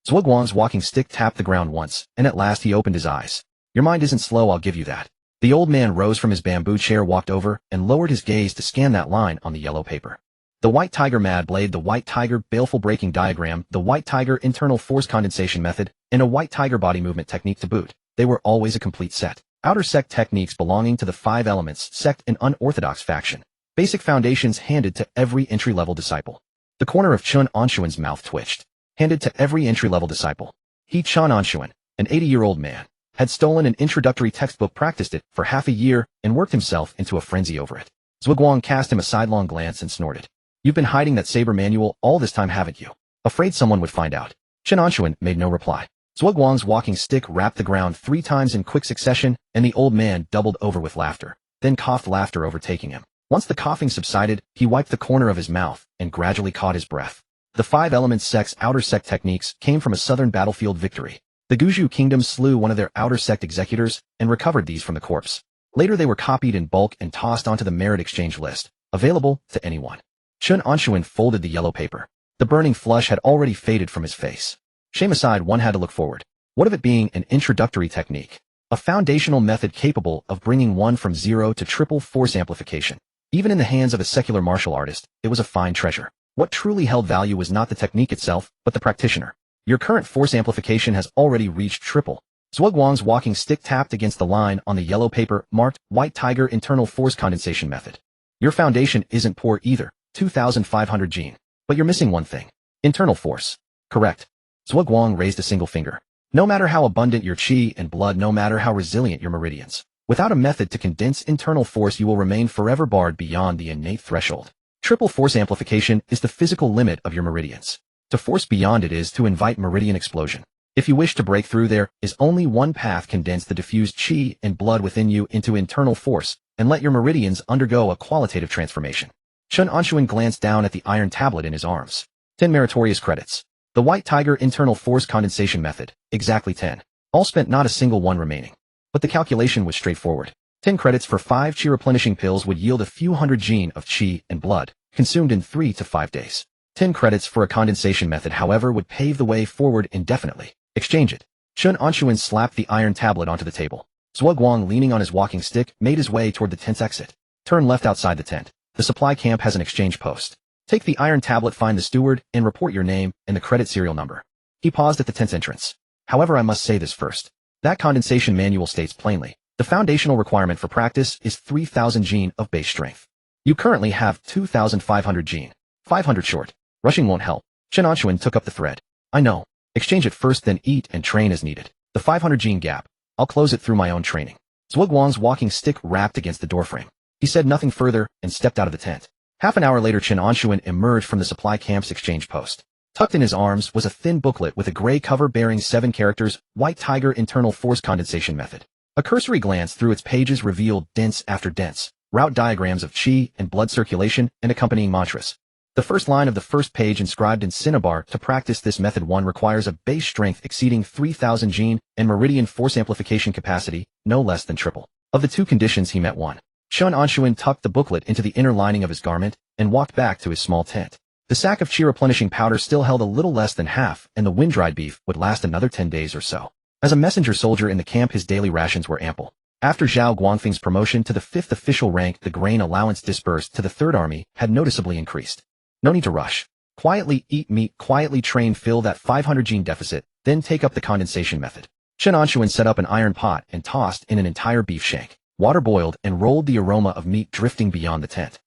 Zhuo Guang's walking stick tapped the ground once, and at last he opened his eyes. Your mind isn't slow, I'll give you that. The old man rose from his bamboo chair, walked over, and lowered his gaze to scan that line on the yellow paper. The White Tiger Mad Blade, the White Tiger Baleful Breaking Diagram, the White Tiger Internal Force Condensation Method, and a White Tiger Body Movement Technique to boot. They were always a complete set. Outer sect techniques belonging to the 5 elements sect and unorthodox faction. Basic foundations handed to every entry-level disciple. The corner of Chen Anshun's mouth twitched. Handed to every entry-level disciple. He, Chen Anshun, an 80-year-old man, had stolen an introductory textbook, practiced it for half a year, and worked himself into a frenzy over it. Zhuo Guang cast him a sidelong glance and snorted. You've been hiding that saber manual all this time, haven't you? Afraid someone would find out. Chen Anshun made no reply. Zhuo Guang's walking stick rapped the ground 3 times in quick succession, and the old man doubled over with laughter, then coughed, laughter overtaking him. Once the coughing subsided, he wiped the corner of his mouth and gradually caught his breath. The 5 elements sect's outer sect techniques came from a southern battlefield victory. The Guju kingdom slew one of their outer sect executors and recovered these from the corpse. Later they were copied in bulk and tossed onto the merit exchange list, available to anyone. Chen Anshun folded the yellow paper. The burning flush had already faded from his face. Shame aside, one had to look forward. What of it being an introductory technique? A foundational method capable of bringing one from 0 to triple force amplification. Even in the hands of a secular martial artist, it was a fine treasure. What truly held value was not the technique itself, but the practitioner. Your current force amplification has already reached triple. Zhuo Guang's walking stick tapped against the line on the yellow paper marked White Tiger Internal Force Condensation Method. Your foundation isn't poor either, 2,500 gene. But you're missing one thing. Internal force. Correct. Zhuo Guang raised a single finger. No matter how abundant your qi and blood, no matter how resilient your meridians, without a method to condense internal force, you will remain forever barred beyond the innate threshold. Triple force amplification is the physical limit of your meridians. To force beyond it is to invite meridian explosion. If you wish to break through, there is only one path: condense the diffused qi and blood within you into internal force, and let your meridians undergo a qualitative transformation. Chen Anshun glanced down at the iron tablet in his arms. 10 meritorious credits. The White Tiger Internal Force Condensation Method, exactly 10. All spent, not a single one remaining. But the calculation was straightforward. 10 credits for 5 qi replenishing pills would yield a few hundred gene of qi and blood, consumed in 3 to 5 days. 10 credits for a condensation method, however, would pave the way forward indefinitely. Exchange it. Chen Anshun slapped the iron tablet onto the table. Zhuo Guang, leaning on his walking stick, made his way toward the tent's exit. Turn left outside the tent. The supply camp has an exchange post. Take the iron tablet, find the steward, and report your name and the credit serial number. He paused at the tent's entrance. However, I must say this first. That condensation manual states plainly, the foundational requirement for practice is 3,000 gene of base strength. You currently have 2,500 gene. 500 short. Rushing won't help. Chen Anshun took up the thread. I know. Exchange it first, then eat and train as needed. The 500 gene gap. I'll close it through my own training. Zhuo Guang's walking stick rapped against the doorframe. He said nothing further and stepped out of the tent. Half an hour later, Chen Anshun emerged from the supply camp's exchange post. Tucked in his arms was a thin booklet with a gray cover bearing 7 characters, White Tiger Internal Force Condensation Method. A cursory glance through its pages revealed dense after dense route diagrams of qi and blood circulation and accompanying mantras. The first line of the first page, inscribed in cinnabar: to practice this method, one requires a base strength exceeding 3,000 gene and meridian force amplification capacity, no less than triple. Of the 2 conditions, he met one. Chen Anshun tucked the booklet into the inner lining of his garment and walked back to his small tent. The sack of qi replenishing powder still held a little less than half, and the wind-dried beef would last another 10 days or so. As a messenger soldier in the camp, his daily rations were ample. After Zhao Guangfeng's promotion to the 5th official rank, the grain allowance disbursed to the 3rd Army had noticeably increased. No need to rush. Quietly eat meat, quietly train, fill that 500 gene deficit, then take up the condensation method. Chen Anshun set up an iron pot and tossed in an entire beef shank. Water boiled and rolled, the aroma of meat drifting beyond the tent.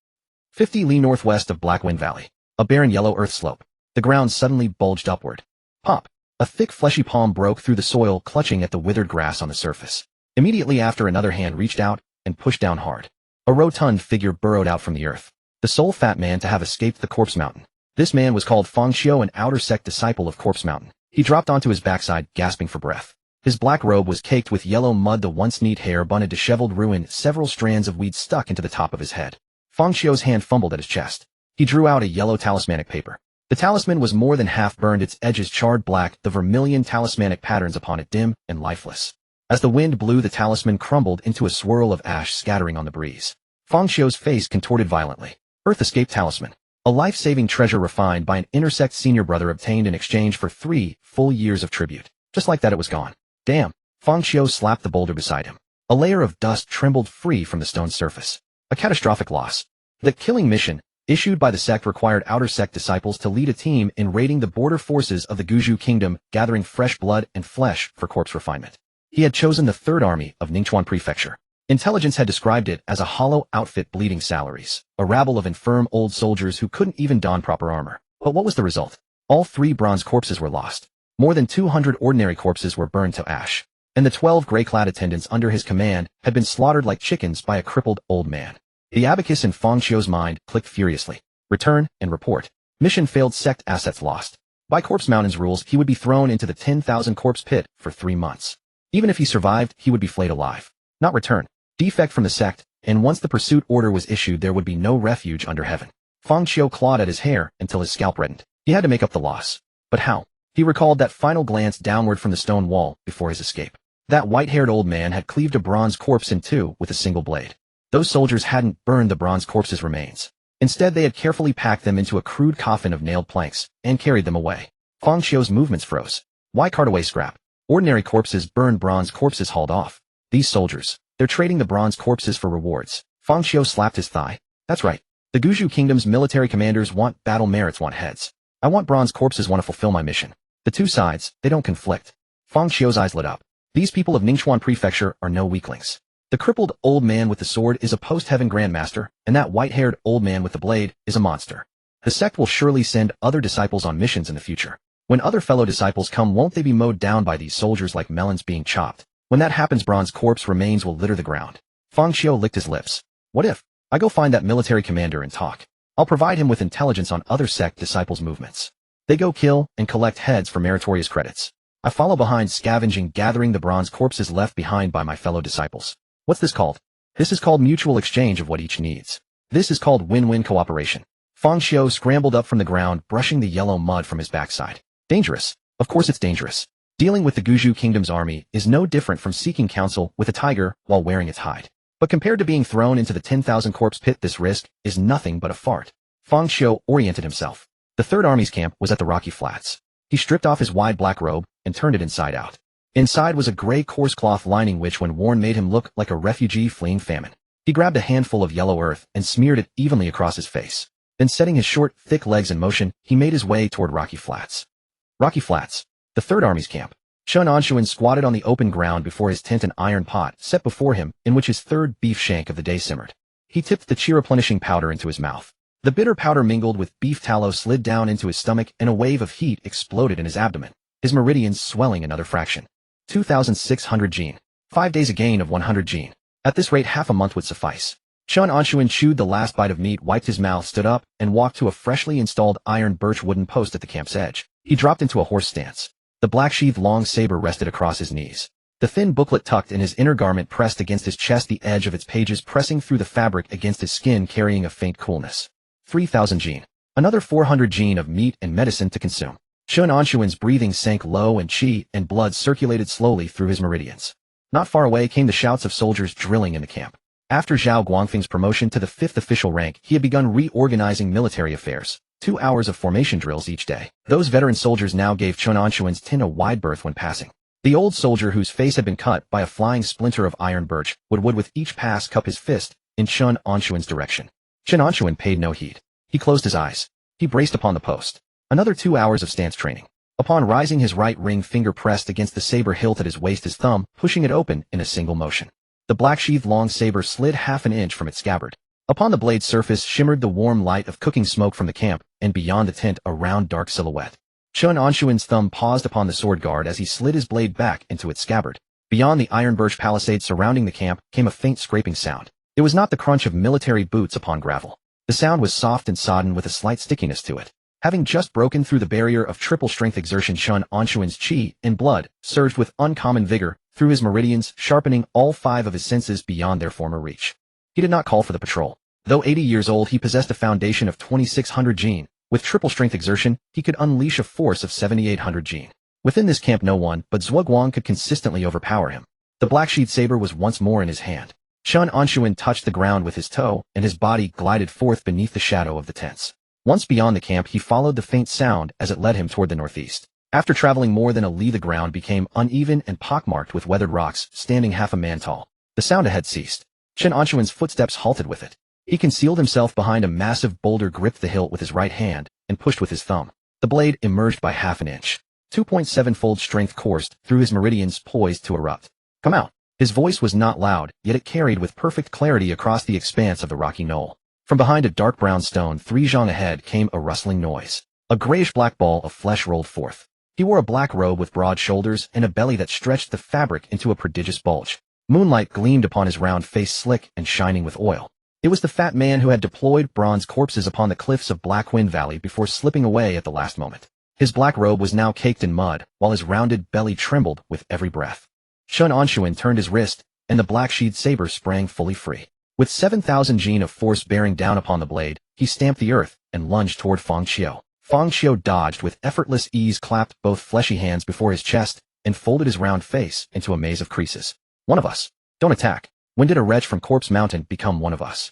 50 li northwest of Blackwind Valley. A barren yellow earth slope. The ground suddenly bulged upward. Pop! A thick fleshy palm broke through the soil, clutching at the withered grass on the surface. Immediately after, another hand reached out and pushed down hard. A rotund figure burrowed out from the earth. The sole fat man to have escaped the Corpse Mountain. This man was called Fang Xiu, an outer sect disciple of Corpse Mountain. He dropped onto his backside, gasping for breath. His black robe was caked with yellow mud, the once neat hair bun a disheveled ruin, several strands of weed stuck into the top of his head. Fang Xiu's hand fumbled at his chest. He drew out a yellow talismanic paper. The talisman was more than half burned, its edges charred black, the vermilion talismanic patterns upon it dim and lifeless. As the wind blew, the talisman crumbled into a swirl of ash scattering on the breeze. Fang Xiu's face contorted violently. Earth escape talisman. A life-saving treasure refined by an intersect senior brother, obtained in exchange for 3 full years of tribute. Just like that, it was gone. Damn. Fang Xiu slapped the boulder beside him. A layer of dust trembled free from the stone's surface. A catastrophic loss. The killing mission, issued by the sect, required outer sect disciples to lead a team in raiding the border forces of the Guju Kingdom, gathering fresh blood and flesh for corpse refinement. He had chosen the 3rd Army of Ningchuan Prefecture. Intelligence had described it as a hollow outfit, bleeding salaries, a rabble of infirm old soldiers who couldn't even don proper armor. But what was the result? All 3 bronze corpses were lost. More than 200 ordinary corpses were burned to ash. And the 12 gray-clad attendants under his command had been slaughtered like chickens by a crippled old man. The abacus in Fang Xiu's mind clicked furiously. Return and report. Mission failed, sect assets lost. By Corpse Mountain's rules, he would be thrown into the 10,000 corpse pit for 3 months. Even if he survived, he would be flayed alive. Not return. Defect from the sect, and once the pursuit order was issued, there would be no refuge under heaven. Fang Xiu clawed at his hair until his scalp reddened. He had to make up the loss. But how? He recalled that final glance downward from the stone wall before his escape. That white-haired old man had cleaved a bronze corpse in 2 with a single blade. Those soldiers hadn't burned the bronze corpse's remains. Instead, they had carefully packed them into a crude coffin of nailed planks and carried them away. Fang Xiu's movements froze. Why cart away scrap? Ordinary corpses burned, bronze corpses hauled off. These soldiers, they're trading the bronze corpses for rewards. Fang Xiu slapped his thigh. That's right. The Guju Kingdom's military commanders want battle merits, want heads. I want bronze corpses, want to fulfill my mission. The two sides, they don't conflict. Fang Xiu's eyes lit up. These people of Ningchuan Prefecture are no weaklings. The crippled old man with the sword is a post-heaven grandmaster, and that white-haired old man with the blade is a monster. The sect will surely send other disciples on missions in the future. When other fellow disciples come, won't they be mowed down by these soldiers like melons being chopped? When that happens, bronze corpse remains will litter the ground. Fang Xiu licked his lips. What if I go find that military commander and talk? I'll provide him with intelligence on other sect disciples' movements. They go kill and collect heads for meritorious credits. I follow behind, scavenging, gathering the bronze corpses left behind by my fellow disciples. What's this called? This is called mutual exchange of what each needs. This is called win-win cooperation. Fang Xiu scrambled up from the ground, brushing the yellow mud from his backside. Dangerous. Of course it's dangerous. Dealing with the Guju Kingdom's army is no different from seeking counsel with a tiger while wearing its hide. But compared to being thrown into the 10,000 corpse pit, this risk is nothing but a fart. Fang Xiu oriented himself. The Third Army's camp was at the rocky flats. He stripped off his wide black robe and turned it inside out. Inside was a gray coarse cloth lining which, when worn, made him look like a refugee fleeing famine. He grabbed a handful of yellow earth and smeared it evenly across his face. Then, setting his short, thick legs in motion, he made his way toward Rocky Flats. Rocky Flats, the Third Army's camp. Chen Anshun squatted on the open ground before his tent, an iron pot set before him in which his third beef shank of the day simmered. He tipped the chi-replenishing powder into his mouth. The bitter powder mingled with beef tallow slid down into his stomach, and a wave of heat exploded in his abdomen, his meridians swelling another fraction. 2,600 gene. 5 days, a gain of 100 gene. At this rate, half a month would suffice. Chen Anshun chewed the last bite of meat, wiped his mouth, stood up, and walked to a freshly installed iron birch wooden post at the camp's edge. He dropped into a horse stance. The black-sheathed long saber rested across his knees. The thin booklet tucked in his inner garment pressed against his chest, the edge of its pages pressing through the fabric against his skin, carrying a faint coolness. 3,000 gene. Another 400 gene of meat and medicine to consume. Chen Anshun's breathing sank low, and qi and blood circulated slowly through his meridians. Not far away came the shouts of soldiers drilling in the camp. After Zhao Guangfeng's promotion to the 5th official rank, he had begun reorganizing military affairs. 2 hours of formation drills each day. Those veteran soldiers now gave Chen Anshun's tin a wide berth when passing. The old soldier whose face had been cut by a flying splinter of iron birch would with each pass cup his fist in Chen Anshun's direction. Chen Anshun paid no heed. He closed his eyes. He braced upon the post. Another 2 hours of stance training. Upon rising, his right ring finger pressed against the saber hilt at his waist, his thumb pushing it open in a single motion. The black-sheathed long saber slid half an inch from its scabbard. Upon the blade's surface shimmered the warm light of cooking smoke from the camp, and beyond the tent a round dark silhouette. Chen Anshun's thumb paused upon the sword guard as he slid his blade back into its scabbard. Beyond the iron birch palisade surrounding the camp came a faint scraping sound. It was not the crunch of military boots upon gravel. The sound was soft and sodden with a slight stickiness to it. Having just broken through the barrier of triple strength exertion, Chen Anshun's chi and blood surged with uncommon vigor through his meridians, sharpening all 5 of his senses beyond their former reach. He did not call for the patrol. Though 80 years old, he possessed a foundation of 2,600 gene. With triple strength exertion, he could unleash a force of 7,800 gene. Within this camp no one but Zhuo Guang could consistently overpower him. The black-sheathed saber was once more in his hand. Chen Anshun touched the ground with his toe, and his body glided forth beneath the shadow of the tents. Once beyond the camp, he followed the faint sound as it led him toward the northeast. After traveling more than a li, the ground became uneven and pockmarked with weathered rocks standing half a man tall. The sound ahead ceased. Chen Anshun's footsteps halted with it. He concealed himself behind a massive boulder, gripped the hilt with his right hand, and pushed with his thumb. The blade emerged by half an inch. 2.7-fold strength coursed through his meridians, poised to erupt. Come out. His voice was not loud, yet it carried with perfect clarity across the expanse of the rocky knoll. From behind a dark brown stone 3 zhang ahead came a rustling noise. A grayish-black ball of flesh rolled forth. He wore a black robe with broad shoulders and a belly that stretched the fabric into a prodigious bulge. Moonlight gleamed upon his round face, slick and shining with oil. It was the fat man who had deployed bronze corpses upon the cliffs of Blackwind Valley before slipping away at the last moment. His black robe was now caked in mud, while his rounded belly trembled with every breath. Chen Anshun turned his wrist, and the black-sheathed saber sprang fully free. With 7,000 gene of force bearing down upon the blade, he stamped the earth and lunged toward Fang Qiu. Fang Qiu dodged with effortless ease, clapped both fleshy hands before his chest, and folded his round face into a maze of creases. One of us. Don't attack. When did a wretch from Corpse Mountain become one of us?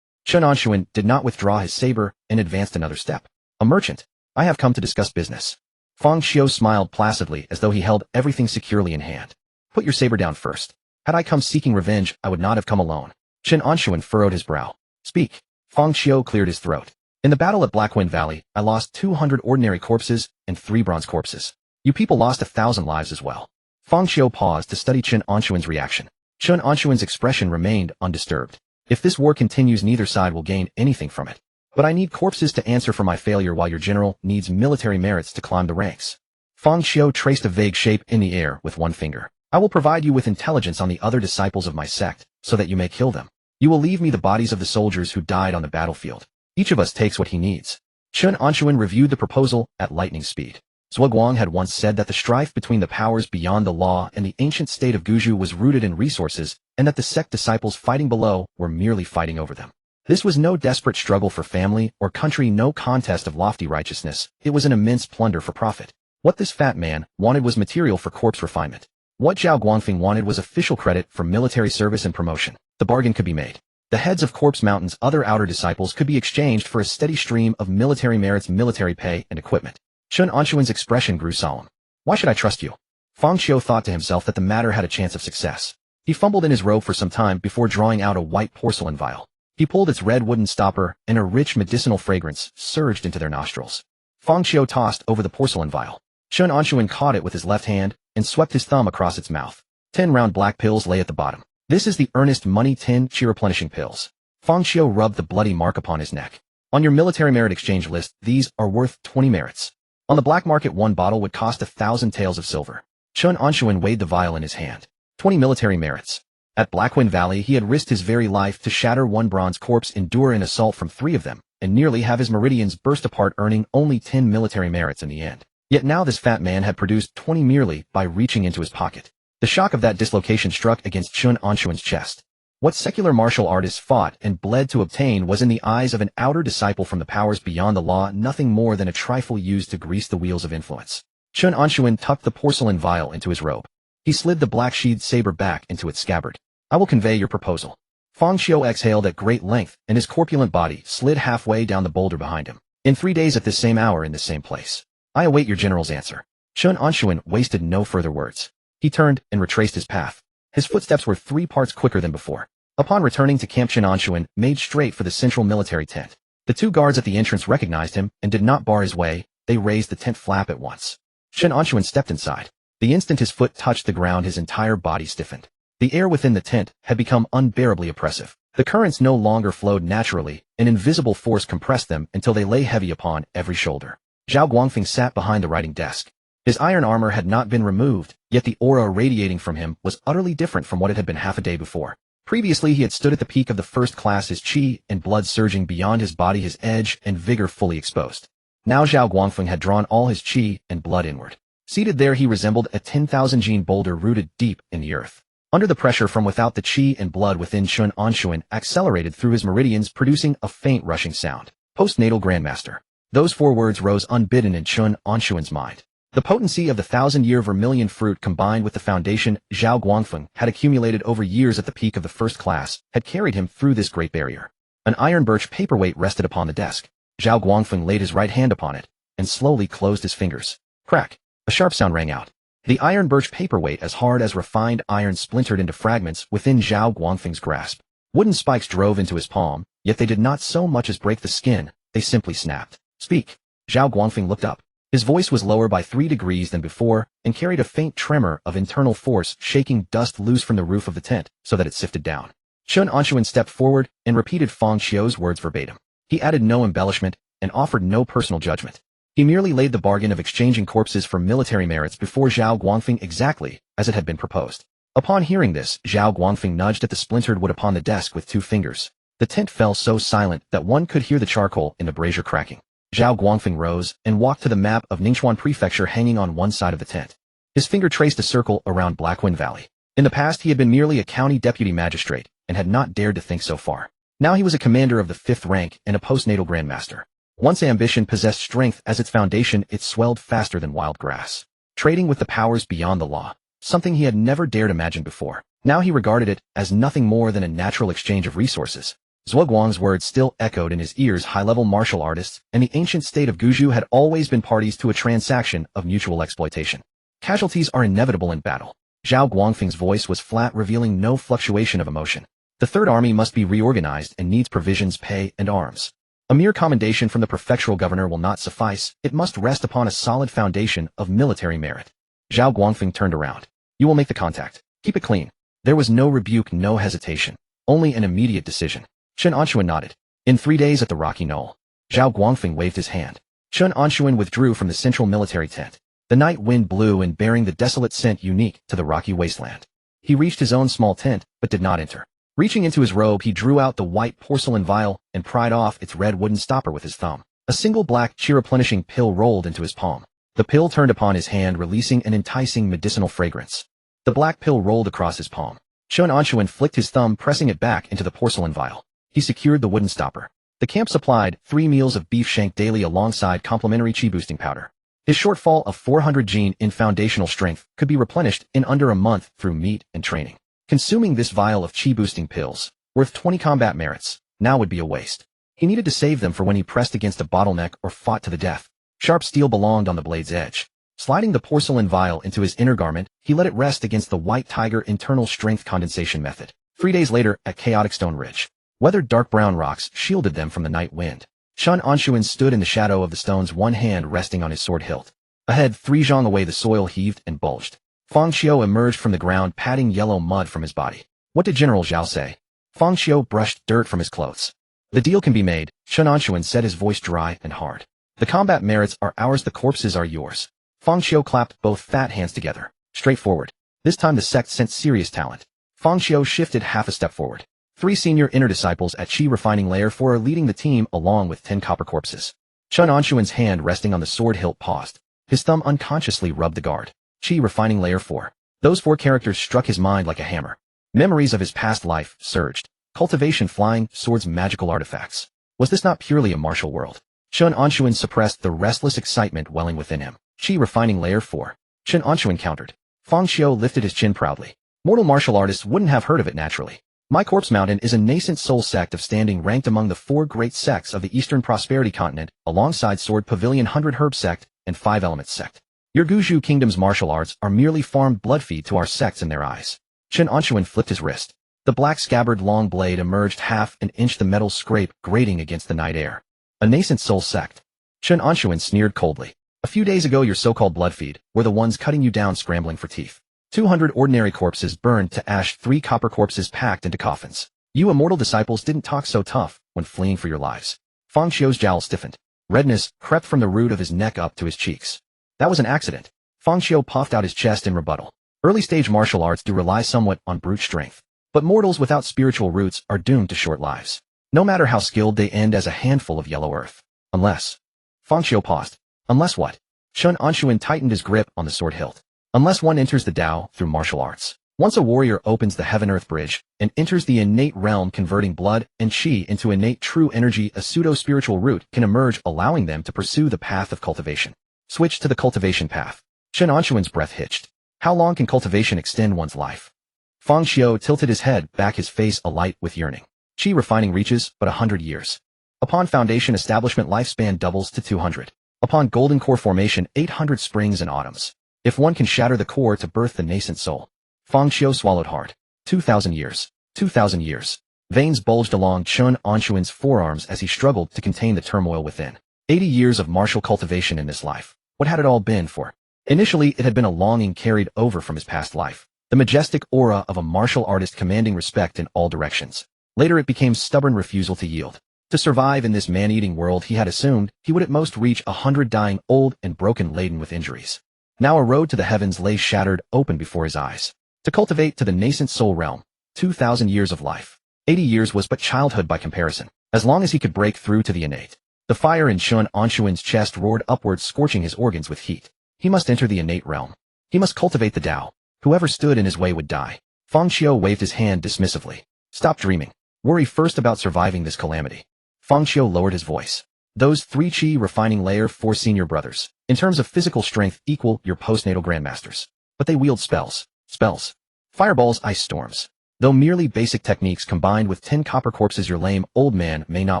Chen Anshun did not withdraw his saber and advanced another step. A merchant. I have come to discuss business. Fang Qiu smiled placidly as though he held everything securely in hand. Put your saber down first. Had I come seeking revenge, I would not have come alone. Chen Anshun furrowed his brow. Speak. Fang Qiu cleared his throat. In the battle at Blackwind Valley, I lost 200 ordinary corpses and 3 bronze corpses. You people lost 1,000 lives as well. Fang Qiu paused to study Chen Anshun's reaction. Chen Anshun's expression remained undisturbed. If this war continues, neither side will gain anything from it. But I need corpses to answer for my failure, while your general needs military merits to climb the ranks. Fang Qiu traced a vague shape in the air with one finger. I will provide you with intelligence on the other disciples of my sect, so that you may kill them. You will leave me the bodies of the soldiers who died on the battlefield. Each of us takes what he needs. Chen Anshun reviewed the proposal at lightning speed. Zhuo Guang had once said that the strife between the powers beyond the law and the ancient state of Guju was rooted in resources, and that the sect disciples fighting below were merely fighting over them. This was no desperate struggle for family or country, no contest of lofty righteousness. It was an immense plunder for profit. What this fat man wanted was material for corpse refinement. What Zhao Guangfeng wanted was official credit for military service and promotion. The bargain could be made. The heads of Corpse Mountain's other outer disciples could be exchanged for a steady stream of military merits, military pay, and equipment. Chen Anshun's expression grew solemn. Why should I trust you? Fang Qiu thought to himself that the matter had a chance of success. He fumbled in his robe for some time before drawing out a white porcelain vial. He pulled its red wooden stopper, and a rich medicinal fragrance surged into their nostrils. Fang Qiu tossed over the porcelain vial. Chen Anshun caught it with his left hand and swept his thumb across its mouth. 10 round black pills lay at the bottom. This is the earnest money 10 chi replenishing pills. Fang Qiu rubbed the bloody mark upon his neck. On your military merit exchange list, these are worth 20 merits. On the black market, 1 bottle would cost 1,000 taels of silver. Chen Anshun weighed the vial in his hand. 20 military merits. At Blackwind Valley, he had risked his very life to shatter 1 bronze corpse, endure an assault from 3 of them, and nearly have his meridians burst apart, earning only 10 military merits in the end. Yet now this fat man had produced 20 merely by reaching into his pocket. The shock of that dislocation struck against Chen Anshun's chest. What secular martial artists fought and bled to obtain was in the eyes of an outer disciple from the powers beyond the law nothing more than a trifle used to grease the wheels of influence. Chen Anshun tucked the porcelain vial into his robe. He slid the black-sheathed saber back into its scabbard. I will convey your proposal. Fang Qiu exhaled at great length, and his corpulent body slid halfway down the boulder behind him. In 3 days at this same hour in this same place. I await your general's answer. Chen Anshun wasted no further words. He turned and retraced his path. His footsteps were 3 parts quicker than before. Upon returning to camp, Chen Anshun made straight for the central military tent. The 2 guards at the entrance recognized him and did not bar his way. They raised the tent flap at once. Chen Anshun stepped inside. The instant his foot touched the ground, his entire body stiffened. The air within the tent had become unbearably oppressive. The currents no longer flowed naturally. An invisible force compressed them until they lay heavy upon every shoulder. Zhao Guangfeng sat behind the writing desk. His iron armor had not been removed, yet the aura radiating from him was utterly different from what it had been half a day before. Previously, he had stood at the peak of the first class, his qi and blood surging beyond his body, his edge and vigor fully exposed. Now Zhao Guangfeng had drawn all his qi and blood inward. Seated there, he resembled a 10,000 gene boulder rooted deep in the earth. Under the pressure from without, the qi and blood within Chen Anshun accelerated through his meridians, producing a faint rushing sound. Postnatal grandmaster. Those 4 words rose unbidden in Chen Anshun's mind. The potency of the 1,000-year vermilion fruit combined with the foundation Zhao Guangfeng had accumulated over years at the peak of the first class had carried him through this great barrier. An iron birch paperweight rested upon the desk. Zhao Guangfeng laid his right hand upon it and slowly closed his fingers. Crack! A sharp sound rang out. The iron birch paperweight, as hard as refined iron, splintered into fragments within Zhao Guangfeng's grasp. Wooden spikes drove into his palm, yet they did not so much as break the skin, they simply snapped. Speak! Zhao Guangfeng looked up. His voice was lower by 3 degrees than before and carried a faint tremor of internal force, shaking dust loose from the roof of the tent so that it sifted down. Chen Anshun stepped forward and repeated Fang Xiu's words verbatim. He added no embellishment and offered no personal judgment. He merely laid the bargain of exchanging corpses for military merits before Zhao Guangfeng exactly as it had been proposed. Upon hearing this, Zhao Guangfeng nudged at the splintered wood upon the desk with 2 fingers. The tent fell so silent that one could hear the charcoal in the brazier cracking. Zhao Guangfeng rose and walked to the map of Ningxuan Prefecture hanging on one side of the tent. His finger traced a circle around Blackwind Valley. In the past, he had been merely a county deputy magistrate and had not dared to think so far. Now he was a commander of the 5th rank and a postnatal grandmaster. Once ambition possessed strength as its foundation, it swelled faster than wild grass. Trading with the powers beyond the law, something he had never dared imagine before. Now he regarded it as nothing more than a natural exchange of resources. Zhuguang's words still echoed in his ears. High-level martial artists and the ancient state of Guzhou had always been parties to a transaction of mutual exploitation. Casualties are inevitable in battle. Zhao Guangfeng's voice was flat, revealing no fluctuation of emotion. The Third Army must be reorganized and needs provisions, pay, and arms. A mere commendation from the prefectural governor will not suffice. It must rest upon a solid foundation of military merit. Zhao Guangfeng turned around. You will make the contact. Keep it clean. There was no rebuke, no hesitation. Only an immediate decision. Chen Anshun nodded. In 3 days at the Rocky Knoll. Zhao Guangfeng waved his hand. Chen Anshun withdrew from the central military tent. The night wind blew and bearing the desolate scent unique to the rocky wasteland. He reached his own small tent, but did not enter. Reaching into his robe, he drew out the white porcelain vial and pried off its red wooden stopper with his thumb. A single black, chi-replenishing pill rolled into his palm. The pill turned upon his hand, releasing an enticing medicinal fragrance. The black pill rolled across his palm. Chen Anshun flicked his thumb, pressing it back into the porcelain vial. He secured the wooden stopper. The camp supplied 3 meals of beef shank daily alongside complimentary chi-boosting powder. His shortfall of 400 gene in foundational strength could be replenished in under a month through meat and training. Consuming this vial of chi-boosting pills, worth 20 combat merits, now would be a waste. He needed to save them for when he pressed against a bottleneck or fought to the death. Sharp steel belonged on the blade's edge. Sliding the porcelain vial into his inner garment, he let it rest against the white tiger internal strength condensation method. 3 days later, at Chaotic Stone Ridge, weathered dark brown rocks shielded them from the night wind. Chen Anshun stood in the shadow of the stones, one hand resting on his sword hilt. Ahead, 3 zhang away, the soil heaved and bulged. Fang Xiu emerged from the ground, patting yellow mud from his body. What did General Zhao say? Fang Xiu brushed dirt from his clothes. The deal can be made, Chen Anshun said, his voice dry and hard. The combat merits are ours, the corpses are yours. Fang Xiu clapped both fat hands together. Straightforward. This time the sect sent serious talent. Fang Xiu shifted half a step forward. 3 senior inner disciples at Qi Refining Layer 4 are leading the team along with 10 copper corpses. Chen Anshun's hand resting on the sword hilt paused. His thumb unconsciously rubbed the guard. Qi Refining Layer 4. Those 4 characters struck his mind like a hammer. Memories of his past life surged. Cultivation, flying, swords, magical artifacts. Was this not purely a martial world? Chen Anshun suppressed the restless excitement welling within him. Qi Refining Layer 4. Chen Anshun countered. Fang Xiu lifted his chin proudly. Mortal martial artists wouldn't have heard of it naturally. My Corpse Mountain is a nascent soul sect of standing, ranked among the 4 great sects of the Eastern Prosperity Continent, alongside Sword Pavilion 100 Herb Sect and 5 Elements Sect. Your Guzhou Kingdom's martial arts are merely farmed blood feed to our sects in their eyes. Chen Anshun flipped his wrist. The black scabbard long blade emerged half an inch, the metal scrape grating against the night air. A nascent soul sect. Chen Anshun sneered coldly. A few days ago your so-called blood feed were the ones cutting you down scrambling for teeth. 200 ordinary corpses burned to ash, 3 copper corpses packed into coffins. You immortal disciples didn't talk so tough when fleeing for your lives. Fang Xiu's jowl stiffened. Redness crept from the root of his neck up to his cheeks. That was an accident. Fang Xiu puffed out his chest in rebuttal. Early-stage martial arts do rely somewhat on brute strength. But mortals without spiritual roots are doomed to short lives. No matter how skilled, they end as a handful of yellow earth. Unless... Fang Xiu paused. Unless what? Chen Anshun tightened his grip on the sword hilt. Unless one enters the Tao through martial arts. Once a warrior opens the heaven-earth bridge and enters the innate realm, converting blood and qi into innate true energy, a pseudo-spiritual root can emerge, allowing them to pursue the path of cultivation. Switch to the cultivation path. Chen Anshun's breath hitched. How long can cultivation extend one's life? Fang Xiu tilted his head back, his face alight with yearning. Qi refining reaches but 100 years. Upon foundation establishment, lifespan doubles to 200. Upon golden core formation, 800 springs and autumns. If one can shatter the core to birth the nascent soul. Fang Xiu swallowed hard. 2,000 years. 2,000 years. Veins bulged along Chen Anshun's forearms as he struggled to contain the turmoil within. 80 years of martial cultivation in this life. What had it all been for? Initially, it had been a longing carried over from his past life. The majestic aura of a martial artist commanding respect in all directions. Later it became stubborn refusal to yield. To survive in this man-eating world, he had assumed he would at most reach 100, dying old and broken, laden with injuries. Now a road to the heavens lay shattered open before his eyes. To cultivate to the nascent soul realm, 2,000 years of life. 80 years was but childhood by comparison, as long as he could break through to the innate. The fire in Chen Anshun's chest roared upwards, scorching his organs with heat. He must enter the innate realm. He must cultivate the Tao. Whoever stood in his way would die. Fang Xiu waved his hand dismissively. Stop dreaming. Worry first about surviving this calamity. Fang Xiu lowered his voice. Those 3 Qi refining layer 4 senior brothers, in terms of physical strength, equal your postnatal grandmasters. But they wield spells. Spells. Fireballs, ice storms. Though merely basic techniques combined with 10 copper corpses, your lame old man may not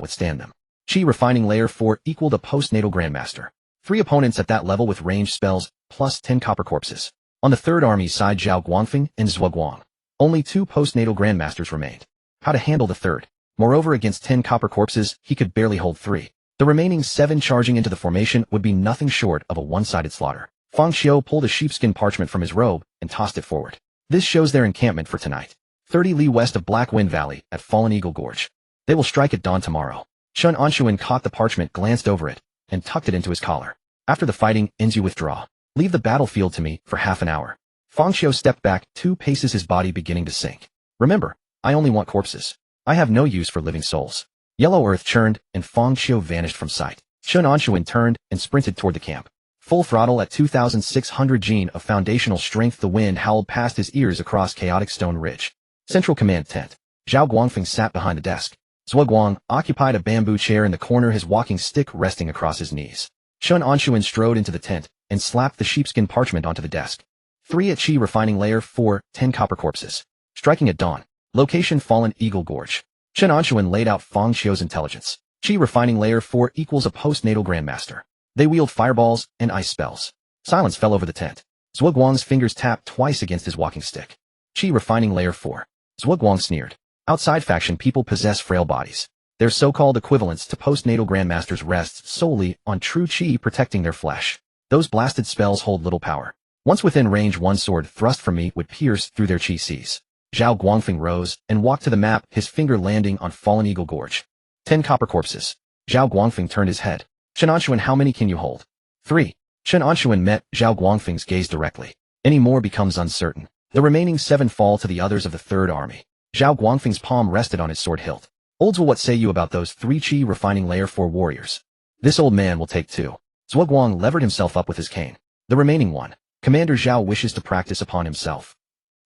withstand them. Qi refining layer 4 equaled a postnatal grandmaster. 3 opponents at that level with ranged spells, plus 10 copper corpses. On the third army side, Zhao Guangfeng and Zhuo Guang. Only 2 postnatal grandmasters remained. How to handle the third? Moreover, against 10 copper corpses, he could barely hold 3. The remaining 7 charging into the formation would be nothing short of a one-sided slaughter. Fang Xiu pulled a sheepskin parchment from his robe and tossed it forward. This shows their encampment for tonight. 30 li west of Black Wind Valley at Fallen Eagle Gorge. They will strike at dawn tomorrow. Chen Anshun caught the parchment, glanced over it, and tucked it into his collar. After the fighting ends, you withdraw. Leave the battlefield to me for half an hour. Fang Xiu stepped back 2 paces, his body beginning to sink. Remember, I only want corpses. I have no use for living souls. Yellow earth churned, and Fang Xiu vanished from sight. Chen Anshun turned and sprinted toward the camp. Full throttle at 2,600 gene of foundational strength, the wind howled past his ears across chaotic stone ridge. Central command tent. Zhao Guangfeng sat behind the desk. Zhuo Guang occupied a bamboo chair in the corner, his walking stick resting across his knees. Chen Anshun strode into the tent and slapped the sheepskin parchment onto the desk. 3 at Qi refining layer 4, 10 copper corpses. Striking at dawn. Location Fallen Eagle Gorge. Chen Anshun laid out Fang Xiu's intelligence. Qi refining layer 4 equals a postnatal grandmaster. They wield fireballs and ice spells. Silence fell over the tent. Zhuo Guang's fingers tapped twice against his walking stick. Qi refining layer 4. Zhuo Guang sneered. Outside faction people possess frail bodies. Their so-called equivalents to postnatal grandmasters rests solely on true Qi protecting their flesh. Those blasted spells hold little power. Once within range, one sword thrust from me would pierce through their Qi seas. Zhao Guangfeng rose and walked to the map, his finger landing on Fallen Eagle Gorge. 10 copper corpses. Zhao Guangfeng turned his head. Chen Anshun, how many can you hold? 3. Chen Anshun met Zhao Guangfeng's gaze directly. Any more becomes uncertain. The remaining 7 fall to the others of the third army. Zhao Guangfeng's palm rested on his sword hilt. Olds, what say you about those 3 Qi refining layer 4 warriors? This old man will take 2. Zhuo Guang levered himself up with his cane. The remaining 1. Commander Zhao wishes to practice upon himself.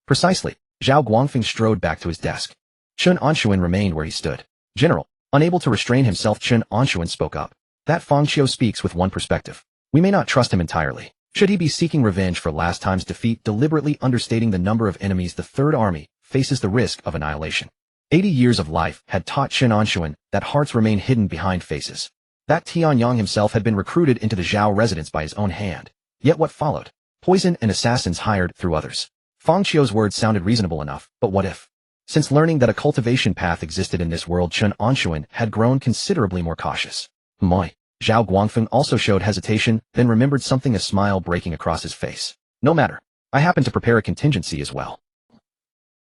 Precisely. Zhao Guangfeng strode back to his desk. Chen Anshun remained where he stood. General. Unable to restrain himself, Chen Anshun spoke up. That Fang Xiu speaks with one perspective. We may not trust him entirely. Should he be seeking revenge for last time's defeat, deliberately understating the number of enemies, the Third Army faces the risk of annihilation. 80 years of life had taught Chen Anshun that hearts remain hidden behind faces. That Tianyang himself had been recruited into the Zhao residence by his own hand. Yet what followed? Poison and assassins hired through others. Fang Qiu's words sounded reasonable enough, but what if? Since learning that a cultivation path existed in this world, Chen Anshun had grown considerably more cautious. Moi. Zhao Guangfeng also showed hesitation, then remembered something, a smile breaking across his face. No matter. I happen to prepare a contingency as well.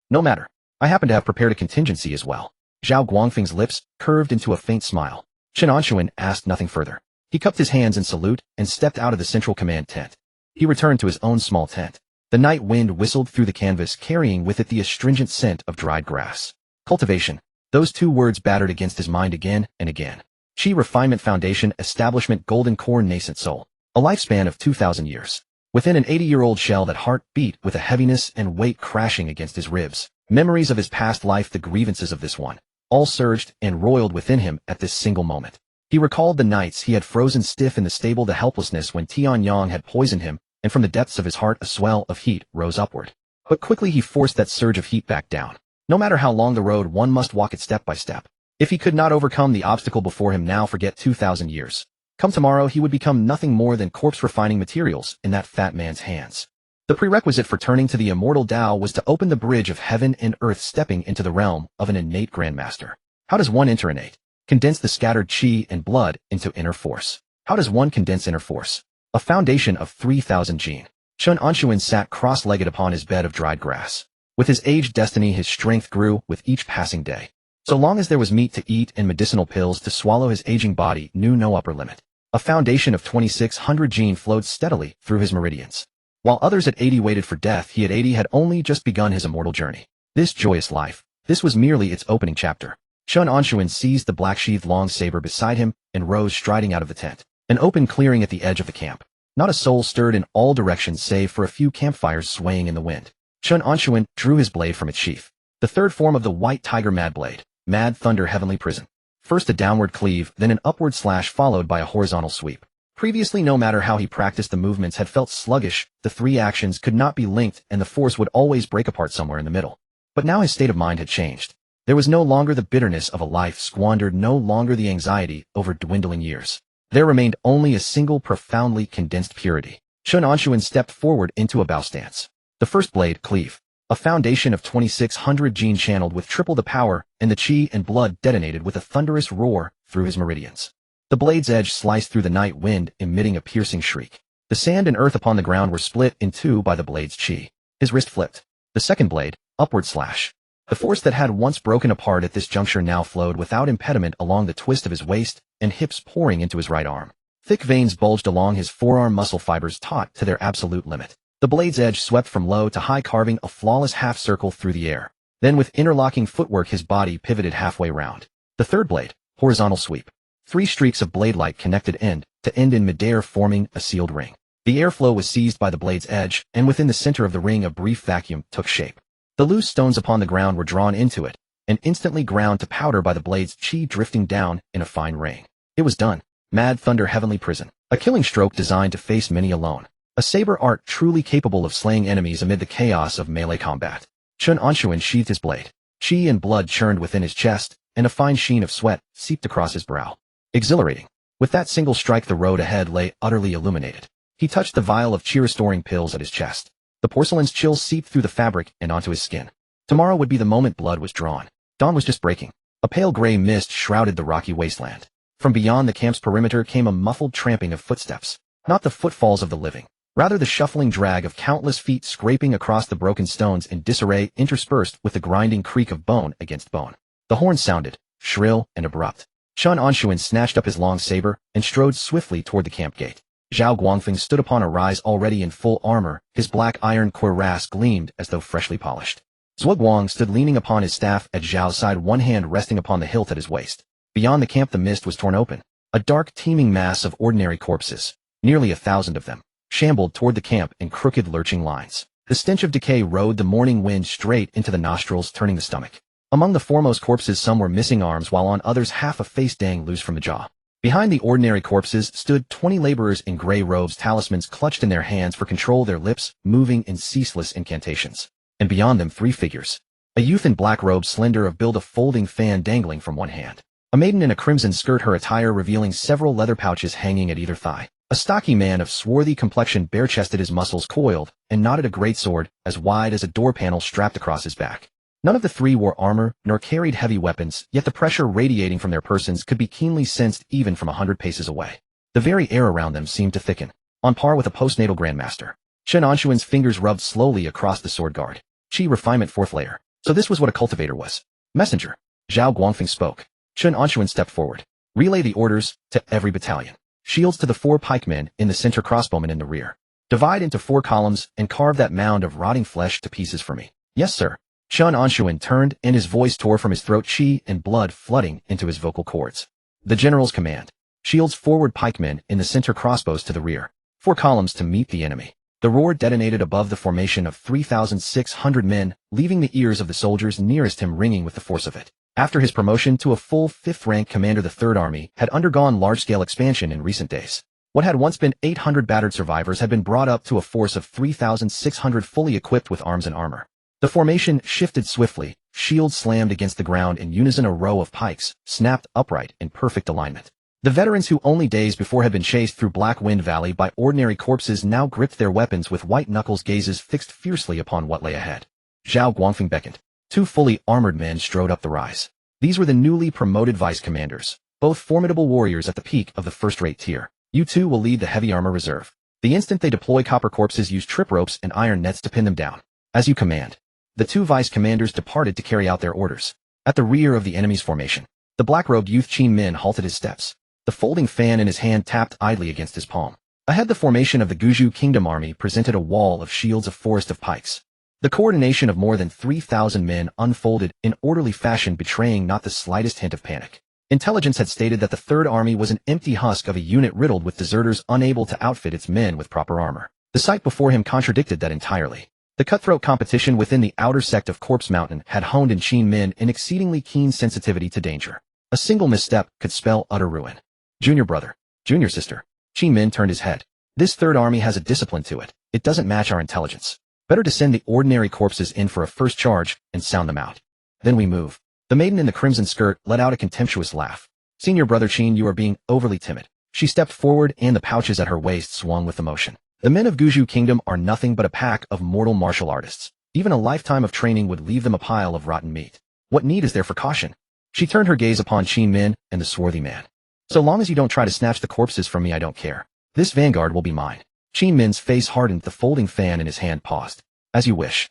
No matter. I happen to have prepared a contingency as well. Zhao Guangfeng's lips curved into a faint smile. Chen Anshun asked nothing further. He cupped his hands in salute and stepped out of the central command tent. He returned to his own small tent. The night wind whistled through the canvas, carrying with it the astringent scent of dried grass. Cultivation. Those two words battered against his mind again and again. Qi refinement foundation, establishment, golden core, nascent soul. A lifespan of 2,000 years. Within an 80-year-old shell, that heart beat with a heaviness and weight crashing against his ribs. Memories of his past life, the grievances of this one, all surged and roiled within him at this single moment. He recalled the nights he had frozen stiff in the stable, the helplessness when Tianyang had poisoned him, and from the depths of his heart a swell of heat rose upward. But quickly he forced that surge of heat back down. No matter how long the road, one must walk it step by step. If he could not overcome the obstacle before him now, forget 2,000 years. Come tomorrow, he would become nothing more than corpse refining materials in that fat man's hands. The prerequisite for turning to the immortal Tao was to open the bridge of heaven and earth, stepping into the realm of an innate grandmaster. How does one enter innate? Condense the scattered qi and blood into inner force. How does one condense inner force? A foundation of 3,000 jin. Chen Anshun sat cross-legged upon his bed of dried grass. With his aged destiny, his strength grew with each passing day. So long as there was meat to eat and medicinal pills to swallow, his aging body knew no upper limit. A foundation of 2,600 jin flowed steadily through his meridians. While others at 80 waited for death, he at 80 had only just begun his immortal journey. This joyous life, this was merely its opening chapter. Chen Anshun seized the black-sheathed long saber beside him and rose, striding out of the tent. An open clearing at the edge of the camp. Not a soul stirred in all directions save for a few campfires swaying in the wind. Chen Anshun drew his blade from its sheath. The third form of the white tiger, Mad Blade. Mad Thunder, Heavenly Prison. First a downward cleave, then an upward slash followed by a horizontal sweep. Previously, no matter how he practiced, the movements had felt sluggish, the three actions could not be linked, and the force would always break apart somewhere in the middle. But now his state of mind had changed. There was no longer the bitterness of a life squandered, no longer the anxiety over dwindling years. There remained only a single profoundly condensed purity. Chen Anshun stepped forward into a bow stance. The first blade, cleave. A foundation of 2,600 jin channeled with triple the power, and the qi and blood detonated with a thunderous roar through his meridians. The blade's edge sliced through the night wind, emitting a piercing shriek. The sand and earth upon the ground were split in two by the blade's qi. His wrist flipped. The second blade, upward slash. The force that had once broken apart at this juncture now flowed without impediment along the twist of his waist and hips, pouring into his right arm. Thick veins bulged along his forearm, muscle fibers taut to their absolute limit. The blade's edge swept from low to high, carving a flawless half circle through the air. Then with interlocking footwork, his body pivoted halfway round. The third blade, horizontal sweep. 3 streaks of blade light connected end to end in midair, forming a sealed ring. The airflow was seized by the blade's edge, and within the center of the ring a brief vacuum took shape. The loose stones upon the ground were drawn into it, and instantly ground to powder by the blade's qi, drifting down in a fine ring. It was done. Mad Thunder, Heavenly Prison. A killing stroke designed to face many alone. A saber art truly capable of slaying enemies amid the chaos of melee combat. Chen Anshun sheathed his blade. Qi and blood churned within his chest, and a fine sheen of sweat seeped across his brow. Exhilarating. With that single strike, the road ahead lay utterly illuminated. He touched the vial of qi-restoring pills at his chest. The porcelain's chills seeped through the fabric and onto his skin. Tomorrow would be the moment blood was drawn. Dawn was just breaking. A pale gray mist shrouded the rocky wasteland. From beyond the camp's perimeter came a muffled tramping of footsteps. Not the footfalls of the living. Rather the shuffling drag of countless feet scraping across the broken stones in disarray, interspersed with the grinding creak of bone against bone. The horn sounded, shrill and abrupt. Chen Anshun snatched up his long saber and strode swiftly toward the camp gate. Zhao Guangfeng stood upon a rise already in full armor, his black iron cuirass gleamed as though freshly polished. Zhuo Guang stood leaning upon his staff at Zhao's side, one hand resting upon the hilt at his waist. Beyond the camp the mist was torn open. A dark, teeming mass of ordinary corpses, nearly 1,000 of them, shambled toward the camp in crooked, lurching lines. The stench of decay rode the morning wind straight into the nostrils, turning the stomach. Among the foremost corpses some were missing arms, while on others half a face dang loose from the jaw. Behind the ordinary corpses stood 20 laborers in gray robes, talismans clutched in their hands for control, their lips moving in ceaseless incantations. And beyond them 3 figures. A youth in black robes, slender of build, a folding fan dangling from one hand. A maiden in a crimson skirt, her attire revealing several leather pouches hanging at either thigh. A stocky man of swarthy complexion bare-chested, his muscles coiled, and nodded a greatsword as wide as a door panel strapped across his back. None of the three wore armor nor carried heavy weapons, yet the pressure radiating from their persons could be keenly sensed even from 100 paces away. The very air around them seemed to thicken, on par with a postnatal grandmaster. Chen Anshun's fingers rubbed slowly across the sword guard. Chi refinement 4th layer. So this was what a cultivator was. Messenger. Zhao Guangfeng spoke. Chen Anshun stepped forward. Relay the orders to every battalion. Shields to the 4 pikemen in the center, crossbowmen in the rear. Divide into 4 columns and carve that mound of rotting flesh to pieces for me. Yes, sir. Chen Anshun turned and his voice tore from his throat, chi and blood flooding into his vocal cords. The general's command. Shields forward, pikemen in the center, crossbows to the rear. 4 columns to meet the enemy. The roar detonated above the formation of 3,600 men, leaving the ears of the soldiers nearest him ringing with the force of it. After his promotion to a full 5th-rank commander, the Third Army had undergone large-scale expansion in recent days. What had once been 800 battered survivors had been brought up to a force of 3,600 fully equipped with arms and armor. The formation shifted swiftly, shields slammed against the ground in unison, a row of pikes snapped upright in perfect alignment. The veterans who only days before had been chased through Black Wind Valley by ordinary corpses now gripped their weapons with white knuckles, gazes fixed fiercely upon what lay ahead. Zhao Guangfeng beckoned. 2 fully armored men strode up the rise. These were the newly promoted vice commanders, both formidable warriors at the peak of the first-rate tier. You two will lead the heavy armor reserve. The instant they deploy copper corpses, use trip ropes and iron nets to pin them down. As you command. The 2 vice commanders departed to carry out their orders. At the rear of the enemy's formation, the black-robed youth Qin Min halted his steps. The folding fan in his hand tapped idly against his palm. Ahead, the formation of the Guju Kingdom Army presented a wall of shields, a forest of pikes. The coordination of more than 3,000 men unfolded in orderly fashion, betraying not the slightest hint of panic. Intelligence had stated that the Third Army was an empty husk of a unit riddled with deserters unable to outfit its men with proper armor. The sight before him contradicted that entirely. The cutthroat competition within the outer sect of Corpse Mountain had honed in Qin Min an exceedingly keen sensitivity to danger. A single misstep could spell utter ruin. Junior brother, junior sister. Qin Min turned his head. This Third Army has a discipline to it. It doesn't match our intelligence. Better to send the ordinary corpses in for a first charge and sound them out. Then we move. The maiden in the crimson skirt let out a contemptuous laugh. Senior brother Qin, you are being overly timid. She stepped forward and the pouches at her waist swung with emotion. The men of Guju Kingdom are nothing but a pack of mortal martial artists. Even a lifetime of training would leave them a pile of rotten meat. What need is there for caution? She turned her gaze upon Qin Min and the swarthy man. So long as you don't try to snatch the corpses from me, I don't care. This vanguard will be mine. Qin Min's face hardened, the folding fan in his hand paused. As you wish.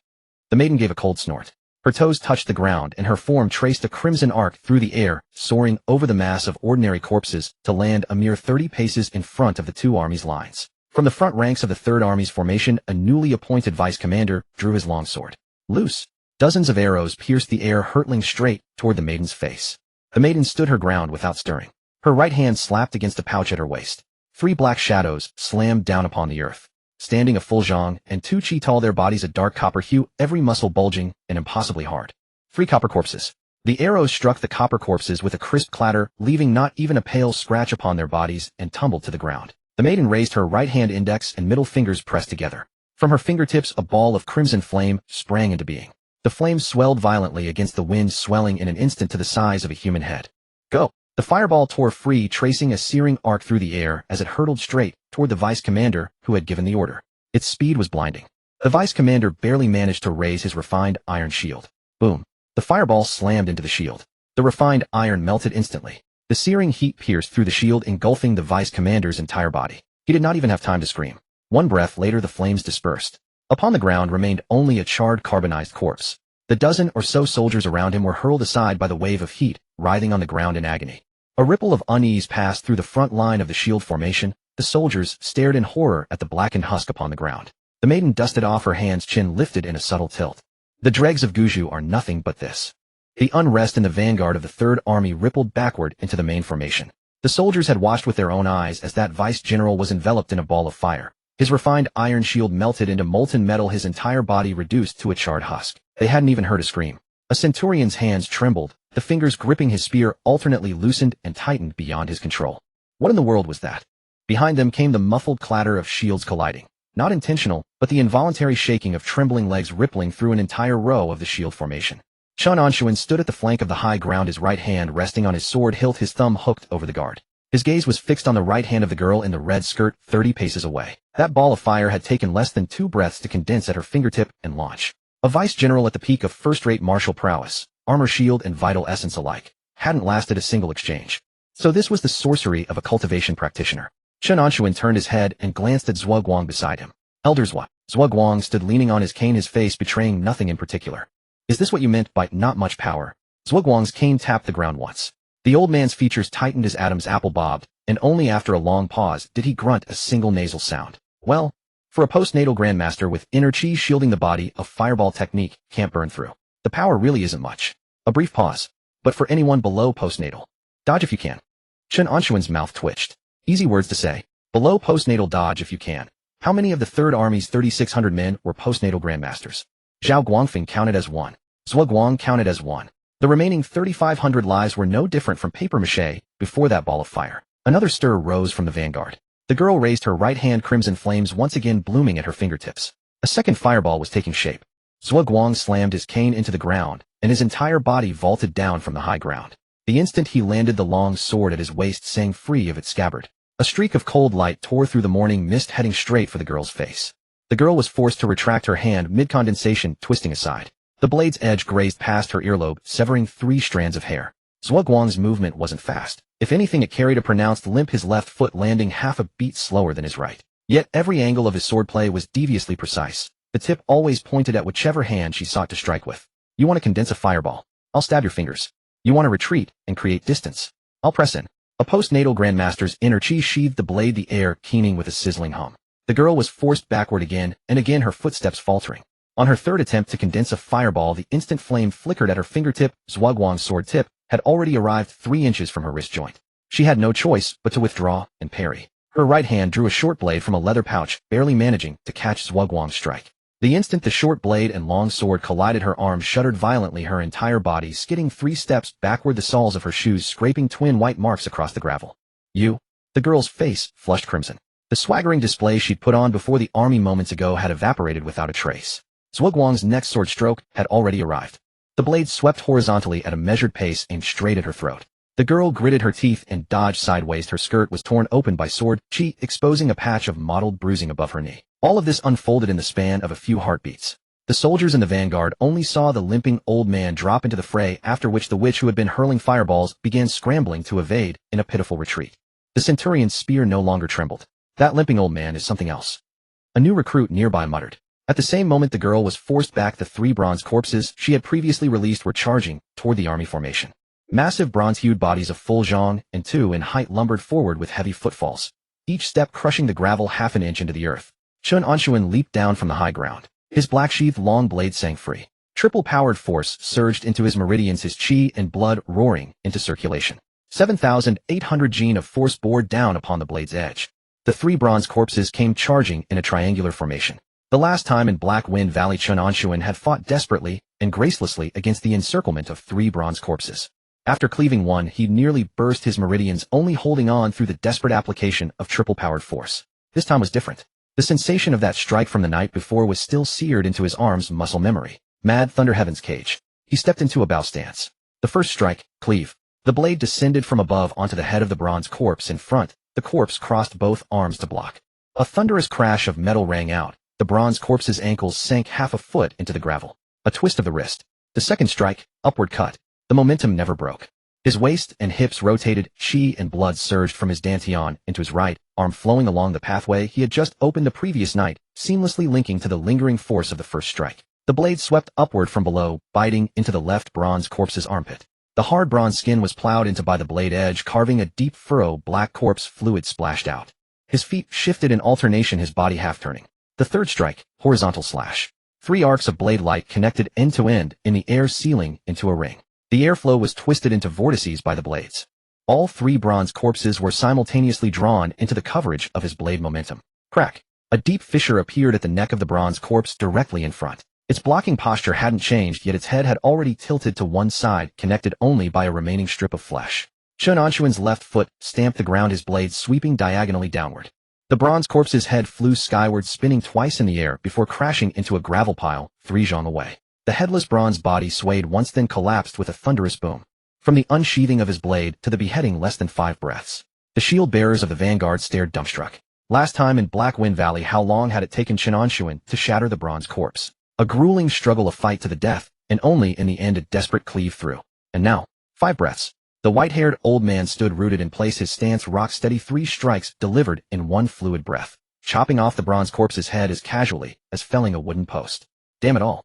The maiden gave a cold snort. Her toes touched the ground and her form traced a crimson arc through the air, soaring over the mass of ordinary corpses to land a mere 30 paces in front of the 2 armies' lines. From the front ranks of the Third Army's formation, a newly appointed vice commander drew his longsword. Loose. Dozens of arrows pierced the air, hurtling straight toward the maiden's face. The maiden stood her ground without stirring. Her right hand slapped against the pouch at her waist. 3 black shadows slammed down upon the earth. Standing a full zhang and 2 chi tall, their bodies a dark copper hue, every muscle bulging and impossibly hard. 3 copper corpses. The arrows struck the copper corpses with a crisp clatter, leaving not even a pale scratch upon their bodies, and tumbled to the ground. The maiden raised her right hand, index and middle fingers pressed together. From her fingertips a ball of crimson flame sprang into being. The flame swelled violently against the wind, swelling in an instant to the size of a human head. Go! The fireball tore free, tracing a searing arc through the air as it hurtled straight toward the vice commander who had given the order. Its speed was blinding. The vice commander barely managed to raise his refined iron shield. Boom! The fireball slammed into the shield. The refined iron melted instantly. The searing heat pierced through the shield, engulfing the vice commander's entire body. He did not even have time to scream. One breath later, the flames dispersed. Upon the ground remained only a charred, carbonized corpse. The dozen or so soldiers around him were hurled aside by the wave of heat, writhing on the ground in agony. A ripple of unease passed through the front line of the shield formation. The soldiers stared in horror at the blackened husk upon the ground. The maiden dusted off her hands, chin lifted in a subtle tilt. The dregs of Guju are nothing but this. The unrest in the vanguard of the Third Army rippled backward into the main formation. The soldiers had watched with their own eyes as that vice-general was enveloped in a ball of fire. His refined iron shield melted into molten metal, his entire body reduced to a charred husk. They hadn't even heard a scream. A centurion's hands trembled, the fingers gripping his spear alternately loosened and tightened beyond his control. What in the world was that? Behind them came the muffled clatter of shields colliding. Not intentional, but the involuntary shaking of trembling legs rippling through an entire row of the shield formation. Chen Anshun stood at the flank of the high ground, his right hand resting on his sword hilt, his thumb hooked over the guard. His gaze was fixed on the right hand of the girl in the red skirt 30 paces away. That ball of fire had taken less than 2 breaths to condense at her fingertip and launch. A vice-general at the peak of first-rate martial prowess, armor shield and vital essence alike, hadn't lasted a single exchange. So this was the sorcery of a cultivation practitioner. Chen Anshun turned his head and glanced at Zhuo Guang beside him. Elder Zhuo. Zhuo Guang stood leaning on his cane, his face betraying nothing in particular. Is this what you meant by not much power? Zhuo Guang's cane tapped the ground once. The old man's features tightened as Adam's apple bobbed, and only after a long pause did he grunt a single nasal sound. Well, for a postnatal grandmaster with inner chi shielding the body, a fireball technique can't burn through. The power really isn't much. A brief pause. But for anyone below postnatal, dodge if you can. Chen Anshun's mouth twitched. Easy words to say. Below postnatal, dodge if you can. How many of the Third Army's 3,600 men were postnatal grandmasters? Zhao Guangfeng counted as 1. Zhuo Guang counted as 1. The remaining 3,500 lives were no different from papier-mâché before that ball of fire. Another stir rose from the vanguard. The girl raised her right hand, crimson flames once again blooming at her fingertips. A second fireball was taking shape. Zhuo Guang slammed his cane into the ground, and his entire body vaulted down from the high ground. The instant he landed, the long sword at his waist sang free of its scabbard. A streak of cold light tore through the morning mist, heading straight for the girl's face. The girl was forced to retract her hand mid-condensation, twisting aside. The blade's edge grazed past her earlobe, severing 3 strands of hair. Zhuo Guang's movement wasn't fast. If anything, it carried a pronounced limp, his left foot landing half a beat slower than his right. Yet every angle of his swordplay was deviously precise. The tip always pointed at whichever hand she sought to strike with. You want to condense a fireball? I'll stab your fingers. You want to retreat and create distance? I'll press in. A postnatal grandmaster's inner chi sheathed the blade, the air keening with a sizzling hum. The girl was forced backward again, and again, her footsteps faltering. On her third attempt to condense a fireball, the instant flame flickered at her fingertip. Zhuo Guang's sword tip had already arrived 3 inches from her wrist joint. She had no choice but to withdraw and parry. Her right hand drew a short blade from a leather pouch, barely managing to catch Zhuo Guang's strike. The instant the short blade and long sword collided, her arm shuddered violently, her entire body skidding 3 steps backward, the soles of her shoes scraping twin white marks across the gravel. You? The girl's face flushed crimson. The swaggering display she'd put on before the army moments ago had evaporated without a trace. Zhuo Guang's next sword stroke had already arrived. The blade swept horizontally at a measured pace, aimed straight at her throat. The girl gritted her teeth and dodged sideways. Her skirt was torn open by sword chi, exposing a patch of mottled bruising above her knee. All of this unfolded in the span of a few heartbeats. The soldiers in the vanguard only saw the limping old man drop into the fray, after which the witch who had been hurling fireballs began scrambling to evade in a pitiful retreat. The centurion's spear no longer trembled. That limping old man is something else. A new recruit nearby muttered. At the same moment the girl was forced back. The 3 bronze corpses she had previously released were charging toward the army formation. Massive bronze-hued bodies of full zhang and 2 in height lumbered forward with heavy footfalls, each step crushing the gravel half an inch into the earth. Chen Anshun leaped down from the high ground. His black-sheathed long blade sang free. Triple-powered force surged into his meridians, his chi and blood roaring into circulation. 7,800 gene of force bore down upon the blade's edge. The 3 bronze corpses came charging in a triangular formation. The last time in Black Wind Valley, Chen Anshun had fought desperately and gracelessly against the encirclement of 3 bronze corpses. After cleaving one, he'd nearly burst his meridians, only holding on through the desperate application of triple-powered force. This time was different. The sensation of that strike from the night before was still seared into his arm's muscle memory. Mad Thunder Heaven's cage. He stepped into a bow stance. The first strike, cleave. The blade descended from above onto the head of the bronze corpse in front. The corpse crossed both arms to block. A thunderous crash of metal rang out. The bronze corpse's ankles sank half a foot into the gravel. A twist of the wrist. The second strike, upward cut. The momentum never broke. His waist and hips rotated, chi and blood surged from his dantian into his right arm, flowing along the pathway he had just opened the previous night, seamlessly linking to the lingering force of the first strike. The blade swept upward from below, biting into the left bronze corpse's armpit. The hard bronze skin was plowed into by the blade edge, carving a deep furrow. Black corpse fluid splashed out. His feet shifted in alternation, his body half-turning. The third strike, horizontal slash. 3 arcs of blade light connected end to end in the air, sealing into a ring. The airflow was twisted into vortices by the blades. All 3 bronze corpses were simultaneously drawn into the coverage of his blade momentum. Crack. A deep fissure appeared at the neck of the bronze corpse directly in front. Its blocking posture hadn't changed, yet its head had already tilted to one side, connected only by a remaining strip of flesh. Chen Anshun's left foot stamped the ground, his blade sweeping diagonally downward. The bronze corpse's head flew skyward, spinning twice in the air before crashing into a gravel pile 3 zhang away. The headless bronze body swayed once, then collapsed with a thunderous boom. From the unsheathing of his blade to the beheading, less than 5 breaths. The shield bearers of the vanguard stared dumbstruck. Last time in Black Wind Valley, how long had it taken Chen Anshun to shatter the bronze corpse? A grueling struggle, a fight to the death, and only in the end a desperate cleave through. And now, 5 breaths. The white-haired old man stood rooted in place, his stance rock steady, 3 strikes delivered in one fluid breath, chopping off the bronze corpse's head as casually as felling a wooden post. Damn it all.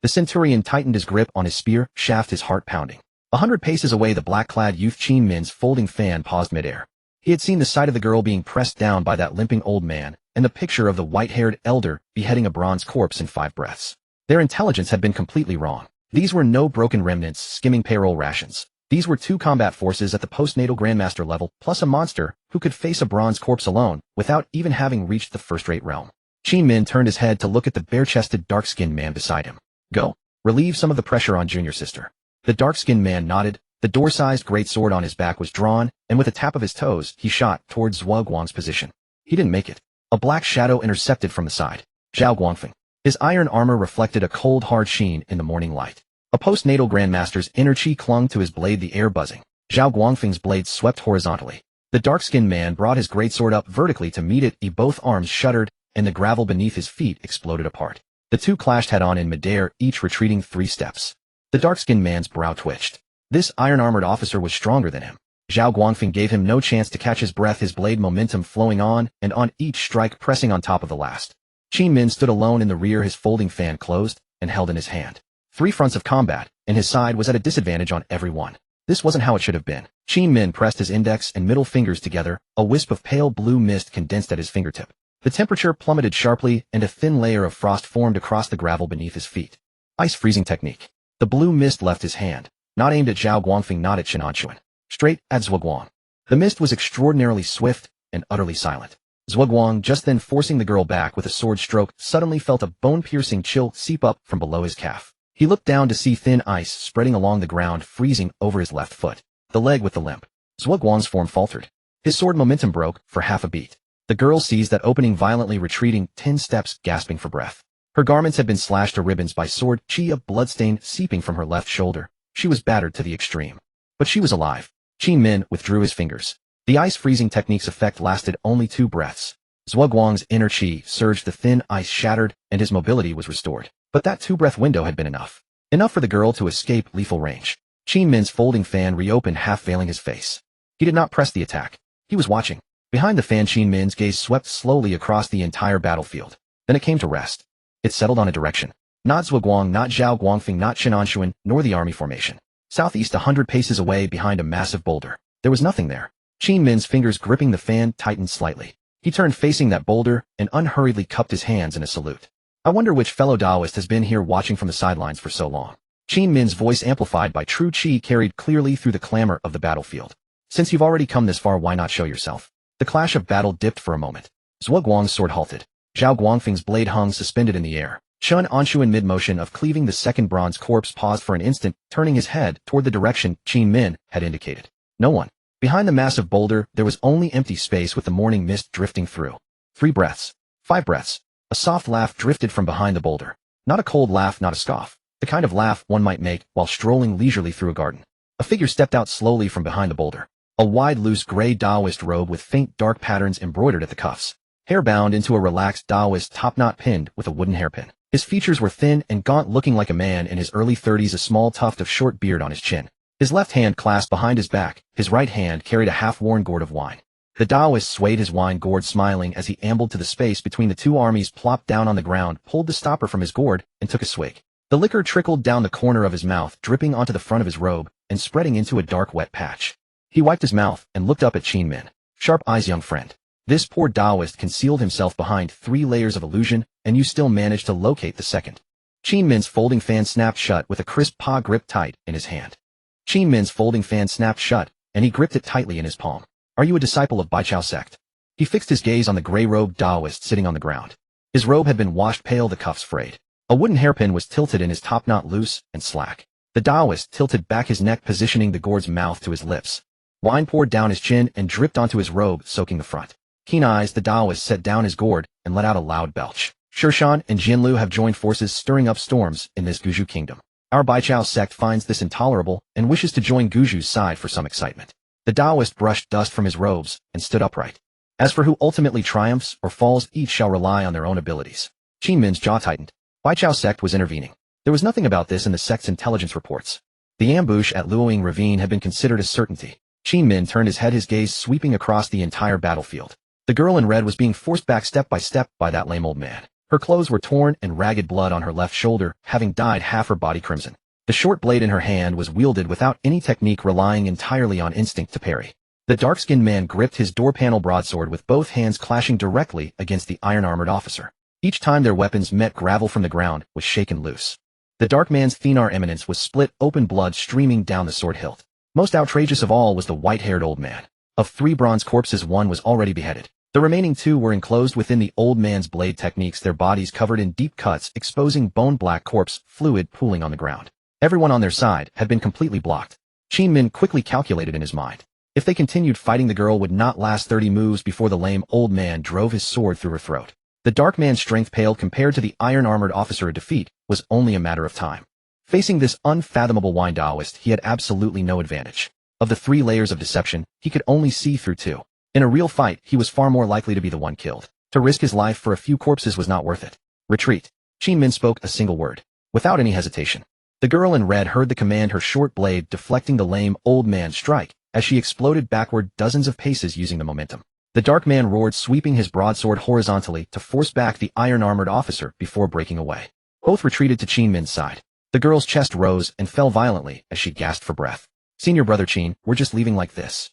The centurion tightened his grip on his spear shaft, his heart pounding. 100 paces away, the black-clad youth Chen Min's folding fan paused midair. He had seen the sight of the girl being pressed down by that limping old man, and the picture of the white-haired elder beheading a bronze corpse in 5 breaths. Their intelligence had been completely wrong. These were no broken remnants skimming payroll rations. These were 2 combat forces at the postnatal grandmaster level, plus a monster who could face a bronze corpse alone without even having reached the first-rate realm. Chen Min turned his head to look at the bare-chested, dark-skinned man beside him. Go. Relieve some of the pressure on junior sister. The dark-skinned man nodded. The door-sized greatsword on his back was drawn, and with a tap of his toes, he shot towards Zhuo Guang's position. He didn't make it. A black shadow intercepted from the side. Zhao Guangfeng. His iron armor reflected a cold, hard sheen in the morning light. A postnatal grandmaster's inner chi clung to his blade, the air buzzing. Zhao Guangfeng's blade swept horizontally. The dark-skinned man brought his greatsword up vertically to meet it. Both arms shuddered, and the gravel beneath his feet exploded apart. The 2 clashed head-on in midair, each retreating 3 steps. The dark-skinned man's brow twitched. This iron-armored officer was stronger than him. Zhao Guangfeng gave him no chance to catch his breath, his blade momentum flowing on and on, each strike pressing on top of the last. Chen Min stood alone in the rear, his folding fan closed and held in his hand. 3 fronts of combat, and his side was at a disadvantage on every one. This wasn't how it should have been. Chen Min pressed his index and middle fingers together, a wisp of pale blue mist condensed at his fingertip. The temperature plummeted sharply, and a thin layer of frost formed across the gravel beneath his feet. Ice freezing technique. The blue mist left his hand, not aimed at Zhao Guangfeng, not at Chen Anshun. Straight at Zhuo Guang. The mist was extraordinarily swift and utterly silent. Zhuo Guang, just then forcing the girl back with a sword stroke, suddenly felt a bone-piercing chill seep up from below his calf. He looked down to see thin ice spreading along the ground, freezing over his left foot, the leg with the limp. Zhuo Guang's form faltered. His sword momentum broke for half a beat. The girl seized that opening, violently retreating 10 steps, gasping for breath. Her garments had been slashed to ribbons by sword chi, a bloodstain seeping from her left shoulder. She was battered to the extreme. But she was alive. Chen Min withdrew his fingers. The ice-freezing technique's effect lasted only 2 breaths. Zhuo Guang's inner chi surged, the thin ice shattered, and his mobility was restored. But that 2-breath window had been enough. Enough for the girl to escape lethal range. Chen Min's folding fan reopened, half veiling his face. He did not press the attack. He was watching. Behind the fan, Chen Min's gaze swept slowly across the entire battlefield. Then it came to rest. It settled on a direction. Not Zhuo Guang, not Zhao Guangfeng, not Chen Anshun, nor the army formation. Southeast, 100 paces away, behind a massive boulder. There was nothing there. Chen Min's fingers gripping the fan tightened slightly. He turned facing that boulder and unhurriedly cupped his hands in a salute. I wonder which fellow Taoist has been here watching from the sidelines for so long. Chen Min's voice, amplified by true chi, carried clearly through the clamor of the battlefield. Since you've already come this far, why not show yourself? The clash of battle dipped for a moment. Zhuo Guang's sword halted. Zhao Guangfeng's blade hung suspended in the air. Chen Anshun, mid-motion of cleaving the second bronze corpse, paused for an instant, turning his head toward the direction Chen Min had indicated. No one. Behind the massive boulder, there was only empty space with the morning mist drifting through. 3 breaths. 5 breaths. A soft laugh drifted from behind the boulder. Not a cold laugh, not a scoff. The kind of laugh one might make while strolling leisurely through a garden. A figure stepped out slowly from behind the boulder. A wide, loose gray Taoist robe with faint dark patterns embroidered at the cuffs. Hair bound into a relaxed Taoist topknot pinned with a wooden hairpin. His features were thin and gaunt, looking like a man in his early 30s, a small tuft of short beard on his chin. His left hand clasped behind his back, his right hand carried a half-worn gourd of wine. The Taoist swayed his wine gourd, smiling as he ambled to the space between the 2 armies, plopped down on the ground, pulled the stopper from his gourd, and took a swig. The liquor trickled down the corner of his mouth, dripping onto the front of his robe, and spreading into a dark, wet patch. He wiped his mouth and looked up at Chen Min. Sharp eyes, young friend. This poor Taoist concealed himself behind 3 layers of illusion, and you still managed to locate the second. Chen Min's folding fan snapped shut with a crisp paw gripped tight in his hand. Chen Min's folding fan snapped shut, and he gripped it tightly in his palm. Are you a disciple of Baichao sect? He fixed his gaze on the gray-robed Taoist sitting on the ground. His robe had been washed pale, the cuffs frayed. A wooden hairpin was tilted in his top knot, loose and slack. The Taoist tilted back his neck, positioning the gourd's mouth to his lips. Wine poured down his chin and dripped onto his robe, soaking the front. Keen eyes, the Taoist set down his gourd and let out a loud belch. Shirshan and Jinlu have joined forces, stirring up storms in this Guzhu kingdom. Our Baichao sect finds this intolerable and wishes to join Guzhu's side for some excitement. The Taoist brushed dust from his robes and stood upright. As for who ultimately triumphs or falls, each shall rely on their own abilities. Qin Min's jaw tightened. Bai Chao sect was intervening. There was nothing about this in the sect's intelligence reports. The ambush at Luoying Ravine had been considered a certainty. Qin Min turned his head, his gaze sweeping across the entire battlefield. The girl in red was being forced back step by step by that lame old man. Her clothes were torn and ragged, blood on her left shoulder, having dyed half her body crimson. The short blade in her hand was wielded without any technique, relying entirely on instinct to parry. The dark-skinned man gripped his door-panel broadsword with both hands, clashing directly against the iron-armored officer. Each time their weapons met, gravel from the ground was shaken loose. The dark man's thenar eminence was split open, blood streaming down the sword hilt. Most outrageous of all was the white-haired old man. Of 3 bronze corpses, 1 was already beheaded. The remaining 2 were enclosed within the old man's blade techniques, their bodies covered in deep cuts, exposing bone-black corpse fluid pooling on the ground. Everyone on their side had been completely blocked. Qin Min quickly calculated in his mind. If they continued fighting, the girl would not last 30 moves before the lame old man drove his sword through her throat. The dark man's strength paled compared to the iron-armored officer. A defeat was only a matter of time. Facing this unfathomable wine Taoist, he had absolutely no advantage. Of the 3 layers of deception, he could only see through 2. In a real fight, he was far more likely to be the one killed. To risk his life for a few corpses was not worth it. Retreat. Qin Min spoke a single word, without any hesitation. The girl in red heard the command, her short blade deflecting the lame old man's strike, as she exploded backward dozens of paces using the momentum. The dark man roared, sweeping his broadsword horizontally to force back the iron-armored officer before breaking away. Both retreated to Qin Min's side. The girl's chest rose and fell violently as she gasped for breath. Senior brother Qin, we're just leaving like this.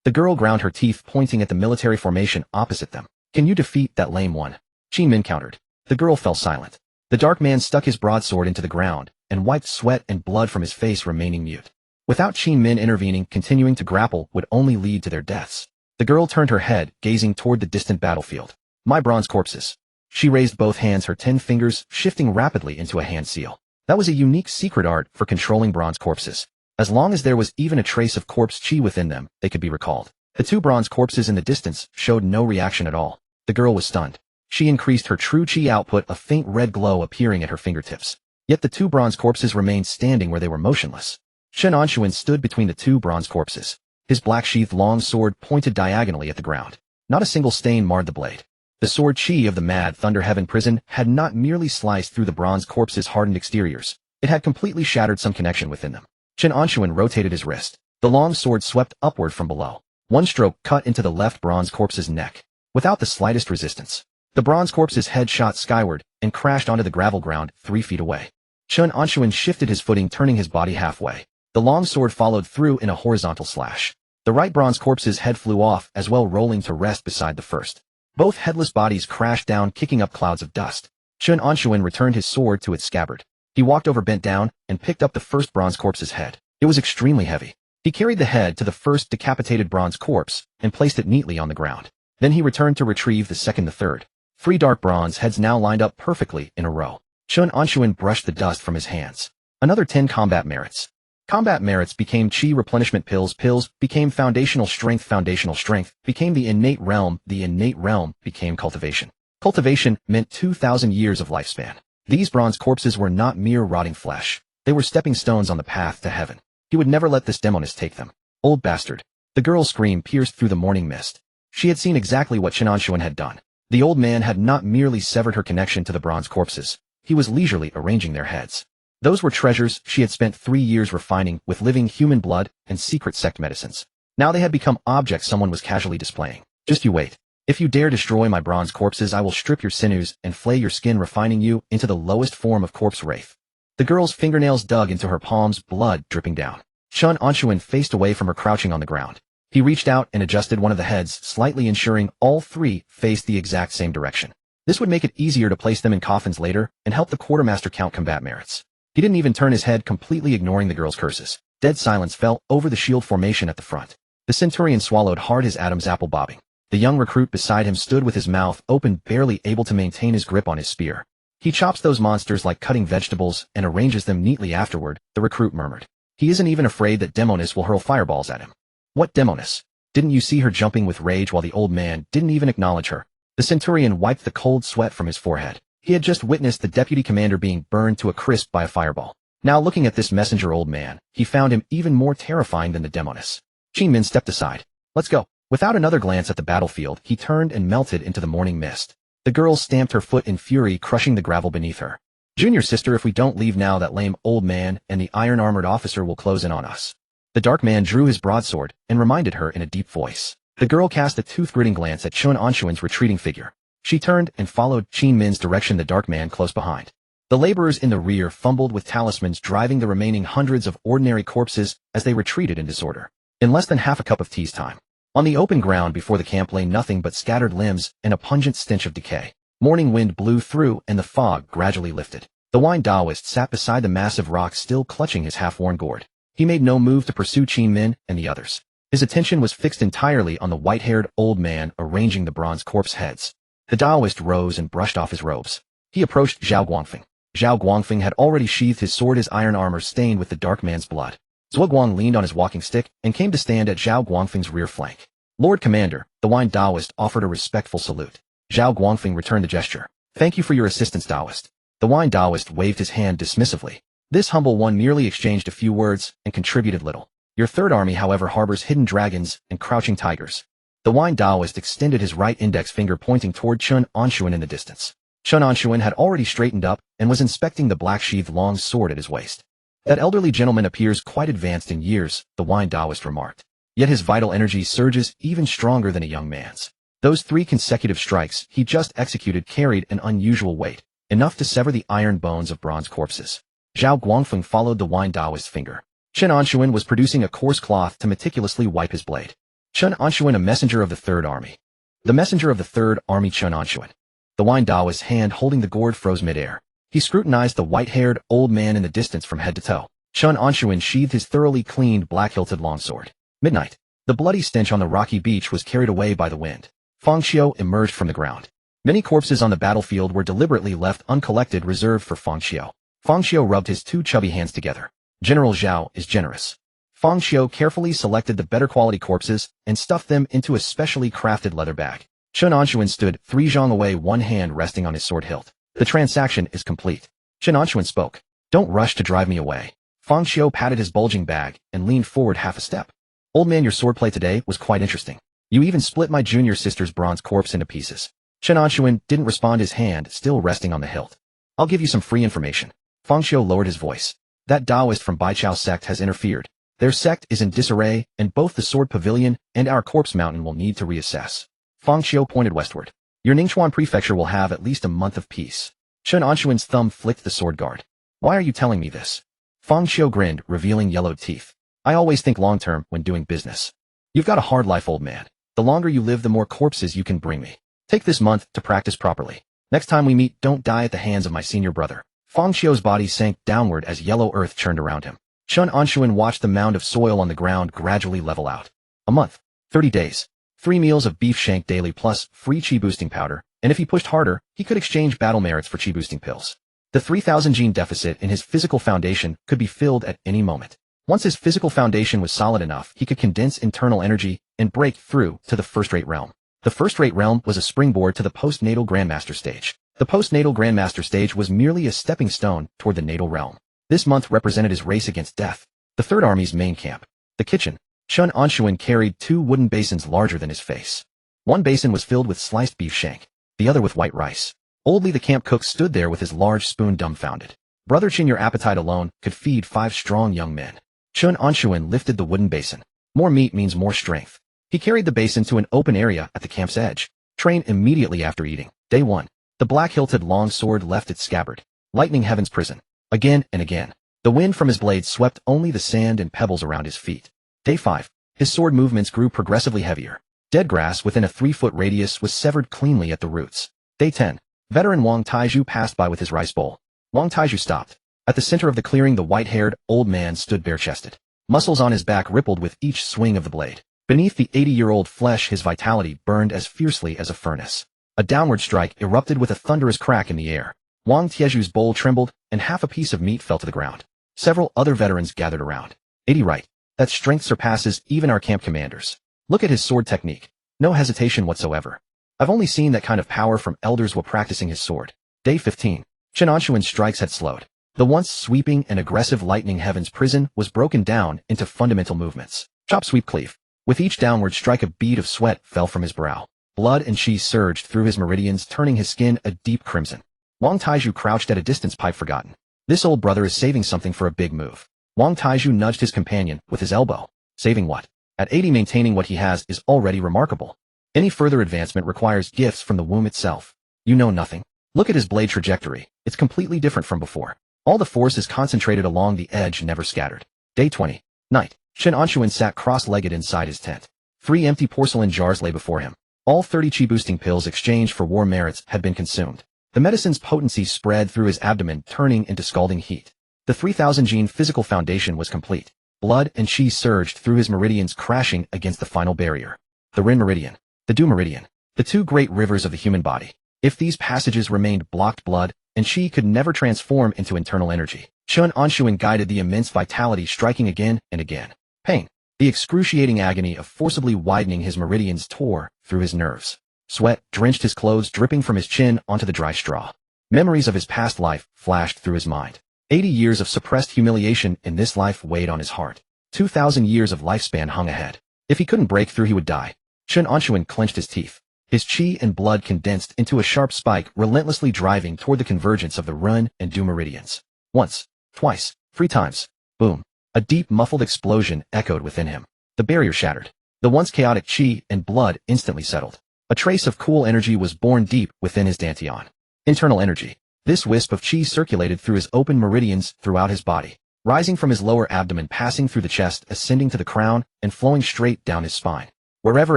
The girl ground her teeth, pointing at the military formation opposite them. Can you defeat that lame one? Qin Min countered. The girl fell silent. The dark man stuck his broadsword into the ground and wiped sweat and blood from his face, remaining mute. Without Qin Min intervening, continuing to grapple would only lead to their deaths. The girl turned her head, gazing toward the distant battlefield. My bronze corpses. She raised both hands, her 10 fingers shifting rapidly into a hand seal. That was a unique secret art for controlling bronze corpses. As long as there was even a trace of corpse chi within them, they could be recalled. The 2 bronze corpses in the distance showed no reaction at all. The girl was stunned. She increased her true chi output, a faint red glow appearing at her fingertips. Yet the 2 bronze corpses remained standing where they were, motionless. Chen Anshun stood between the 2 bronze corpses. His black-sheathed long sword pointed diagonally at the ground. Not a single stain marred the blade. The sword chi of the Mad Thunder Heaven prison had not merely sliced through the bronze corpses' hardened exteriors. It had completely shattered some connection within them. Chen Anshun rotated his wrist. The long sword swept upward from below. One stroke cut into the left bronze corpse's neck. Without the slightest resistance, the bronze corpse's head shot skyward and crashed onto the gravel ground 3 feet away. Chen Anshun shifted his footing, turning his body halfway. The long sword followed through in a horizontal slash. The right bronze corpse's head flew off as well, rolling to rest beside the first. Both headless bodies crashed down, kicking up clouds of dust. Chen Anshun returned his sword to its scabbard. He walked over, bent down, and picked up the first bronze corpse's head. It was extremely heavy. He carried the head to the first decapitated bronze corpse and placed it neatly on the ground. Then he returned to retrieve the second, the third. 3 dark bronze heads now lined up perfectly in a row. Chen Anshun brushed the dust from his hands. Another 10 combat merits. Combat merits became chi replenishment pills. Pills became foundational strength. Foundational strength became the innate realm. The innate realm became cultivation. Cultivation meant 2,000 years of lifespan. These bronze corpses were not mere rotting flesh. They were stepping stones on the path to heaven. He would never let this demonist take them. Old bastard. The girl's scream pierced through the morning mist. She had seen exactly what Chen Anshun had done. The old man had not merely severed her connection to the bronze corpses. He was leisurely arranging their heads. Those were treasures she had spent 3 years refining with living human blood and secret sect medicines. Now they had become objects someone was casually displaying. Just you wait. If you dare destroy my bronze corpses, I will strip your sinews and flay your skin, refining you into the lowest form of corpse wraith. The girl's fingernails dug into her palms, blood dripping down. Chen Anshun faced away from her, crouching on the ground. He reached out and adjusted one of the heads, slightly ensuring all 3 faced the exact same direction. This would make it easier to place them in coffins later and help the quartermaster count combat merits. He didn't even turn his head, completely ignoring the girl's curses. Dead silence fell over the shield formation at the front. The centurion swallowed hard, his Adam's apple bobbing. The young recruit beside him stood with his mouth open, barely able to maintain his grip on his spear. He chops those monsters like cutting vegetables and arranges them neatly afterward, the recruit murmured. He isn't even afraid that Demonis will hurl fireballs at him. What Demonis? Didn't you see her jumping with rage while the old man didn't even acknowledge her? The centurion wiped the cold sweat from his forehead. He had just witnessed the deputy commander being burned to a crisp by a fireball. Now looking at this messenger old man, he found him even more terrifying than the Demonis. Qin Min stepped aside. Let's go. Without another glance at the battlefield, he turned and melted into the morning mist. The girl stamped her foot in fury, crushing the gravel beneath her. Junior sister, if we don't leave now, that lame old man and the iron-armored officer will close in on us. The dark man drew his broadsword and reminded her in a deep voice. The girl cast a tooth-gritting glance at Chen Anshun's retreating figure. She turned and followed Qin Min's direction, the dark man close behind. The laborers in the rear fumbled with talismans, driving the remaining hundreds of ordinary corpses as they retreated in disorder. In less than half a cup of tea's time. On the open ground before the camp lay nothing but scattered limbs and a pungent stench of decay. Morning wind blew through and the fog gradually lifted. The wine Taoist sat beside the massive rock, still clutching his half-worn gourd. He made no move to pursue Qin Min and the others. His attention was fixed entirely on the white-haired old man arranging the bronze corpse heads. The Taoist rose and brushed off his robes. He approached Zhao Guangfeng. Zhao Guangfeng had already sheathed his sword, his iron armor stained with the dark man's blood. Zhuo Guang leaned on his walking stick and came to stand at Zhao Guangfeng's rear flank. Lord Commander, the wine Taoist offered a respectful salute. Zhao Guangfeng returned the gesture. Thank you for your assistance, Taoist. The wine Taoist waved his hand dismissively. This humble one merely exchanged a few words and contributed little. Your third army, however, harbors hidden dragons and crouching tigers. The wine Taoist extended his right index finger, pointing toward Chen Anshun in the distance. Chen Anshun had already straightened up and was inspecting the black-sheathed long sword at his waist. That elderly gentleman appears quite advanced in years, the wine Taoist remarked. Yet his vital energy surges even stronger than a young man's. Those 3 consecutive strikes he just executed carried an unusual weight, enough to sever the iron bones of bronze corpses. Zhao Guangfeng followed the wine Taoist's finger. Chen Anshun was producing a coarse cloth to meticulously wipe his blade. Chen Anshun, a messenger of the Third Army. The messenger of the Third Army, Chen Anshun. The wine Taoist's hand holding the gourd froze midair. He scrutinized the white-haired old man in the distance from head to toe. Chen Anshun sheathed his thoroughly cleaned black-hilted longsword. Midnight. The bloody stench on the rocky beach was carried away by the wind. Fang Xiu emerged from the ground. Many corpses on the battlefield were deliberately left uncollected, reserved for Fang Xiu. Fang Xiu rubbed his 2 chubby hands together. General Zhao is generous. Fang Xiu carefully selected the better quality corpses and stuffed them into a specially crafted leather bag. Chen Anshun stood 3 zhang away, one hand resting on his sword hilt. The transaction is complete. Chen Anshun spoke. Don't rush to drive me away. Fang Xiu patted his bulging bag and leaned forward half a step. Old man, your swordplay today was quite interesting. You even split my junior sister's bronze corpse into pieces. Chen Anshun didn't respond, his hand still resting on the hilt. I'll give you some free information. Fang Xiu lowered his voice. That Taoist from Baichao sect has interfered. Their sect is in disarray, and both the sword pavilion and our corpse mountain will need to reassess. Fang Xiu pointed westward. Your Ningchuan prefecture will have at least a month of peace. Chen Anshun's thumb flicked the sword guard. Why are you telling me this? Fang Xiu grinned, revealing yellowed teeth. I always think long-term when doing business. You've got a hard life, old man. The longer you live, the more corpses you can bring me. Take this month to practice properly. Next time we meet, don't die at the hands of my senior brother. Fang Xiu's body sank downward as yellow earth churned around him. Chen Anshun watched the mound of soil on the ground gradually level out. A month. 30 days. 3 meals of beef shank daily plus free chi-boosting powder, and if he pushed harder, he could exchange battle merits for chi-boosting pills. The 3,000 gene deficit in his physical foundation could be filled at any moment. Once his physical foundation was solid enough, he could condense internal energy and break through to the first-rate realm. The first-rate realm was a springboard to the postnatal grandmaster stage. The postnatal grandmaster stage was merely a stepping stone toward the natal realm. This month represented his race against death. The Third Army's main camp. The kitchen. Chen Anshun carried 2 wooden basins larger than his face. One basin was filled with sliced beef shank, the other with white rice. Oldly the camp cook stood there with his large spoon, dumbfounded. Brother Chen, your appetite alone could feed 5 strong young men. Chen Anshun lifted the wooden basin. More meat means more strength. He carried the basin to an open area at the camp's edge. Train immediately after eating. Day 1. The black-hilted long sword left its scabbard. Lightning Heaven's prison. Again and again. The wind from his blade swept only the sand and pebbles around his feet. Day 5. His sword movements grew progressively heavier. Dead grass within a 3-foot radius was severed cleanly at the roots. Day 10. Veteran Wang Taizhu passed by with his rice bowl. Wang Taizhu stopped. At the center of the clearing, the white-haired old man stood bare-chested. Muscles on his back rippled with each swing of the blade. Beneath the 80-year-old flesh, his vitality burned as fiercely as a furnace. A downward strike erupted with a thunderous crack in the air. Wang Taizhu's bowl trembled, and half a piece of meat fell to the ground. Several other veterans gathered around. 80 right. That strength surpasses even our camp commanders. Look at his sword technique. No hesitation whatsoever. I've only seen that kind of power from elders while practicing his sword. Day 15. Chen Anshun's strikes had slowed. The once sweeping and aggressive Lightning Heaven's prison was broken down into fundamental movements. Chop, sweep, cleave. With each downward strike, a bead of sweat fell from his brow. Blood and chi surged through his meridians, turning his skin a deep crimson. Wang Taizhu crouched at a distance, pipe forgotten. This old brother is saving something for a big move. Wang Taizhu nudged his companion with his elbow. Saving what? At 80, maintaining what he has is already remarkable. Any further advancement requires gifts from the womb itself. You know nothing. Look at his blade trajectory. It's completely different from before. All the force is concentrated along the edge, never scattered. Day 20. Night. Chen Anshun sat cross-legged inside his tent. 3 empty porcelain jars lay before him. All 30 chi-boosting pills exchanged for war merits had been consumed. The medicine's potency spread through his abdomen, turning into scalding heat. The 3,000 gene physical foundation was complete. Blood and chi surged through his meridians, crashing against the final barrier. The Ren meridian. The Du meridian. The 2 great rivers of the human body. If these passages remained blocked, blood and chi could never transform into internal energy. Chen Anshun guided the immense vitality, striking again and again. Pain. The excruciating agony of forcibly widening his meridians tore through his nerves. Sweat drenched his clothes, dripping from his chin onto the dry straw. Memories of his past life flashed through his mind. 80 years of suppressed humiliation in this life weighed on his heart. 2,000 years of lifespan hung ahead. If he couldn't break through, he would die. Chen Anshun clenched his teeth. His chi and blood condensed into a sharp spike, relentlessly driving toward the convergence of the Ren and Du meridians. Once, twice, 3 times. Boom. A deep, muffled explosion echoed within him. The barrier shattered. The once chaotic chi and blood instantly settled. A trace of cool energy was born deep within his dantian. Internal energy. This wisp of chi circulated through his open meridians throughout his body, rising from his lower abdomen, passing through the chest, ascending to the crown, and flowing straight down his spine. Wherever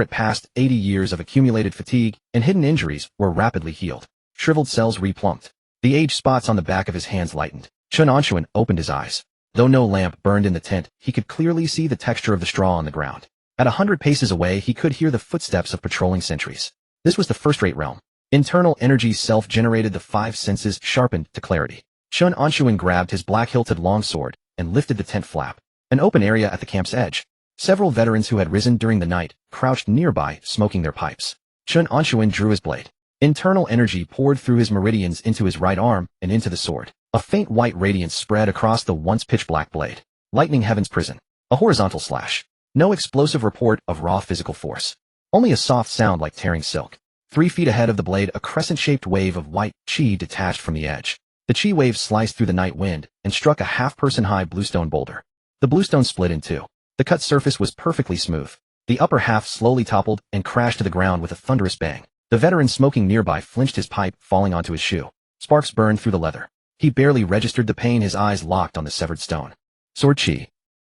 it passed, 80 years of accumulated fatigue and hidden injuries were rapidly healed. Shriveled cells replumped. The age spots on the back of his hands lightened. Chen Anshun opened his eyes. Though no lamp burned in the tent, he could clearly see the texture of the straw on the ground. At 100 paces away, he could hear the footsteps of patrolling sentries. This was the first-rate realm. Internal energy self-generated, the 5 senses sharpened to clarity. Chen Anshun grabbed his black-hilted longsword and lifted the tent flap. An open area at the camp's edge. Several veterans who had risen during the night crouched nearby, smoking their pipes. Chen Anshun drew his blade. Internal energy poured through his meridians into his right arm and into the sword. A faint white radiance spread across the once pitch-black blade. Lightning Heaven's prison. A horizontal slash. No explosive report of raw physical force. Only a soft sound like tearing silk. 3 feet ahead of the blade, a crescent-shaped wave of white chi detached from the edge. The chi wave sliced through the night wind and struck a half-person high bluestone boulder. The bluestone split in 2. The cut surface was perfectly smooth. The upper half slowly toppled and crashed to the ground with a thunderous bang. The veteran smoking nearby flinched, his pipe falling onto his shoe. Sparks burned through the leather. He barely registered the pain, his eyes locked on the severed stone. Sword chi.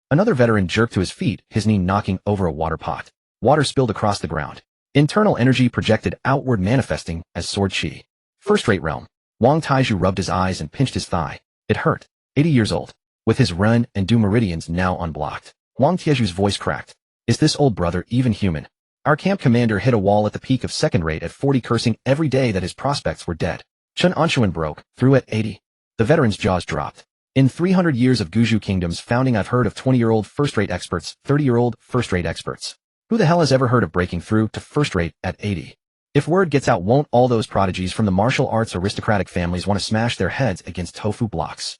Another veteran jerked to his feet, his knee knocking over a water pot. Water spilled across the ground. Internal energy projected outward, manifesting as sword chi. First-rate realm. Wang Taizhu rubbed his eyes and pinched his thigh. It hurt. 80 years old. With his Ren and Du meridians now unblocked. Wang Taizhu's voice cracked. Is this old brother even human? Our camp commander hit a wall at the peak of second rate at 40, cursing every day that his prospects were dead. Chen Anshun broke through at 80. The veteran's jaws dropped. In 300 years of Guju Kingdom's founding, I've heard of 20-year-old first-rate experts, 30-year-old first-rate experts. Who the hell has ever heard of breaking through to first-rate at 80? If word gets out, won't all those prodigies from the martial arts aristocratic families want to smash their heads against tofu blocks?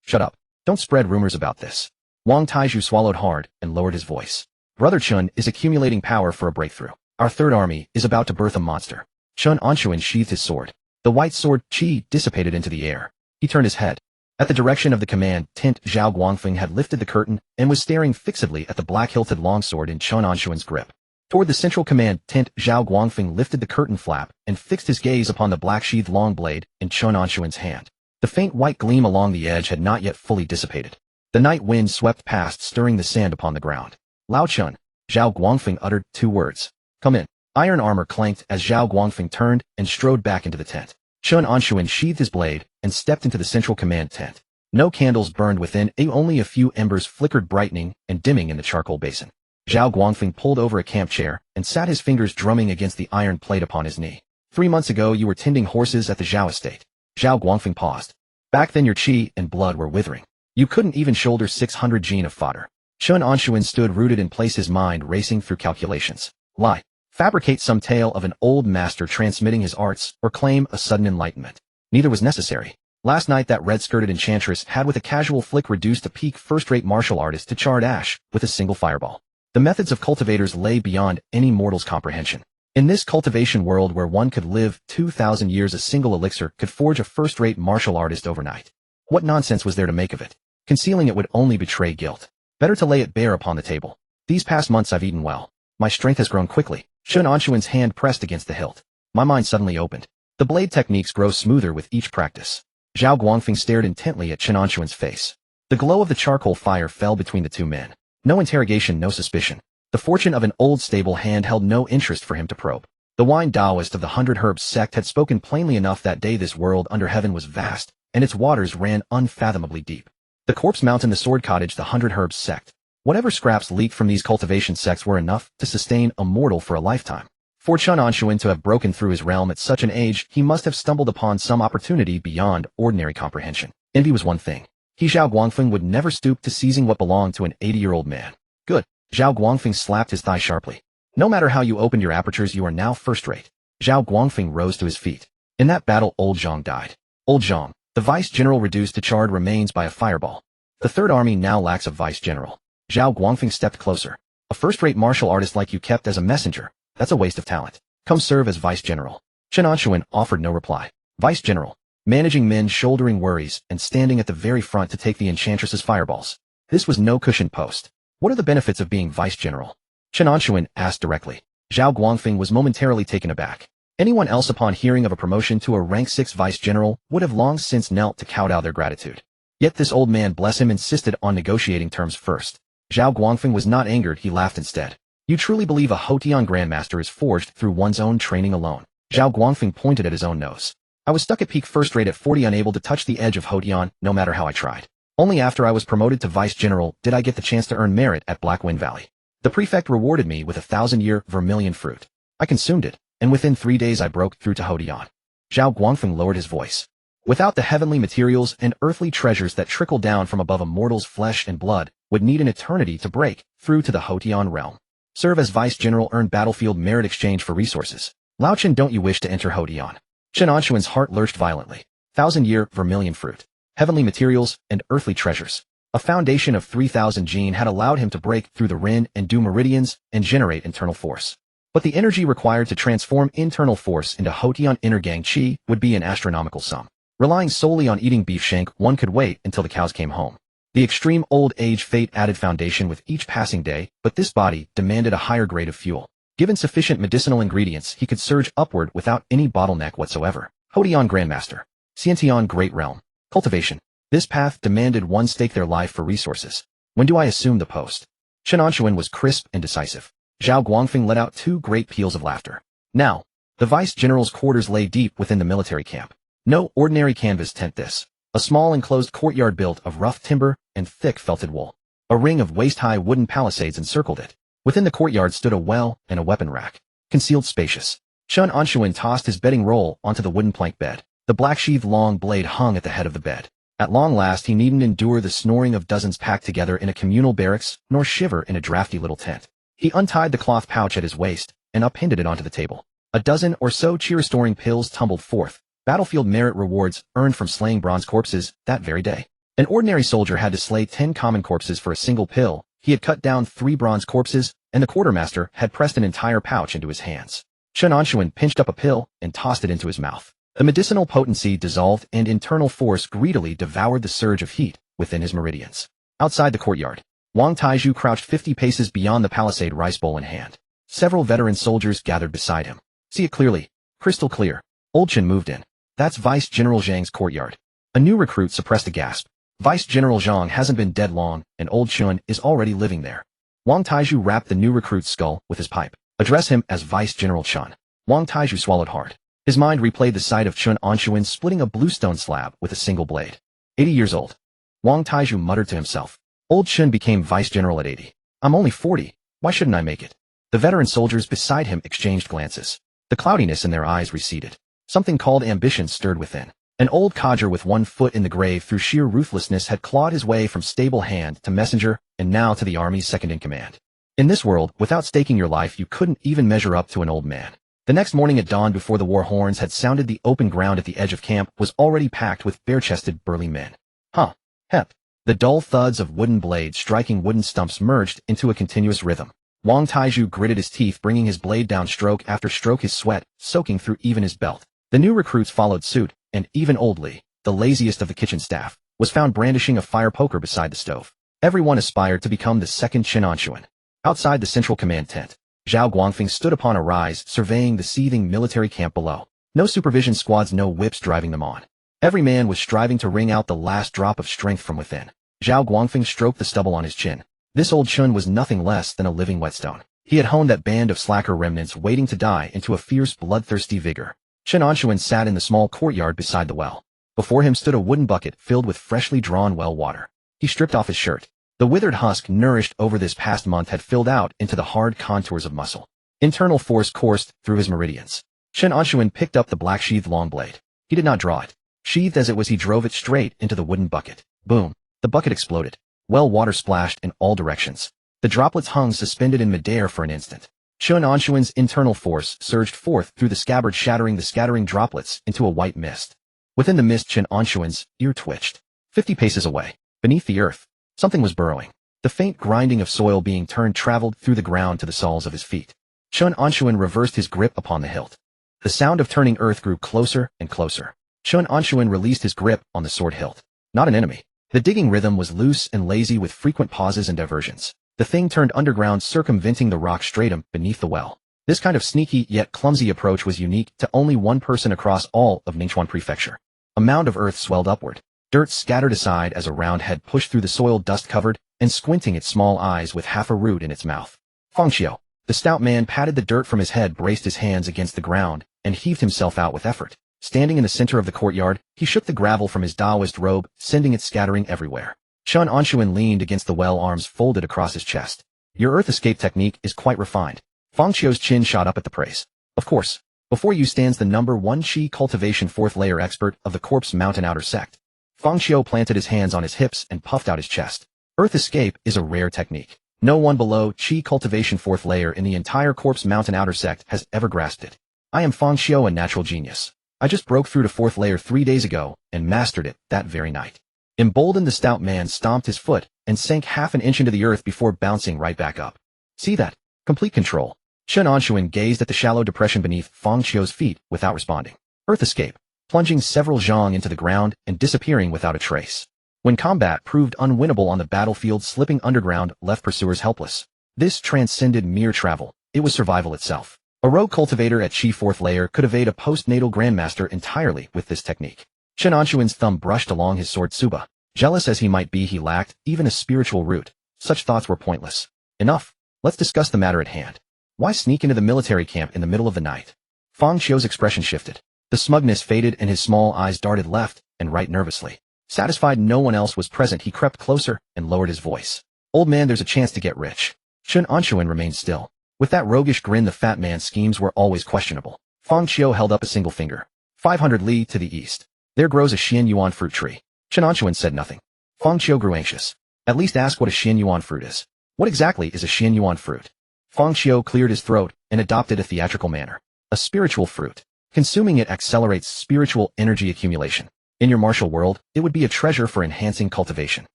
Shut up. Don't spread rumors about this. Wang Taizhu swallowed hard and lowered his voice. Brother Chen is accumulating power for a breakthrough. Our third army is about to birth a monster. Chen Anshun sheathed his sword. The white sword chi dissipated into the air. He turned his head. At the direction of the command tent, Zhao Guangfeng had lifted the curtain and was staring fixedly at the black-hilted longsword in Chen Anshun's grip. Toward the central command tent, Zhao Guangfeng lifted the curtain flap and fixed his gaze upon the black-sheathed long blade in Chen Anshun's hand. The faint white gleam along the edge had not yet fully dissipated. The night wind swept past, stirring the sand upon the ground. Lao Chun. Zhao Guangfeng uttered 2 words. Come in. Iron armor clanked as Zhao Guangfeng turned and strode back into the tent. Chen Anshun sheathed his blade and stepped into the central command tent. No candles burned within, only a few embers flickered, brightening and dimming in the charcoal basin. Zhao Guangfeng pulled over a camp chair and sat, his fingers drumming against the iron plate upon his knee. 3 months ago you were tending horses at the Zhao estate. Zhao Guangfeng paused. Back then your chi and blood were withering. You couldn't even shoulder 600 gene of fodder. Chen Anshun stood rooted in place, his mind racing through calculations. Lie. Fabricate some tale of an old master transmitting his arts, or claim a sudden enlightenment. Neither was necessary. Last night that red-skirted enchantress had with a casual flick reduced a peak first-rate martial artist to charred ash with a single fireball. The methods of cultivators lay beyond any mortal's comprehension. In this cultivation world where one could live 2,000 years, a single elixir could forge a first-rate martial artist overnight. What nonsense was there to make of it? Concealing it would only betray guilt. Better to lay it bare upon the table. These past months I've eaten well. My strength has grown quickly. Chen Anshun's hand pressed against the hilt. My mind suddenly opened. The blade techniques grow smoother with each practice. Zhao Guangfeng stared intently at Chen Anshun's face. The glow of the charcoal fire fell between the two men. No interrogation, no suspicion. The fortune of an old stable hand held no interest for him to probe. The wine Taoist of the 100 Herbs sect had spoken plainly enough that day. This world under heaven was vast, and its waters ran unfathomably deep. The corpse mountain, the sword cottage, the 100 Herbs sect. Whatever scraps leaked from these cultivation sects were enough to sustain a mortal for a lifetime. For Chen Anshun to have broken through his realm at such an age, he must have stumbled upon some opportunity beyond ordinary comprehension. Envy was one thing. He, Zhao Guangfeng, would never stoop to seizing what belonged to an 80-year-old man. Good. Zhao Guangfeng slapped his thigh sharply. No matter how you opened your apertures, you are now first-rate. Zhao Guangfeng rose to his feet. In that battle, old Zhang died. Old Zhang, the vice-general reduced to charred remains by a fireball. The Third Army now lacks a vice-general. Zhao Guangfeng stepped closer. A first-rate martial artist like you kept as a messenger. That's a waste of talent. Come serve as vice-general. Chen Anshun offered no reply. Vice-general. Managing men shouldering worries and standing at the very front to take the enchantress's fireballs. This was no cushioned post. What are the benefits of being vice-general? Chen Anshun asked directly. Zhao Guangfeng was momentarily taken aback. Anyone else upon hearing of a promotion to a rank 6 vice-general would have long since knelt to kowtow their gratitude. Yet this old man, bless him, insisted on negotiating terms first. Zhao Guangfeng was not angered, he laughed instead. You truly believe a Houtian grandmaster is forged through one's own training alone? Zhao Guangfeng pointed at his own nose. I was stuck at peak first rate at 40, unable to touch the edge of Houtian, no matter how I tried. Only after I was promoted to vice-general did I get the chance to earn merit at Blackwind Valley. The prefect rewarded me with a 1,000-year vermilion fruit. I consumed it, and within 3 days I broke through to Houtian. Zhao Guangfeng lowered his voice. Without the heavenly materials and earthly treasures that trickle down from above, a mortal's flesh and blood would need an eternity to break through to the Houtian realm. Serve as vice-general, earn battlefield merit, exchange for resources. Lao Chen, don't you wish to enter Houtian? Chen Anshun's heart lurched violently. 1,000-year vermilion fruit. Heavenly materials, and earthly treasures. A foundation of 3,000 gene had allowed him to break through the Ren and Du meridians and generate internal force. But the energy required to transform internal force into Houtian inner gang chi would be an astronomical sum. Relying solely on eating beef shank, one could wait until the cows came home. The extreme old age fate added foundation with each passing day, but this body demanded a higher grade of fuel. Given sufficient medicinal ingredients, he could surge upward without any bottleneck whatsoever. Houtian Grandmaster. Xiantian Great Realm. Cultivation. This path demanded one stake their life for resources. When do I assume the post? Chen Anshun was crisp and decisive. Zhao Guangfeng let out 2 great peals of laughter. Now, the vice-general's quarters lay deep within the military camp. No ordinary canvas tent this. A small enclosed courtyard built of rough timber and thick felted wool. A ring of waist-high wooden palisades encircled it. Within the courtyard stood a well and a weapon rack. Concealed, spacious. Chen Anshun tossed his bedding roll onto the wooden plank bed. The black-sheathed long blade hung at the head of the bed. At long last he needn't endure the snoring of dozens packed together in a communal barracks, nor shiver in a drafty little tent. He untied the cloth pouch at his waist and appended it onto the table. A dozen or so chi-restoring pills tumbled forth. Battlefield merit rewards earned from slaying bronze corpses that very day. An ordinary soldier had to slay 10 common corpses for a single pill. He had cut down 3 bronze corpses, and the quartermaster had pressed an entire pouch into his hands. Chen Anshun pinched up a pill and tossed it into his mouth. The medicinal potency dissolved and internal force greedily devoured the surge of heat within his meridians. Outside the courtyard, Wang Taizhu crouched 50 paces beyond the palisade, rice bowl in hand. Several veteran soldiers gathered beside him. See it clearly, crystal clear. Old Chen moved in. That's Vice General Zhang's courtyard. A new recruit suppressed a gasp. Vice General Zhang hasn't been dead long, and Old Chen is already living there. Wang Taizhu wrapped the new recruit's skull with his pipe. Address him as Vice General Chen. Wang Taizhu swallowed hard. His mind replayed the sight of Chen Anshun splitting a bluestone slab with a single blade. 80 years old. Wang Taizhu muttered to himself. Old Chen became Vice General at 80. I'm only 40. Why shouldn't I make it? The veteran soldiers beside him exchanged glances. The cloudiness in their eyes receded. Something called ambition stirred within. An old codger with one foot in the grave through sheer ruthlessness had clawed his way from stablehand to messenger and now to the army's second-in-command. In this world, without staking your life, you couldn't even measure up to an old man. The next morning at dawn, before the war horns had sounded, the open ground at the edge of camp was already packed with bare-chested, burly men. Huh. Hep. The dull thuds of wooden blades striking wooden stumps merged into a continuous rhythm. Wang Taizhu gritted his teeth, bringing his blade down stroke after stroke, his sweat soaking through even his belt. The new recruits followed suit, and even old Li, the laziest of the kitchen staff, was found brandishing a fire poker beside the stove. Everyone aspired to become the second Chen Anshun. Outside the central command tent, Zhao Guangfeng stood upon a rise, surveying the seething military camp below. No supervision squads, no whips driving them on. Every man was striving to wring out the last drop of strength from within. Zhao Guangfeng stroked the stubble on his chin. This old Chun was nothing less than a living whetstone. He had honed that band of slacker remnants waiting to die into a fierce, bloodthirsty vigor. Chen Anshun sat in the small courtyard beside the well. Before him stood a wooden bucket filled with freshly drawn well water. He stripped off his shirt. The withered husk nourished over this past month had filled out into the hard contours of muscle. Internal force coursed through his meridians. Chen Anshun picked up the black-sheathed long blade. He did not draw it. Sheathed as it was, he drove it straight into the wooden bucket. Boom! The bucket exploded. Well water splashed in all directions. The droplets hung suspended in midair for an instant. Chen Anshun's internal force surged forth through the scabbard, shattering the scattering droplets into a white mist. Within the mist, Chen Anshun's ear twitched. 50 paces away, beneath the earth, something was burrowing. The faint grinding of soil being turned traveled through the ground to the soles of his feet. Chen Anshun reversed his grip upon the hilt. The sound of turning earth grew closer and closer. Chen Anshun released his grip on the sword hilt. Not an enemy. The digging rhythm was loose and lazy with frequent pauses and diversions. The thing turned underground, circumventing the rock stratum beneath the well. This kind of sneaky yet clumsy approach was unique to only one person across all of Ningchuan Prefecture. A mound of earth swelled upward. Dirt scattered aside as a round head pushed through the soil, dust covered, and squinting its small eyes with half a root in its mouth. Fangxiu. The stout man patted the dirt from his head, braced his hands against the ground, and heaved himself out with effort. Standing in the center of the courtyard, he shook the gravel from his Taoist robe, sending it scattering everywhere. Chen Anshun leaned against the well, arms folded across his chest. Your earth escape technique is quite refined. Fangxiu's chin shot up at the praise. Of course. Before you stands the #1 Qi cultivation 4th layer expert of the Corpse Mountain Outer Sect. Fangxiu planted his hands on his hips and puffed out his chest. Earth escape is a rare technique. No one below Qi cultivation 4th layer in the entire Corpse Mountain Outer Sect has ever grasped it. I am Fangxiu, a natural genius. I just broke through to 4th layer 3 days ago and mastered it that very night. Emboldened, the stout man stomped his foot and sank half an inch into the earth before bouncing right back up. See that? Complete control. Chen Anshun gazed at the shallow depression beneath Fangxiu's feet without responding. Earth escape, plunging several zhang into the ground and disappearing without a trace. When combat proved unwinnable on the battlefield, slipping underground left pursuers helpless. This transcended mere travel. It was survival itself. A rogue cultivator at Qi 4th layer could evade a postnatal grandmaster entirely with this technique. Chen Anshun's thumb brushed along his sword tsuba. Jealous as he might be, he lacked even a spiritual root. Such thoughts were pointless. Enough. Let's discuss the matter at hand. Why sneak into the military camp in the middle of the night? Fangxiu's expression shifted. The smugness faded and his small eyes darted left and right nervously. Satisfied no one else was present, he crept closer and lowered his voice. Old man, there's a chance to get rich. Chen Anshun remained still. With that roguish grin, the fat man's schemes were always questionable. Fangxiu held up a single finger. 500 li to the east. There grows a Xian Yuan fruit tree. Chen Anshun said nothing. Fangxiu grew anxious. At least ask what a Xian Yuan fruit is. What exactly is a Xian Yuan fruit? Fangxiu cleared his throat and adopted a theatrical manner. A spiritual fruit. Consuming it accelerates spiritual energy accumulation. In your martial world, it would be a treasure for enhancing cultivation.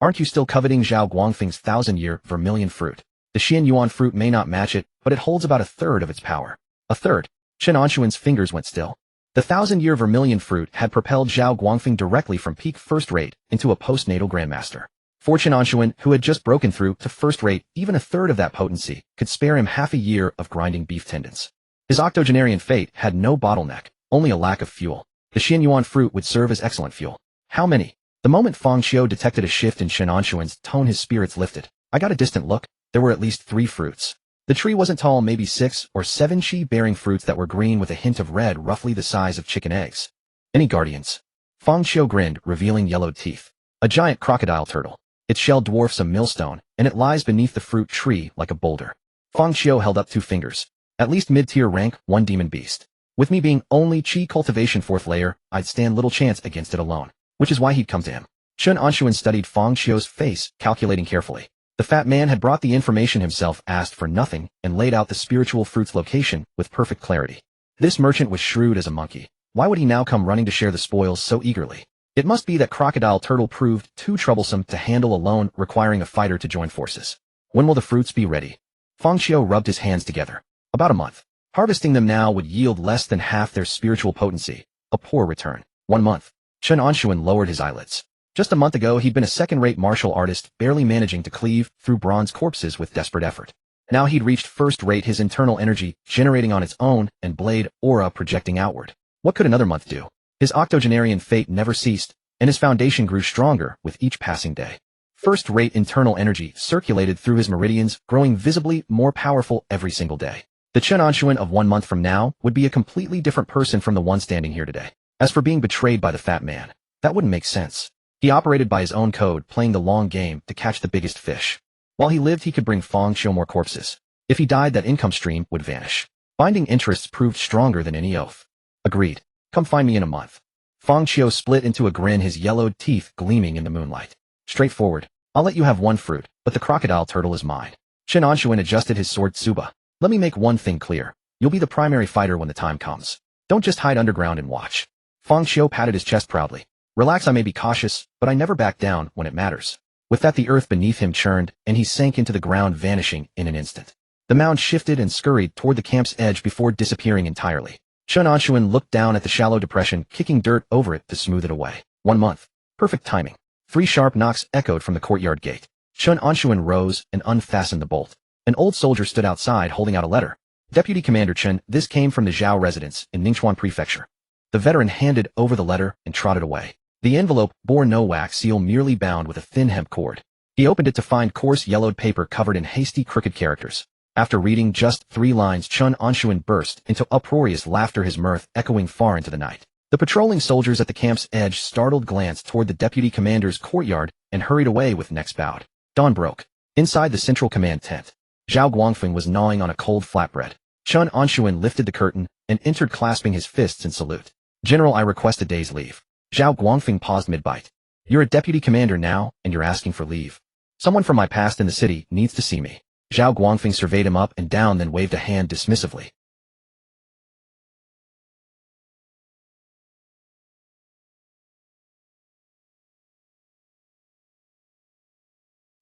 Aren't you still coveting Zhao Guangfeng's 1,000-year vermilion fruit? The Xian Yuan fruit may not match it, but it holds about a third of its power. A third? Chen Anshun's fingers went still. The 1,000-year vermilion fruit had propelled Zhao Guangfeng directly from peak first rate into a postnatal grandmaster. For Chen Anshun, who had just broken through to first rate, even a third of that potency could spare him half a year of grinding beef tendons. His octogenarian fate had no bottleneck, only a lack of fuel. The Xian Yuan fruit would serve as excellent fuel. How many? The moment Fangxiu detected a shift in Chen Anshun's tone, his spirits lifted. I got a distant look. There were at least 3 fruits. The tree wasn't tall, maybe 6 or 7 Qi-bearing fruits that were green with a hint of red, roughly the size of chicken eggs. Any guardians? Fangxiu grinned, revealing yellowed teeth. A giant crocodile turtle. Its shell dwarfs a millstone, and it lies beneath the fruit tree like a boulder. Fangxiu held up 2 fingers. At least mid-tier rank, 1 demon beast. With me being only Qi cultivation 4th layer, I'd stand little chance against it alone. Which is why he'd come to him. Chen Anshun studied Fangxiu's face, calculating carefully. The fat man had brought the information himself, asked for nothing, and laid out the spiritual fruit's location with perfect clarity. This merchant was shrewd as a monkey. Why would he now come running to share the spoils so eagerly? It must be that crocodile turtle proved too troublesome to handle alone, requiring a fighter to join forces. When will the fruits be ready? Fang Xiao rubbed his hands together. About a month. Harvesting them now would yield less than half their spiritual potency. A poor return. 1 month. Chen Anshun lowered his eyelids. Just a month ago he'd been a second-rate martial artist, barely managing to cleave through bronze corpses with desperate effort. Now he'd reached first-rate, his internal energy generating on its own and blade aura projecting outward. What could another month do? His octogenarian fate never ceased, and his foundation grew stronger with each passing day. First-rate internal energy circulated through his meridians, growing visibly more powerful every single day. The Chen Anshun of 1 month from now would be a completely different person from the one standing here today. As for being betrayed by the fat man, that wouldn't make sense. He operated by his own code, playing the long game to catch the biggest fish. While he lived, he could bring Fang Xiao more corpses. If he died, that income stream would vanish. Binding interests proved stronger than any oath. Agreed. Come find me in a month. Fang Xiao split into a grin, his yellowed teeth gleaming in the moonlight. Straightforward. I'll let you have one fruit, but the crocodile turtle is mine. Chen Anshun adjusted his sword tsuba. Let me make one thing clear. You'll be the primary fighter when the time comes. Don't just hide underground and watch. Fang Xiao patted his chest proudly. Relax, I may be cautious, but I never back down when it matters. With that, the earth beneath him churned, and he sank into the ground, vanishing in an instant. The mound shifted and scurried toward the camp's edge before disappearing entirely. Chen Anshun looked down at the shallow depression, kicking dirt over it to smooth it away. 1 month. Perfect timing. 3 sharp knocks echoed from the courtyard gate. Chen Anshun rose and unfastened the bolt. An old soldier stood outside holding out a letter. Deputy Commander Chen, this came from the Zhao residence in Ningchuan Prefecture. The veteran handed over the letter and trotted away. The envelope bore no wax seal, merely bound with a thin hemp cord. He opened it to find coarse yellowed paper covered in hasty crooked characters. After reading just 3 lines, Chen Anshun burst into uproarious laughter, his mirth echoing far into the night. The patrolling soldiers at the camp's edge startled glanced toward the deputy commander's courtyard and hurried away with necks bowed. Dawn broke. Inside the central command tent, Zhao Guangfeng was gnawing on a cold flatbread. Chen Anshun lifted the curtain and entered, clasping his fists in salute. General, I request a day's leave. Zhao Guangfeng paused mid-bite. You're a deputy commander now, and you're asking for leave. Someone from my past in the city needs to see me. Zhao Guangfeng surveyed him up and down, then waved a hand dismissively.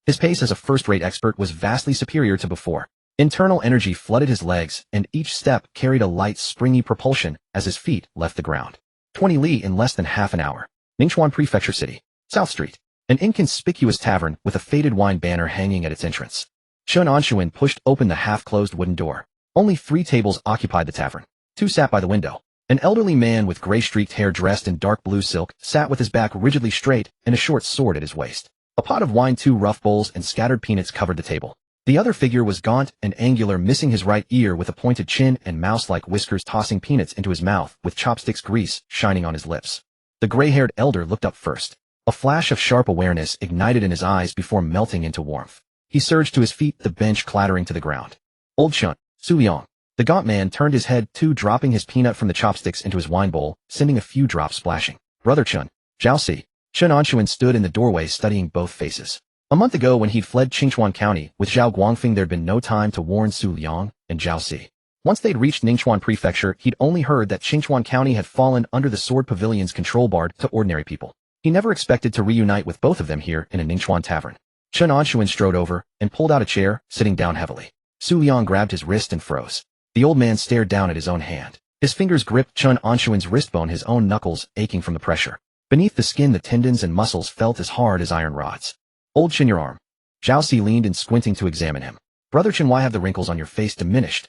His pace as a first-rate expert was vastly superior to before. Internal energy flooded his legs, and each step carried a light, springy propulsion as his feet left the ground. 20 li in less than half an hour. Ningchuan Prefecture City. South Street. An inconspicuous tavern with a faded wine banner hanging at its entrance. Chen Anshun pushed open the half-closed wooden door. Only 3 tables occupied the tavern. 2 sat by the window. An elderly man with gray-streaked hair dressed in dark blue silk sat with his back rigidly straight and a short sword at his waist. A pot of wine, 2 rough bowls, and scattered peanuts covered the table. The other figure was gaunt and angular, missing his right ear, with a pointed chin and mouse-like whiskers, tossing peanuts into his mouth with chopsticks grease shining on his lips. The gray-haired elder looked up first. A flash of sharp awareness ignited in his eyes before melting into warmth. He surged to his feet, the bench clattering to the ground. Old Chen, Su Liang. The gaunt man turned his head too, dropping his peanut from the chopsticks into his wine bowl, sending a few drops splashing. Brother Chen, Zhao Si. Chen Anshun stood in the doorway, studying both faces. A month ago, when he'd fled Qingchuan County with Zhao Guangfeng, there'd been no time to warn Su Liang and Zhao Si. Once they'd reached Ningchuan Prefecture, he'd only heard that Qingchuan County had fallen under the Sword Pavilion's control, barred to ordinary people. He never expected to reunite with both of them here in a Ningchuan tavern. Chen Anshun strode over and pulled out a chair, sitting down heavily. Su Liang grabbed his wrist and froze. The old man stared down at his own hand. His fingers gripped Chen Anshun's wristbone, his own knuckles aching from the pressure. Beneath the skin, the tendons and muscles felt as hard as iron rods. Old Chen, your arm. Zhao Si leaned in, squinting to examine him. Brother Chen, why have the wrinkles on your face diminished?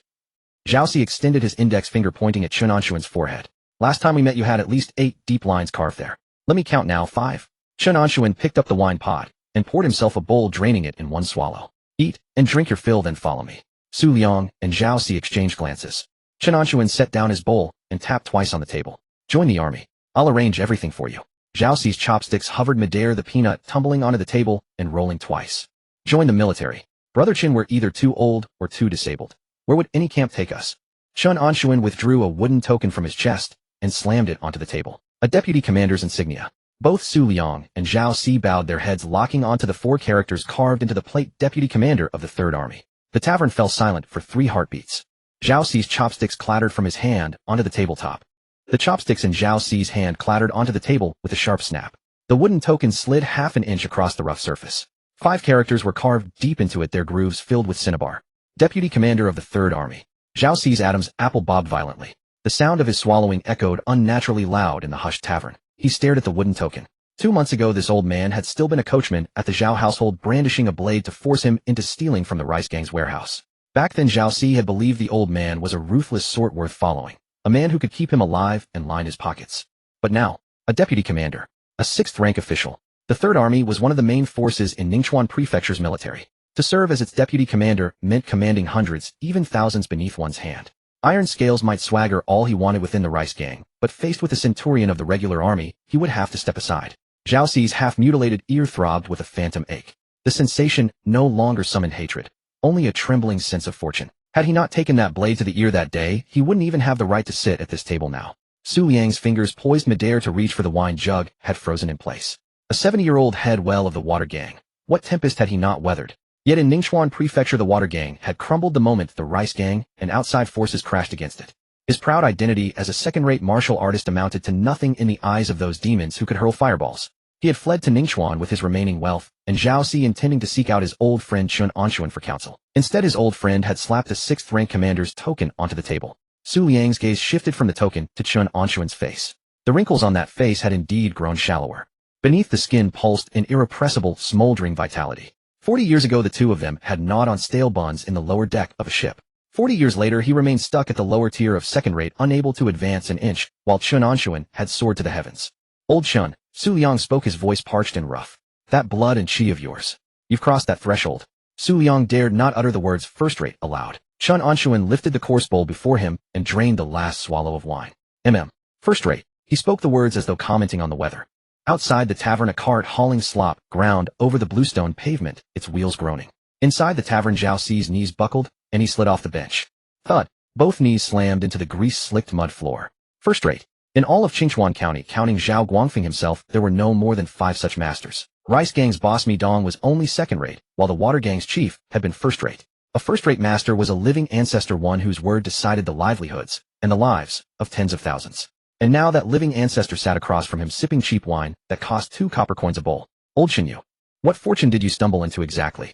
Zhao Si extended his index finger, pointing at Chen Anshun's forehead. Last time we met, you had at least 8 deep lines carved there. Let me count now, 5. Chen Anshun picked up the wine pot and poured himself a bowl, draining it in one swallow. Eat and drink your fill, then follow me. Su Liang and Zhao Si exchanged glances. Chen Anshun set down his bowl and tapped twice on the table. Join the army. I'll arrange everything for you. Zhao Si's chopsticks hovered midair, the peanut tumbling onto the table and rolling twice. Join the military. Brother Chen, we're either too old or too disabled. Where would any camp take us? Chen Anshun withdrew a wooden token from his chest and slammed it onto the table. A deputy commander's insignia. Both Su Liang and Zhao Si bowed their heads, locking onto the 4 characters carved into the plate: Deputy Commander of the 3rd Army. The tavern fell silent for 3 heartbeats. Zhao Si's chopsticks clattered from his hand onto the tabletop. The chopsticks in Zhao Si's hand clattered onto the table with a sharp snap. The wooden token slid half an inch across the rough surface. 5 characters were carved deep into it, their grooves filled with cinnabar. Deputy Commander of the Third Army. Zhao Ci's Adam's apple bobbed violently. The sound of his swallowing echoed unnaturally loud in the hushed tavern. He stared at the wooden token. 2 months ago this old man had still been a coachman at the Zhao household, brandishing a blade to force him into stealing from the rice gang's warehouse. Back then Zhao Ci had believed the old man was a ruthless sort worth following, a man who could keep him alive and line his pockets. But now, a deputy commander, a 6th-rank official. The Third Army was one of the main forces in Ningchuan Prefecture's military. To serve as its deputy commander meant commanding hundreds, even thousands beneath one's hand. Iron Scales might swagger all he wanted within the rice gang, but faced with the centurion of the regular army, he would have to step aside. Zhao Ci's half-mutilated ear throbbed with a phantom ache. The sensation no longer summoned hatred, only a trembling sense of fortune. Had he not taken that blade to the ear that day, he wouldn't even have the right to sit at this table now. Su Liang's fingers poised midair to reach for the wine jug had frozen in place. A 70-year-old head well of the water gang. What tempest had he not weathered? Yet in Ningchuan Prefecture the water gang had crumbled the moment the rice gang and outside forces crashed against it. His proud identity as a second-rate martial artist amounted to nothing in the eyes of those demons who could hurl fireballs. He had fled to Ningchuan with his remaining wealth, and Zhao Ci intending to seek out his old friend Chen Anshun for counsel. Instead his old friend had slapped the 6th-rank commander's token onto the table. Su Liang's gaze shifted from the token to Chen Anshun's face. The wrinkles on that face had indeed grown shallower. Beneath the skin pulsed an irrepressible, smoldering vitality. 40 years ago the two of them had gnawed on stale buns in the lower deck of a ship. 40 years later he remained stuck at the lower tier of second-rate, unable to advance an inch, while Chen Anshun had soared to the heavens. Old Chen, Su Liang spoke, his voice parched and rough. That blood and chi of yours. You've crossed that threshold. Su Liang dared not utter the words first-rate aloud. Chen Anshun lifted the coarse bowl before him and drained the last swallow of wine. First-rate. He spoke the words as though commenting on the weather. Outside the tavern a cart hauling slop ground over the bluestone pavement, its wheels groaning. Inside the tavern Zhao Ci's knees buckled, and he slid off the bench. Thud. Both knees slammed into the grease-slicked mud floor. First-rate. In all of Qingchuan County, counting Zhao Guangfeng himself, there were no more than 5 such masters. Rice Gang's boss Mi Dong was only second-rate, while the Water Gang's chief had been first-rate. A first-rate master was a living ancestor, one whose word decided the livelihoods and the lives of tens of thousands. And now that living ancestor sat across from him sipping cheap wine that cost 2 copper coins a bowl. Old Shinyu, what fortune did you stumble into exactly?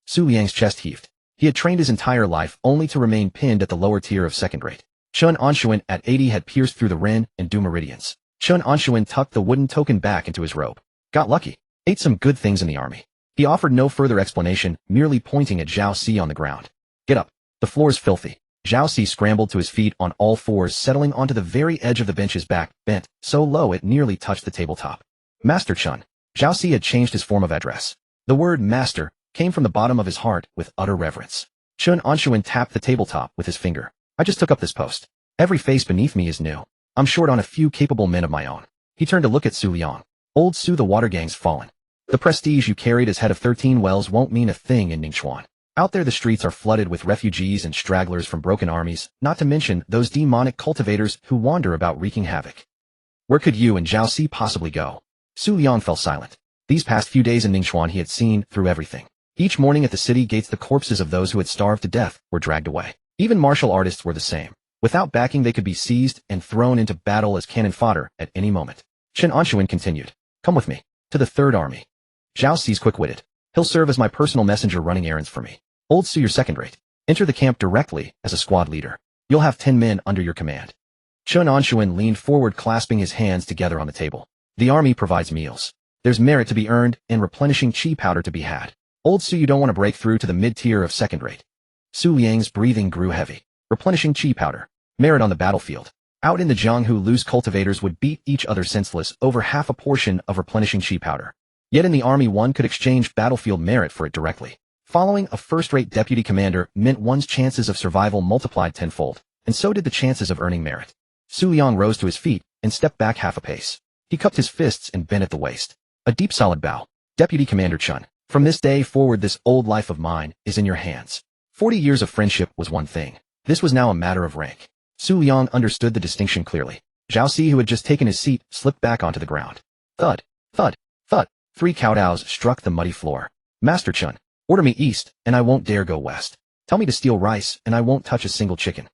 Su Liang's chest heaved. He had trained his entire life only to remain pinned at the lower tier of second-rate. Chen Anshun at 80 had pierced through the Ren and Du meridians. Chen Anshun tucked the wooden token back into his robe. Got lucky. Ate some good things in the army. He offered no further explanation, merely pointing at Zhao Ci on the ground. Get up. The floor's filthy. Zhao Ci scrambled to his feet on all fours, settling onto the very edge of the bench's back, bent so low it nearly touched the tabletop. Master Chen. Zhao Ci had changed his form of address. The word master came from the bottom of his heart with utter reverence. Chen Anshun tapped the tabletop with his finger. I just took up this post. Every face beneath me is new. I'm short on a few capable men of my own. He turned to look at Su Liang. Old Su, the water gang's fallen. The prestige you carried as head of 13 wells won't mean a thing in Ningchuan. Out there the streets are flooded with refugees and stragglers from broken armies, not to mention those demonic cultivators who wander about wreaking havoc. Where could you and Zhao Ci possibly go? Su Liang fell silent. These past few days in Ningchuan he had seen through everything. Each morning at the city gates the corpses of those who had starved to death were dragged away. Even martial artists were the same. Without backing they could be seized and thrown into battle as cannon fodder at any moment. Chen Anshun continued. Come with me. To the Third Army. Zhao Ci's quick-witted. He'll serve as my personal messenger running errands for me. Old Su, you're second-rate. Enter the camp directly as a squad leader. You'll have 10 men under your command. Chen Anshun leaned forward, clasping his hands together on the table. The army provides meals. There's merit to be earned and replenishing chi powder to be had. Old Su, you don't want to break through to the mid-tier of second-rate. Su Liang's breathing grew heavy. Replenishing chi powder. Merit on the battlefield. Out in the Jianghu, loose cultivators would beat each other senseless over half a portion of replenishing chi powder. Yet in the army one could exchange battlefield merit for it directly. Following a first-rate deputy commander meant one's chances of survival multiplied tenfold, and so did the chances of earning merit. Su Liang rose to his feet and stepped back half a pace. He cupped his fists and bent at the waist. A deep solid bow. Deputy Commander Chen, from this day forward this old life of mine is in your hands. 40 years of friendship was one thing. This was now a matter of rank. Su Liang understood the distinction clearly. Zhao Ci, who had just taken his seat, slipped back onto the ground. Thud, thud, thud. 3 kowtows struck the muddy floor. Master Chen, order me east, and I won't dare go west. Tell me to steal rice, and I won't touch a single chicken.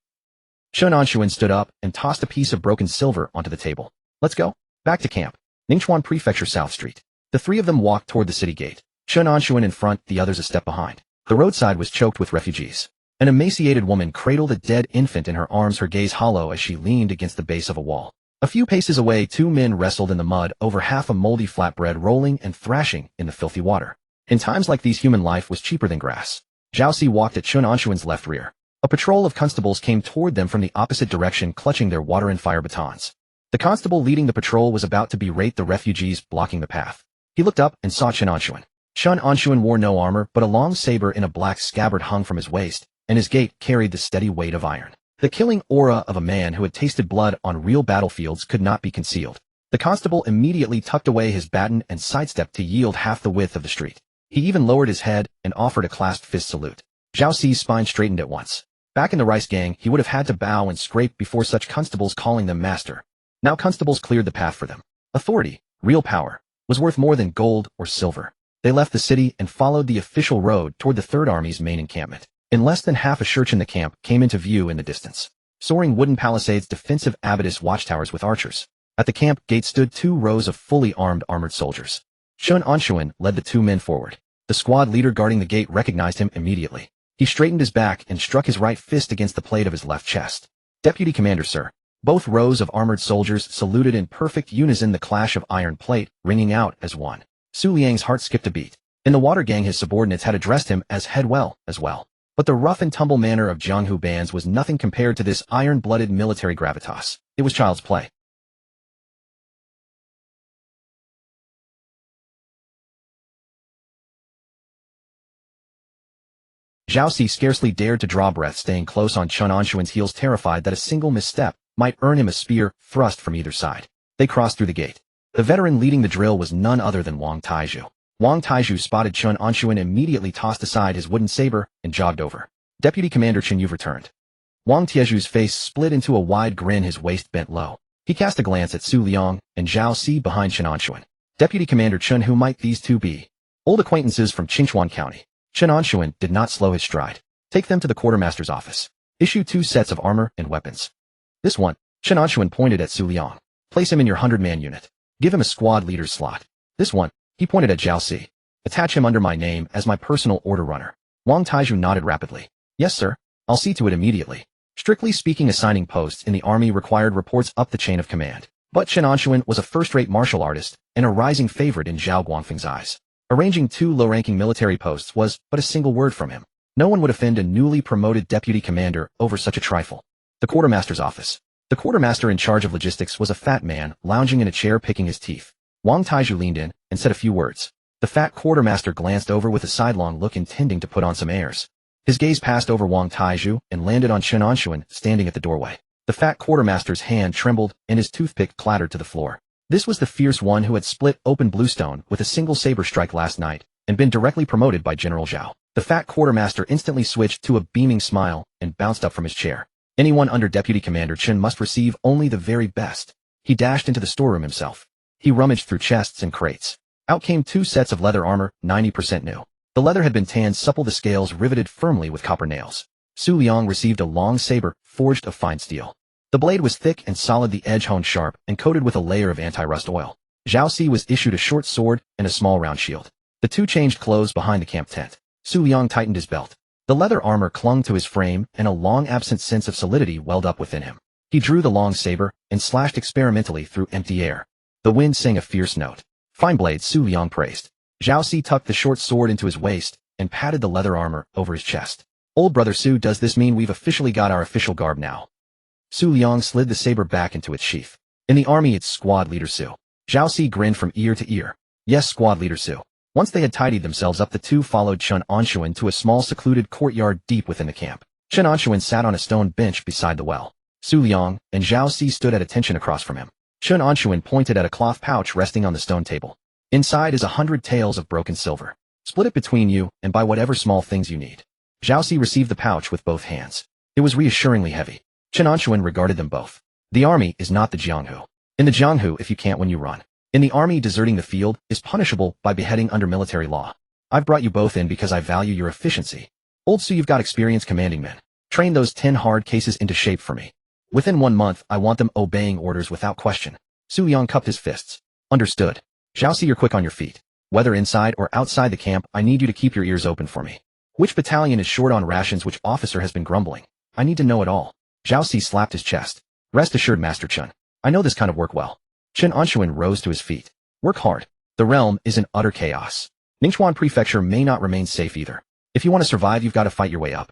Chen Anshun stood up and tossed a piece of broken silver onto the table. Let's go. Back to camp. Ningchuan Prefecture, South Street. The 3 of them walked toward the city gate. Chen Anshun in front, the others a step behind. The roadside was choked with refugees. An emaciated woman cradled a dead infant in her arms, her gaze hollow as she leaned against the base of a wall. A few paces away, two men wrestled in the mud over half a moldy flatbread, rolling and thrashing in the filthy water. In times like these, human life was cheaper than grass. Zhao Si walked at Chen Anshun's left rear. A patrol of constables came toward them from the opposite direction, clutching their water and fire batons. The constable leading the patrol was about to berate the refugees blocking the path. He looked up and saw Chen Anshun. Chen Anshun wore no armor, but a long saber in a black scabbard hung from his waist, and his gait carried the steady weight of iron. The killing aura of a man who had tasted blood on real battlefields could not be concealed. The constable immediately tucked away his baton and sidestepped to yield half the width of the street. He even lowered his head and offered a clasped fist salute. Zhao Si's spine straightened at once. Back in the rice gang, he would have had to bow and scrape before such constables, calling them master. Now constables cleared the path for them. Authority, real power, was worth more than gold or silver. They left the city and followed the official road toward the Third Army's main encampment. In less than half a church in the camp came into view in the distance. Soaring wooden palisades, defensive abatis watchtowers with archers. At the camp gate stood 2 rows of fully armored soldiers. Chen Anshun led the 2 men forward. The squad leader guarding the gate recognized him immediately. He straightened his back and struck his right fist against the plate of his left chest. Deputy Commander, sir. Both rows of armored soldiers saluted in perfect unison, the clash of iron plate ringing out as one. Su Liang's heart skipped a beat. In the water gang, his subordinates had addressed him as head well as well. But the rough-and-tumble manner of Jianghu bands was nothing compared to this iron-blooded military gravitas. It was child's play. Zhao Si scarcely dared to draw breath, staying close on Chen Anshun's heels, terrified that a single misstep might earn him a spear thrust from either side. They crossed through the gate. The veteran leading the drill was none other than Wang Taizhu. Wang Taizhu spotted Chen Anshun, immediately tossed aside his wooden saber and jogged over. Deputy Commander Chen, you've returned. Wang Taizhu's face split into a wide grin, his waist bent low. He cast a glance at Su Liang and Zhao Si behind Chen Anshun. Deputy Commander Chen, who might these two be? Old acquaintances from Qingchuan County. Chen Anshun did not slow his stride. Take them to the quartermaster's office. Issue 2 sets of armor and weapons. This one, Chen Anshun pointed at Su Liang. Place him in your 100-man unit. Give him a squad leader's slot. This one, he pointed at Zhao Si. Attach him under my name as my personal order runner. Wang Taizhu nodded rapidly. Yes, sir. I'll see to it immediately. Strictly speaking, assigning posts in the army required reports up the chain of command. But Chen Anshun was a first-rate martial artist and a rising favorite in Zhao Guangfeng's eyes. Arranging 2 low-ranking military posts was but a single word from him. No one would offend a newly promoted deputy commander over such a trifle. The quartermaster's office. The quartermaster in charge of logistics was a fat man lounging in a chair, picking his teeth. Wang Taizhu leaned in and said a few words. The fat quartermaster glanced over with a sidelong look, intending to put on some airs. His gaze passed over Wang Taizhu and landed on Chen Anshun, standing at the doorway. The fat quartermaster's hand trembled and his toothpick clattered to the floor. This was the fierce one who had split open Bluestone with a single saber strike last night and been directly promoted by General Zhao. The fat quartermaster instantly switched to a beaming smile and bounced up from his chair. Anyone under Deputy Commander Chen must receive only the very best. He dashed into the storeroom himself. He rummaged through chests and crates. Out came 2 sets of leather armor, 90% new. The leather had been tanned supple, the scales riveted firmly with copper nails. Su Liang received a long saber forged of fine steel. The blade was thick and solid, the edge honed sharp and coated with a layer of anti-rust oil. Zhao Si was issued a short sword and a small round shield. The 2 changed clothes behind the camp tent. Su Liang tightened his belt. The leather armor clung to his frame and a long-absent sense of solidity welled up within him. He drew the long saber and slashed experimentally through empty air. The wind sang a fierce note. Fine blade, Su Liang praised. Zhao Si tucked the short sword into his waist and patted the leather armor over his chest. Old brother Su, does this mean we've officially got our official garb now? Su Liang slid the saber back into its sheath. In the army, it's squad leader Su. Zhao Si grinned from ear to ear. Yes, squad leader Su. Once they had tidied themselves up, the 2 followed Chen Anshun to a small secluded courtyard deep within the camp. Chen Anshun sat on a stone bench beside the well. Su Liang and Zhao Si stood at attention across from him. Chen Anshun pointed at a cloth pouch resting on the stone table. Inside is 100 taels of broken silver. Split it between you and buy whatever small things you need. Zhao Si received the pouch with both hands. It was reassuringly heavy. Chen Anshun regarded them both. The army is not the Jianghu. In the Jianghu, if you can't win, you run. In the army, deserting the field is punishable by beheading under military law. I've brought you both in because I value your efficiency. Old Su, you've got experience commanding men. Train those 10 hard cases into shape for me. Within 1 month, I want them obeying orders without question. Su Liang cupped his fists. Understood. Zhao Si, you're quick on your feet. Whether inside or outside the camp, I need you to keep your ears open for me. Which battalion is short on rations? Which officer has been grumbling? I need to know it all. Zhao Si slapped his chest. Rest assured, Master Chen. I know this kind of work well. Chen Anshun rose to his feet. Work hard. The realm is in utter chaos. Ningchuan Prefecture may not remain safe either. If you want to survive, you've got to fight your way up.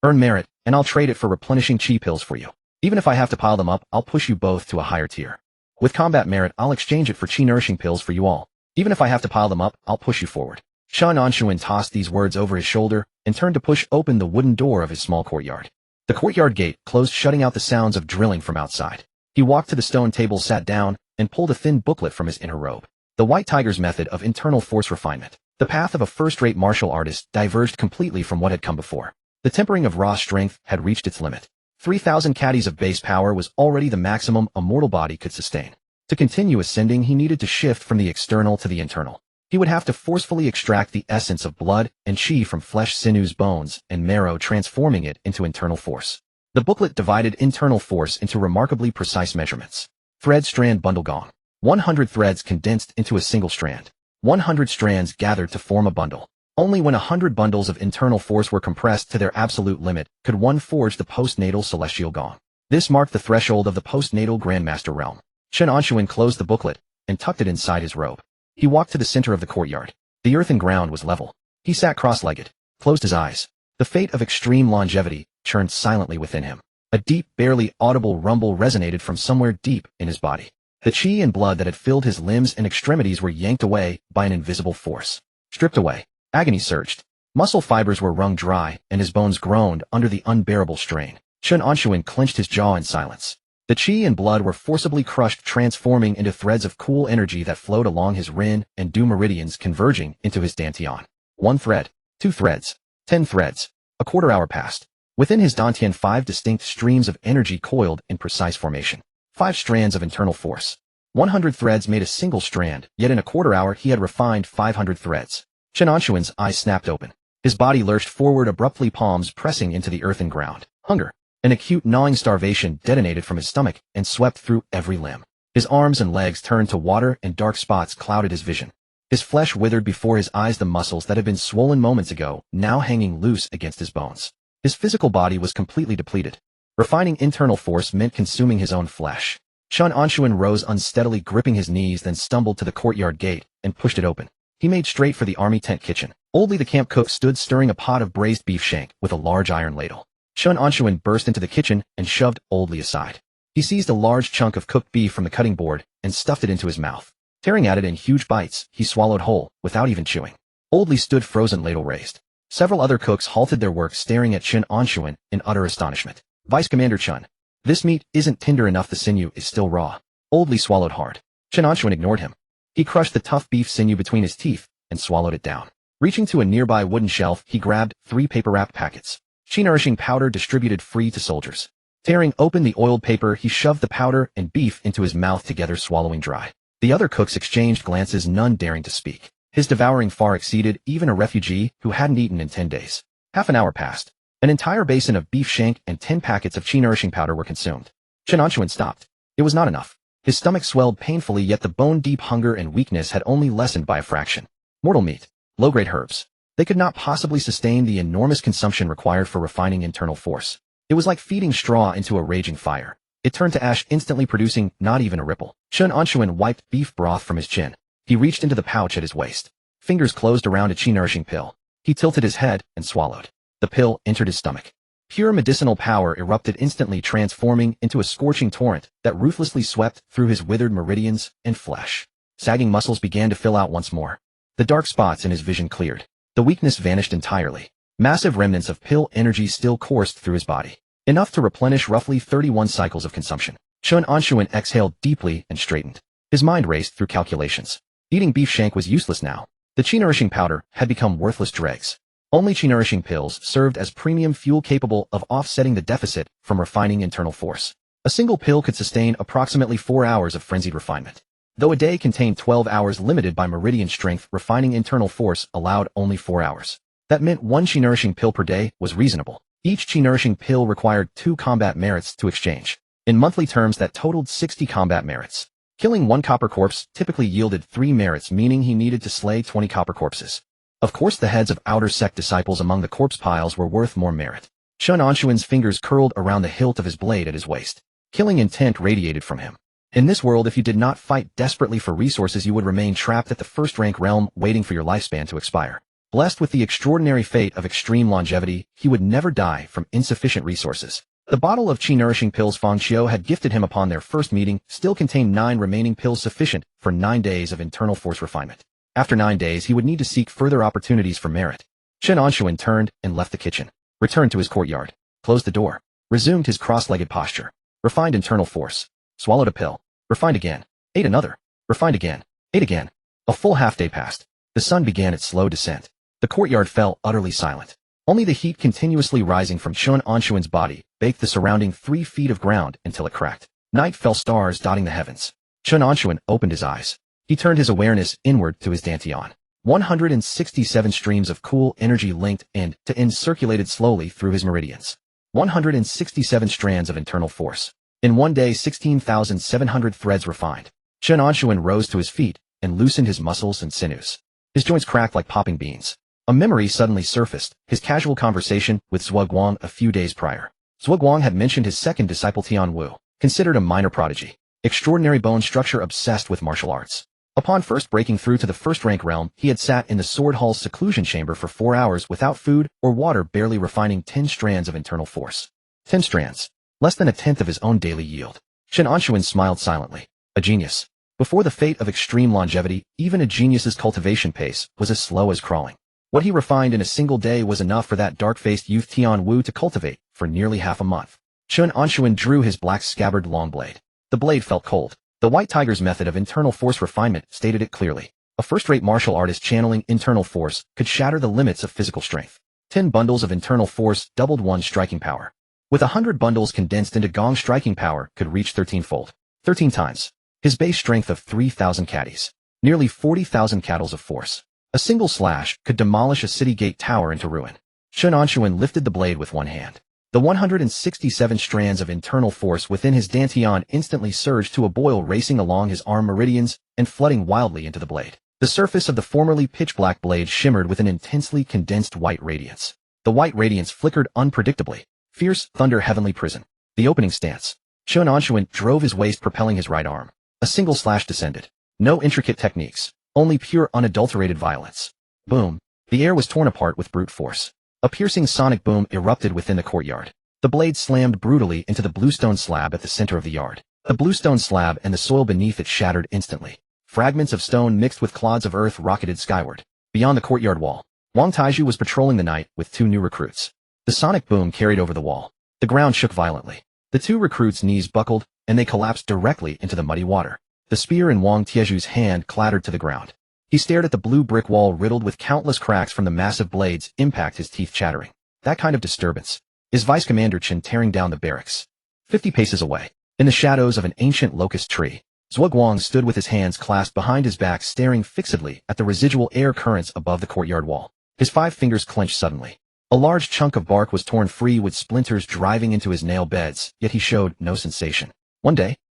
Earn merit, and I'll trade it for replenishing chi pills for you. Even if I have to pile them up, I'll push you both to a higher tier. With combat merit, I'll exchange it for chi nourishing pills for you all. Even if I have to pile them up, I'll push you forward. Chen Anshun tossed these words over his shoulder and turned to push open the wooden door of his small courtyard. The courtyard gate closed, shutting out the sounds of drilling from outside. He walked to the stone table, sat down, and pulled a thin booklet from his inner robe. The White Tiger's method of internal force refinement. The path of a first-rate martial artist diverged completely from what had come before. The tempering of raw strength had reached its limit. 3,000 caddies of base power was already the maximum a mortal body could sustain. To continue ascending, he needed to shift from the external to the internal. He would have to forcefully extract the essence of blood and chi from flesh, sinews, bones, and marrow, transforming it into internal force. The booklet divided internal force into remarkably precise measurements. Thread, strand, bundle, gong. 100 threads condensed into a single strand. 100 strands gathered to form a bundle. Only when 100 bundles of internal force were compressed to their absolute limit could one forge the postnatal celestial gong. This marked the threshold of the postnatal grandmaster realm. Chen Anshun closed the booklet and tucked it inside his robe. He walked to the center of the courtyard. The earthen ground was level. He sat cross-legged, closed his eyes. The fate of extreme longevity churned silently within him. A deep, barely audible rumble resonated from somewhere deep in his body. The chi and blood that had filled his limbs and extremities were yanked away by an invisible force. Stripped away. Agony surged. Muscle fibers were wrung dry, and his bones groaned under the unbearable strain. Chen Anshun clenched his jaw in silence. The chi and blood were forcibly crushed, transforming into threads of cool energy that flowed along his rin and du meridians, converging into his dantian. 1 thread. 2 threads. 10 threads. A quarter hour passed. Within his dantian, 5 distinct streams of energy coiled in precise formation. 5 strands of internal force. 100 threads made a single strand, yet in a quarter hour he had refined 500 threads. Chen Anshun's eyes snapped open. His body lurched forward abruptly, palms pressing into the earthen ground. Hunger. An acute gnawing starvation detonated from his stomach and swept through every limb. His arms and legs turned to water, and dark spots clouded his vision. His flesh withered before his eyes, the muscles that had been swollen moments ago now hanging loose against his bones. His physical body was completely depleted. Refining internal force meant consuming his own flesh. Chen Anshun rose unsteadily, gripping his knees, then stumbled to the courtyard gate and pushed it open. He made straight for the army tent kitchen. Oldly, the camp cook, stood stirring a pot of braised beef shank with a large iron ladle. Chen Anshun burst into the kitchen and shoved Oldly aside. He seized a large chunk of cooked beef from the cutting board and stuffed it into his mouth. Tearing at it in huge bites, he swallowed whole, without even chewing. Oldly stood frozen, ladle raised. Several other cooks halted their work, staring at Chen Anshun in utter astonishment. Vice Commander Chen, this meat isn't tender enough, the sinew is still raw. Oldly swallowed hard. Chen Anshun ignored him. He crushed the tough beef sinew between his teeth and swallowed it down. Reaching to a nearby wooden shelf, he grabbed 3 paper-wrapped packets. Chi nourishing powder distributed free to soldiers. Tearing open the oiled paper, he shoved the powder and beef into his mouth together, swallowing dry. The other cooks exchanged glances, none daring to speak. His devouring far exceeded even a refugee who hadn't eaten in 10 days. Half an hour passed. An entire basin of beef shank and 10 packets of chi nourishing powder were consumed. Chen Anshun stopped. It was not enough. His stomach swelled painfully, yet the bone-deep hunger and weakness had only lessened by a fraction. Mortal meat. Low-grade herbs. They could not possibly sustain the enormous consumption required for refining internal force. It was like feeding straw into a raging fire. It turned to ash, instantly producing not even a ripple. Chen Anshun wiped beef broth from his chin. He reached into the pouch at his waist. Fingers closed around a chi-nourishing pill. He tilted his head and swallowed. The pill entered his stomach. Pure medicinal power erupted instantly, transforming into a scorching torrent that ruthlessly swept through his withered meridians and flesh. Sagging muscles began to fill out once more. The dark spots in his vision cleared. The weakness vanished entirely. Massive remnants of pill energy still coursed through his body, enough to replenish roughly 31 cycles of consumption. Chen Anshun exhaled deeply and straightened. His mind raced through calculations. Eating beef shank was useless now. The chi-nourishing powder had become worthless dregs. Only chi-nourishing pills served as premium fuel, capable of offsetting the deficit from refining internal force. A single pill could sustain approximately 4 hours of frenzied refinement. Though a day contained 12 hours limited by meridian strength, refining internal force allowed only 4 hours. That meant 1 chi-nourishing pill per day was reasonable. Each chi-nourishing pill required 2 combat merits to exchange. In monthly terms, that totaled 60 combat merits. Killing 1 copper corpse typically yielded 3 merits, meaning he needed to slay 20 copper corpses. Of course the heads of outer sect disciples among the corpse piles were worth more merit. Chen Anshun's fingers curled around the hilt of his blade at his waist. Killing intent radiated from him. In this world, if you did not fight desperately for resources, you would remain trapped at the first-rank realm, waiting for your lifespan to expire. Blessed with the extraordinary fate of extreme longevity, he would never die from insufficient resources. The bottle of qi-nourishing pills Fang Qiu had gifted him upon their first meeting still contained 9 remaining pills sufficient for 9 days of internal force refinement. After 9 days, he would need to seek further opportunities for merit. Chen Anshun turned and left the kitchen, returned to his courtyard, closed the door, resumed his cross-legged posture, refined internal force, swallowed a pill, refined again, ate another, refined again, ate again. A full half-day passed. The sun began its slow descent. The courtyard fell utterly silent. Only the heat continuously rising from Chen Anshun's body baked the surrounding 3 feet of ground until it cracked. Night fell, stars dotting the heavens. Chen Anshun opened his eyes. He turned his awareness inward to his dantian. 167 streams of cool energy linked end to end circulated slowly through his meridians. 167 strands of internal force. In one day, 16,700 threads refined. Chen Anshun rose to his feet and loosened his muscles and sinews. His joints cracked like popping beans. A memory suddenly surfaced, his casual conversation with Zhuo Guang a few days prior. Zhuo Guang had mentioned his second disciple Tian Wu, considered a minor prodigy. Extraordinary bone structure, obsessed with martial arts. Upon first breaking through to the first-rank realm, he had sat in the Sword Hall's seclusion chamber for 4 hours without food or water, barely refining 10 strands of internal force. 10 strands. Less than a tenth of his own daily yield. Chen Anshun smiled silently. A genius. Before the fate of extreme longevity, even a genius's cultivation pace was as slow as crawling. What he refined in a single day was enough for that dark-faced youth Tian Wu to cultivate for nearly half a month. Chen Anshun drew his black scabbard long blade. The blade felt cold. The White Tiger's method of internal force refinement stated it clearly. A first-rate martial artist channeling internal force could shatter the limits of physical strength. 10 bundles of internal force doubled one's striking power. With 100 bundles condensed into Gong's striking power could reach 13-fold. 13 times. His base strength of 3,000 caddies. Nearly 40,000 cattles of force. A single slash could demolish a city gate tower into ruin. Chen Anshun lifted the blade with one hand. The 167 strands of internal force within his dantian instantly surged to a boil, racing along his arm meridians and flooding wildly into the blade. The surface of the formerly pitch-black blade shimmered with an intensely condensed white radiance. The white radiance flickered unpredictably. Fierce thunder, heavenly prison. The opening stance. Chen Anshun drove his waist, propelling his right arm. A single slash descended. No intricate techniques. Only pure, unadulterated violence. Boom. The air was torn apart with brute force. A piercing sonic boom erupted within the courtyard. The blade slammed brutally into the bluestone slab at the center of the yard. The bluestone slab and the soil beneath it shattered instantly. Fragments of stone mixed with clods of earth rocketed skyward. Beyond the courtyard wall, Wang Taiju was patrolling the night with 2 new recruits. The sonic boom carried over the wall. The ground shook violently. The 2 recruits' knees buckled, and they collapsed directly into the muddy water. The spear in Wang Tieju's hand clattered to the ground. He stared at the blue brick wall riddled with countless cracks from the massive blades' impact, his teeth chattering. That kind of disturbance. Is Vice Commander Chen tearing down the barracks? 50 paces away, in the shadows of an ancient locust tree, Zhuo Guang stood with his hands clasped behind his back, staring fixedly at the residual air currents above the courtyard wall. His 5 fingers clenched suddenly. A large chunk of bark was torn free, with splinters driving into his nail beds, yet he showed no sensation.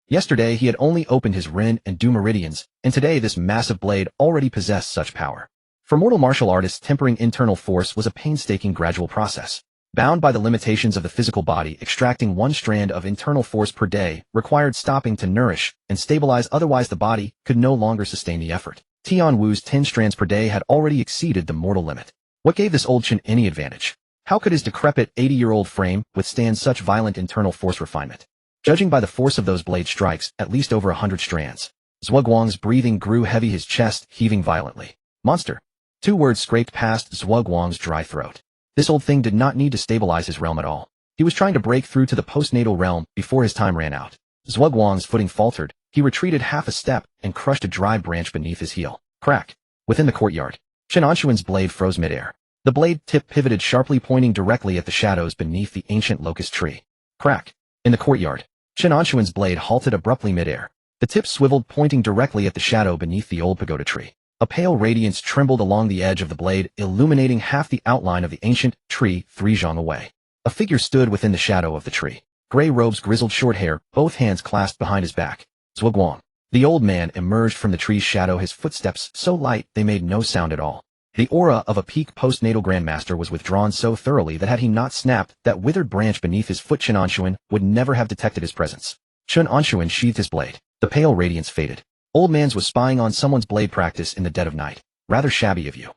Yesterday he had only opened his Ren and Du meridians, and today this massive blade already possessed such power. For mortal martial artists, tempering internal force was a painstaking, gradual process. Bound by the limitations of the physical body, extracting 1 strand of internal force per day required stopping to nourish and stabilize, otherwise the body could no longer sustain the effort. Tian Wu's 10 strands per day had already exceeded the mortal limit. What gave this old Chen any advantage? How could his decrepit 80-year-old frame withstand such violent internal force refinement? Judging by the force of those blade strikes, at least over 100 strands. Zhuo Guang's breathing grew heavy, his chest heaving violently. Monster. 2 words scraped past Zhuo Guang's dry throat. This old thing did not need to stabilize his realm at all. He was trying to break through to the postnatal realm before his time ran out. Zhuo Guang's footing faltered. He retreated half a step and crushed a dry branch beneath his heel. Crack. Within the courtyard, Chen Anshun's blade froze midair. The blade tip pivoted sharply, pointing directly at the shadows beneath the ancient locust tree. Crack. In the courtyard, Chen Anshun's blade halted abruptly midair. The tip swiveled, pointing directly at the shadow beneath the old pagoda tree. A pale radiance trembled along the edge of the blade, illuminating half the outline of the ancient tree 3 zhang away. A figure stood within the shadow of the tree. Gray robes, grizzled short hair, both hands clasped behind his back. Zhuo Guang. The old man emerged from the tree's shadow, his footsteps so light they made no sound at all. The aura of a peak postnatal grandmaster was withdrawn so thoroughly that had he not snapped that withered branch beneath his foot, Chen Anshun would never have detected his presence. Chen Anshun sheathed his blade. The pale radiance faded. Old man's was spying on someone's blade practice in the dead of night. Rather shabby of you.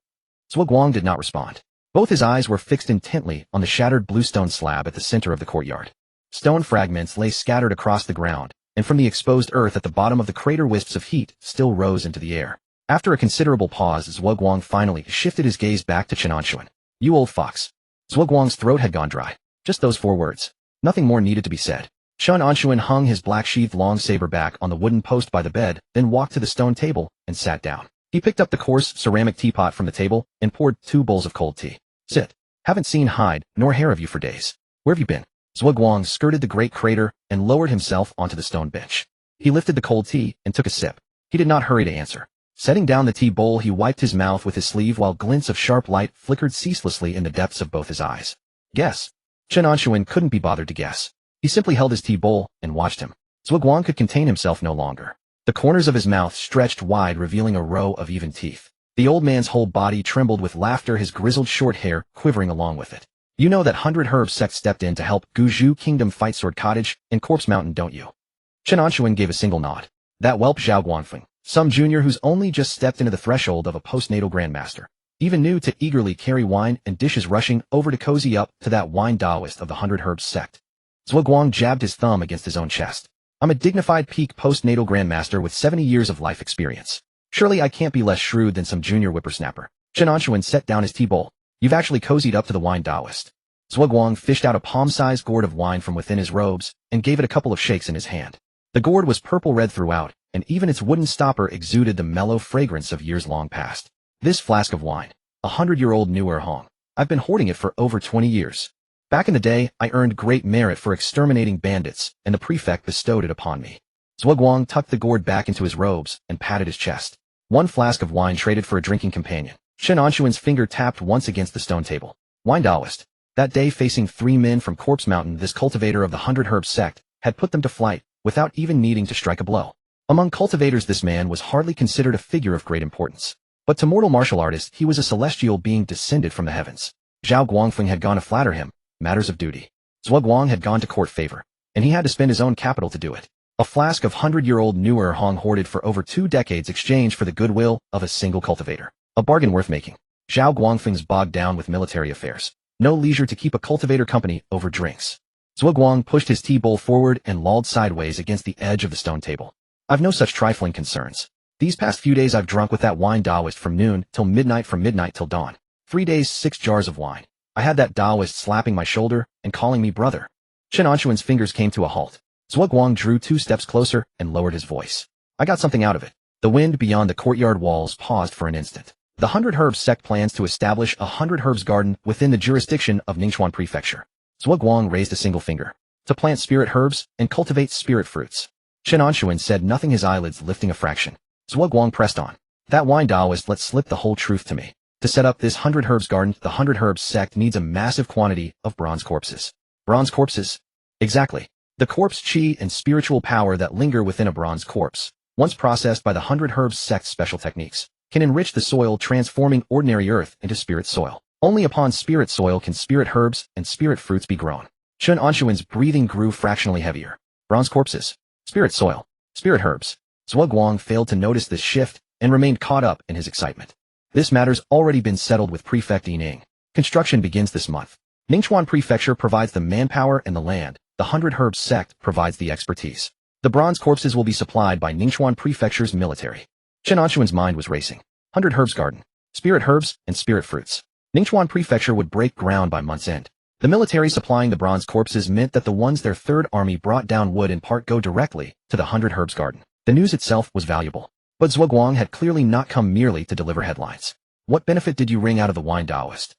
Zhuo Guang did not respond. Both his eyes were fixed intently on the shattered bluestone slab at the center of the courtyard. Stone fragments lay scattered across the ground, and from the exposed earth at the bottom of the crater wisps of heat still rose into the air. After a considerable pause, Zhuo Guang finally shifted his gaze back to Chen Anshun. You old fox. Zhuo Guang's throat had gone dry. Just those 4 words. Nothing more needed to be said. Chen Anshun hung his black-sheathed long saber back on the wooden post by the bed, then walked to the stone table and sat down. He picked up the coarse ceramic teapot from the table and poured 2 bowls of cold tea. Sit. Haven't seen hide nor hair of you for days. Where have you been? Zhuo Guang skirted the great crater and lowered himself onto the stone bench. He lifted the cold tea and took a sip. He did not hurry to answer. Setting down the tea bowl, he wiped his mouth with his sleeve while glints of sharp light flickered ceaselessly in the depths of both his eyes. Guess. Chen Anshun couldn't be bothered to guess. He simply held his tea bowl and watched him. Zhuo Guang could contain himself no longer. The corners of his mouth stretched wide, revealing a row of even teeth. The old man's whole body trembled with laughter, his grizzled short hair quivering along with it. You know that 100 Herb sect stepped in to help Guzhou Kingdom fight Sword Cottage and Corpse Mountain, don't you? Chen Anshun gave a single nod. That whelp Zhao Guangfeng, some junior who's only just stepped into the threshold of a postnatal grandmaster, even new to eagerly carry wine and dishes, rushing over to cozy up to that wine Taoist of the 100 Herbs sect. Zhuo Guang jabbed his thumb against his own chest. I'm a dignified peak postnatal grandmaster with 70 years of life experience. Surely I can't be less shrewd than some junior whippersnapper. Chen Anshun set down his tea bowl. You've actually cozied up to the wine Taoist. Zhuo Guang fished out a palm-sized gourd of wine from within his robes and gave it a couple of shakes in his hand. The gourd was purple-red throughout, and even its wooden stopper exuded the mellow fragrance of years long past. This flask of wine, 100-year-old newer Hong. I've been hoarding it for over 20 years. Back in the day, I earned great merit for exterminating bandits, and the prefect bestowed it upon me. Zhuo Guang tucked the gourd back into his robes and patted his chest. 1 flask of wine traded for a drinking companion. Chen Anshun's finger tapped once against the stone table. Wine Taoist. That day, facing 3 men from Corpse Mountain, this cultivator of the 100 Herb sect had put them to flight without even needing to strike a blow. Among cultivators, this man was hardly considered a figure of great importance. But to mortal martial artists, he was a celestial being descended from the heavens. Zhao Guangfeng had gone to flatter him. Matters of duty. Zhuo Guang had gone to court favor, and he had to spend his own capital to do it. A flask of 100-year-old newer Hong hoarded for over 2 decades exchanged for the goodwill of a single cultivator. A bargain worth making. Zhao Guangfeng's bogged down with military affairs. No leisure to keep a cultivator company over drinks. Zhuo Guang pushed his tea bowl forward and lolled sideways against the edge of the stone table. I've no such trifling concerns. These past few days I've drunk with that wine Taoist from noon till midnight, from midnight till dawn. 3 days, 6 jars of wine. I had that Taoist slapping my shoulder and calling me brother. Chen Anshun's fingers came to a halt. Zhuo Guang drew 2 steps closer and lowered his voice. I got something out of it. The wind beyond the courtyard walls paused for an instant. The 100 Herbs sect plans to establish a 100 Herbs garden within the jurisdiction of Ningchuan Prefecture. Zhuo Guang raised a single finger. To plant spirit herbs and cultivate spirit fruits. Chen Anshun said nothing, his eyelids lifting a fraction. Zhuo Guang pressed on. That wine Taoist let slip the whole truth to me. To set up this 100 Herbs garden, the 100 Herbs sect needs a massive quantity of bronze corpses. Bronze corpses? Exactly. The corpse chi and spiritual power that linger within a bronze corpse, once processed by the 100 Herbs sect's special techniques, can enrich the soil, transforming ordinary earth into spirit soil. Only upon spirit soil can spirit herbs and spirit fruits be grown. Chen Anshun's breathing grew fractionally heavier. Bronze corpses. Spirit soil. Spirit herbs. Zhuo Guang failed to notice this shift and remained caught up in his excitement. This matter's already been settled with Prefect Yining. Construction begins this month. Ningchuan Prefecture provides the manpower and the land. The 100 Herbs sect provides the expertise. The bronze corpses will be supplied by Ningchuan Prefecture's military. Chen Anshun's mind was racing. 100 Herbs garden. Spirit herbs and spirit fruits. Ningchuan Prefecture would break ground by month's end. The military supplying the bronze corpses meant that the ones their third army brought down would in part go directly to the 100 Herbs garden. The news itself was valuable. But Zhuo Guang had clearly not come merely to deliver headlines. What benefit did you wring out of the wine Taoist?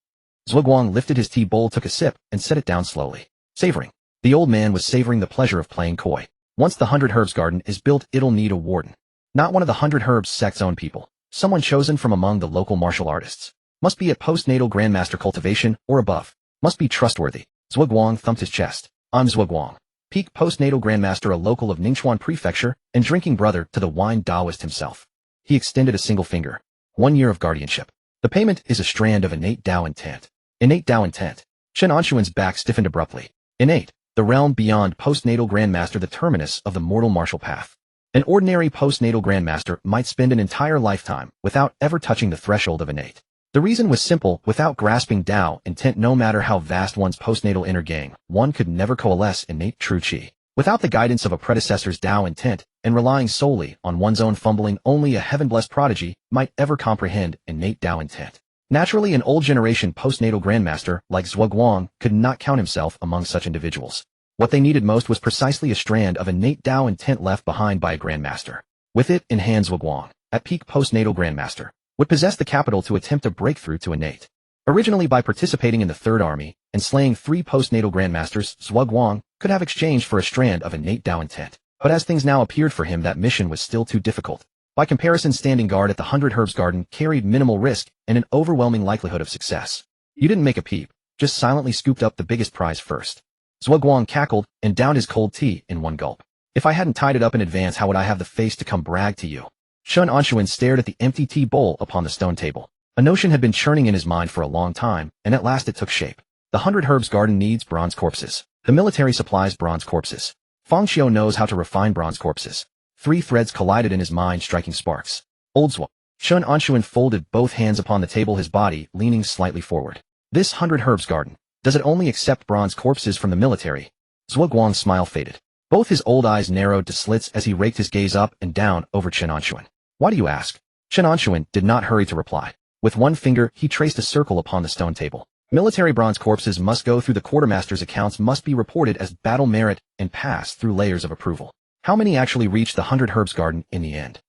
Zhuo Guang lifted his tea bowl, took a sip, and set it down slowly. Savoring. The old man was savoring the pleasure of playing coy. Once the 100 Herbs garden is built, it'll need a warden. Not one of the 100 Herbs sect's own people. Someone chosen from among the local martial artists. Must be at postnatal grandmaster cultivation or above. Must be trustworthy. Zhuo Guang thumped his chest. I'm Zhuo Guang. Peak postnatal grandmaster, a local of Ningchuan Prefecture, and drinking brother to the wine Taoist himself. He extended a single finger. 1 year of guardianship. The payment is a strand of innate Tao intent. Innate Tao intent. Chen Anshun's back stiffened abruptly. Innate, the realm beyond postnatal grandmaster, the terminus of the mortal martial path. An ordinary postnatal grandmaster might spend an entire lifetime without ever touching the threshold of innate. The reason was simple: without grasping Tao intent, no matter how vast one's postnatal inner game, one could never coalesce innate true qi. Without the guidance of a predecessor's Tao intent, and relying solely on one's own fumbling, only a heaven-blessed prodigy might ever comprehend innate Tao intent. Naturally, an old generation postnatal grandmaster like Zhuguang could not count himself among such individuals. What they needed most was precisely a strand of innate Tao intent left behind by a grandmaster. With it in hand, Zhuguang, at peak postnatal grandmaster, would possess the capital to attempt a breakthrough to innate. Originally, by participating in the Third Army and slaying 3 postnatal grandmasters, Zhuguang could have exchanged for a strand of innate Tao intent. But as things now appeared for him, that mission was still too difficult. By comparison, standing guard at the 100 Herbs Garden carried minimal risk and an overwhelming likelihood of success. You didn't make a peep, just silently scooped up the biggest prize first. Zhuguang cackled and downed his cold tea in one gulp. If I hadn't tied it up in advance, how would I have the face to come brag to you? Chen Anshun stared at the empty tea bowl upon the stone table. A notion had been churning in his mind for a long time, and at last it took shape. The 100 Herbs Garden needs bronze corpses. The military supplies bronze corpses. Fang Xiu knows how to refine bronze corpses. 3 threads collided in his mind, striking sparks. Old Zhuo. Chen Anshun folded both hands upon the table, his body leaning slightly forward. This 100 Herbs Garden, does it only accept bronze corpses from the military? Zhuguang's smile faded. Both his old eyes narrowed to slits as he raked his gaze up and down over Chen Anshun. Why do you ask? Chen Anshun did not hurry to reply. With one finger, he traced a circle upon the stone table. Military bronze corpses must go through the quartermaster's accounts, must be reported as battle merit, and pass through layers of approval. How many actually reached the 100 Herbs Garden in the end?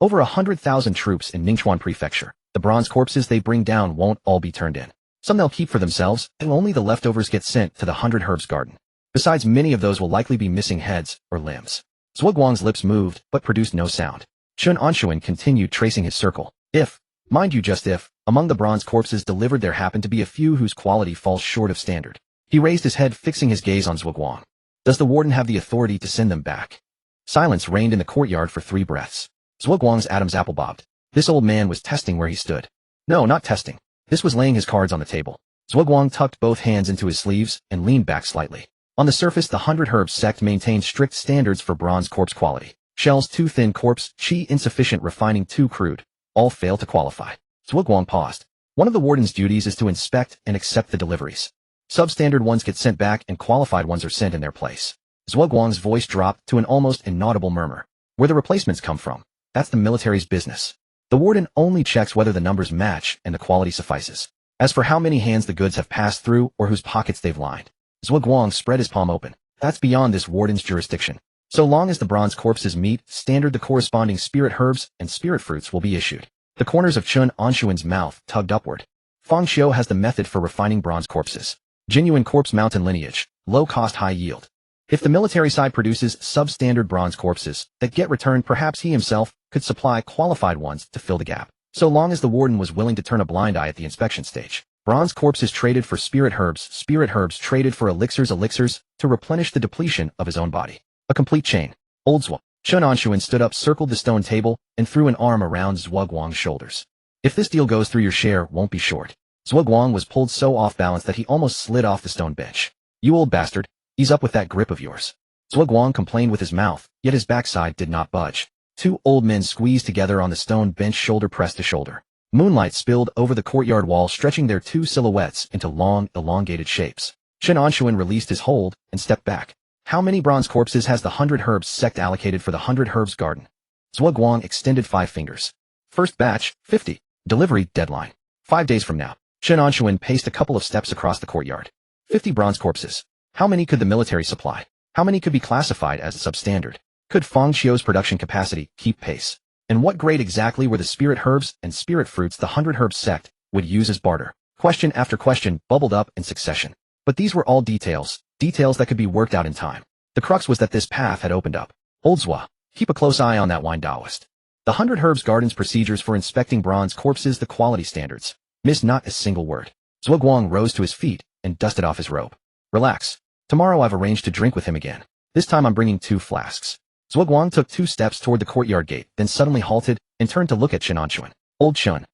Over 100,000 troops in Ningchuan Prefecture. The bronze corpses they bring down won't all be turned in. Some they'll keep for themselves, and only the leftovers get sent to the 100 Herbs Garden. Besides, many of those will likely be missing heads or limbs. Zhuguang's lips moved, but produced no sound. Chen Anshun continued tracing his circle. If, mind you, just if, among the bronze corpses delivered there happened to be a few whose quality falls short of standard. He raised his head, fixing his gaze on Zhuguang. Does the warden have the authority to send them back? Silence reigned in the courtyard for 3 breaths. Zhuguang's Adam's apple bobbed. This old man was testing where he stood. No, not testing. This was laying his cards on the table. Zhuguang tucked both hands into his sleeves and leaned back slightly. On the surface, the 100 Herbs sect maintained strict standards for bronze corpse quality. Shells too thin, corpse, qi insufficient, refining too crude. All fail to qualify. Zhuguang paused. One of the warden's duties is to inspect and accept the deliveries. Substandard ones get sent back and qualified ones are sent in their place. Zhuguang's voice dropped to an almost inaudible murmur. Where the replacements come from, that's the military's business. The warden only checks whether the numbers match and the quality suffices. As for how many hands the goods have passed through or whose pockets they've lined, Zhuguang spread his palm open. That's beyond this warden's jurisdiction. So long as the bronze corpses meet standard, the corresponding spirit herbs and spirit fruits will be issued. The corners of Chen Anshun's mouth tugged upward. Fang Xiu has the method for refining bronze corpses. Genuine corpse mountain lineage, low cost, high yield. If the military side produces substandard bronze corpses that get returned, perhaps he himself could supply qualified ones to fill the gap. So long as the warden was willing to turn a blind eye at the inspection stage. Bronze corpses traded for spirit herbs traded for elixirs to replenish the depletion of his own body. A complete chain. Old Zhuo. Chen Anshun stood up, circled the stone table, and threw an arm around Zhuguang's shoulders. If this deal goes through, your share won't be short. Zhuguang was pulled so off balance that he almost slid off the stone bench. You old bastard, ease up with that grip of yours. Zhuguang complained with his mouth, yet his backside did not budge. 2 old men squeezed together on the stone bench, shoulder pressed to shoulder. Moonlight spilled over the courtyard wall, stretching their 2 silhouettes into long, elongated shapes. Chen Anshun released his hold and stepped back. How many bronze corpses has the 100 Herbs sect allocated for the 100 Herbs Garden? Zhuguang extended 5 fingers. First batch, 50. Delivery deadline, 5 days from now. Chen Anshun paced a couple of steps across the courtyard. 50 bronze corpses. How many could the military supply? How many could be classified as substandard? Could Fang Xiu's production capacity keep pace? And what grade exactly were the spirit herbs and spirit fruits the 100 Herbs sect would use as barter? Question after question bubbled up in succession. But these were all details that could be worked out in time. The crux was that this path had opened up. Old Zhuo, keep a close eye on that wine Taoist. The 100 Herbs Garden's procedures for inspecting bronze corpses, the quality standards. Miss not a single word. Zhuguang rose to his feet and dusted off his robe. Relax. Tomorrow I've arranged to drink with him again. This time I'm bringing 2 flasks. Zhuguang took 2 steps toward the courtyard gate, then suddenly halted and turned to look at Chen Anshun. Old Chen,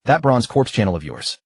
That bronze corpse channel of yours.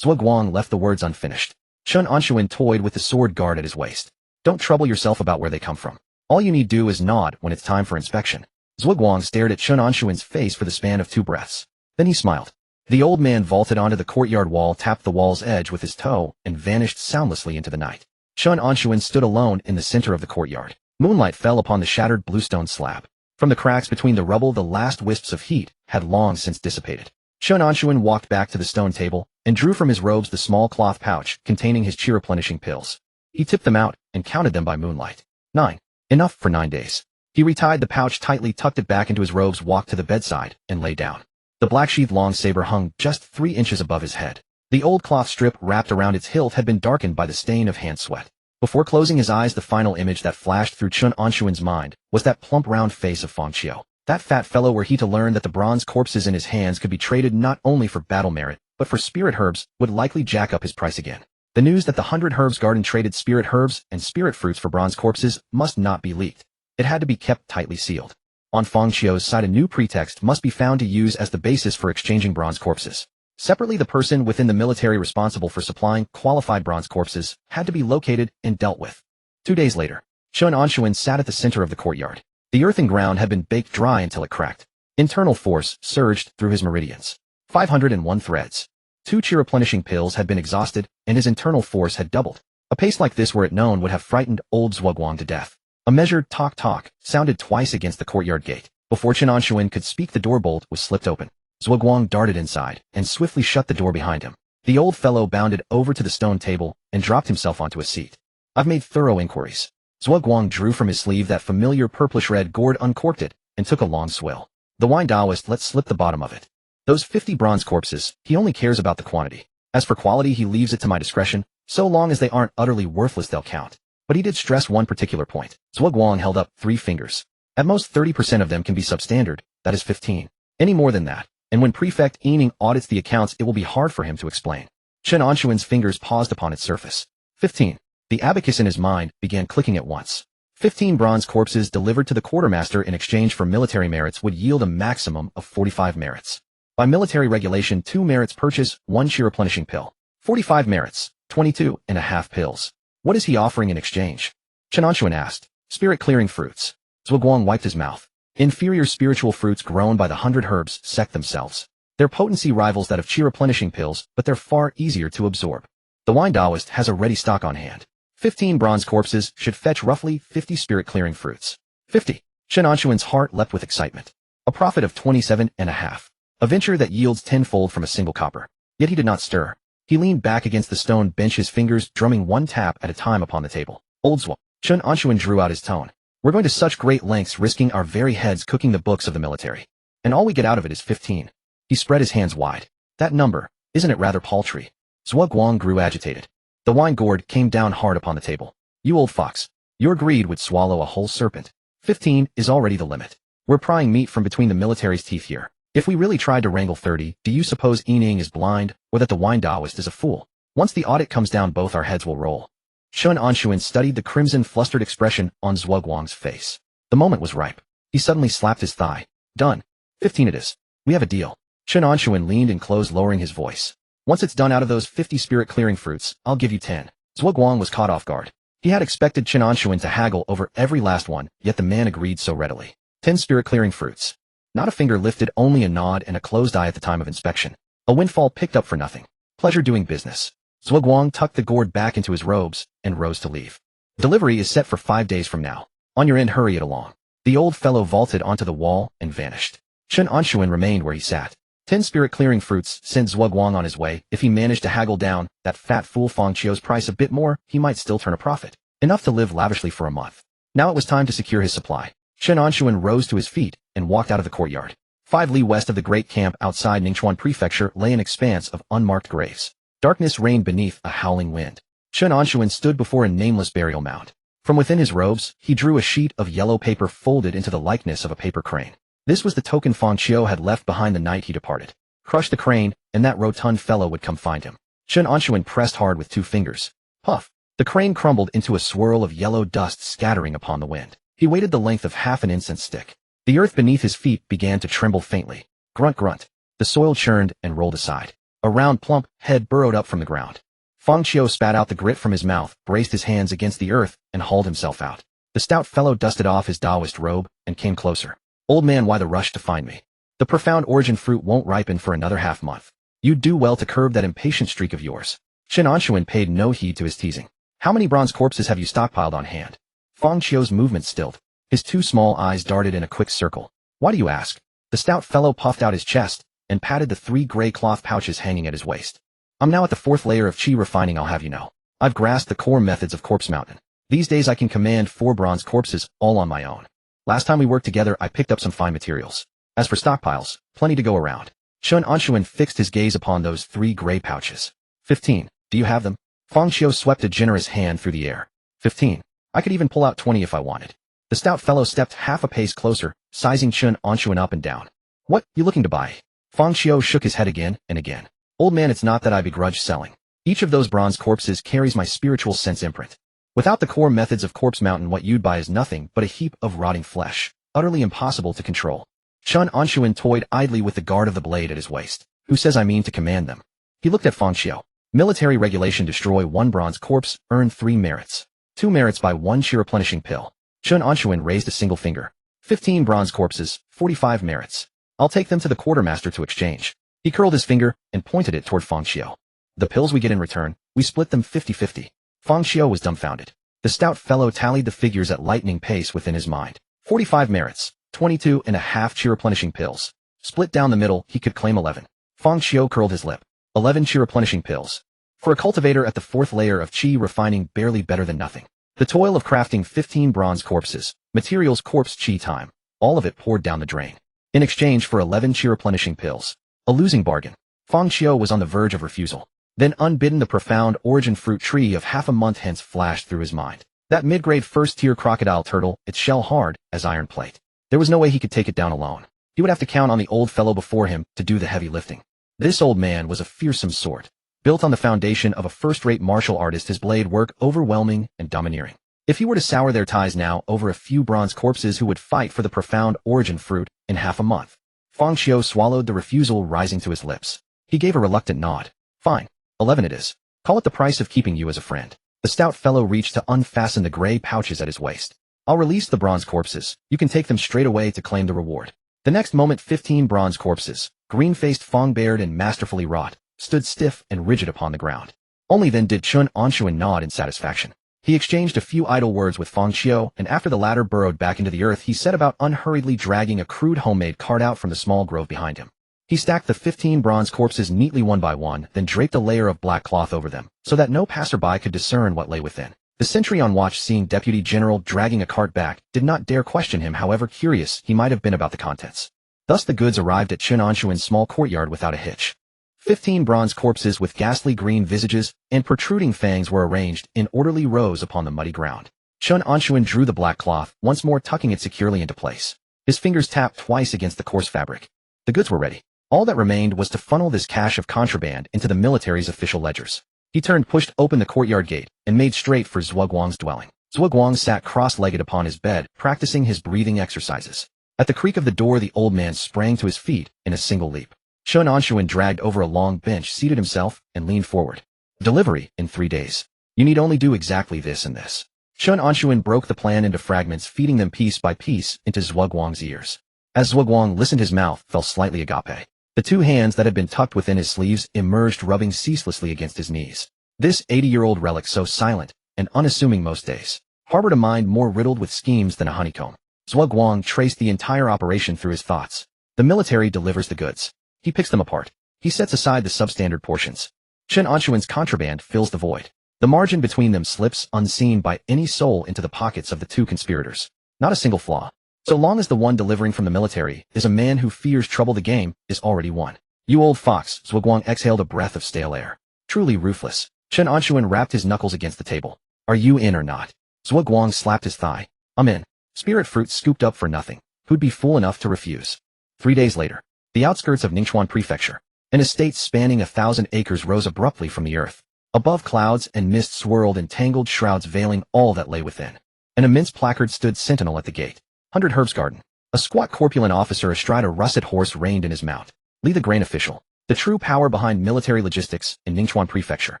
Zhuo Guang left the words unfinished. Chen Anshun toyed with the sword guard at his waist. Don't trouble yourself about where they come from. All you need do is nod when it's time for inspection. Zhuo Guang stared at Chen Anshun's face for the span of 2 breaths. Then he smiled. The old man vaulted onto the courtyard wall, tapped the wall's edge with his toe, and vanished soundlessly into the night. Chen Anshun stood alone in the center of the courtyard. Moonlight fell upon the shattered bluestone slab. From the cracks between the rubble, the last wisps of heat had long since dissipated. Chen Anshun walked back to the stone table and drew from his robes the small cloth pouch containing his chi-replenishing pills. He tipped them out and counted them by moonlight. 9. Enough for 9 days. He retied the pouch tightly, tucked it back into his robes, walked to the bedside, and lay down. The black-sheathed long saber hung just 3 inches above his head. The old cloth strip wrapped around its hilt had been darkened by the stain of hand sweat. Before closing his eyes, the final image that flashed through Chen Anshun's mind was that plump round face of Fang Qiu. That fat fellow, were he to learn that the bronze corpses in his hands could be traded not only for battle merit, but for spirit herbs, would likely jack up his price again. The news that the 100 Herbs Garden traded spirit herbs and spirit fruits for bronze corpses must not be leaked. It had to be kept tightly sealed. On Fang Qiu's side, a new pretext must be found to use as the basis for exchanging bronze corpses. Separately, the person within the military responsible for supplying qualified bronze corpses had to be located and dealt with. 2 days later, Chen Anshun sat at the center of the courtyard. The earthen ground had been baked dry until it cracked. Internal force surged through his meridians. 501 threads. 2 chi-replenishing pills had been exhausted, and his internal force had doubled. A pace like this, were it known, would have frightened old Zhuo Guang to death. A measured tock-tock sounded twice against the courtyard gate. Before Chen Anshun could speak, the door bolt was slipped open. Zhuo Guang darted inside and swiftly shut the door behind him. The old fellow bounded over to the stone table and dropped himself onto a seat. I've made thorough inquiries. Zhuo Guang drew from his sleeve that familiar purplish-red gourd, uncorked it, and took a long swill. The wine Taoist let slip the bottom of it. Those 50 bronze corpses, he only cares about the quantity. As for quality, he leaves it to my discretion. So long as they aren't utterly worthless, they'll count. But he did stress one particular point. Zhuo Guang held up 3 fingers. At most 30% of them can be substandard, that is 15. Any more than that, and when Prefect Yining audits the accounts, it will be hard for him to explain. Chen Anshun's fingers paused upon its surface. 15. The abacus in his mind began clicking at once. 15 bronze corpses delivered to the quartermaster in exchange for military merits would yield a maximum of 45 merits. By military regulation, 2 merits purchase 1 chi-replenishing pill. 45 merits, 22.5 pills. What is he offering in exchange? Chen Anshun asked. Spirit-clearing fruits. Zhuo Guang wiped his mouth. Inferior spiritual fruits grown by the 100 herbs sect themselves. Their potency rivals that of chi-replenishing pills, but they're far easier to absorb. The wine Taoist has a ready stock on hand. 15 bronze corpses should fetch roughly 50 spirit-clearing fruits. 50. Chen Anshun's heart leapt with excitement. A profit of 27.5. A venture that yields tenfold from a single copper. Yet he did not stir. He leaned back against the stone bench, his fingers drumming 1 tap at a time upon the table. Old Zhuo. Chen Anshun drew out his tone. We're going to such great lengths, risking our very heads cooking the books of the military. And all we get out of it is 15. He spread his hands wide. That number, isn't it rather paltry? Zhuo Guang grew agitated. The wine gourd came down hard upon the table. You old fox. Your greed would swallow a whole serpent. 15 is already the limit. We're prying meat from between the military's teeth here. If we really tried to wrangle 30, do you suppose Yining is blind, or that the wine Taoist is a fool? Once the audit comes down, both our heads will roll. Chen Anshun studied the crimson, flustered expression on Zhuo Guang's face. The moment was ripe. He suddenly slapped his thigh. Done. 15 it is. We have a deal. Chen Anshun leaned and closed, lowering his voice. Once it's done, out of those 50 spirit-clearing fruits, I'll give you 10. Zhuo Guang was caught off guard. He had expected Chen Anshun to haggle over every last one, yet the man agreed so readily. 10 spirit-clearing fruits. Not a finger lifted, only a nod and a closed eye at the time of inspection. A windfall picked up for nothing. Pleasure doing business. Zhuo Guang tucked the gourd back into his robes and rose to leave. Delivery is set for 5 days from now. On your end, hurry it along. The old fellow vaulted onto the wall and vanished. Chen Anshun remained where he sat. 10 spirit-clearing fruits sent Zhuo Guang on his way. If he managed to haggle down that fat fool Fang Qiu's price a bit more, he might still turn a profit. Enough to live lavishly for a month. Now it was time to secure his supply. Chen Anshun rose to his feet and walked out of the courtyard. 5 li west of the great camp outside Ningchuan Prefecture lay an expanse of unmarked graves. Darkness reigned beneath a howling wind. Chen Anshun stood before a nameless burial mound. From within his robes, he drew a sheet of yellow paper folded into the likeness of a paper crane. This was the token Fang Qiu had left behind the night he departed. Crush the crane, and that rotund fellow would come find him. Chen Anshun pressed hard with 2 fingers. Puff! The crane crumbled into a swirl of yellow dust scattering upon the wind. He waited the length of half an incense stick. The earth beneath his feet began to tremble faintly. Grunt, grunt. The soil churned and rolled aside. A round, plump head burrowed up from the ground. Fang Qiu spat out the grit from his mouth, braced his hands against the earth, and hauled himself out. The stout fellow dusted off his Taoist robe and came closer. Old man, why the rush to find me? The profound origin fruit won't ripen for another half-month. You'd do well to curb that impatient streak of yours. Chen Anshun paid no heed to his teasing. How many bronze corpses have you stockpiled on hand? Fang Qiu's movement stilled. His two small eyes darted in a quick circle. Why do you ask? The stout fellow puffed out his chest and patted the 3 gray cloth pouches hanging at his waist. I'm now at the 4th layer of chi refining, I'll have you know. I've grasped the core methods of corpse mountain. These days I can command 4 bronze corpses, all on my own. Last time we worked together I picked up some fine materials. As for stockpiles, plenty to go around. Chen Anshun fixed his gaze upon those 3 gray pouches. 15. Do you have them? Fang Qiu swept a generous hand through the air. 15. I could even pull out 20 if I wanted. The stout fellow stepped half a pace closer, sizing Chen Anshun up and down. What, you looking to buy? Fang Qiu shook his head again and again. Old man, it's not that I begrudge selling. Each of those bronze corpses carries my spiritual sense imprint. Without the core methods of Corpse Mountain, what you'd buy is nothing but a heap of rotting flesh, utterly impossible to control. Chen Anshun toyed idly with the guard of the blade at his waist. Who says I mean to command them? He looked at Fang Qiu. Military regulation: destroy 1 bronze corpse, earn 3 merits. 2 merits by 1 chi replenishing pill. Chen Anshun raised a single finger. 15 bronze corpses, 45 merits. I'll take them to the quartermaster to exchange. He curled his finger and pointed it toward Fang Qiu. The pills we get in return, we split them 50-50. Fang Qiu was dumbfounded. The stout fellow tallied the figures at lightning pace within his mind. 45 merits, 22.5 chi replenishing pills. Split down the middle, he could claim 11. Fang Qiu curled his lip. 11 chi replenishing pills. For a cultivator at the 4th layer of chi refining, barely better than nothing. The toil of crafting 15 bronze corpses, materials, corpse chi time, all of it poured down the drain. In exchange for 11 chi replenishing pills. A losing bargain. Fang Qiu was on the verge of refusal. Then unbidden, the profound origin fruit tree of half a month hence flashed through his mind. That mid-grade 1st-tier crocodile turtle, its shell hard as iron plate. There was no way he could take it down alone. He would have to count on the old fellow before him to do the heavy lifting. This old man was a fearsome sort. Built on the foundation of a first-rate martial artist, his blade work overwhelming and domineering. If he were to sour their ties now over a few bronze corpses who would fight for the profound origin fruit in half a month. Fang Qiu swallowed the refusal rising to his lips. He gave a reluctant nod. Fine. 11 it is. Call it the price of keeping you as a friend. The stout fellow reached to unfasten the gray pouches at his waist. I'll release the bronze corpses. You can take them straight away to claim the reward. The next moment 15 bronze corpses, green-faced, fang-bared and masterfully wrought, stood stiff and rigid upon the ground. Only then did Chen Anshun nod in satisfaction. He exchanged a few idle words with Fang Qiu, and after the latter burrowed back into the earth, he set about unhurriedly dragging a crude homemade cart out from the small grove behind him. He stacked the 15 bronze corpses neatly one by one, then draped a layer of black cloth over them, so that no passerby could discern what lay within. The sentry on watch, seeing Deputy General dragging a cart back, did not dare question him, however curious he might have been about the contents. Thus the goods arrived at Chen Anshun's small courtyard without a hitch. 15 bronze corpses with ghastly green visages and protruding fangs were arranged in orderly rows upon the muddy ground. Chen Anshun drew the black cloth, once more tucking it securely into place. His fingers tapped twice against the coarse fabric. The goods were ready. All that remained was to funnel this cache of contraband into the military's official ledgers. He turned, pushed open the courtyard gate, and made straight for Zhuguang's dwelling. Zhuguang sat cross-legged upon his bed, practicing his breathing exercises. At the creak of the door, the old man sprang to his feet in a single leap. Chen Anshun dragged over a long bench, seated himself, and leaned forward. Delivery in 3 days. You need only do exactly this and this. Chen Anshun broke the plan into fragments, feeding them piece by piece into Zhuguang's ears. As Zhuguang listened, his mouth fell slightly agape. The 2 hands that had been tucked within his sleeves emerged, rubbing ceaselessly against his knees. This 80-year-old relic, so silent and unassuming most days, harbored a mind more riddled with schemes than a honeycomb. Zhuguang traced the entire operation through his thoughts. The military delivers the goods. He picks them apart. He sets aside the substandard portions. Chen Anshun's contraband fills the void. The margin between them slips unseen by any soul into the pockets of the 2 conspirators. Not a single flaw. So long as the one delivering from the military is a man who fears trouble, the game is already won. You old fox! Zhuguang exhaled a breath of stale air. Truly ruthless. Chen Anshun rapped his knuckles against the table. Are you in or not? Zhuguang slapped his thigh. I'm in. Spirit fruit scooped up for nothing. Who'd be fool enough to refuse? 3 days later. The outskirts of Ningchuan Prefecture. An estate spanning 1,000 acres rose abruptly from the earth. Above, clouds and mist swirled in tangled shrouds, veiling all that lay within. An immense placard stood sentinel at the gate. 100 Herbs Garden. A squat corpulent officer astride a russet horse reined in his mount. Li the Grain Official, the true power behind military logistics in Ningchuan Prefecture.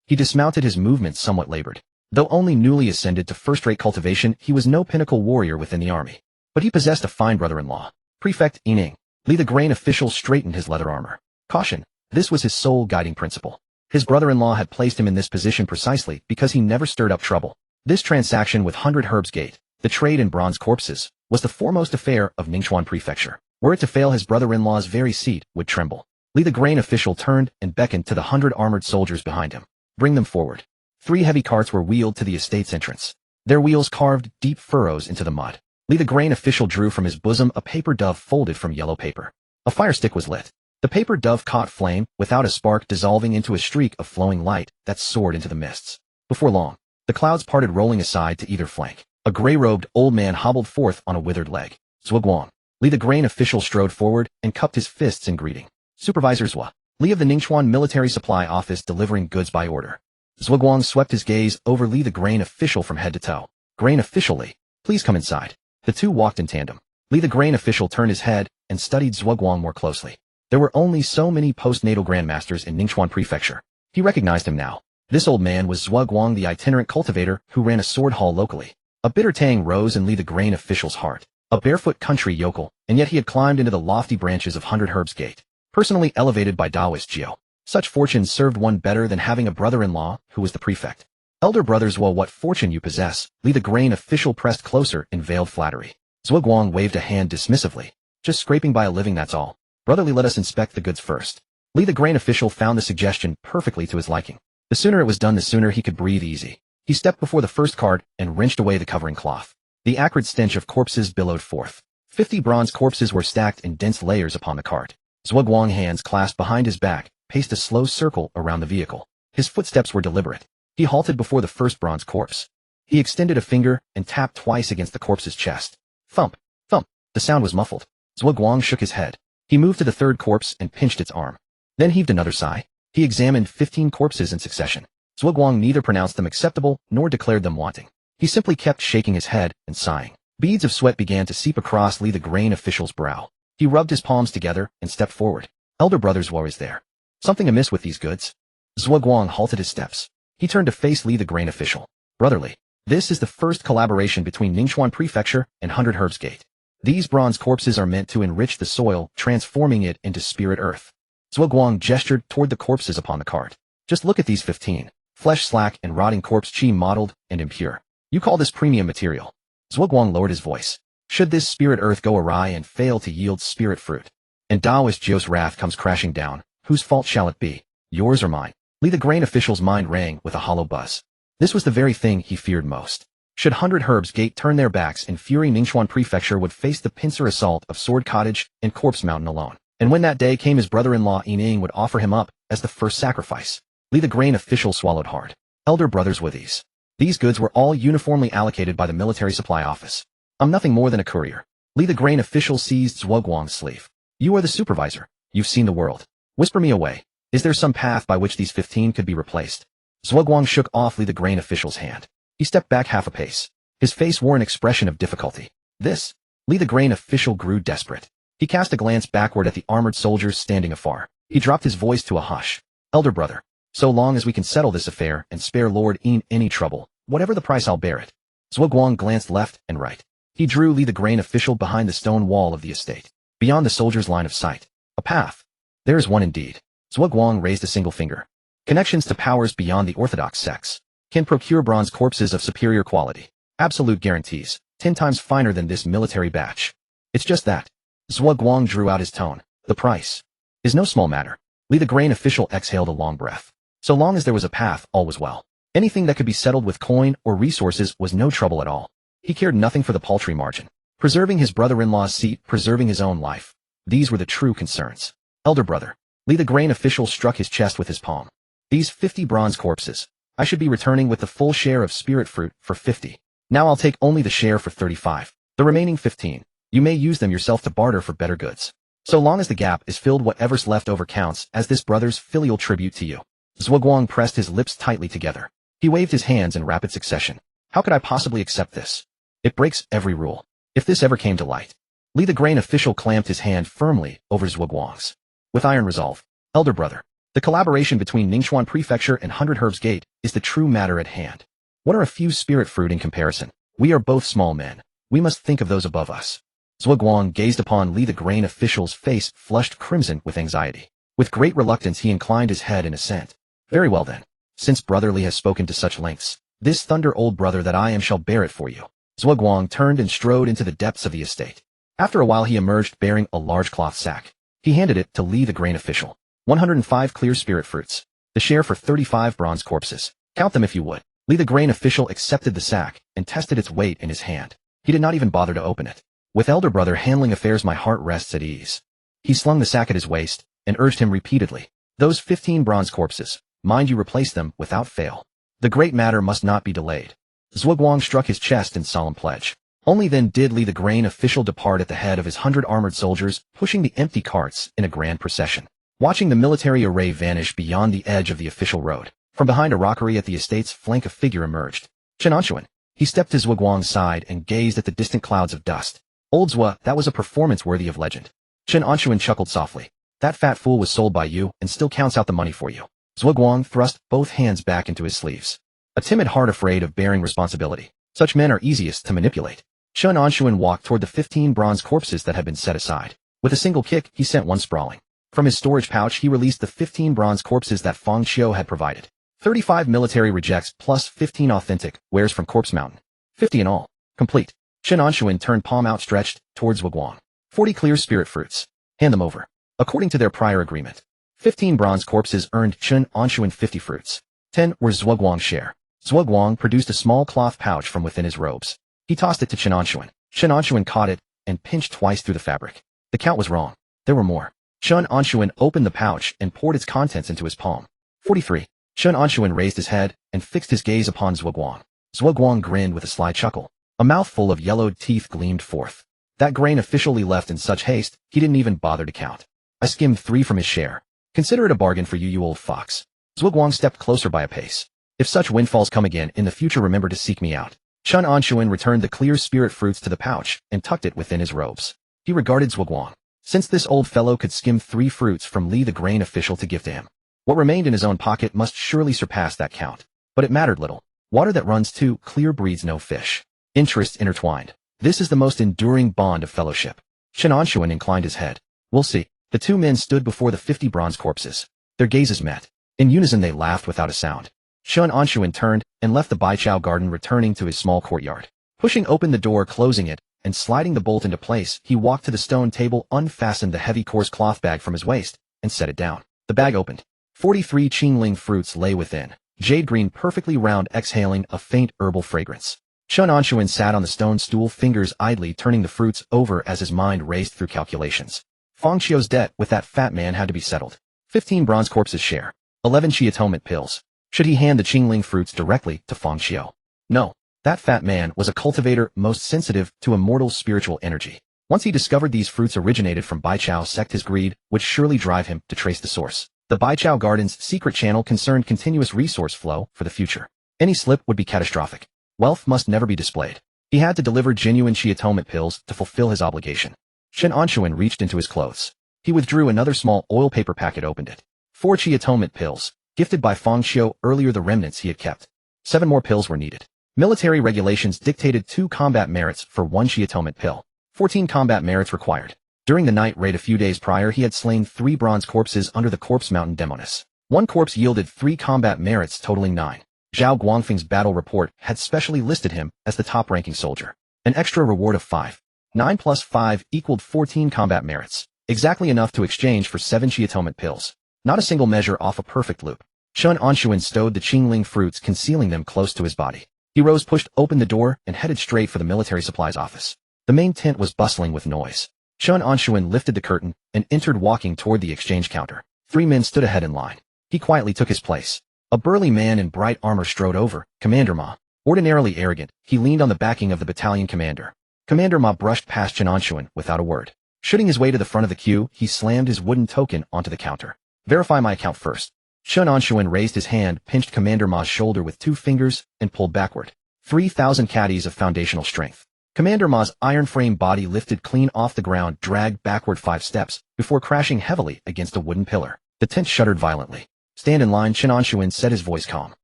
He dismounted, his movements somewhat labored. Though only newly ascended to first-rate cultivation, he was no pinnacle warrior within the army. But he possessed a fine brother-in-law. Prefect Yining. Li the Grain Official straightened his leather armor. Caution. This was his sole guiding principle. His brother-in-law had placed him in this position precisely because he never stirred up trouble. This transaction with 100 Herbs Gate, the trade in bronze corpses, was the foremost affair of Ningchuan Prefecture. Were it to fail, his brother-in-law's very seat would tremble. Li the Grain Official turned and beckoned to the 100 armored soldiers behind him. Bring them forward. 3 heavy carts were wheeled to the estate's entrance. Their wheels carved deep furrows into the mud. Li the Grain Official drew from his bosom a paper dove folded from yellow paper. A fire stick was lit. The paper dove caught flame, without a spark, dissolving into a streak of flowing light that soared into the mists. Before long, the clouds parted, rolling aside to either flank. A gray-robed old man hobbled forth on a withered leg. Zhuguang. Li the Grain Official strode forward and cupped his fists in greeting. Supervisor Zhua. Li of the Ningchuan Military Supply Office, delivering goods by order. Zhuguang swept his gaze over Li the Grain Official from head to toe. Grain Official Li, please come inside. The two walked in tandem. Li the Grain Official turned his head and studied Zhuguang more closely. There were only so many postnatal grandmasters in Ningchuan Prefecture. He recognized him now. This old man was Zhuguang, the itinerant cultivator who ran a sword hall locally. A bitter tang rose in Li the Grain Official's heart. A barefoot country yokel, and yet he had climbed into the lofty branches of 100 Herbs Gate, personally elevated by Taoist Jiao. Such fortune served one better than having a brother-in-law who was the prefect. Elder brothers, well, what fortune you possess. Li the Grain Official pressed closer in veiled flattery. Zhuguang waved a hand dismissively. Just scraping by a living, that's all. Brotherly, let us inspect the goods first. Li the Grain Official found the suggestion perfectly to his liking. The sooner it was done, the sooner he could breathe easy. He stepped before the first cart and wrenched away the covering cloth. The acrid stench of corpses billowed forth. 50 bronze corpses were stacked in dense layers upon the cart. Zhuguang, hands clasped behind his back, paced a slow circle around the vehicle. His footsteps were deliberate. He halted before the first bronze corpse. He extended a finger and tapped twice against the corpse's chest. Thump, thump. The sound was muffled. Zhuguang shook his head. He moved to the third corpse and pinched its arm. Then heaved another sigh. He examined 15 corpses in succession. Zhuguang neither pronounced them acceptable nor declared them wanting. He simply kept shaking his head and sighing. Beads of sweat began to seep across Li the Grain Official's brow. He rubbed his palms together and stepped forward. Elder brothers, war is there. Something amiss with these goods? Zhuguang halted his steps. He turned to face Li the Grain Official. Brotherly, this is the first collaboration between Ningchuan Prefecture and 100 Herbs Gate. These bronze corpses are meant to enrich the soil, transforming it into spirit earth. Zhuguang gestured toward the corpses upon the cart. Just look at these 15. Flesh slack and rotting corpse, chi mottled and impure. You call this premium material? Zhuguang lowered his voice. Should this spirit earth go awry and fail to yield spirit fruit, and Taoist Jiao's wrath comes crashing down, whose fault shall it be? Yours or mine? Li the Grain Official's mind rang with a hollow buzz. This was the very thing he feared most. Should 100 Herbs Gate turn their backs in fury, Ningchuan Prefecture would face the pincer assault of Sword Cottage and Corpse Mountain alone. And when that day came, his brother-in-law Yining would offer him up as the first sacrifice. Li the Grain Official swallowed hard. Elder brothers were these. These goods were all uniformly allocated by the Military Supply Office. I'm nothing more than a courier. Li the Grain Official seized Zhuguang's sleeve. You are the supervisor. You've seen the world. Whisper me away. Is there some path by which these 15 could be replaced? Zhuguang shook off Li the Grain Official's hand. He stepped back half a pace. His face wore an expression of difficulty. This? Li the Grain Official grew desperate. He cast a glance backward at the armored soldiers standing afar. He dropped his voice to a hush. Elder brother, so long as we can settle this affair and spare Lord Yin any trouble, whatever the price, I'll bear it. Zhuguang glanced left and right. He drew Li the Grain Official behind the stone wall of the estate. Beyond the soldier's line of sight. A path. There is one indeed. Zhuguang raised a single finger. Connections to powers beyond the orthodox sects. Can procure bronze corpses of superior quality. Absolute guarantees. 10 times finer than this military batch. It's just that. Zhuguang drew out his tone. The price is no small matter. Li the Grain Official exhaled a long breath. So long as there was a path, all was well. Anything that could be settled with coin or resources was no trouble at all. He cared nothing for the paltry margin. Preserving his brother-in-law's seat, preserving his own life. These were the true concerns. Elder brother. Li the Grain Official struck his chest with his palm. These 50 bronze corpses. I should be returning with the full share of spirit fruit for 50. Now I'll take only the share for 35. The remaining 15. You may use them yourself to barter for better goods. So long as the gap is filled, whatever's left over counts as this brother's filial tribute to you. Zhuguang pressed his lips tightly together. He waved his hands in rapid succession. How could I possibly accept this? It breaks every rule. If this ever came to light. Li the Grain Official clamped his hand firmly over Zhuguang's. with iron resolve. Elder brother. The collaboration between Ningxuan Prefecture and 100 Herbs Gate is the true matter at hand. What are a few spirit fruit in comparison? We are both small men. We must think of those above us. Zhuguang gazed upon Li the Grain official's face flushed crimson with anxiety. With great reluctance he inclined his head in assent. Very well then. Since Brother Li has spoken to such lengths, this thunder old brother that I am shall bear it for you. Zhuguang turned and strode into the depths of the estate. After a while he emerged bearing a large cloth sack. He handed it to Li the Grain official. 105 clear spirit fruits. The share for 35 bronze corpses. Count them if you would. Li the Grain official accepted the sack and tested its weight in his hand. He did not even bother to open it. With elder brother handling affairs my heart rests at ease. He slung the sack at his waist and urged him repeatedly. Those 15 bronze corpses, mind you replace them without fail. The great matter must not be delayed. Zhuguang struck his chest in solemn pledge. Only then did Li the Grain official depart at the head of his 100 armored soldiers, pushing the empty carts in a grand procession. Watching the military array vanish beyond the edge of the official road, from behind a rockery at the estate's flank a figure emerged. Chen Anshun. He stepped to Zhuguang's side and gazed at the distant clouds of dust. Old Zhua, that was a performance worthy of legend. Chen Anshun chuckled softly. That fat fool was sold by you and still counts out the money for you. Zhuguang thrust both hands back into his sleeves. A timid heart afraid of bearing responsibility. Such men are easiest to manipulate. Chen Anshun walked toward the 15 bronze corpses that had been set aside. With a single kick, he sent one sprawling. From his storage pouch he released the 15 bronze corpses that Fang Qiu had provided. 35 military rejects plus 15 authentic wares from Corpse Mountain. 50 in all. Complete. Chen Anshun turned palm outstretched towards Zhuguang. 40 clear spirit fruits. Hand them over. According to their prior agreement. 15 bronze corpses earned Chen Anshun 50 fruits. 10 were Zhuguang's share. Zhuguang produced a small cloth pouch from within his robes. He tossed it to Chen Anshun. Chen Anshun caught it and pinched twice through the fabric. The count was wrong. There were more. Chen Anshun opened the pouch and poured its contents into his palm. 43. Chen Anshun raised his head and fixed his gaze upon Zhuguang. Zhuguang grinned with a sly chuckle. A mouthful of yellowed teeth gleamed forth. That grain officially left in such haste, he didn't even bother to count. I skimmed 3 from his share. Consider it a bargain for you, you old fox. Zhuguang stepped closer by a pace. If such windfalls come again in the future, remember to seek me out. Chen Anshun returned the clear spirit fruits to the pouch and tucked it within his robes. He regarded Zhuguang. Since this old fellow could skim 3 fruits from Li the Grain official to give to him, what remained in his own pocket must surely surpass that count. But it mattered little. Water that runs too clear breeds no fish. Interests intertwined. This is the most enduring bond of fellowship. Chen Anshun inclined his head. We'll see. The 2 men stood before the 50 bronze corpses. Their gazes met. In unison they laughed without a sound. Chen Anshun turned and left the Baichao garden, returning to his small courtyard. Pushing open the door, closing it, and sliding the bolt into place, he walked to the stone table, unfastened the heavy coarse cloth bag from his waist, and set it down. The bag opened. 43 Qingling fruits lay within, jade green, perfectly round, exhaling a faint herbal fragrance. Chen Anshun sat on the stone stool, fingers idly turning the fruits over as his mind raced through calculations. Fang Qiu's debt with that fat man had to be settled. 15 bronze corpses share. 11 Qi atonement pills. Should he hand the Qingling fruits directly to Fang Qiu? No. That fat man was a cultivator most sensitive to Immortal's spiritual energy. Once he discovered these fruits originated from Baichao sect, his greed would surely drive him to trace the source. The Baichao Garden's secret channel concerned continuous resource flow for the future. Any slip would be catastrophic. Wealth must never be displayed. He had to deliver genuine Qi atonement pills to fulfill his obligation. Chen Anshun reached into his clothes. He withdrew another small oil paper packet, opened it. 4 Qi atonement pills, gifted by Fang Qiu earlier, the remnants he had kept. 7 more pills were needed. Military regulations dictated 2 combat merits for 1 Qi atonement pill. 14 combat merits required. During the night raid a few days prior, he had slain 3 bronze corpses under the Corpse Mountain Demonis. 1 corpse yielded 3 combat merits, totaling 9. Zhao Guangfeng's battle report had specially listed him as the top-ranking soldier. An extra reward of 5. 9 plus 5 equaled 14 combat merits, exactly enough to exchange for 7 Qi atonement pills. Not a single measure off a perfect loop. Chen Anshun stowed the Qingling fruits, concealing them close to his body. He rose, pushed open the door, and headed straight for the military supplies office. The main tent was bustling with noise. Chen Anshun lifted the curtain and entered, walking toward the exchange counter. 3 men stood ahead in line. He quietly took his place. A burly man in bright armor strode over. Commander Ma. Ordinarily arrogant, he leaned on the backing of the battalion commander. Commander Ma brushed past Chen Anshun without a word. Shooting his way to the front of the queue, he slammed his wooden token onto the counter. Verify my account first. Chen Anshun raised his hand, pinched Commander Ma's shoulder with 2 fingers, and pulled backward. 3,000 caddies of foundational strength. Commander Ma's iron frame body lifted clean off the ground, dragged backward 5 steps, before crashing heavily against a wooden pillar. The tent shuddered violently. Stand in line, Chen Anshun said, his voice calm.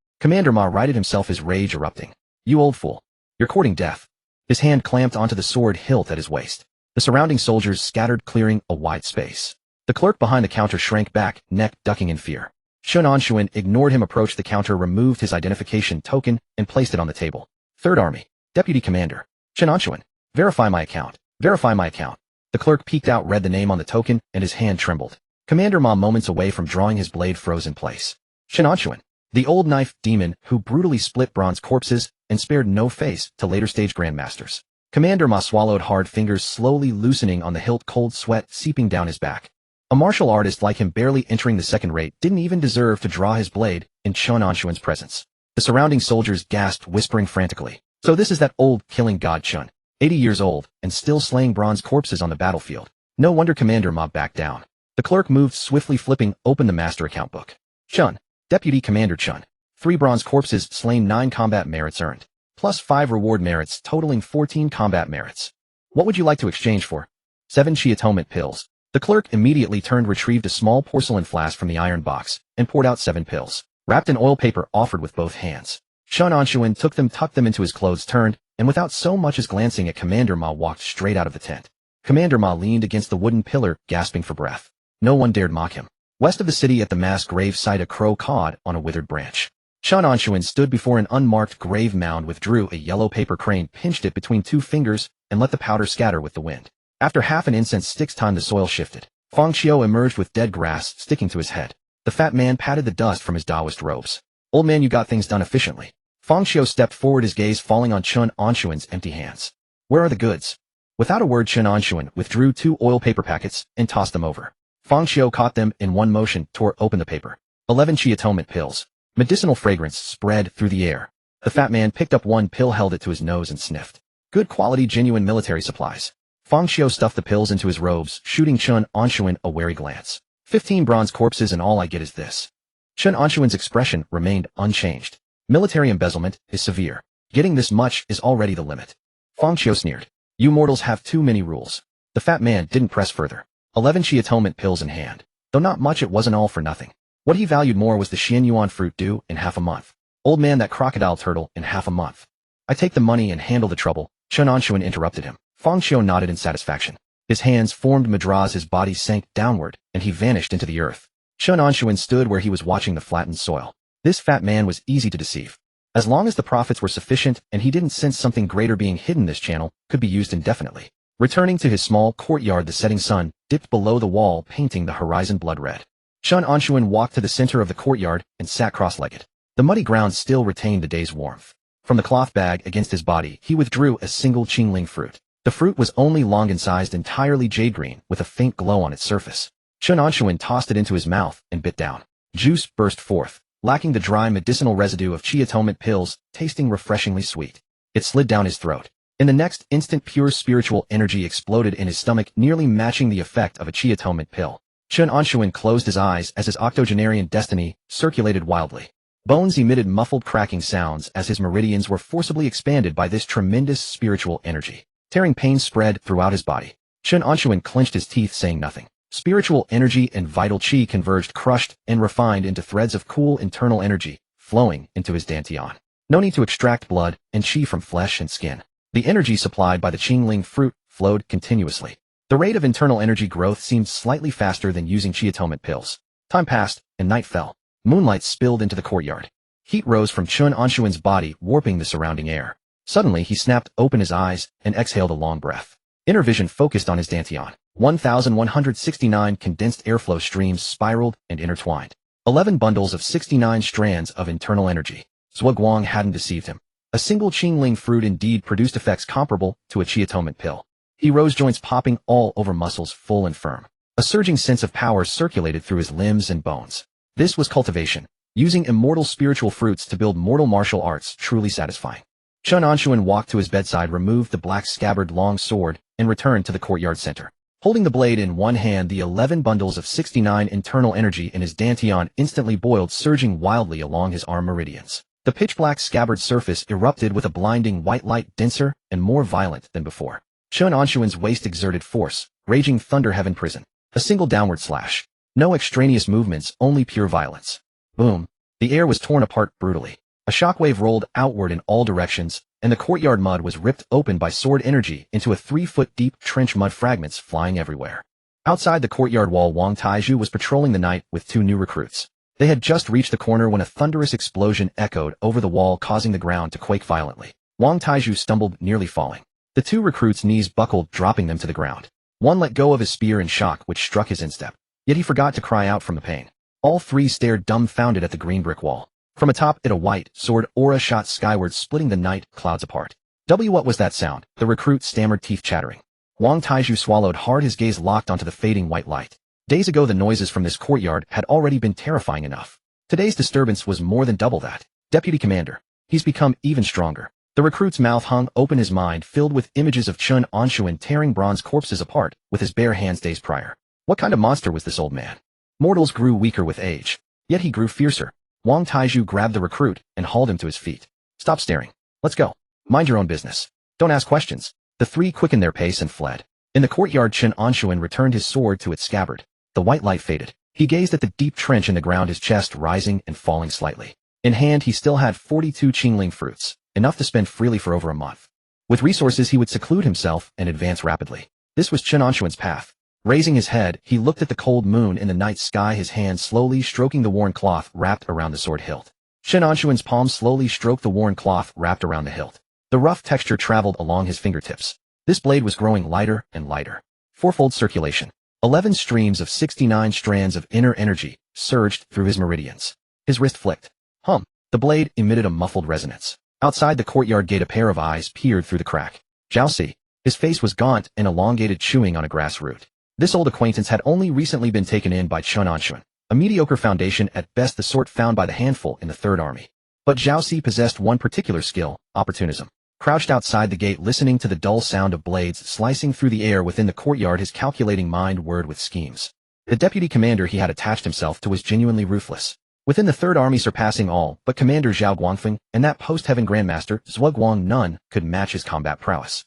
Commander Ma righted himself, his rage erupting. You old fool. You're courting death. His hand clamped onto the sword hilt at his waist. The surrounding soldiers scattered, clearing a wide space. The clerk behind the counter shrank back, neck ducking in fear. Chen Anshun ignored him, approached the counter, removed his identification token, and placed it on the table. Third Army. Deputy Commander. Chen Anshun. Verify my account. Verify my account. The clerk peeked out, read the name on the token, and his hand trembled. Commander Ma, moments away from drawing his blade, froze in place. Chen Anshun. The old knife demon who brutally split bronze corpses and spared no face to later-stage grandmasters. Commander Ma swallowed hard, fingers slowly loosening on the hilt, cold sweat seeping down his back. A martial artist like him, barely entering the second rate, didn't even deserve to draw his blade in Chen Anshun's presence. The surrounding soldiers gasped, whispering frantically. So this is that old killing god Chen, 80 years old, and still slaying bronze corpses on the battlefield. No wonder Commander Ma backed down. The clerk moved swiftly, flipping open the master account book. Chen. Deputy Commander Chen. 3 bronze corpses slain, 9 combat merits earned. Plus 5 reward merits, totaling 14 combat merits. What would you like to exchange for? 7 chi atonement pills. The clerk immediately turned, retrieved a small porcelain flask from the iron box, and poured out 7 pills. Wrapped in oil paper, offered with both hands. Chen Anshun took them, tucked them into his clothes, turned, and without so much as glancing at Commander Ma, walked straight out of the tent. Commander Ma leaned against the wooden pillar, gasping for breath. No one dared mock him. West of the city, at the mass grave site, a crow cawed on a withered branch. Chen Anshun stood before an unmarked grave mound, withdrew a yellow paper crane, pinched it between 2 fingers, and let the powder scatter with the wind. After half an incense stick's time, the soil shifted. Fang Qiu emerged with dead grass sticking to his head. The fat man patted the dust from his Taoist robes. Old man, you got things done efficiently. Fang Qiu stepped forward, his gaze falling on Chen Anshun's empty hands. Where are the goods? Without a word, Chen Anshun withdrew 2 oil paper packets and tossed them over. Fang Qiu caught them in one motion, tore open the paper. 11 chi atonement pills. Medicinal fragrance spread through the air. The fat man picked up 1 pill, held it to his nose, and sniffed. Good quality, genuine military supplies. Fang Qiu stuffed the pills into his robes, shooting Chen Anshun a wary glance. 15 bronze corpses, and all I get is this. Chen Anshun's expression remained unchanged. Military embezzlement is severe. Getting this much is already the limit. Fang Qiu sneered. You mortals have too many rules. The fat man didn't press further. 11 chi atonement pills in hand. Though not much, it wasn't all for nothing. What he valued more was the Xian Yuan fruit, due in half a month. Old man, that crocodile turtle in half a month. I take the money and handle the trouble, Chen Anshun interrupted him. Fang Qiu nodded in satisfaction. His hands formed madras, his body sank downward, and he vanished into the earth. Chen Anshun stood where he was, watching the flattened soil. This fat man was easy to deceive. As long as the profits were sufficient and he didn't sense something greater being hidden, this channel could be used indefinitely. Returning to his small courtyard, the setting sun dipped below the wall, painting the horizon blood red. Chen Anshun walked to the center of the courtyard and sat cross-legged. The muddy ground still retained the day's warmth. From the cloth bag against his body, he withdrew a single qingling fruit. The fruit was only longan-sized, entirely jade green, with a faint glow on its surface. Chen Anshun tossed it into his mouth and bit down. Juice burst forth, lacking the dry medicinal residue of chi atonement pills, tasting refreshingly sweet. It slid down his throat. In the next instant, pure spiritual energy exploded in his stomach, nearly matching the effect of a chi atonement pill. Chen Anshun closed his eyes as his octogenarian destiny circulated wildly. Bones emitted muffled cracking sounds as his meridians were forcibly expanded by this tremendous spiritual energy. Tearing pain spread throughout his body. Chen Anshun clenched his teeth, saying nothing. Spiritual energy and vital chi converged, crushed and refined into threads of cool internal energy, flowing into his dantian. No need to extract blood and chi from flesh and skin. The energy supplied by the qingling fruit flowed continuously. The rate of internal energy growth seemed slightly faster than using chi atonement pills. Time passed, and night fell. Moonlight spilled into the courtyard. Heat rose from Chen Anshun's body, warping the surrounding air. Suddenly, he snapped open his eyes and exhaled a long breath. Inner vision focused on his dantian. 1,169 condensed airflow streams spiraled and intertwined. 11 bundles of 69 strands of internal energy. Zhuo Guang hadn't deceived him. A single qingling fruit indeed produced effects comparable to a chi atonement pill. He rose, joints popping all over, muscles full and firm. A surging sense of power circulated through his limbs and bones. This was cultivation, using immortal spiritual fruits to build mortal martial arts, truly satisfying. Chen Anshun walked to his bedside, removed the black scabbard long sword, and returned to the courtyard center. Holding the blade in one hand, the 11 bundles of 69 internal energy in his dantian instantly boiled, surging wildly along his arm meridians. The pitch-black scabbard surface erupted with a blinding white light, denser and more violent than before. Chen Anshun's waist exerted force, raging thunder heaven prison. A single downward slash. No extraneous movements, only pure violence. Boom. The air was torn apart brutally. A shockwave rolled outward in all directions, and the courtyard mud was ripped open by sword energy into a 3-foot-deep trench, mud fragments flying everywhere. Outside the courtyard wall, Wang Taizhu was patrolling the night with 2 new recruits. They had just reached the corner when a thunderous explosion echoed over the wall, causing the ground to quake violently. Wang Taizhu stumbled, nearly falling. The 2 recruits' knees buckled, dropping them to the ground. One let go of his spear in shock, which struck his instep. Yet he forgot to cry out from the pain. All 3 stared dumbfounded at the green brick wall. From atop it, a white sword aura shot skyward, splitting the night clouds apart. What was that sound? The recruit stammered, teeth chattering. Wang Taizhu swallowed hard, his gaze locked onto the fading white light. Days ago, the noises from this courtyard had already been terrifying enough. Today's disturbance was more than double that. Deputy Commander. He's become even stronger. The recruit's mouth hung open, his mind filled with images of Chen Anshun tearing bronze corpses apart with his bare hands days prior. What kind of monster was this old man? Mortals grew weaker with age. Yet he grew fiercer. Wang Taizhu grabbed the recruit and hauled him to his feet. Stop staring. Let's go. Mind your own business. Don't ask questions. The 3 quickened their pace and fled. In the courtyard, Chen Anshun returned his sword to its scabbard. The white light faded. He gazed at the deep trench in the ground, his chest rising and falling slightly. In hand, he still had 42 Qingling fruits, enough to spend freely for over a month. With resources, he would seclude himself and advance rapidly. This was Chen Anshun's path. Raising his head, he looked at the cold moon in the night sky, his hand slowly stroking the worn cloth wrapped around the sword hilt. Chen Anshun's palm slowly stroked the worn cloth wrapped around the hilt. The rough texture traveled along his fingertips. This blade was growing lighter and lighter. 4-fold circulation. 11 streams of 69 strands of inner energy surged through his meridians. His wrist flicked. Hum. The blade emitted a muffled resonance. Outside the courtyard gate, a pair of eyes peered through the crack. Zhao Si. His face was gaunt and elongated, chewing on a grass root. This old acquaintance had only recently been taken in by Chen Anshun, a mediocre foundation at best, the sort found by the handful in the Third Army. But Zhao Si possessed one particular skill, opportunism. Crouched outside the gate, listening to the dull sound of blades slicing through the air within the courtyard, his calculating mind whirred with schemes. The deputy commander he had attached himself to was genuinely ruthless. Within the Third Army, surpassing all but Commander Zhao Guangfeng and that post-heaven grandmaster Zhuo Guang, none could match his combat prowess.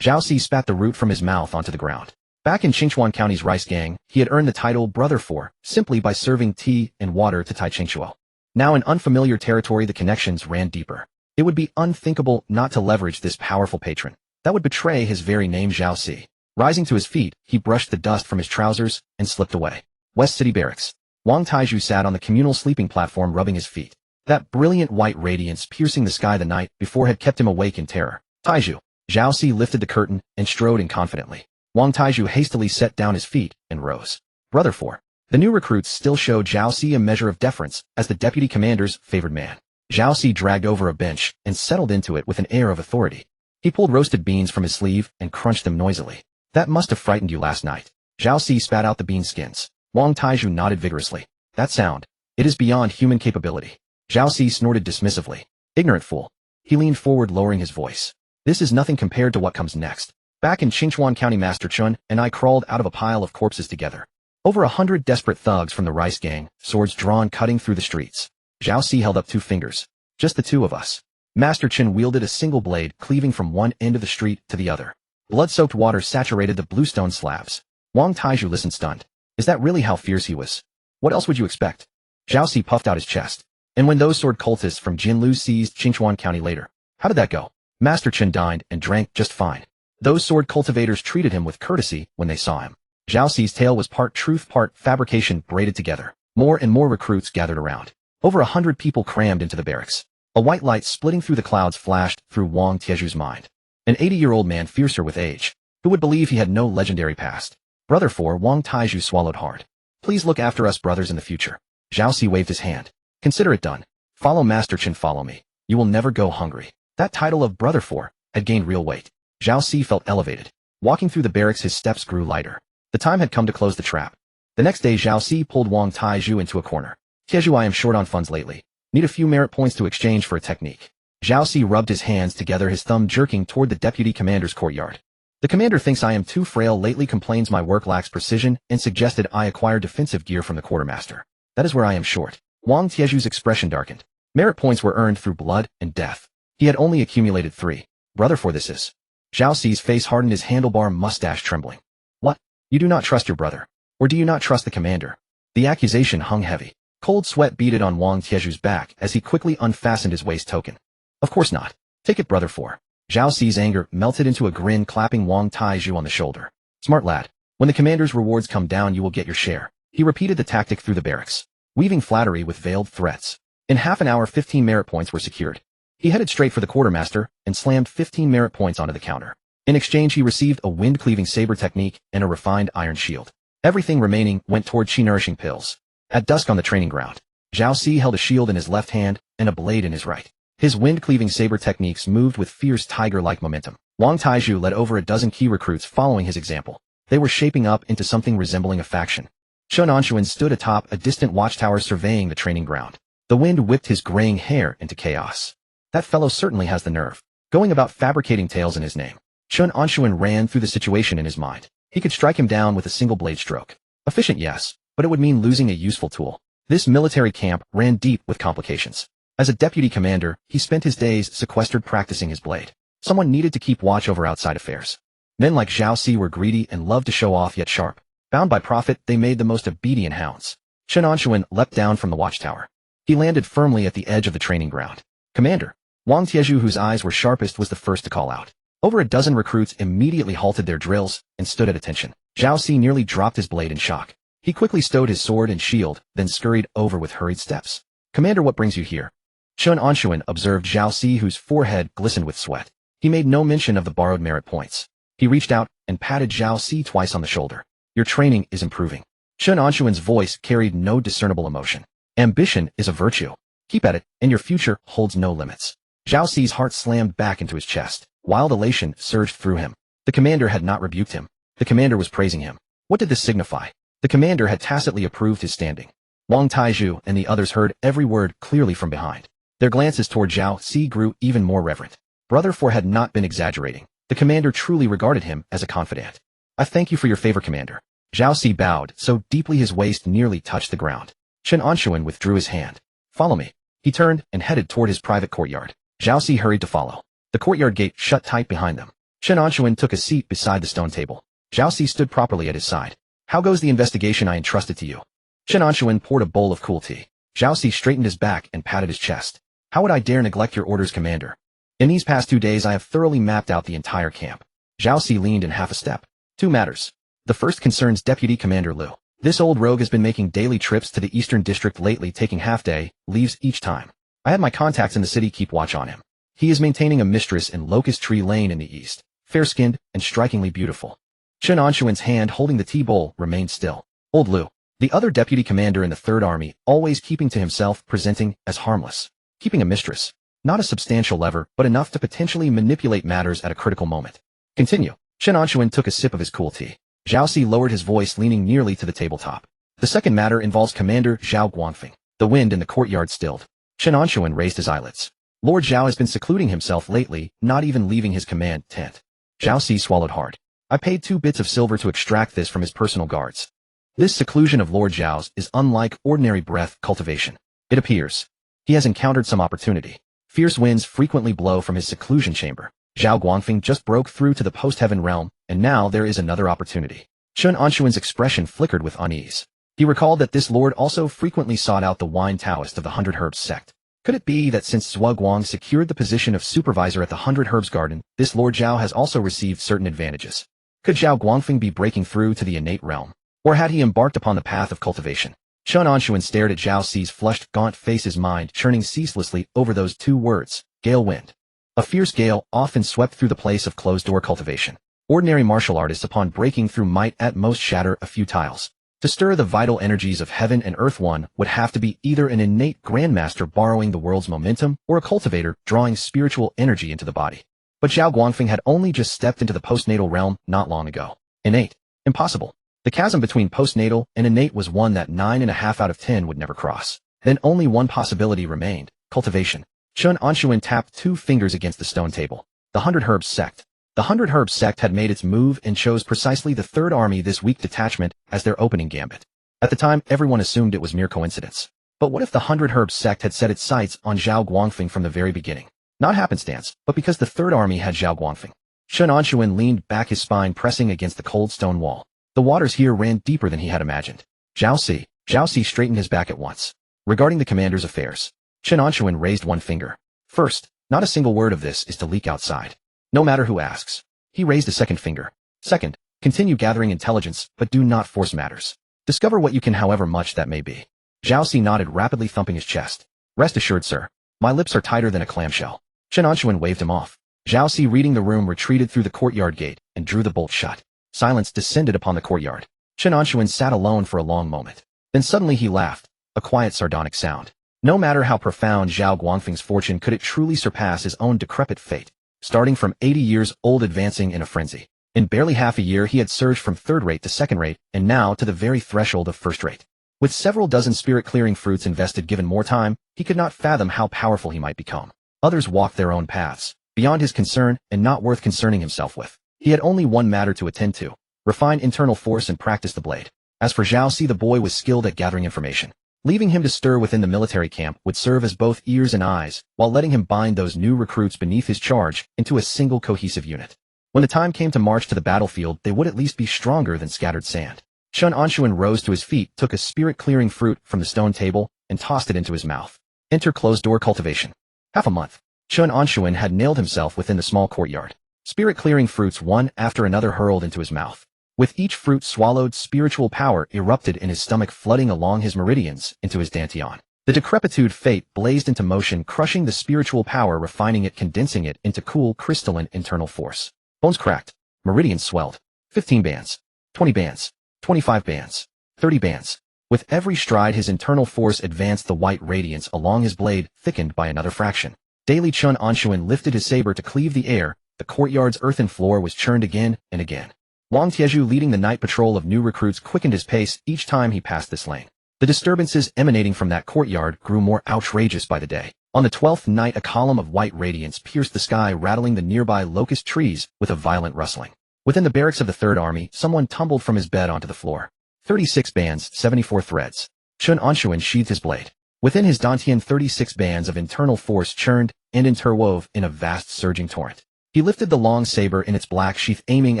Zhao Si spat the root from his mouth onto the ground. Back in Qingchuan County's rice gang, he had earned the title Brother 4 simply by serving tea and water to Tai Qingchuo. Now in unfamiliar territory, the connections ran deeper. It would be unthinkable not to leverage this powerful patron. That would betray his very name. Zhao Si. Rising to his feet, he brushed the dust from his trousers and slipped away. West City Barracks. Wang Taizhu sat on the communal sleeping platform, rubbing his feet. That brilliant white radiance piercing the sky the night before had kept him awake in terror. Taizhu. Zhao Si lifted the curtain and strode in confidently. Wang Taizhu hastily set down his feet and rose. Brother 4. The new recruits still showed Zhao Si a measure of deference as the deputy commander's favored man. Zhao Si dragged over a bench and settled into it with an air of authority. He pulled roasted beans from his sleeve and crunched them noisily. That must have frightened you last night. Zhao Si spat out the bean skins. Wang Taizhu nodded vigorously. That sound. It is beyond human capability. Zhao Si snorted dismissively. Ignorant fool. He leaned forward, lowering his voice. This is nothing compared to what comes next. Back in Qingchuan County, Master Chen and I crawled out of a pile of corpses together. Over 100 desperate thugs from the rice gang, swords drawn, cutting through the streets. Zhao Si held up 2 fingers. Just the 2 of us. Master Chen wielded a single blade, cleaving from one end of the street to the other. Blood-soaked water saturated the bluestone slabs. Wang Taizhu listened, stunned. Is that really how fierce he was? What else would you expect? Zhao Si puffed out his chest. And when those sword cultists from Jinlu seized Qingchuan County later, how did that go? Master Chen dined and drank just fine. Those sword cultivators treated him with courtesy when they saw him. Zhao Si's tale was part truth, part fabrication braided together. More and more recruits gathered around. Over 100 people crammed into the barracks. A white light splitting through the clouds flashed through Wang Taizhu's mind. An 80-year-old man, fiercer with age. Who would believe he had no legendary past? Brother 4. Wang Taizhu swallowed hard. Please look after us brothers in the future. Zhao Si waved his hand. Consider it done. Follow Master Chen, follow me. You will never go hungry. That title of Brother 4 had gained real weight. Zhao Si felt elevated. Walking through the barracks, his steps grew lighter. The time had come to close the trap. The next day, Zhao Si pulled Wang Taizhu into a corner. Taizhu, I am short on funds lately. Need a few merit points to exchange for a technique. Zhao Si rubbed his hands together, his thumb jerking toward the deputy commander's courtyard. The commander thinks I am too frail lately, complains my work lacks precision, and suggested I acquire defensive gear from the quartermaster. That is where I am short. Wang Taizhu's expression darkened. Merit points were earned through blood and death. He had only accumulated 3. Brother, for this is. Zhao Ci's face hardened, his handlebar mustache trembling. What? You do not trust your brother? Or do you not trust the commander? The accusation hung heavy. Cold sweat beaded on Wang Tieju's back as he quickly unfastened his waist token. Of course not. Take it, brother, for. Zhao Ci's anger melted into a grin, clapping Wang Tieju on the shoulder. Smart lad. When the commander's rewards come down, you will get your share. He repeated the tactic through the barracks, weaving flattery with veiled threats. In half an hour, 15 merit points were secured. He headed straight for the quartermaster and slammed 15 merit points onto the counter. In exchange, he received a wind-cleaving saber technique and a refined iron shield. Everything remaining went toward chi-nourishing pills. At dusk on the training ground, Zhao Ci held a shield in his left hand and a blade in his right. His wind-cleaving saber techniques moved with fierce tiger-like momentum. Wang Tieju led over a dozen key recruits following his example. They were shaping up into something resembling a faction. Chen Anshun stood atop a distant watchtower surveying the training ground. The wind whipped his graying hair into chaos. That fellow certainly has the nerve, going about fabricating tales in his name. Chen Anshun ran through the situation in his mind. He could strike him down with a single blade stroke. Efficient, yes, but it would mean losing a useful tool. This military camp ran deep with complications. As a deputy commander, he spent his days sequestered practicing his blade. Someone needed to keep watch over outside affairs. Men like Zhao Ci were greedy and loved to show off, yet sharp. Bound by profit, they made the most obedient hounds. Chen Anshun leapt down from the watchtower. He landed firmly at the edge of the training ground. Commander. Wang Tieju, whose eyes were sharpest, was the first to call out. Over a dozen recruits immediately halted their drills and stood at attention. Zhao Ci nearly dropped his blade in shock. He quickly stowed his sword and shield, then scurried over with hurried steps. Commander, what brings you here? Chen Anshun observed Zhao Ci, whose forehead glistened with sweat. He made no mention of the borrowed merit points. He reached out and patted Zhao Ci twice on the shoulder. Your training is improving. Chen Anshun's voice carried no discernible emotion. Ambition is a virtue. Keep at it, and your future holds no limits. Zhao Ci's heart slammed back into his chest. Wild elation surged through him. The commander had not rebuked him. The commander was praising him. What did this signify? The commander had tacitly approved his standing. Wang Tieju and the others heard every word clearly from behind. Their glances toward Zhao Ci grew even more reverent. Brother Four had not been exaggerating. The commander truly regarded him as a confidant. I thank you for your favor, commander. Zhao Ci bowed so deeply his waist nearly touched the ground. Chen Anshun withdrew his hand. Follow me. He turned and headed toward his private courtyard. Zhao Ci hurried to follow. The courtyard gate shut tight behind them. Chen Anshun took a seat beside the stone table. Zhao Ci stood properly at his side. How goes the investigation I entrusted to you? Chen Anshun poured a bowl of cool tea. Zhao Ci straightened his back and patted his chest. How would I dare neglect your orders, commander? In these past 2 days I have thoroughly mapped out the entire camp. Zhao Ci leaned in half a step. 2 matters. The first concerns Deputy Commander Liu. This old rogue has been making daily trips to the Eastern District lately, taking half-day leaves each time. I had my contacts in the city keep watch on him. He is maintaining a mistress in Locust Tree Lane in the east, fair-skinned and strikingly beautiful. Chen Anshun's hand holding the tea bowl remained still. Old Liu, the other deputy commander in the Third Army, always keeping to himself, presenting as harmless. Keeping a mistress. Not a substantial lever, but enough to potentially manipulate matters at a critical moment. Continue. Chen Anshun took a sip of his cool tea. Zhao Ci lowered his voice, leaning nearly to the tabletop. The second matter involves Commander Zhao Guangfeng. The wind in the courtyard stilled. Chen Anshun raised his eyelids. Lord Zhao has been secluding himself lately, not even leaving his command tent. Zhao Ci swallowed hard. I paid 2 bits of silver to extract this from his personal guards. This seclusion of Lord Zhao's is unlike ordinary breath cultivation. It appears he has encountered some opportunity. Fierce winds frequently blow from his seclusion chamber. Zhao Guangfeng just broke through to the post-heaven realm, and now there is another opportunity. Chen Anshun's expression flickered with unease. He recalled that this lord also frequently sought out the wine Taoist of the 100 Herbs sect. Could it be that since Zhao Guang secured the position of supervisor at the 100 Herbs garden, this Lord Zhao has also received certain advantages? Could Zhao Guangfeng be breaking through to the innate realm? Or had he embarked upon the path of cultivation? Chen Anshun stared at Zhao Ci's flushed, gaunt face, his mind churning ceaselessly over those 2 words, gale wind. A fierce gale often swept through the place of closed-door cultivation. Ordinary martial artists upon breaking through might at most shatter a few tiles. To stir the vital energies of heaven and earth, one would have to be either an innate grandmaster borrowing the world's momentum or a cultivator drawing spiritual energy into the body. But Zhao Guangfeng had only just stepped into the postnatal realm not long ago. Innate. Impossible. The chasm between postnatal and innate was one that 9.5 out of 10 would never cross. Then only one possibility remained, cultivation. Chen Anshun tapped 2 fingers against the stone table. The 100 Herbs sect. The 100 Herbs sect had made its move and chose precisely the Third Army this weak detachment as their opening gambit. At the time, everyone assumed it was mere coincidence. But what if the 100 Herb sect had set its sights on Zhao Guangfeng from the very beginning? Not happenstance, but because the Third Army had Zhao Guangfeng. Chen Anshun leaned back, his spine pressing against the cold stone wall. The waters here ran deeper than he had imagined. Zhao Si straightened his back at once. Regarding the commander's affairs, Chen Anshun raised one finger. First, not a single word of this is to leak outside. No matter who asks. He raised a second finger. Second, continue gathering intelligence, but do not force matters. Discover what you can, however much that may be. Zhao Si nodded, rapidly thumping his chest. Rest assured, sir. My lips are tighter than a clamshell. Chen Anshun waved him off. Zhao Si, reading the room, retreated through the courtyard gate and drew the bolt shut. Silence descended upon the courtyard. Chen Anshun sat alone for a long moment. Then suddenly he laughed, a quiet sardonic sound. No matter how profound Zhao Guangfeng's fortune, could it truly surpass his own decrepit fate. Starting from 80 years old, advancing in a frenzy. In barely half a year he had surged from third-rate to second-rate, and now to the very threshold of first-rate. With several dozen spirit-clearing fruits invested, given more time, he could not fathom how powerful he might become. Others walked their own paths, beyond his concern and not worth concerning himself with. He had only one matter to attend to: refine internal force and practice the blade. As for Zhao Si, the boy was skilled at gathering information. Leaving him to stir within the military camp would serve as both ears and eyes, while letting him bind those new recruits beneath his charge into a single cohesive unit. When the time came to march to the battlefield, they would at least be stronger than scattered sand. Chen Anshun rose to his feet, took a spirit-clearing fruit from the stone table, and tossed it into his mouth. Enter closed-door cultivation. Half a month. Chen Anshun had nailed himself within the small courtyard. Spirit-clearing fruits one after another hurled into his mouth. With each fruit swallowed, spiritual power erupted in his stomach, flooding along his meridians into his dantian. The decrepitude fate blazed into motion, crushing the spiritual power, refining it, condensing it into cool, crystalline internal force. Bones cracked. Meridians swelled. 15 bands. 20 bands. 25 bands. 30 bands. With every stride his internal force advanced, the white radiance along his blade thickened by another fraction. Daily Chen Anshun lifted his saber to cleave the air. The courtyard's earthen floor was churned again and again. Wang Tieju, leading the night patrol of new recruits, quickened his pace each time he passed this lane. The disturbances emanating from that courtyard grew more outrageous by the day. On the 12th night, a column of white radiance pierced the sky, rattling the nearby locust trees with a violent rustling. Within the barracks of the Third Army, someone tumbled from his bed onto the floor. 36 bands, 74 threads. Chen Anshun sheathed his blade. Within his dantian, 36 bands of internal force churned and interwove in a vast surging torrent. He lifted the long saber in its black sheath, aiming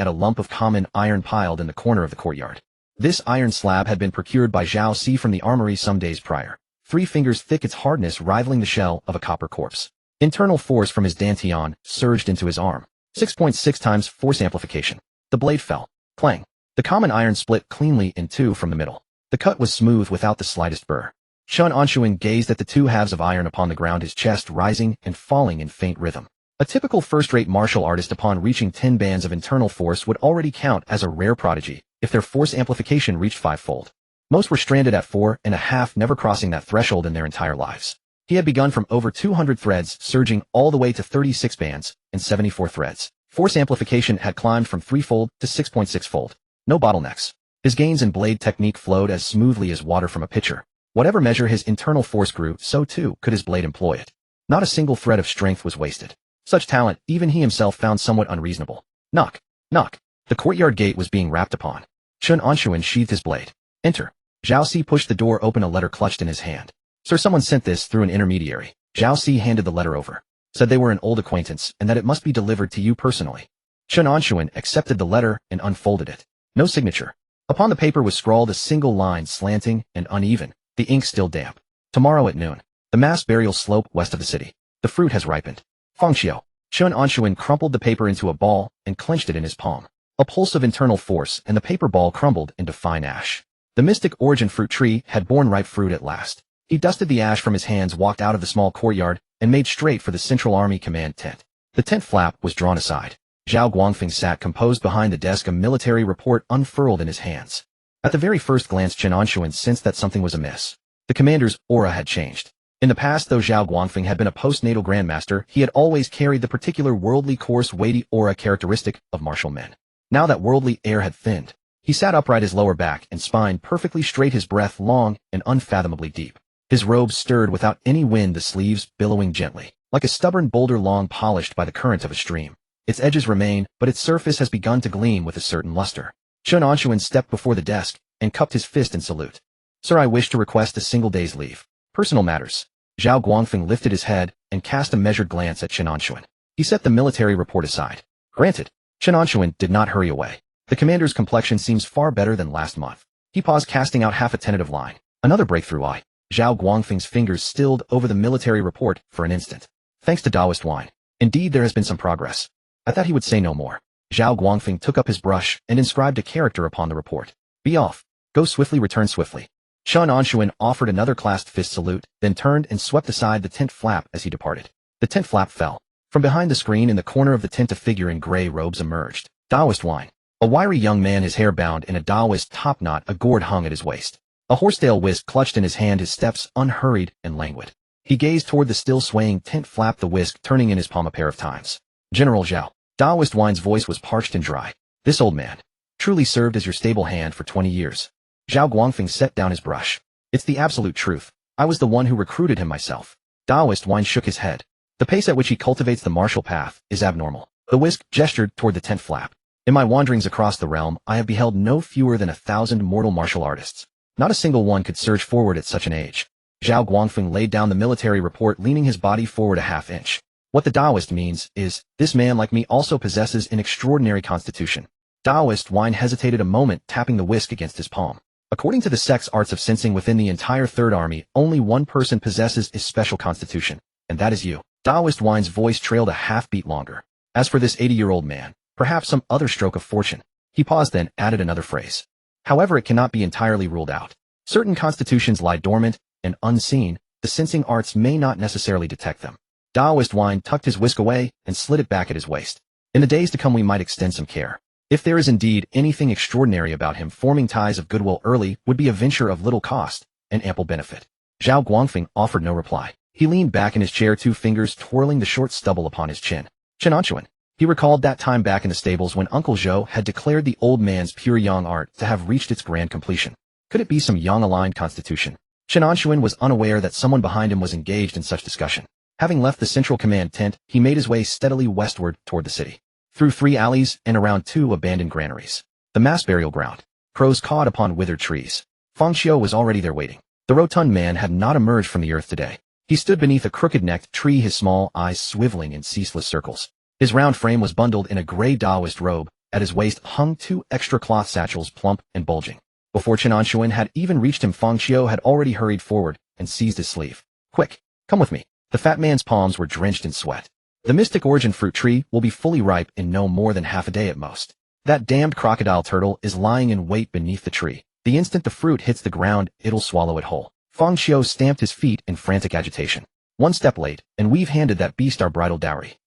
at a lump of common iron piled in the corner of the courtyard. This iron slab had been procured by Zhao Si from the armory some days prior. 3 fingers thick, its hardness rivaling the shell of a copper corpse. Internal force from his dantian surged into his arm. 6.6 times force amplification. The blade fell. Clang. The common iron split cleanly in two from the middle. The cut was smooth without the slightest burr. Chen Anshun gazed at the 2 halves of iron upon the ground, his chest rising and falling in faint rhythm. A typical first-rate martial artist upon reaching 10 bands of internal force would already count as a rare prodigy if their force amplification reached 5-fold. Most were stranded at 4.5, never crossing that threshold in their entire lives. He had begun from over 200 threads, surging all the way to 36 bands and 74 threads. Force amplification had climbed from 3-fold to 6.6-fold. No bottlenecks. His gains in blade technique flowed as smoothly as water from a pitcher. Whatever measure his internal force grew, so too could his blade employ it. Not a single thread of strength was wasted. Such talent, even he himself found somewhat unreasonable. Knock. Knock. The courtyard gate was being rapped upon. Chen Anshun sheathed his blade. Enter. Zhao Si pushed the door open, a letter clutched in his hand. Sir, someone sent this through an intermediary. Zhao Si handed the letter over. Said they were an old acquaintance and that it must be delivered to you personally. Chen Anshun accepted the letter and unfolded it. No signature. Upon the paper was scrawled a single line, slanting and uneven, the ink still damp. Tomorrow at noon. The mass burial slope west of the city. The fruit has ripened. Fangxiao. Chen Anshun crumpled the paper into a ball and clenched it in his palm. A pulse of internal force and the paper ball crumbled into fine ash. The mystic origin fruit tree had borne ripe fruit at last. He dusted the ash from his hands, walked out of the small courtyard, and made straight for the Central Army Command tent. The tent flap was drawn aside. Zhao Guangfeng sat composed behind the desk, a military report unfurled in his hands. At the very first glance, Chen Anshun sensed that something was amiss. The commander's aura had changed. In the past, though Zhao Guangfeng had been a postnatal grandmaster, he had always carried the particular worldly, coarse, weighty aura characteristic of martial men. Now that worldly air had thinned. He sat upright, his lower back and spine perfectly straight, his breath long and unfathomably deep. His robes stirred without any wind, the sleeves billowing gently, like a stubborn boulder long polished by the current of a stream. Its edges remain, but its surface has begun to gleam with a certain luster. Chen Anshun stepped before the desk and cupped his fist in salute. Sir, I wish to request a single day's leave. Personal matters. Zhao Guangfeng lifted his head and cast a measured glance at Chen Anshun. He set the military report aside. Granted. Chen Anshun did not hurry away. The commander's complexion seems far better than last month. He paused, casting out half a tentative line. Another breakthrough eye. Zhao Guangfeng's fingers stilled over the military report for an instant. Thanks to Taoist wine. Indeed, there has been some progress. I thought he would say no more. Zhao Guangfeng took up his brush and inscribed a character upon the report. Be off. Go swiftly, return swiftly. Chen Anshun offered another clasped fist salute, then turned and swept aside the tent flap as he departed. The tent flap fell. From behind the screen in the corner of the tent, a figure in gray robes emerged. Taoist wine. A wiry young man, his hair bound in a Taoist topknot, a gourd hung at his waist. A horsetail whisk clutched in his hand, his steps unhurried and languid. He gazed toward the still swaying tent flap, the whisk turning in his palm a pair of times. General Zhao. Taoist wine's voice was parched and dry. This old man truly served as your stable hand for 20 years. Zhao Guangfeng set down his brush. It's the absolute truth. I was the one who recruited him myself. Taoist wine shook his head. The pace at which he cultivates the martial path is abnormal. The whisk gestured toward the tent flap. In my wanderings across the realm, I have beheld no fewer than 1,000 mortal martial artists. Not a single one could surge forward at such an age. Zhao Guangfeng laid down the military report, leaning his body forward a half inch. What the Taoist means is, this man like me also possesses an extraordinary constitution. Taoist wine hesitated a moment, tapping the whisk against his palm. According to the sect's arts of sensing within the entire Third Army, only one person possesses a special constitution, and that is you. Taoist wine's voice trailed a half beat longer. As for this 80-year-old man, perhaps some other stroke of fortune. He paused, then added another phrase. However, it cannot be entirely ruled out. Certain constitutions lie dormant and unseen. The sensing arts may not necessarily detect them. Taoist wine tucked his whisk away and slid it back at his waist. In the days to come, we might extend some care. If there is indeed anything extraordinary about him, forming ties of goodwill early would be a venture of little cost and ample benefit. Zhao Guangfeng offered no reply. He leaned back in his chair, 2 fingers twirling the short stubble upon his chin. Chen Anshun. He recalled that time back in the stables when Uncle Zhou had declared the old man's pure yang art to have reached its grand completion. Could it be some yang-aligned constitution? Chen Anshun was unaware that someone behind him was engaged in such discussion. Having left the central command tent, he made his way steadily westward toward the city. Through 3 alleys and around 2 abandoned granaries. The mass burial ground. Crows cawed upon withered trees. Fang Xiu was already there waiting. The rotund man had not emerged from the earth today. He stood beneath a crooked-necked tree, his small eyes swiveling in ceaseless circles. His round frame was bundled in a gray Taoist robe. At his waist hung 2 extra cloth satchels, plump and bulging. Before Chen Anshun had even reached him, Fang Xiu had already hurried forward and seized his sleeve. Quick, come with me. The fat man's palms were drenched in sweat. The mystic origin fruit tree will be fully ripe in no more than half a day at most. That damned crocodile turtle is lying in wait beneath the tree. The instant the fruit hits the ground, it'll swallow it whole. Fang Xiu stamped his feet in frantic agitation. 1 step late, and we've handed that beast our bridal dowry.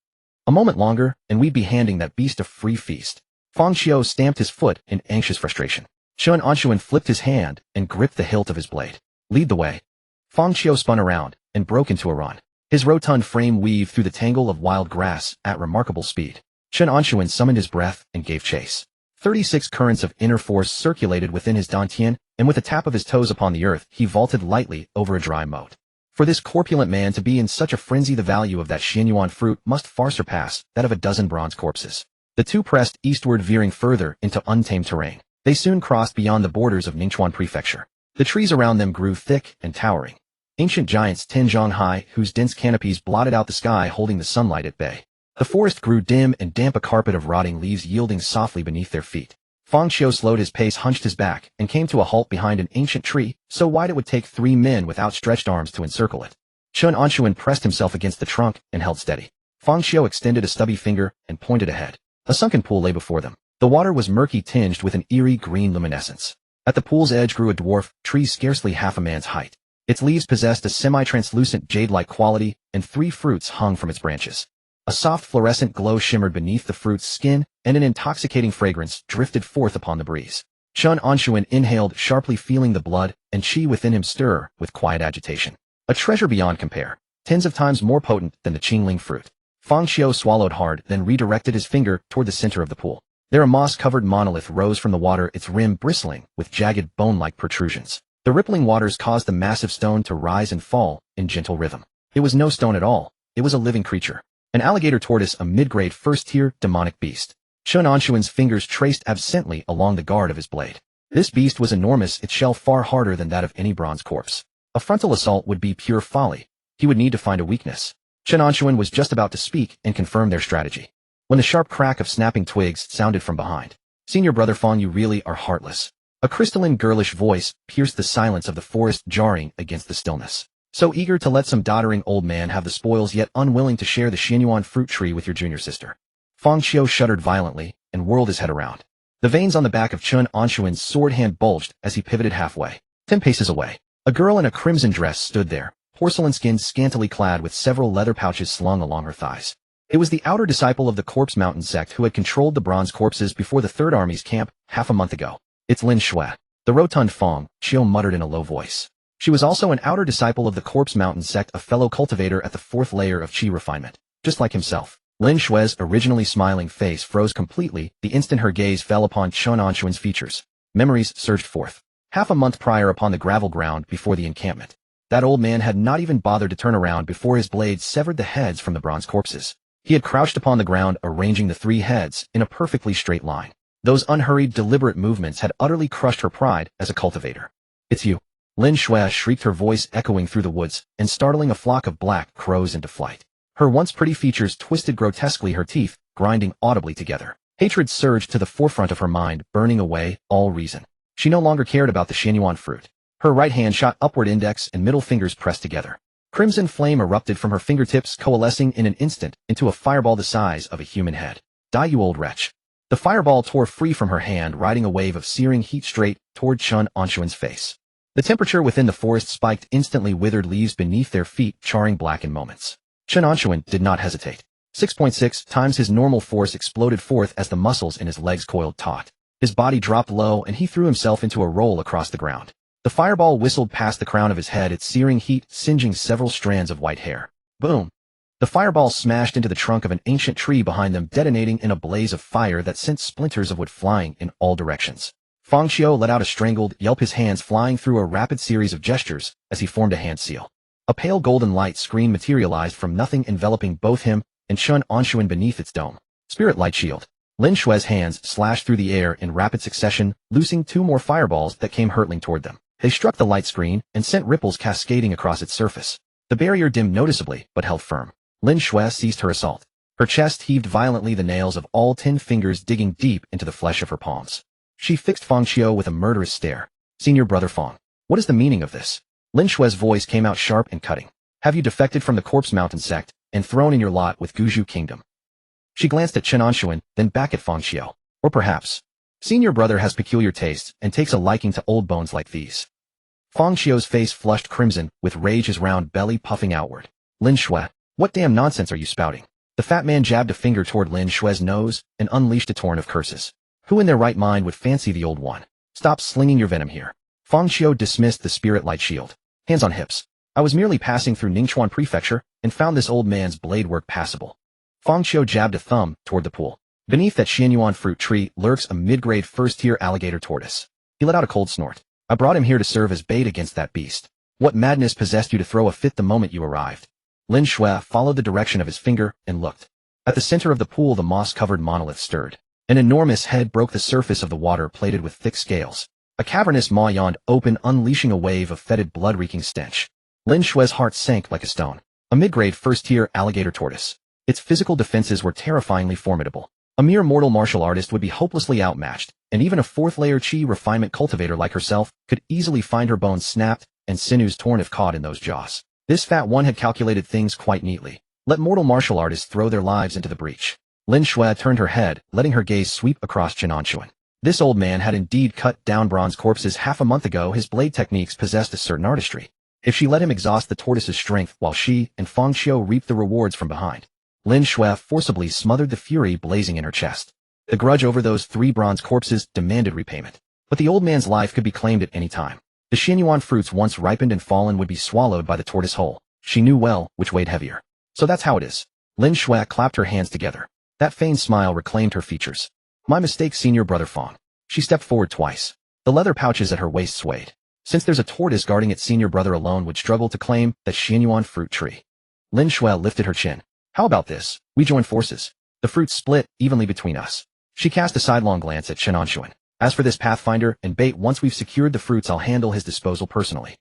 A moment longer, and we'd be handing that beast a free feast. Fang Xiu stamped his foot in anxious frustration. Chen Anshun flipped his hand and gripped the hilt of his blade. Lead the way. Fang Xiu spun around and broke into a run. His rotund frame weaved through the tangle of wild grass at remarkable speed. Chen Anshun summoned his breath and gave chase. 36 currents of inner force circulated within his dantian, and with a tap of his toes upon the earth, he vaulted lightly over a dry moat. For this corpulent man to be in such a frenzy, the value of that Xianyuan fruit must far surpass that of a dozen bronze corpses. The 2 pressed eastward, veering further into untamed terrain. They soon crossed beyond the borders of Ningchuan Prefecture. The trees around them grew thick and towering. Ancient giants 10 zhang high, whose dense canopies blotted out the sky, holding the sunlight at bay. The forest grew dim and damp, a carpet of rotting leaves yielding softly beneath their feet. Fang Xiu slowed his pace, hunched his back, and came to a halt behind an ancient tree, so wide it would take 3 men with outstretched arms to encircle it. Chen Anshun pressed himself against the trunk and held steady. Fang Xiu extended a stubby finger and pointed ahead. A sunken pool lay before them. The water was murky, tinged with an eerie green luminescence. At the pool's edge grew a dwarf tree scarcely half a man's height. Its leaves possessed a semi-translucent jade-like quality, and 3 fruits hung from its branches. A soft fluorescent glow shimmered beneath the fruit's skin, and an intoxicating fragrance drifted forth upon the breeze. Chen Anshun inhaled sharply, feeling the blood and qi within him stir with quiet agitation. A treasure beyond compare, tens of times more potent than the Qingling fruit. Fang Xiu swallowed hard, then redirected his finger toward the center of the pool. There a moss-covered monolith rose from the water, its rim bristling with jagged bone-like protrusions. The rippling waters caused the massive stone to rise and fall in gentle rhythm. It was no stone at all. It was a living creature. An alligator tortoise, a mid-grade first-tier demonic beast. Chen Anshun's fingers traced absently along the guard of his blade. This beast was enormous, its shell far harder than that of any bronze corpse. A frontal assault would be pure folly. He would need to find a weakness. Chen Anshun was just about to speak and confirm their strategy, when the sharp crack of snapping twigs sounded from behind. Senior brother Fong, you really are heartless. A crystalline girlish voice pierced the silence of the forest, jarring against the stillness. So eager to let some doddering old man have the spoils, yet unwilling to share the Xianyuan fruit tree with your junior sister. Fong Xiu shuddered violently and whirled his head around. The veins on the back of Chen Anshun's sword hand bulged as he pivoted halfway. 10 paces away, a girl in a crimson dress stood there, porcelain skin scantily clad with several leather pouches slung along her thighs. It was the outer disciple of the Corpse Mountain sect who had controlled the bronze corpses before the Third Army's camp half a month ago. It's Lin Shui. The rotund Fong Xiu muttered in a low voice. She was also an outer disciple of the Corpse Mountain sect, a fellow cultivator at the 4th layer of Qi refinement, just like himself. Lin Shui's originally smiling face froze completely the instant her gaze fell upon Chen Anshun's features. Memories surged forth. Half a month prior, upon the gravel ground before the encampment, that old man had not even bothered to turn around before his blade severed the heads from the bronze corpses. He had crouched upon the ground, arranging the 3 heads in a perfectly straight line. Those unhurried, deliberate movements had utterly crushed her pride as a cultivator. It's you. Lin Shui shrieked, her voice echoing through the woods and startling a flock of black crows into flight. Her once pretty features twisted grotesquely, her teeth grinding audibly together. Hatred surged to the forefront of her mind, burning away all reason. She no longer cared about the Xianyuan fruit. Her right hand shot upward, index and middle fingers pressed together. Crimson flame erupted from her fingertips, coalescing in an instant into a fireball the size of a human head. Die, you old wretch. The fireball tore free from her hand, riding a wave of searing heat straight toward Chen Anshun's face. The temperature within the forest spiked instantly, withered leaves beneath their feet charring black in moments. Chen Anshun did not hesitate. 6.6 times his normal force exploded forth as the muscles in his legs coiled taut. His body dropped low and he threw himself into a roll across the ground. The fireball whistled past the crown of his head, its searing heat singeing several strands of white hair. Boom! The fireball smashed into the trunk of an ancient tree behind them, detonating in a blaze of fire that sent splinters of wood flying in all directions. Fong Xiu let out a strangled yelp, his hands flying through a rapid series of gestures as he formed a hand seal. A pale golden light screen materialized from nothing, enveloping both him and Chen Anshun beneath its dome. Spirit light shield. Lin Shui's hands slashed through the air in rapid succession, loosing 2 more fireballs that came hurtling toward them. They struck the light screen and sent ripples cascading across its surface. The barrier dimmed noticeably, but held firm. Lin Shui ceased her assault. Her chest heaved violently, the nails of all 10 fingers digging deep into the flesh of her palms. She fixed Fong Xiu with a murderous stare. Senior brother Fong, what is the meaning of this? Lin Shui's voice came out sharp and cutting. Have you defected from the Corpse Mountain sect and thrown in your lot with Guzhu Kingdom? She glanced at Chen Anshun, then back at Fong Xiu. Or perhaps, senior brother has peculiar tastes and takes a liking to old bones like these. Fong Xiu's face flushed crimson, with rage, his round belly puffing outward. Lin Shui, what damn nonsense are you spouting? The fat man jabbed a finger toward Lin Shui's nose and unleashed a torrent of curses. Who in their right mind would fancy the old one? Stop slinging your venom here. Fong Xiu dismissed the spirit light shield. Hands on hips. I was merely passing through Ningchuan Prefecture and found this old man's blade work passable. Fong Xiu jabbed a thumb toward the pool. Beneath that Xianyuan fruit tree lurks a mid-grade first-tier alligator tortoise. He let out a cold snort. I brought him here to serve as bait against that beast. What madness possessed you to throw a fit the moment you arrived? Lin Shui followed the direction of his finger and looked. At the center of the pool, the moss-covered monolith stirred. An enormous head broke the surface of the water, plated with thick scales. A cavernous maw yawned open, unleashing a wave of fetid, blood-reeking stench. Lin Shui's heart sank like a stone. A mid-grade first-tier alligator tortoise. Its physical defenses were terrifyingly formidable. A mere mortal martial artist would be hopelessly outmatched, and even a 4th-layer Qi refinement cultivator like herself could easily find her bones snapped and sinews torn if caught in those jaws. This fat one had calculated things quite neatly. Let mortal martial artists throw their lives into the breach. Lin Shui turned her head, letting her gaze sweep across Chen Anshun. This old man had indeed cut down bronze corpses half a month ago. His blade techniques possessed a certain artistry. If she let him exhaust the tortoise's strength while she and Fong Xiu reaped the rewards from behind. Lin Shui forcibly smothered the fury blazing in her chest. The grudge over those 3 bronze corpses demanded repayment. But the old man's life could be claimed at any time. The Xianyuan fruits, once ripened and fallen, would be swallowed by the tortoise whole. She knew well which weighed heavier. So that's how it is. Lin Shui clapped her hands together. That feigned smile reclaimed her features. My mistake, senior brother Fong. She stepped forward twice. The leather pouches at her waist swayed. Since there's a tortoise guarding it, senior brother alone would struggle to claim that Xianyuan fruit tree. Lin Shui lifted her chin. How about this? We join forces. The fruits split evenly between us. She cast a sidelong glance at Chen Anshun. As for this pathfinder and bait, once we've secured the fruits, I'll handle his disposal personally.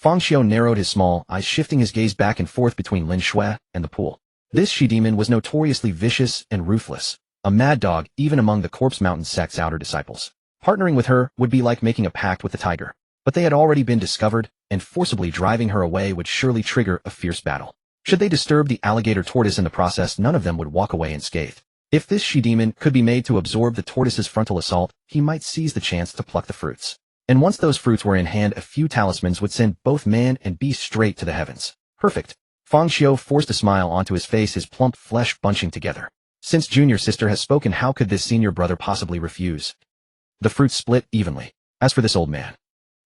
Fang Xiao narrowed his small eyes, shifting his gaze back and forth between Lin Shui and the pool. This she-demon was notoriously vicious and ruthless, a mad dog even among the Corpse Mountain sect's outer disciples. Partnering with her would be like making a pact with the tiger. But they had already been discovered, and forcibly driving her away would surely trigger a fierce battle. Should they disturb the alligator tortoise in the process, none of them would walk away unscathed. If this she-demon could be made to absorb the tortoise's frontal assault, he might seize the chance to pluck the fruits. And once those fruits were in hand, a few talismans would send both man and beast straight to the heavens. Perfect. Fang Xiao forced a smile onto his face, his plump flesh bunching together. Since junior sister has spoken, how could this senior brother possibly refuse? The fruits split evenly. As for this old man,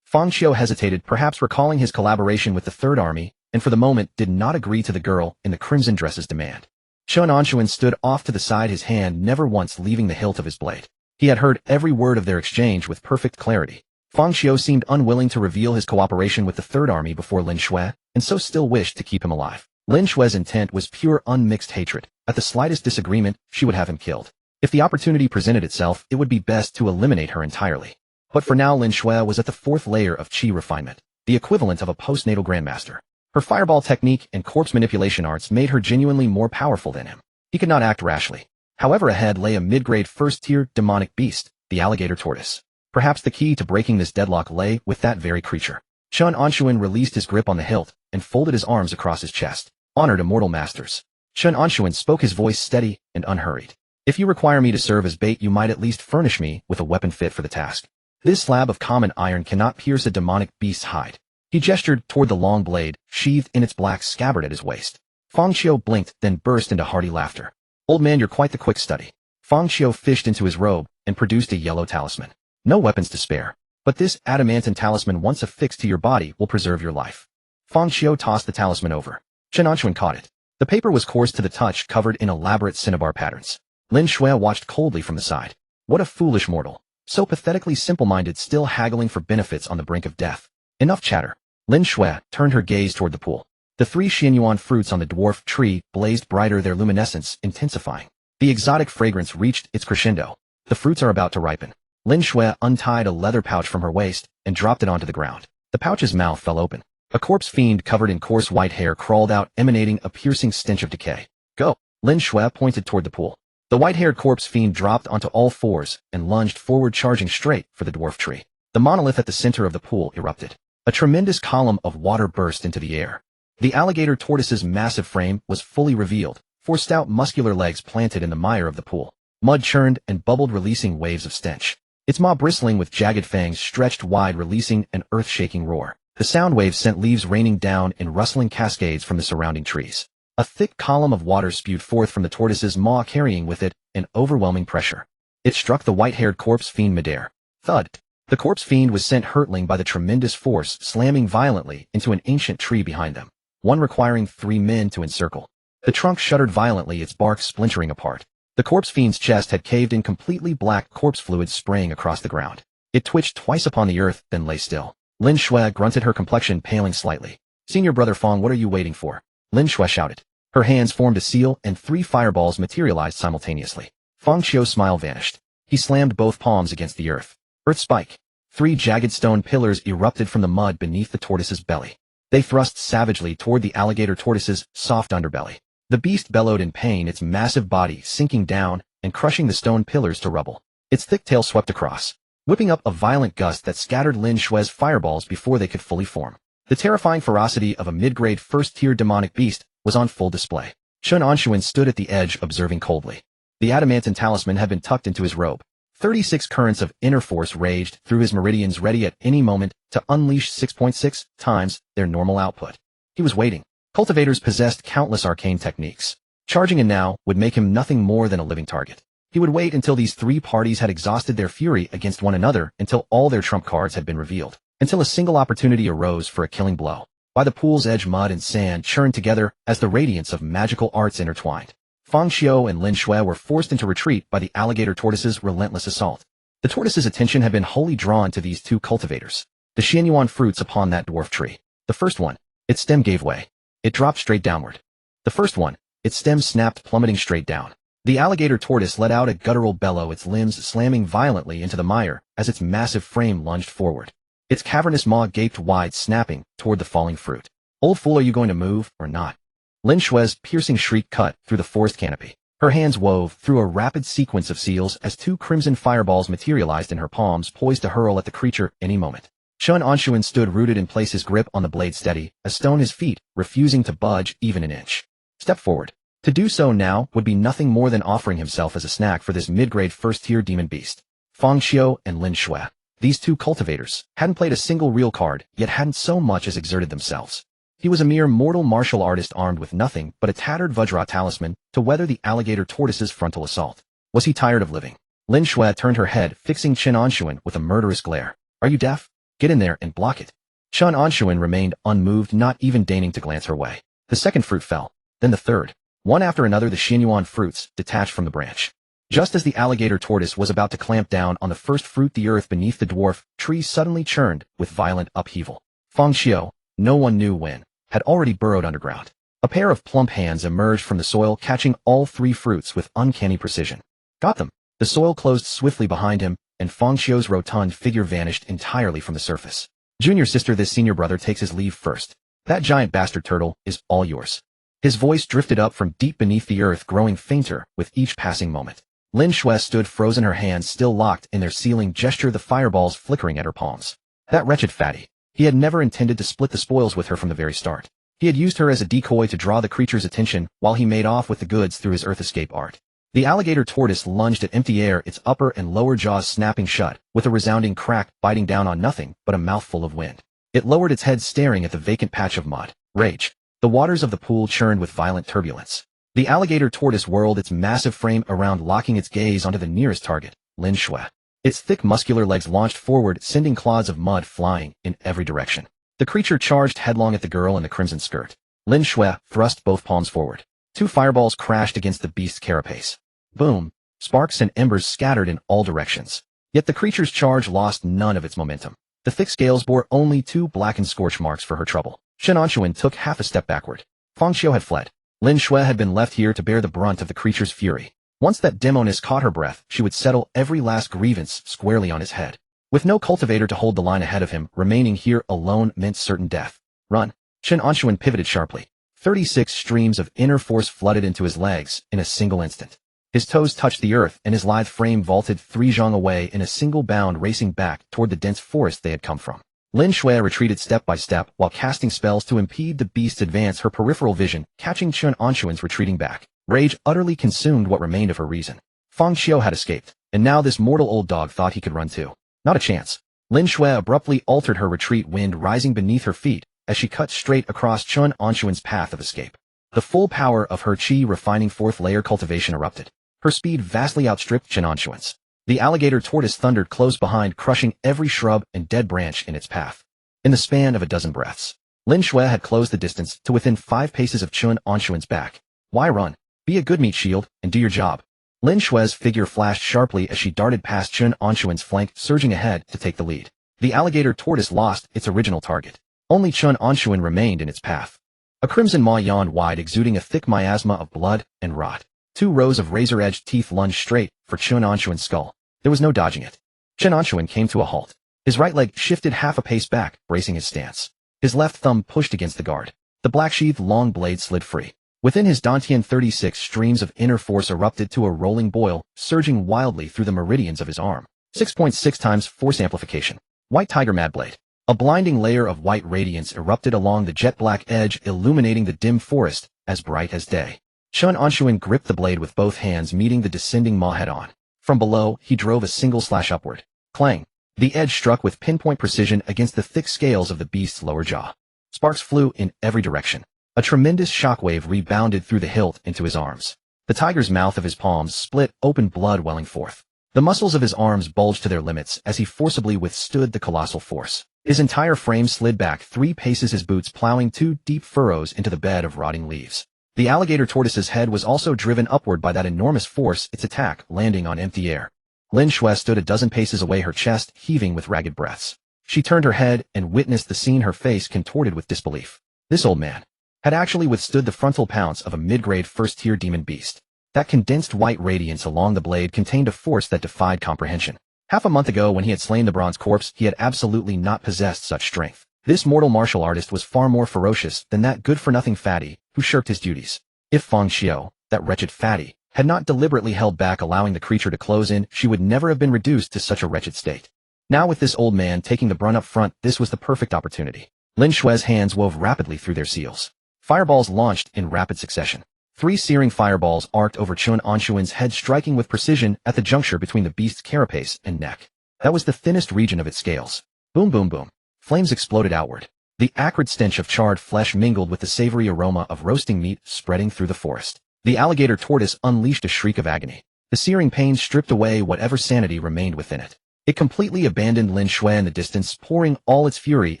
Fang Xiao hesitated, perhaps recalling his collaboration with the Third Army, and for the moment did not agree to the girl in the crimson dress's demand. Chen Anshun stood off to the side, his hand never once leaving the hilt of his blade. He had heard every word of their exchange with perfect clarity. Fang Xiao seemed unwilling to reveal his cooperation with the Third Army before Lin Shui, and so still wished to keep him alive. Lin Shui's intent was pure unmixed hatred. At the slightest disagreement, she would have him killed. If the opportunity presented itself, it would be best to eliminate her entirely. But for now, Lin Shui was at the fourth layer of qi refinement, the equivalent of a postnatal grandmaster. Her fireball technique and corpse manipulation arts made her genuinely more powerful than him. He could not act rashly. However, ahead lay a mid-grade first-tier demonic beast, the alligator tortoise. Perhaps the key to breaking this deadlock lay with that very creature. Chen Anshun released his grip on the hilt and folded his arms across his chest. Honored immortal masters. Chen Anshun spoke, his voice steady and unhurried. If you require me to serve as bait, you might at least furnish me with a weapon fit for the task. This slab of common iron cannot pierce a demonic beast's hide. He gestured toward the long blade, sheathed in its black scabbard at his waist. Fang Xiao blinked, then burst into hearty laughter. Old man, you're quite the quick study. Fang Xiao fished into his robe and produced a yellow talisman. No weapons to spare. But this adamantine talisman, once affixed to your body, will preserve your life. Fang Xiao tossed the talisman over. Chen Anshun caught it. The paper was coarse to the touch, covered in elaborate cinnabar patterns. Lin Shui watched coldly from the side. What a foolish mortal. So pathetically simple-minded, still haggling for benefits on the brink of death. Enough chatter. Lin Shui turned her gaze toward the pool. The 3 Xianyuan fruits on the dwarf tree blazed brighter, their luminescence intensifying. The exotic fragrance reached its crescendo. The fruits are about to ripen. Lin Shui untied a leather pouch from her waist and dropped it onto the ground. The pouch's mouth fell open. A corpse fiend covered in coarse white hair crawled out, emanating a piercing stench of decay. Go! Lin Shui pointed toward the pool. The white-haired corpse fiend dropped onto all fours and lunged forward, charging straight for the dwarf tree. The monolith at the center of the pool erupted. A tremendous column of water burst into the air. The alligator tortoise's massive frame was fully revealed, 4 stout muscular legs planted in the mire of the pool. Mud churned and bubbled, releasing waves of stench. Its maw bristling with jagged fangs stretched wide, releasing an earth-shaking roar. The sound waves sent leaves raining down in rustling cascades from the surrounding trees. A thick column of water spewed forth from the tortoise's maw, carrying with it an overwhelming pressure. It struck the white-haired corpse fiend midair. Thud! The corpse fiend was sent hurtling by the tremendous force, slamming violently into an ancient tree behind them, one requiring 3 men to encircle. The trunk shuddered violently, its bark splintering apart. The corpse fiend's chest had caved in, completely black corpse fluid spraying across the ground. It twitched twice upon the earth, then lay still. Lin Shui grunted, her complexion paling slightly. Senior brother Fang, what are you waiting for? Lin Shui shouted. Her hands formed a seal and 3 fireballs materialized simultaneously. Fang Xiao's smile vanished. He slammed both palms against the earth. Earth spike. 3 jagged stone pillars erupted from the mud beneath the tortoise's belly. They thrust savagely toward the alligator tortoise's soft underbelly. The beast bellowed in pain, its massive body sinking down and crushing the stone pillars to rubble. Its thick tail swept across, whipping up a violent gust that scattered Lin Shui's fireballs before they could fully form. The terrifying ferocity of a mid-grade first-tier demonic beast was on full display. Chen Anshun stood at the edge, observing coldly. The adamantine talisman had been tucked into his robe. 36 currents of inner force raged through his meridians, ready at any moment to unleash 6.6 times their normal output. He was waiting. Cultivators possessed countless arcane techniques. Charging in now would make him nothing more than a living target. He would wait until these 3 parties had exhausted their fury against one another, until all their trump cards had been revealed, until a single opportunity arose for a killing blow. By the pool's edge, mud and sand churned together as the radiance of magical arts intertwined. Fang Xiao and Lin Shui were forced into retreat by the alligator tortoise's relentless assault. The tortoise's attention had been wholly drawn to these 2 cultivators, the Xianyuan fruits upon that dwarf tree. The first one, its stem gave way. It dropped straight downward. The first one, its stem snapped, plummeting straight down. The alligator tortoise let out a guttural bellow, its limbs slamming violently into the mire as its massive frame lunged forward. Its cavernous maw gaped wide, snapping toward the falling fruit. Old fool, are you going to move or not? Lin Shui's piercing shriek cut through the forest canopy. Her hands wove through a rapid sequence of seals as two crimson fireballs materialized in her palms, poised to hurl at the creature any moment. Chen Anshun stood rooted in place, his grip on the blade steady, a stone his feet, refusing to budge even an inch. Step forward. To do so now would be nothing more than offering himself as a snack for this mid-grade first-tier demon beast. Fang Xiu and Lin Shui, these two cultivators, hadn't played a single real card, yet hadn't so much as exerted themselves. He was a mere mortal martial artist armed with nothing but a tattered Vajra talisman to weather the alligator tortoise's frontal assault. Was he tired of living? Lin Shui turned her head, fixing Chen Anshun with a murderous glare. Are you deaf? Get in there and block it. Chen Anshun remained unmoved, not even deigning to glance her way. The second fruit fell, then the third. One after another, the Xinyuan fruits detached from the branch. Just as the alligator tortoise was about to clamp down on the first fruit, the earth beneath the dwarf tree suddenly churned with violent upheaval. Fang Xiu, no one knew when, had already burrowed underground. A pair of plump hands emerged from the soil, catching all three fruits with uncanny precision. Got them. The soil closed swiftly behind him, and Fang Xiu's rotund figure vanished entirely from the surface. Junior sister, this senior brother takes his leave first. That giant bastard turtle is all yours. His voice drifted up from deep beneath the earth, growing fainter with each passing moment. Lin Shui stood frozen, her hands still locked in their sealing gesture, the fireballs flickering at her palms. That wretched fatty. He had never intended to split the spoils with her from the very start. He had used her as a decoy to draw the creature's attention while he made off with the goods through his earth escape art. The alligator tortoise lunged at empty air, its upper and lower jaws snapping shut, with a resounding crack, biting down on nothing but a mouthful of wind. It lowered its head, staring at the vacant patch of mud. Rage. The waters of the pool churned with violent turbulence. The alligator tortoise whirled its massive frame around, locking its gaze onto the nearest target, Lin Shui. Its thick muscular legs launched forward, sending clouds of mud flying in every direction. The creature charged headlong at the girl in the crimson skirt. Lin Shui thrust both palms forward. Two fireballs crashed against the beast's carapace. Boom! Sparks and embers scattered in all directions. Yet the creature's charge lost none of its momentum. The thick scales bore only two blackened scorch marks for her trouble. Chen Anshun took half a step backward. Fang Xiu had fled. Lin Shui had been left here to bear the brunt of the creature's fury. Once that demoness caught her breath, she would settle every last grievance squarely on his head. With no cultivator to hold the line ahead of him, remaining here alone meant certain death. Run! Chen Anshun pivoted sharply. 36 streams of inner force flooded into his legs in a single instant. His toes touched the earth, and his lithe frame vaulted 3 zhang away in a single bound, racing back toward the dense forest they had come from. Lin Shui retreated step by step while casting spells to impede the beast's advance, her peripheral vision catching Chen Anshun's retreating back. Rage utterly consumed what remained of her reason. Fang Xiu had escaped, and now this mortal old dog thought he could run too. Not a chance. Lin Shui abruptly altered her retreat, wind rising beneath her feet as she cut straight across Chen Anshun's path of escape. The full power of her chi refining fourth layer cultivation erupted. Her speed vastly outstripped Chen Anshun's. The alligator tortoise thundered close behind, crushing every shrub and dead branch in its path. In the span of a dozen breaths, Lin Shui had closed the distance to within 5 paces of Chen Anshun's back. Why run? Be a good meat shield and do your job. Lin Shui's figure flashed sharply as she darted past Chen Anshun's flank, surging ahead to take the lead. The alligator tortoise lost its original target. Only Chen Anshun remained in its path. A crimson maw yawned wide, exuding a thick miasma of blood and rot. 2 rows of razor-edged teeth lunged straight for Chen Anshun's skull. There was no dodging it. Chen Anshun came to a halt. His right leg shifted half a pace back, bracing his stance. His left thumb pushed against the guard. The black-sheathed long blade slid free. Within his dantian, 36 streams of inner force erupted to a rolling boil, surging wildly through the meridians of his arm. 6.6 times force amplification. White tiger mad blade. A blinding layer of white radiance erupted along the jet-black edge, illuminating the dim forest as bright as day. Chen Anshun gripped the blade with both hands, meeting the descending maw head-on. From below, he drove a single slash upward. Clang! The edge struck with pinpoint precision against the thick scales of the beast's lower jaw. Sparks flew in every direction. A tremendous shockwave rebounded through the hilt into his arms. The tiger's mouth of his palms split open, blood welling forth. The muscles of his arms bulged to their limits as he forcibly withstood the colossal force. His entire frame slid back 3 paces, his boots plowing 2 deep furrows into the bed of rotting leaves. The alligator tortoise's head was also driven upward by that enormous force, its attack landing on empty air. Lin Shui stood a dozen paces away, her chest heaving with ragged breaths. She turned her head and witnessed the scene, her face contorted with disbelief. This old man had actually withstood the frontal pounce of a mid-grade first-tier demon beast. That condensed white radiance along the blade contained a force that defied comprehension. Half a month ago when he had slain the bronze corpse, he had absolutely not possessed such strength. This mortal martial artist was far more ferocious than that good-for-nothing fatty who shirked his duties. If Feng Xiao, that wretched fatty, had not deliberately held back allowing the creature to close in, she would never have been reduced to such a wretched state. Now with this old man taking the brunt up front, this was the perfect opportunity. Lin Shui's hands wove rapidly through their seals. Fireballs launched in rapid succession. 3 searing fireballs arced over Chen Anshun's head, striking with precision at the juncture between the beast's carapace and neck. That was the thinnest region of its scales. Boom boom boom. Flames exploded outward. The acrid stench of charred flesh mingled with the savory aroma of roasting meat spreading through the forest. The alligator tortoise unleashed a shriek of agony. The searing pain stripped away whatever sanity remained within it. It completely abandoned Lin Shui in the distance, pouring all its fury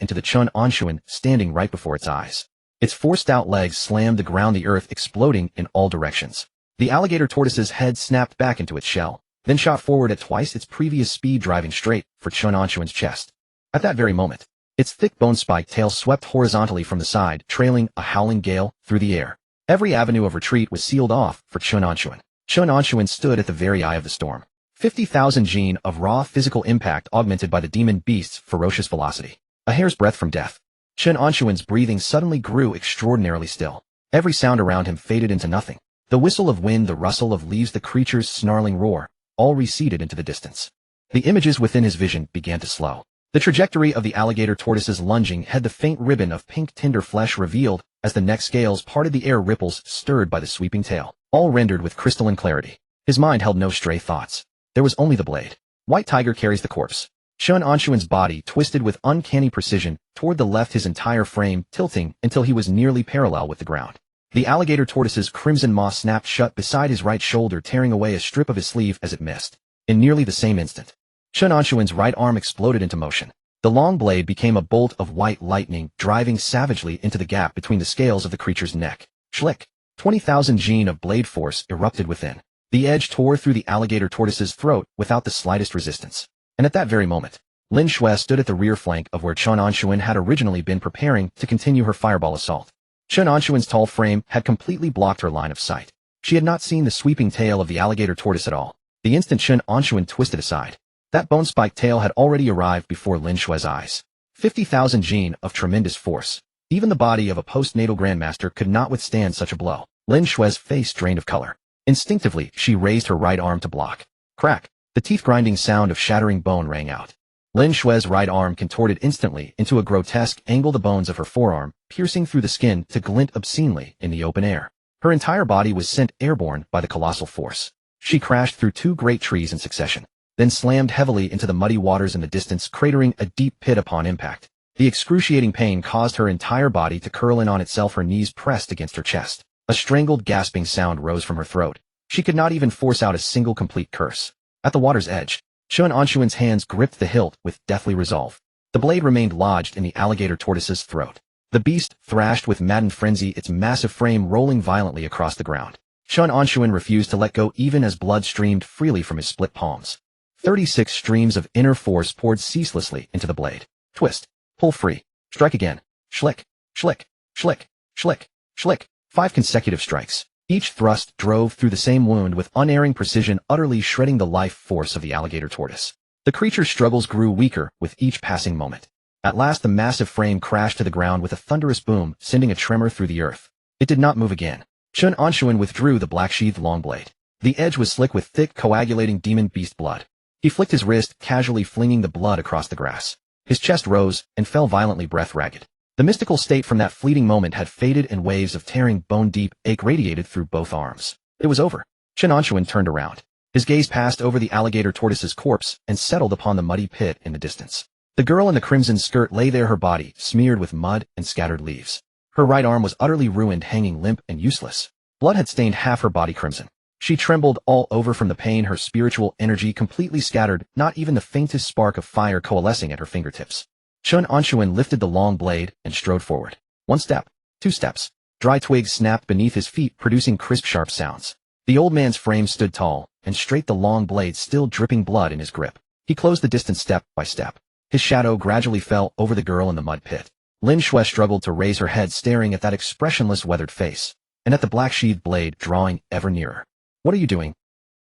into the Chen Anshun standing right before its eyes. Its 4 stout legs slammed the ground, the earth exploding in all directions. The alligator tortoise's head snapped back into its shell, then shot forward at twice its previous speed, driving straight for Chen Anshun's chest. At that very moment, its thick bone-spiked tail swept horizontally from the side, trailing a howling gale through the air. Every avenue of retreat was sealed off for Chen Anshun. Chen Anshun stood at the very eye of the storm. 50,000 gene of raw physical impact augmented by the demon beast's ferocious velocity. A hair's breadth from death. Chen Anshun's breathing suddenly grew extraordinarily still. Every sound around him faded into nothing. The whistle of wind, the rustle of leaves, the creature's snarling roar, all receded into the distance. The images within his vision began to slow. The trajectory of the alligator tortoise's lunging head, the faint ribbon of pink tender flesh revealed as the neck scales parted, the air ripples stirred by the sweeping tail, all rendered with crystalline clarity. His mind held no stray thoughts. There was only the blade. White tiger carries the corpse. Chen Anshun's body twisted with uncanny precision toward the left, his entire frame tilting until he was nearly parallel with the ground. The alligator tortoise's crimson maw snapped shut beside his right shoulder, tearing away a strip of his sleeve as it missed. In nearly the same instant, Chen Anshun's right arm exploded into motion. The long blade became a bolt of white lightning, driving savagely into the gap between the scales of the creature's neck. Schlick! 20,000 gene of blade force erupted within. The edge tore through the alligator tortoise's throat without the slightest resistance. And at that very moment, Lin Shui stood at the rear flank of where Chen Anshun had originally been, preparing to continue her fireball assault. Chen Anshun's tall frame had completely blocked her line of sight. She had not seen the sweeping tail of the alligator tortoise at all. The instant Chen Anshun twisted aside, that bone-spiked tail had already arrived before Lin Shui's eyes. 50,000 gene of tremendous force. Even the body of a postnatal grandmaster could not withstand such a blow. Lin Shui's face drained of color. Instinctively, she raised her right arm to block. Crack! The teeth-grinding sound of shattering bone rang out. Lin Shui's right arm contorted instantly into a grotesque angle, the bones of her forearm piercing through the skin to glint obscenely in the open air. Her entire body was sent airborne by the colossal force. She crashed through 2 great trees in succession, then slammed heavily into the muddy waters in the distance, cratering a deep pit upon impact. The excruciating pain caused her entire body to curl in on itself, her knees pressed against her chest. A strangled, gasping sound rose from her throat. She could not even force out a single complete curse. At the water's edge, Chen Anshun's hands gripped the hilt with deathly resolve. The blade remained lodged in the alligator tortoise's throat. The beast thrashed with maddened frenzy, its massive frame rolling violently across the ground. Chen Anshun refused to let go even as blood streamed freely from his split palms. 36 streams of inner force poured ceaselessly into the blade. Twist. Pull free. Strike again. Schlick. Schlick. Schlick. Schlick. Schlick. 5 consecutive strikes. Each thrust drove through the same wound with unerring precision, utterly shredding the life force of the alligator tortoise. The creature's struggles grew weaker with each passing moment. At last the massive frame crashed to the ground with a thunderous boom, sending a tremor through the earth. It did not move again. Chen Anshun withdrew the black-sheathed long blade. The edge was slick with thick, coagulating demon beast blood. He flicked his wrist, casually flinging the blood across the grass. His chest rose and fell violently, breath ragged. The mystical state from that fleeting moment had faded, and waves of tearing, bone-deep ache radiated through both arms. It was over. Chen Anshun turned around. His gaze passed over the alligator tortoise's corpse and settled upon the muddy pit in the distance. The girl in the crimson skirt lay there, her body smeared with mud and scattered leaves. Her right arm was utterly ruined, hanging limp and useless. Blood had stained half her body crimson. She trembled all over from the pain, her spiritual energy completely scattered, not even the faintest spark of fire coalescing at her fingertips. Chen Anshun lifted the long blade and strode forward. 1 step, 2 steps. Dry twigs snapped beneath his feet, producing crisp, sharp sounds. The old man's frame stood tall and straight, the long blade still dripping blood in his grip. He closed the distance step by step. His shadow gradually fell over the girl in the mud pit. Lin Shui struggled to raise her head, staring at that expressionless, weathered face, and at the black-sheathed blade drawing ever nearer. What are you doing?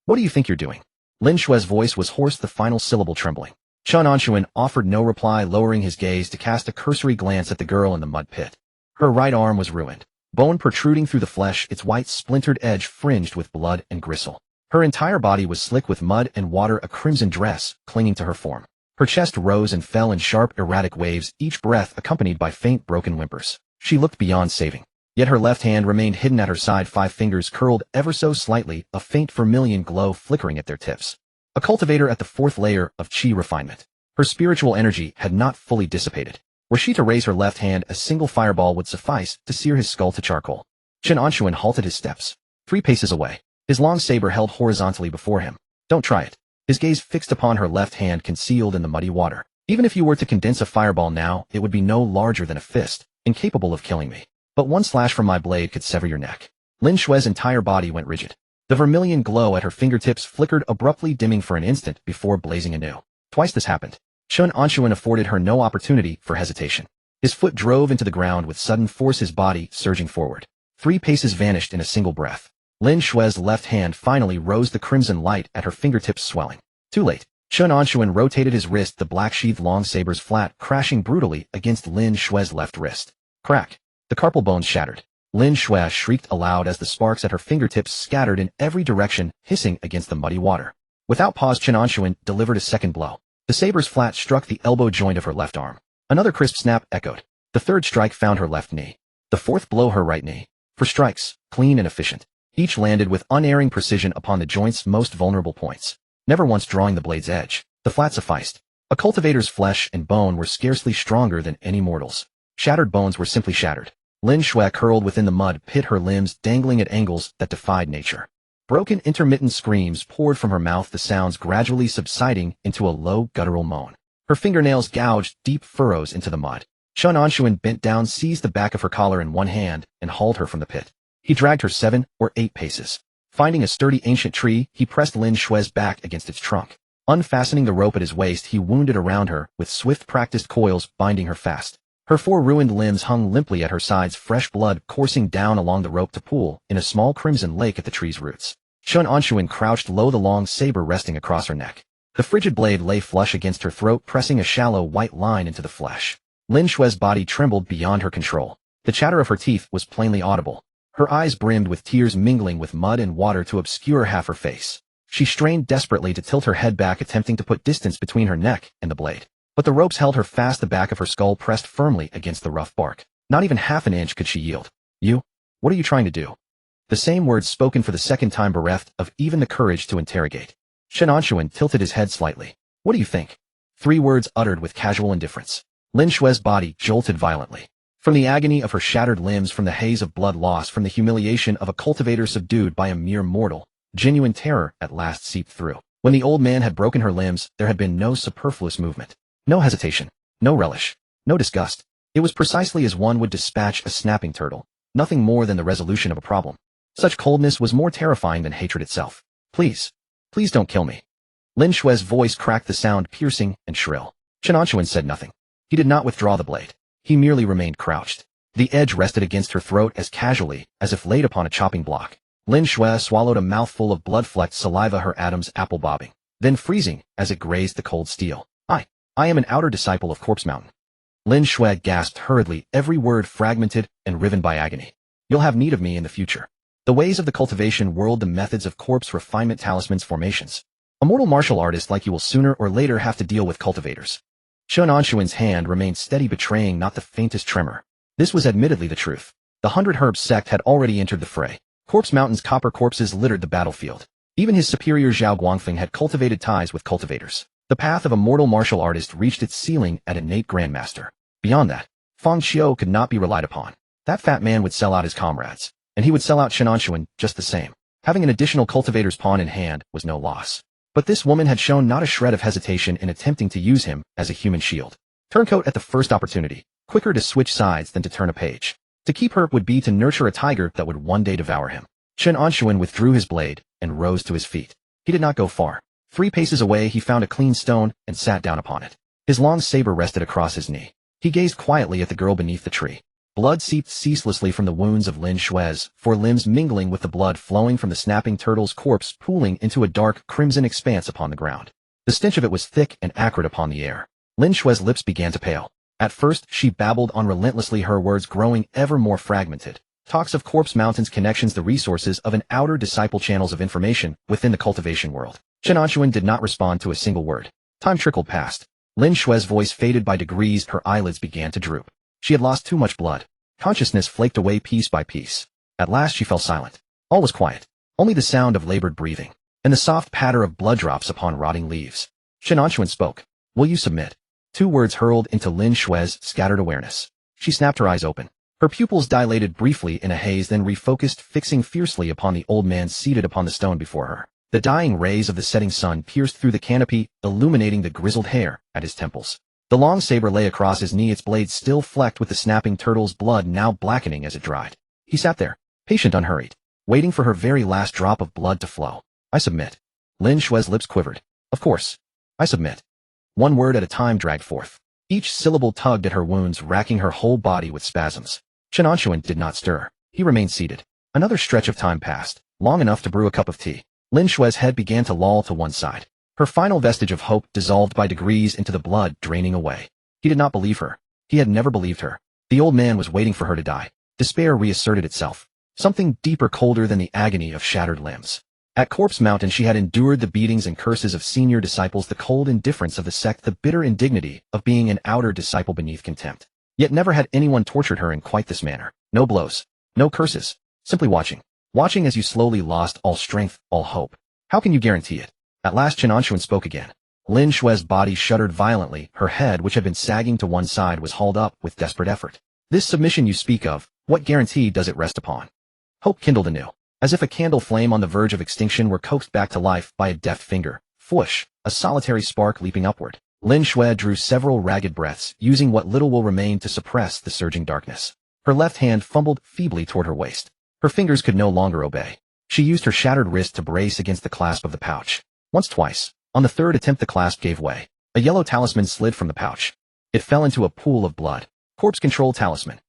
What do you think you're doing? Lin Shue's voice was hoarse, the final syllable trembling. Chen Anshun offered no reply, lowering his gaze to cast a cursory glance at the girl in the mud pit. Her right arm was ruined, bone protruding through the flesh, its white splintered edge fringed with blood and gristle. Her entire body was slick with mud and water, a crimson dress clinging to her form. Her chest rose and fell in sharp, erratic waves, each breath accompanied by faint, broken whimpers. She looked beyond saving. Yet her left hand remained hidden at her side, 5 fingers curled ever so slightly, a faint vermilion glow flickering at their tips. A cultivator at the 4th layer of qi refinement. Her spiritual energy had not fully dissipated. Were she to raise her left hand, a single fireball would suffice to sear his skull to charcoal. Chen Anshun halted his steps, 3 paces away, his long saber held horizontally before him. Don't try it. His gaze fixed upon her left hand concealed in the muddy water. Even if you were to condense a fireball now, it would be no larger than a fist, incapable of killing me. But one slash from my blade could sever your neck. Lin Shue's entire body went rigid. The vermilion glow at her fingertips flickered abruptly, dimming for an instant before blazing anew. Twice this happened. Chen Anshun afforded her no opportunity for hesitation. His foot drove into the ground with sudden force, his body surging forward. 3 paces vanished in a single breath. Lin Shue's left hand finally rose, the crimson light at her fingertips swelling. Too late. Chen Anshun rotated his wrist, the black-sheathed long sabers flat, crashing brutally against Lin Shue's left wrist. Crack. The carpal bones shattered. Lin Shuai shrieked aloud as the sparks at her fingertips scattered in every direction, hissing against the muddy water. Without pause, Chen Anshun delivered a second blow. The saber's flat struck the elbow joint of her left arm. Another crisp snap echoed. The 3rd strike found her left knee. The 4th blow her right knee. 4 strikes, clean and efficient. Each landed with unerring precision upon the joint's most vulnerable points, never once drawing the blade's edge. The flat sufficed. A cultivator's flesh and bone were scarcely stronger than any mortal's. Shattered bones were simply shattered. Lin Shuai curled within the mud pit, her limbs dangling at angles that defied nature. Broken, intermittent screams poured from her mouth, the sounds gradually subsiding into a low, guttural moan. Her fingernails gouged deep furrows into the mud. Chen Anshun bent down, seized the back of her collar in one hand, and hauled her from the pit. He dragged her 7 or 8 paces. Finding a sturdy ancient tree, he pressed Lin Shue's back against its trunk. Unfastening the rope at his waist, he wound it around her, with swift, practiced coils binding her fast. Her 4 ruined limbs hung limply at her sides, fresh blood coursing down along the rope to pool in a small crimson lake at the tree's roots. Chen Anshun crouched low, the long saber resting across her neck. The frigid blade lay flush against her throat, pressing a shallow white line into the flesh. Lin Shue's body trembled beyond her control. The chatter of her teeth was plainly audible. Her eyes brimmed with tears, mingling with mud and water to obscure half her face. She strained desperately to tilt her head back, attempting to put distance between her neck and the blade. But the ropes held her fast, the back of her skull pressed firmly against the rough bark. Not even half an inch could she yield. You? What are you trying to do? The same words spoken for the second time, bereft of even the courage to interrogate. Chen Anshun tilted his head slightly. What do you think? 3 words uttered with casual indifference. Lin Shue's body jolted violently. From the agony of her shattered limbs, from the haze of blood loss, from the humiliation of a cultivator subdued by a mere mortal, genuine terror at last seeped through. When the old man had broken her limbs, there had been no superfluous movement. No hesitation, no relish, no disgust. It was precisely as one would dispatch a snapping turtle, nothing more than the resolution of a problem. Such coldness was more terrifying than hatred itself. Please don't kill me. Lin Shue's voice cracked, the sound piercing and shrill. Chen Anshun said nothing. He did not withdraw the blade. He merely remained crouched. The edge rested against her throat as casually as if laid upon a chopping block. Lin Shuai swallowed a mouthful of blood-flecked saliva, her atoms apple bobbing, then freezing as it grazed the cold steel. I am an outer disciple of Corpse Mountain. Lin Shuai gasped hurriedly, every word fragmented and riven by agony. You'll have need of me in the future. The ways of the cultivation world, the methods of corpse refinement, talismans, formations. A mortal martial artist like you will sooner or later have to deal with cultivators. Chen Anshun's hand remained steady, betraying not the faintest tremor. This was admittedly the truth. The 100 Herb sect had already entered the fray. Corpse Mountain's copper corpses littered the battlefield. Even his superior Zhao Guangfeng had cultivated ties with cultivators. The path of a mortal martial artist reached its ceiling at innate grandmaster. Beyond that, Fang Qiu could not be relied upon. That fat man would sell out his comrades, and he would sell out Chen Anshun just the same. Having an additional cultivator's pawn in hand was no loss. But this woman had shown not a shred of hesitation in attempting to use him as a human shield. Turncoat at the first opportunity, quicker to switch sides than to turn a page. To keep her would be to nurture a tiger that would one day devour him. Chen Anshun withdrew his blade and rose to his feet. He did not go far. 3 paces away, he found a clean stone and sat down upon it. His long saber rested across his knee. He gazed quietly at the girl beneath the tree. Blood seeped ceaselessly from the wounds of Lin Shui's, four limbs mingling with the blood flowing from the snapping turtle's corpse pooling into a dark crimson expanse upon the ground. The stench of it was thick and acrid upon the air. Lin Shui's lips began to pale. At first, she babbled on relentlessly, her words growing ever more fragmented. Talks of Corpse Mountain's connections, the resources of an outer disciple, channels of information within the cultivation world. Chen Anshun did not respond to a single word. Time trickled past. Lin Shui's voice faded by degrees, her eyelids began to droop. She had lost too much blood. Consciousness flaked away piece by piece. At last she fell silent. All was quiet. Only the sound of labored breathing, and the soft patter of blood drops upon rotting leaves. Chen Anshun spoke. Will you submit? 2 words hurled into Lin Shui's scattered awareness. She snapped her eyes open. Her pupils dilated briefly in a haze, then refocused, fixing fiercely upon the old man seated upon the stone before her. The dying rays of the setting sun pierced through the canopy, illuminating the grizzled hair at his temples. The long saber lay across his knee, its blade still flecked with the snapping turtle's blood, now blackening as it dried. He sat there, patient, unhurried, waiting for her very last drop of blood to flow. I submit. Lin Shui's lips quivered. Of course. I submit. 1 word at a time dragged forth. Each syllable tugged at her wounds, racking her whole body with spasms. Chen Anshun did not stir. He remained seated. Another stretch of time passed, long enough to brew a cup of tea. Lin Shui's head began to loll to one side. Her final vestige of hope dissolved by degrees into the blood draining away. He did not believe her. He had never believed her. The old man was waiting for her to die. Despair reasserted itself. Something deeper, colder than the agony of shattered limbs. At Corpse Mountain she had endured the beatings and curses of senior disciples, the cold indifference of the sect, the bitter indignity of being an outer disciple beneath contempt. Yet never had anyone tortured her in quite this manner. No blows. No curses. Simply watching. Watching as you slowly lost all strength, all hope. How can you guarantee it? At last Chen Anshun spoke again. Lin Shui's body shuddered violently. Her head, which had been sagging to one side, was hauled up with desperate effort. This submission you speak of, what guarantee does it rest upon? Hope kindled anew. As if a candle flame on the verge of extinction were coaxed back to life by a deft finger. Whoosh, a solitary spark leaping upward. Lin Shui drew several ragged breaths, using what little will remain to suppress the surging darkness. Her left hand fumbled feebly toward her waist. Her fingers could no longer obey. She used her shattered wrist to brace against the clasp of the pouch. Once, twice. On the third attempt the clasp gave way. A yellow talisman slid from the pouch. It fell into a pool of blood. Corpse control talisman.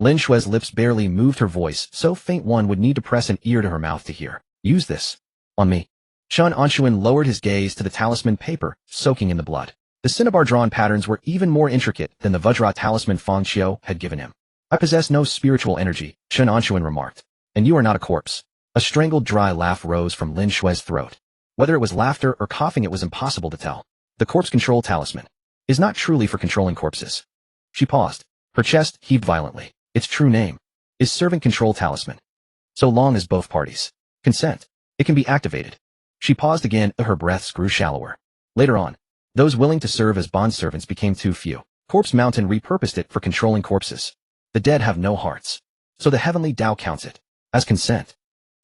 Lin Shui's lips barely moved, her voice so faint one would need to press an ear to her mouth to hear. Use this. On me. Chen Anshun lowered his gaze to the talisman paper, soaking in the blood. The cinnabar-drawn patterns were even more intricate than the Vajra talisman Fang Qiu had given him. I possess no spiritual energy, Chen Anshun remarked. And you are not a corpse. A strangled dry laugh rose from Lin Shui's throat. Whether it was laughter or coughing it was impossible to tell. The corpse control talisman is not truly for controlling corpses. She paused. Her chest heaved violently. Its true name is servant control talisman. So long as both parties consent, it can be activated. She paused again, her breaths grew shallower. Later on, those willing to serve as bondservants became too few. Corpse Mountain repurposed it for controlling corpses. The dead have no hearts, so the heavenly Tao counts it as consent.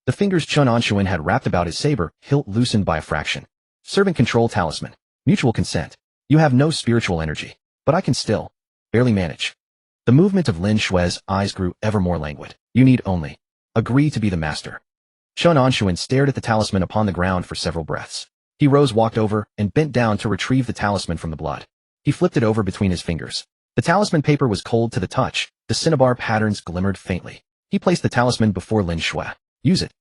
The fingers Chen Anshun had wrapped about his saber, hilt loosened by a fraction. Servant control talisman. Mutual consent. You have no spiritual energy, but I can still barely manage. The movement of Lin Shui's eyes grew ever more languid. You need only agree to be the master. Chen Anshun stared at the talisman upon the ground for several breaths. He rose, walked over, and bent down to retrieve the talisman from the blood. He flipped it over between his fingers. The talisman paper was cold to the touch. The cinnabar patterns glimmered faintly. He placed the talisman before Lin Shui. Use it.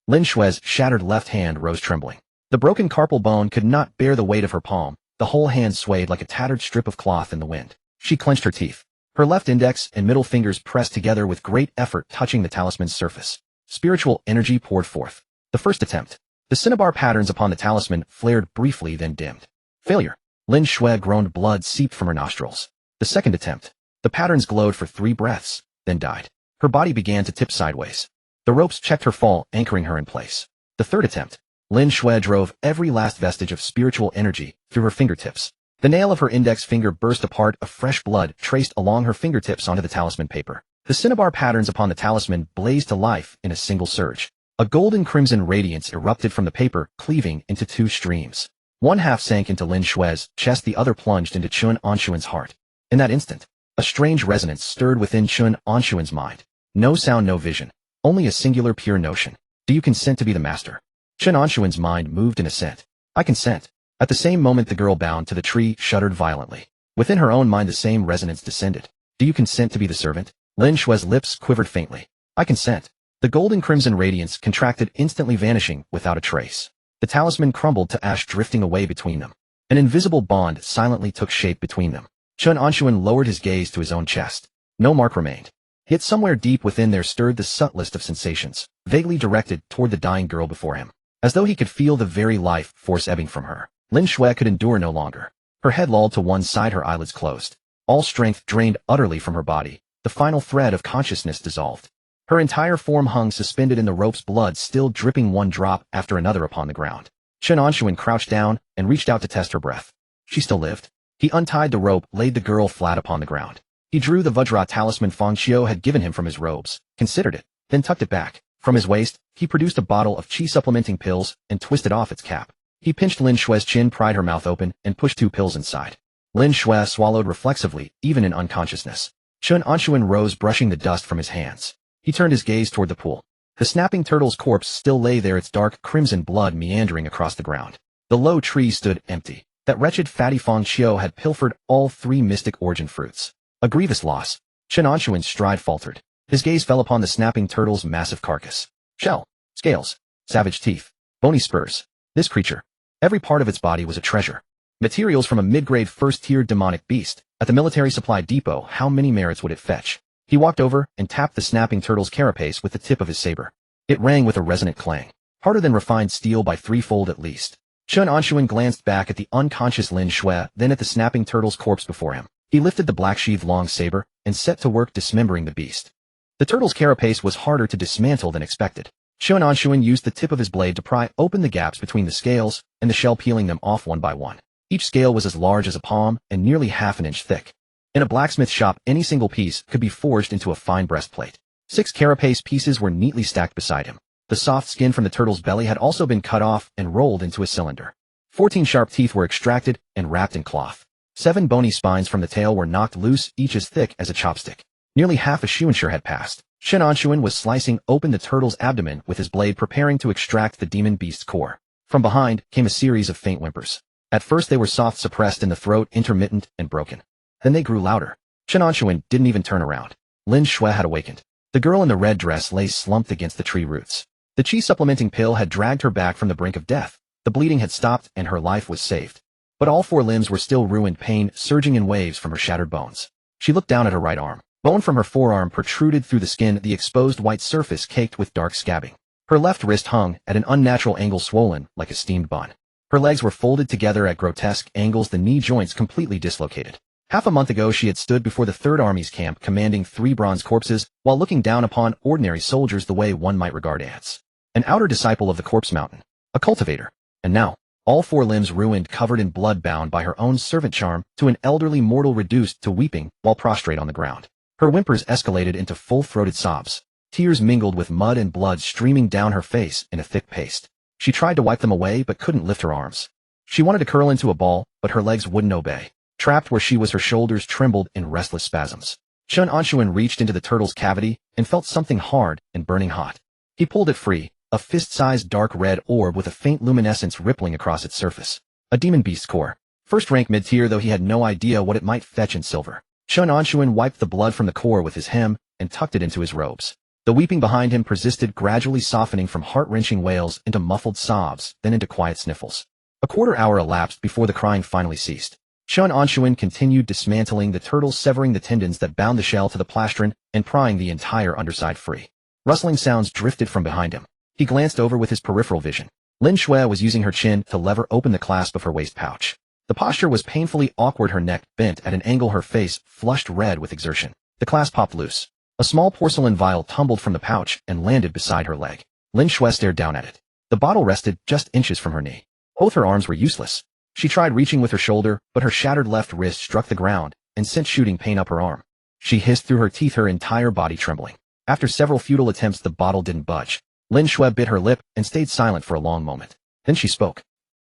Lin Shui's shattered left hand rose trembling. The broken carpal bone could not bear the weight of her palm. The whole hand swayed like a tattered strip of cloth in the wind. She clenched her teeth. Her left index and middle fingers pressed together with great effort, touching the talisman's surface. Spiritual energy poured forth. The first attempt. The cinnabar patterns upon the talisman flared briefly, then dimmed. Failure. Lin Shui groaned. Blood seeped from her nostrils. The second attempt. The patterns glowed for 3 breaths, then died. Her body began to tip sideways. The ropes checked her fall, anchoring her in place. The third attempt. Lin Shui drove every last vestige of spiritual energy through her fingertips. The nail of her index finger burst apart, a fresh blood traced along her fingertips onto the talisman paper. The cinnabar patterns upon the talisman blazed to life in a single surge. A golden crimson radiance erupted from the paper, cleaving into 2 streams. One half sank into Lin Shui's chest, the other plunged into Chen Anshun's heart. In that instant, a strange resonance stirred within Chen Anshun's mind. No sound, no vision, only a singular pure notion. Do you consent to be the master? Chen Anshun's mind moved in assent. I consent. At the same moment the girl bound to the tree shuddered violently. Within her own mind the same resonance descended. Do you consent to be the servant? Lin Shue's lips quivered faintly. I consent. The golden crimson radiance contracted, instantly vanishing without a trace. The talisman crumbled to ash, drifting away between them. An invisible bond silently took shape between them. Chen Anshun lowered his gaze to his own chest. No mark remained. Yet somewhere deep within there stirred the subtlest of sensations, vaguely directed toward the dying girl before him. As though he could feel the very life force ebbing from her, Lin Shui could endure no longer. Her head lolled to one side, her eyelids closed. All strength drained utterly from her body. The final thread of consciousness dissolved. Her entire form hung suspended in the rope's, blood still dripping one drop after another upon the ground. Chen Anshun crouched down and reached out to test her breath. She still lived. He untied the rope, laid the girl flat upon the ground. He drew the Vajra talisman Feng Xiu had given him from his robes, considered it, then tucked it back. From his waist, he produced a bottle of qi supplementing pills and twisted off its cap. He pinched Lin Shue's chin, pried her mouth open, and pushed 2 pills inside. Lin Shui swallowed reflexively, even in unconsciousness. Chen Anshun rose, brushing the dust from his hands. He turned his gaze toward the pool. The snapping turtle's corpse still lay there, its dark crimson blood meandering across the ground. The low tree stood empty. That wretched fatty Feng Xiu had pilfered all 3 mystic origin fruits. A grievous loss. Chen Anshun's stride faltered. His gaze fell upon the snapping turtle's massive carcass. Shell, scales, savage teeth, bony spurs. This creature. Every part of its body was a treasure. Materials from a mid-grade first-tier demonic beast. At the military supply depot, how many merits would it fetch? He walked over and tapped the snapping turtle's carapace with the tip of his saber. It rang with a resonant clang, harder than refined steel by 3-fold at least. Chen Anshun glanced back at the unconscious Lin Shui, then at the snapping turtle's corpse before him. He lifted the black-sheathed long saber and set to work dismembering the beast. The turtle's carapace was harder to dismantle than expected. Chen Anshun used the tip of his blade to pry open the gaps between the scales and the shell, peeling them off one by one. Each scale was as large as a palm and nearly half an inch thick. In a blacksmith shop, any single piece could be forged into a fine breastplate. 6 carapace pieces were neatly stacked beside him. The soft skin from the turtle's belly had also been cut off and rolled into a cylinder. 14 sharp teeth were extracted and wrapped in cloth. 7 bony spines from the tail were knocked loose, each as thick as a chopstick. Nearly half a shuanshur had passed. Chen Anshun was slicing open the turtle's abdomen with his blade, preparing to extract the demon beast's core. From behind came a series of faint whimpers. At first they were soft, suppressed in the throat, intermittent and broken. Then they grew louder. Chen Anshun didn't even turn around. Lin Shui had awakened. The girl in the red dress lay slumped against the tree roots. The qi supplementing pill had dragged her back from the brink of death. The bleeding had stopped and her life was saved. But all 4 limbs were still ruined, pain surging in waves from her shattered bones. She looked down at her right arm. Bone from her forearm protruded through the skin, the exposed white surface caked with dark scabbing. Her left wrist hung at an unnatural angle, swollen like a steamed bun. Her legs were folded together at grotesque angles, the knee joints completely dislocated. Half a month ago she had stood before the 3rd Army's camp, commanding 3 bronze corpses while looking down upon ordinary soldiers the way one might regard ants. An outer disciple of the corpse mountain. A cultivator. And now, all 4 limbs ruined, covered in blood, bound by her own servant charm to an elderly mortal reduced to weeping while prostrate on the ground. Her whimpers escalated into full-throated sobs. Tears mingled with mud and blood streaming down her face in a thick paste. She tried to wipe them away but couldn't lift her arms. She wanted to curl into a ball, but her legs wouldn't obey. Trapped where she was, her shoulders trembled in restless spasms. Chen Anshun reached into the turtle's cavity and felt something hard and burning hot. He pulled it free, a fist-sized dark red orb with a faint luminescence rippling across its surface. A demon beast's core. First rank mid-tier, though he had no idea what it might fetch in silver. Chen Anshun wiped the blood from the core with his hem and tucked it into his robes. The weeping behind him persisted, gradually softening from heart-wrenching wails into muffled sobs, then into quiet sniffles. A quarter hour elapsed before the crying finally ceased. Chen Anshun continued dismantling the turtle, severing the tendons that bound the shell to the plastron and prying the entire underside free. Rustling sounds drifted from behind him. He glanced over with his peripheral vision. Lin Shui was using her chin to lever open the clasp of her waist pouch. The posture was painfully awkward, her neck bent at an angle, her face flushed red with exertion. The clasp popped loose. A small porcelain vial tumbled from the pouch and landed beside her leg. Lin Shui stared down at it. The bottle rested just inches from her knee. Both her arms were useless. She tried reaching with her shoulder, but her shattered left wrist struck the ground and sent shooting pain up her arm. She hissed through her teeth, her entire body trembling. After several futile attempts, the bottle didn't budge. Lin Shui bit her lip and stayed silent for a long moment. Then she spoke.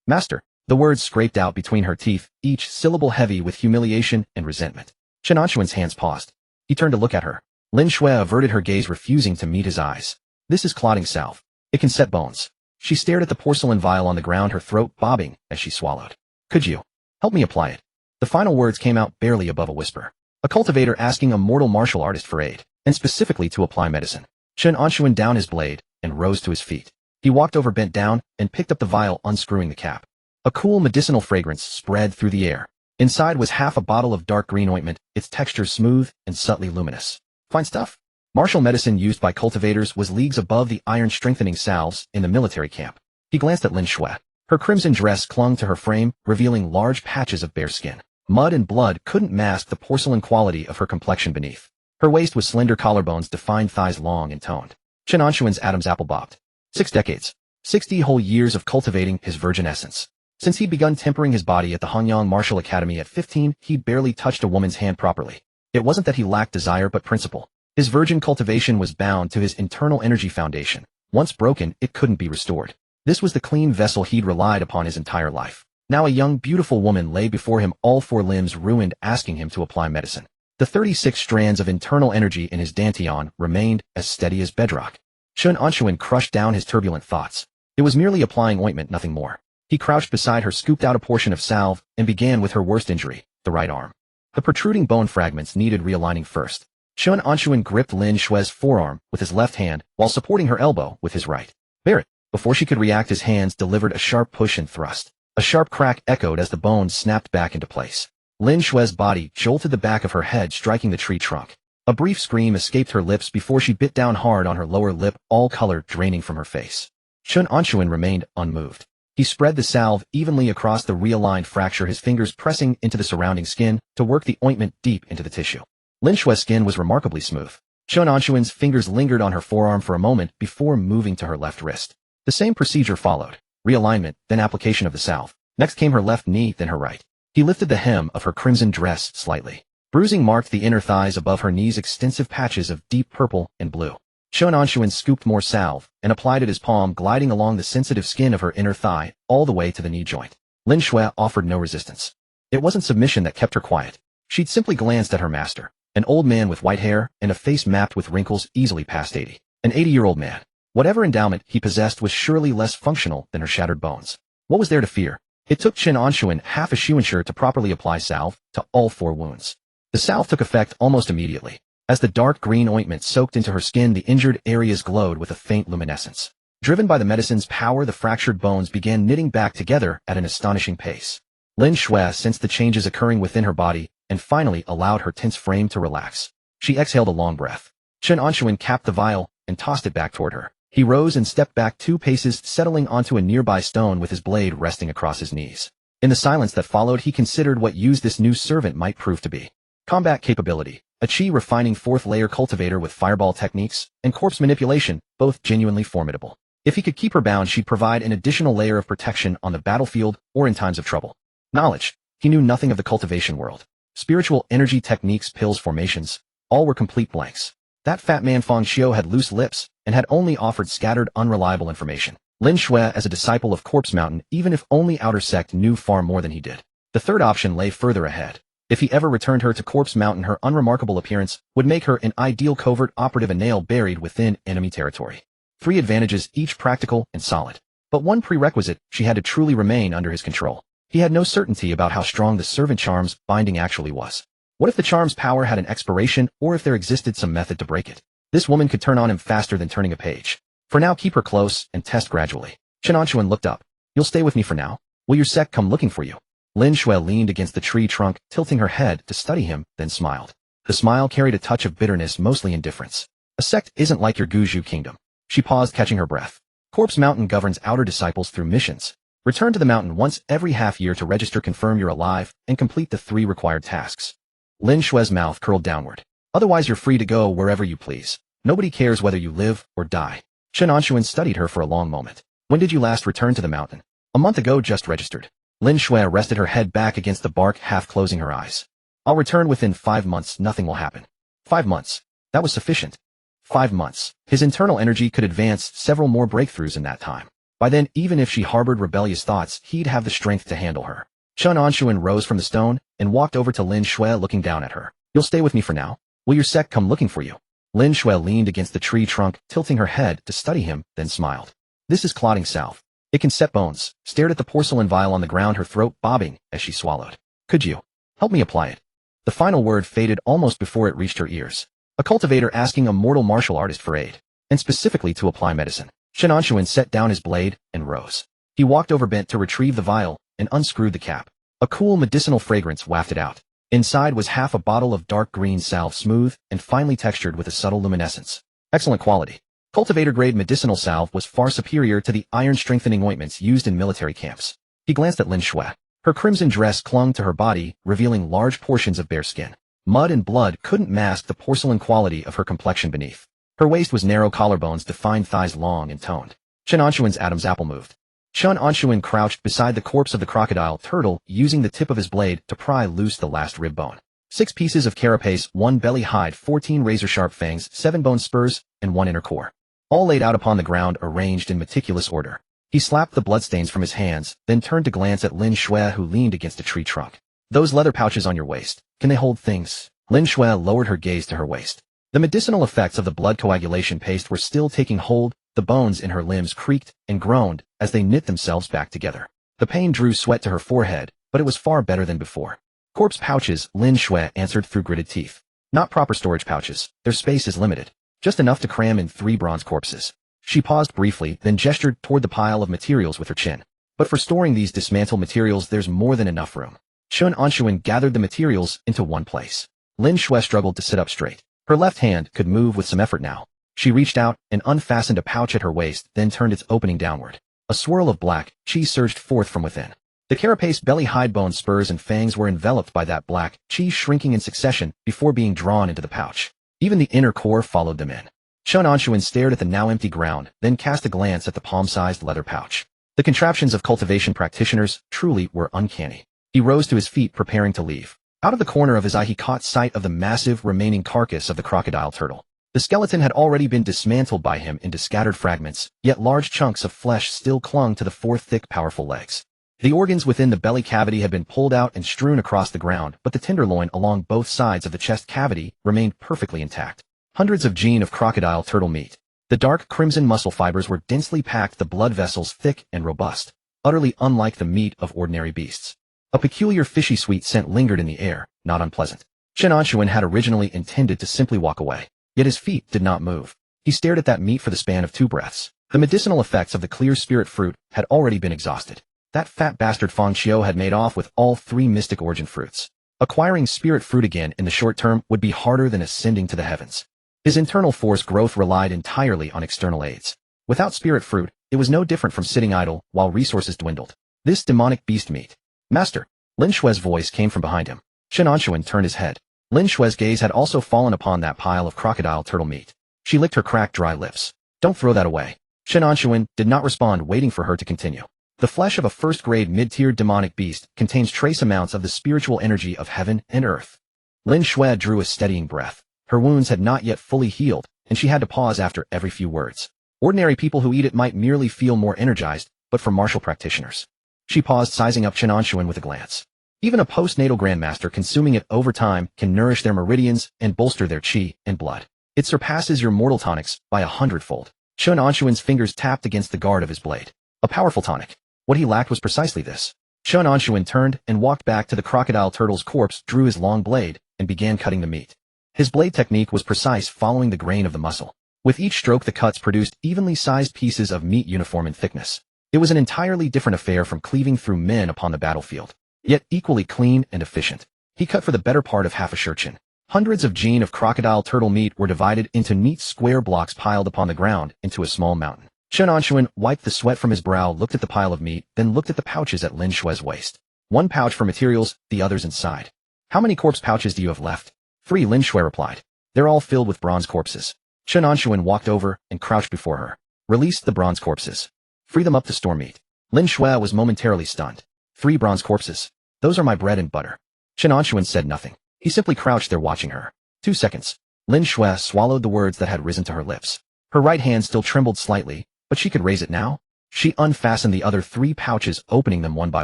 "Master." The words scraped out between her teeth, each syllable heavy with humiliation and resentment. Chen Anshun's hands paused. He turned to look at her. Lin Shui averted her gaze, refusing to meet his eyes. "This is clotting salve. It can set bones." She stared at the porcelain vial on the ground, her throat bobbing as she swallowed. "Could you help me apply it?" The final words came out barely above a whisper. A cultivator asking a mortal martial artist for aid. and specifically to apply medicine. Chen Anshun downed his blade and rose to his feet. He walked over, bent down, and picked up the vial, unscrewing the cap. A cool medicinal fragrance spread through the air. Inside was half a bottle of dark green ointment, its texture smooth and subtly luminous. Fine stuff. Martial medicine used by cultivators was leagues above the iron-strengthening salves in the military camp. He glanced at Lin Shui. Her crimson dress clung to her frame, revealing large patches of bare skin. Mud and blood couldn't mask the porcelain quality of her complexion beneath. Her waist was slender, collarbones defined thighs long and toned. Chen Anshun's Adam's apple bobbed. 6 decades. 60 whole years of cultivating his virgin essence. Since he'd begun tempering his body at the Hanyang Martial Academy at 15, he'd barely touched a woman's hand properly. It wasn't that he lacked desire but principle. His virgin cultivation was bound to his internal energy foundation. Once broken, it couldn't be restored. This was the clean vessel he'd relied upon his entire life. Now a young, beautiful woman lay before him, all 4 limbs ruined, asking him to apply medicine. The 36 strands of internal energy in his dantian remained as steady as bedrock. Chen Anshun crushed down his turbulent thoughts. It was merely applying ointment, nothing more. He crouched beside her, scooped out a portion of salve, and began with her worst injury, the right arm. The protruding bone fragments needed realigning first. Chen Anshun gripped Lin Shui's forearm with his left hand while supporting her elbow with his right. Bear it. Before she could react, his hands delivered a sharp push and thrust. A sharp crack echoed as the bones snapped back into place. Lin Shui's body jolted the back of her head, striking the tree trunk. A brief scream escaped her lips before she bit down hard on her lower lip, all color draining from her face. Chen Anshun remained unmoved. He spread the salve evenly across the realigned fracture, his fingers pressing into the surrounding skin to work the ointment deep into the tissue. Lin Shui's skin was remarkably smooth. Chen Anshun's fingers lingered on her forearm for a moment before moving to her left wrist. The same procedure followed. Realignment, then application of the salve. Next came her left knee, then her right. He lifted the hem of her crimson dress slightly. Bruising marked the inner thighs above her knees, extensive patches of deep purple and blue. Chen Anshun scooped more salve and applied it, his palm gliding along the sensitive skin of her inner thigh all the way to the knee joint. Lin Shui offered no resistance. It wasn't submission that kept her quiet. She'd simply glanced at her master, an old man with white hair and a face mapped with wrinkles easily past 80. An 80-year-old man. Whatever endowment he possessed was surely less functional than her shattered bones. What was there to fear? It took Chen Anshun half a shuensure to properly apply salve to all 4 wounds. The salve took effect almost immediately. As the dark green ointment soaked into her skin, the injured areas glowed with a faint luminescence. Driven by the medicine's power, the fractured bones began knitting back together at an astonishing pace. Lin Shui sensed the changes occurring within her body and finally allowed her tense frame to relax. She exhaled a long breath. Chen Anshun capped the vial and tossed it back toward her. He rose and stepped back 2 paces, settling onto a nearby stone with his blade resting across his knees. In the silence that followed, he considered what use this new servant might prove to be. Combat capability. A chi refining 4th-layer cultivator with fireball techniques and corpse manipulation, both genuinely formidable. If he could keep her bound, she'd provide an additional layer of protection on the battlefield or in times of trouble. Knowledge. He knew nothing of the cultivation world. Spiritual energy techniques, pills, formations, all were complete blanks. That fat man Feng Xiu had loose lips and had only offered scattered, unreliable information. Lin Shui, as a disciple of Corpse Mountain, even if only outer sect, knew far more than he did. The third option lay further ahead. If he ever returned her to Corpse Mountain, her unremarkable appearance would make her an ideal covert operative, a nail buried within enemy territory. 3 advantages, each practical and solid. But one prerequisite: she had to truly remain under his control. He had no certainty about how strong the servant charm's binding actually was. What if the charm's power had an expiration, or if there existed some method to break it? This woman could turn on him faster than turning a page. For now, keep her close and test gradually. Chen Anshun looked up. You'll stay with me for now? Will your sect come looking for you? Lin Shui leaned against the tree trunk, tilting her head to study him, then smiled. The smile carried a touch of bitterness, mostly indifference. A sect isn't like your Guzhu kingdom. She paused, catching her breath. Corpse Mountain governs outer disciples through missions. Return to the mountain once every half year to register, confirm you're alive, and complete the 3 required tasks. Lin Shui's mouth curled downward. Otherwise, you're free to go wherever you please. Nobody cares whether you live or die. Chen Anshun studied her for a long moment. When did you last return to the mountain? A month ago, just registered. Lin Shui rested her head back against the bark, half closing her eyes. I'll return within 5 months, nothing will happen. 5 months. That was sufficient. 5 months. His internal energy could advance several more breakthroughs in that time. By then, even if she harbored rebellious thoughts, he'd have the strength to handle her. Chen Anshun rose from the stone and walked over to Lin Shui, looking down at her. You'll stay with me for now? Will your sect come looking for you? Lin Shui leaned against the tree trunk, tilting her head to study him, then smiled. This is clotting salve. It can set bones. Stared at the porcelain vial on the ground, her throat bobbing as she swallowed. Could you help me apply it? The final word faded almost before it reached her ears. A cultivator asking a mortal martial artist for aid, and specifically to apply medicine. Chen Anshun set down his blade and rose. He walked over bent to retrieve the vial and unscrewed the cap. A cool medicinal fragrance wafted out. Inside was half a bottle of dark green salve, smooth and finely textured with a subtle luminescence. Excellent quality. Cultivator-grade medicinal salve was far superior to the iron-strengthening ointments used in military camps. He glanced at Lin Shui. Her crimson dress clung to her body, revealing large portions of bare skin. Mud and blood couldn't mask the porcelain quality of her complexion beneath. Her waist was narrow, collarbones defined thighs long and toned. Chen Anshun's Adam's apple moved. Chen Anshun crouched beside the corpse of the crocodile turtle, using the tip of his blade to pry loose the last rib bone. 6 pieces of carapace, 1 belly hide, 14 razor-sharp fangs, 7 bone spurs, and 1 inner core. All laid out upon the ground, arranged in meticulous order. He slapped the bloodstains from his hands, then turned to glance at Lin Shui, who leaned against a tree trunk. Those leather pouches on your waist, can they hold things? Lin Shui lowered her gaze to her waist. The medicinal effects of the blood coagulation paste were still taking hold. The bones in her limbs creaked and groaned as they knit themselves back together. The pain drew sweat to her forehead, but it was far better than before. Corpse pouches, Lin Shui answered through gritted teeth. Not proper storage pouches. Their space is limited. Just enough to cram in 3 bronze corpses. She paused briefly, then gestured toward the pile of materials with her chin. But for storing these dismantled materials, there's more than enough room. Chen Anshun gathered the materials into one place. Lin Shui struggled to sit up straight. Her left hand could move with some effort now. She reached out and unfastened a pouch at her waist, then turned its opening downward. A swirl of black chi surged forth from within. The carapace, belly, hide, bone, spurs, and fangs were enveloped by that black chi, shrinking in succession before being drawn into the pouch. Even the inner core followed them in. Chen Anshun stared at the now empty ground, then cast a glance at the palm-sized leather pouch. The contraptions of cultivation practitioners truly were uncanny. He rose to his feet, preparing to leave. Out of the corner of his eye he caught sight of the massive remaining carcass of the crocodile turtle. The skeleton had already been dismantled by him into scattered fragments, yet large chunks of flesh still clung to the 4 thick, powerful legs. The organs within the belly cavity had been pulled out and strewn across the ground, but the tenderloin along both sides of the chest cavity remained perfectly intact. Hundreds of genes of crocodile turtle meat. The dark crimson muscle fibers were densely packed, the blood vessels thick and robust, utterly unlike the meat of ordinary beasts. A peculiar fishy sweet scent lingered in the air, not unpleasant. Chen Anshun had originally intended to simply walk away, yet his feet did not move. He stared at that meat for the span of 2 breaths. The medicinal effects of the clear spirit fruit had already been exhausted. That fat bastard Fang Qiu had made off with all 3 mystic origin fruits. Acquiring spirit fruit again in the short term would be harder than ascending to the heavens. His internal force growth relied entirely on external aids. Without spirit fruit, it was no different from sitting idle while resources dwindled. This demonic beast meat. Master. Lin Shui's voice came from behind him. Chen Anshun turned his head. Lin Shui's gaze had also fallen upon that pile of crocodile turtle meat. She licked her cracked dry lips. Don't throw that away. Chen Anshun did not respond, waiting for her to continue. The flesh of a first-grade mid-tier demonic beast contains trace amounts of the spiritual energy of heaven and earth. Lin Shui drew a steadying breath. Her wounds had not yet fully healed, and she had to pause after every few words. Ordinary people who eat it might merely feel more energized, but for martial practitioners. She paused, sizing up Chen Anshun with a glance. Even a postnatal grandmaster consuming it over time can nourish their meridians and bolster their chi and blood. It surpasses your mortal tonics by 100-fold. Chen Anshun's fingers tapped against the guard of his blade. A powerful tonic. What he lacked was precisely this. Chen Anshun turned and walked back to the crocodile turtle's corpse, drew his long blade, and began cutting the meat. His blade technique was precise, following the grain of the muscle. With each stroke the cuts produced evenly sized pieces of meat uniform in thickness. It was an entirely different affair from cleaving through men upon the battlefield, yet equally clean and efficient. He cut for the better part of half a shurchen. Hundreds of genes of crocodile turtle meat were divided into neat square blocks piled upon the ground into a small mountain. Chen Anshun wiped the sweat from his brow, looked at the pile of meat, then looked at the pouches at Lin Shui's waist. 1 pouch for materials, the others inside. How many corpse pouches do you have left? 3, Lin Shui replied. They're all filled with bronze corpses. Chen Anshun walked over and crouched before her. Release the bronze corpses. Free them up to store meat. Lin Shui was momentarily stunned. 3 bronze corpses. Those are my bread and butter. Chen Anshun said nothing. He simply crouched there watching her. 2 seconds. Lin Shui swallowed the words that had risen to her lips. Her right hand still trembled slightly, but she could raise it now. She unfastened the other 3 pouches, opening them one by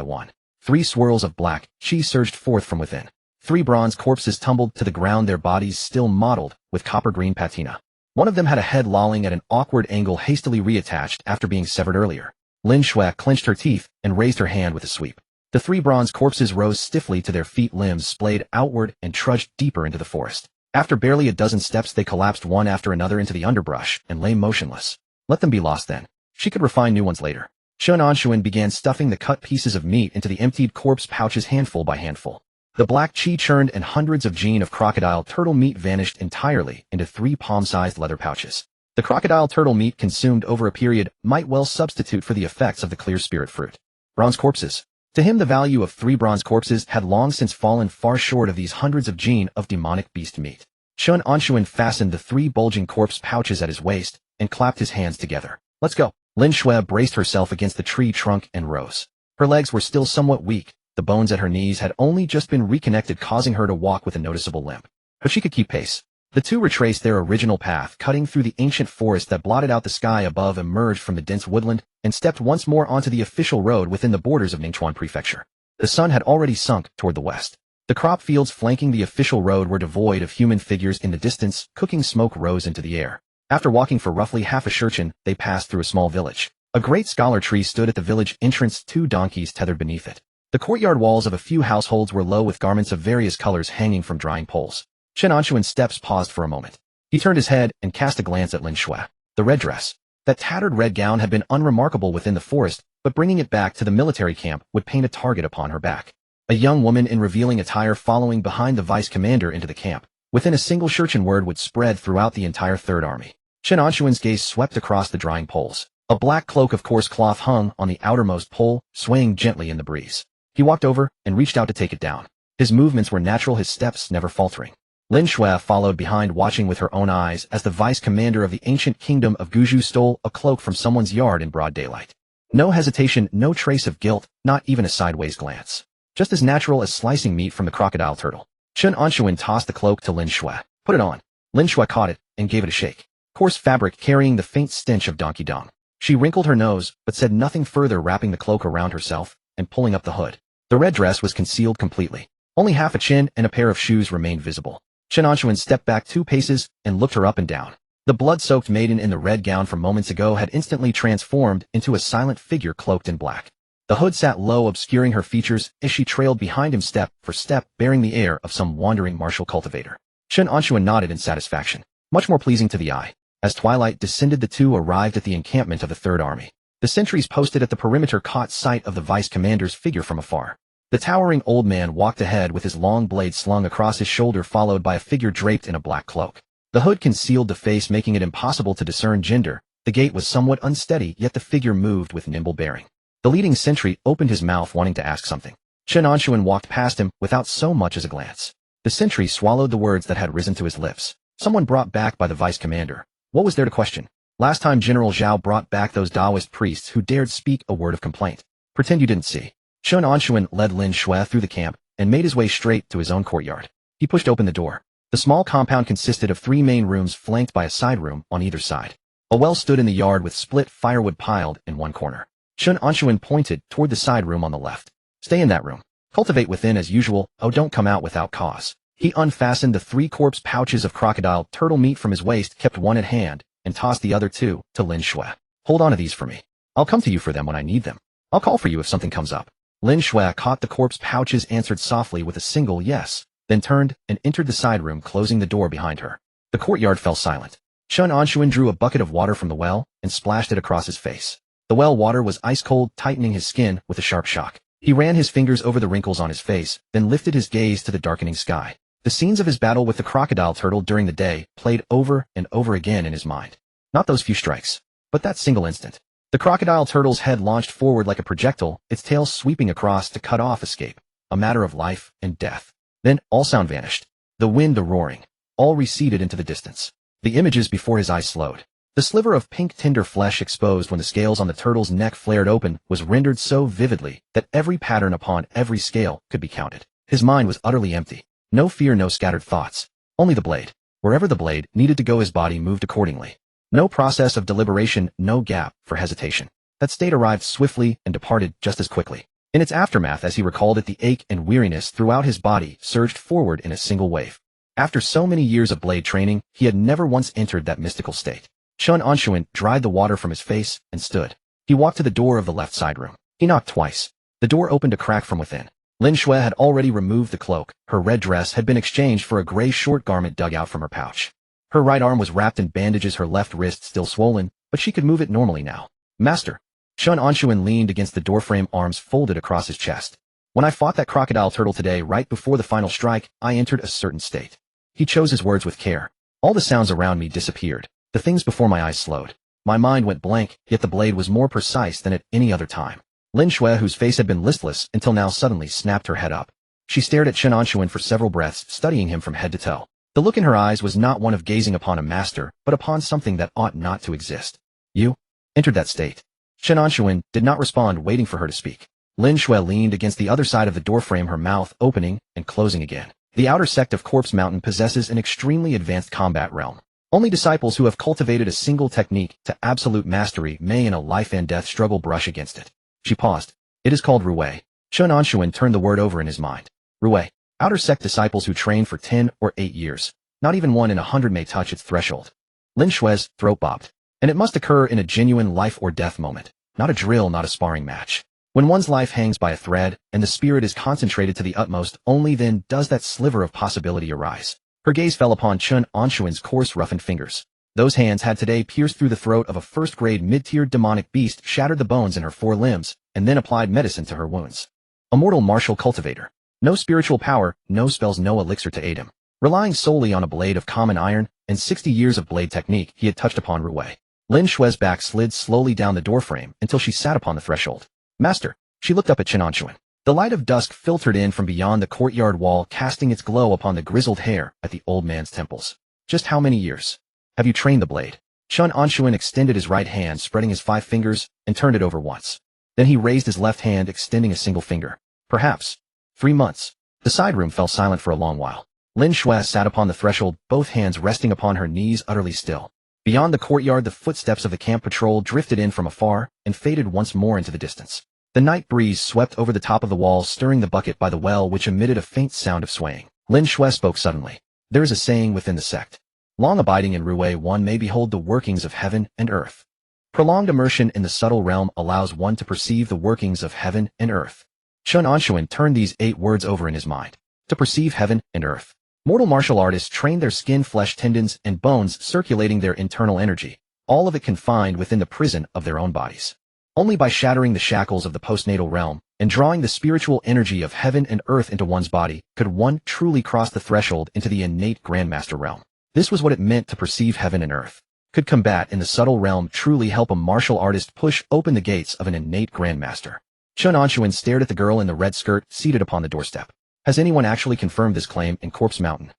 one. 3 swirls of black chi surged forth from within. 3 bronze corpses tumbled to the ground, their bodies still mottled with copper-green patina. One of them had a head lolling at an awkward angle, hastily reattached after being severed earlier. Lin Shui clenched her teeth and raised her hand with a sweep. The 3 bronze corpses rose stiffly to their feet, limbs splayed outward, and trudged deeper into the forest. After barely a dozen steps, they collapsed one after another into the underbrush and lay motionless. Let them be lost then. She could refine new ones later. Chen Anshun began stuffing the cut pieces of meat into the emptied corpse pouches handful by handful. The black chi churned and hundreds of gene of crocodile turtle meat vanished entirely into 3 palm-sized leather pouches. The crocodile turtle meat consumed over a period might well substitute for the effects of the clear spirit fruit. Bronze corpses. To him, the value of 3 bronze corpses had long since fallen far short of these hundreds of gene of demonic beast meat. Chen Anshun fastened the 3 bulging corpse pouches at his waist and clapped his hands together. Let's go. Lin Shui braced herself against the tree trunk and rose. Her legs were still somewhat weak. The bones at her knees had only just been reconnected, causing her to walk with a noticeable limp. But she could keep pace. The two retraced their original path, cutting through the ancient forest that blotted out the sky above, emerged from the dense woodland, and stepped once more onto the official road within the borders of Ningchuan Prefecture. The sun had already sunk toward the west. The crop fields flanking the official road were devoid of human figures. In the distance, cooking smoke rose into the air. After walking for roughly half a shurchen, they passed through a small village. A great scholar tree stood at the village entrance, 2 donkeys tethered beneath it. The courtyard walls of a few households were low, with garments of various colors hanging from drying poles. Chen Anshun's steps paused for a moment. He turned his head and cast a glance at Lin Shui. The red dress. That tattered red gown had been unremarkable within the forest, but bringing it back to the military camp would paint a target upon her back. A young woman in revealing attire following behind the vice commander into the camp. Within a single shurchen, word would spread throughout the entire Third Army. Chen Anshun's gaze swept across the drying poles. A black cloak of coarse cloth hung on the outermost pole, swaying gently in the breeze. He walked over and reached out to take it down. His movements were natural, his steps never faltering. Lin Shui followed behind, watching with her own eyes as the vice commander of the ancient kingdom of Guju stole a cloak from someone's yard in broad daylight. No hesitation, no trace of guilt, not even a sideways glance. Just as natural as slicing meat from the crocodile turtle. Chen Anshun tossed the cloak to Lin Shui. Put it on. Lin Shui caught it and gave it a shake. Coarse fabric carrying the faint stench of donkey dung. She wrinkled her nose, but said nothing further, wrapping the cloak around herself and pulling up the hood. The red dress was concealed completely. Only half a chin and a pair of shoes remained visible. Chen Anshun stepped back 2 paces and looked her up and down. The blood-soaked maiden in the red gown from moments ago had instantly transformed into a silent figure cloaked in black. The hood sat low, obscuring her features as she trailed behind him step for step, bearing the air of some wandering martial cultivator. Chen Anshun nodded in satisfaction. Much more pleasing to the eye. As twilight descended, the two arrived at the encampment of the Third Army. The sentries posted at the perimeter caught sight of the vice commander's figure from afar. The towering old man walked ahead with his long blade slung across his shoulder, followed by a figure draped in a black cloak. The hood concealed the face, making it impossible to discern gender. The gait was somewhat unsteady, yet the figure moved with nimble bearing. The leading sentry opened his mouth, wanting to ask something. Chen Anshun walked past him without so much as a glance. The sentry swallowed the words that had risen to his lips. Someone brought back by the vice commander. What was there to question? Last time General Zhao brought back those Taoist priests who dared speak a word of complaint. Pretend you didn't see. Chen Anshun led Lin Shui through the camp and made his way straight to his own courtyard. He pushed open the door. The small compound consisted of 3 main rooms flanked by a side room on either side. A well stood in the yard with split firewood piled in one corner. Chen Anshun pointed toward the side room on the left. Stay in that room. Cultivate within as usual. Oh, don't come out without cause. He unfastened the 3 corpse pouches of crocodile turtle meat from his waist, kept one at hand, and tossed the other 2 to Lin Shui. Hold on to these for me. I'll come to you for them when I need them. I'll call for you if something comes up. Lin Shui caught the corpse pouches, answered softly with a single yes, then turned and entered the side room, closing the door behind her. The courtyard fell silent. Chen Anshun drew a bucket of water from the well and splashed it across his face. The well water was ice cold, tightening his skin with a sharp shock. He ran his fingers over the wrinkles on his face, then lifted his gaze to the darkening sky. The scenes of his battle with the crocodile turtle during the day played over and over again in his mind. Not those few strikes, but that single instant. The crocodile turtle's head launched forward like a projectile, its tail sweeping across to cut off escape. A matter of life and death. Then all sound vanished. The wind, the roaring. All receded into the distance. The images before his eyes slowed. The sliver of pink tender flesh exposed when the scales on the turtle's neck flared open was rendered so vividly that every pattern upon every scale could be counted. His mind was utterly empty. No fear, no scattered thoughts. Only the blade. Wherever the blade needed to go, his body moved accordingly. No process of deliberation, no gap for hesitation. That state arrived swiftly and departed just as quickly. In its aftermath, as he recalled it, the ache and weariness throughout his body surged forward in a single wave. After so many years of blade training, he had never once entered that mystical state. Chen Anshun dried the water from his face and stood. He walked to the door of the left side room. He knocked twice. The door opened a crack from within. Lin Shui had already removed the cloak. Her red dress had been exchanged for a gray short garment dug out from her pouch. Her right arm was wrapped in bandages, her left wrist still swollen, but she could move it normally now. Master. Chen Anshun leaned against the doorframe, arms folded across his chest. When I fought that crocodile turtle today, right before the final strike, I entered a certain state. He chose his words with care. All the sounds around me disappeared. The things before my eyes slowed. My mind went blank, yet the blade was more precise than at any other time. Lin Shui, whose face had been listless until now, suddenly snapped her head up. She stared at Chen Anshun for several breaths, studying him from head to toe. The look in her eyes was not one of gazing upon a master, but upon something that ought not to exist. You entered that state. Chen Anshun did not respond, waiting for her to speak. Lin Shui leaned against the other side of the doorframe, her mouth opening and closing again. The outer sect of Corpse Mountain possesses an extremely advanced combat realm. Only disciples who have cultivated a single technique to absolute mastery may in a life-and-death struggle brush against it. She paused. It is called Ruwei. Chen Anshun turned the word over in his mind. Ruwei. Outer sect disciples who train for 10 or 8 years. Not even 1 in 100 may touch its threshold. Lin Shui's throat bobbed. And it must occur in a genuine life-or-death moment. Not a drill, not a sparring match. When one's life hangs by a thread, and the spirit is concentrated to the utmost, only then does that sliver of possibility arise. Her gaze fell upon Chen Anshun's coarse, roughened fingers. Those hands had today pierced through the throat of a first-grade mid-tiered demonic beast, shattered the bones in her 4 limbs, and then applied medicine to her wounds. Immortal martial cultivator. No spiritual power, no spells, no elixir to aid him. Relying solely on a blade of common iron and 60 years of blade technique, he had touched upon Ruwei. Lin Shui's back slid slowly down the doorframe until she sat upon the threshold. Master. She looked up at Chen Anshun. The light of dusk filtered in from beyond the courtyard wall, casting its glow upon the grizzled hair at the old man's temples. Just how many years have you trained the blade? Chen Anshun extended his right hand, spreading his 5 fingers, and turned it over once. Then he raised his left hand, extending a single finger. Perhaps 3 months. The side room fell silent for a long while. Lin Shui sat upon the threshold, both hands resting upon her knees, utterly still. Beyond the courtyard, the footsteps of the camp patrol drifted in from afar and faded once more into the distance. The night breeze swept over the top of the walls, stirring the bucket by the well, which emitted a faint sound of swaying. Lin Shui spoke suddenly. There is a saying within the sect. Long abiding in Ruwei, one may behold the workings of heaven and earth. Prolonged immersion in the subtle realm allows one to perceive the workings of heaven and earth. Chen Anshun turned these 8 words over in his mind. To perceive heaven and earth. Mortal martial artists train their skin, flesh, tendons, and bones, circulating their internal energy, all of it confined within the prison of their own bodies. Only by shattering the shackles of the postnatal realm and drawing the spiritual energy of heaven and earth into one's body could one truly cross the threshold into the innate grandmaster realm. This was what it meant to perceive heaven and earth. Could combat in the subtle realm truly help a martial artist push open the gates of an innate grandmaster? Chen Anshun stared at the girl in the red skirt seated upon the doorstep. Has anyone actually confirmed this claim in Corpse Mountain?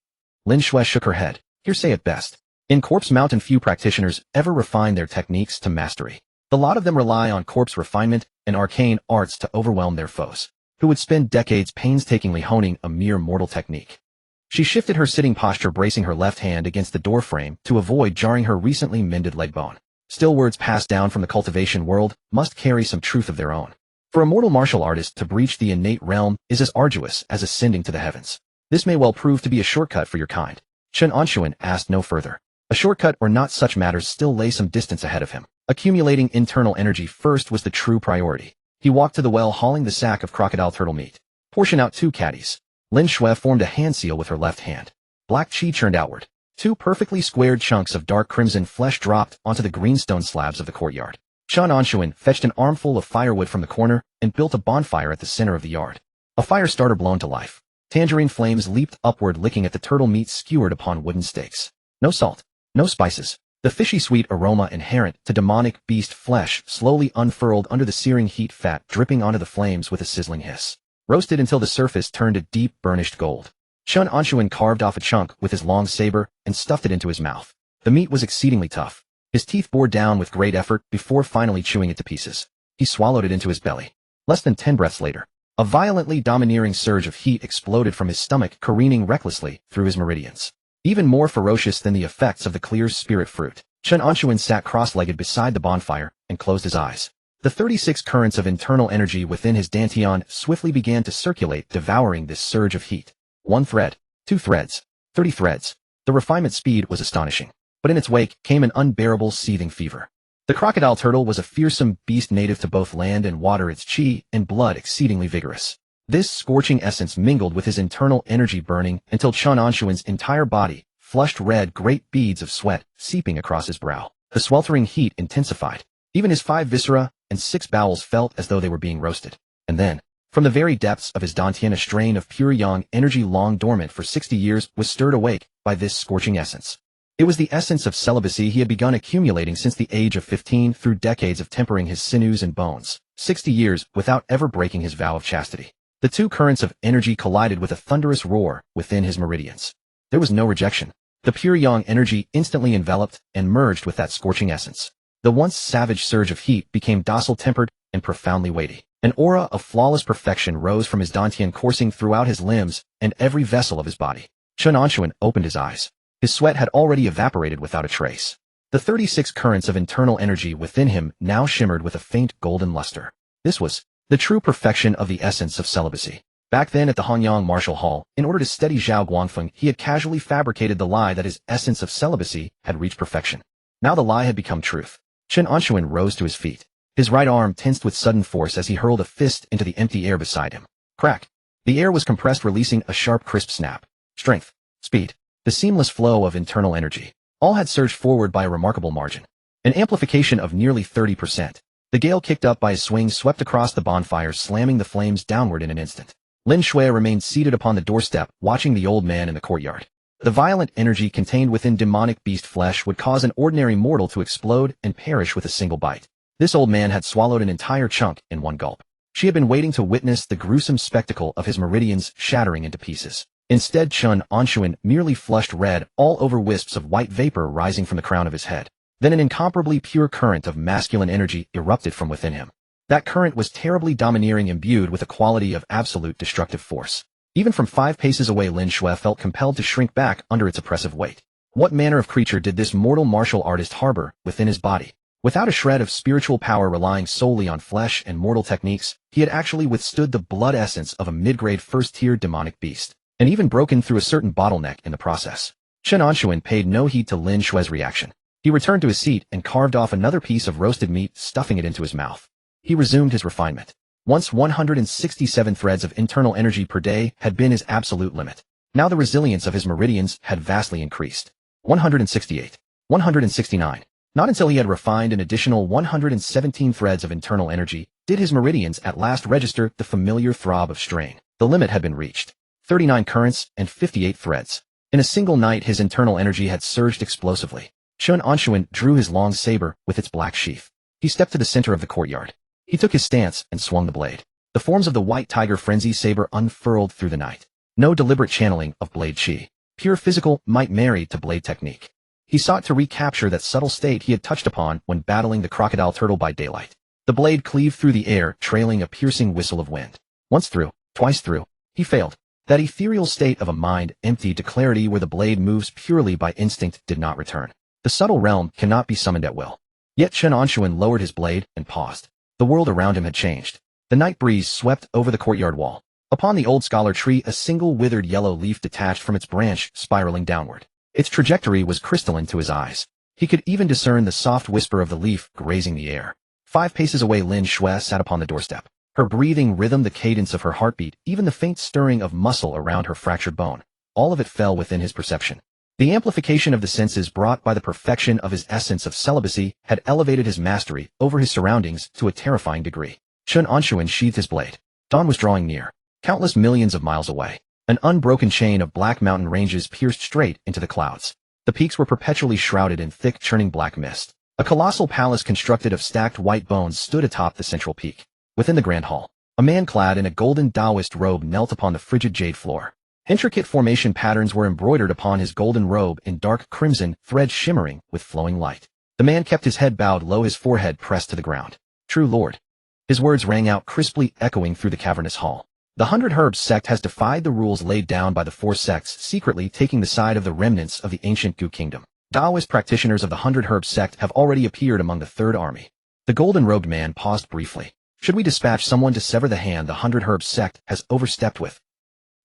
Lin Shui shook her head. Hearsay at best. In Corpse Mountain, few practitioners ever refine their techniques to mastery. The lot of them rely on corpse refinement and arcane arts to overwhelm their foes, who would spend decades painstakingly honing a mere mortal technique. She shifted her sitting posture, bracing her left hand against the doorframe to avoid jarring her recently mended leg bone. Still, words passed down from the cultivation world must carry some truth of their own. For a mortal martial artist to breach the innate realm is as arduous as ascending to the heavens. This may well prove to be a shortcut for your kind. Chen Anshun asked no further. A shortcut or not, such matters still lay some distance ahead of him. Accumulating internal energy first was the true priority. He walked to the well, hauling the sack of crocodile turtle meat. Portion out 2 caddies. Lin Shui formed a hand seal with her left hand. Black chi churned outward. 2 perfectly squared chunks of dark crimson flesh dropped onto the greenstone slabs of the courtyard. Chen Anshun fetched an armful of firewood from the corner and built a bonfire at the center of the yard. A fire starter blown to life. Tangerine flames leaped upward, licking at the turtle meat skewered upon wooden stakes. No salt. No spices. The fishy sweet aroma inherent to demonic beast flesh slowly unfurled under the searing heat, fat dripping onto the flames with a sizzling hiss. Roasted until the surface turned a deep burnished gold. Chen Anshun carved off a chunk with his long saber and stuffed it into his mouth. The meat was exceedingly tough. His teeth bore down with great effort before finally chewing it to pieces. He swallowed it into his belly. Less than 10 breaths later, a violently domineering surge of heat exploded from his stomach, careening recklessly through his meridians. Even more ferocious than the effects of the clear spirit fruit, Chen Anshun sat cross-legged beside the bonfire and closed his eyes. The 36 currents of internal energy within his dantian swiftly began to circulate, devouring this surge of heat. 1 thread, 2 threads, 30 threads. The refinement speed was astonishing. But in its wake came an unbearable seething fever. The crocodile turtle was a fearsome beast native to both land and water, its chi and blood exceedingly vigorous. This scorching essence mingled with his internal energy burning until Chen Anshun's entire body flushed red, great beads of sweat seeping across his brow. The sweltering heat intensified. Even his 5 viscera and 6 bowels felt as though they were being roasted. And then, from the very depths of his dantian, a strain of pure yang energy long dormant for 60 years was stirred awake by this scorching essence. It was the essence of celibacy he had begun accumulating since the age of 15 through decades of tempering his sinews and bones. 60 years without ever breaking his vow of chastity. The two currents of energy collided with a thunderous roar within his meridians. There was no rejection. The pure yang energy instantly enveloped and merged with that scorching essence. The once savage surge of heat became docile, tempered, and profoundly weighty. An aura of flawless perfection rose from his dantian, coursing throughout his limbs and every vessel of his body. Chen Anshun opened his eyes. His sweat had already evaporated without a trace. The 36 currents of internal energy within him now shimmered with a faint golden luster. This was the true perfection of the essence of celibacy. Back then at the Hanyang Martial Hall, in order to steady Zhao Guangfeng, he had casually fabricated the lie that his essence of celibacy had reached perfection. Now the lie had become truth. Chen Anshun rose to his feet. His right arm tensed with sudden force as he hurled a fist into the empty air beside him. Crack! The air was compressed, releasing a sharp, crisp snap. Strength, speed, the seamless flow of internal energy. All had surged forward by a remarkable margin. An amplification of nearly 30%. The gale kicked up by his swing swept across the bonfire, slamming the flames downward in an instant. Lin Shui remained seated upon the doorstep, watching the old man in the courtyard. The violent energy contained within demonic beast flesh would cause an ordinary mortal to explode and perish with a single bite. This old man had swallowed an entire chunk in one gulp. She had been waiting to witness the gruesome spectacle of his meridians shattering into pieces. Instead, Chen Anshun merely flushed red all over, wisps of white vapor rising from the crown of his head. Then an incomparably pure current of masculine energy erupted from within him. That current was terribly domineering, imbued with a quality of absolute destructive force. Even from 5 paces away, Lin Shui felt compelled to shrink back under its oppressive weight. What manner of creature did this mortal martial artist harbor within his body? Without a shred of spiritual power, relying solely on flesh and mortal techniques, he had actually withstood the blood essence of a mid-grade first-tier demonic beast, and even broken through a certain bottleneck in the process. Chen Anshun paid no heed to Lin Shui's reaction. He returned to his seat and carved off another piece of roasted meat, stuffing it into his mouth. He resumed his refinement. Once 167 threads of internal energy per day had been his absolute limit. Now the resilience of his meridians had vastly increased. 168. 169. Not until he had refined an additional 117 threads of internal energy did his meridians at last register the familiar throb of strain. The limit had been reached. 39 currents and 58 threads. In a single night, his internal energy had surged explosively. Chen Anshun drew his long saber with its black sheath. He stepped to the center of the courtyard. He took his stance and swung the blade. The forms of the white tiger frenzy saber unfurled through the night. No deliberate channeling of blade chi. Pure physical might married to blade technique. He sought to recapture that subtle state he had touched upon when battling the crocodile turtle by daylight. The blade cleaved through the air, trailing a piercing whistle of wind. Once through, twice through, he failed. That ethereal state of a mind emptied to clarity where the blade moves purely by instinct did not return. The subtle realm cannot be summoned at will. Yet Chen Anshun lowered his blade and paused. The world around him had changed. The night breeze swept over the courtyard wall. Upon the old scholar tree, a single withered yellow leaf detached from its branch, spiraling downward. Its trajectory was crystalline to his eyes. He could even discern the soft whisper of the leaf grazing the air. 5 paces away, Lin Shui sat upon the doorstep. Her breathing rhythmed the cadence of her heartbeat, even the faint stirring of muscle around her fractured bone. All of it fell within his perception. The amplification of the senses brought by the perfection of his essence of celibacy had elevated his mastery over his surroundings to a terrifying degree. Chen Anshun sheathed his blade. Dawn was drawing near. Countless millions of miles away. An unbroken chain of black mountain ranges pierced straight into the clouds. The peaks were perpetually shrouded in thick, churning black mist. A colossal palace constructed of stacked white bones stood atop the central peak. Within the grand hall, a man clad in a golden Taoist robe knelt upon the frigid jade floor. Intricate formation patterns were embroidered upon his golden robe in dark crimson, threads shimmering with flowing light. The man kept his head bowed low, his forehead pressed to the ground. True Lord. His words rang out crisply, echoing through the cavernous hall. The 100 Herbs sect has defied the rules laid down by the 4 sects, secretly taking the side of the remnants of the ancient Gu kingdom. Taoist practitioners of the 100 Herbs sect have already appeared among the Third Army. The golden-robed man paused briefly. Should we dispatch someone to sever the hand the 100 Herbs sect has overstepped with?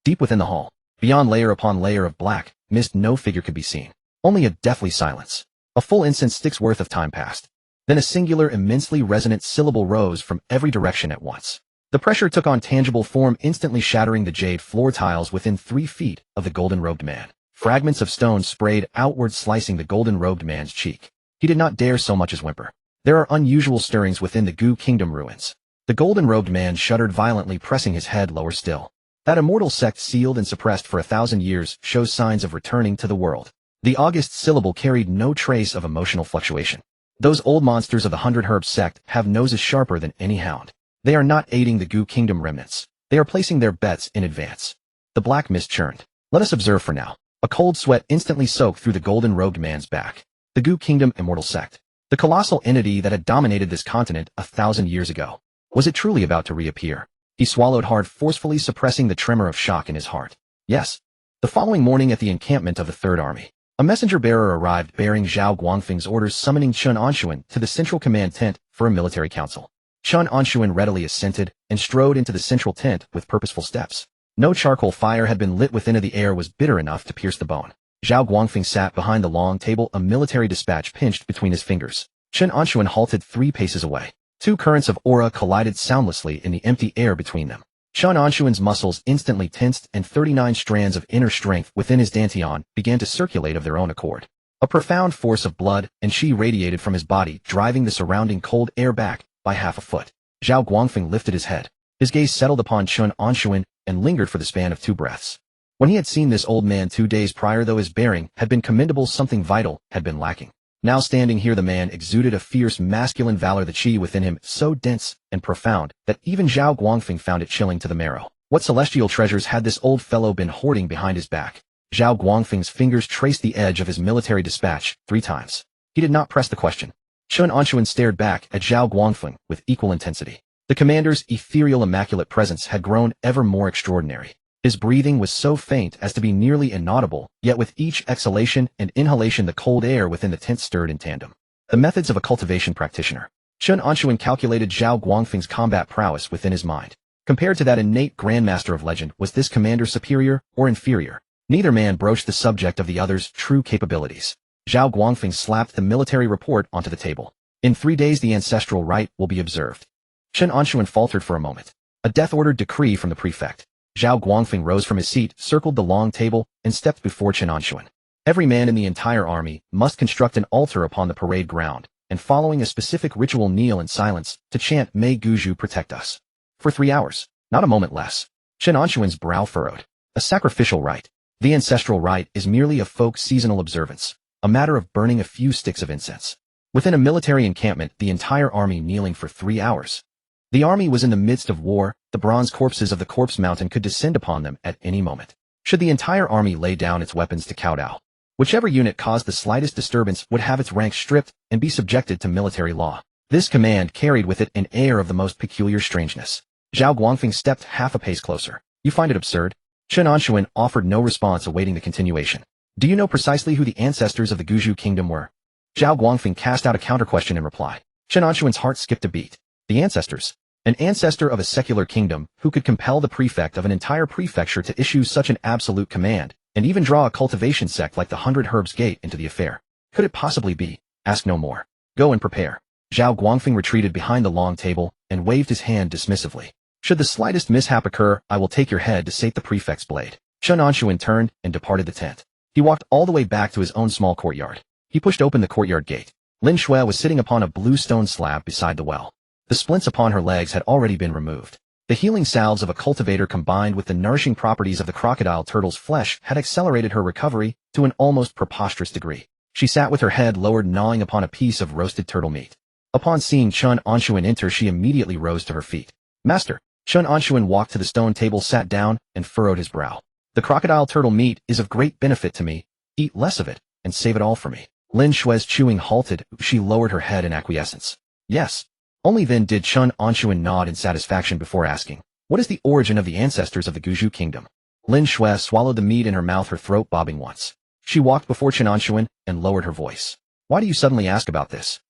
Deep within the hall, beyond layer upon layer of black mist, no figure could be seen. Only a deathly silence. A full incense stick's worth of time passed. Then a singular, immensely resonant syllable rose from every direction at once. The pressure took on tangible form, instantly shattering the jade floor tiles within 3 feet of the golden-robed man. Fragments of stone sprayed outward, slicing the golden-robed man's cheek. He did not dare so much as whimper. There are unusual stirrings within the Gu Kingdom ruins. The golden-robed man shuddered violently, pressing his head lower still. That immortal sect, sealed and suppressed for 1,000 years, shows signs of returning to the world. The august syllable carried no trace of emotional fluctuation. Those old monsters of the 100 Herb sect have noses sharper than any hound. They are not aiding the Gu Kingdom remnants. They are placing their bets in advance. The black mist churned. Let us observe for now. A cold sweat instantly soaked through the golden-robed man's back. The Gu Kingdom Immortal sect. The colossal entity that had dominated this continent 1,000 years ago. Was it truly about to reappear? He swallowed hard, forcefully suppressing the tremor of shock in his heart. Yes. The following morning at the encampment of the Third Army, a messenger-bearer arrived bearing Zhao Guangfeng's orders, summoning Chen Anshun to the central command tent for a military council. Chen Anshun readily assented and strode into the central tent with purposeful steps. No charcoal fire had been lit within, the air was bitter enough to pierce the bone. Zhao Guangfeng sat behind the long table, a military dispatch pinched between his fingers. Chen Anshun halted 3 paces away. 2 currents of aura collided soundlessly in the empty air between them. Chen Anshun's muscles instantly tensed, and 39 strands of inner strength within his dantian began to circulate of their own accord. A profound force of blood and qi radiated from his body, driving the surrounding cold air back by half a foot. Zhao Guangfeng lifted his head. His gaze settled upon Chen Anshun and lingered for the span of 2 breaths. When he had seen this old man 2 days prior, though his bearing had been commendable, something vital had been lacking. Now standing here, the man exuded a fierce masculine valor, the qi within him so dense and profound that even Zhao Guangfeng found it chilling to the marrow. What celestial treasures had this old fellow been hoarding behind his back? Zhao Guangfeng's fingers traced the edge of his military dispatch 3 times. He did not press the question. Chen Anshun stared back at Zhao Guangfeng with equal intensity. The commander's ethereal, immaculate presence had grown ever more extraordinary. His breathing was so faint as to be nearly inaudible, yet with each exhalation and inhalation the cold air within the tent stirred in tandem. The methods of a cultivation practitioner. Chen Anshun calculated Zhao Guangfeng's combat prowess within his mind. Compared to that innate grandmaster of legend, was this commander superior or inferior? Neither man broached the subject of the other's true capabilities. Zhao Guangfeng slapped the military report onto the table. In 3 days the ancestral rite will be observed. Chen Anshun faltered for a moment. A death-ordered decree from the prefect. Zhao Guangfeng rose from his seat, circled the long table, and stepped before Chen Anshun. Every man in the entire army must construct an altar upon the parade ground, and following a specific ritual kneel in silence to chant "May Guju protect us." For 3 hours, not a moment less. Chen Anshun's brow furrowed. A sacrificial rite. The ancestral rite is merely a folk seasonal observance, a matter of burning a few sticks of incense. Within a military encampment, the entire army kneeling for 3 hours. The army was in the midst of war. The bronze corpses of the corpse mountain could descend upon them at any moment. Should the entire army lay down its weapons to kowtow? Whichever unit caused the slightest disturbance would have its ranks stripped and be subjected to military law. This command carried with it an air of the most peculiar strangeness. Zhao Guangfeng stepped half a pace closer. You find it absurd? Chen Anshun offered no response, awaiting the continuation. Do you know precisely who the ancestors of the Guju kingdom were? Zhao Guangfeng cast out a counter-question in reply. Chen Anshun's heart skipped a beat. The ancestors? An ancestor of a secular kingdom who could compel the prefect of an entire prefecture to issue such an absolute command, and even draw a cultivation sect like the 100 Herbs Gate into the affair. Could it possibly be? Ask no more. Go and prepare. Zhao Guangfeng retreated behind the long table and waved his hand dismissively. Should the slightest mishap occur, I will take your head to sate the prefect's blade. Chen Anshun turned and departed the tent. He walked all the way back to his own small courtyard. He pushed open the courtyard gate. Lin Shui was sitting upon a blue stone slab beside the well. The splints upon her legs had already been removed. The healing salves of a cultivator combined with the nourishing properties of the crocodile turtle's flesh had accelerated her recovery to an almost preposterous degree. She sat with her head lowered, gnawing upon a piece of roasted turtle meat. Upon seeing Chen Anshun enter, she immediately rose to her feet. Master. Chen Anshun walked to the stone table, sat down, and furrowed his brow. The crocodile turtle meat is of great benefit to me. Eat less of it, and save it all for me. Lin Shui's chewing halted. She lowered her head in acquiescence. Yes. Only then did Chen Anshun nod in satisfaction before asking, what is the origin of the ancestors of the Guju kingdom? Lin Shui swallowed the meat in her mouth, her throat bobbing once. She walked before Chen Anshun and lowered her voice. Why do you suddenly ask about this?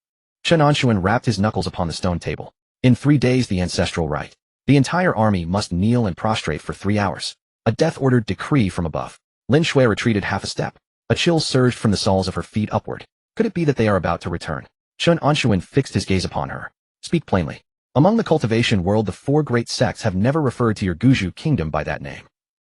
Chen Anshun rapped his knuckles upon the stone table. In 3 days the ancestral rite. The entire army must kneel and prostrate for 3 hours. A death-ordered decree from above. Lin Shui retreated half a step. A chill surged from the soles of her feet upward. Could it be that they are about to return? Chen Anshun fixed his gaze upon her. Speak plainly. Among the cultivation world, the four great sects have never referred to your Guju kingdom by that name.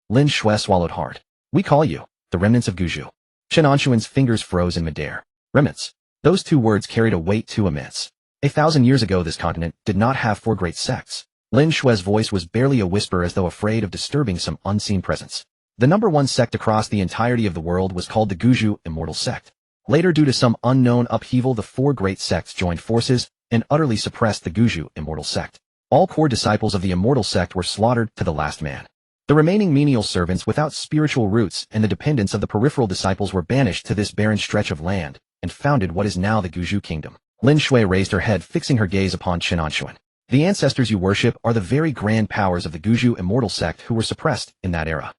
Lin Shui swallowed hard. We call you the remnants of Guju. Chen Anshun's fingers froze in midair. Remnants. Those two words carried a weight too immense. 1,000 years ago, this continent did not have four great sects. Lin Shui's voice was barely a whisper, as though afraid of disturbing some unseen presence. The number one sect across the entirety of the world was called the Guju Immortal sect. Later, due to some unknown upheaval, the four great sects joined forces and utterly suppressed the Guju Immortal sect. All core disciples of the Immortal sect were slaughtered to the last man. The remaining menial servants without spiritual roots and the dependents of the peripheral disciples were banished to this barren stretch of land and founded what is now the Guju kingdom. Lin Shui raised her head, fixing her gaze upon Chen Anshun. The ancestors you worship are the very grand powers of the Guju Immortal sect who were suppressed in that era.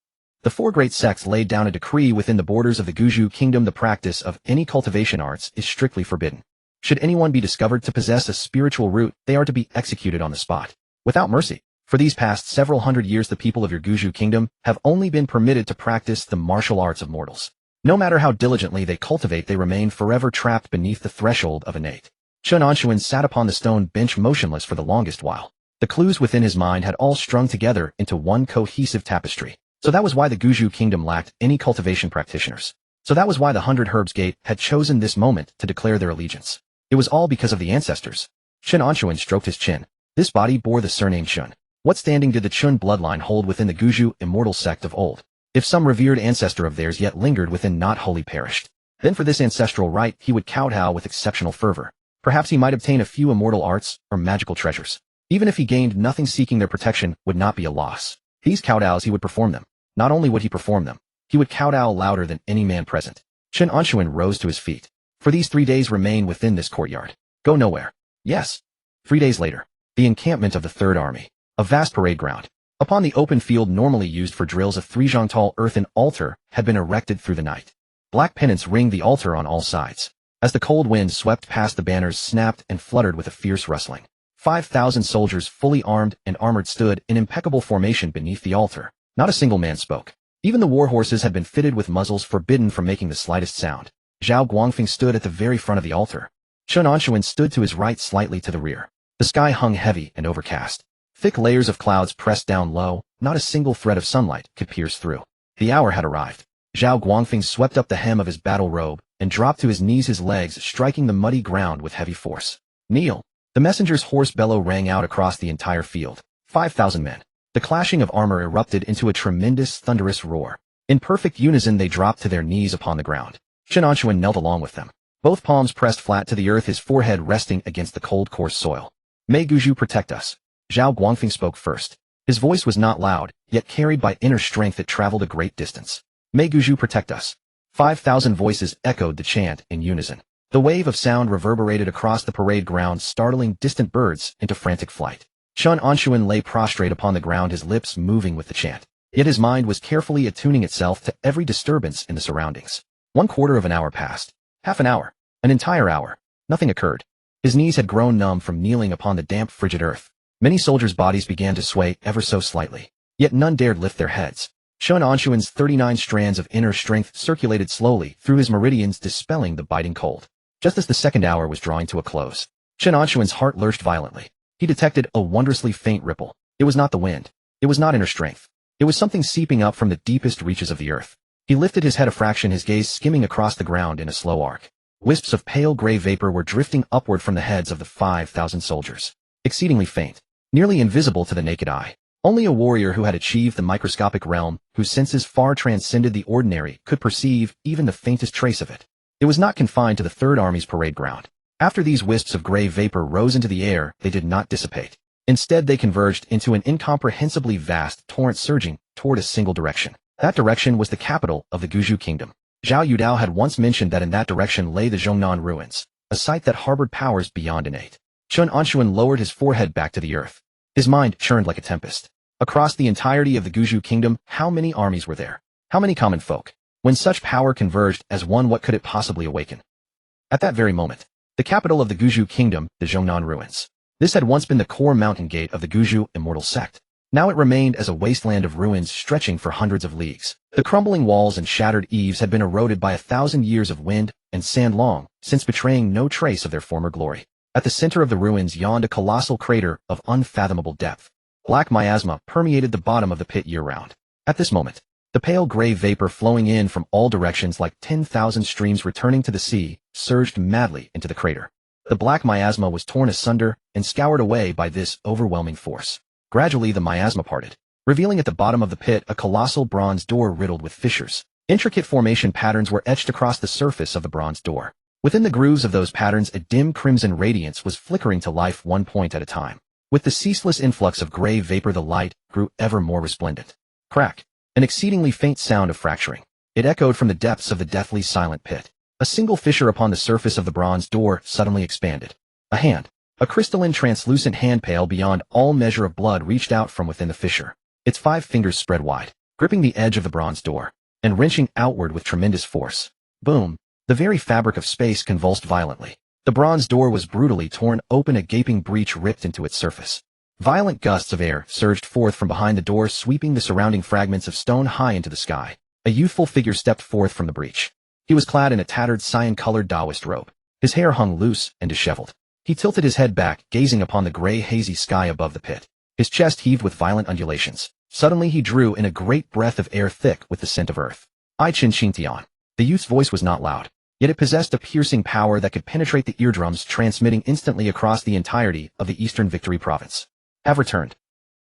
The four great sects laid down a decree within the borders of the Guju kingdom: the practice of any cultivation arts is strictly forbidden. Should anyone be discovered to possess a spiritual root, they are to be executed on the spot, without mercy. For these past several hundred years, the people of your Guju kingdom have only been permitted to practice the martial arts of mortals. No matter how diligently they cultivate, they remain forever trapped beneath the threshold of innate. Chen Anshun sat upon the stone bench motionless for the longest while. The clues within his mind had all strung together into one cohesive tapestry. So that was why the Guju kingdom lacked any cultivation practitioners. So that was why the 100 Herbs Gate had chosen this moment to declare their allegiance. It was all because of the ancestors. Chen Anshun stroked his chin. This body bore the surname Chun. What standing did the Chun bloodline hold within the Guju Immortal sect of old? If some revered ancestor of theirs yet lingered within, not wholly perished, then for this ancestral right he would kowtow with exceptional fervor. Perhaps he might obtain a few immortal arts or magical treasures. Even if he gained nothing, seeking their protection would not be a loss. These kowtows he would perform them. Not only would he perform them, he would kowtow louder than any man present. Chen Anshun rose to his feet. For these 3 days remain within this courtyard. Go nowhere. Yes. 3 days later, the encampment of the Third Army. A vast parade ground. Upon the open field normally used for drills, a 3-zhang-tall earthen altar had been erected through the night. Black pennants ringed the altar on all sides. As the cold wind swept past, the banners snapped and fluttered with a fierce rustling. 5,000 soldiers, fully armed and armored, stood in impeccable formation beneath the altar. Not a single man spoke. Even the war horses had been fitted with muzzles forbidden from making the slightest sound. Zhao Guangfeng stood at the very front of the altar. Chen Anshun stood to his right, slightly to the rear. The sky hung heavy and overcast. Thick layers of clouds pressed down low. Not a single thread of sunlight could pierce through. The hour had arrived. Zhao Guangfeng swept up the hem of his battle robe and dropped to his knees, his legs striking the muddy ground with heavy force. Kneel. The messenger's hoarse bellow rang out across the entire field. 5,000 men. The clashing of armor erupted into a tremendous, thunderous roar. In perfect unison, they dropped to their knees upon the ground. Chen Anshun knelt along with them. Both palms pressed flat to the earth, his forehead resting against the cold, coarse soil. May Guju protect us. Zhao Guangfeng spoke first. His voice was not loud, yet carried by inner strength that traveled a great distance. May Guju protect us. 5,000 voices echoed the chant in unison. The wave of sound reverberated across the parade ground, startling distant birds into frantic flight. Chen Anshun lay prostrate upon the ground, his lips moving with the chant. Yet his mind was carefully attuning itself to every disturbance in the surroundings. 1/4 of an hour passed. Half an hour. An entire hour. Nothing occurred. His knees had grown numb from kneeling upon the damp, frigid earth. Many soldiers' bodies began to sway ever so slightly. Yet none dared lift their heads. Chen Anshun's 39 strands of inner strength circulated slowly through his meridians, dispelling the biting cold. Just as the second hour was drawing to a close, Chen Anshun's heart lurched violently. He detected a wondrously faint ripple. It was not the wind. It was not inner strength. It was something seeping up from the deepest reaches of the earth. He lifted his head a fraction, his gaze skimming across the ground in a slow arc. Wisps of pale gray vapor were drifting upward from the heads of the 5,000 soldiers. Exceedingly faint. Nearly invisible to the naked eye. Only a warrior who had achieved the microscopic realm, whose senses far transcended the ordinary, could perceive even the faintest trace of it. It was not confined to the Third Army's parade ground. After these wisps of gray vapor rose into the air, they did not dissipate. Instead, they converged into an incomprehensibly vast torrent surging toward a single direction. That direction was the capital of the Guju kingdom. Zhao Yudao had once mentioned that in that direction lay the Zhongnan ruins, a site that harbored powers beyond innate. Chen Anshun lowered his forehead back to the earth. His mind churned like a tempest. Across the entirety of the Guju kingdom, how many armies were there? How many common folk? When such power converged as one, what could it possibly awaken? At that very moment, the capital of the Guju kingdom, the Zhongnan ruins. This had once been the core mountain gate of the Guju Immortal sect. Now it remained as a wasteland of ruins stretching for hundreds of leagues. The crumbling walls and shattered eaves had been eroded by 1,000 years of wind and sand, long since betraying no trace of their former glory. At the center of the ruins yawned a colossal crater of unfathomable depth. Black miasma permeated the bottom of the pit year-round. At this moment, the pale gray vapor flowing in from all directions like 10,000 streams returning to the sea surged madly into the crater. The black miasma was torn asunder and scoured away by this overwhelming force. Gradually the miasma parted, revealing at the bottom of the pit a colossal bronze door riddled with fissures. Intricate formation patterns were etched across the surface of the bronze door. Within the grooves of those patterns a dim crimson radiance was flickering to life one point at a time. With the ceaseless influx of gray vapor the light grew ever more resplendent. Crack! An exceedingly faint sound of fracturing. It echoed from the depths of the deathly silent pit. A single fissure upon the surface of the bronze door suddenly expanded. A hand, a crystalline translucent hand pale beyond all measure of blood reached out from within the fissure. Its 5 fingers spread wide, gripping the edge of the bronze door, and wrenching outward with tremendous force. Boom! The very fabric of space convulsed violently. The bronze door was brutally torn open, a gaping breach ripped into its surface. Violent gusts of air surged forth from behind the door, sweeping the surrounding fragments of stone high into the sky. A youthful figure stepped forth from the breach. He was clad in a tattered cyan-colored Taoist robe. His hair hung loose and disheveled. He tilted his head back, gazing upon the gray, hazy sky above the pit. His chest heaved with violent undulations. Suddenly he drew in a great breath of air thick with the scent of earth. Chen Anshun. The youth's voice was not loud, yet it possessed a piercing power that could penetrate the eardrums, transmitting instantly across the entirety of the Eastern Victory Province. Have returned.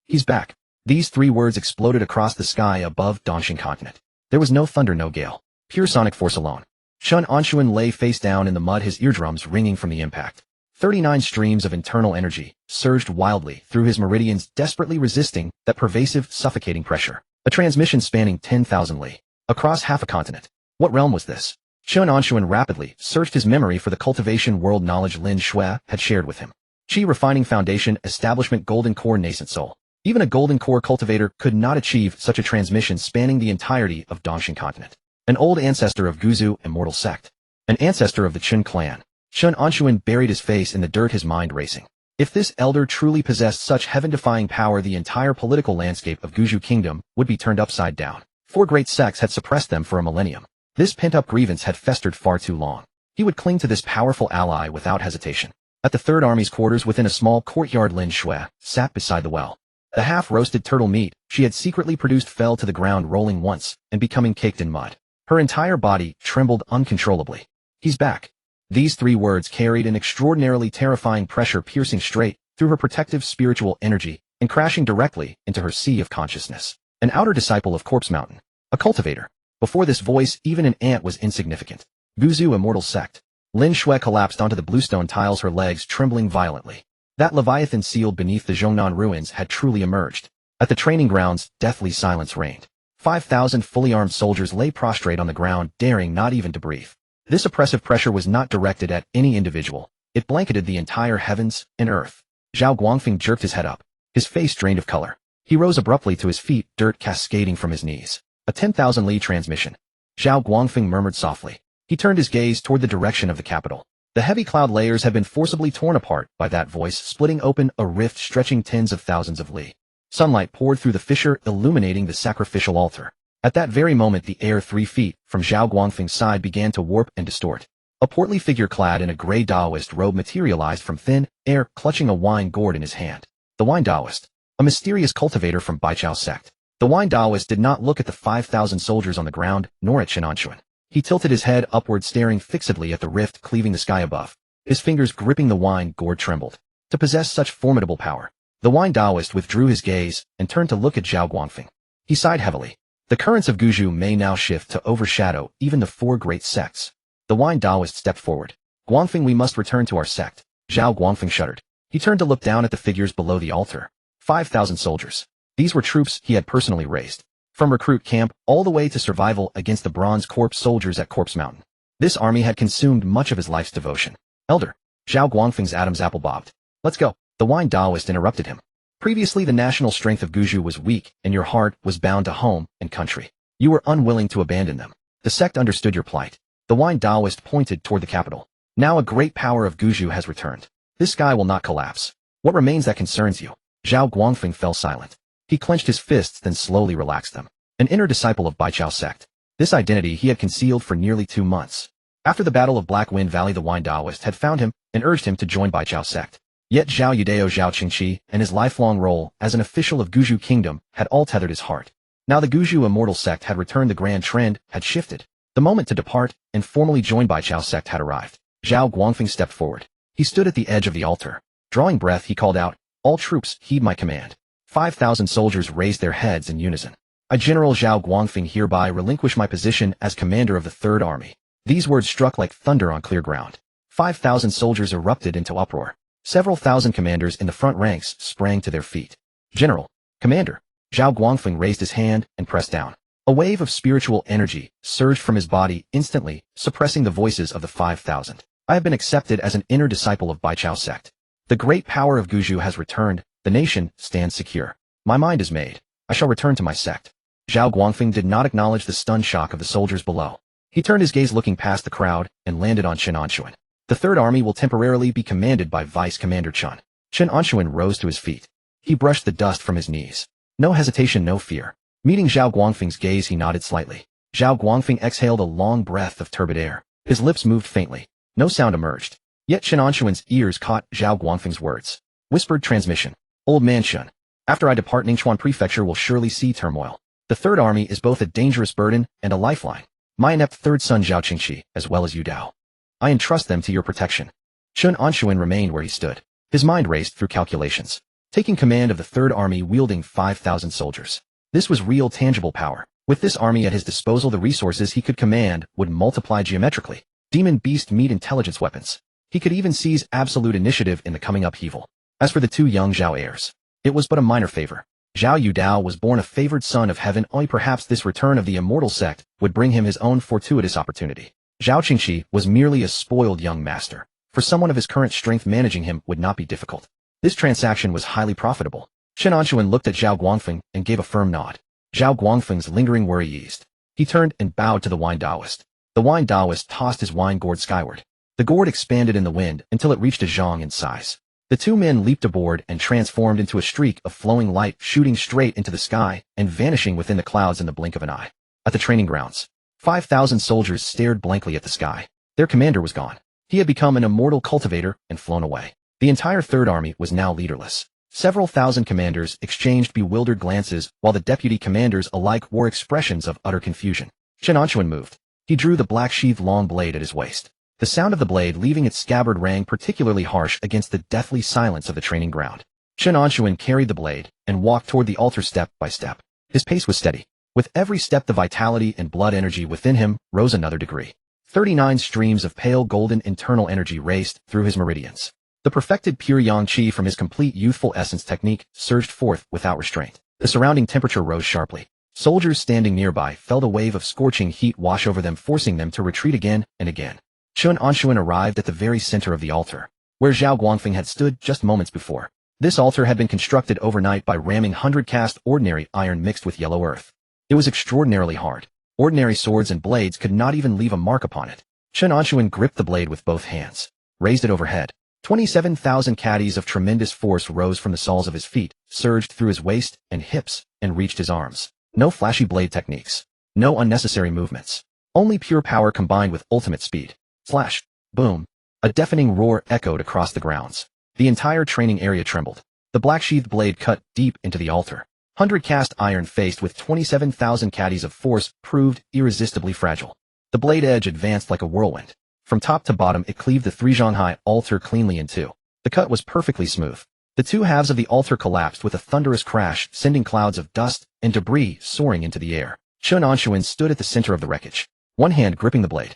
He's back. These 3 words exploded across the sky above Dongxing continent. There was no thunder, no gale. Pure sonic force alone. Chen Anshun lay face down in the mud, his eardrums ringing from the impact. 39 streams of internal energy surged wildly through his meridians, desperately resisting that pervasive, suffocating pressure. A transmission spanning 10,000 li. Across half a continent. What realm was this? Chen Anshun rapidly searched his memory for the cultivation world knowledge Lin Shui had shared with him. Qi Refining Foundation Establishment Golden Core Nascent Soul. Even a Golden Core cultivator could not achieve such a transmission spanning the entirety of Dongxing continent. An old ancestor of Guzu Immortal sect. An ancestor of the Chen clan. Chen Anshun buried his face in the dirt, his mind racing. If this elder truly possessed such heaven-defying power, the entire political landscape of Guzu Kingdom would be turned upside down. 4 great sects had suppressed them for a millennium. This pent-up grievance had festered far too long. He would cling to this powerful ally without hesitation. At the Third Army's quarters within a small courtyard, Lin Shui sat beside the well. The half-roasted turtle meat she had secretly produced fell to the ground, rolling once and becoming caked in mud. Her entire body trembled uncontrollably. He's back. These 3 words carried an extraordinarily terrifying pressure, piercing straight through her protective spiritual energy and crashing directly into her sea of consciousness. An outer disciple of Corpse Mountain. A cultivator. Before this voice, even an ant was insignificant. Guzu Immortal sect. Lin Shui collapsed onto the bluestone tiles, her legs trembling violently. That leviathan sealed beneath the Zhongnan ruins had truly emerged. At the training grounds, deathly silence reigned. 5,000 fully armed soldiers lay prostrate on the ground, daring not even to breathe. This oppressive pressure was not directed at any individual. It blanketed the entire heavens and earth. Zhao Guangfeng jerked his head up, his face drained of color. He rose abruptly to his feet, dirt cascading from his knees. A 10,000 li transmission. Zhao Guangfeng murmured softly. He turned his gaze toward the direction of the capital. The heavy cloud layers had been forcibly torn apart by that voice, splitting open a rift stretching tens of thousands of li. Sunlight poured through the fissure, illuminating the sacrificial altar. At that very moment, the air 3 feet from Zhao Guangfeng's side began to warp and distort. A portly figure clad in a gray Taoist robe materialized from thin air, clutching a wine gourd in his hand. The wine Taoist. A mysterious cultivator from Baichao sect. The wine Taoist did not look at the 5,000 soldiers on the ground, nor at Chen Anshun. He tilted his head upward, staring fixedly at the rift cleaving the sky above. His fingers gripping the wine gourd trembled. To possess such formidable power, the wine Taoist withdrew his gaze and turned to look at Zhao Guangfeng. He sighed heavily. The currents of Guzu may now shift to overshadow even the 4 great sects. The wine Taoist stepped forward. Guangfeng, we must return to our sect. Zhao Guangfeng shuddered. He turned to look down at the figures below the altar. 5,000 soldiers. These were troops he had personally raised. From recruit camp all the way to survival against the Bronze Corps soldiers at Corpse Mountain. This army had consumed much of his life's devotion. Elder. Zhao Guangfeng's Adam's apple bobbed. Let's go. The wine Taoist interrupted him. Previously the national strength of Guzu was weak, and your heart was bound to home and country. You were unwilling to abandon them. The sect understood your plight. The wine Taoist pointed toward the capital. Now a great power of Guzu has returned. This sky will not collapse. What remains that concerns you? Zhao Guangfeng fell silent. He clenched his fists, then slowly relaxed them. An inner disciple of Baichao sect. This identity he had concealed for nearly 2 months. After the Battle of Black Wind Valley, the Wine Taoist had found him and urged him to join Baichao sect. Yet Zhao Yudao Zhao Qingqi and his lifelong role as an official of Guzhou Kingdom had all tethered his heart. Now the Guzhou Immortal sect had returned, the grand trend had shifted. The moment to depart and formally join Baichao sect had arrived. Zhao Guangfeng stepped forward. He stood at the edge of the altar. Drawing breath, he called out, "All troops, heed my command." 5,000 soldiers raised their heads in unison. "I, General Zhao Guangfeng, hereby relinquish my position as commander of the Third Army." These words struck like thunder on clear ground. 5,000 soldiers erupted into uproar. Several thousand commanders in the front ranks sprang to their feet. "General, Commander." Zhao Guangfeng raised his hand and pressed down. A wave of spiritual energy surged from his body instantly, suppressing the voices of the 5,000. "I have been accepted as an inner disciple of Baichao sect. The great power of Guzhou has returned. The nation stands secure. My mind is made. I shall return to my sect." Zhao Guangfeng did not acknowledge the stunned shock of the soldiers below. He turned his gaze looking past the crowd and landed on Chen Anshun. "The Third Army will temporarily be commanded by Vice Commander Chen." Chen Anshun rose to his feet. He brushed the dust from his knees. No hesitation, no fear. Meeting Zhao Guangfeng's gaze, he nodded slightly. Zhao Guangfeng exhaled a long breath of turbid air. His lips moved faintly. No sound emerged. Yet Chen Anshun's ears caught Zhao Guangfeng's words. Whispered transmission. "Old man Chen, after I depart, Ningchuan Prefecture will surely see turmoil. The Third Army is both a dangerous burden and a lifeline. My inept third son Zhao Qingqi, as well as Yu Dao. I entrust them to your protection." Chen Anshun remained where he stood. His mind raced through calculations. Taking command of the Third Army wielding 5,000 soldiers. This was real, tangible power. With this army at his disposal, the resources he could command would multiply geometrically. Demon beast meat intelligence weapons. He could even seize absolute initiative in the coming upheaval. As for the two young Zhao heirs, it was but a minor favor. Zhao Yudao was born a favored son of heaven. Only perhaps this return of the Immortal sect would bring him his own fortuitous opportunity. Zhao Qingqi was merely a spoiled young master. For someone of his current strength, managing him would not be difficult. This transaction was highly profitable. Chen Anshun looked at Zhao Guangfeng and gave a firm nod. Zhao Guangfeng's lingering worry eased. He turned and bowed to the Wine Taoist. The Wine Taoist tossed his wine gourd skyward. The gourd expanded in the wind until it reached a zhong in size. The two men leaped aboard and transformed into a streak of flowing light, shooting straight into the sky and vanishing within the clouds in the blink of an eye. At the training grounds, 5,000 soldiers stared blankly at the sky. Their commander was gone. He had become an immortal cultivator and flown away. The entire Third Army was now leaderless. Several thousand commanders exchanged bewildered glances, while the deputy commanders alike wore expressions of utter confusion. Chen Anshun moved. He drew the black-sheathed long blade at his waist. The sound of the blade leaving its scabbard rang particularly harsh against the deathly silence of the training ground. Chen Anshun carried the blade and walked toward the altar step by step. His pace was steady. With every step, the vitality and blood energy within him rose another degree. 39 streams of pale golden internal energy raced through his meridians. The perfected pure yang qi from his complete youthful essence technique surged forth without restraint. The surrounding temperature rose sharply. Soldiers standing nearby felt a wave of scorching heat wash over them, forcing them to retreat again and again. Chen Anshun arrived at the very center of the altar, where Zhao Guangfeng had stood just moments before. This altar had been constructed overnight by ramming 100 cast ordinary iron mixed with yellow earth. It was extraordinarily hard. Ordinary swords and blades could not even leave a mark upon it. Chen Anshun gripped the blade with both hands, raised it overhead. 27,000 caddies of tremendous force rose from the soles of his feet, surged through his waist and hips, and reached his arms. No flashy blade techniques. No unnecessary movements. Only pure power combined with ultimate speed. Slash. Boom. A deafening roar echoed across the grounds. The entire training area trembled. The black-sheathed blade cut deep into the altar. 100 cast iron faced with 27,000 caddies of force proved irresistibly fragile. The blade edge advanced like a whirlwind. From top to bottom, it cleaved the 3-zhong-high altar cleanly in two. The cut was perfectly smooth. The two halves of the altar collapsed with a thunderous crash, sending clouds of dust and debris soaring into the air. Chen Anshun stood at the center of the wreckage, one hand gripping the blade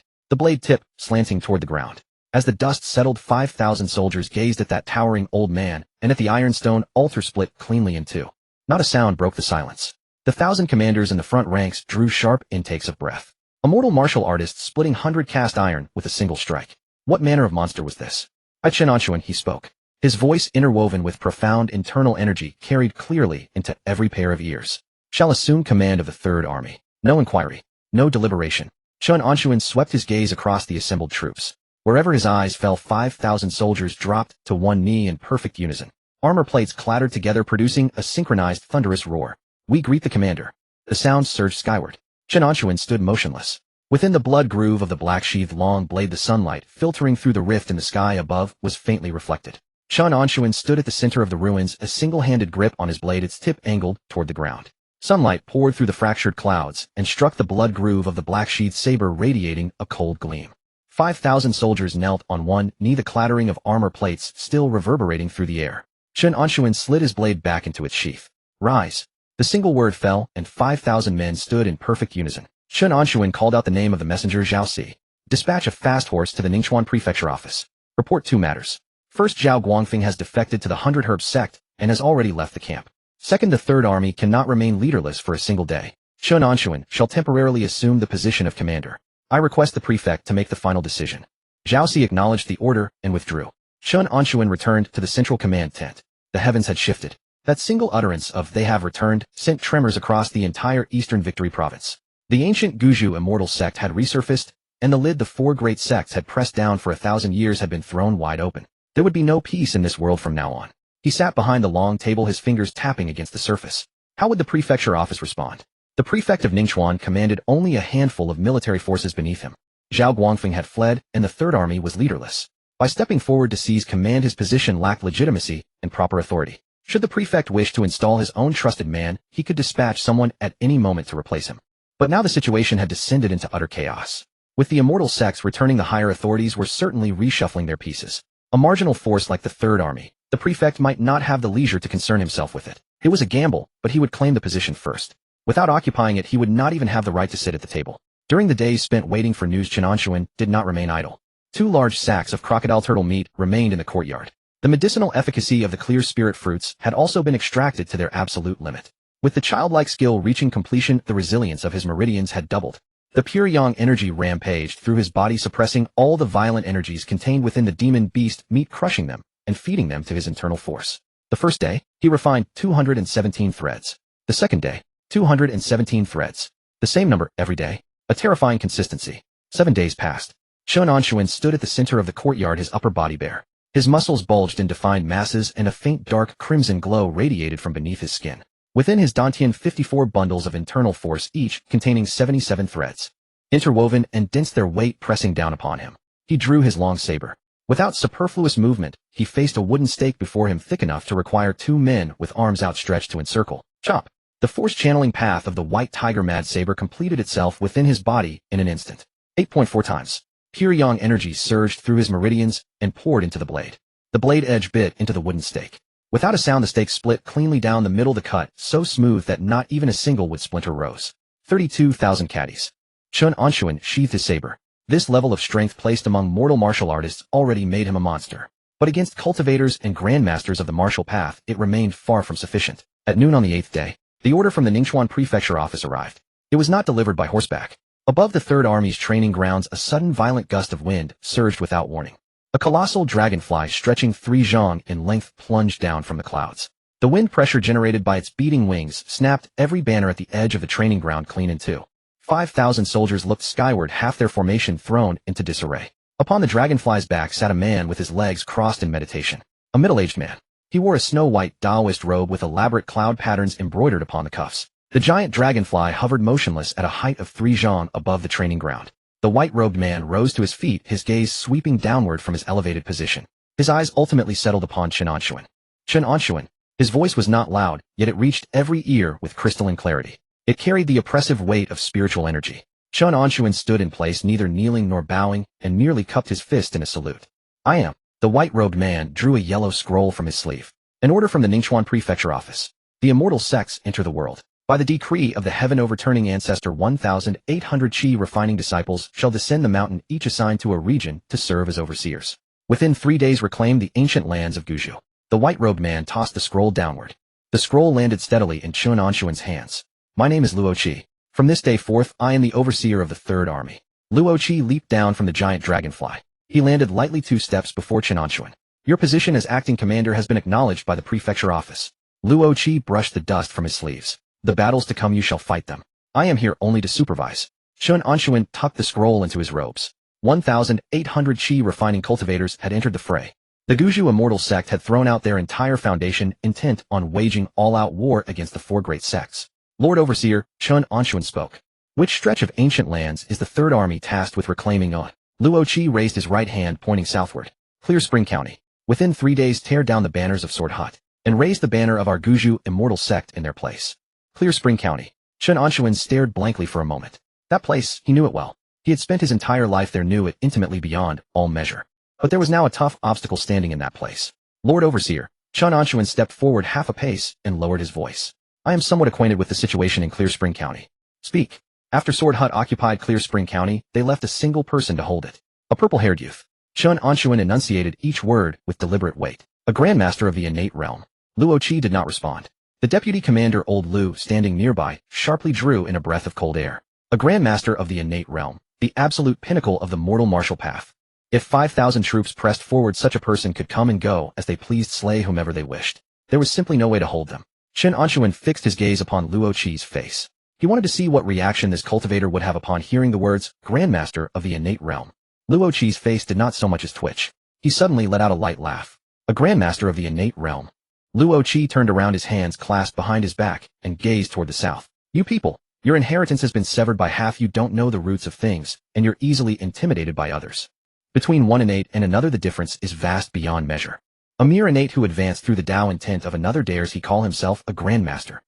tip slanting toward the ground. As the dust settled, 5,000 soldiers gazed at that towering old man, and at the ironstone altar split cleanly in two. Not a sound broke the silence. The 1,000 commanders in the front ranks drew sharp intakes of breath. Immortal martial artist splitting 100 cast iron with a single strike. What manner of monster was this? By Chen Anshun, he spoke. His voice, interwoven with profound internal energy, carried clearly into every pair of ears. Shall assume command of the Third Army. No inquiry. No deliberation. Chen Anshun swept his gaze across the assembled troops. Wherever his eyes fell, 5,000 soldiers dropped to one knee in perfect unison. Armor plates clattered together, producing a synchronized thunderous roar. We greet the commander. The sound surged skyward. Chen Anshun stood motionless. Within the blood groove of the black-sheathed long blade, the sunlight, filtering through the rift in the sky above, was faintly reflected. Chen Anshun stood at the center of the ruins, a single-handed grip on his blade, its tip angled toward the ground. Sunlight poured through the fractured clouds and struck the blood groove of the black-sheathed saber, radiating a cold gleam. 5,000 soldiers knelt on one knee, the clattering of armor plates still reverberating through the air. Chen Anshun slid his blade back into its sheath. Rise. The single word fell, and 5,000 men stood in perfect unison. Chen Anshun called out the name of the messenger Zhao Si. Dispatch a fast horse to the Ningchuan prefecture office. Report 2 matters. First, Zhao Guangfeng has defected to the 100 Herb sect and has already left the camp. Second, the Third Army cannot remain leaderless for a single day. Chen Anshun shall temporarily assume the position of commander. I request the prefect to make the final decision. Zhao Si acknowledged the order and withdrew. Chen Anshun returned to the central command tent. The heavens had shifted. That single utterance of "they have returned" sent tremors across the entire Eastern Victory Province. The ancient Guju Immortal sect had resurfaced, and the lid the 4 great sects had pressed down for 1,000 years had been thrown wide open. There would be no peace in this world from now on. He sat behind the long table, his fingers tapping against the surface. How would the prefecture office respond? The prefect of Ningchuan commanded only a handful of military forces beneath him. Zhao Guangfeng had fled, and the Third Army was leaderless. By stepping forward to seize command, his position lacked legitimacy and proper authority. Should the prefect wish to install his own trusted man, he could dispatch someone at any moment to replace him. But now the situation had descended into utter chaos. With the immortal sects returning, the higher authorities were certainly reshuffling their pieces. A marginal force like the Third Army, the prefect might not have the leisure to concern himself with it. It was a gamble, but he would claim the position first. Without occupying it, he would not even have the right to sit at the table. During the days spent waiting for news, Chen Anshun did not remain idle. 2 large sacks of crocodile turtle meat remained in the courtyard. The medicinal efficacy of the clear spirit fruits had also been extracted to their absolute limit. With the childlike skill reaching completion, the resilience of his meridians had doubled. The pure yang energy rampaged through his body, suppressing all the violent energies contained within the demon beast meat, crushing them and feeding them to his internal force. The first day, he refined 217 threads. The second day, 217 threads. The same number every day. A terrifying consistency. 7 days passed. Chen Anshun stood at the center of the courtyard, his upper body bare. His muscles bulged in defined masses, and a faint dark crimson glow radiated from beneath his skin. Within his dantian, 54 bundles of internal force, each containing 77 threads, interwoven and dense, their weight pressing down upon him. He drew his long saber. Without superfluous movement, he faced a wooden stake before him, thick enough to require 2 men with arms outstretched to encircle. Chop! The force-channeling path of the white tiger mad saber completed itself within his body in an instant. 8.4 times. Pure yang energy surged through his meridians and poured into the blade. The blade edge bit into the wooden stake. Without a sound, the stake split cleanly down the middle, the cut so smooth that not even a single wood splinter rose. 32,000 caddies. Chen Anshun sheathed his saber. This level of strength placed among mortal martial artists already made him a monster. But against cultivators and grandmasters of the martial path, it remained far from sufficient. At noon on the 8th day, the order from the Ningchuan prefecture office arrived. It was not delivered by horseback. Above the Third Army's training grounds, a sudden violent gust of wind surged without warning. A colossal dragonfly stretching 3 zhang in length plunged down from the clouds. The wind pressure generated by its beating wings snapped every banner at the edge of the training ground clean in two. 5,000 soldiers looked skyward, half their formation thrown into disarray. Upon the dragonfly's back sat a man with his legs crossed in meditation. A middle-aged man. He wore a snow-white Taoist robe with elaborate cloud patterns embroidered upon the cuffs. The giant dragonfly hovered motionless at a height of 3 zhang above the training ground. The white-robed man rose to his feet, his gaze sweeping downward from his elevated position. His eyes ultimately settled upon Chen Anshun. Chen Anshun. His voice was not loud, yet it reached every ear with crystalline clarity. It carried the oppressive weight of spiritual energy. Chen Anshun stood in place, neither kneeling nor bowing, and merely cupped his fist in a salute. I am. The white-robed man drew a yellow scroll from his sleeve. An order from the Ningchuan prefecture office. The immortal sects enter the world. By the decree of the heaven-overturning ancestor, 1,800 chi refining disciples shall descend the mountain, each assigned to a region to serve as overseers. Within 3 days reclaim the ancient lands of Guju. The white-robed man tossed the scroll downward. The scroll landed steadily in Chen Anshun's hands. My name is Luo Qi. From this day forth, I am the overseer of the Third Army. Luo Qi leaped down from the giant dragonfly. He landed lightly 2 steps before Chen Anshun. Your position as acting commander has been acknowledged by the prefecture office. Luo Qi brushed the dust from his sleeves. The battles to come, you shall fight them. I am here only to supervise. Chen Anshun tucked the scroll into his robes. 1,800 chi refining cultivators had entered the fray. The Guju Immortal sect had thrown out their entire foundation, intent on waging all-out war against the 4 great sects. Lord Overseer, Chen Anshun spoke. Which stretch of ancient lands is the third army tasked with reclaiming on? Luo Qi raised his right hand pointing southward. Clear Spring County. Within 3 days tear down the banners of Sword Hut, and raise the banner of our Guju Immortal sect in their place. Clear Spring County. Chen Anshun stared blankly for a moment. That place, he knew it well. He had spent his entire life there, knew it intimately beyond all measure. But there was now a tough obstacle standing in that place. Lord Overseer, Chen Anshun stepped forward half a pace and lowered his voice. I am somewhat acquainted with the situation in Clear Spring County. Speak. After Sword Hut occupied Clear Spring County, they left a single person to hold it. A purple-haired youth. Chen Anshun enunciated each word with deliberate weight. A grandmaster of the innate realm. Luo Qi did not respond. The deputy commander, Old Lu, standing nearby, sharply drew in a breath of cold air. A grandmaster of the innate realm, the absolute pinnacle of the mortal martial path. If 5,000 troops pressed forward, such a person could come and go as they pleased, slay whomever they wished. There was simply no way to hold them. Chen Anshun fixed his gaze upon Luo Qi's face. He wanted to see what reaction this cultivator would have upon hearing the words, Grandmaster of the innate realm. Luo Qi's face did not so much as twitch. He suddenly let out a light laugh. A Grandmaster of the innate realm. Luo Qi turned around, his hands clasped behind his back, and gazed toward the south. You people, your inheritance has been severed by half. You don't know the roots of things, and you're easily intimidated by others. Between one innate and another the difference is vast beyond measure. A mere innate who advanced through the Tao intent of another dares he call himself a Grandmaster.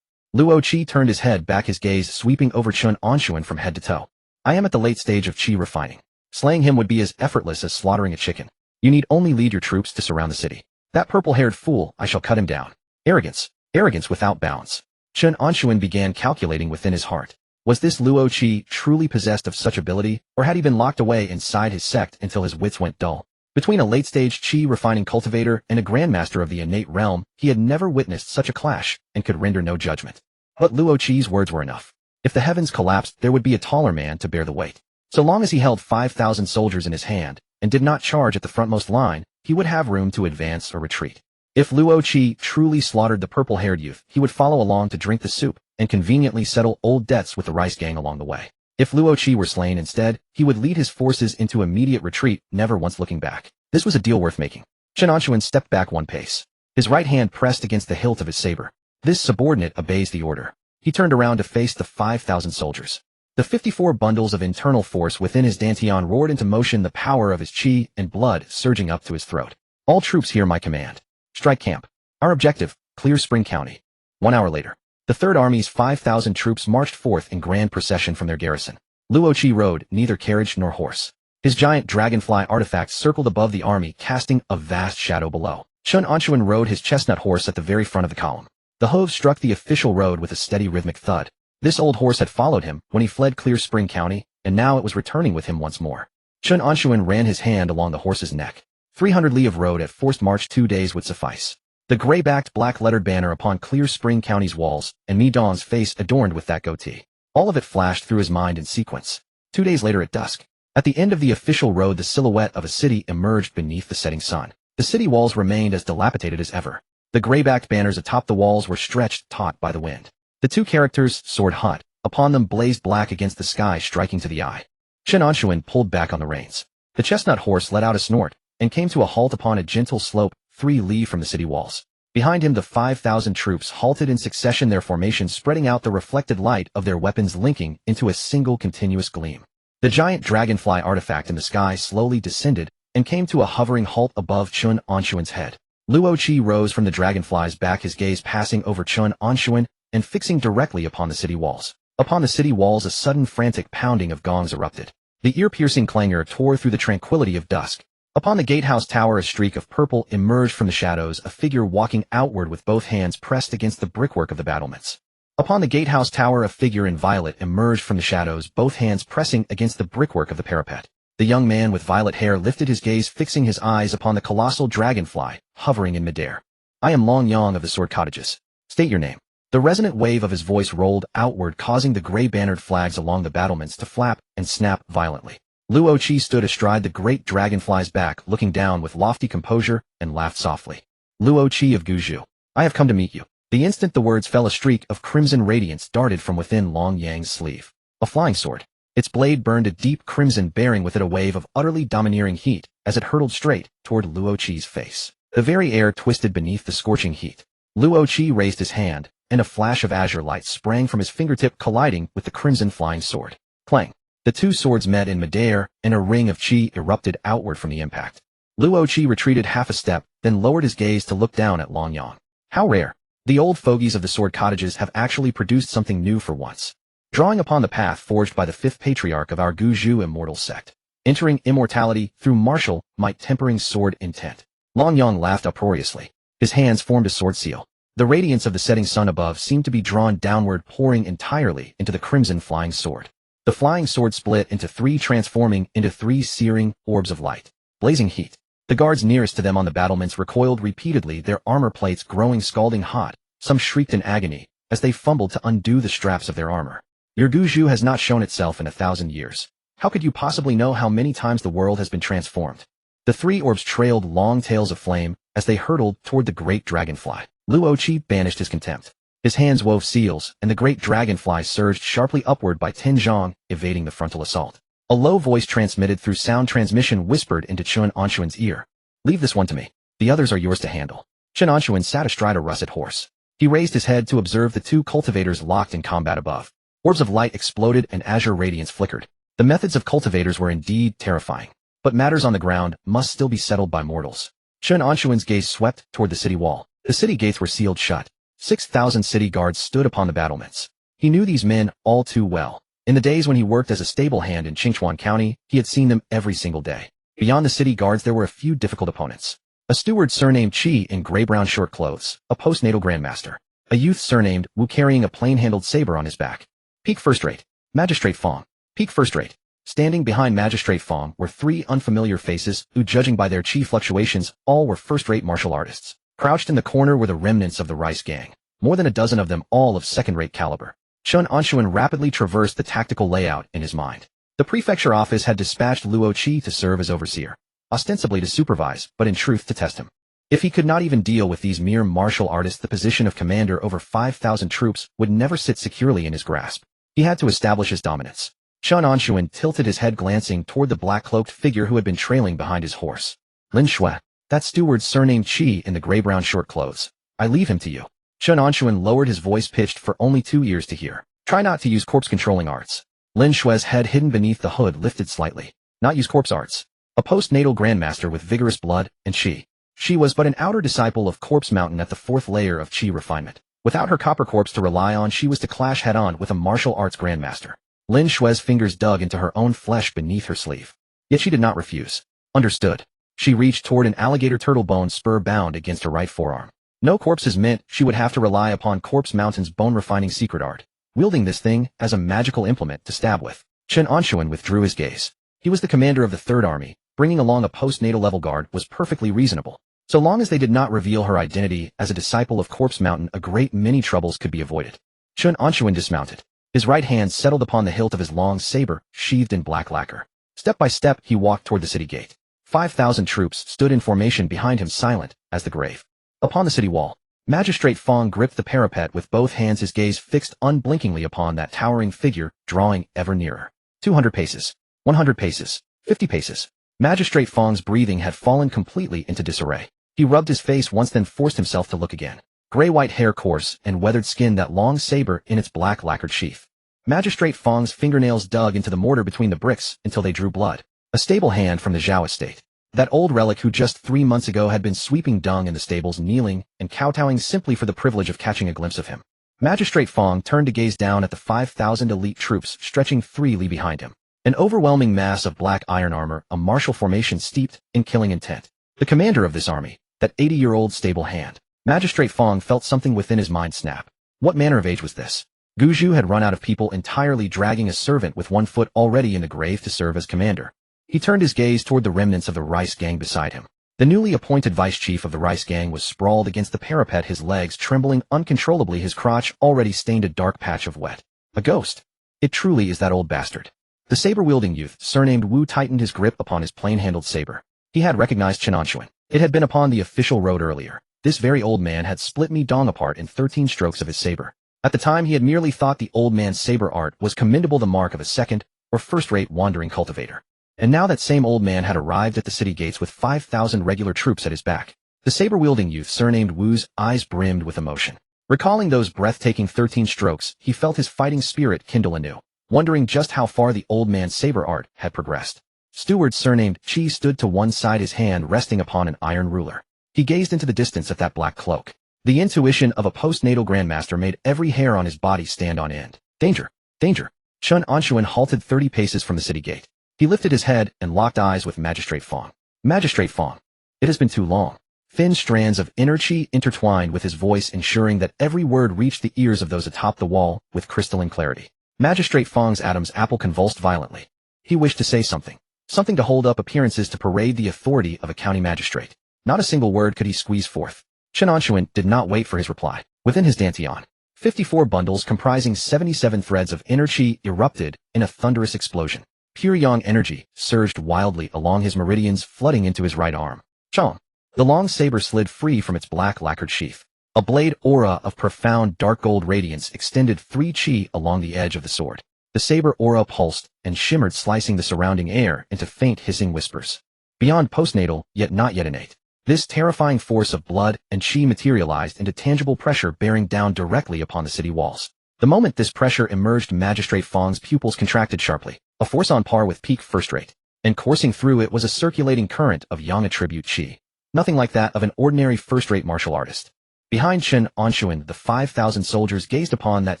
Luo Qi turned his head back, his gaze sweeping over Chen Anshun from head to toe. I am at the late stage of Qi refining. Slaying him would be as effortless as slaughtering a chicken. You need only lead your troops to surround the city. That purple-haired fool, I shall cut him down. Arrogance. Arrogance without bounds. Chen Anshun began calculating within his heart. Was this Luo Qi truly possessed of such ability, or had he been locked away inside his sect until his wits went dull? Between a late-stage Qi refining cultivator and a grandmaster of the innate realm, he had never witnessed such a clash, and could render no judgment. But Luo Qi's words were enough. If the heavens collapsed, there would be a taller man to bear the weight. So long as he held 5,000 soldiers in his hand, and did not charge at the frontmost line, he would have room to advance or retreat. If Luo Qi truly slaughtered the purple-haired youth, he would follow along to drink the soup, and conveniently settle old debts with the rice gang along the way. If Luo Qi were slain instead, he would lead his forces into immediate retreat, never once looking back. This was a deal worth making. Chen Anshun stepped back 1 pace. His right hand pressed against the hilt of his saber. This subordinate obeys the order. He turned around to face the 5,000 soldiers. The 54 bundles of internal force within his dantian roared into motion, the power of his qi and blood surging up to his throat. All troops hear my command. Strike camp. Our objective, Clear Spring County. 1 hour later, the Third Army's 5,000 troops marched forth in grand procession from their garrison. Luo Qi rode neither carriage nor horse. His giant dragonfly artifact circled above the army, casting a vast shadow below. Chen Anshun rode his chestnut horse at the very front of the column. The hooves struck the official road with a steady rhythmic thud. This old horse had followed him when he fled Clear Spring County, and now it was returning with him once more. Chen Anshun ran his hand along the horse's neck. 300 li of road at forced march 2 days would suffice. The gray-backed black-lettered banner upon Clear Spring County's walls, and Mi Dong's face adorned with that goatee. All of it flashed through his mind in sequence. 2 days later at dusk, at the end of the official road, the silhouette of a city emerged beneath the setting sun. The city walls remained as dilapidated as ever. The gray-backed banners atop the walls were stretched taut by the wind. The 2 characters, Sword Hut, upon them blazed black against the sky, striking to the eye. Chen Anshun pulled back on the reins. The chestnut horse let out a snort, and came to a halt upon a gentle slope 3 li from the city walls. Behind him the 5,000 troops halted in succession, their formation spreading out, the reflected light of their weapons linking into a single continuous gleam. The giant dragonfly artifact in the sky slowly descended, and came to a hovering halt above Chen Anshun's head. Luo Qi rose from the dragonfly's back, his gaze passing over Chen Anshun, and fixing directly upon the city walls. Upon the city walls a sudden frantic pounding of gongs erupted. The ear-piercing clangor tore through the tranquility of dusk. Upon the gatehouse tower a streak of purple emerged from the shadows, a figure walking outward with both hands pressed against the brickwork of the battlements. Upon the gatehouse tower a figure in violet emerged from the shadows, both hands pressing against the brickwork of the parapet. The young man with violet hair lifted his gaze, fixing his eyes upon the colossal dragonfly, hovering in midair. I am Long Yang of the Sword Cottages. State your name. The resonant wave of his voice rolled outward, causing the gray-bannered flags along the battlements to flap and snap violently. Luo Qi stood astride the great dragonfly's back, looking down with lofty composure, and laughed softly. Luo Qi of Guju, I have come to meet you. The instant the words fell, a streak of crimson radiance darted from within Long Yang's sleeve. A flying sword. Its blade burned a deep crimson, bearing with it a wave of utterly domineering heat as it hurtled straight toward Luo Qi's face. The very air twisted beneath the scorching heat. Luo Qi raised his hand, and a flash of azure light sprang from his fingertip, colliding with the crimson flying sword. Clang! The two swords met in midair, and a ring of chi erupted outward from the impact. Luo Qi retreated half a step, then lowered his gaze to look down at Long Yang. How rare! The old fogies of the sword cottages have actually produced something new for once. Drawing upon the path forged by the fifth patriarch of our Guju immortal sect, entering immortality through martial might, tempering sword intent. Long Yang laughed uproariously. His hands formed a sword seal. The radiance of the setting sun above seemed to be drawn downward, pouring entirely into the crimson flying sword. The flying sword split into three, transforming into three searing orbs of light. Blazing heat. The guards nearest to them on the battlements recoiled repeatedly, their armor plates growing scalding hot. Some shrieked in agony as they fumbled to undo the straps of their armor. Your Guju has not shown itself in 1,000 years. How could you possibly know how many times the world has been transformed? The three orbs trailed long tails of flame as they hurtled toward the great dragonfly. Luo Qi banished his contempt. His hands wove seals, and the great dragonfly surged sharply upward by 10 zhang, evading the frontal assault. A low voice transmitted through sound transmission whispered into Chen Anshun's ear. Leave this one to me. The others are yours to handle. Chen Anshun sat astride a russet horse. He raised his head to observe the two cultivators locked in combat above. Orbs of light exploded and azure radiance flickered. The methods of cultivators were indeed terrifying. But matters on the ground must still be settled by mortals. Chen Anshun's gaze swept toward the city wall. The city gates were sealed shut. 6,000 city guards stood upon the battlements. He knew these men all too well. In the days when he worked as a stablehand in Qingchuan County, he had seen them every single day. Beyond the city guards there were a few difficult opponents. A steward surnamed Qi in gray-brown short clothes, a postnatal grandmaster. A youth surnamed Wu carrying a plain-handled saber on his back. Peak first-rate. Magistrate Fong. Peak first-rate. Standing behind Magistrate Fong were three unfamiliar faces who, judging by their chi fluctuations, all were first-rate martial artists. Crouched in the corner were the remnants of the Rice Gang. More than a dozen of them, all of second-rate caliber. Chen Anshun rapidly traversed the tactical layout in his mind. The prefecture office had dispatched Luo Qi to serve as overseer, ostensibly to supervise, but in truth to test him. If he could not even deal with these mere martial artists, the position of commander over 5,000 troops would never sit securely in his grasp. He had to establish his dominance. Chen Anshun tilted his head, glancing toward the black-cloaked figure who had been trailing behind his horse. Lin Shui, that steward surnamed Qi in the gray-brown short clothes. I leave him to you. Chen Anshun lowered his voice, pitched for only 2 ears to hear. Try not to use corpse-controlling arts. Lin Shui's head, hidden beneath the hood, lifted slightly. Not use corpse arts. A postnatal grandmaster with vigorous blood and chi. She was but an outer disciple of Corpse Mountain at the 4th layer of chi refinement. Without her copper corpse to rely on, she was to clash head-on with a martial arts grandmaster. Lin Shui's fingers dug into her own flesh beneath her sleeve. Yet she did not refuse. Understood. She reached toward an alligator turtle bone spur bound against her right forearm. No corpses meant she would have to rely upon Corpse Mountain's bone-refining secret art. Wielding this thing as a magical implement to stab with, Chen Anshun withdrew his gaze. He was the commander of the 3rd Army. Bringing along a postnatal level guard was perfectly reasonable. So long as they did not reveal her identity as a disciple of Corpse Mountain, a great many troubles could be avoided. Chen Anshun dismounted. His right hand settled upon the hilt of his long saber, sheathed in black lacquer. Step by step, he walked toward the city gate. 5,000 troops stood in formation behind him, silent as the grave. Upon the city wall, Magistrate Fong gripped the parapet with both hands, his gaze fixed unblinkingly upon that towering figure, drawing ever nearer. 200 paces. 100 paces. 50 paces. Magistrate Fong's breathing had fallen completely into disarray. He rubbed his face once, then forced himself to look again. Gray-white hair, coarse and weathered skin, that long saber in its black lacquered sheath. Magistrate Fong's fingernails dug into the mortar between the bricks until they drew blood. A stable hand from the Zhao estate. That old relic who just 3 months ago had been sweeping dung in the stables, kneeling and kowtowing simply for the privilege of catching a glimpse of him. Magistrate Fong turned to gaze down at the 5,000 elite troops stretching freely behind him. An overwhelming mass of black iron armor, a martial formation steeped in killing intent. The commander of this army, that 80-year-old stable hand. Magistrate Fong felt something within his mind snap. What manner of age was this? Guju had run out of people entirely, dragging a servant with 1 foot already in the grave to serve as commander. He turned his gaze toward the remnants of the Rice Gang beside him. The newly appointed vice chief of the Rice Gang was sprawled against the parapet, his legs trembling uncontrollably, his crotch already stained a dark patch of wet. A ghost. It truly is that old bastard. The saber-wielding youth, surnamed Wu, tightened his grip upon his plain-handled saber. He had recognized Chen Anshun. It had been upon the official road earlier. This very old man had split Mi Dong apart in 13 strokes of his saber. At the time, he had merely thought the old man's saber art was commendable, the mark of a second or first-rate wandering cultivator. And now that same old man had arrived at the city gates with 5,000 regular troops at his back. The saber-wielding youth, surnamed Wu's eyes brimmed with emotion. Recalling those breathtaking 13 strokes, he felt his fighting spirit kindle anew, wondering just how far the old man's saber art had progressed. Steward surnamed Chi stood to one side, his hand resting upon an iron ruler. He gazed into the distance at that black cloak. The intuition of a postnatal grandmaster made every hair on his body stand on end. Danger! Danger! Chen Anshun halted 30 paces from the city gate. He lifted his head and locked eyes with Magistrate Fong. Magistrate Fong. It has been too long. Thin strands of inner chi intertwined with his voice, ensuring that every word reached the ears of those atop the wall with crystalline clarity. Magistrate Fong's Adam's apple convulsed violently. He wished to say something. Something to hold up appearances to parade the authority of a county magistrate. Not a single word could he squeeze forth. Chen Anshun did not wait for his reply. Within his dantian, 54 bundles comprising 77 threads of inner chi erupted in a thunderous explosion. Pure yang energy surged wildly along his meridians, flooding into his right arm. Chong! The long saber slid free from its black lacquered sheath. A blade aura of profound dark gold radiance extended 3 chi along the edge of the sword. The saber aura pulsed and shimmered, slicing the surrounding air into faint hissing whispers. Beyond postnatal, yet not yet innate, this terrifying force of blood and chi materialized into tangible pressure, bearing down directly upon the city walls. The moment this pressure emerged, Magistrate Fong's pupils contracted sharply, a force on par with peak first rate, and coursing through it was a circulating current of yang attribute chi. Nothing like that of an ordinary first-rate martial artist. Behind Chen Anshun, the 5,000 soldiers gazed upon that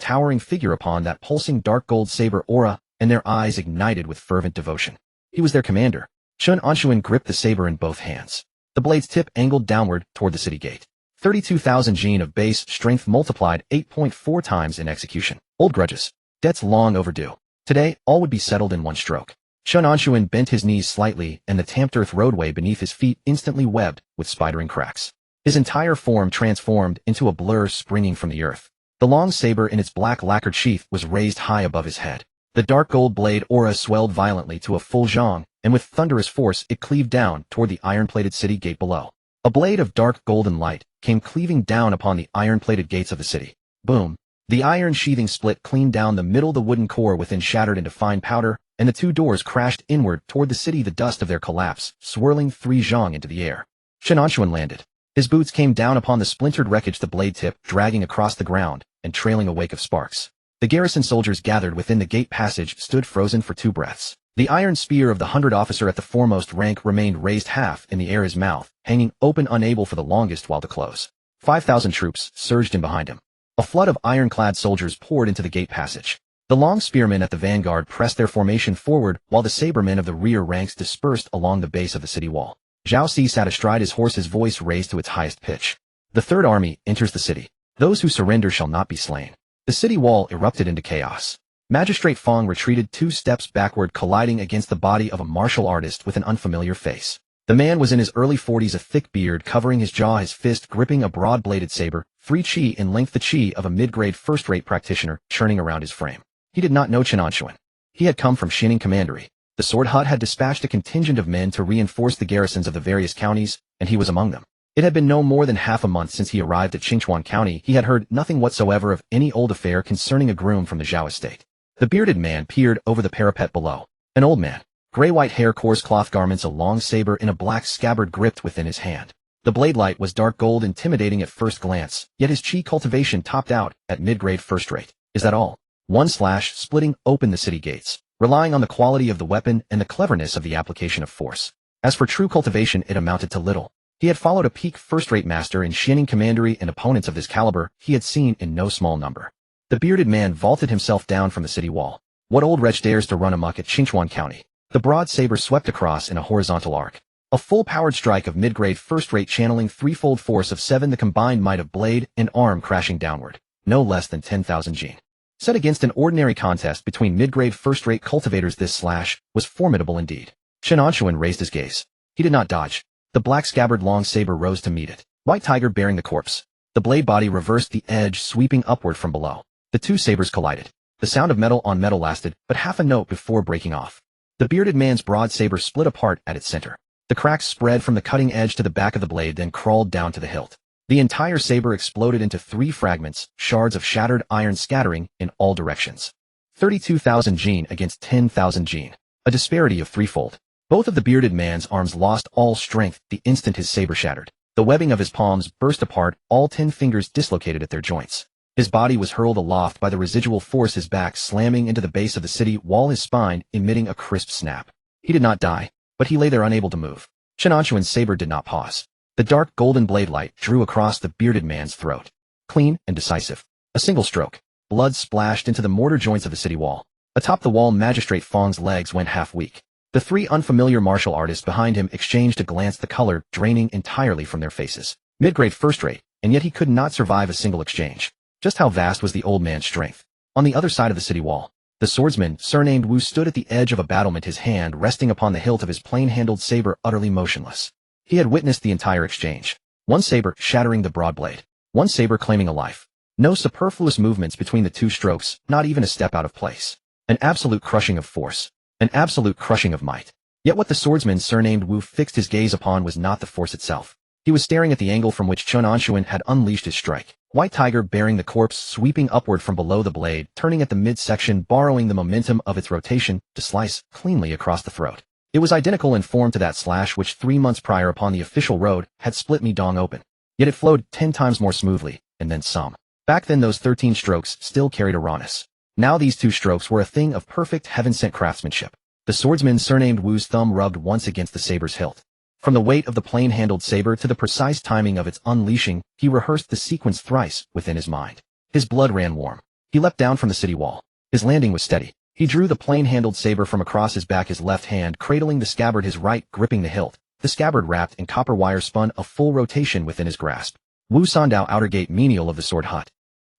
towering figure, upon that pulsing dark gold saber aura, and their eyes ignited with fervent devotion. He was their commander. Chen Anshun gripped the saber in both hands. The blade's tip angled downward toward the city gate. 32,000 gene of base strength multiplied 8.4 times in execution. Old grudges. Debts long overdue. Today, all would be settled in one stroke. Chen Anshun bent his knees slightly, and the tamped earth roadway beneath his feet instantly webbed with spidering cracks. His entire form transformed into a blur springing from the earth. The long saber in its black lacquered sheath was raised high above his head. The dark gold blade aura swelled violently to a full zhang, and with thunderous force it cleaved down toward the iron-plated city gate below. A blade of dark golden light came cleaving down upon the iron-plated gates of the city. Boom! The iron sheathing split clean down the middle, the wooden core within shattered into fine powder, and the 2 doors crashed inward toward the city, the dust of their collapse swirling 3 zhang into the air. Chen Anshun landed. His boots came down upon the splintered wreckage, the blade tip dragging across the ground and trailing a wake of sparks. The garrison soldiers gathered within the gate passage stood frozen for 2 breaths. The iron spear of the 100 officer at the foremost rank remained raised half in the air, his mouth hanging open, unable for the longest while to close. 5,000 troops surged in behind him. A flood of iron-clad soldiers poured into the gate passage. The long spearmen at the vanguard pressed their formation forward, while the sabermen of the rear ranks dispersed along the base of the city wall. Zhao Si sat astride his horse, his voice raised to its highest pitch. The Third Army enters the city. Those who surrender shall not be slain. The city wall erupted into chaos. Magistrate Fong retreated 2 steps backward, colliding against the body of a martial artist with an unfamiliar face. The man was in his early 40s, a thick beard covering his jaw, his fist gripping a broad-bladed saber, 3 chi in length, the chi of a mid-grade first-rate practitioner churning around his frame. He did not know Chen Anshun. He had come from Xining Commandery. The Sword Hut had dispatched a contingent of men to reinforce the garrisons of the various counties, and he was among them. It had been no more than half a month since he arrived at Qingchuan County. He had heard nothing whatsoever of any old affair concerning a groom from the Zhao estate. The bearded man peered over the parapet below. An old man. Gray-white hair, coarse cloth garments, a long saber in a black scabbard gripped within his hand. The blade light was dark gold, intimidating at first glance, yet his chi cultivation topped out at mid-grade first rate. Is that all? One slash, splitting open the city gates, relying on the quality of the weapon and the cleverness of the application of force. As for true cultivation, it amounted to little. He had followed a peak first-rate master in Xining Commandery, and opponents of this caliber he had seen in no small number. The bearded man vaulted himself down from the city wall. What old wretch dares to run amok at Qingchuan County? The broad saber swept across in a horizontal arc. A full-powered strike of mid-grade first-rate, channeling threefold force of 7, the combined might of blade and arm crashing downward. No less than 10,000 gene. Set against an ordinary contest between mid-grade first-rate cultivators, this slash was formidable indeed. Chen Anshun raised his gaze. He did not dodge. The black scabbard long saber rose to meet it. White tiger bearing the corpse. The blade body reversed, the edge sweeping upward from below. The 2 sabers collided. The sound of metal on metal lasted but half a note before breaking off. The bearded man's broad saber split apart at its center. The cracks spread from the cutting edge to the back of the blade, then crawled down to the hilt. The entire saber exploded into 3 fragments, shards of shattered iron scattering in all directions. 32,000 gene against 10,000 gene. A disparity of threefold. Both of the bearded man's arms lost all strength the instant his saber shattered. The webbing of his palms burst apart, all 10 fingers dislocated at their joints. His body was hurled aloft by the residual force, his back slamming into the base of the city wall, his spine emitting a crisp snap. He did not die, but he lay there unable to move. Chen Anshun's saber did not pause. The dark golden blade light drew across the bearded man's throat. Clean and decisive. A single stroke. Blood splashed into the mortar joints of the city wall. Atop the wall, Magistrate Fong's legs went half weak. The three unfamiliar martial artists behind him exchanged a glance, the color draining entirely from their faces. Mid-grade, first-rate, and yet he could not survive a single exchange. Just how vast was the old man's strength? On the other side of the city wall, the swordsman, surnamed Wu, stood at the edge of a battlement, his hand resting upon the hilt of his plain-handled saber, utterly motionless. He had witnessed the entire exchange. One saber shattering the broad blade. One saber claiming a life. No superfluous movements between the two strokes, not even a step out of place. An absolute crushing of force. An absolute crushing of might. Yet what the swordsman, surnamed Wu, fixed his gaze upon was not the force itself. He was staring at the angle from which Chen Anshun had unleashed his strike. White tiger bearing the corpse, sweeping upward from below the blade, turning at the midsection, borrowing the momentum of its rotation to slice cleanly across the throat. It was identical in form to that slash which 3 months prior upon the official road had split Mi Dong open. Yet it flowed 10 times more smoothly, and then some. Back then those 13 strokes still carried a rawness. Now these 2 strokes were a thing of perfect heaven-sent craftsmanship. The swordsman, surnamed Wu's thumb rubbed once against the saber's hilt. From the weight of the plain-handled saber to the precise timing of its unleashing, he rehearsed the sequence thrice within his mind. His blood ran warm. He leapt down from the city wall. His landing was steady. He drew the plain-handled saber from across his back, his left hand cradling the scabbard, his right gripping the hilt. The scabbard, wrapped in copper wire, spun a full rotation within his grasp. Wu Sandao, outer gate menial of the sword hut.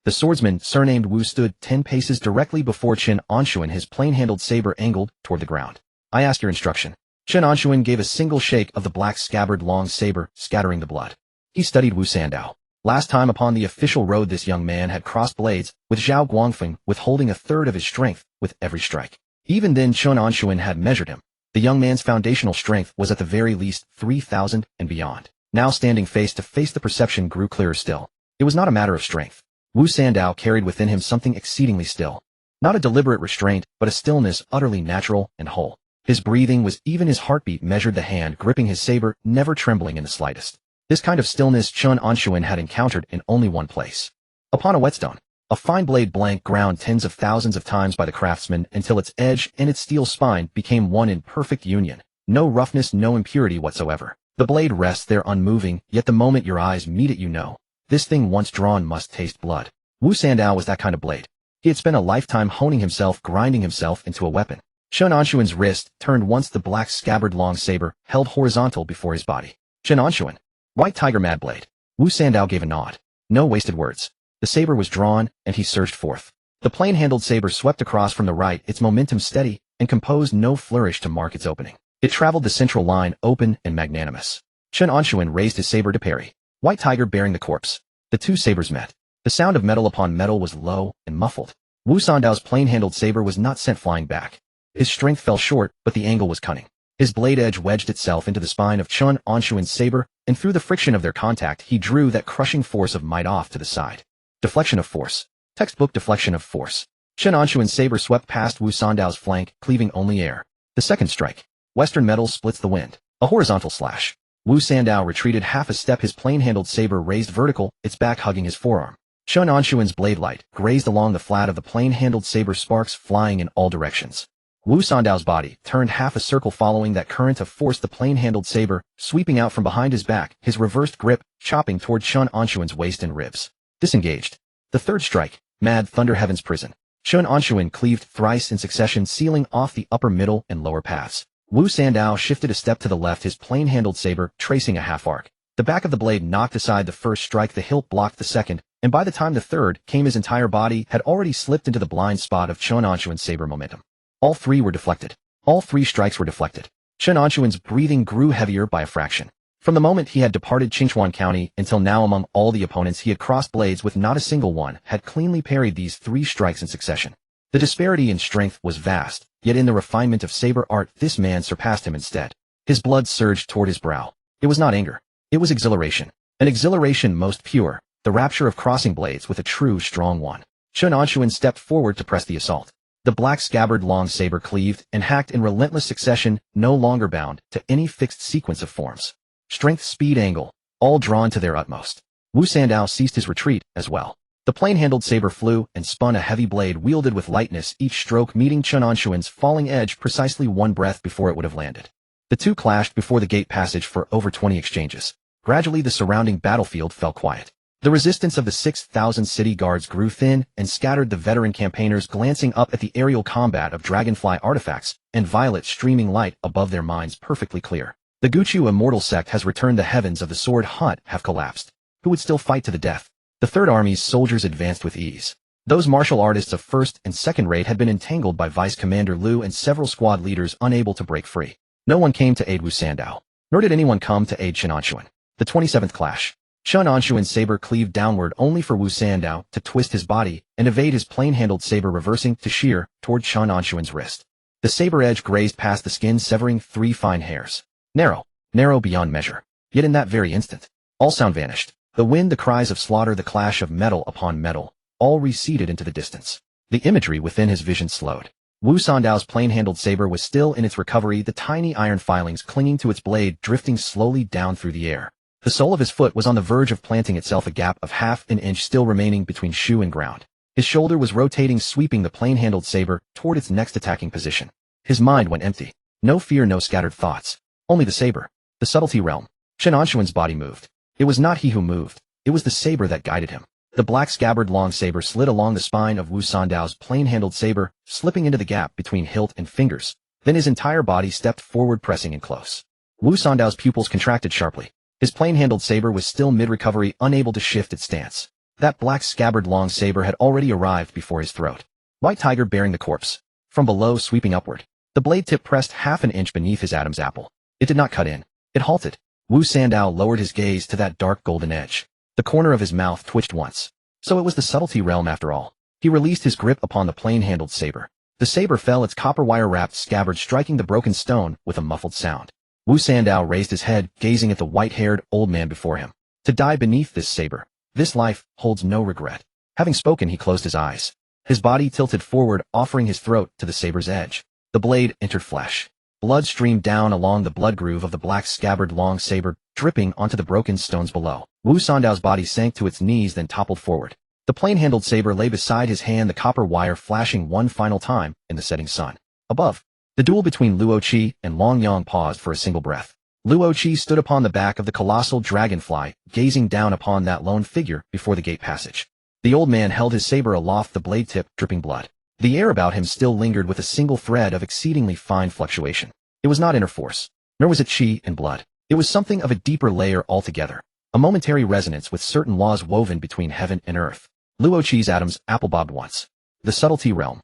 The swordsman, surnamed Wu, stood 10 paces directly before Chen Anshun, his plain-handled saber angled toward the ground. "I ask your instruction." Chen Anshun gave a single shake of the black scabbard long saber, scattering the blood. He studied Wu Sandao. Last time upon the official road this young man had crossed blades, with Zhao Guangfeng withholding a third of his strength with every strike. Even then Chen Anshun had measured him. The young man's foundational strength was at the very least 3,000 and beyond. Now standing face to face, the perception grew clearer still. It was not a matter of strength. Wu Sandao carried within him something exceedingly still. Not a deliberate restraint, but a stillness utterly natural and whole. His breathing was even, his heartbeat measured, the hand gripping his saber never trembling in the slightest. This kind of stillness Chen Anshun had encountered in only one place. Upon a whetstone. A fine blade blank ground tens of thousands of times by the craftsman until its edge and its steel spine became one in perfect union. No roughness, no impurity whatsoever. The blade rests there unmoving, yet the moment your eyes meet it you know. This thing once drawn must taste blood. Wu Sandao was that kind of blade. He had spent a lifetime honing himself, grinding himself into a weapon. Chen Anshun's wrist turned once, the black scabbard long saber held horizontal before his body. Chen Anshun. White tiger, mad blade. Wu Sandao gave a nod. No wasted words. The saber was drawn, and he surged forth. The plain-handled saber swept across from the right, its momentum steady and composed, no flourish to mark its opening. It traveled the central line, open and magnanimous. Chen Anshun raised his saber to parry. White tiger bearing the corpse. The 2 sabers met. The sound of metal upon metal was low and muffled. Wu Sandao's plain-handled saber was not sent flying back. His strength fell short, but the angle was cunning. His blade edge wedged itself into the spine of Chen Anshun's saber, and through the friction of their contact he drew that crushing force of might off to the side. Deflection of force. Textbook deflection of force. Chen Anshun's saber swept past Wu Sandao's flank, cleaving only air. The second strike. Western metal splits the wind. A horizontal slash. Wu Sandao retreated half a step, his plain-handled saber raised vertical, its back hugging his forearm. Chen Anshun's blade light grazed along the flat of the plain-handled saber, sparks flying in all directions. Wu Sandao's body turned half a circle following that current of force, the plain-handled saber sweeping out from behind his back, his reversed grip chopping toward Chen Anshun's waist and ribs. Disengaged. The third strike. Mad thunder, heaven's prison. Chen Anshun cleaved thrice in succession, sealing off the upper, middle, and lower paths. Wu Sandao shifted a step to the left, his plain-handled saber tracing a half arc. The back of the blade knocked aside the first strike, the hilt blocked the second, and by the time the third came his entire body had already slipped into the blind spot of Chen Anshun's saber momentum. All 3 were deflected. All 3 strikes were deflected. Chen Anshun's breathing grew heavier by a fraction. From the moment he had departed Qingchuan County until now, among all the opponents he had crossed blades with, not a single one had cleanly parried these 3 strikes in succession. The disparity in strength was vast, yet in the refinement of saber art this man surpassed him instead. His blood surged toward his brow. It was not anger. It was exhilaration. An exhilaration most pure, the rapture of crossing blades with a true strong one. Chen Anshun stepped forward to press the assault. The black scabbard long saber cleaved and hacked in relentless succession, no longer bound to any fixed sequence of forms. Strength, speed, angle, all drawn to their utmost. Wu Sandao ceased his retreat as well. The plain-handled saber flew and spun a heavy blade wielded with lightness, each stroke meeting Chen Anshun's falling edge precisely one breath before it would have landed. The two clashed before the gate passage for over 20 exchanges. Gradually the surrounding battlefield fell quiet. The resistance of the 6,000 city guards grew thin and scattered the veteran campaigners glancing up at the aerial combat of dragonfly artifacts and violet streaming light above their minds perfectly clear. The Guchu Immortal sect has returned. The heavens of the sword hut have collapsed. Who would still fight to the death? The Third Army's soldiers advanced with ease. Those martial artists of first and second rate had been entangled by Vice Commander Liu and several squad leaders unable to break free. No one came to aid Wu Sandao, nor did anyone come to aid Chen Anshun. The 27th clash. Chen Anshun's saber cleaved downward only for Wu Sandao to twist his body and evade his plain-handled saber, reversing to shear toward Chen Anshun's wrist. The saber edge grazed past the skin, severing 3 fine hairs. Narrow beyond measure. Yet in that very instant, all sound vanished. The wind, the cries of slaughter, the clash of metal upon metal, all receded into the distance. The imagery within his vision slowed. Wu Sandao's plain-handled saber was still in its recovery, the tiny iron filings clinging to its blade drifting slowly down through the air. The sole of his foot was on the verge of planting itself, a gap of half an inch still remaining between shoe and ground. His shoulder was rotating, sweeping the plain-handled saber toward its next attacking position. His mind went empty. No fear, no scattered thoughts. Only the saber. The subtlety realm. Chen Anshun's body moved. It was not he who moved. It was the saber that guided him. The black scabbard long saber slid along the spine of Wu Sandao's plain-handled saber, slipping into the gap between hilt and fingers. Then his entire body stepped forward, pressing in close. Wu Sandao's pupils contracted sharply. His plain-handled saber was still mid-recovery, unable to shift its stance. That black scabbard long saber had already arrived before his throat. White tiger bearing the corpse. From below, sweeping upward. The blade tip pressed half an inch beneath his Adam's apple. It did not cut in. It halted. Wu Sandao lowered his gaze to that dark golden edge. The corner of his mouth twitched once. So it was the subtlety realm after all. He released his grip upon the plain-handled saber. The saber fell, its copper wire-wrapped scabbard striking the broken stone with a muffled sound. Wu Sandao raised his head, gazing at the white-haired old man before him. To die beneath this saber. This life holds no regret. Having spoken, he closed his eyes. His body tilted forward, offering his throat to the saber's edge. The blade entered flesh. Blood streamed down along the blood groove of the black scabbard long saber, dripping onto the broken stones below. Wu Sandao's body sank to its knees, then toppled forward. The plain-handled saber lay beside his hand, the copper wire flashing one final time in the setting sun. Above, the duel between Luo Qi and Long Yang paused for a single breath. Luo Qi stood upon the back of the colossal dragonfly, gazing down upon that lone figure before the gate passage. The old man held his saber aloft, the blade tip dripping blood. The air about him still lingered with a single thread of exceedingly fine fluctuation. It was not inner force, nor was it qi and blood. It was something of a deeper layer altogether, a momentary resonance with certain laws woven between heaven and earth. Luo Qi's atoms apple-bobbed once. The subtlety realm.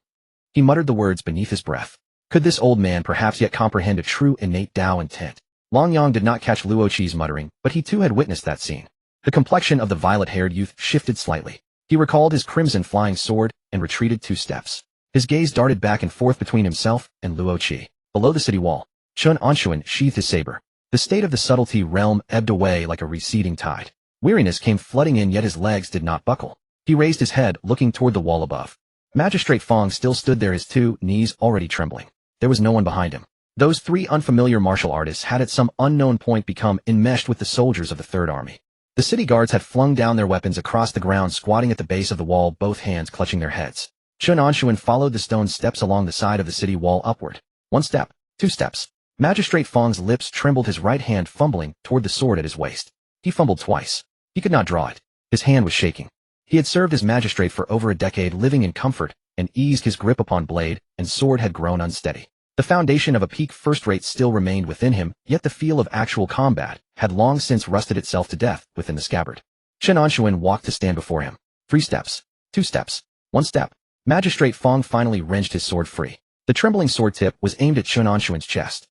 He muttered the words beneath his breath. Could this old man perhaps yet comprehend a true innate Tao intent? Long Yang did not catch Luo Qi's muttering, but he too had witnessed that scene. The complexion of the violet-haired youth shifted slightly. He recalled his crimson flying sword and retreated 2 steps. His gaze darted back and forth between himself and Luo Qi. Below the city wall, Chen Anshun sheathed his saber. The state of the subtlety realm ebbed away like a receding tide. Weariness came flooding in, yet his legs did not buckle. He raised his head, looking toward the wall above. Magistrate Fong still stood there, his 2 knees already trembling. There was no one behind him. Those 3 unfamiliar martial artists had at some unknown point become enmeshed with the soldiers of the Third Army. The city guards had flung down their weapons across the ground, squatting at the base of the wall, both hands clutching their heads. Chen Anshun followed the stone steps along the side of the city wall upward. 1 step, 2 steps. Magistrate Fong's lips trembled, his right hand fumbling toward the sword at his waist. He fumbled twice. He could not draw it. His hand was shaking. He had served as magistrate for over a decade, living in comfort and ease. His grip upon blade and sword had grown unsteady. The foundation of a peak first-rate still remained within him, yet the feel of actual combat had long since rusted itself to death within the scabbard. Chen Anshun walked to stand before him. 3 steps, 2 steps, 1 step. Magistrate Fong finally wrenched his sword free. The trembling sword tip was aimed at Chen Anshun's chest.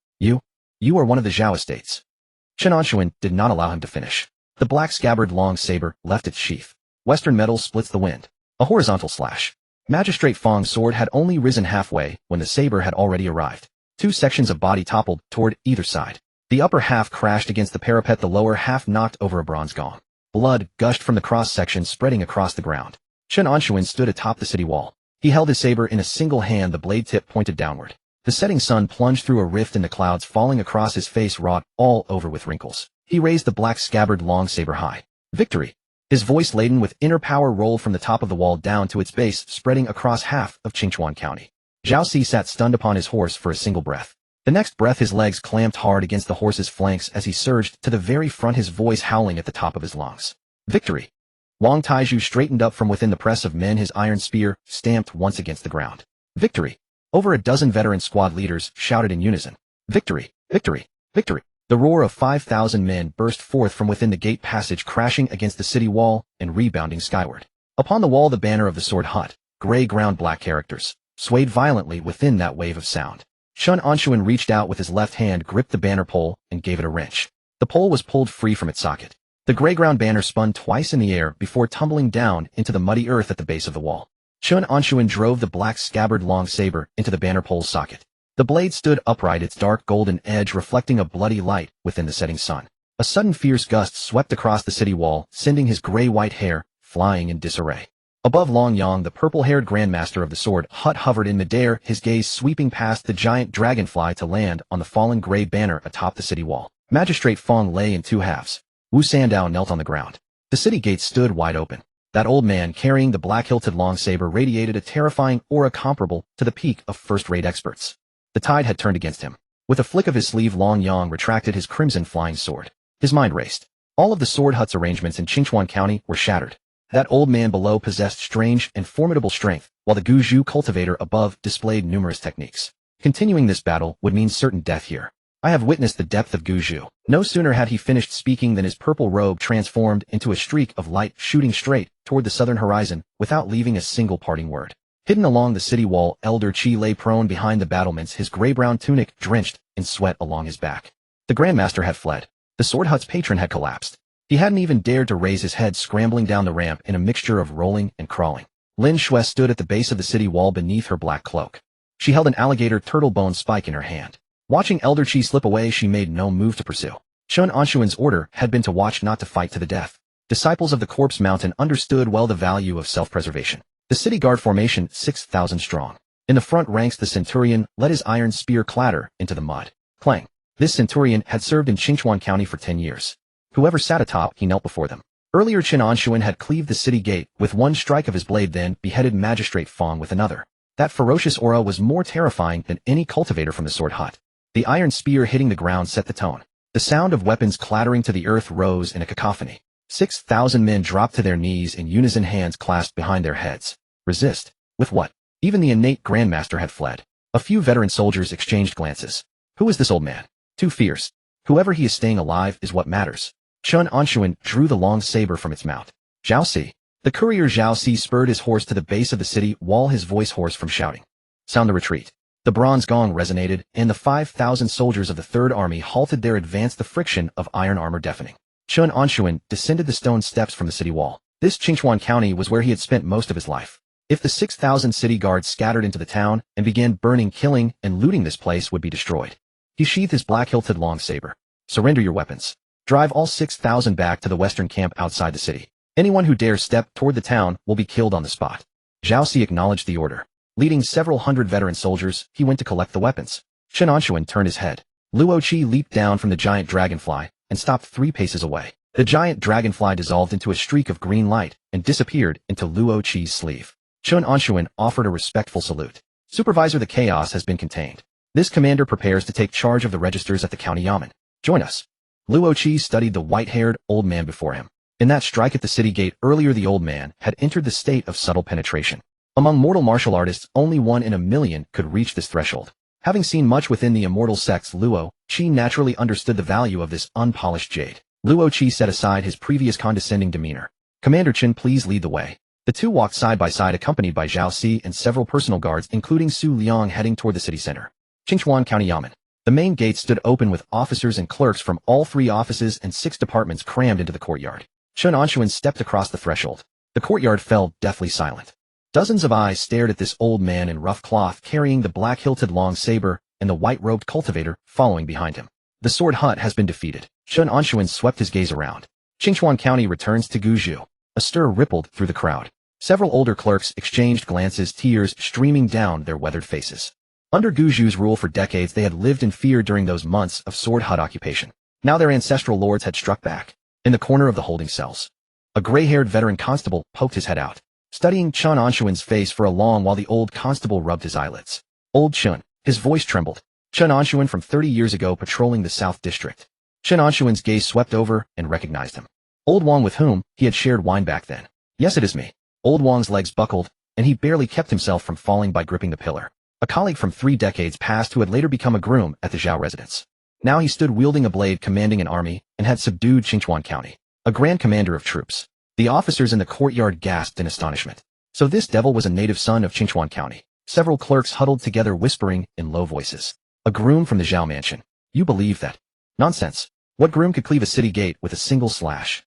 You are one of the Zhao estates. Chen Anshun did not allow him to finish. The black scabbard long saber left its sheath. Western metal splits the wind. A horizontal slash. Magistrate Fong's sword had only risen halfway when the saber had already arrived. 2 sections of body toppled toward either side. The upper half crashed against the parapet, the lower half knocked over a bronze gong. Blood gushed from the cross-section, spreading across the ground. Chen Anshun stood atop the city wall. He held his saber in a single hand, the blade tip pointed downward. The setting sun plunged through a rift in the clouds, falling across his face, wrought all over with wrinkles. He raised the black scabbard long saber high. Victory! His voice laden with inner power rolled from the top of the wall down to its base, spreading across half of Qingchuan County. Zhao Si sat stunned upon his horse for a single breath. The next breath his legs clamped hard against the horse's flanks as he surged to the very front, his voice howling at the top of his lungs. Victory! Wang Taizhu straightened up from within the press of men, his iron spear stamped once against the ground. Victory! Over a dozen veteran squad leaders shouted in unison. Victory! Victory! Victory! The roar of 5,000 men burst forth from within the gate passage, crashing against the city wall and rebounding skyward. Upon the wall, the banner of the sword hut, gray ground black characters, swayed violently within that wave of sound. Chen Anshun reached out with his left hand, gripped the banner pole, and gave it a wrench. The pole was pulled free from its socket. The gray ground banner spun twice in the air before tumbling down into the muddy earth at the base of the wall. Chen Anshun drove the black scabbard long saber into the banner pole's socket. The blade stood upright, its dark golden edge reflecting a bloody light within the setting sun. A sudden fierce gust swept across the city wall, sending his gray-white hair flying in disarray. Above Long Yang, the purple-haired grandmaster of the sword hut hovered in midair, his gaze sweeping past the giant dragonfly to land on the fallen gray banner atop the city wall. Magistrate Feng lay in two halves. Wu Sandao knelt on the ground. The city gate stood wide open. That old man carrying the black-hilted long saber radiated a terrifying aura comparable to the peak of first-rate experts. The tide had turned against him. With a flick of his sleeve, Long Yang retracted his crimson flying sword. His mind raced. All of the sword hut's arrangements in Qingchuan County were shattered. That old man below possessed strange and formidable strength, while the Guzhu cultivator above displayed numerous techniques. Continuing this battle would mean certain death here. I have witnessed the depth of Guzhu. No sooner had he finished speaking than his purple robe transformed into a streak of light, shooting straight toward the southern horizon without leaving a single parting word. Hidden along the city wall, Elder Qi lay prone behind the battlements, his gray-brown tunic drenched in sweat along his back. The Grandmaster had fled. The sword hut's patron had collapsed. He hadn't even dared to raise his head, scrambling down the ramp in a mixture of rolling and crawling. Lin Shui stood at the base of the city wall beneath her black cloak. She held an alligator turtle bone spike in her hand. Watching Elder Qi slip away, she made no move to pursue. Chen Anshun's order had been to watch, not to fight to the death. Disciples of the Corpse Mountain understood well the value of self-preservation. The city guard formation, 6,000 strong. In the front ranks, the centurion let his iron spear clatter into the mud. Clang. This centurion had served in Qingchuan County for 10 years. Whoever sat atop, he knelt before them. Earlier, Chen Anshun had cleaved the city gate with one strike of his blade, then beheaded Magistrate Feng with another. That ferocious aura was more terrifying than any cultivator from the sword hut. The iron spear hitting the ground set the tone. The sound of weapons clattering to the earth rose in a cacophony. 6,000 men dropped to their knees in unison, hands clasped behind their heads. Resist? With what? Even the innate Grandmaster had fled. A few veteran soldiers exchanged glances. Who is this old man? Too fierce. Whoever he is, staying alive is what matters. Chen Anshun drew the long saber from its mount. Zhao Si. The courier Zhao Si spurred his horse to the base of the city wall, his voice hoarse from shouting. Sound the retreat. The bronze gong resonated, and the 5,000 soldiers of the Third Army halted their advance, the friction of iron armor deafening. Chen Anshun descended the stone steps from the city wall. This Qingchuan County was where he had spent most of his life. If the 6,000 city guards scattered into the town and began burning, killing, and looting, this place would be destroyed. He sheathed his black-hilted long saber. Surrender your weapons. Drive all 6,000 back to the western camp outside the city. Anyone who dares step toward the town will be killed on the spot. Zhao Si acknowledged the order. Leading several hundred veteran soldiers, he went to collect the weapons. Chen Anshun turned his head. Luo Qi leaped down from the giant dragonfly and stopped 3 paces away. The giant dragonfly dissolved into a streak of green light and disappeared into Luo Qi's sleeve. Chen Anshun offered a respectful salute. Supervisor, the chaos has been contained. This commander prepares to take charge of the registers at the county yamen. Join us. Luo Qi studied the white-haired old man before him. In that strike at the city gate earlier, the old man had entered the state of subtle penetration. Among mortal martial artists, only 1 in a million could reach this threshold. Having seen much within the immortal sects, Luo Qi naturally understood the value of this unpolished jade. Luo Qi set aside his previous condescending demeanor. Commander Chen, please lead the way. The two walked side by side, accompanied by Zhao Si and several personal guards, including Su Liang, heading toward the city center. Qingchuan County Yamen. The main gate stood open with officers and clerks from all 3 offices and 6 departments crammed into the courtyard. Chen Anshun stepped across the threshold. The courtyard fell deathly silent. Dozens of eyes stared at this old man in rough cloth, carrying the black-hilted long saber, and the white-robed cultivator following behind him. The sword hut has been defeated. Chen Anshun swept his gaze around. Qingchuan County returns to Guzhu. A stir rippled through the crowd. Several older clerks exchanged glances, tears streaming down their weathered faces. Under Guzhu's rule for decades, they had lived in fear during those months of sword hut occupation. Now their ancestral lords had struck back. In the corner of the holding cells, a gray-haired veteran constable poked his head out, studying Chen Anshun's face for a long while the old constable rubbed his eyelids. Old Chen, his voice trembled. Chen Anshun from 30 years ago patrolling the South District. Chen Anshun's gaze swept over and recognized him. Old Wang with whom he had shared wine back then. Yes, it is me. Old Wang's legs buckled, and he barely kept himself from falling by gripping the pillar. A colleague from 3 decades past who had later become a groom at the Zhao residence. Now he stood wielding a blade commanding an army and had subdued Qingchuan County. A grand commander of troops. The officers in the courtyard gasped in astonishment. So this devil was a native son of Qingchuan County. Several clerks huddled together whispering in low voices. A groom from the Zhao mansion. You believe that? Nonsense. What groom could cleave a city gate with a single slash?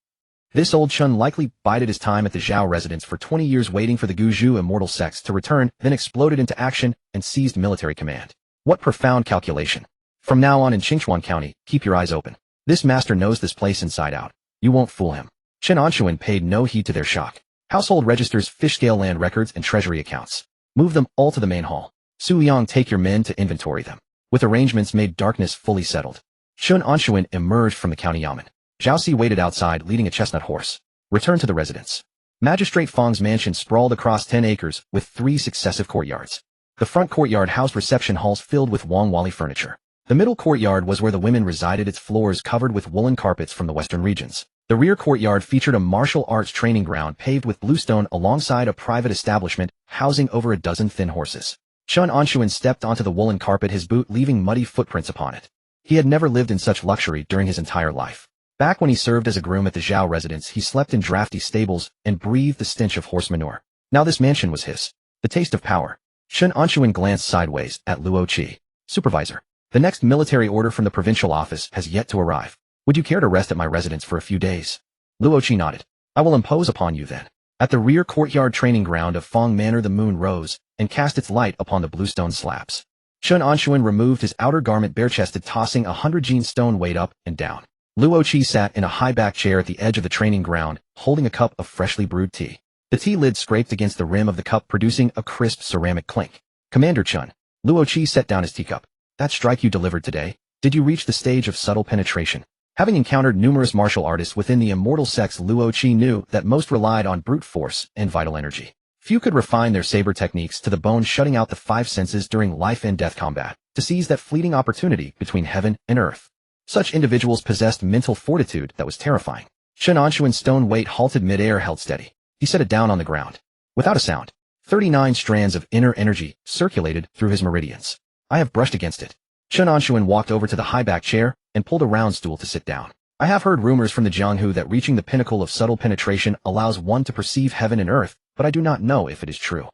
This old Chen likely bided his time at the Zhao residence for 20 years waiting for the Guzhou immortal sects to return, then exploded into action and seized military command. What profound calculation. From now on in Qingchuan County, keep your eyes open. This master knows this place inside out. You won't fool him. Chen Anshun paid no heed to their shock. Household registers, fish-scale land records, and treasury accounts. Move them all to the main hall. Su Yang, take your men to inventory them. With arrangements made, darkness fully settled. Chen Anshun emerged from the county yamen. Zhao Si waited outside leading a chestnut horse. Return to the residence. Magistrate Fang's mansion sprawled across 10 acres with 3 successive courtyards. The front courtyard housed reception halls filled with Wang Wali furniture. The middle courtyard was where the women resided, its floors covered with woolen carpets from the western regions. The rear courtyard featured a martial arts training ground paved with bluestone alongside a private establishment housing over a dozen thin horses. Chen Anshun stepped onto the woolen carpet, his boot leaving muddy footprints upon it. He had never lived in such luxury during his entire life. Back when he served as a groom at the Zhao residence, he slept in drafty stables and breathed the stench of horse manure. Now this mansion was his. The taste of power. Chen Anshun glanced sideways at Luo Qi. Supervisor. The next military order from the provincial office has yet to arrive. Would you care to rest at my residence for a few days? Luo Qi nodded. I will impose upon you then. At the rear courtyard training ground of Fang Manor, the moon rose and cast its light upon the bluestone slabs. Chen Anshun removed his outer garment bare-chested, tossing 100 jean stone weight up and down. Luo Qi sat in a high-back chair at the edge of the training ground, holding a cup of freshly brewed tea. The tea lid scraped against the rim of the cup, producing a crisp ceramic clink. Commander Chen. Luo Qi set down his teacup. That strike you delivered today, did you reach the stage of subtle penetration? Having encountered numerous martial artists within the immortal sects, Luo Qi knew that most relied on brute force and vital energy. Few could refine their saber techniques to the bone, shutting out the 5 senses during life and death combat, to seize that fleeting opportunity between heaven and earth. Such individuals possessed mental fortitude that was terrifying. Chen Anshun's stone weight halted mid-air, held steady. He set it down on the ground. Without a sound, 39 strands of inner energy circulated through his meridians. I have brushed against it. Chen Anshun walked over to the high-back chair and pulled a round stool to sit down. I have heard rumors from the Jianghu that reaching the pinnacle of subtle penetration allows one to perceive heaven and earth, but I do not know if it is true.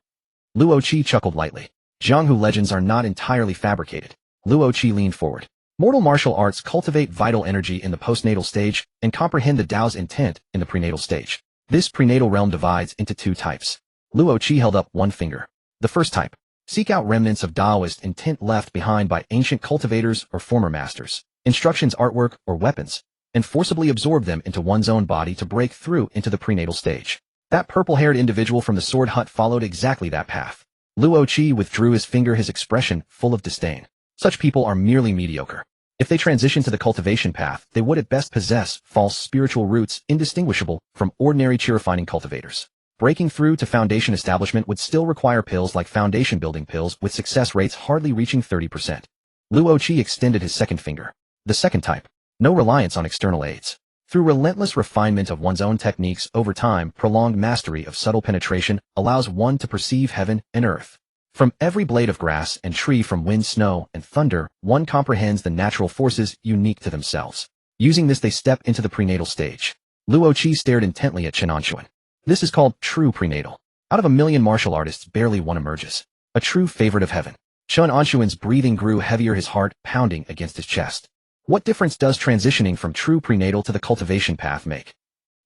Luo Qi chuckled lightly. Jianghu legends are not entirely fabricated. Luo Qi leaned forward. Mortal martial arts cultivate vital energy in the postnatal stage and comprehend the Tao's intent in the prenatal stage. This prenatal realm divides into 2 types. Luo Qi held up one finger. The first type. Seek out remnants of Taoist intent left behind by ancient cultivators or former masters, instructions, artwork, or weapons, and forcibly absorb them into one's own body to break through into the prenatal stage. That purple-haired individual from the sword hut followed exactly that path. Luo Qi withdrew his finger, his expression full of disdain. Such people are merely mediocre. If they transition to the cultivation path, they would at best possess false spiritual roots indistinguishable from ordinary chi-refining cultivators. Breaking through to foundation establishment would still require pills like foundation building pills, with success rates hardly reaching 30%. Luo Qi extended his second finger. The second type. No reliance on external aids. Through relentless refinement of one's own techniques over time, prolonged mastery of subtle penetration allows one to perceive heaven and earth. From every blade of grass and tree, from wind, snow, and thunder, one comprehends the natural forces unique to themselves. Using this, they step into the prenatal stage. Luo Qi stared intently at Chen Anshun. This is called true prenatal. Out of a million martial artists, barely one emerges. A true favorite of heaven. Chen Anshun's breathing grew heavier, his heart pounding against his chest. What difference does transitioning from true prenatal to the cultivation path make?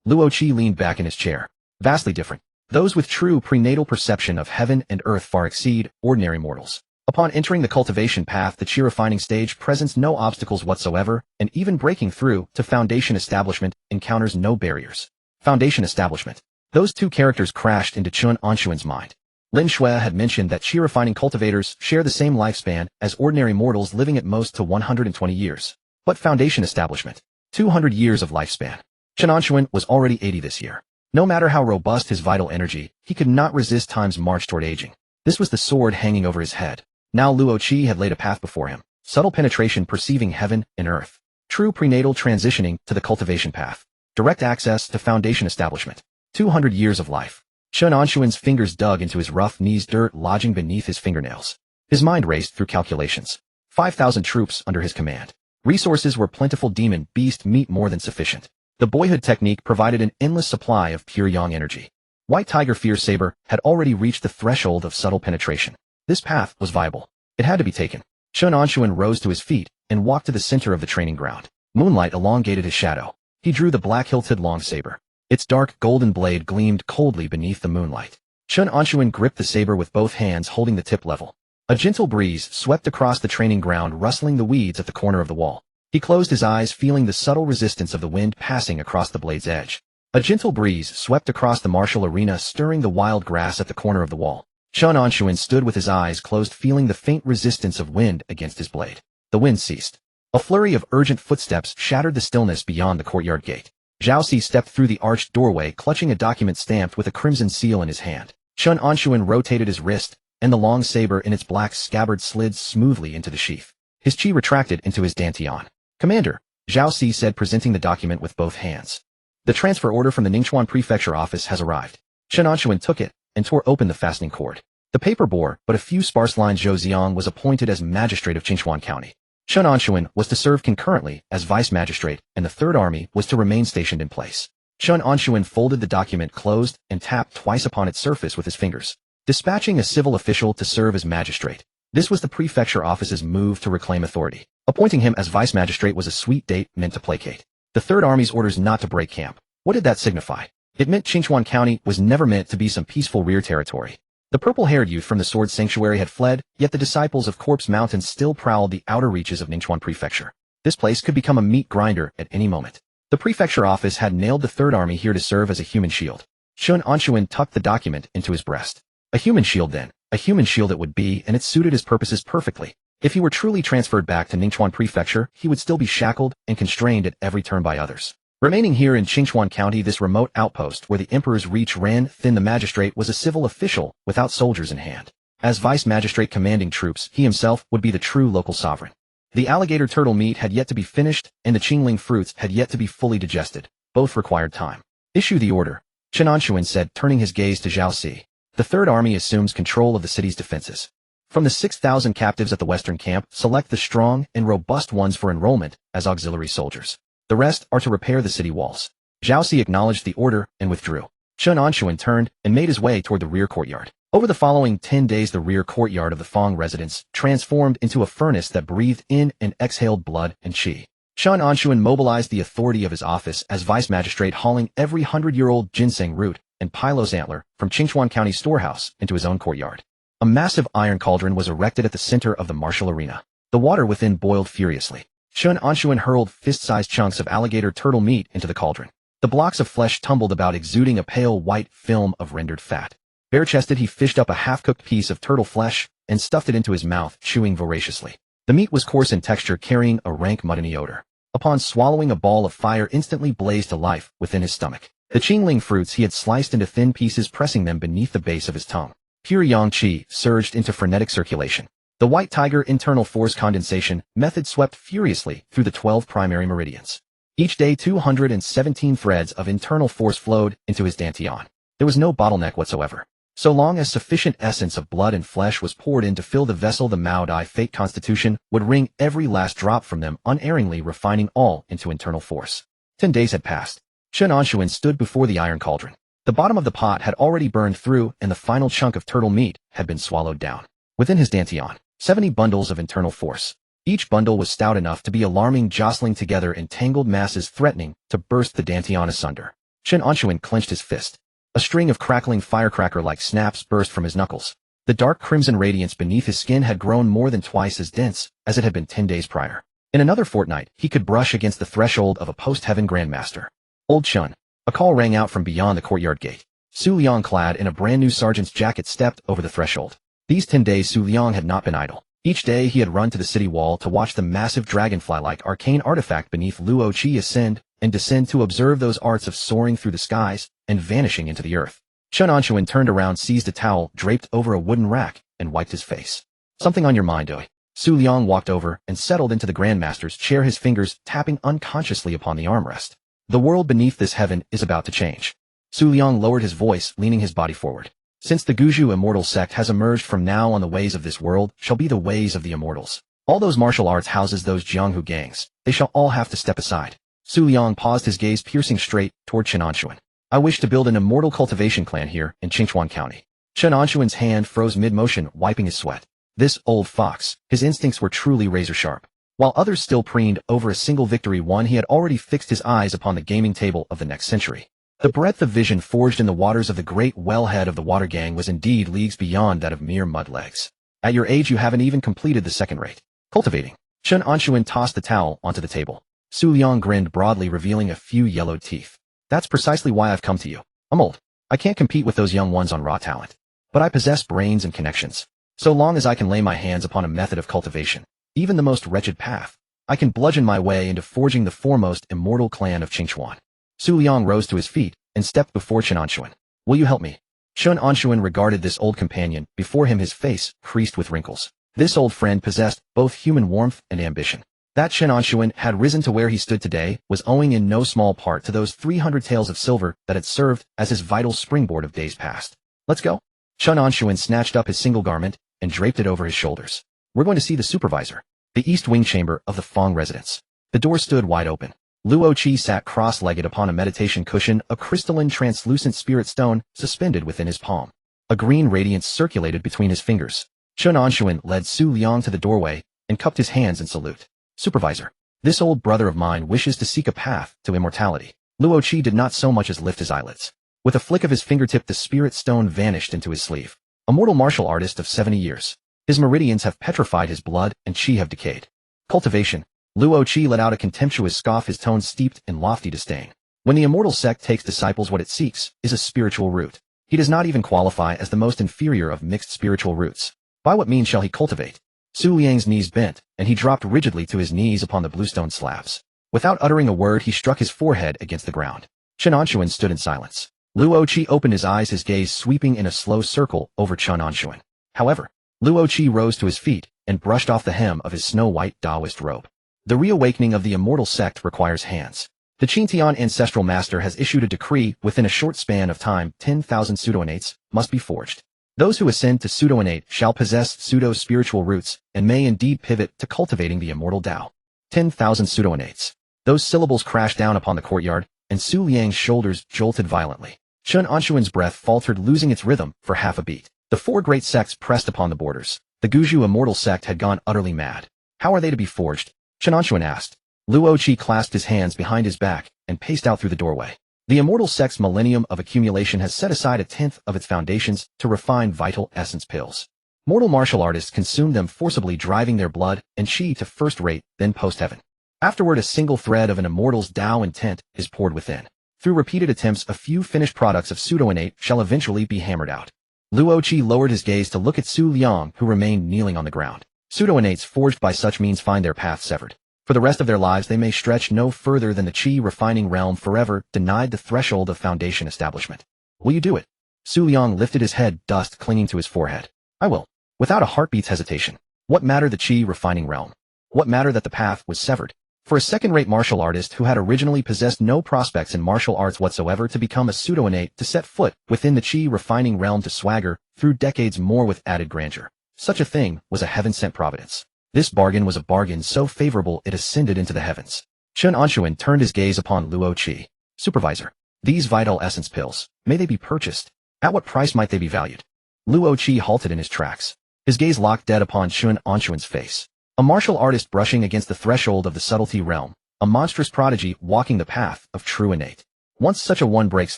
Luo Qi leaned back in his chair. Vastly different. Those with true prenatal perception of heaven and earth far exceed ordinary mortals. Upon entering the cultivation path, the chi-refining stage presents no obstacles whatsoever, and even breaking through to foundation establishment encounters no barriers. Foundation establishment. Those 2 characters crashed into Chen Anshun's mind. Lin Shui had mentioned that chi-refining cultivators share the same lifespan as ordinary mortals, living at most to 120 years. But foundation establishment. 200 years of lifespan. Chen Anshun was already 80 this year. No matter how robust his vital energy, he could not resist time's march toward aging. This was the sword hanging over his head. Now Luo Qi had laid a path before him. Subtle penetration perceiving heaven and earth. True prenatal transitioning to the cultivation path. Direct access to foundation establishment. 200 years of life. Chen Anshun's fingers dug into his rough knees, dirt lodging beneath his fingernails. His mind raced through calculations. 5,000 troops under his command. Resources were plentiful, demon beast meat more than sufficient. The boyhood technique provided an endless supply of pure yang energy. White Tiger Fear Saber had already reached the threshold of subtle penetration. This path was viable. It had to be taken. Chen Anshun rose to his feet and walked to the center of the training ground. Moonlight elongated his shadow. He drew the black-hilted long saber. Its dark golden blade gleamed coldly beneath the moonlight. Chen Anshun gripped the saber with both hands, holding the tip level. A gentle breeze swept across the training ground, rustling the weeds at the corner of the wall. He closed his eyes, feeling the subtle resistance of the wind passing across the blade's edge. A gentle breeze swept across the martial arena, stirring the wild grass at the corner of the wall. Chen Anshun stood with his eyes closed, feeling the faint resistance of wind against his blade. The wind ceased. A flurry of urgent footsteps shattered the stillness beyond the courtyard gate. Zhao Si stepped through the arched doorway, clutching a document stamped with a crimson seal in his hand. Chen Anshun rotated his wrist, and the long saber in its black scabbard slid smoothly into the sheath. His chi retracted into his dantian. "Commander," Zhao Si said, presenting the document with both hands. "The transfer order from the Ningchuan Prefecture office has arrived." Chen Anshun took it and tore open the fastening cord. The paper bore but a few sparse lines. Zhou Xiang was appointed as magistrate of Qinchuan County. Chen Anshun was to serve concurrently as vice magistrate, and the Third Army was to remain stationed in place. Chen Anshun folded the document closed and tapped twice upon its surface with his fingers. Dispatching a civil official to serve as magistrate. This was the prefecture office's move to reclaim authority. Appointing him as vice magistrate was a sweet date meant to placate. The Third Army's orders not to break camp. What did that signify? It meant Qinchuan County was never meant to be some peaceful rear territory. The purple-haired youth from the Sword Sanctuary had fled, yet the disciples of Corpse Mountain still prowled the outer reaches of Ningchuan Prefecture. This place could become a meat grinder at any moment. The prefecture office had nailed the Third Army here to serve as a human shield. Chen Anshun tucked the document into his breast. A human shield then. A human shield it would be, and it suited his purposes perfectly. If he were truly transferred back to Ningchuan Prefecture, he would still be shackled and constrained at every turn by others. Remaining here in Qinchuan County, this remote outpost where the emperor's reach ran thin, the magistrate was a civil official without soldiers in hand. As vice magistrate commanding troops, he himself would be the true local sovereign. The alligator turtle meat had yet to be finished, and the qingling fruits had yet to be fully digested. Both required time. "Issue the order," Chen Anshun said, turning his gaze to Zhao Si. "The Third Army assumes control of the city's defenses. From the 6,000 captives at the western camp, select the strong and robust ones for enrollment as auxiliary soldiers. The rest are to repair the city walls." Zhao Si acknowledged the order and withdrew. Chen Anshun turned and made his way toward the rear courtyard. Over the following 10 days, the rear courtyard of the Fong residence transformed into a furnace that breathed in and exhaled blood and qi. Chen Anshun mobilized the authority of his office as vice magistrate, hauling every 100-year-old ginseng root and Pylos antler from Qinchuan County storehouse into his own courtyard. A massive iron cauldron was erected at the center of the martial arena. The water within boiled furiously. Chen Anshun hurled fist-sized chunks of alligator turtle meat into the cauldron. The blocks of flesh tumbled about, exuding a pale white film of rendered fat. Bare-chested, he fished up a half-cooked piece of turtle flesh and stuffed it into his mouth, chewing voraciously. The meat was coarse in texture, carrying a rank muttony odor. Upon swallowing, a ball of fire instantly blazed to life within his stomach. The qingling fruits he had sliced into thin pieces, pressing them beneath the base of his tongue. Pure yang qi surged into frenetic circulation. The White Tiger internal force condensation method swept furiously through the 12 primary meridians. Each day 217 threads of internal force flowed into his dantian. There was no bottleneck whatsoever. So long as sufficient essence of blood and flesh was poured in to fill the vessel, the Mao Dai Fate Constitution would wring every last drop from them, unerringly refining all into internal force. 10 days had passed. Chen Anshun stood before the iron cauldron. The bottom of the pot had already burned through, and the final chunk of turtle meat had been swallowed down. Within his dantian, 70 bundles of internal force. Each bundle was stout enough to be alarming, jostling together in tangled masses, threatening to burst the dantian asunder. Chen Anshun clenched his fist. A string of crackling firecracker-like snaps burst from his knuckles. The dark crimson radiance beneath his skin had grown more than twice as dense as it had been 10 days prior. In another fortnight, he could brush against the threshold of a post-heaven grandmaster. "Old Chun." A call rang out from beyond the courtyard gate. Su Liang, clad in a brand-new sergeant's jacket, stepped over the threshold. These 10 days Su Liang had not been idle. Each day he had run to the city wall to watch the massive dragonfly-like arcane artifact beneath Luo Qi ascend and descend to observe those arts of soaring through the skies and vanishing into the earth. Chen Anshun turned around, seized a towel draped over a wooden rack, and wiped his face. Something on your mind, Doi? Su Liang walked over and settled into the grandmaster's chair, his fingers tapping unconsciously upon the armrest. The world beneath this heaven is about to change. Su Liang lowered his voice, leaning his body forward. Since the Guju Immortal sect has emerged, from now on the ways of this world shall be the ways of the immortals. All those martial arts houses, those Jianghu gangs, they shall all have to step aside. Su Liang paused, his gaze piercing straight toward Chen Anshun. I wish to build an immortal cultivation clan here in Qingchuan County. Chen Anshun's hand froze mid-motion, wiping his sweat. This old fox, his instincts were truly razor-sharp. While others still preened over a single victory won, he had already fixed his eyes upon the gaming table of the next century. The breadth of vision forged in the waters of the great wellhead of the water gang was indeed leagues beyond that of mere mud legs. At your age you haven't even completed the second rate. Cultivating. Chen Anshun tossed the towel onto the table. Su Liang grinned broadly, revealing a few yellowed teeth. That's precisely why I've come to you. I'm old. I can't compete with those young ones on raw talent. But I possess brains and connections. So long as I can lay my hands upon a method of cultivation, even the most wretched path, I can bludgeon my way into forging the foremost immortal clan of Qingchuan. Su Liang rose to his feet and stepped before Chen Anshun. Will you help me? Chen Anshun regarded this old companion before him, his face creased with wrinkles. This old friend possessed both human warmth and ambition. That Chen Anshun had risen to where he stood today was owing in no small part to those 300 taels of silver that had served as his vital springboard of days past. Let's go. Chen Anshun snatched up his single garment and draped it over his shoulders. We're going to see the supervisor. The east wing chamber of the Fong residence. The door stood wide open. Luo Qi sat cross-legged upon a meditation cushion, a crystalline translucent spirit stone suspended within his palm. A green radiance circulated between his fingers. Chen Anshun led Su Liang to the doorway and cupped his hands in salute. Supervisor, this old brother of mine wishes to seek a path to immortality. Luo Qi did not so much as lift his eyelids. With a flick of his fingertip, the spirit stone vanished into his sleeve. A mortal martial artist of 70 years. His meridians have petrified, his blood and chi have decayed. Cultivation. Luo Qi let out a contemptuous scoff, his tone steeped in lofty disdain. When the immortal sect takes disciples, what it seeks is a spiritual root. He does not even qualify as the most inferior of mixed spiritual roots. By what means shall he cultivate? Su Liang's knees bent, and he dropped rigidly to his knees upon the bluestone slabs. Without uttering a word, he struck his forehead against the ground. Chen Anshun stood in silence. Luo Qi opened his eyes, his gaze sweeping in a slow circle over Chen Anshun. However, Luo Qi rose to his feet and brushed off the hem of his snow-white Taoist robe. The reawakening of the immortal sect requires hands. The Qingtian ancestral master has issued a decree: within a short span of time 10,000 pseudo-innates must be forged. Those who ascend to pseudo-innate shall possess pseudo-spiritual roots and may indeed pivot to cultivating the immortal Tao. 10,000 pseudo-innates. Those syllables crashed down upon the courtyard, and Su Liang's shoulders jolted violently. Chen Anshun's breath faltered, losing its rhythm for half a beat. The four great sects pressed upon the borders. The Guju Immortal sect had gone utterly mad. How are they to be forged? Chen Anshun asked. Luo Qi clasped his hands behind his back and paced out through the doorway. The immortal sect's millennium of accumulation has set aside a tenth of its foundations to refine vital essence pills. Mortal martial artists consume them forcibly, driving their blood and chi to first rate, then post-heaven. Afterward, a single thread of an immortal's Tao intent is poured within. Through repeated attempts, a few finished products of pseudo-innate shall eventually be hammered out. Luo Qi lowered his gaze to look at Su Liang, who remained kneeling on the ground. Pseudo-innates forged by such means find their path severed. For the rest of their lives they may stretch no further than the chi refining realm, forever denied the threshold of foundation establishment. Will you do it? Su Liang lifted his head, dust clinging to his forehead. I will. Without a heartbeat's hesitation. What matter the chi refining realm? What matter that the path was severed? For a second-rate martial artist who had originally possessed no prospects in martial arts whatsoever to become a pseudo-innate, to set foot within the chi refining realm, to swagger through decades more with added grandeur. Such a thing was a heaven-sent providence. This bargain was a bargain so favorable it ascended into the heavens. Chen Anshun turned his gaze upon Luo Qi. Supervisor, these vital essence pills, may they be purchased? At what price might they be valued? Luo Qi halted in his tracks. His gaze locked dead upon Chen Anshun's face. A martial artist brushing against the threshold of the subtlety realm, a monstrous prodigy walking the path of true innate. Once such a one breaks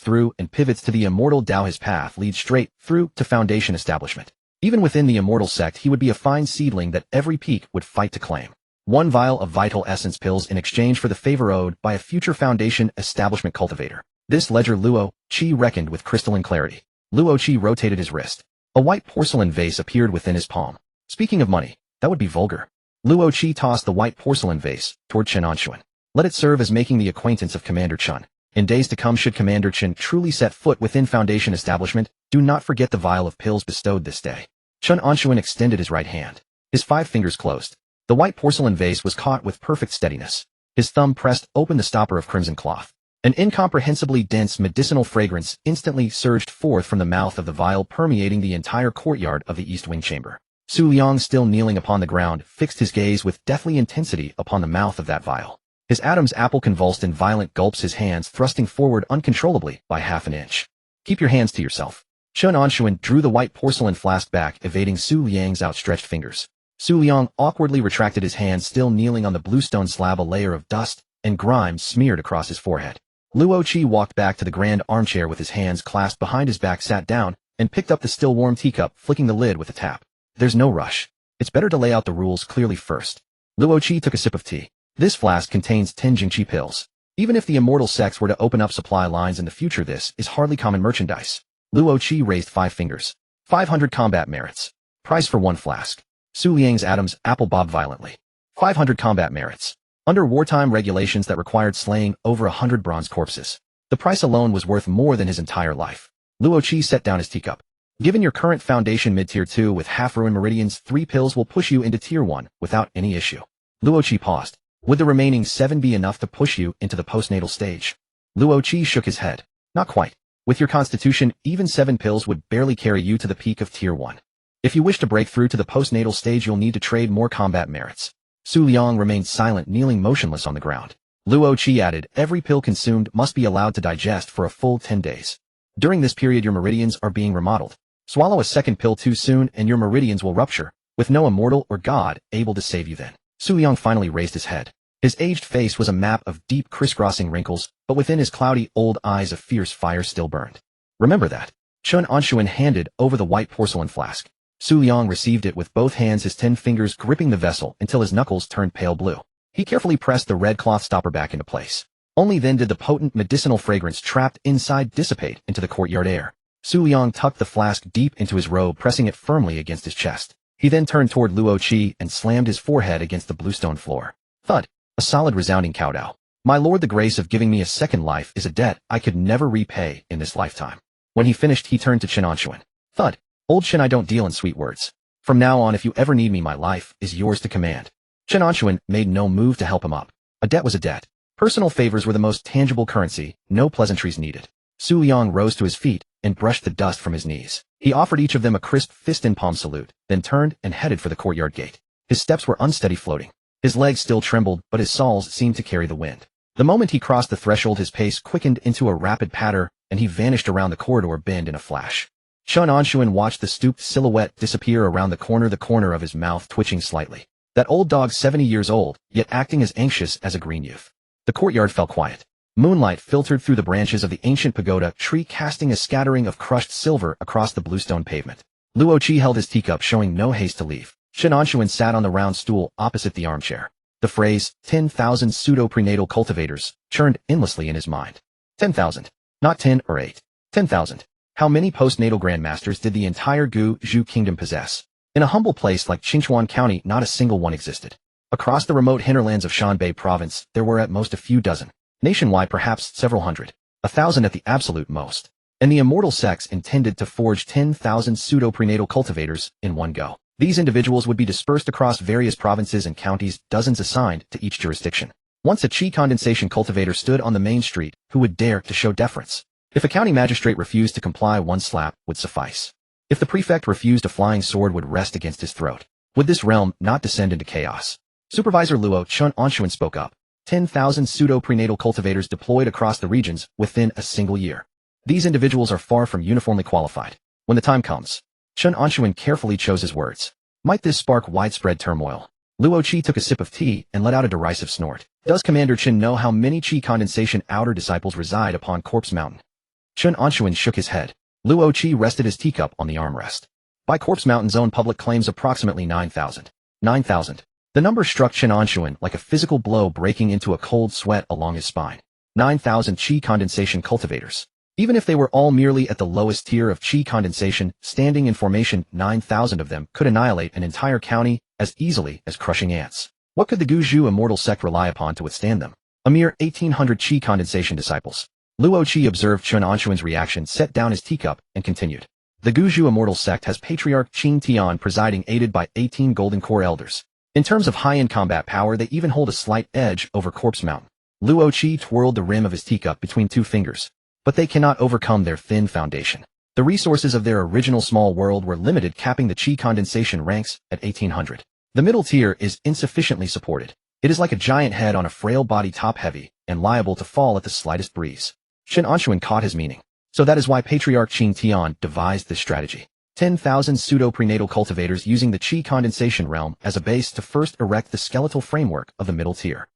through and pivots to the immortal Tao, his path leads straight through to foundation establishment. Even within the immortal sect he would be a fine seedling that every peak would fight to claim. One vial of vital essence pills in exchange for the favor owed by a future foundation establishment cultivator. This ledger Luo Qi reckoned with crystalline clarity. Luo Qi rotated his wrist. A white porcelain vase appeared within his palm. Speaking of money, That would be vulgar. Luo Qi tossed the white porcelain vase toward Chen Anshun. Let it serve as making the acquaintance of Commander Chen. In days to come, should Commander Chen truly set foot within Foundation establishment, do not forget the vial of pills bestowed this day. Chen Anshun extended his right hand. His 5 fingers closed. The white porcelain vase was caught with perfect steadiness. His thumb pressed open the stopper of crimson cloth. An incomprehensibly dense medicinal fragrance instantly surged forth from the mouth of the vial, permeating the entire courtyard of the East Wing chamber. Su Liang, still kneeling upon the ground, fixed his gaze with deathly intensity upon the mouth of that vial. His Adam's apple convulsed in violent gulps, his hands thrusting forward uncontrollably by half an inch. Keep your hands to yourself. Chen Anshun drew the white porcelain flask back, evading Su Liang's outstretched fingers. Su Liang awkwardly retracted his hands, still kneeling on the bluestone slab. A layer of dust and grime smeared across his forehead. Luo Qi walked back to the grand armchair with his hands clasped behind his back, sat down, and picked up the still warm teacup, flicking the lid with a tap. There's no rush. It's better to lay out the rules clearly first. Luo Qi took a sip of tea. This flask contains 10 Jingqi pills. Even if the Immortal sects were to open up supply lines in the future, this is hardly common merchandise. Luo Qi raised 5 fingers. 500 combat merits. Price for 1 flask. Su Liang's Adam's apple bobbed violently. 500 combat merits. Under wartime regulations that required slaying over 100 bronze corpses, the price alone was worth more than his entire life. Luo Qi set down his teacup. Given your current Foundation mid-tier 2 with half-ruin meridians, 3 pills will push you into tier 1 without any issue. Luo Qi paused. Would the remaining 7 be enough to push you into the postnatal stage? Luo Qi shook his head. Not quite. With your constitution, even 7 pills would barely carry you to the peak of tier 1. If you wish to break through to the postnatal stage, you'll need to trade more combat merits. Su Liang remained silent, kneeling motionless on the ground. Luo Qi added, every pill consumed must be allowed to digest for a full 10 days. During this period, your meridians are being remodeled. Swallow a second pill too soon and your meridians will rupture, with no immortal or god able to save you then. Su Liang finally raised his head. His aged face was a map of deep crisscrossing wrinkles, but within his cloudy old eyes a fierce fire still burned. Remember that. Chen Anshun handed over the white porcelain flask. Su Liang received it with both hands, his 10 fingers gripping the vessel until his knuckles turned pale blue. He carefully pressed the red cloth stopper back into place. Only then did the potent medicinal fragrance trapped inside dissipate into the courtyard air. Su Liang tucked the flask deep into his robe, pressing it firmly against his chest. He then turned toward Luo Qi and slammed his forehead against the bluestone floor. Thud. A solid resounding kowtow. My lord, the grace of giving me a second life is a debt I could never repay in this lifetime. When he finished, he turned to Chen Anshun. Thud. Old Chen, I don't deal in sweet words. From now on, if you ever need me, my life is yours to command. Chen Anshun made no move to help him up. A debt was a debt. Personal favors were the most tangible currency, no pleasantries needed. Su Liang rose to his feet and brushed the dust from his knees. He offered each of them a crisp fist-in-palm salute, then turned and headed for the courtyard gate. His steps were unsteady, floating. His legs still trembled, but his soles seemed to carry the wind. The moment he crossed the threshold, his pace quickened into a rapid patter, and he vanished around the corridor bend in a flash. Chen Anshun watched the stooped silhouette disappear around the corner of his mouth twitching slightly. That old dog, 70 years old, yet acting as anxious as a green youth. The courtyard fell quiet. Moonlight filtered through the branches of the ancient pagoda tree, casting a scattering of crushed silver across the bluestone pavement. Luo Qi held his teacup, showing no haste to leave. Chen Anshun sat on the round stool opposite the armchair. The phrase, 10,000 pseudo-prenatal cultivators, churned endlessly in his mind. 10,000. Not 10 or 8. 10,000. How many postnatal grandmasters did the entire Zhu kingdom possess? In a humble place like Qingchuan County, not a single one existed. Across the remote hinterlands of Shanbei province, there were at most a few dozen. Nationwide, perhaps several hundred. 1,000 at the absolute most. And the Immortal sects intended to forge 10,000 pseudo-prenatal cultivators in one go. These individuals would be dispersed across various provinces and counties, dozens assigned to each jurisdiction. Once a Qi condensation cultivator stood on the main street, who would dare to show deference? If a county magistrate refused to comply, one slap would suffice. If the prefect refused, a flying sword would rest against his throat. Would this realm not descend into chaos? Supervisor Luo Chen Anshun spoke up. 10,000 pseudo-prenatal cultivators deployed across the regions within a single year. These individuals are far from uniformly qualified. When the time comes, Chen Anshun carefully chose his words. Might this spark widespread turmoil? Luo Qi took a sip of tea and let out a derisive snort. Does Commander Chen know how many Qi condensation outer disciples reside upon Corpse Mountain? Chen Anshun shook his head. Luo Qi rested his teacup on the armrest. By Corpse Mountain's own public claims, approximately 9,000. 9,000. The number struck Chen Anshun like a physical blow, breaking into a cold sweat along his spine. 9,000 Qi condensation cultivators. Even if they were all merely at the lowest tier of Qi condensation, standing in formation, 9,000 of them could annihilate an entire county as easily as crushing ants. What could the Guzhou Immortal sect rely upon to withstand them? A mere 1800 qi condensation disciples. Luo Qi observed Chen Anshun's reaction, set down his teacup, and continued. The Guzhou Immortal sect has Patriarch Qing Tian presiding, aided by 18 Golden Core Elders. In terms of high-end combat power, they even hold a slight edge over Corpse Mountain. Luo Qi twirled the rim of his teacup between two fingers. But they cannot overcome their thin foundation. The resources of their original small world were limited, capping the qi condensation ranks at 1800. The middle tier is insufficiently supported. It is like a giant head on a frail body, top-heavy, and liable to fall at the slightest breeze. Chen Anshun caught his meaning. So that is why Patriarch Qing Tian devised this strategy. 10,000 pseudo-prenatal cultivators using the qi condensation realm as a base to first erect the skeletal framework of the middle tier.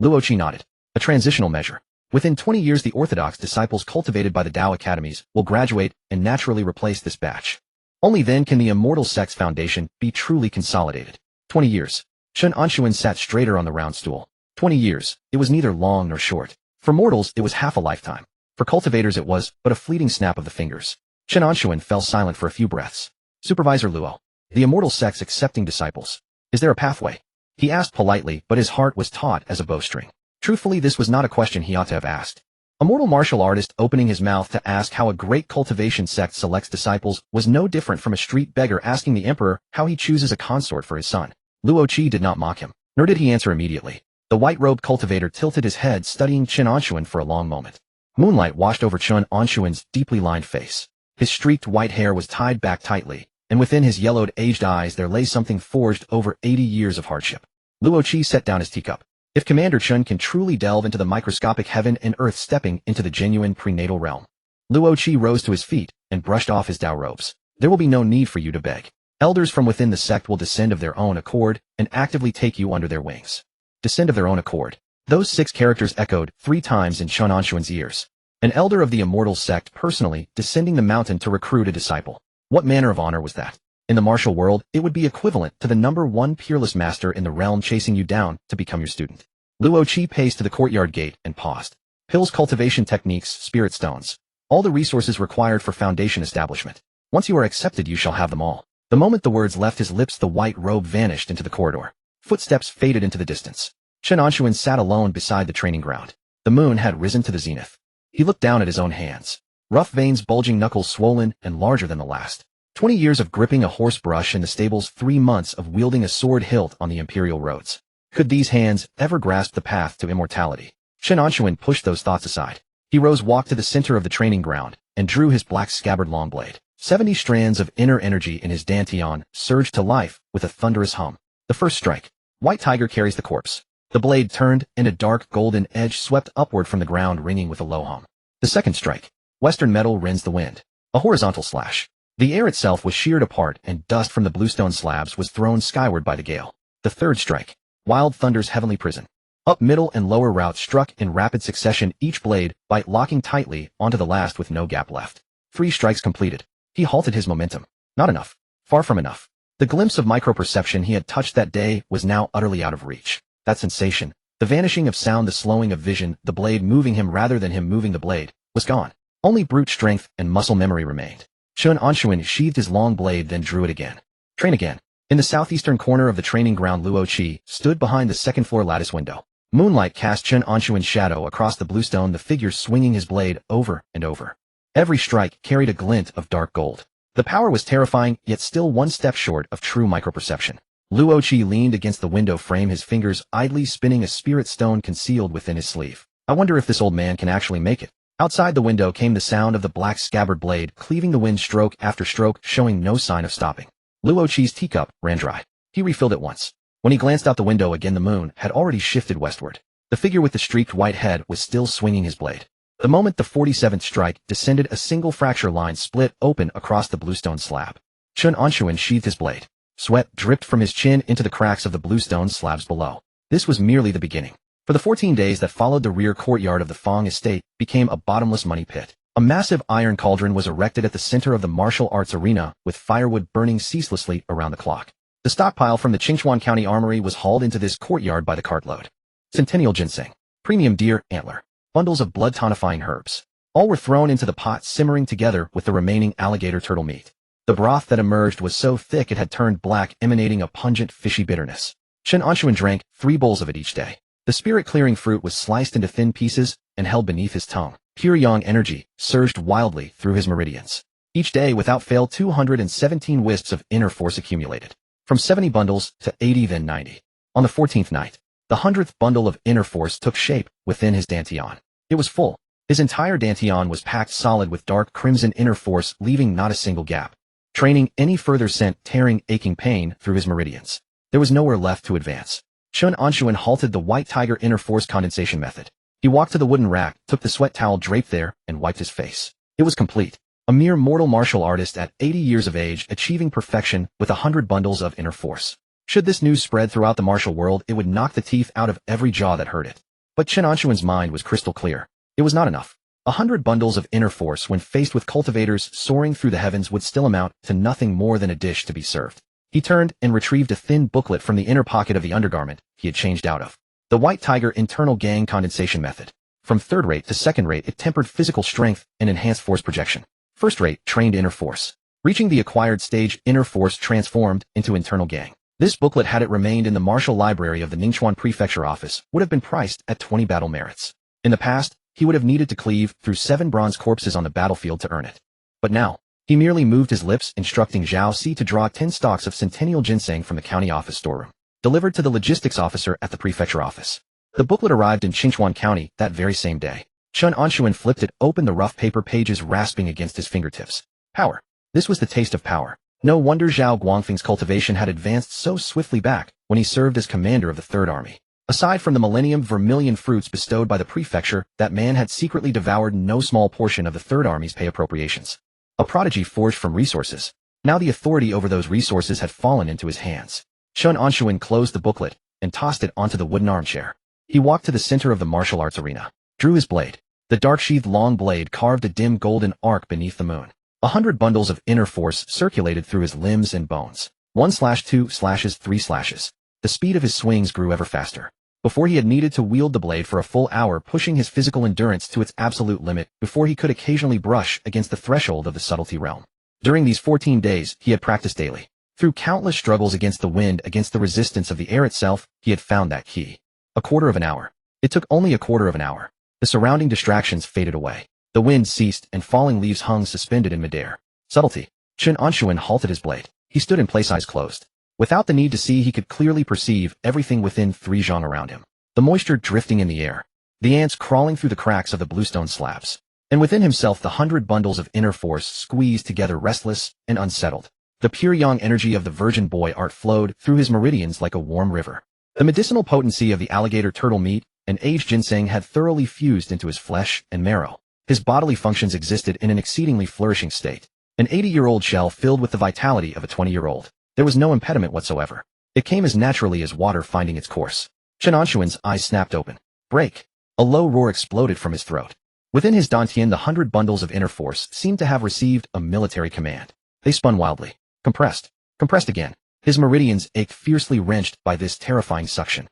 Luo Qi nodded. A transitional measure. Within 20 years, the orthodox disciples cultivated by the Tao academies will graduate and naturally replace this batch. Only then can the Immortal sect's foundation be truly consolidated. 20 years. Chen Anshun sat straighter on the round stool. 20 years. It was neither long nor short. For mortals, it was half a lifetime. For cultivators, it was but a fleeting snap of the fingers. Chen Anshun fell silent for a few breaths. Supervisor Luo. The Immortal sect's accepting disciples. Is there a pathway? He asked politely, but his heart was taut as a bowstring. Truthfully, this was not a question he ought to have asked. A mortal martial artist opening his mouth to ask how a great cultivation sect selects disciples was no different from a street beggar asking the emperor how he chooses a consort for his son. Luo Qi did not mock him, nor did he answer immediately. The white-robed cultivator tilted his head, studying Chen Anshun for a long moment. Moonlight washed over Chen Anshun's deeply lined face. His streaked white hair was tied back tightly, and within his yellowed, aged eyes there lay something forged over 80 years of hardship. Luo Qi set down his teacup. If Commander Chen can truly delve into the microscopic heaven and earth, stepping into the genuine prenatal realm. Luo Qi rose to his feet and brushed off his Tao robes. There will be no need for you to beg. Elders from within the sect will descend of their own accord and actively take you under their wings. Descend of their own accord. Those 6 characters echoed 3 times in Chen Anshun's ears. An elder of the Immortal sect personally descending the mountain to recruit a disciple. What manner of honor was that? In the martial world, it would be equivalent to the number 1 peerless master in the realm chasing you down to become your student. Luo Qi paced to the courtyard gate and paused. Pills, cultivation techniques, spirit stones. All the resources required for foundation establishment. Once you are accepted, you shall have them all. The moment the words left his lips, the white robe vanished into the corridor. Footsteps faded into the distance. Chen Anshun sat alone beside the training ground. The moon had risen to the zenith. He looked down at his own hands. Rough veins, bulging knuckles, swollen and larger than the last. 20 years of gripping a horse brush in the stables, 3 months of wielding a sword hilt on the imperial roads. Could these hands ever grasp the path to immortality? Chen Anshun pushed those thoughts aside. He rose, walked to the center of the training ground, and drew his black scabbard long blade. 70 strands of inner energy in his dantian surged to life with a thunderous hum. The first strike. White tiger carries the corpse. The blade turned, and a dark golden edge swept upward from the ground, ringing with a low hum. The second strike. Western metal rends the wind. A horizontal slash. The air itself was sheared apart, and dust from the bluestone slabs was thrown skyward by the gale. The third strike. Wild thunder's heavenly prison. Up, middle, and lower routes struck in rapid succession, each blade bite locking tightly onto the last with no gap left. 3 strikes completed. He halted his momentum. Not enough. Far from enough. The glimpse of micro-perception he had touched that day was now utterly out of reach. That sensation, the vanishing of sound, the slowing of vision, the blade moving him rather than him moving the blade, was gone. Only brute strength and muscle memory remained. Chen Anshun sheathed his long blade, then drew it again. Train again. In the southeastern corner of the training ground, Luo Qi stood behind the second-floor lattice window. Moonlight cast Chen Anshun's shadow across the bluestone, the figure swinging his blade over and over. Every strike carried a glint of dark gold. The power was terrifying, yet still one step short of true microperception. Luo Qi leaned against the window frame, his fingers idly spinning a spirit stone concealed within his sleeve. I wonder if this old man can actually make it. Outside the window came the sound of the black scabbard blade cleaving the wind, stroke after stroke, showing no sign of stopping. Luo Qi's teacup ran dry. He refilled it once. When he glanced out the window again, the moon had already shifted westward. The figure with the streaked white head was still swinging his blade. The moment the 47th strike descended, a single fracture line split open across the bluestone slab. Chen Anshun sheathed his blade. Sweat dripped from his chin into the cracks of the bluestone slabs below. This was merely the beginning. For the 14 days that followed, the rear courtyard of the Fong estate became a bottomless money pit. A massive iron cauldron was erected at the center of the martial arts arena, with firewood burning ceaselessly around the clock. The stockpile from the Qingchuan County Armory was hauled into this courtyard by the cartload. Centennial ginseng, premium deer antler, bundles of blood-tonifying herbs. All were thrown into the pot, simmering together with the remaining alligator turtle meat. The broth that emerged was so thick it had turned black, emanating a pungent, fishy bitterness. Chen Anshun drank 3 bowls of it each day. The spirit-clearing fruit was sliced into thin pieces and held beneath his tongue. Pure yang energy surged wildly through his meridians. Each day, without fail, 217 wisps of inner force accumulated. From 70 bundles to 80, then 90. On the 14th night, the 100th bundle of inner force took shape within his dantian. It was full. His entire dantian was packed solid with dark crimson inner force, leaving not a single gap. Training any further sent tearing, aching pain through his meridians. There was nowhere left to advance. Chen Anshun halted the white tiger inner force condensation method. He walked to the wooden rack, took the sweat towel draped there, and wiped his face. It was complete. A mere mortal martial artist at 80 years of age, achieving perfection with 100 bundles of inner force. Should this news spread throughout the martial world, it would knock the teeth out of every jaw that heard it. But Chen Anshun's mind was crystal clear. It was not enough. 100 bundles of inner force, when faced with cultivators soaring through the heavens, would still amount to nothing more than a dish to be served. He turned and retrieved a thin booklet from the inner pocket of the undergarment he had changed out of. The White Tiger Internal Gang Condensation Method. From third rate to second rate, it tempered physical strength and enhanced force projection. First rate, trained inner force. Reaching the acquired stage, inner force transformed into internal gang. This booklet, had it remained in the martial library of the Ningchuan Prefecture office, would have been priced at 20 battle merits. In the past, he would have needed to cleave through 7 bronze corpses on the battlefield to earn it. But now, he merely moved his lips, instructing Zhao Si to draw 10 stalks of centennial ginseng from the county office storeroom, delivered to the logistics officer at the prefecture office. The booklet arrived in Qingchuan County that very same day. Chen Anshun flipped it open, the rough paper pages rasping against his fingertips. Power. This was the taste of power. No wonder Zhao Guangfeng's cultivation had advanced so swiftly back when he served as commander of the Third Army. Aside from the Millennium Vermilion fruits bestowed by the prefecture, that man had secretly devoured no small portion of the Third Army's pay appropriations. A prodigy forged from resources. Now the authority over those resources had fallen into his hands. Chen Anshun closed the booklet and tossed it onto the wooden armchair. He walked to the center of the martial arts arena, drew his blade. The dark-sheathed long blade carved a dim golden arc beneath the moon. 100 bundles of inner force circulated through his limbs and bones. 1/2 slashes, 3 slashes. The speed of his swings grew ever faster. Before he had needed to wield the blade for a full hour, pushing his physical endurance to its absolute limit before he could occasionally brush against the threshold of the subtlety realm. During these 14 days, he had practiced daily. Through countless struggles against the wind, against the resistance of the air itself, he had found that key. A quarter of an hour. It took only a quarter of an hour. The surrounding distractions faded away. The wind ceased and falling leaves hung suspended in midair. Subtlety. Chen Anshun halted his blade. He stood in place, eyes closed. Without the need to see, he could clearly perceive everything within 3 zhang around him. The moisture drifting in the air. The ants crawling through the cracks of the bluestone slabs. And within himself, the 100 bundles of inner force squeezed together, restless and unsettled. The pure yang energy of the virgin boy art flowed through his meridians like a warm river. The medicinal potency of the alligator turtle meat and aged ginseng had thoroughly fused into his flesh and marrow. His bodily functions existed in an exceedingly flourishing state. An 80-year-old shell filled with the vitality of a 20-year-old. There was no impediment whatsoever. It came as naturally as water finding its course. Chen Anshun's eyes snapped open. Break! A low roar exploded from his throat. Within his dantian, the 100 bundles of inner force seemed to have received a military command. They spun wildly. Compressed. Compressed again. His meridians ached, fiercely wrenched by this terrifying suction.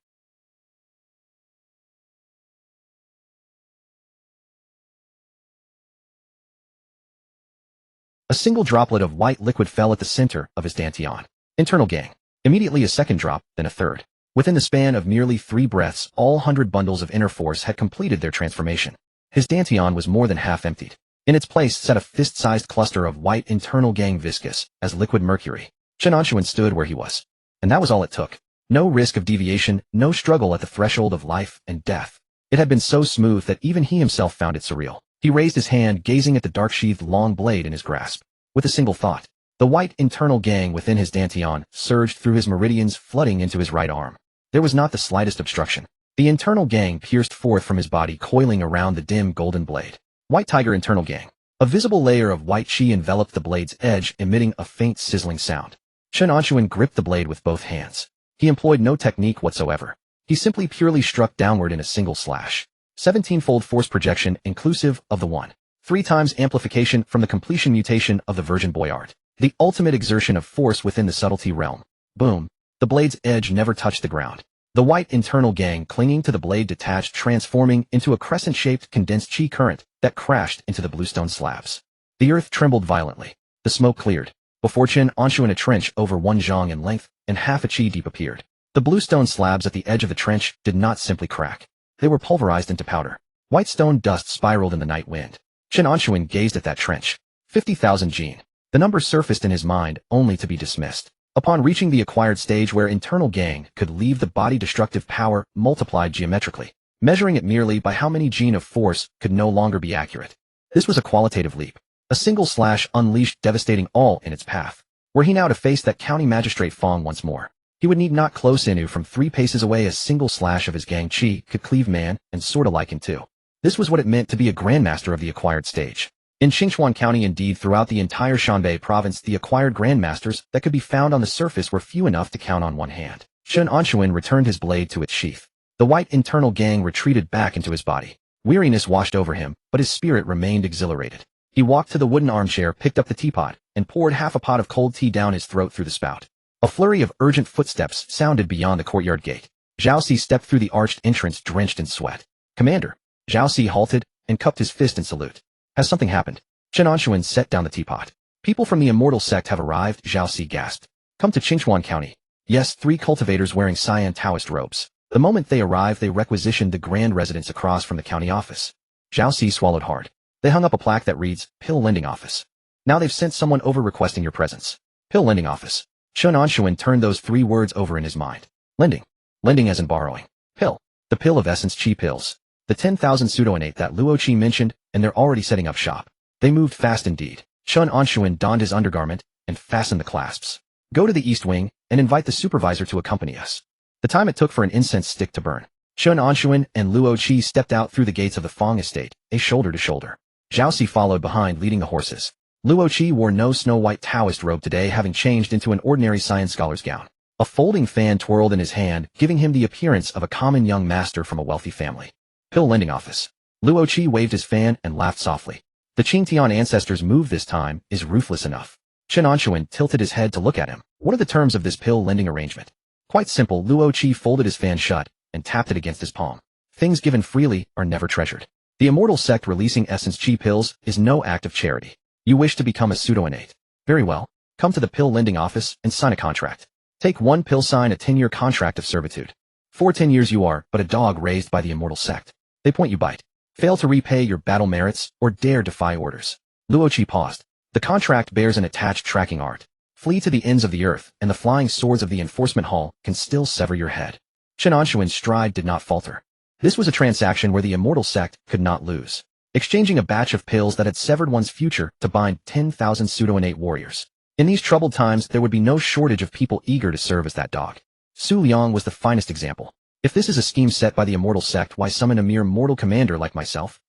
A single droplet of white liquid fell at the center of his dantian. Internal gang. Immediately a second drop, then a third. Within the span of merely 3 breaths, all 100 bundles of inner force had completed their transformation. His dantian was more than half emptied. In its place sat a fist-sized cluster of white internal gang, viscous as liquid mercury. Chen Anshun stood where he was. And that was all it took. No risk of deviation, no struggle at the threshold of life and death. It had been so smooth that even he himself found it surreal. He raised his hand, gazing at the dark-sheathed long blade in his grasp. With a single thought, the white internal gang within his dantian surged through his meridians, flooding into his right arm. There was not the slightest obstruction. The internal gang pierced forth from his body, coiling around the dim golden blade. White Tiger Internal Gang. A visible layer of white chi enveloped the blade's edge, emitting a faint sizzling sound. Chen Anshun gripped the blade with both hands. He employed no technique whatsoever. He simply purely struck downward in a single slash. 17-fold force projection inclusive of the 3 times amplification from the completion mutation of the virgin boy art. The ultimate exertion of force within the subtlety realm. Boom. The blade's edge never touched the ground. The white internal gang clinging to the blade detached, transforming into a crescent-shaped condensed chi current that crashed into the bluestone slabs. The earth trembled violently. The smoke cleared. Before Chen Anshun, a trench over 1 zhang in length and half a qi deep appeared. The bluestone slabs at the edge of the trench did not simply crack. They were pulverized into powder. White stone dust spiraled in the night wind. Chen Anshun gazed at that trench. 50,000 jin. The number surfaced in his mind, only to be dismissed. Upon reaching the acquired stage where internal gang could leave the body, destructive power multiplied geometrically. Measuring it merely by how many jin of force could no longer be accurate. This was a qualitative leap. A single slash unleashed, devastating all in its path. Were he now to face that county magistrate Fong once more, he would need not close Inu from 3 paces away. A single slash of his gang chi could cleave man and sort alike in two. This was what it meant to be a grandmaster of the acquired stage. In Qingchuan County, indeed throughout the entire Shanbei province, the acquired grandmasters that could be found on the surface were few enough to count on one hand. Chen Anshun returned his blade to its sheath. The white internal gang retreated back into his body. Weariness washed over him, but his spirit remained exhilarated. He walked to the wooden armchair, picked up the teapot, and poured half a pot of cold tea down his throat through the spout. A flurry of urgent footsteps sounded beyond the courtyard gate. Zhao Si stepped through the arched entrance drenched in sweat. "Commander." Zhao Si halted and cupped his fist in salute. "Has something happened?" Chen Anshun set down the teapot. "People from the Immortal sect have arrived," Zhao Si gasped. "Come to Qingchuan County." Yes, 3 cultivators wearing cyan Taoist robes. The moment they arrived, they requisitioned the grand residence across from the county office. Zhao Si swallowed hard. They hung up a plaque that reads, "Pill Lending Office." "Now they've sent someone over requesting your presence." "Pill Lending Office." Chen Anshun turned those 3 words over in his mind. Lending. Lending as in borrowing. Pill. The pill of essence chi pills. The 10,000 pseudo-innate that Luo Qi mentioned, and they're already setting up shop. They moved fast indeed. Chen Anshun donned his undergarment and fastened the clasps. "Go to the east wing and invite the supervisor to accompany us." The time it took for an incense stick to burn. Chen Anshun and Luo Qi stepped out through the gates of the Fong estate, a shoulder to shoulder. Zhao Si followed behind, leading the horses. Luo Qi wore no snow-white Taoist robe today, having changed into an ordinary science scholar's gown. A folding fan twirled in his hand, giving him the appearance of a common young master from a wealthy family. "Pill Lending Office." Luo Qi waved his fan and laughed softly. The Qingtian ancestors' move this time is ruthless enough. Chen Anshun tilted his head to look at him. "What are the terms of this pill lending arrangement?" "Quite simple." Luo Qi folded his fan shut and tapped it against his palm. "Things given freely are never treasured. The Immortal sect releasing essence chi pills is no act of charity. You wish to become a pseudo-innate. Very well. Come to the Pill Lending Office and sign a contract. Take 1 pill, sign a 10-year contract of servitude. For 10 years you are but a dog raised by the Immortal sect. They point you bite. Fail to repay your battle merits or dare defy orders." Luo Qi paused. "The contract bears an attached tracking art. Flee to the ends of the earth, and the flying swords of the enforcement hall can still sever your head." Chen Anshun's stride did not falter. This was a transaction where the Immortal sect could not lose. Exchanging a batch of pills that had severed one's future to bind 10,000 pseudo-innate warriors. In these troubled times, there would be no shortage of people eager to serve as that dog. Su Liang was the finest example. If this is a scheme set by the Immortal sect, why summon a mere mortal commander like myself?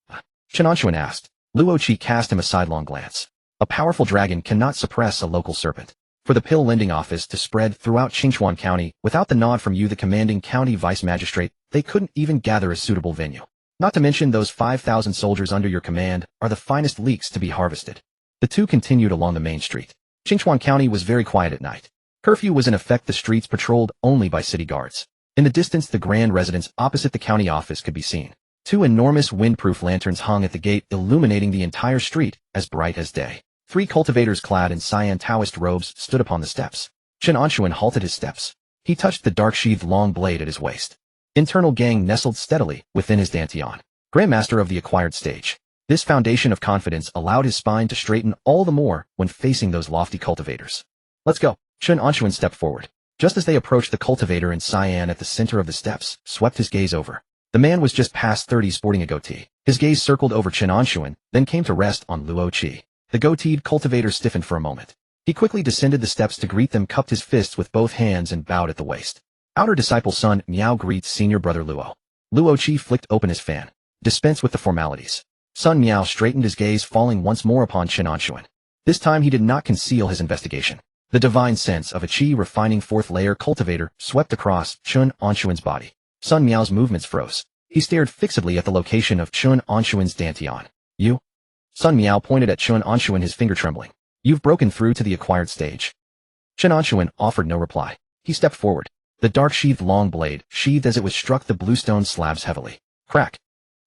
Chen Anshun asked. Luo Qi cast him a sidelong glance. A powerful dragon cannot suppress a local serpent. For the Pill Lending Office to spread throughout Qingchuan County without the nod from you, the commanding county vice magistrate, they couldn't even gather a suitable venue. Not to mention those 5,000 soldiers under your command are the finest leeks to be harvested. The two continued along the main street. Qingchuan County was very quiet at night. Curfew was in effect, the streets patrolled only by city guards. In the distance, the grand residence opposite the county office could be seen. 2 enormous windproof lanterns hung at the gate, illuminating the entire street as bright as day. 3 cultivators clad in cyan Taoist robes stood upon the steps. Chen Anshun halted his steps. He touched the dark-sheathed long blade at his waist. Internal gang nestled steadily within his dantian. Grandmaster of the acquired stage. This foundation of confidence allowed his spine to straighten all the more when facing those lofty cultivators. "Let's go." Chen Anshun stepped forward. Just as they approached, the cultivator in cyan at the center of the steps swept his gaze over. The man was just past 30, sporting a goatee. His gaze circled over Chen Anshun, then came to rest on Luo Qi. The goateed cultivator stiffened for a moment. He quickly descended the steps to greet them, cupped his fists with both hands and bowed at the waist. "Outer disciple Sun Miao greets senior brother Luo." Luo Qi flicked open his fan. "Dispense with the formalities." Sun Miao straightened his gaze, falling once more upon Chen Anshun. This time he did not conceal his investigation. The divine sense of a qi refining 4th layer cultivator swept across Chen Anshun's body. Sun Miao's movements froze. He stared fixedly at the location of Chen Anshun's dantian. "You?" Sun Miao pointed at Chen Anshun, his finger trembling. "You've broken through to the acquired stage." Chen Anshun offered no reply. He stepped forward. The dark-sheathed long blade, sheathed as it was, struck the bluestone slabs heavily. Crack.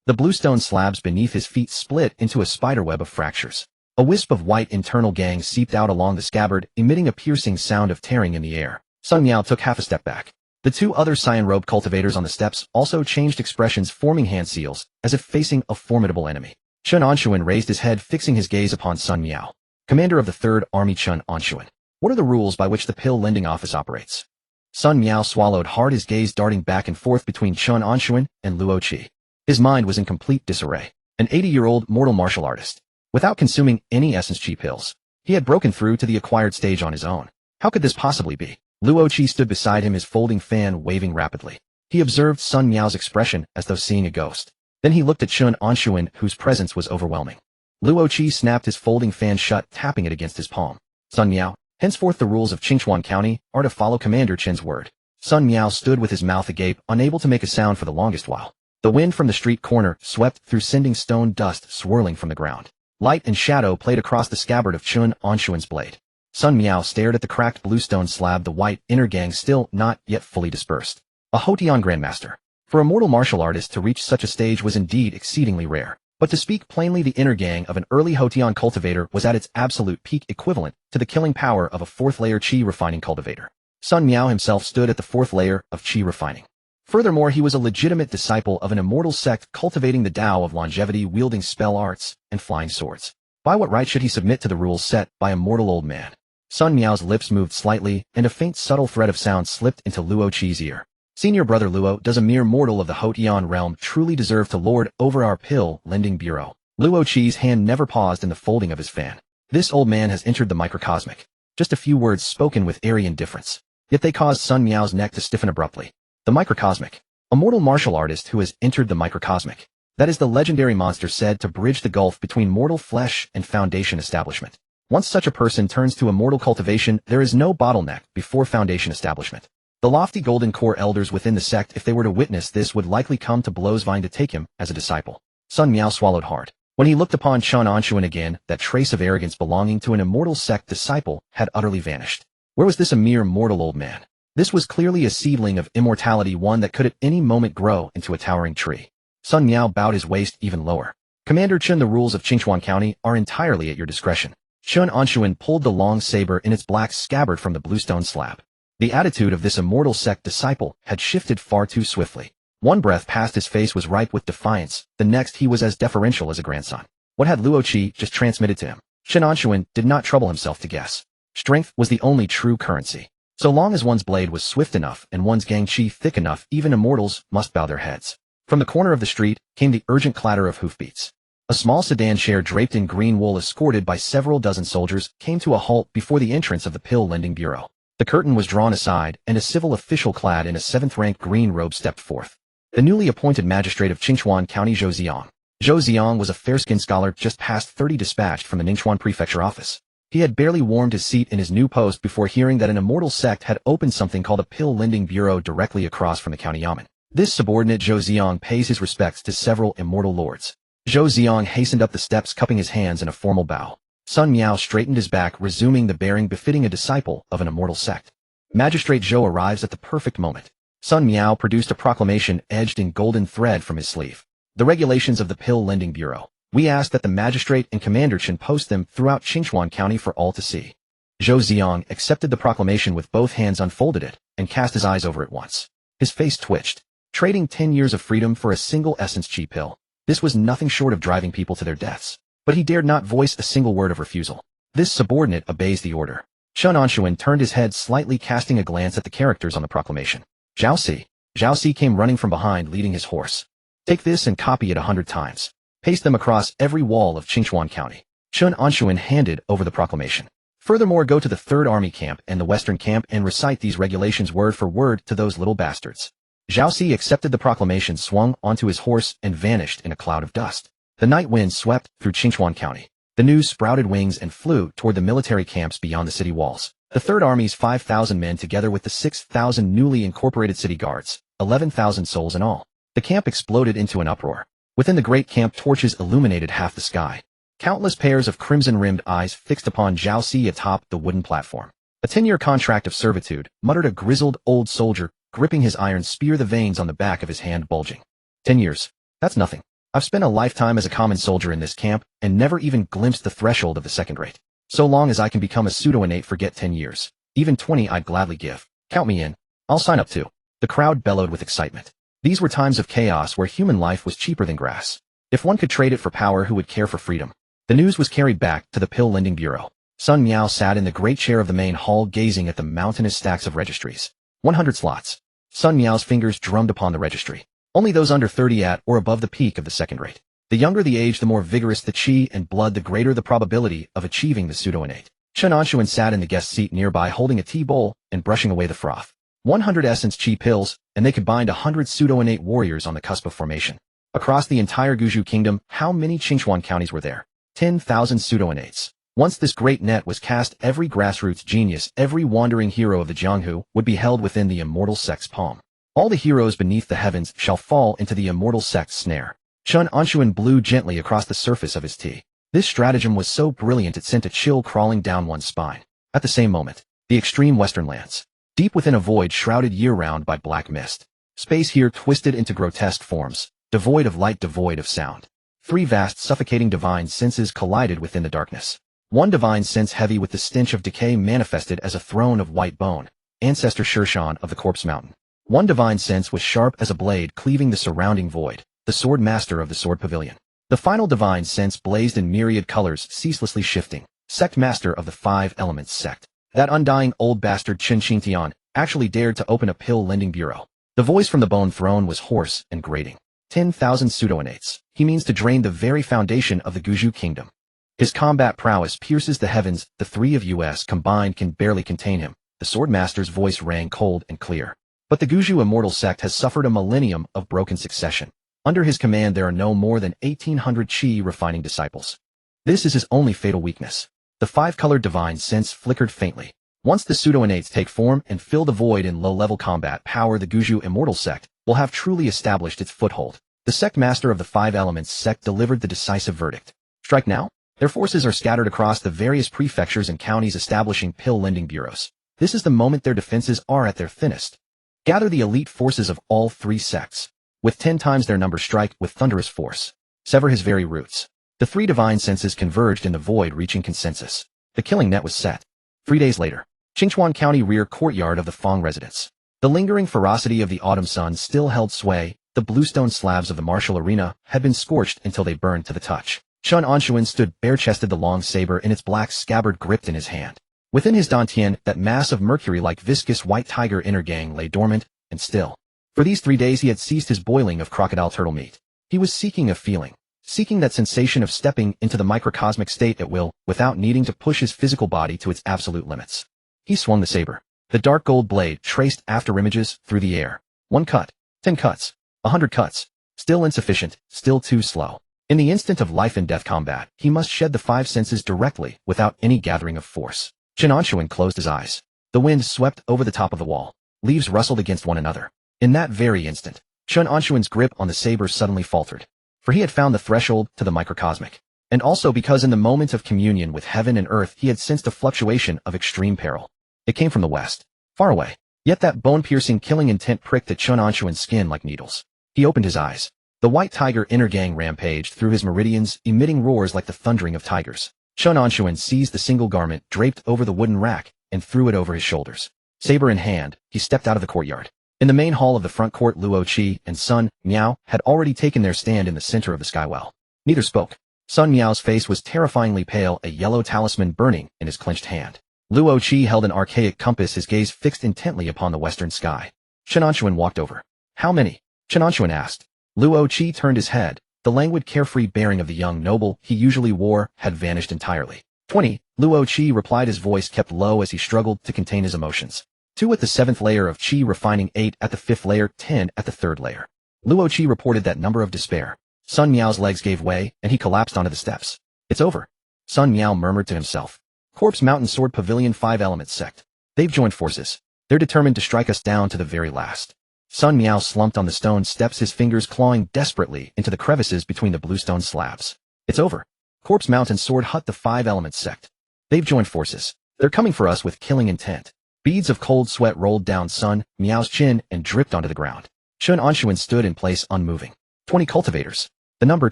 The bluestone slabs beneath his feet split into a spiderweb of fractures. A wisp of white internal gangs seeped out along the scabbard, emitting a piercing sound of tearing in the air. Sun Miao took half a step back. The two other cyan robe cultivators on the steps also changed expressions, forming hand seals, as if facing a formidable enemy. Chen Anshun raised his head, fixing his gaze upon Sun Miao. Commander of the 3rd Army Chen Anshun. What are the rules by which the pill lending office operates? Sun Miao swallowed hard, his gaze darting back and forth between Chen Anshun and Luo Qi. His mind was in complete disarray. An 80-year-old mortal martial artist. Without consuming any essence Qi pills, he had broken through to the acquired stage on his own. How could this possibly be? Luo Qi stood beside him, his folding fan waving rapidly. He observed Sun Miao's expression as though seeing a ghost. Then he looked at Chen Anshun, whose presence was overwhelming. Luo Qi snapped his folding fan shut, tapping it against his palm. Sun Miao, henceforth the rules of Qingchuan County are to follow Commander Chen's word. Sun Miao stood with his mouth agape, unable to make a sound for the longest while. The wind from the street corner swept through, sending stone dust swirling from the ground. Light and shadow played across the scabbard of Chen Anshun's blade. Sun Miao stared at the cracked bluestone slab, the white inner gang still not yet fully dispersed. A Hotian grandmaster. For a mortal martial artist to reach such a stage was indeed exceedingly rare. But to speak plainly, the inner gang of an early Hotian cultivator was at its absolute peak, equivalent to the killing power of a 4th-layer Qi refining cultivator. Sun Miao himself stood at the 4th layer of Qi refining. Furthermore, he was a legitimate disciple of an immortal sect cultivating the Tao of longevity, wielding spell arts and flying swords. By what right should he submit to the rules set by a mortal old man? Sun Miao's lips moved slightly, and a faint subtle thread of sound slipped into Luo Qi's ear. Senior brother Luo, does a mere mortal of the Hotian realm truly deserve to lord over our pill lending bureau? Luo Qi's hand never paused in the folding of his fan. This old man has entered the microcosmic. Just a few words spoken with airy indifference. Yet they caused Sun Miao's neck to stiffen abruptly. The microcosmic. A mortal martial artist who has entered the microcosmic. That is the legendary monster said to bridge the gulf between mortal flesh and foundation establishment. Once such a person turns to immortal cultivation, there is no bottleneck before foundation establishment. The lofty golden core elders within the sect, if they were to witness this, would likely come to blows vying to take him as a disciple. Sun Miao swallowed hard. When he looked upon Chen Anshun again, that trace of arrogance belonging to an immortal sect disciple had utterly vanished. Where was this a mere mortal old man? This was clearly a seedling of immortality, one that could at any moment grow into a towering tree. Sun Miao bowed his waist even lower. Commander Chen, the rules of Qingchuan County are entirely at your discretion. Chen Anshun pulled the long saber in its black scabbard from the bluestone slab. The attitude of this immortal sect disciple had shifted far too swiftly. One breath past his face was ripe with defiance, the next he was as deferential as a grandson. What had Luo Qi just transmitted to him? Chen Anshun did not trouble himself to guess. Strength was the only true currency. So long as one's blade was swift enough and one's gang Qi thick enough, even immortals must bow their heads. From the corner of the street came the urgent clatter of hoofbeats. A small sedan chair draped in green wool, escorted by several dozen soldiers, came to a halt before the entrance of the pill lending bureau. The curtain was drawn aside, and a civil official clad in a 7th-rank green robe stepped forth. The newly appointed magistrate of Qingchuan County, Zhou Xiang. Zhou Xiang was a fair-skinned scholar just past 30, dispatched from the Ningchuan prefecture office. He had barely warmed his seat in his new post before hearing that an immortal sect had opened something called a pill lending bureau directly across from the county yamen. This subordinate Zhou Xiang pays his respects to several immortal lords. Zhou Xiang hastened up the steps, cupping his hands in a formal bow. Sun Miao straightened his back, resuming the bearing befitting a disciple of an immortal sect. Magistrate Zhou arrives at the perfect moment. Sun Miao produced a proclamation edged in golden thread from his sleeve. The regulations of the Pill Lending Bureau. We ask that the magistrate and Commander Chen post them throughout Qingchuan County for all to see. Zhou Xiang accepted the proclamation with both hands, unfolded it, and cast his eyes over it once. His face twitched. Trading 10 years of freedom for a single essence Qi pill. This was nothing short of driving people to their deaths. But he dared not voice a single word of refusal. This subordinate obeys the order. Chen Anshun turned his head slightly, casting a glance at the characters on the proclamation. Zhao Si. Zhao Si came running from behind, leading his horse. Take this and copy it 100 times. Paste them across every wall of Qingchuan County. Chen Anshun handed over the proclamation. Furthermore, go to the 3rd Army camp and the Western camp and recite these regulations word for word to those little bastards. Zhao Si accepted the proclamation, swung onto his horse, and vanished in a cloud of dust. The night wind swept through Qingchuan County. The news sprouted wings and flew toward the military camps beyond the city walls. The 3rd Army's 5,000 men, together with the 6,000 newly incorporated city guards, 11,000 souls in all. The camp exploded into an uproar. Within the great camp, torches illuminated half the sky. Countless pairs of crimson-rimmed eyes fixed upon Zhao Si atop the wooden platform. A 10-year contract of servitude, muttered a grizzled old soldier, gripping his iron spear, the veins on the back of his hand bulging. 10 years. That's nothing. I've spent a lifetime as a common soldier in this camp and never even glimpsed the threshold of the second rate. So long as I can become a pseudo-innate for get 10 years. Even 20 I'd gladly give. Count me in. I'll sign up too. The crowd bellowed with excitement. These were times of chaos where human life was cheaper than grass. If one could trade it for power, who would care for freedom? The news was carried back to the pill lending bureau. Sun Miao sat in the great chair of the main hall gazing at the mountainous stacks of registries. 100 slots. Sun Miao's fingers drummed upon the registry. Only those under 30 at or above the peak of the second rate. The younger the age, the more vigorous the qi and blood, the greater the probability of achieving the pseudo-innate. Chen Anshun sat in the guest seat nearby holding a tea bowl and brushing away the froth. 100 essence qi pills, and they could bind 100 pseudo-innate warriors on the cusp of formation. Across the entire Guju kingdom, how many Qingchuan counties were there? 10,000 pseudo-innates. Once this great net was cast, every grassroots genius, every wandering hero of the Jianghu would be held within the immortal sect's palm. All the heroes beneath the heavens shall fall into the immortal sect's snare. Chen Anshun blew gently across the surface of his tea. This stratagem was so brilliant it sent a chill crawling down one's spine. At the same moment, the extreme western lands, deep within a void shrouded year-round by black mist. Space here twisted into grotesque forms, devoid of light, devoid of sound. Three vast, suffocating divine senses collided within the darkness. One divine sense heavy with the stench of decay manifested as a throne of white bone, ancestor Shirshan of the Corpse Mountain. One divine sense was sharp as a blade cleaving the surrounding void, the sword master of the sword pavilion. The final divine sense blazed in myriad colors, ceaselessly shifting, sect master of the five elements sect. That undying old bastard Chen Xingtian actually dared to open a pill lending bureau. The voice from the bone throne was hoarse and grating. 10,000 pseudo-innates. He means to drain the very foundation of the Guju kingdom. His combat prowess pierces the heavens. The three of us combined can barely contain him. The sword master's voice rang cold and clear. But the Guju immortal sect has suffered a millennium of broken succession. Under his command there are no more than 1,800 qi refining disciples. This is his only fatal weakness. The five-colored divine sense flickered faintly. Once the pseudo-innates take form and fill the void in low-level combat power, the Guju immortal sect will have truly established its foothold. The sect master of the five elements sect delivered the decisive verdict. Strike now? Their forces are scattered across the various prefectures and counties establishing pill lending bureaus. This is the moment their defenses are at their thinnest. Gather the elite forces of all three sects. With 10 times their number, strike with thunderous force. Sever his very roots. The three divine senses converged in the void, reaching consensus. The killing net was set. 3 days later, Qingchuan County rear courtyard of the Fong residence. The lingering ferocity of the autumn sun still held sway. The bluestone slabs of the martial arena had been scorched until they burned to the touch. Chen Anshun stood bare-chested, the long saber in its black scabbard gripped in his hand. Within his dantian, that mass of mercury-like viscous white tiger inner gang lay dormant and still. For these 3 days he had ceased his boiling of crocodile turtle meat. He was seeking a feeling, seeking that sensation of stepping into the microcosmic state at will, without needing to push his physical body to its absolute limits. He swung the saber. The dark gold blade traced after images through the air. 1 cut, 10 cuts, 100 cuts. Still insufficient, still too slow. In the instant of life and death combat, he must shed the five senses directly, without any gathering of force. Chen Anshun closed his eyes. The wind swept over the top of the wall. Leaves rustled against one another. In that very instant, Chen Anshun's grip on the saber suddenly faltered. For he had found the threshold to the microcosmic. And also because in the moment of communion with heaven and earth he had sensed a fluctuation of extreme peril. It came from the west, far away. Yet that bone-piercing, killing intent pricked at Chen Anshun's skin like needles. He opened his eyes. The white tiger inner gang rampaged through his meridians, emitting roars like the thundering of tigers. Chen Anshun seized the single garment draped over the wooden rack and threw it over his shoulders. Saber in hand, he stepped out of the courtyard. In the main hall of the front court, Luo Qi and Sun Miao had already taken their stand in the center of the skywell. Neither spoke. Sun Miao's face was terrifyingly pale, a yellow talisman burning in his clenched hand. Luo Qi held an archaic compass, his gaze fixed intently upon the western sky. Chen Anshun walked over. How many? Chen Anshun asked. Luo Qi turned his head. The languid, carefree bearing of the young noble he usually wore had vanished entirely. 20, Luo Qi replied, his voice kept low as he struggled to contain his emotions. 2 at the 7th layer of Qi refining, 8 at the 5th layer, 10 at the 3rd layer. Luo Qi reported that number of despair. Sun Miao's legs gave way, and he collapsed onto the steps. It's over. Sun Miao murmured to himself. Corpse Mountain Sword Pavilion 5 Elements Sect. They've joined forces. They're determined to strike us down to the very last. Sun Miao slumped on the stone steps, his fingers clawing desperately into the crevices between the bluestone slabs. It's over. Corpse Mountain Sword Hut, the 5 Elements Sect. They've joined forces. They're coming for us with killing intent. Beads of cold sweat rolled down Sun Miao's chin and dripped onto the ground. Chen Anshun stood in place, unmoving. 20 cultivators. The number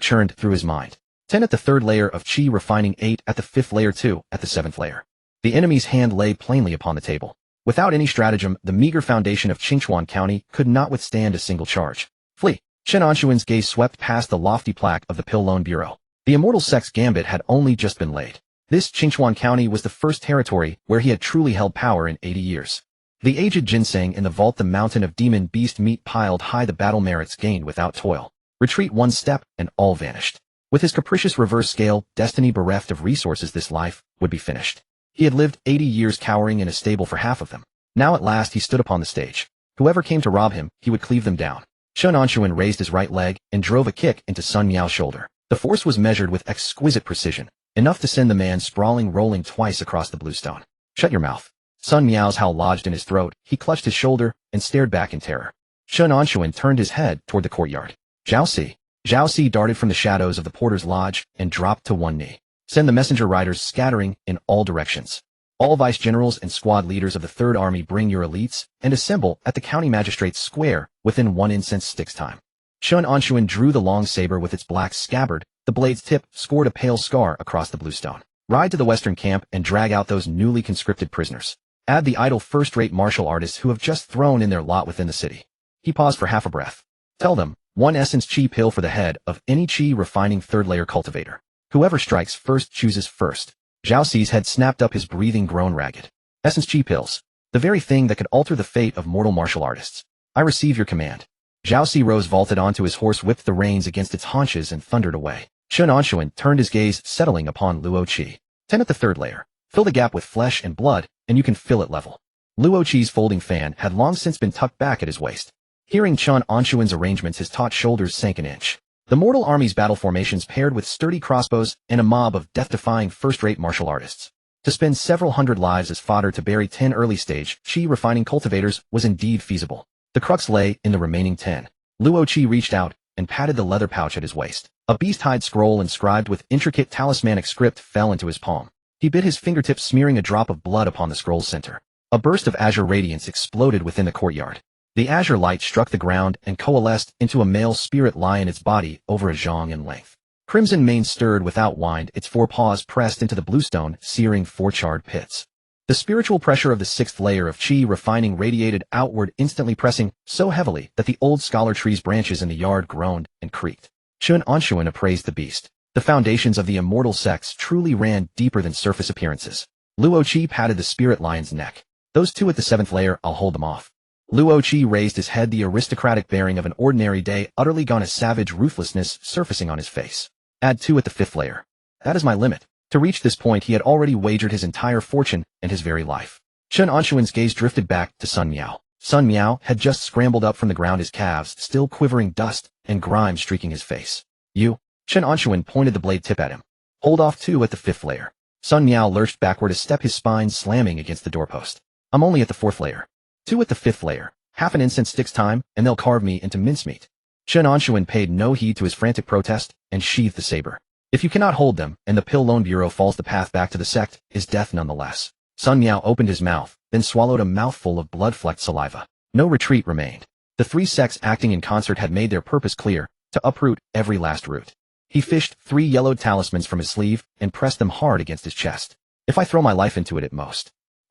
churned through his mind. 10 at the third layer of chi refining, 8 at the fifth layer, 2 at the seventh layer. The enemy's hand lay plainly upon the table. Without any stratagem, the meager foundation of Qingchuan County could not withstand a single charge. Flee! Chen Anshun's gaze swept past the lofty plaque of the Pill Loan Bureau. The Immortal Sex Gambit had only just been laid. This Qingchuan County was the first territory where he had truly held power in 80 years. The aged ginseng in the vault, the mountain of demon beast meat piled high, the battle merits gained without toil. Retreat one step, and all vanished. With his capricious reverse scale, destiny bereft of resources, this life would be finished. He had lived 80 years cowering in a stable for half of them. Now at last he stood upon the stage. Whoever came to rob him, he would cleave them down. Chen Anshun raised his right leg and drove a kick into Sun Miao's shoulder. The force was measured with exquisite precision, enough to send the man sprawling, rolling twice across the bluestone. Shut your mouth. Sun Miao's howl lodged in his throat. He clutched his shoulder and stared back in terror. Chen Anshun turned his head toward the courtyard. Zhao Si. Zhao Si darted from the shadows of the porter's lodge and dropped to one knee. Send the messenger riders scattering in all directions. All vice generals and squad leaders of the Third Army, bring your elites and assemble at the county magistrate's square within 1 incense stick's time. Chen Anshun drew the long saber with its black scabbard. The blade's tip scored a pale scar across the bluestone. Ride to the western camp and drag out those newly conscripted prisoners. Add the idle first-rate martial artists who have just thrown in their lot within the city. He paused for half a breath. Tell them, 1 essence chi pill for the head of any chi refining third-layer cultivator. Whoever strikes first chooses first. Zhao Si's head snapped up, his breathing grown ragged. Essence chi pills. The very thing that could alter the fate of mortal martial artists. I receive your command. Zhao Si rose, vaulted onto his horse, whipped the reins against its haunches, and thundered away. Chen Anshun turned his gaze, settling upon Luo Qi. 10 at the third layer. Fill the gap with flesh and blood, and you can fill it level. Luo Qi's folding fan had long since been tucked back at his waist. Hearing Chen Anshun's arrangements, his taut shoulders sank an inch. The mortal army's battle formations paired with sturdy crossbows and a mob of death-defying first-rate martial artists. To spend several hundred lives as fodder to bury 10 early-stage chi refining cultivators was indeed feasible. The crux lay in the remaining 10. Luo Qi reached out and patted the leather pouch at his waist. A beast-hide scroll inscribed with intricate talismanic script fell into his palm. He bit his fingertips, smearing a drop of blood upon the scroll's center. A burst of azure radiance exploded within the courtyard. The azure light struck the ground and coalesced into a male spirit lion, its body over a zhang in length. Crimson mane stirred without wind, its forepaws pressed into the bluestone, searing 4 charred pits. The spiritual pressure of the 6th layer of chi refining radiated outward, instantly pressing so heavily that the old scholar tree's branches in the yard groaned and creaked. Chen Anshun appraised the beast. The foundations of the immortal sex truly ran deeper than surface appearances. Luo Qi patted the spirit lion's neck. Those 2 at the 7th layer, I'll hold them off. Luo Qi raised his head, the aristocratic bearing of an ordinary day utterly gone, a savage ruthlessness surfacing on his face. Add 2 at the 5th layer. That is my limit. To reach this point, he had already wagered his entire fortune and his very life. Chen Anshun's gaze drifted back to Sun Miao. Sun Miao had just scrambled up from the ground, his calves still quivering, dust and grime streaking his face. You? Chen Anshun pointed the blade tip at him. Hold off 2 at the 5th layer. Sun Miao lurched backward a step, his spine slamming against the doorpost. I'm only at the 4th layer. 2 at the 5th layer. Half an incense stick's time, and they'll carve me into mincemeat. Chen Anshun paid no heed to his frantic protest and sheathed the saber. If you cannot hold them, and the Pill Loan Bureau falls, the path back to the sect is death nonetheless. Sun Miao opened his mouth, then swallowed a mouthful of blood-flecked saliva. No retreat remained. The 3 sects acting in concert had made their purpose clear, to uproot every last root. He fished 3 yellowed talismans from his sleeve and pressed them hard against his chest. If I throw my life into it, at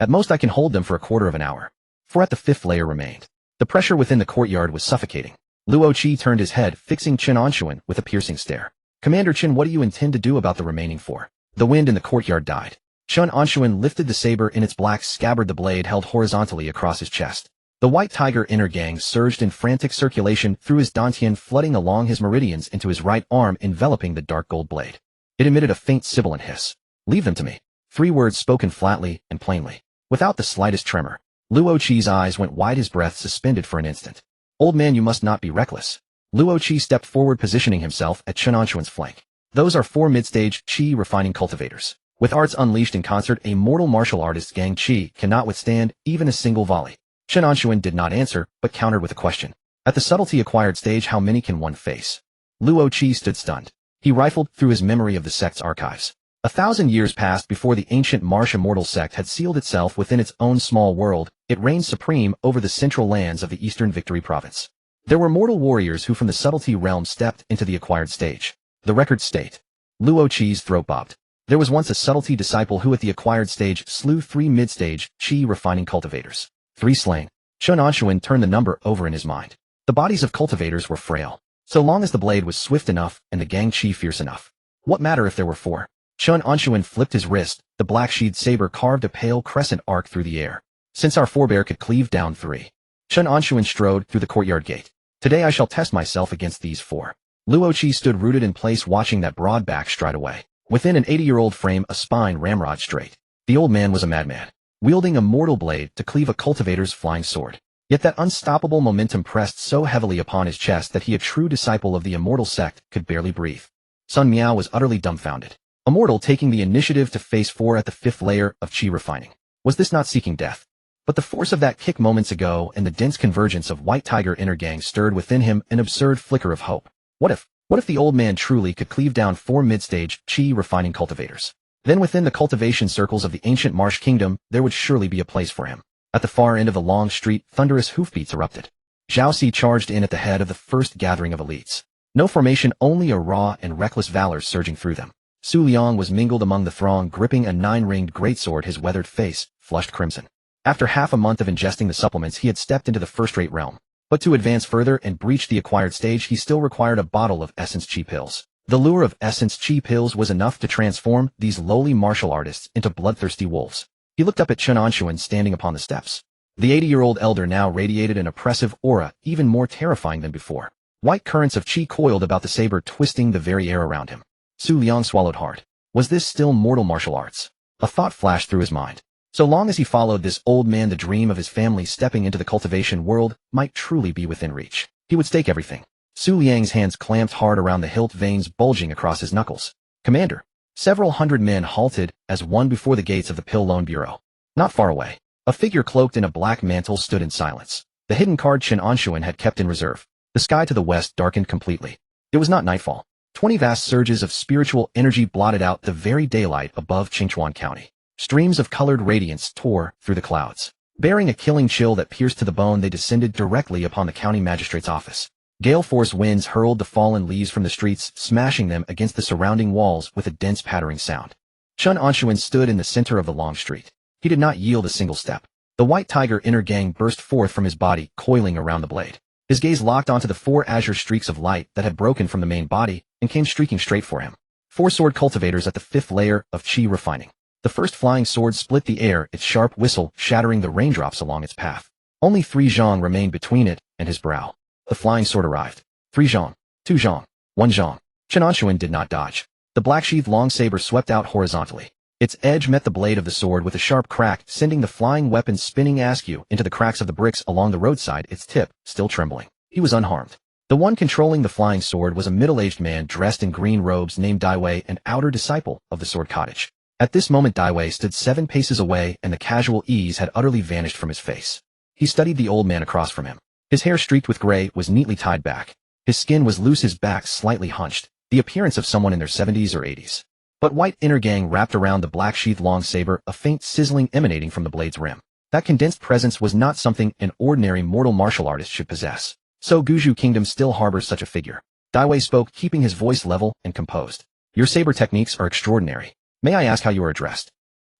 most I can hold them for a quarter of an hour. 4 at the 5th layer remained. The pressure within the courtyard was suffocating. Luo Qi turned his head, fixing Chen Anshun with a piercing stare. Commander Chen, what do you intend to do about the remaining 4? The wind in the courtyard died. Chen Anshun lifted the saber in its black scabbard, the blade held horizontally across his chest. The white tiger inner gang surged in frantic circulation through his dantian, flooding along his meridians into his right arm, enveloping the dark gold blade. It emitted a faint sibilant hiss. Leave them to me. 3 words spoken flatly and plainly, without the slightest tremor. Luo Qi's eyes went wide, his breath suspended for an instant. Old man, you must not be reckless. Luo Qi stepped forward, positioning himself at Chen Anshun's flank. Those are 4 mid-stage chi refining cultivators. With arts unleashed in concert, a mortal martial artist's gang chi cannot withstand even a single volley. Chen Anshun did not answer, but countered with a question. At the subtlety acquired stage, how many can one face? Luo Qi stood stunned. He rifled through his memory of the sect's archives. 1,000 years passed before the ancient Marsh Immortal sect had sealed itself within its own small world. It reigned supreme over the central lands of the Eastern Victory Province. There were mortal warriors who from the subtlety realm stepped into the acquired stage. The records state. Luo Qi's throat bobbed. There was once a subtlety disciple who at the acquired stage slew 3 mid-stage Qi refining cultivators. 3 slain. Chen Anshun turned the number over in his mind. The bodies of cultivators were frail. So long as the blade was swift enough and the gang Qi fierce enough. What matter if there were 4? Chen Anshun flipped his wrist, the black-sheathed saber carved a pale crescent arc through the air. Since our forebear could cleave down 3. Chen Anshun strode through the courtyard gate. Today I shall test myself against these 4. Luo Qi stood rooted in place watching that broad back stride away. Within an 80-year-old frame a spine ramrod straight. The old man was a madman, wielding a mortal blade to cleave a cultivator's flying sword. Yet that unstoppable momentum pressed so heavily upon his chest that he, a true disciple of the Immortal sect, could barely breathe. Sun Miao was utterly dumbfounded. Immortal taking the initiative to face 4 at the 5th layer of Qi refining. Was this not seeking death? But the force of that kick moments ago and the dense convergence of White Tiger inner gang stirred within him an absurd flicker of hope. What if the old man truly could cleave down 4 mid-stage Qi refining cultivators? Then within the cultivation circles of the ancient Marsh Kingdom, there would surely be a place for him. At the far end of the long street, thunderous hoofbeats erupted. Zhao Si charged in at the head of the first gathering of elites. No formation, only a raw and reckless valor surging through them. Su Liang was mingled among the throng, gripping a 9-ringed greatsword, his weathered face flushed crimson. After half a month of ingesting the supplements, he had stepped into the first-rate realm. But to advance further and breach the acquired stage, he still required a bottle of Essence Qi pills. The lure of Essence Qi pills was enough to transform these lowly martial artists into bloodthirsty wolves. He looked up at Chen Anshun standing upon the steps. The 80-year-old elder now radiated an oppressive aura, even more terrifying than before. White currents of Qi coiled about the saber, twisting the very air around him. Su Liang swallowed hard. Was this still mortal martial arts? A thought flashed through his mind. So long as he followed this old man, the dream of his family stepping into the cultivation world might truly be within reach. He would stake everything. Su Liang's hands clamped hard around the hilt, veins bulging across his knuckles. Commander. Several hundred men halted as one before the gates of the Pill Loan Bureau. Not far away, a figure cloaked in a black mantle stood in silence. The hidden card Chen Anshun had kept in reserve. The sky to the west darkened completely. It was not nightfall. 20 vast surges of spiritual energy blotted out the very daylight above Qingchuan County. Streams of colored radiance tore through the clouds. Bearing a killing chill that pierced to the bone, they descended directly upon the county magistrate's office. Gale-force winds hurled the fallen leaves from the streets, smashing them against the surrounding walls with a dense pattering sound. Chen Anshun stood in the center of the long street. He did not yield a single step. The White Tiger inner gang burst forth from his body, coiling around the blade. His gaze locked onto the 4 azure streaks of light that had broken from the main body and came streaking straight for him. 4 sword cultivators at the 5th layer of Qi refining. The first flying sword split the air, its sharp whistle shattering the raindrops along its path. Only 3 zhang remained between it and his brow. The flying sword arrived. 3 zhang, 2 zhang, 1 zhang. Chen Anshun did not dodge. The black-sheathed long saber swept out horizontally. Its edge met the blade of the sword with a sharp crack, sending the flying weapon spinning askew into the cracks of the bricks along the roadside, its tip still trembling. He was unharmed. The one controlling the flying sword was a middle-aged man dressed in green robes named Dai Wei, an outer disciple of the Sword Cottage. At this moment Dai Wei stood 7 paces away and the casual ease had utterly vanished from his face. He studied the old man across from him. His hair streaked with gray was neatly tied back. His skin was loose, his back slightly hunched, the appearance of someone in their 70s or 80s. But white inner gang wrapped around the black-sheathed long saber, a faint sizzling emanating from the blade's rim. That condensed presence was not something an ordinary mortal martial artist should possess. So Guju Kingdom still harbors such a figure. Dai Wei spoke, keeping his voice level and composed. Your saber techniques are extraordinary. May I ask how you are addressed?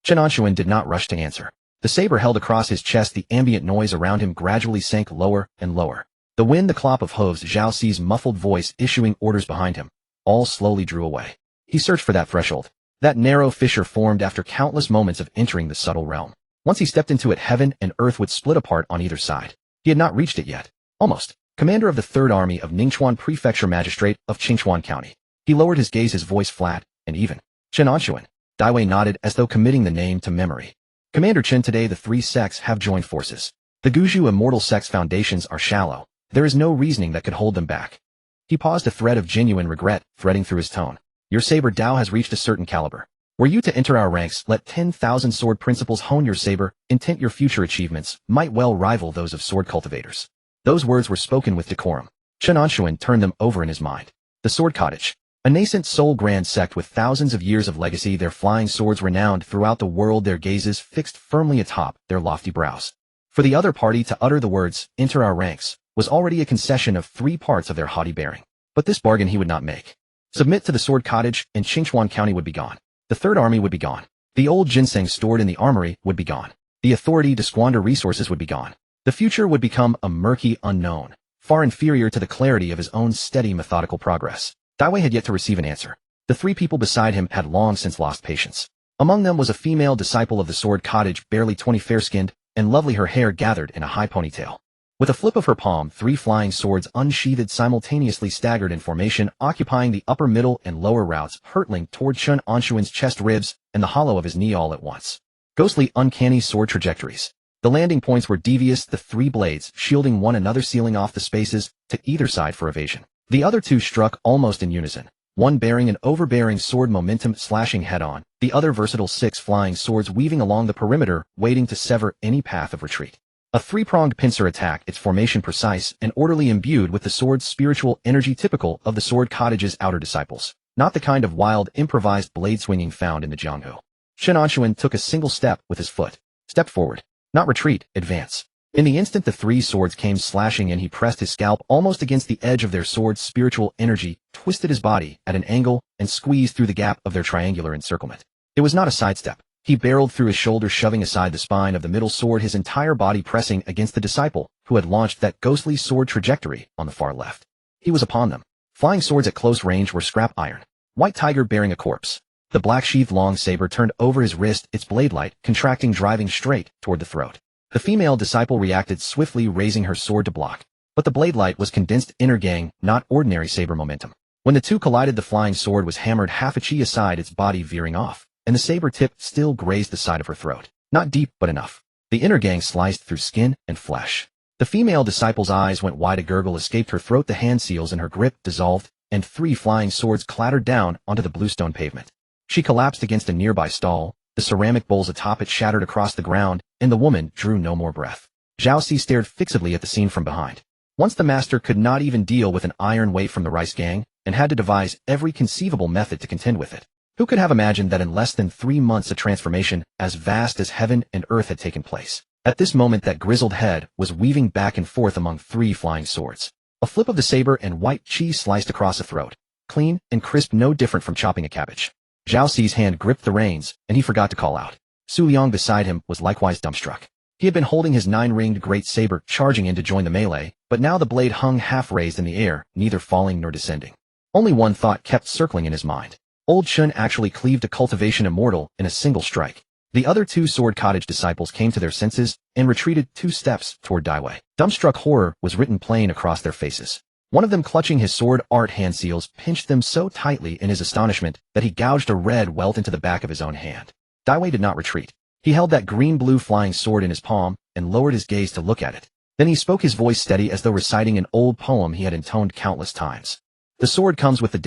Chen Anshun did not rush to answer. The saber held across his chest, the ambient noise around him gradually sank lower and lower. The wind, the clop of hooves, Zhao Si's muffled voice issuing orders behind him, all slowly drew away. He searched for that threshold. That narrow fissure formed after countless moments of entering the subtle realm. Once he stepped into it, heaven and earth would split apart on either side. He had not reached it yet. Almost. Commander of the 3rd Army of Ningchuan Prefecture, Magistrate of Qingchuan County. He lowered his gaze, his voice flat and even. Chen Anshun. Dai Wei nodded as though committing the name to memory. Commander Chen, today the 3 sects have joined forces. The Guju Immortal sect's foundations are shallow. There is no reasoning that could hold them back. He paused, a thread of genuine regret threading through his tone. Your saber Dao has reached a certain caliber. Were you to enter our ranks, let 10,000 sword principles hone your saber, intent your future achievements might well rival those of sword cultivators. Those words were spoken with decorum. Chen Anshun turned them over in his mind. The Sword Cottage. A nascent soul grand sect with thousands of years of legacy, their flying swords renowned throughout the world, their gazes fixed firmly atop their lofty brows. For the other party to utter the words, enter our ranks, was already a concession of 3 parts of their haughty bearing. But this bargain he would not make. Submit to the Sword Cottage, and Qingchuan County would be gone. The Third Army would be gone. The old ginseng stored in the armory would be gone. The authority to squander resources would be gone. The future would become a murky unknown, far inferior to the clarity of his own steady methodical progress. Daiwei had yet to receive an answer. The 3 people beside him had long since lost patience. Among them was a female disciple of the Sword Cottage, barely 20, fair-skinned, and lovely, her hair gathered in a high ponytail. With a flip of her palm, 3 flying swords unsheathed simultaneously staggered in formation, occupying the upper, middle, and lower routes, hurtling toward Chen Anshun's chest, ribs, and the hollow of his knee all at once. Ghostly, uncanny sword trajectories. The landing points were devious, the 3 blades shielding one another, sealing off the spaces to either side for evasion. The other 2 struck almost in unison, one bearing an overbearing sword momentum slashing head-on, the other versatile 6 flying swords weaving along the perimeter, waiting to sever any path of retreat. A 3-pronged pincer attack, its formation precise and orderly, imbued with the sword's spiritual energy typical of the Sword Cottage's outer disciples, not the kind of wild, improvised blade swinging found in the Jianghu. Chen Anshun took a single step with his foot. Step forward. Not retreat, advance. In the instant the 3 swords came slashing in, he pressed his scalp almost against the edge of their sword's spiritual energy, twisted his body at an angle, and squeezed through the gap of their triangular encirclement. It was not a sidestep. He barreled through his shoulder, shoving aside the spine of the middle sword, his entire body pressing against the disciple who had launched that ghostly sword trajectory on the far left. He was upon them. Flying swords at close range were scrap iron. White tiger bearing a corpse. The black-sheathed long saber turned over his wrist, its blade light contracting, driving straight toward the throat. The female disciple reacted swiftly, raising her sword to block. But the blade light was condensed inner gang, not ordinary saber momentum. When the 2 collided, the flying sword was hammered half a chi aside, its body veering off, and the saber tip still grazed the side of her throat. Not deep, but enough. The inner gang sliced through skin and flesh. The female disciple's eyes went wide, a gurgle escaped her throat, the hand seals in her grip dissolved, and 3 flying swords clattered down onto the bluestone pavement. She collapsed against a nearby stall, the ceramic bowls atop it shattered across the ground, and the woman drew no more breath. Zhao Si stared fixedly at the scene from behind. Once the master could not even deal with an iron weight from the rice gang, and had to devise every conceivable method to contend with it. Who could have imagined that in less than 3 months a transformation as vast as heaven and earth had taken place? At this moment that grizzled head was weaving back and forth among 3 flying swords. A flip of the saber and white chi sliced across the throat, clean and crisp, no different from chopping a cabbage. Zhao Si's hand gripped the reins, and he forgot to call out. Su Liang beside him was likewise dumbstruck. He had been holding his 9-ringed great saber, charging in to join the melee, but now the blade hung half-raised in the air, neither falling nor descending. Only one thought kept circling in his mind. Old Chen actually cleaved a cultivation immortal in a single strike. The other 2 Sword Cottage disciples came to their senses and retreated 2 steps toward Daiwei. Dumbstruck horror was written plain across their faces. One of them, clutching his sword art hand seals, pinched them so tightly in his astonishment that he gouged a red welt into the back of his own hand. Daiwei did not retreat. He held that green-blue flying sword in his palm and lowered his gaze to look at it. Then he spoke, his voice steady as though reciting an old poem he had intoned countless times. The sword comes with the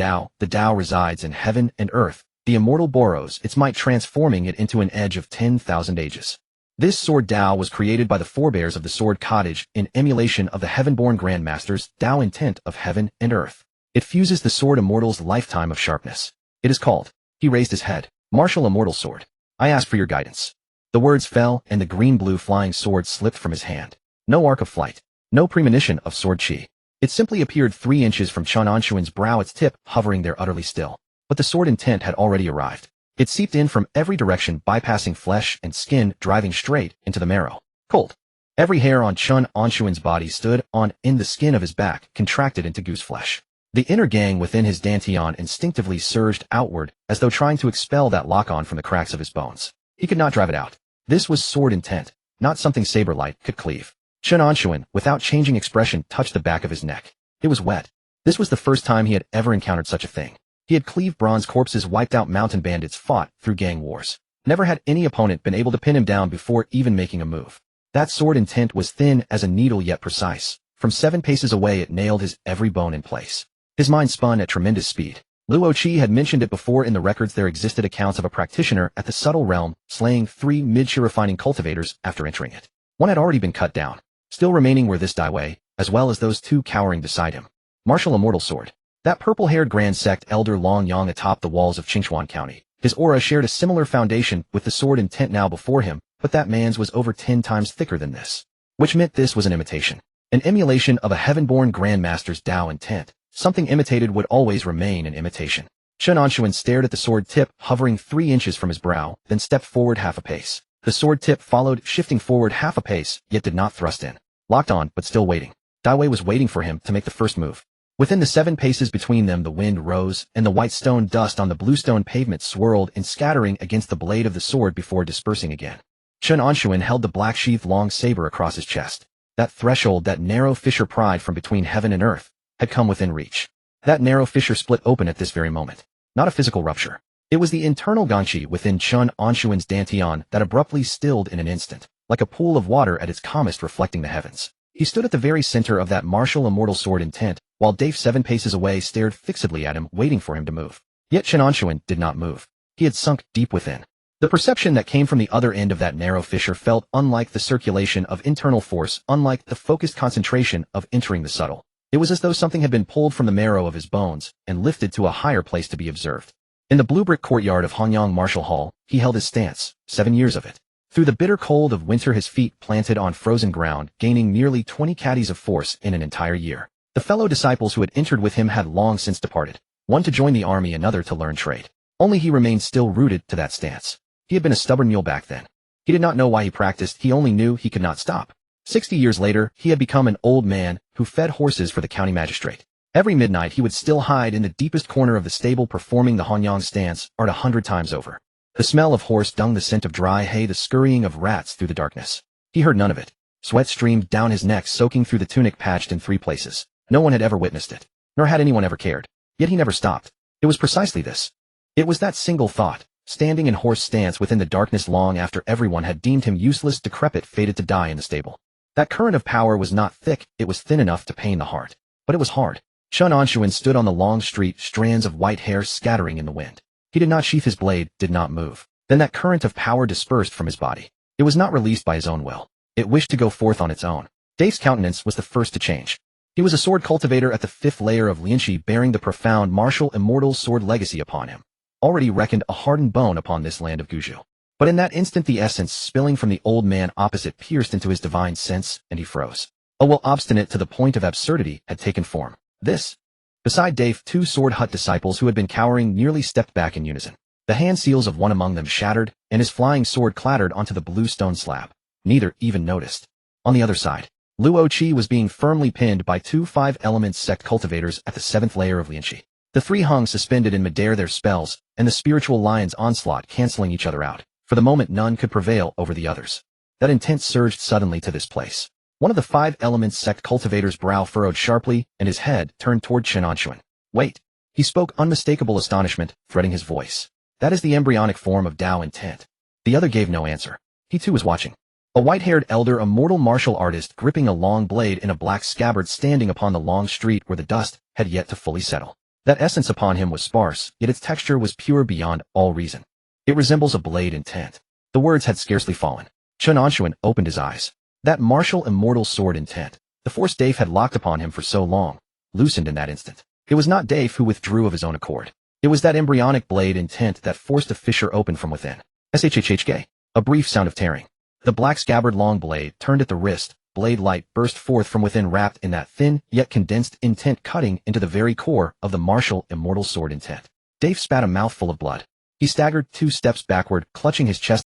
Tao resides in heaven and earth. The immortal borrows its might, transforming it into an edge of 10,000 ages. This sword Tao was created by the forebears of the Sword Cottage in emulation of the heaven-born grandmasters' Tao intent of heaven and earth. It fuses the sword immortal's lifetime of sharpness. It is called, he raised his head, martial immortal sword. I ask for your guidance. The words fell, and the green-blue flying sword slipped from his hand. No arc of flight, no premonition of sword chi. It simply appeared 3 inches from Chen Anshun's brow, its tip hovering there utterly still. But the sword intent had already arrived. It seeped in from every direction, bypassing flesh and skin, driving straight into the marrow. Cold. Every hair on Chen Anshun's body stood on end, the skin of his back contracted into goose flesh. The inner gang within his dantian instinctively surged outward, as though trying to expel that lock-on from the cracks of his bones. He could not drive it out. This was sword intent, not something saber-light could cleave. Chen Anshun, without changing expression, touched the back of his neck. It was wet. This was the first time he had ever encountered such a thing. He had cleaved bronze corpses, wiped out mountain bandits, fought through gang wars. Never had any opponent been able to pin him down before even making a move. That sword intent was thin as a needle, yet precise. From 7 paces away it nailed his every bone in place. His mind spun at tremendous speed. Luo Qi had mentioned it before in the records. There existed accounts of a practitioner at the subtle realm slaying 3 mid-chi refining cultivators after entering it. One had already been cut down. Still remaining were this Daiwei, as well as those 2 cowering beside him. Martial immortal sword. That purple-haired Grand Sect elder Long Yang atop the walls of Qingchuan County. His aura shared a similar foundation with the sword intent now before him, but that man's was over 10 times thicker than this. Which meant this was an imitation. An emulation of a heaven-born grandmaster's Tao intent. Something imitated would always remain an imitation. Chen Anshun stared at the sword tip hovering 3 inches from his brow, then stepped forward half a pace. The sword tip followed, shifting forward half a pace, yet did not thrust in. Locked on, but still waiting. Dai Wei was waiting for him to make the first move. Within the 7 paces between them the wind rose, and the white stone dust on the bluestone pavement swirled in scattering against the blade of the sword before dispersing again. Chen Anshun held the black-sheathed long saber across his chest. That threshold, that narrow fissure pried from between heaven and earth, had come within reach. That narrow fissure split open at this very moment. Not a physical rupture. It was the internal ganqi within Chen Anshun's dantian that abruptly stilled in an instant, like a pool of water at its calmest reflecting the heavens. He stood at the very center of that martial immortal sword intent, while Dave 7 paces away stared fixedly at him, waiting for him to move. Yet Chen Anshun did not move. He had sunk deep within. The perception that came from the other end of that narrow fissure felt unlike the circulation of internal force, unlike the focused concentration of entering the subtle. It was as though something had been pulled from the marrow of his bones and lifted to a higher place to be observed. In the blue brick courtyard of Hanyang Martial Hall, he held his stance, 7 years of it. Through the bitter cold of winter his feet planted on frozen ground, gaining nearly 20 caddies of force in an entire year. The fellow disciples who had entered with him had long since departed, one to join the army, another to learn trade. Only he remained still rooted to that stance. He had been a stubborn mule back then. He did not know why he practiced, he only knew he could not stop. 60 years later, he had become an old man who fed horses for the county magistrate. Every midnight he would still hide in the deepest corner of the stable performing the Hanyang stance, art 100 times over. The smell of horse dung, the scent of dry hay, the scurrying of rats through the darkness. He heard none of it. Sweat streamed down his neck, soaking through the tunic patched in 3 places. No one had ever witnessed it, nor had anyone ever cared. Yet he never stopped. It was precisely this. It was that single thought, standing in horse stance within the darkness long after everyone had deemed him useless, decrepit, fated to die in the stable. That current of power was not thick, it was thin enough to pain the heart. But it was hard. Chen Anshun stood on the long street, strands of white hair scattering in the wind. He did not sheath his blade, did not move. Then that current of power dispersed from his body. It was not released by his own will. It wished to go forth on its own. Dave's countenance was the first to change. He was a sword cultivator at the 5th layer of Lianxi, bearing the profound martial immortal sword legacy upon him. Already reckoned a hardened bone upon this land of Guju. But in that instant the essence spilling from the old man opposite pierced into his divine sense, and he froze. A will obstinate to the point of absurdity had taken form. This. Beside Dave, 2 sword hut disciples who had been cowering nearly stepped back in unison. The hand seals of one among them shattered, and his flying sword clattered onto the blue stone slab. Neither even noticed. On the other side, Luo Qi was being firmly pinned by 2 5-element sect cultivators at the 7th layer of Lianxi. The 3 hung suspended in midair, their spells, and the spiritual lion's onslaught canceling each other out. For the moment none could prevail over the others. That intent surged suddenly to this place. One of the 5-element sect cultivators' brow furrowed sharply, and his head turned toward Chen Anshun. Wait. He spoke, unmistakable astonishment threading his voice. That is the embryonic form of Tao intent. The other gave no answer. He too was watching. A white-haired elder, a mortal martial artist gripping a long blade in a black scabbard, standing upon the long street where the dust had yet to fully settle. That essence upon him was sparse, yet its texture was pure beyond all reason. It resembles a blade intent. The words had scarcely fallen. Chen Anshun opened his eyes. That martial immortal sword intent. The force Dave had locked upon him for so long, loosened in that instant. It was not Dave who withdrew of his own accord. It was that embryonic blade intent that forced a fissure open from within. Shhhk. A brief sound of tearing. The black scabbard long blade turned at the wrist, blade light burst forth from within, wrapped in that thin, yet condensed intent, cutting into the very core of the martial immortal sword intent. Dave spat a mouthful of blood. He staggered 2 steps backward, clutching his chest.